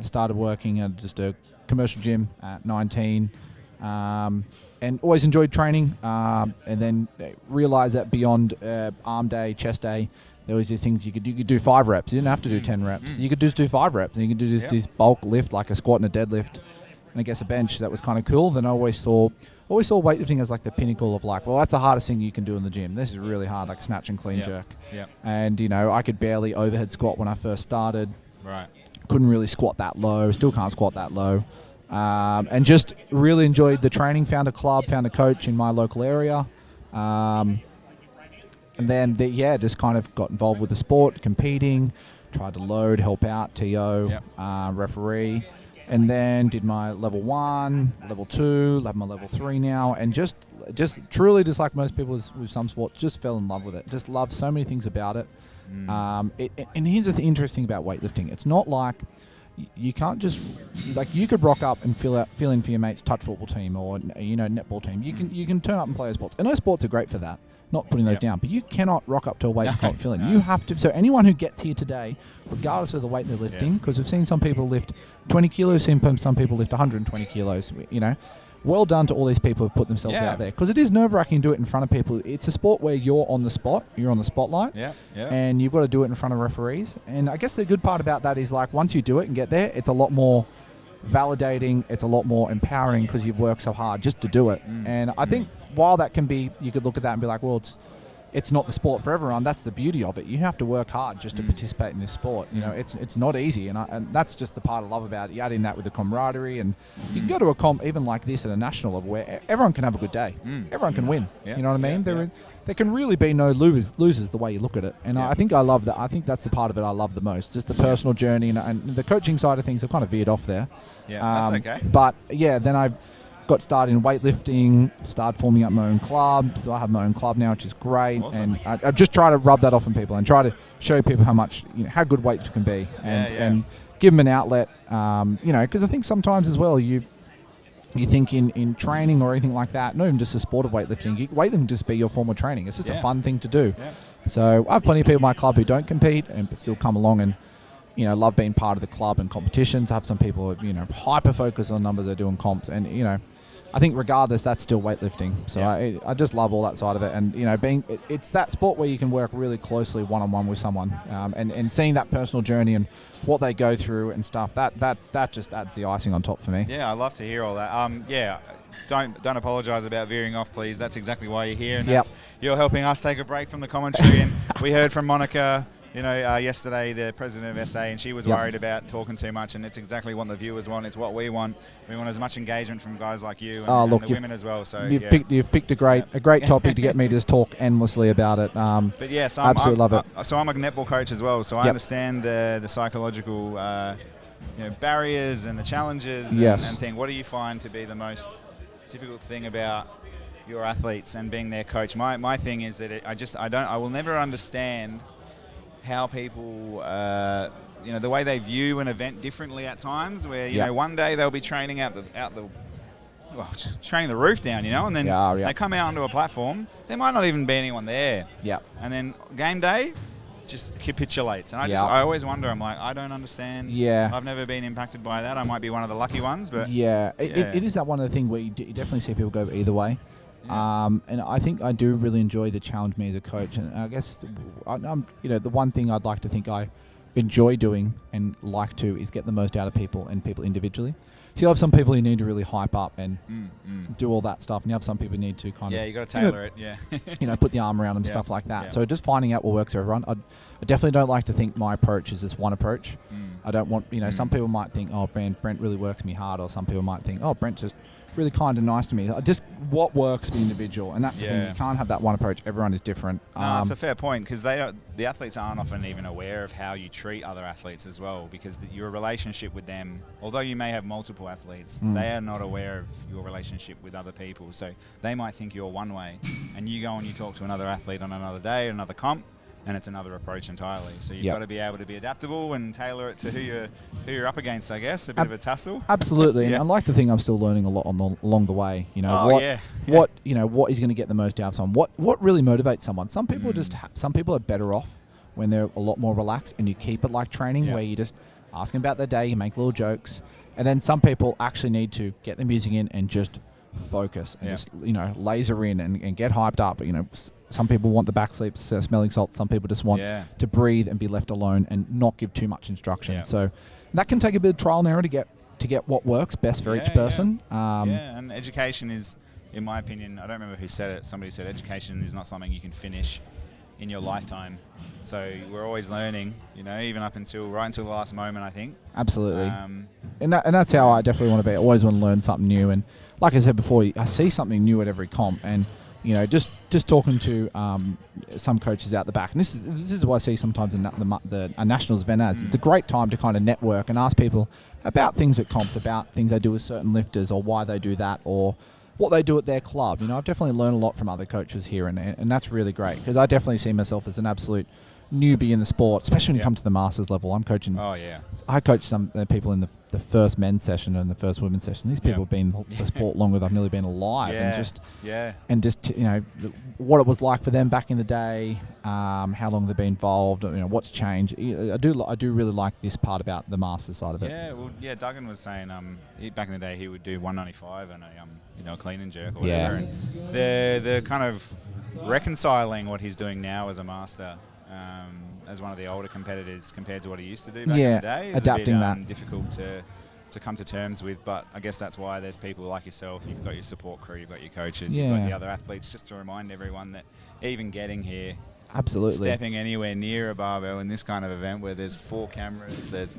started working at just a commercial gym at 19, and always enjoyed training, and then realized that beyond arm day, chest day, there was these things you could do 5 reps. You didn't have to do 10 reps. You could just do 5 reps, and you could do this bulk lift like a squat and a deadlift, and I guess a bench. That was kind of cool. Then I always saw weightlifting as like the pinnacle of like, well, that's the hardest thing you can do in the gym. This is really hard, like snatch and clean jerk. Yeah. And I could barely overhead squat when I first started. Right. Couldn't really squat that low. Still can't squat that low. and just really enjoyed the training. Found a club, found a coach in my local area. And then, just kind of got involved with the sport, competing, tried to load, help out, TO, referee, and then did my level 1, level 2, have my level 3 now, and just truly, just like most people with some sports, just fell in love with it. Just love so many things about it. And here's the interesting about weightlifting. It's not like you can't just, like, you could rock up and fill in for your mate's touch football team or netball team. You can turn up and play those sports, and those sports are great for that. Not putting those down, but you cannot rock up to a weight comp fill in. You have to. So anyone who gets here today, regardless of the weight they're lifting, because we've seen some people lift 20 kilos, seen some people lift 120 kilos. Well done to all these people who've put themselves out there, because it is nerve-wracking to do it in front of people. It's a sport where you're on the spot, you're on the spotlight, and you've got to do it in front of referees. And I guess the good part about that is, like, once you do it and get there, it's a lot more validating, it's a lot more empowering because you've worked so hard just to do it. And I think while that can be, you could look at that and be like, well, it's not the sport for everyone. That's the beauty of it. You have to work hard just to participate in this sport. It's not easy, and that's just the part I love about it. You add in that with the camaraderie, and you can go to a comp even like this at a national level where everyone can have a good day. Everyone can win. You know what I mean? There can really be no losers the way you look at it. And I think I love that. I think that's the part of it I love the most, just the personal journey and the coaching side of things. I've kind of veered off there. That's okay. But then I got started in weightlifting, started forming up my own club. So I have my own club now, which is great. Awesome. And I just try to rub that off on people and try to show people how much, how good weights can be, and give them an outlet. Because I think sometimes as well, you think in training or anything like that, not even just the sport of weightlifting, weightlifting can just be your form of training. It's just a fun thing to do. So I have plenty of people in my club who don't compete and still come along and love being part of the club and competitions. I have some people who hyper focus on numbers they do in comps, and I think regardless, that's still weightlifting. So I just love all that side of it, and it's that sport where you can work really closely one-on-one with someone, and seeing that personal journey and what they go through and stuff. That just adds the icing on top for me. Yeah, I love to hear all that. Don't apologise about veering off, please. That's exactly why you're here, and that's, you're helping us take a break from the commentary. And we heard from Monica, yesterday, the president of SA, and she was worried about talking too much, and it's exactly what the viewers want. It's what we want. We want as much engagement from guys like you and the women as well. So you've picked a great topic to get me to just talk endlessly about it. But yes, absolutely love it. So I'm a netball coach as well, so I understand the psychological barriers and the challenges and thing. What do you find to be the most difficult thing about your athletes and being their coach? My thing is that I will never understand how people, the way they view an event differently at times. Where one day they'll be training training the roof down, and then they come out onto a platform. There might not even be anyone there. And then game day just capitulates, and I always wonder. I'm like, I don't understand. I've never been impacted by that. I might be one of the lucky ones, but it is that one of the things where you definitely see people go either way. And I think I do really enjoy the challenge me as a coach, and I guess the one thing I'd like to think I enjoy doing and like to is get the most out of people and people individually. So you have some people who need to really hype up and do all that stuff, and you have some people who need to kind of you got to tailor it, put the arm around them, stuff like that. So just finding out what works for everyone. I definitely don't like to think my approach is just one approach. I don't want some people might think, oh, Brent really works me hard, or some people might think, oh, Brent's just really kind and nice to me. Just what works for the individual, and that's the thing. You can't have that one approach. Everyone is different. No, it's a fair point, because the athletes aren't often even aware of how you treat other athletes as well, because your relationship with them, although you may have multiple athletes, they are not aware of your relationship with other people. So they might think you're one way, and you go and you talk to another athlete on another day, another comp, and it's another approach entirely. So you've got to be able to be adaptable and tailor it to who you're up against, I guess. A bit of a tussle. Absolutely. And I like to think I'm still learning a lot along the way. What is going to get the most out of someone? What really motivates someone? Some people some people are better off when they're a lot more relaxed, and you keep it like training, where you just ask them about their day, you make little jokes. And then some people actually need to get the music in and just focus and just laser in and get hyped up. Some people want the back sleep, smelling salts. Some people just want to breathe and be left alone and not give too much instruction. So that can take a bit of trial and error to get what works best for each person. And education is, in my opinion, I don't remember who said it. Somebody said education is not something you can finish. in your lifetime. So we're always learning, even right until the last moment, I think. Absolutely. And that's how I definitely want to be. I always want to learn something new. And like I said before, I see something new at every comp. And, just talking to some coaches out the back. And this is what I see sometimes in the Nationals event as. It's a great time to kind of network and ask people about things at comps, about things they do with certain lifters or why they do that or what they do at their club. I've definitely learned a lot from other coaches here. And that's really great because I definitely see myself as an absolute newbie in the sport, especially when you come to the masters level. I'm coaching. Oh yeah. I coach some people in the first men's session and the first women's session. These people have been in the sport longer than I've nearly been alive, and just what it was like for them back in the day, how long they've been involved, what's changed. I do really like this part about the masters side of it. Yeah, Duggan was saying back in the day he would do 195 and a clean and jerk or whatever. And they're kind of reconciling what he's doing now as a master. As one of the older competitors compared to what he used to do back in the day. It's adapting a bit, that. difficult to come to terms with, but I guess that's why there's people like yourself, you've got your support crew, you've got your coaches, you've got the other athletes, just to remind everyone that even getting here, absolutely, stepping anywhere near a barbell in this kind of event where there's 4 cameras, there's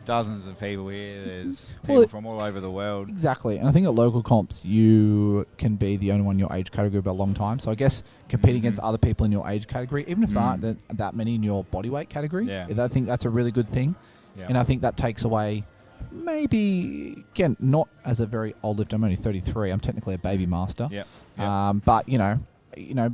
dozens of people here, there's people from all over the world. Exactly, and I think at local comps you can be the only one in your age category for a long time. So I guess competing against other people in your age category, even if there aren't that many in your bodyweight category, I think that's a really good thing. And I think that takes away, maybe, again, not as a very old lifter, I'm only 33, I'm technically a baby master. But,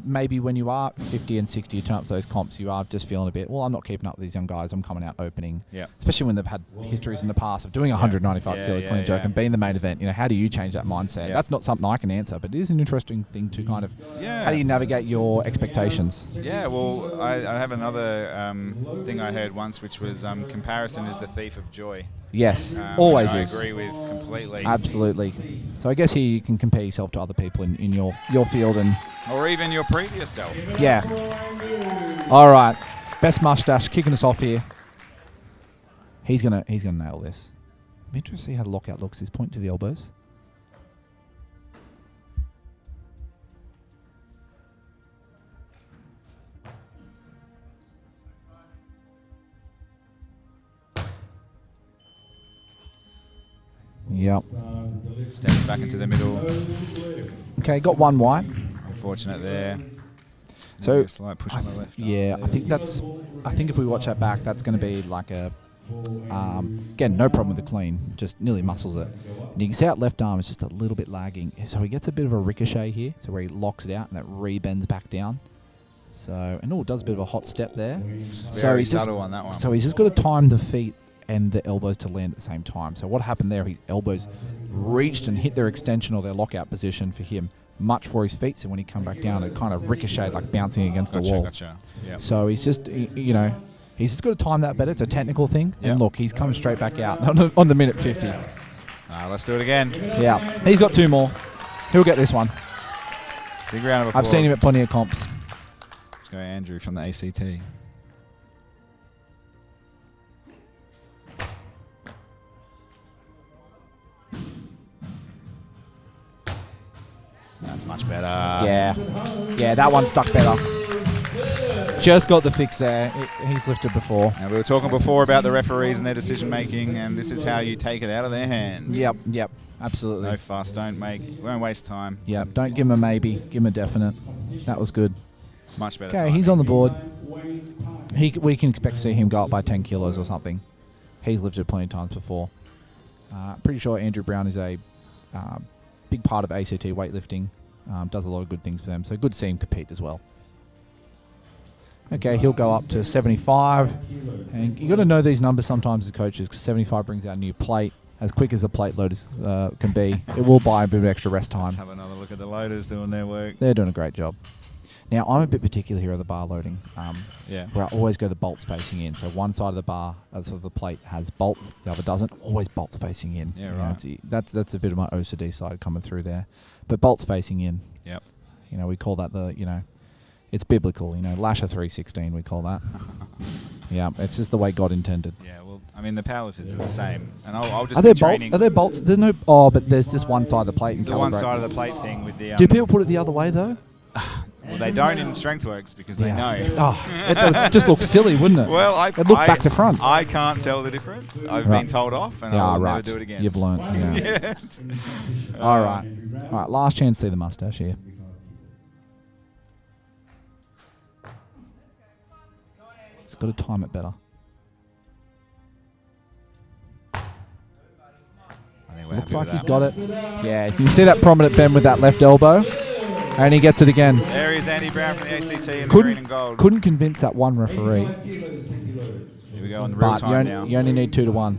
maybe when you are 50 and 60, you turn up to those comps, you are just feeling a bit, well, I'm not keeping up with these young guys, I'm coming out opening. Especially when they've had histories in the past of doing 195 kilo clean jerk and being the main event. How do you change that mindset? That's not something I can answer, but it is an interesting thing to kind of, how do you navigate your expectations? Yeah, well, I have another thing I heard once, which was comparison is the thief of joy. Yes, always which is. I agree with completely. Absolutely. So I guess here you can compare yourself to other people in your field and... Or even your previous self. Yeah. All right. Best mustache kicking us off here. He's gonna nail this. I'm interested to see how the lockout looks. His point to the elbows. Yep. Steps back into the middle. Okay, got one white. Unfortunate there. So a slight push on the left. Yeah, I think if we watch that back, that's going to be like a again, no problem with the clean, just nearly muscles it. And you can see that left arm is just a little bit lagging, so he gets a bit of a ricochet here, so where he locks it out and that re-bends back down. So does a bit of a hot step there. Very subtle on that one. So he's just got to time the feet and the elbows to land at the same time. So what happened there, his elbows reached and hit their extension or their lockout position for him much for his feet, so when he come back down it kind of ricocheted like bouncing against a wall. Yep. So he's just, he's just got to time that better. It's a technical thing. Yep. And look, he's coming straight back out on the minute 50. Let's do it again. Yeah, he's got 2 more. He'll get this one. Big round of applause. I've seen him at plenty of comps. Let's go Andrew from the ACT. That's much better. Yeah, that one stuck better. Just got the fix there. He's lifted before. Now, we were talking before about the referees and their decision making, and this is how you take it out of their hands. Yep, absolutely. No fuss, don't waste time. Yep, don't give him a maybe, give him a definite. That was good. Much better. Okay, he's on the board. We can expect to see him go up by 10 kilos or something. He's lifted plenty of times before. Pretty sure Andrew Brown is a big part of ACT weightlifting. Does a lot of good things for them, so good to see him compete as well. Okay, he'll go up to 75, and you got to know these numbers sometimes as coaches, because 75 brings out a new plate. As quick as the plate loaders can be, it will buy a bit of extra rest time. Let's have another look at the loaders doing their work. They're doing a great job. Now, I'm a bit particular here at the bar loading, where I always go the bolts facing in. So one side of the bar, of the plate, has bolts, the other doesn't. Always bolts facing in. Yeah, right. That's a bit of my OCD side coming through there. But bolts facing in. Yep. We call that it's biblical. Lasher 316, we call that. Yeah, it's just the way God intended. Yeah, well, I mean, the powerlifters are the same. And I'll just Are there bolts? Are there bolts? There's no... Oh, but there's just one side of the plate. And the one side of the plate thing with the... do people put it the other way, though? Well, they don't in Strengthworks because they know. Oh, it would just look silly, wouldn't it? Well, it'd look back to front. I can't tell the difference. I've been told off, and I'll never do it again. You've learned. Yeah. All right. Last chance to see the mustache here. It's got to time it better. Looks like he's got it. Yeah, you can see that prominent bend with that left elbow. And he gets it again. There is Andy Brown from the ACT in the green and gold. Couldn't convince that one referee. Here we go on the real time now. You only need 2 to 1.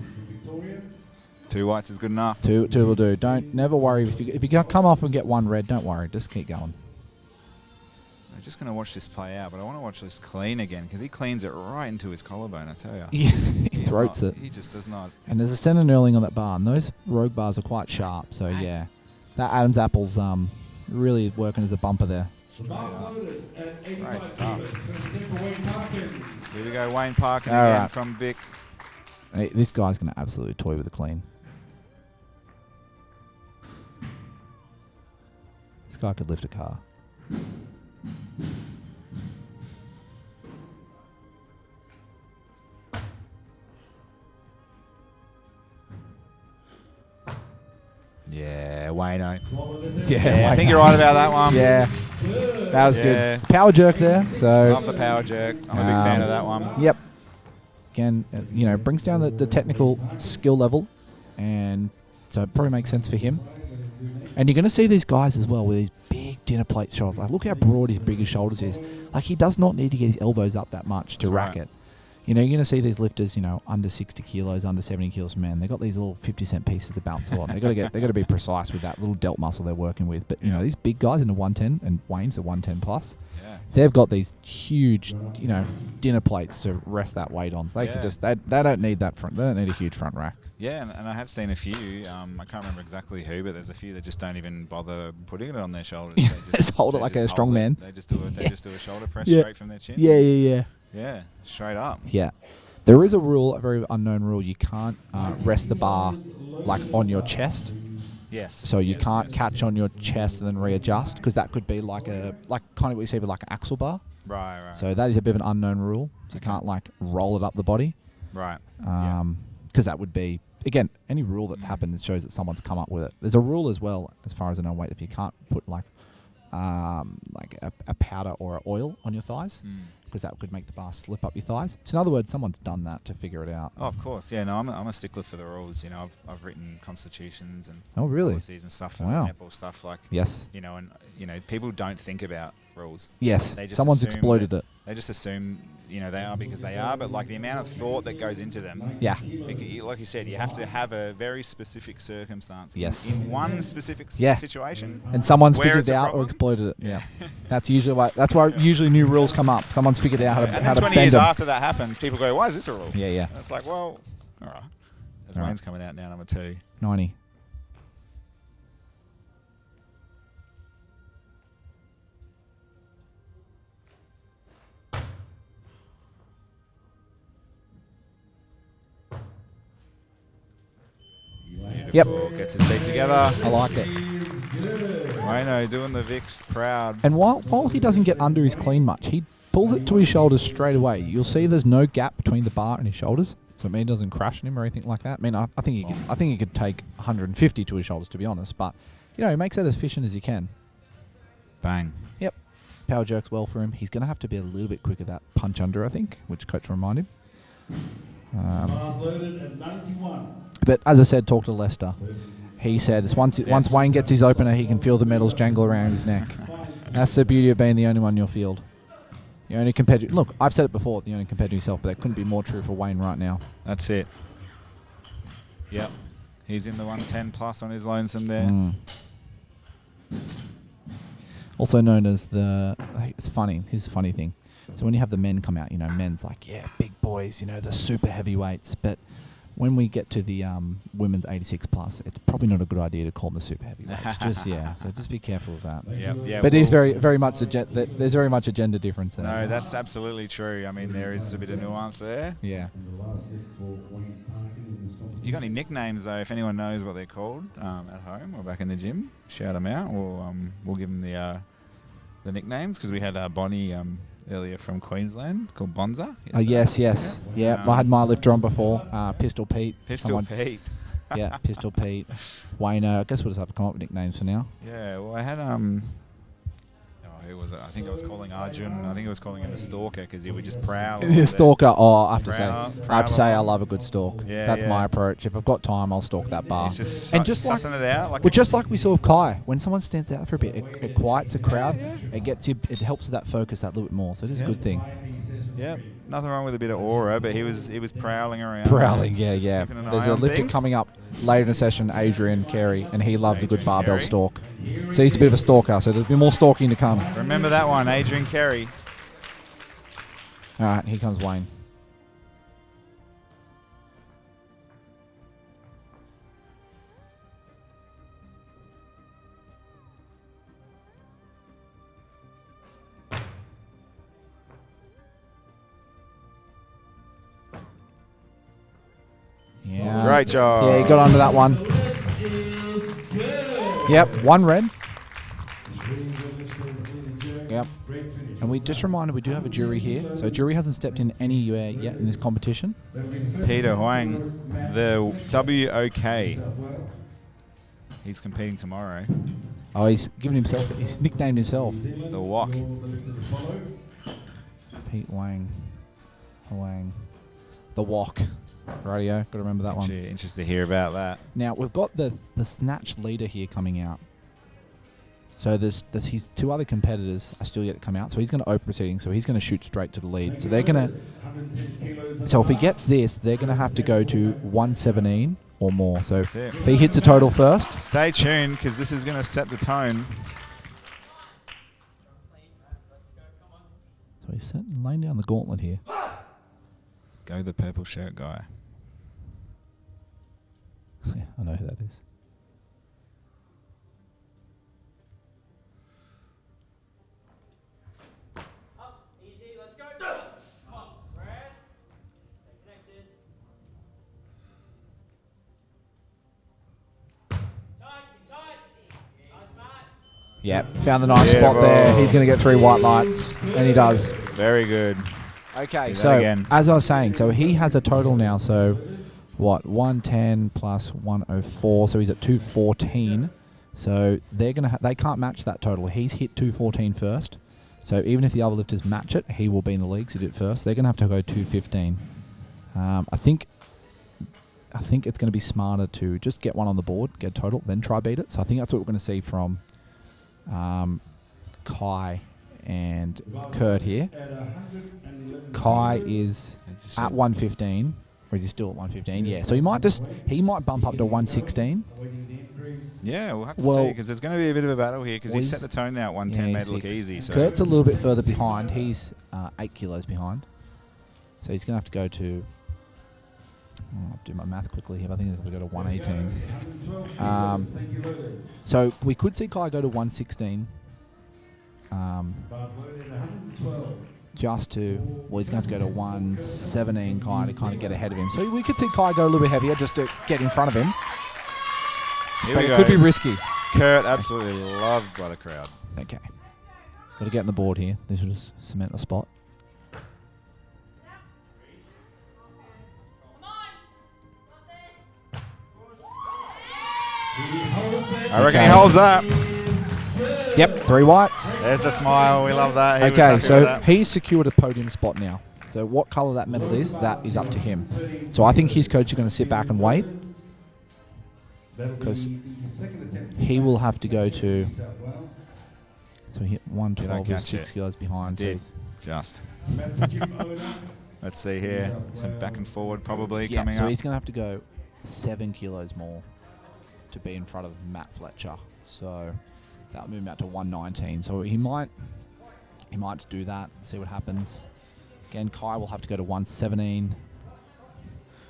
2 whites is good enough. 2 will do. Never worry. If you come off and get 1 red, don't worry. Just keep going. I'm just going to watch this play out, but I want to watch this clean again because he cleans it right into his collarbone, I tell you. Yeah, he throats it. He just does not. And there's a center knurling on that bar, and those rogue bars are quite sharp. So, yeah. That Adam's apple's really working as a bumper there. Great stuff. Here we go, Wayne Parkin All again right. from Vic. Hey, this guy's going to absolutely toy with the clean. This guy could lift a car. Yeah, Wayno. Yeah, I think you're right about that one. Yeah, that was good. Power jerk there. So love the power jerk. I'm a big fan of that one. Yep. Again, brings down the technical skill level, and so it probably makes sense for him. And you're going to see these guys as well with these big dinner plate shoulders. Like, look how broad his bigger shoulders is. Like, he does not need to get his elbows up that much to rack it. You're going to see these lifters, under 60 kilos, under 70 kilos, man. They've got these little 50-cent pieces to bounce on. They've got to be precise with that little delt muscle they're working with. But these big guys in the 110, and Wayne's a 110 plus. Yeah. They've got these huge, dinner plates to rest that weight on. So they can just they don't need that front. They don't need a huge front rack. Yeah, and I have seen a few. I can't remember exactly who, but there's a few that just don't even bother putting it on their shoulders. They just hold it like a strong man. They just do it. They just do a shoulder press straight from their chin. Yeah. Yeah, straight up. Yeah. There is a rule, a very unknown rule. You can't rest the bar like on your chest. Yes. So you can't catch on your chest and then readjust, because that could be like kind of what you see with like an axle bar. Right. So that is a bit of an unknown rule. So you can't roll it up the body. Right. Because that would be, again, any rule that's happened that shows that someone's come up with it. There's a rule as well, as far as I know, if you can't put a powder or an oil on your thighs, because that could make the bar slip up your thighs. So in other words, someone's done that to figure it out. Oh, of course. Yeah, no, I'm a stickler for the rules. I've written constitutions and policies and stuff for netball stuff. Yes. And people don't think about rules. Yes. They just Someone's assume exploited it. They just assume they are because they are, but the amount of thought that goes into them. Yeah. Like you said, you have to have a very specific circumstance. Yes. In one specific situation. And someone's figured it it out or exploited it. Yeah. That's why usually new rules come up. Someone's figured out how to bend 20 years them. after that happens, people go, "Why is this a rule?" Yeah. And it's like, well, all right. As Wayne's coming out now, number 2. 90. Beautiful. Gets his feet together. I like it. Wayno doing the Vicks proud. And while he doesn't get under his clean much, he pulls it to his shoulders straight away. You'll see there's no gap between the bar and his shoulders, so it doesn't crash on him or anything like that. I think he could take 150 to his shoulders, to be honest. But he makes that as efficient as he can. Bang. Yep. Power jerks well for him. He's going to have to be a little bit quicker that punch under, I think, which coach reminded him. Loaded at 91. But as I said, talk to Lester. He said once Wayne gets his opener, he can feel the medals jangle around his neck. That's the beauty of being the only one in your field. The only competitor. Look, I've said it before, the only competitor yourself, but that couldn't be more true for Wayne right now. That's it. Yep. He's in the 110 plus on his lonesome there. Also known as it's funny. Here's a funny thing. So when you have the men come out, men's big boys, the super heavyweights. But when we get to the women's 86 plus, it's probably not a good idea to call them the super heavyweights. So just be careful of that. Yep. But it is very much there's very much a gender difference there. No, that's absolutely true. I mean, there is a bit of nuance there. Yeah. You got any nicknames though? If anyone knows what they're called at home or back in the gym, shout them out. We'll give them the the nicknames because we had Bonnie earlier from Queensland called Bonza. Oh, yes. Yeah, I had my lifter on before. Pistol Pete. Pistol Pete. Yeah, Pistol Pete. Wayno. I guess we'll just have to come up with nicknames for now. Yeah, well, I had who was it? I think I was calling Arjun. I think I was calling him a stalker because he would just prowl. The stalker. Oh, I have to say, I love a good stalk. Yeah, that's my approach. If I've got time, I'll stalk that bar. Just and just like, sussing it out. just like we saw with Kai, when someone stands out for a bit, it quiets a crowd. It gets you. It helps with that focus that little bit more. So it is a good thing. Yeah, nothing wrong with a bit of aura, but he was prowling around. Prowling, yeah. There's a lifter coming up later in the session, Adrian Carey, and he loves a good barbell Carey. stalk. So he's a bit of a stalker, so there'll be more stalking to come. Remember that one, Adrian Carey. All right, here comes Wayne. Yeah. Great job. Yeah, he got onto that one. Yep, one red. Yep. And we just reminded we do have a jury here. So jury hasn't stepped in anywhere yet in this competition. Peter Huang, the WOK. He's competing tomorrow. Oh, he's nicknamed himself. The Wok. Pete Wang. The Wok. Radio, got to remember that one. Interested to hear about that. Now, we've got the snatch leader here coming out. So there's his two other competitors are still yet to come out. So he's going to open proceedings. So he's going to shoot straight to the lead. So they're going to... So if he gets this, they're going to have to go to 117 or more. So if he hits a total first... Stay tuned, because this is going to set the tone. So he's laying down the gauntlet here. Go the purple shirt guy. Yeah, I know who that is. Easy, let's go. Come on, Brad. Stay connected. Tight. Nice, Matt. Yeah, found the nice spot there. He's going to get 3 white lights, and he does. Very good. Okay, so as I was saying, so he has a total now. So what? 110 plus 104. So he's at 214. So they're gonna they can't match that total. He's hit 214 first. So even if the other lifters match it, he will be in the league. So he did it first. They're gonna have to go 215. I think it's gonna be smarter to just get one on the board, get a total, then try beat it. So I think that's what we're gonna see from Kai and Kurt here. Kai is at 115, or is he still at 115? Yeah, so he might bump up to 116. Yeah, we'll have to see, because there's going to be a bit of a battle here, because he set the tone now at 110, made it look easy. So Kurt's a little bit further behind. He's 8 kilos behind. So he's going to have to go to... I'll do my math quickly here, but I think he's going to go to 118. So we could see Kai go to 116. Just to, well, he's going to have to go to 117 kind of get ahead of him. So we could see Kai go a little bit heavier just to get in front of him. But it could be risky. Kurt absolutely loved by the crowd. Okay. He's got to get on the board here. This will just cement a spot. I reckon he holds up. Yep, 3 whites. There's the smile. We love that. Okay, so he's secured a podium spot now. So what colour that medal is, that is up to him. So I think his coach is going to sit back and wait, because he will have to go to... So he hit 112, he's 6 kilos behind. Did, just. Let's see here. Some back and forward probably coming up. So he's going to have to go 7 kilos more to be in front of Matt Fletcher. So that'll move him out to 119. So he might do that, see what happens. Again, Kai will have to go to 117.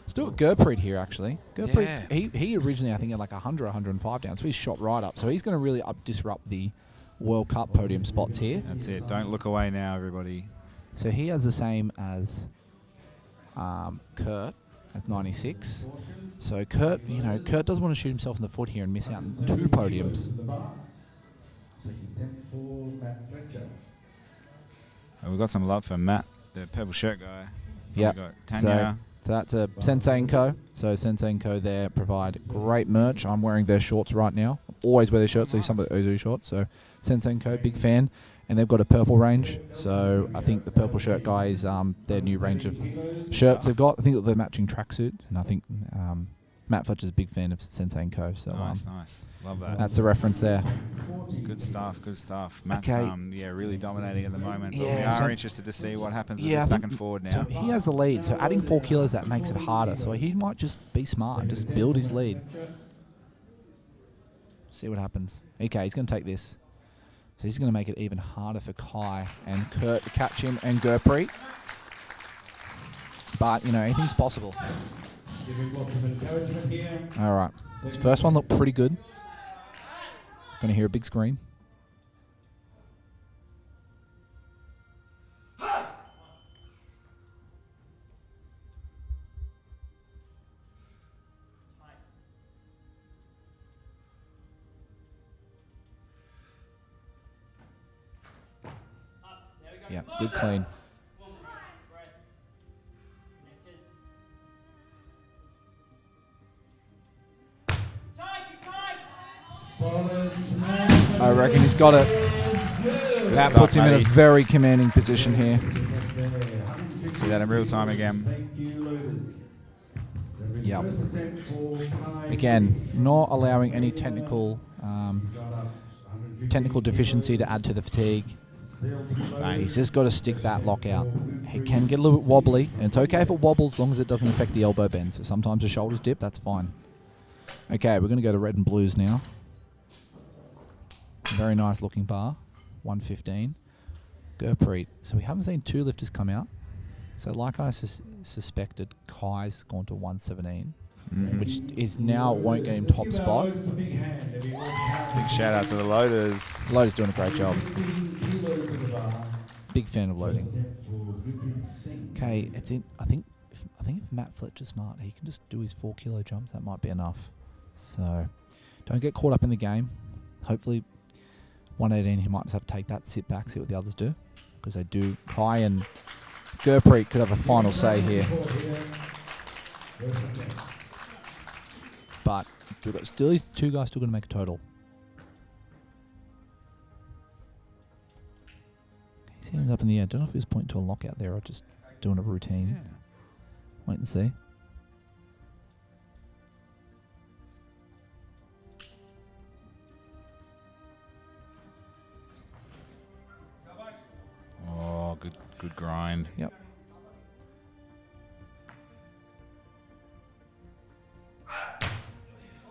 Still Gurpreet here, actually. Gurpreet, he originally, I think, had like 100, 105 down, so he's shot right up. So he's going to really disrupt the World Cup podium spots here. That's it. Don't look away now, everybody. So he has the same as Kurt at 96. So Kurt doesn't want to shoot himself in the foot here and miss out on 2 podiums. Second attempt for Matt Fletcher. We've got some love for Matt, the purple shirt guy. Yeah. We've got Tanya. So that's a Sensei & Co. So Sensei & Co. there provide great merch. I'm wearing their shorts right now. Always wear their shorts. These some of the Ozu shorts. So Sensei & Co. big fan. And they've got a purple range. So I think the purple shirt guys, their new range of shirts they've got. I think they're matching tracksuits. And I think Matt Fletcher's a big fan of Sensei & Co. So Nice. Love that. That's the reference there. Good stuff. Matt's Okay. really dominating at the moment. But Yeah, we are so- interested to see what happens with Yeah, this I back think and forward now. So he has the lead. So adding 4 kilos, that makes it harder. So he might just be smart and just build his lead. See what happens. Okay, he's going to take this. So he's going to make it even harder for Kai and Kurt to catch him and Gurpreet. But, anything's possible. Giving lots of encouragement here. All right. This first one looked pretty good. Going to hear a big scream. Yeah, good clean. Solid smash. I reckon he's got it. That puts him in a very commanding position here. See that in real time again. Yep. Again, not allowing any technical deficiency to add to the fatigue. He's just got to stick that lock out. He can get a little bit wobbly, and it's okay if it wobbles as long as it doesn't affect the elbow bend. So sometimes the shoulders dip, that's fine. Okay, we're going to go to red and blues now. Very nice looking bar, 115. Gurpreet. So we haven't seen 2 lifters come out. So like I suspected, Kai's gone to 117, which is now won't get him top spot. Big shout out to the loaders. Loader's doing a great job. Big fan of loading. Okay, it's in. I think if Matt Fletcher's smart, he can just do his 4 kilo jumps. That might be enough. So don't get caught up in the game. Hopefully 118, he might just have to take that, sit back, see what the others do, because they do. Kai and Gurpreet could have a final say here. But still, these 2 guys still going to make a total. He's ended up in the air. Don't know if he was pointing to a lockout there or just doing a routine. Yeah. Wait and see. Oh, good grind. Yep.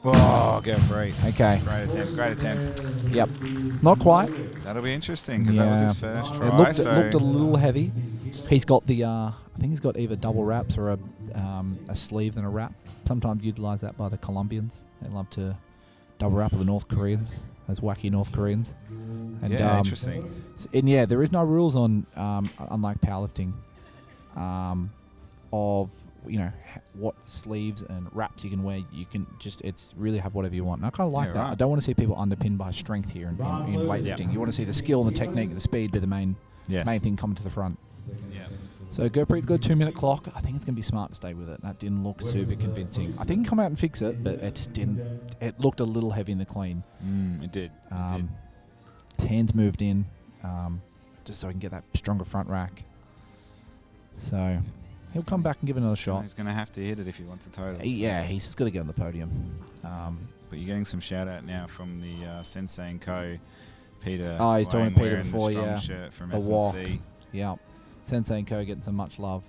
Oh, go great. Okay. Great attempt. Yep. Not quite. That'll be interesting because that was his first try. It looked a little heavy. He's got the, I think he's got either double wraps or a sleeve and a wrap. Sometimes utilised that by the Colombians. They love to double wrap with the North Koreans, those wacky North Koreans. And, yeah, interesting. And yeah, there is no rules on, unlike powerlifting, of what sleeves and wraps you can wear. You can just really have whatever you want. And I kind of like that. Right. I don't want to see people underpinned by strength here in weightlifting. Yeah. You want to see the skill and the technique and the speed be the main thing coming to the front. Yeah. So Gurpreet's got a 2-minute clock. I think it's going to be smart to stay with it. That didn't look super convincing. I think he can come out and fix it, but it just didn't. It looked a little heavy in the clean. It did. His hands moved in, just so he can get that stronger front rack. So he'll come back and give it another shot. He's going to have to hit it if he wants a total. Yeah, he's just got to get on the podium. But you're getting some shout out now from the Sensei & Co. Peter. Oh, he's talking to Peter wearing before, the strong yeah. shirt from The S&C. walk. Yeah. Sensei & Co. getting some much love.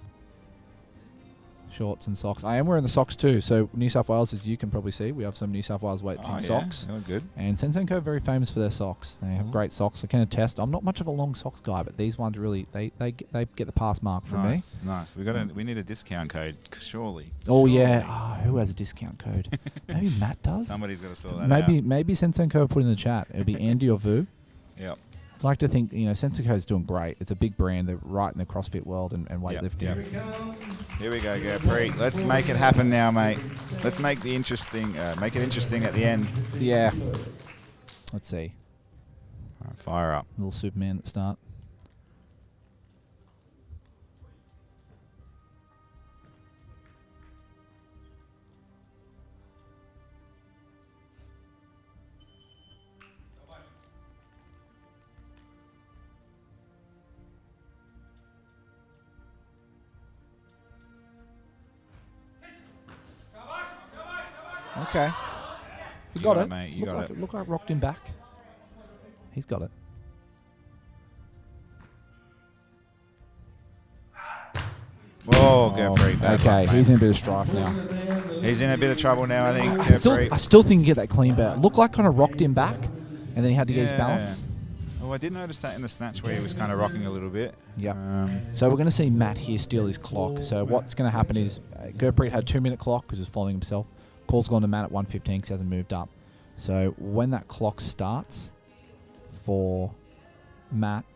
Shorts and socks. I am wearing the socks too. So New South Wales, as you can probably see, we have some New South Wales weightlifting socks. They look good. And Sensei & Co. are very famous for their socks. They have great socks. I can attest. I'm not much of a long socks guy, but these ones really they get the pass mark from me. Nice. We need a discount code, surely. Oh yeah. Oh, who has a discount code? Maybe Matt does. Somebody's got to sort that out. Maybe Sensei & Co. put in the chat. It'll be Andy or Vu. Yep. I'd like to think, Sensei & Co. is doing great. It's a big brand. They're right in the CrossFit world and weightlifting. Yep. Here we go, Gurpreet. Let's make it happen now, mate. Let's make it interesting at the end. Yeah. Let's see. All right, fire up. Little Superman at the start. Okay. You got it, mate. You got it. Look like rocked him back. He's got it. Whoa, go free. Okay, he's in a bit of strife now. He's in a bit of trouble now, I think. I still think he get that clean bet. Looked like kind of rocked him back, and then he had to get his balance. Oh, I did notice that in the snatch where he was kind of rocking a little bit. Yeah. So we're going to see Matt here steal his clock. So what's going to happen is Gurpreet had a 2-minute clock because he's following himself. Call's gone to Matt at 1:15 because he hasn't moved up. So when that clock starts for Matt,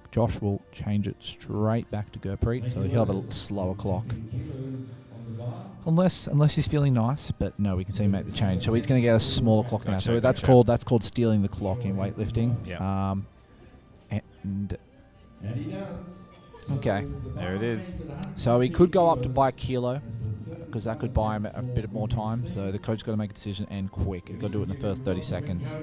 Josh will change it straight back to Gurpreet. So he'll have a slower clock. Unless he's feeling nice, but no, we can see him make the change. So he's going to get a smaller clock than that. So that's called stealing the clock in weightlifting. Yeah. And he does. okay, there it is. So he could go up to buy a kilo because that could buy him a bit more time. So the coach's got to make a decision and quick. He's got to do it in the first 30 seconds. All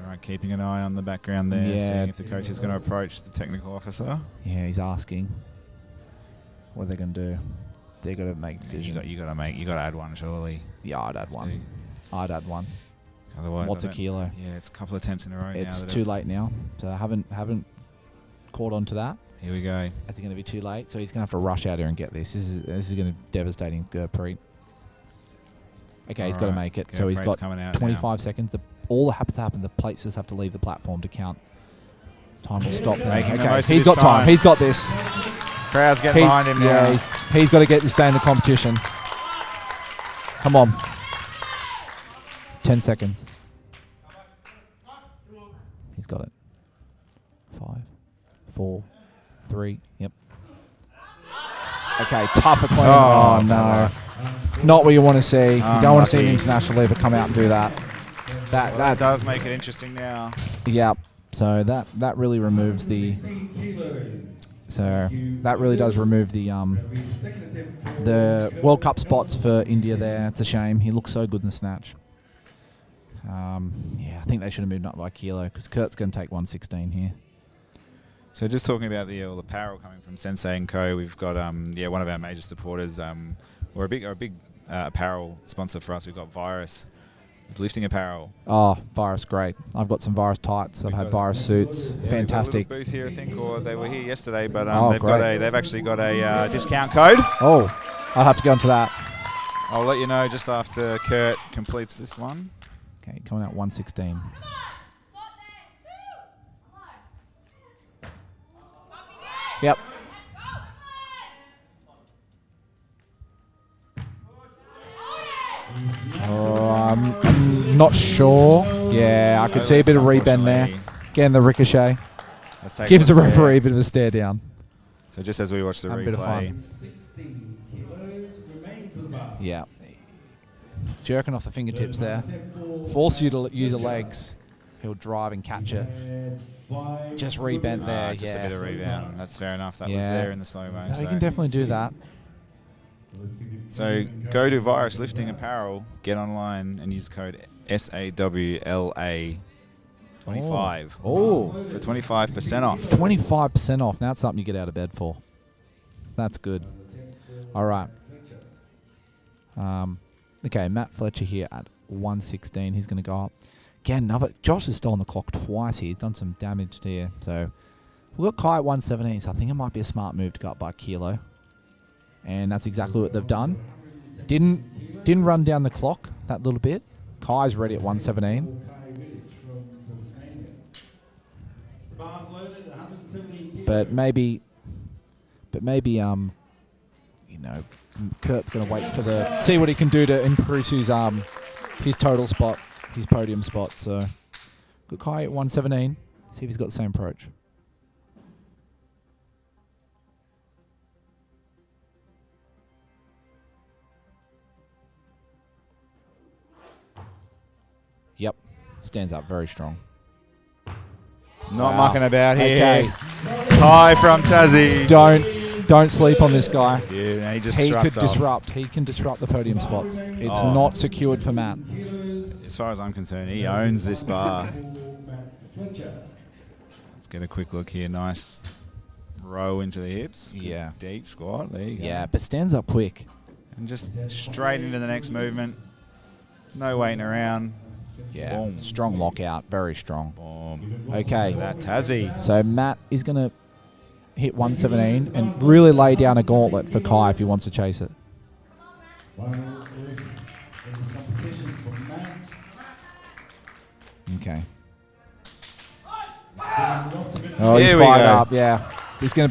right, keeping an eye on the background there, seeing if the coach is going to approach the technical officer. Yeah, he's asking what they're going to do. They're going to make a decision. You got to add one, surely. Yeah, I'd add one. I'd add one. Otherwise, what's a kilo? Yeah, it's a couple of attempts in a row. It's too late now. So I haven't caught on to that. Here we go. It's going to be too late. So he's going to have to rush out here and get this. This is going to be devastating Gurpreet. Okay, he's got to make it. So he's got 25 seconds. All that happens to happen, the plates just have to leave the platform to count. Time will stop. Okay, he's got time. He's got this. Crowd's getting behind him now. Yeah, he's got to get this day in the competition. Come on. 10 seconds. He's got it. 5, 4, 3. Yep. Okay, tougher clean. Oh, no. Not what you want to see. You don't want to see an international lever come out and do that. That does make it interesting now. Yep. So that really removes the. So that really does remove the World Cup spots for India there. It's a shame. He looks so good in the snatch. Yeah, I think they should have moved up by a kilo because Kurt's going to take 1:16 here. So just talking about the apparel coming from Sensei & Co. We've got one of our major supporters. We're a big apparel sponsor for us. We've got Virus with lifting apparel. Oh, Virus, great. I've got some Virus tights. I've had Virus suits. Fantastic. We've got a booth here, I think, or they were here yesterday, but they've actually got a discount code. Oh, I'll have to go into that. I'll let you know just after Kurt completes this one. Okay, coming out 1:16. Yep. Oh, I'm not sure. Yeah, I could see a bit of rebend there. Getting the ricochet. Gives the referee a bit of a stare down. So just as we watch the replay. A bit of fun. 16 kilos remains the bar. Yeah. Jerking off the fingertips there. Force you to use the legs. He'll drive and catch it. Just rebent there. Just a bit of rebound. That's fair enough. That was there in the slow-mo. So you can definitely do that. So go to Virus Lifting Apparel, get online and use code SAWLA25 for 25% off. 25% off. Now that's something you get out of bed for. That's good. All right. Okay, Matt Fletcher here at 1:16. He's going to go up. Again, Josh has stolen the clock twice here. He's done some damage here. So we've got Kai at 1:17. So I think it might be a smart move to go up by a kilo. And that's exactly what they've done. Didn't run down the clock that little bit. Kai's ready at 1:17. But maybe Kurt's going to wait for see what he can do to increase his total spot, his podium spot. So good Kai at 1:17. See if he's got the same approach. Yep, stands up very strong. Not mucking about here. Okay. Kai from Tassie. Don't sleep on this guy. Yeah, he just He struts could off. disrupt. He can disrupt the podium spots. It's not secured for Matt. As far as I'm concerned, he owns this bar. Let's get a quick look here. Nice row into the hips. Yeah. Deep squat. There you go. Yeah, but stands up quick. And just straight into the next movement. No waiting around. Yeah. Boom. Strong lockout. Very strong. Boom. Okay. That Tassie. So Matt is going to hit 117 and really lay down a gauntlet for Kai if he wants to chase it. Okay. Oh, he's fired up. Yeah. This is going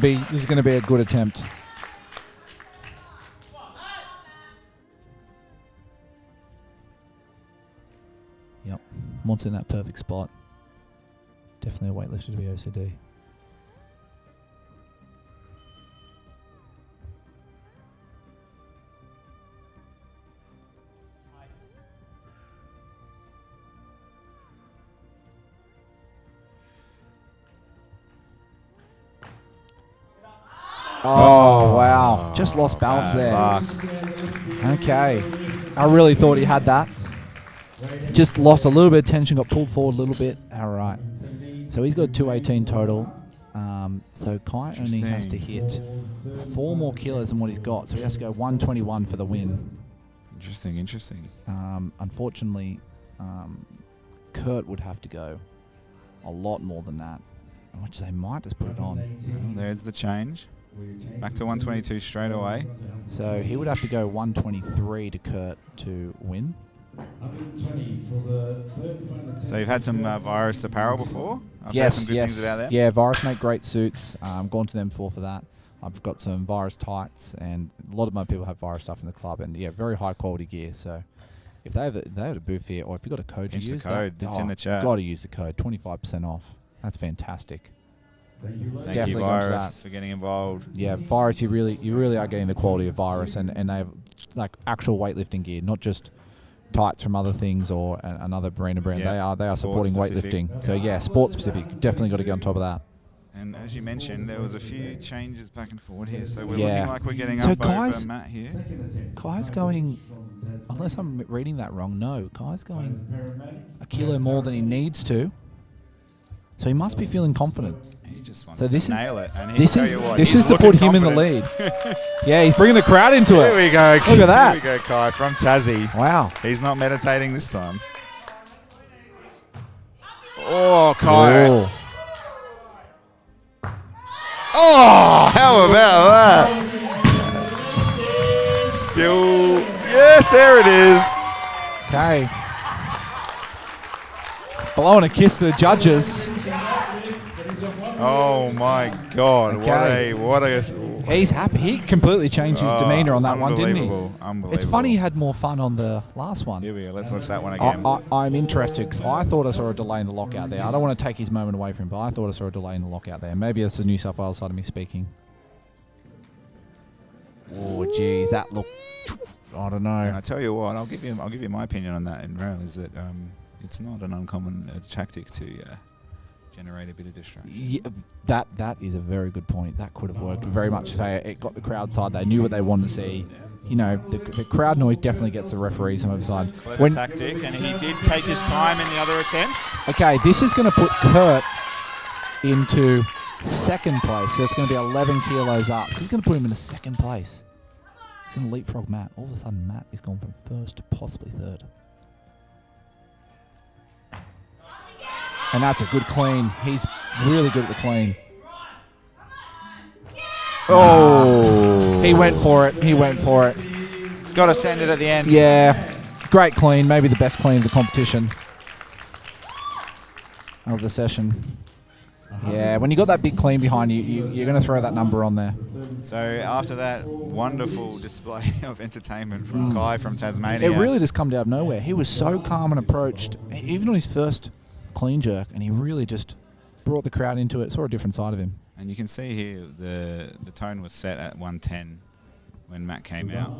to be a good attempt. Yep. Wants in that perfect spot. Definitely a weightlifter to be OCD. Oh, wow. Just lost balance there. Okay. I really thought he had that. Just lost a little bit of tension, got pulled forward a little bit. All right. So he's got 218 total. So Kai only has to hit 4 more kilos than what he's got. So he has to go 121 for the win. Interesting. Unfortunately, Kurt would have to go a lot more than that, which they might just put it on. Well, there's the change. Back to 122 straight away. So he would have to go 123 to Kurt to win. So you've had some Virus apparel before? I've Yes, heard some good things about them. Yeah, Virus make great suits. Gone to them for that. I've got some Virus tights, and a lot of my people have Virus stuff in the club, and yeah, very high quality gear. So if they have a booth here, or if you've got a code to Use the use, code. It's in the chat. Got to use the code. 25% off. That's fantastic. Thank you, Virus, for getting involved. Yeah, Virus, you really are getting the quality of Virus, and they have like actual weightlifting gear, not just tights from other things or another brand. Yeah, They are supporting sport-specific. weightlifting. So yeah, sport specific. Definitely got to get on top of that. And as you mentioned, there was a few changes back and forward here, so we're Yeah. looking like we're getting So up Kai's- over Matt here. Kai's going, unless I'm reading that wrong, no, Kai's going a kilo more than he needs to. So he must be feeling confident. He just wants So this to is nail it. And this tell is you what, this he's is to looking put him in the confident. lead. Yeah, he's bringing the crowd into it. Here we go. Look at that. Here we go, Kai from Tassie. Wow. He's not meditating this time. Oh, Kai. Oh. Oh, how about that? Still, yes, there it is. Okay. Blowing a kiss to the judges. Oh my God! Okay. What a! He's happy. He completely changed his demeanor on that one, didn't he? Unbelievable. It's funny he had more fun on the last one. Here we go. Let's watch that one again. I'm interested because I thought I saw a delay in the lockout there. I don't want to take his moment away from him, but I thought I saw a delay in the lockout there. Maybe that's the New South Wales side of me speaking. Oh, geez, that looked. I don't know. And I tell you what, I'll give you my opinion on that in row is that it's not an uncommon tactic to generate a bit of distraction. Yeah, that is a very good point. That could have worked very much. Say it got the crowd side. They knew what they wanted to see. You know, the crowd noise definitely gets the referees on the side. Clever tactic, and he did take his time in the other attempts. Okay, this is going to put Kurt into second place. So it's going to be 11 kilos up. So he's going to put him into second place. He's going to leapfrog Matt. All of a sudden, Matt is gone from first to possibly third. And that's a good clean. He's really good at the clean. Oh. He went for it. Got to send it at the end. Yeah. Great clean. Maybe the best clean of the competition. Of the session. Yeah, when you got that big clean behind you, you're going to throw that number on there. So after that wonderful display of entertainment from Kai from Tasmania. It really just come out of nowhere. He was so calm and approached, even on his first clean jerk, and he really just brought the crowd into it. Saw a different side of him. And you can see here the tone was set at 110. when Matt came out.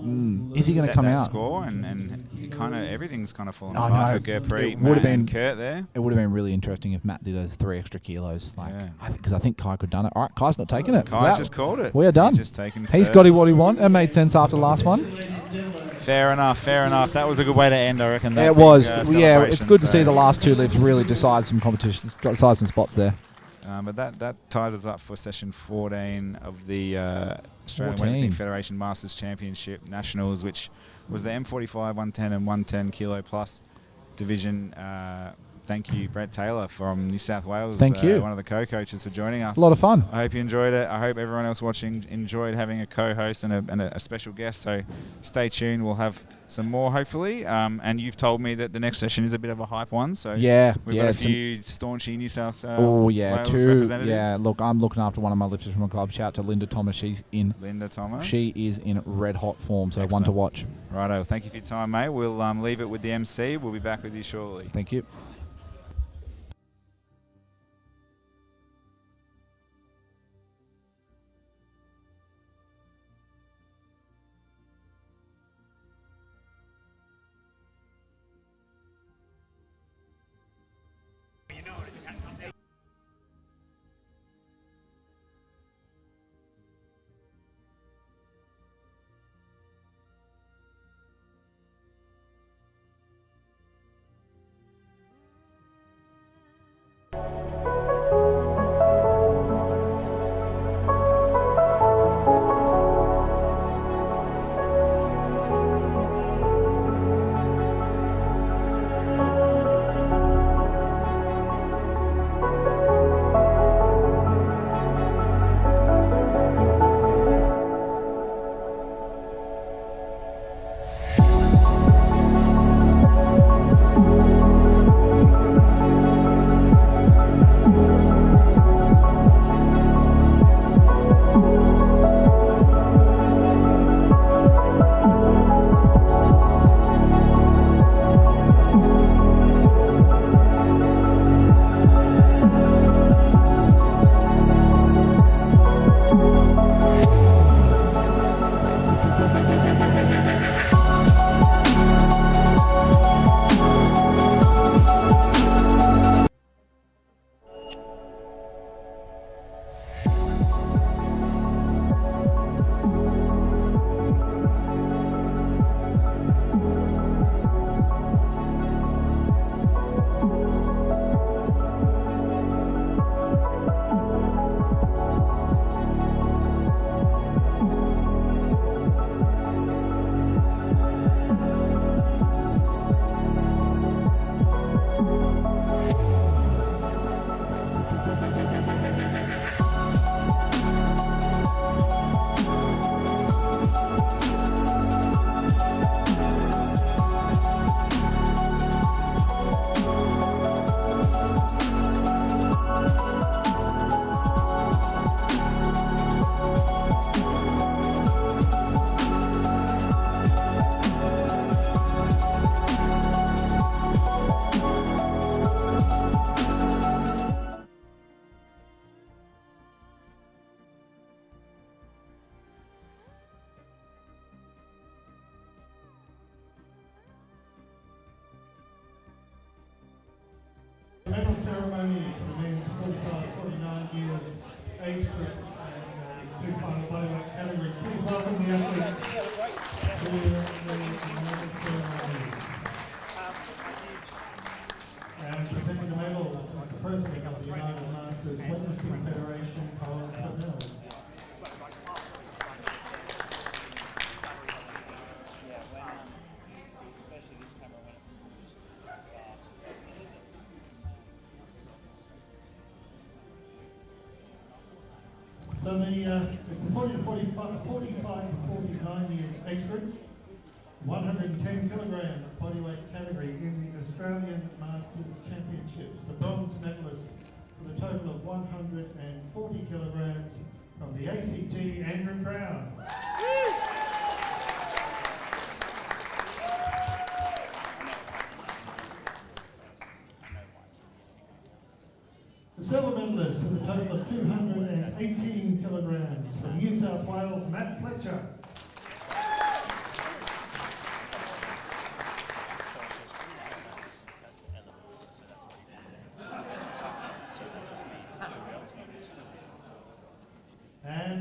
Is he going to come out? Score and it kind of everything's kind of fallen Oh, apart no. for Gurpreet, It would have Matt and been Kurt there. It would have been really interesting if Matt did those 3 extra kilos. Because I think Kai could have done it. All right, Kai's not taking it. Kai's just called it. We are done. He's just taken He's got what he wanted. It made sense after the last one. Fair enough. That was a good way to end, I reckon. It was. Yeah, celebration, it's good to see so- the last 2 lifts really decide some competitions, decide some spots there. But that ties us up for session 14 of the Australian 14. Weightlifting Federation Masters Championship Nationals, which was the M45, 110 and 110 kilo plus division. Thank you, Brett Taylor from New South Wales. Thank you. One of the co-coaches for joining us. A lot of fun. I hope you enjoyed it. I hope everyone else watching enjoyed having a co-host and a special guest. So stay tuned. We'll have some more, hopefully. And you've told me that the next session is a bit of a hype one. So we've got a few staunchy New South Wales 2. representatives. Yeah, look, I'm looking after one of my lifters from my club. Shout out to Linda Thomas. She's in. Linda Thomas. She is in red hot form. So Excellent. one to watch. Righto. Thank you for your time, mate. We'll leave it with the MC. We'll be back with you shortly. Thank you. Medal ceremony for the men's 45-49 years age group and its 2 final bodyweight categories. Please welcome the athletes to the medal ceremony. And presenting the medals is the President of the United Masters Weightlifting Federation, Colin Cornell. So it's the 45 to 49 years age group, 110 kilogram bodyweight category in the Australian Masters Championships. The bronze medalist with a total of 140 kilograms from the ACT, Andrew Brown. The silver medalist with a total of 218 kilograms from New South Wales, Matt Fletcher.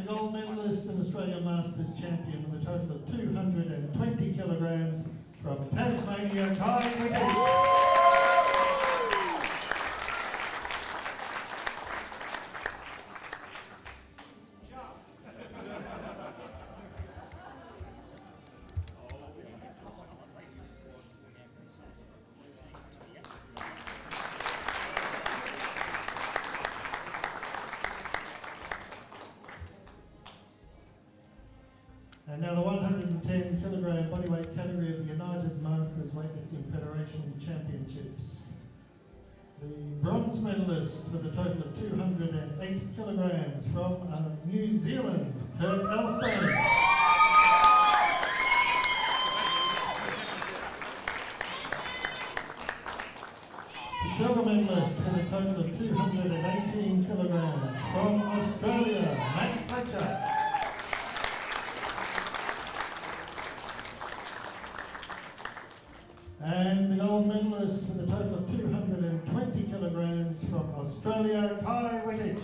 the gold medalist and Australian Masters champion with a total of 220 kilograms from Tasmania, Kai Wiggins. And now the 110 kilogram bodyweight category of the United Masters Weightlifting Federation Championships. The bronze medalist with a total of 208 kilograms from New Zealand, Kurt Elstone. The silver medalist with a total of 218 kilograms from Australia, Matt Fletcher. And the gold medalist with a total of 220 kilograms from Australia, Kai Wittich.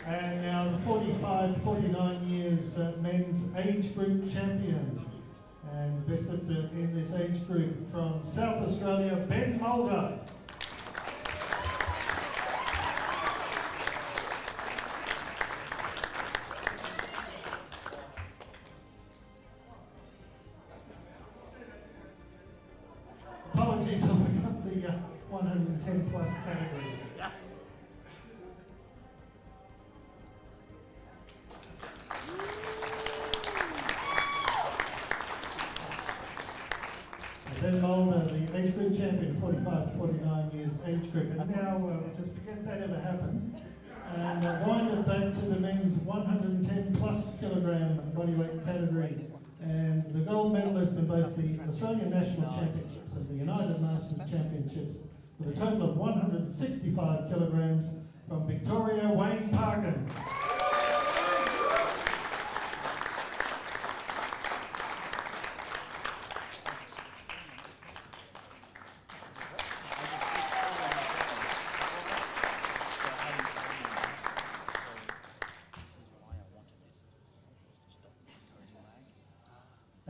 And now the 45 to 49 years men's age group champion. And best lifter in this age group from South Australia, Ben Mulder. Apologies, I forgot the 110 plus category. Ben Mulder, the age group champion, 45 to 49 years age group. And now, just forget that ever happened. And wind it back to the men's 110 plus kilogram bodyweight category. And the gold medalist in both the Australian National Championships and the United Masters Championships with a total of 165 kilograms from Victoria, Wayne Parkin.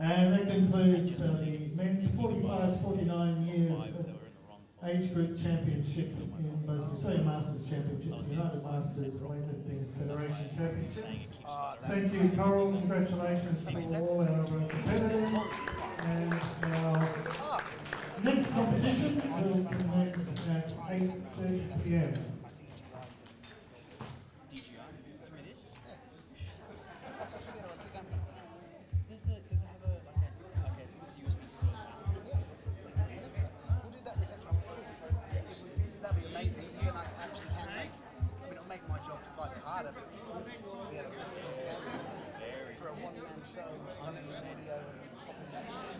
And that concludes the men's 45-49 years age group championship in both the Australian Masters Championships, the United Masters Weightlifting Federation Championships. Thank you, Coral. Congratulations to all our competitors. And our next competition will commence at 8:30 p.m.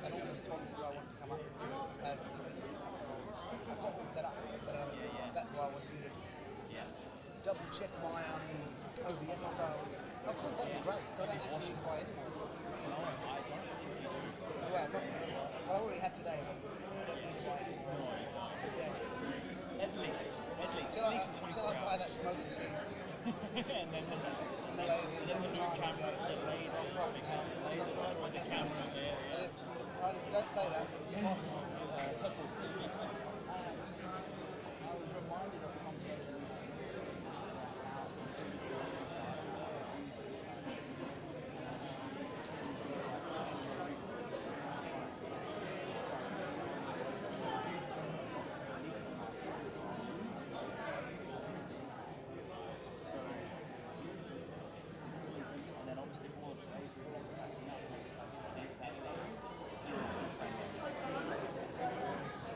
And all the sponsors I want to come up as the thing comes on. I've got one set up, but that's why I want you to double check my OBS style. I thought that'd be great, so I don't actually buy anymore. Well, not I already have today, but I don't need to buy anymore. At least till I buy that smoke machine. and the lasers and the timing gates. Don't say that, it's impossible.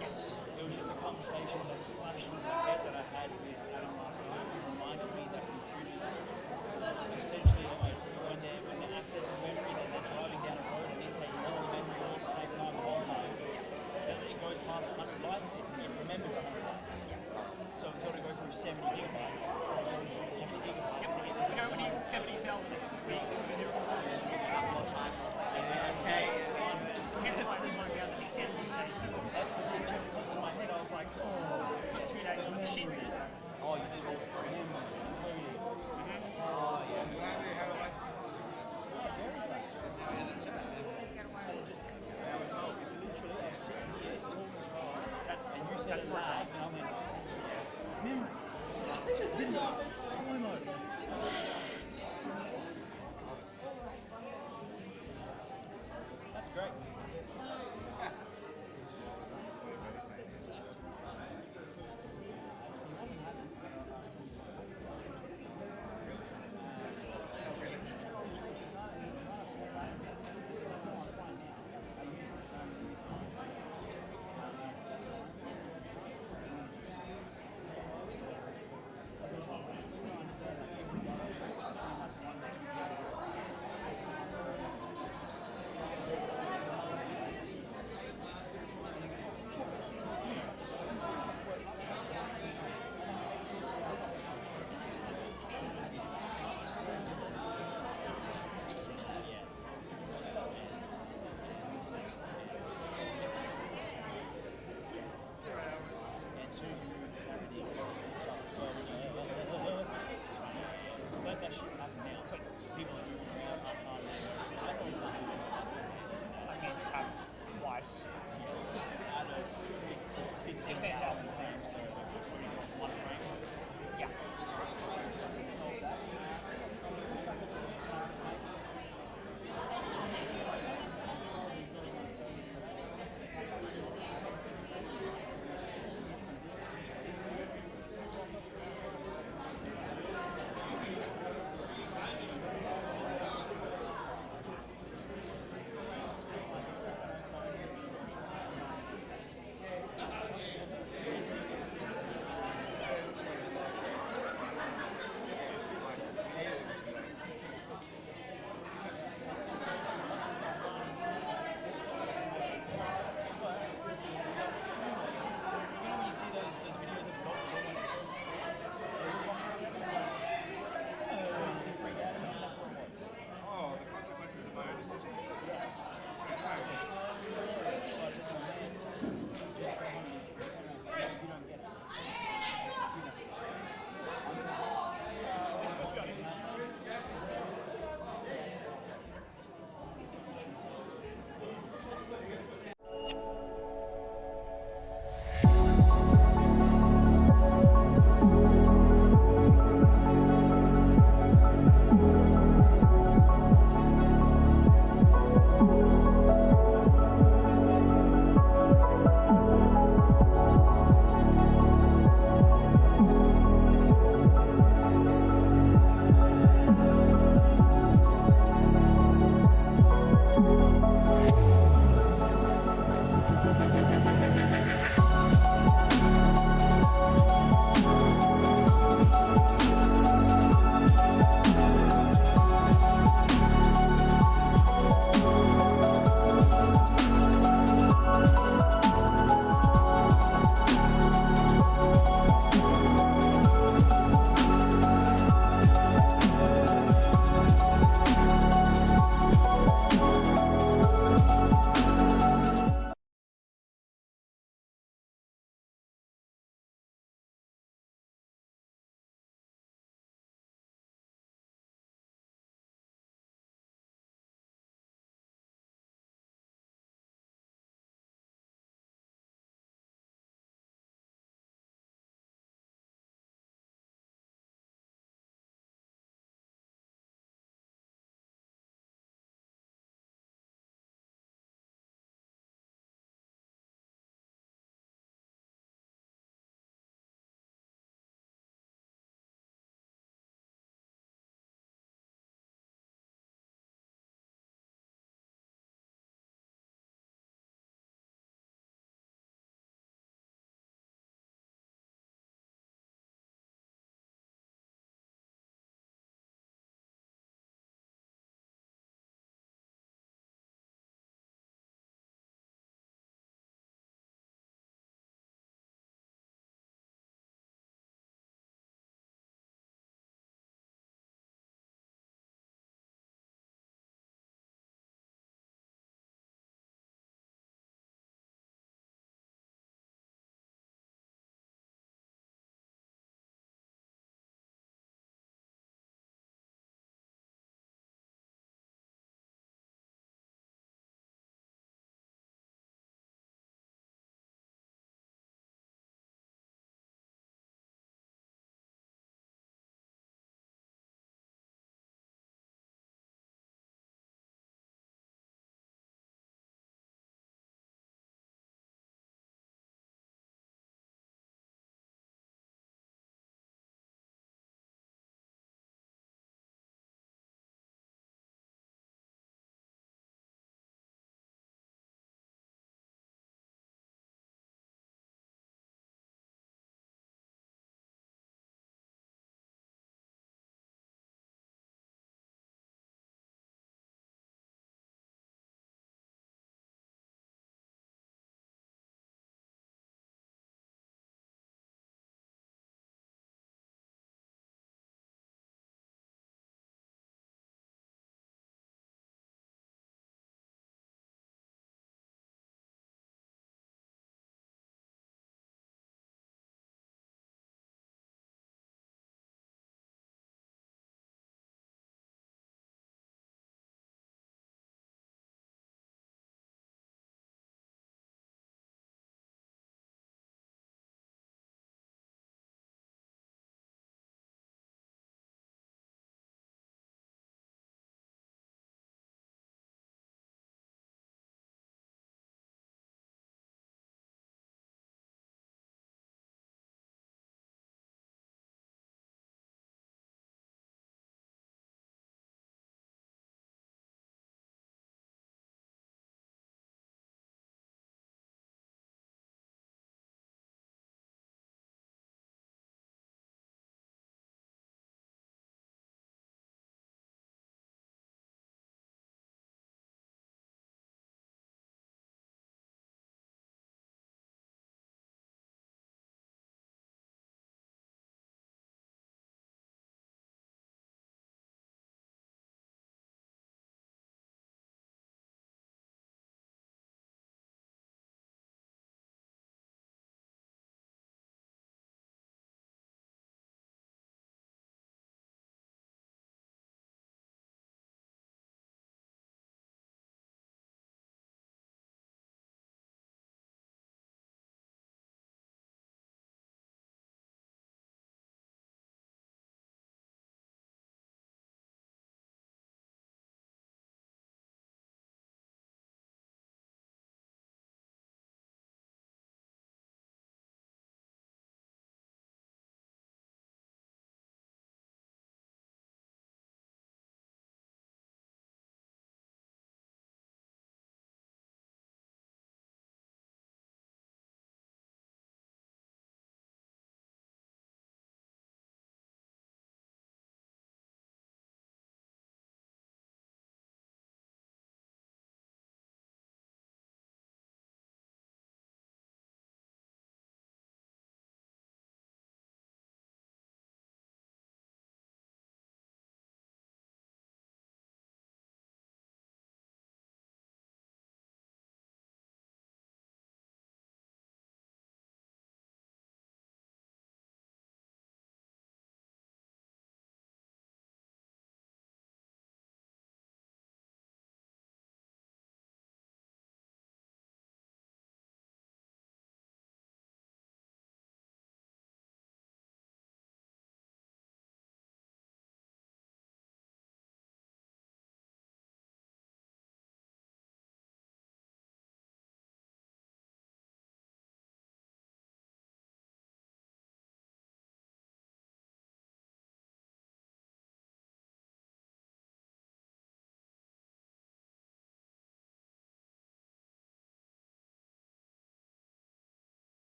Yes, it was just a conversation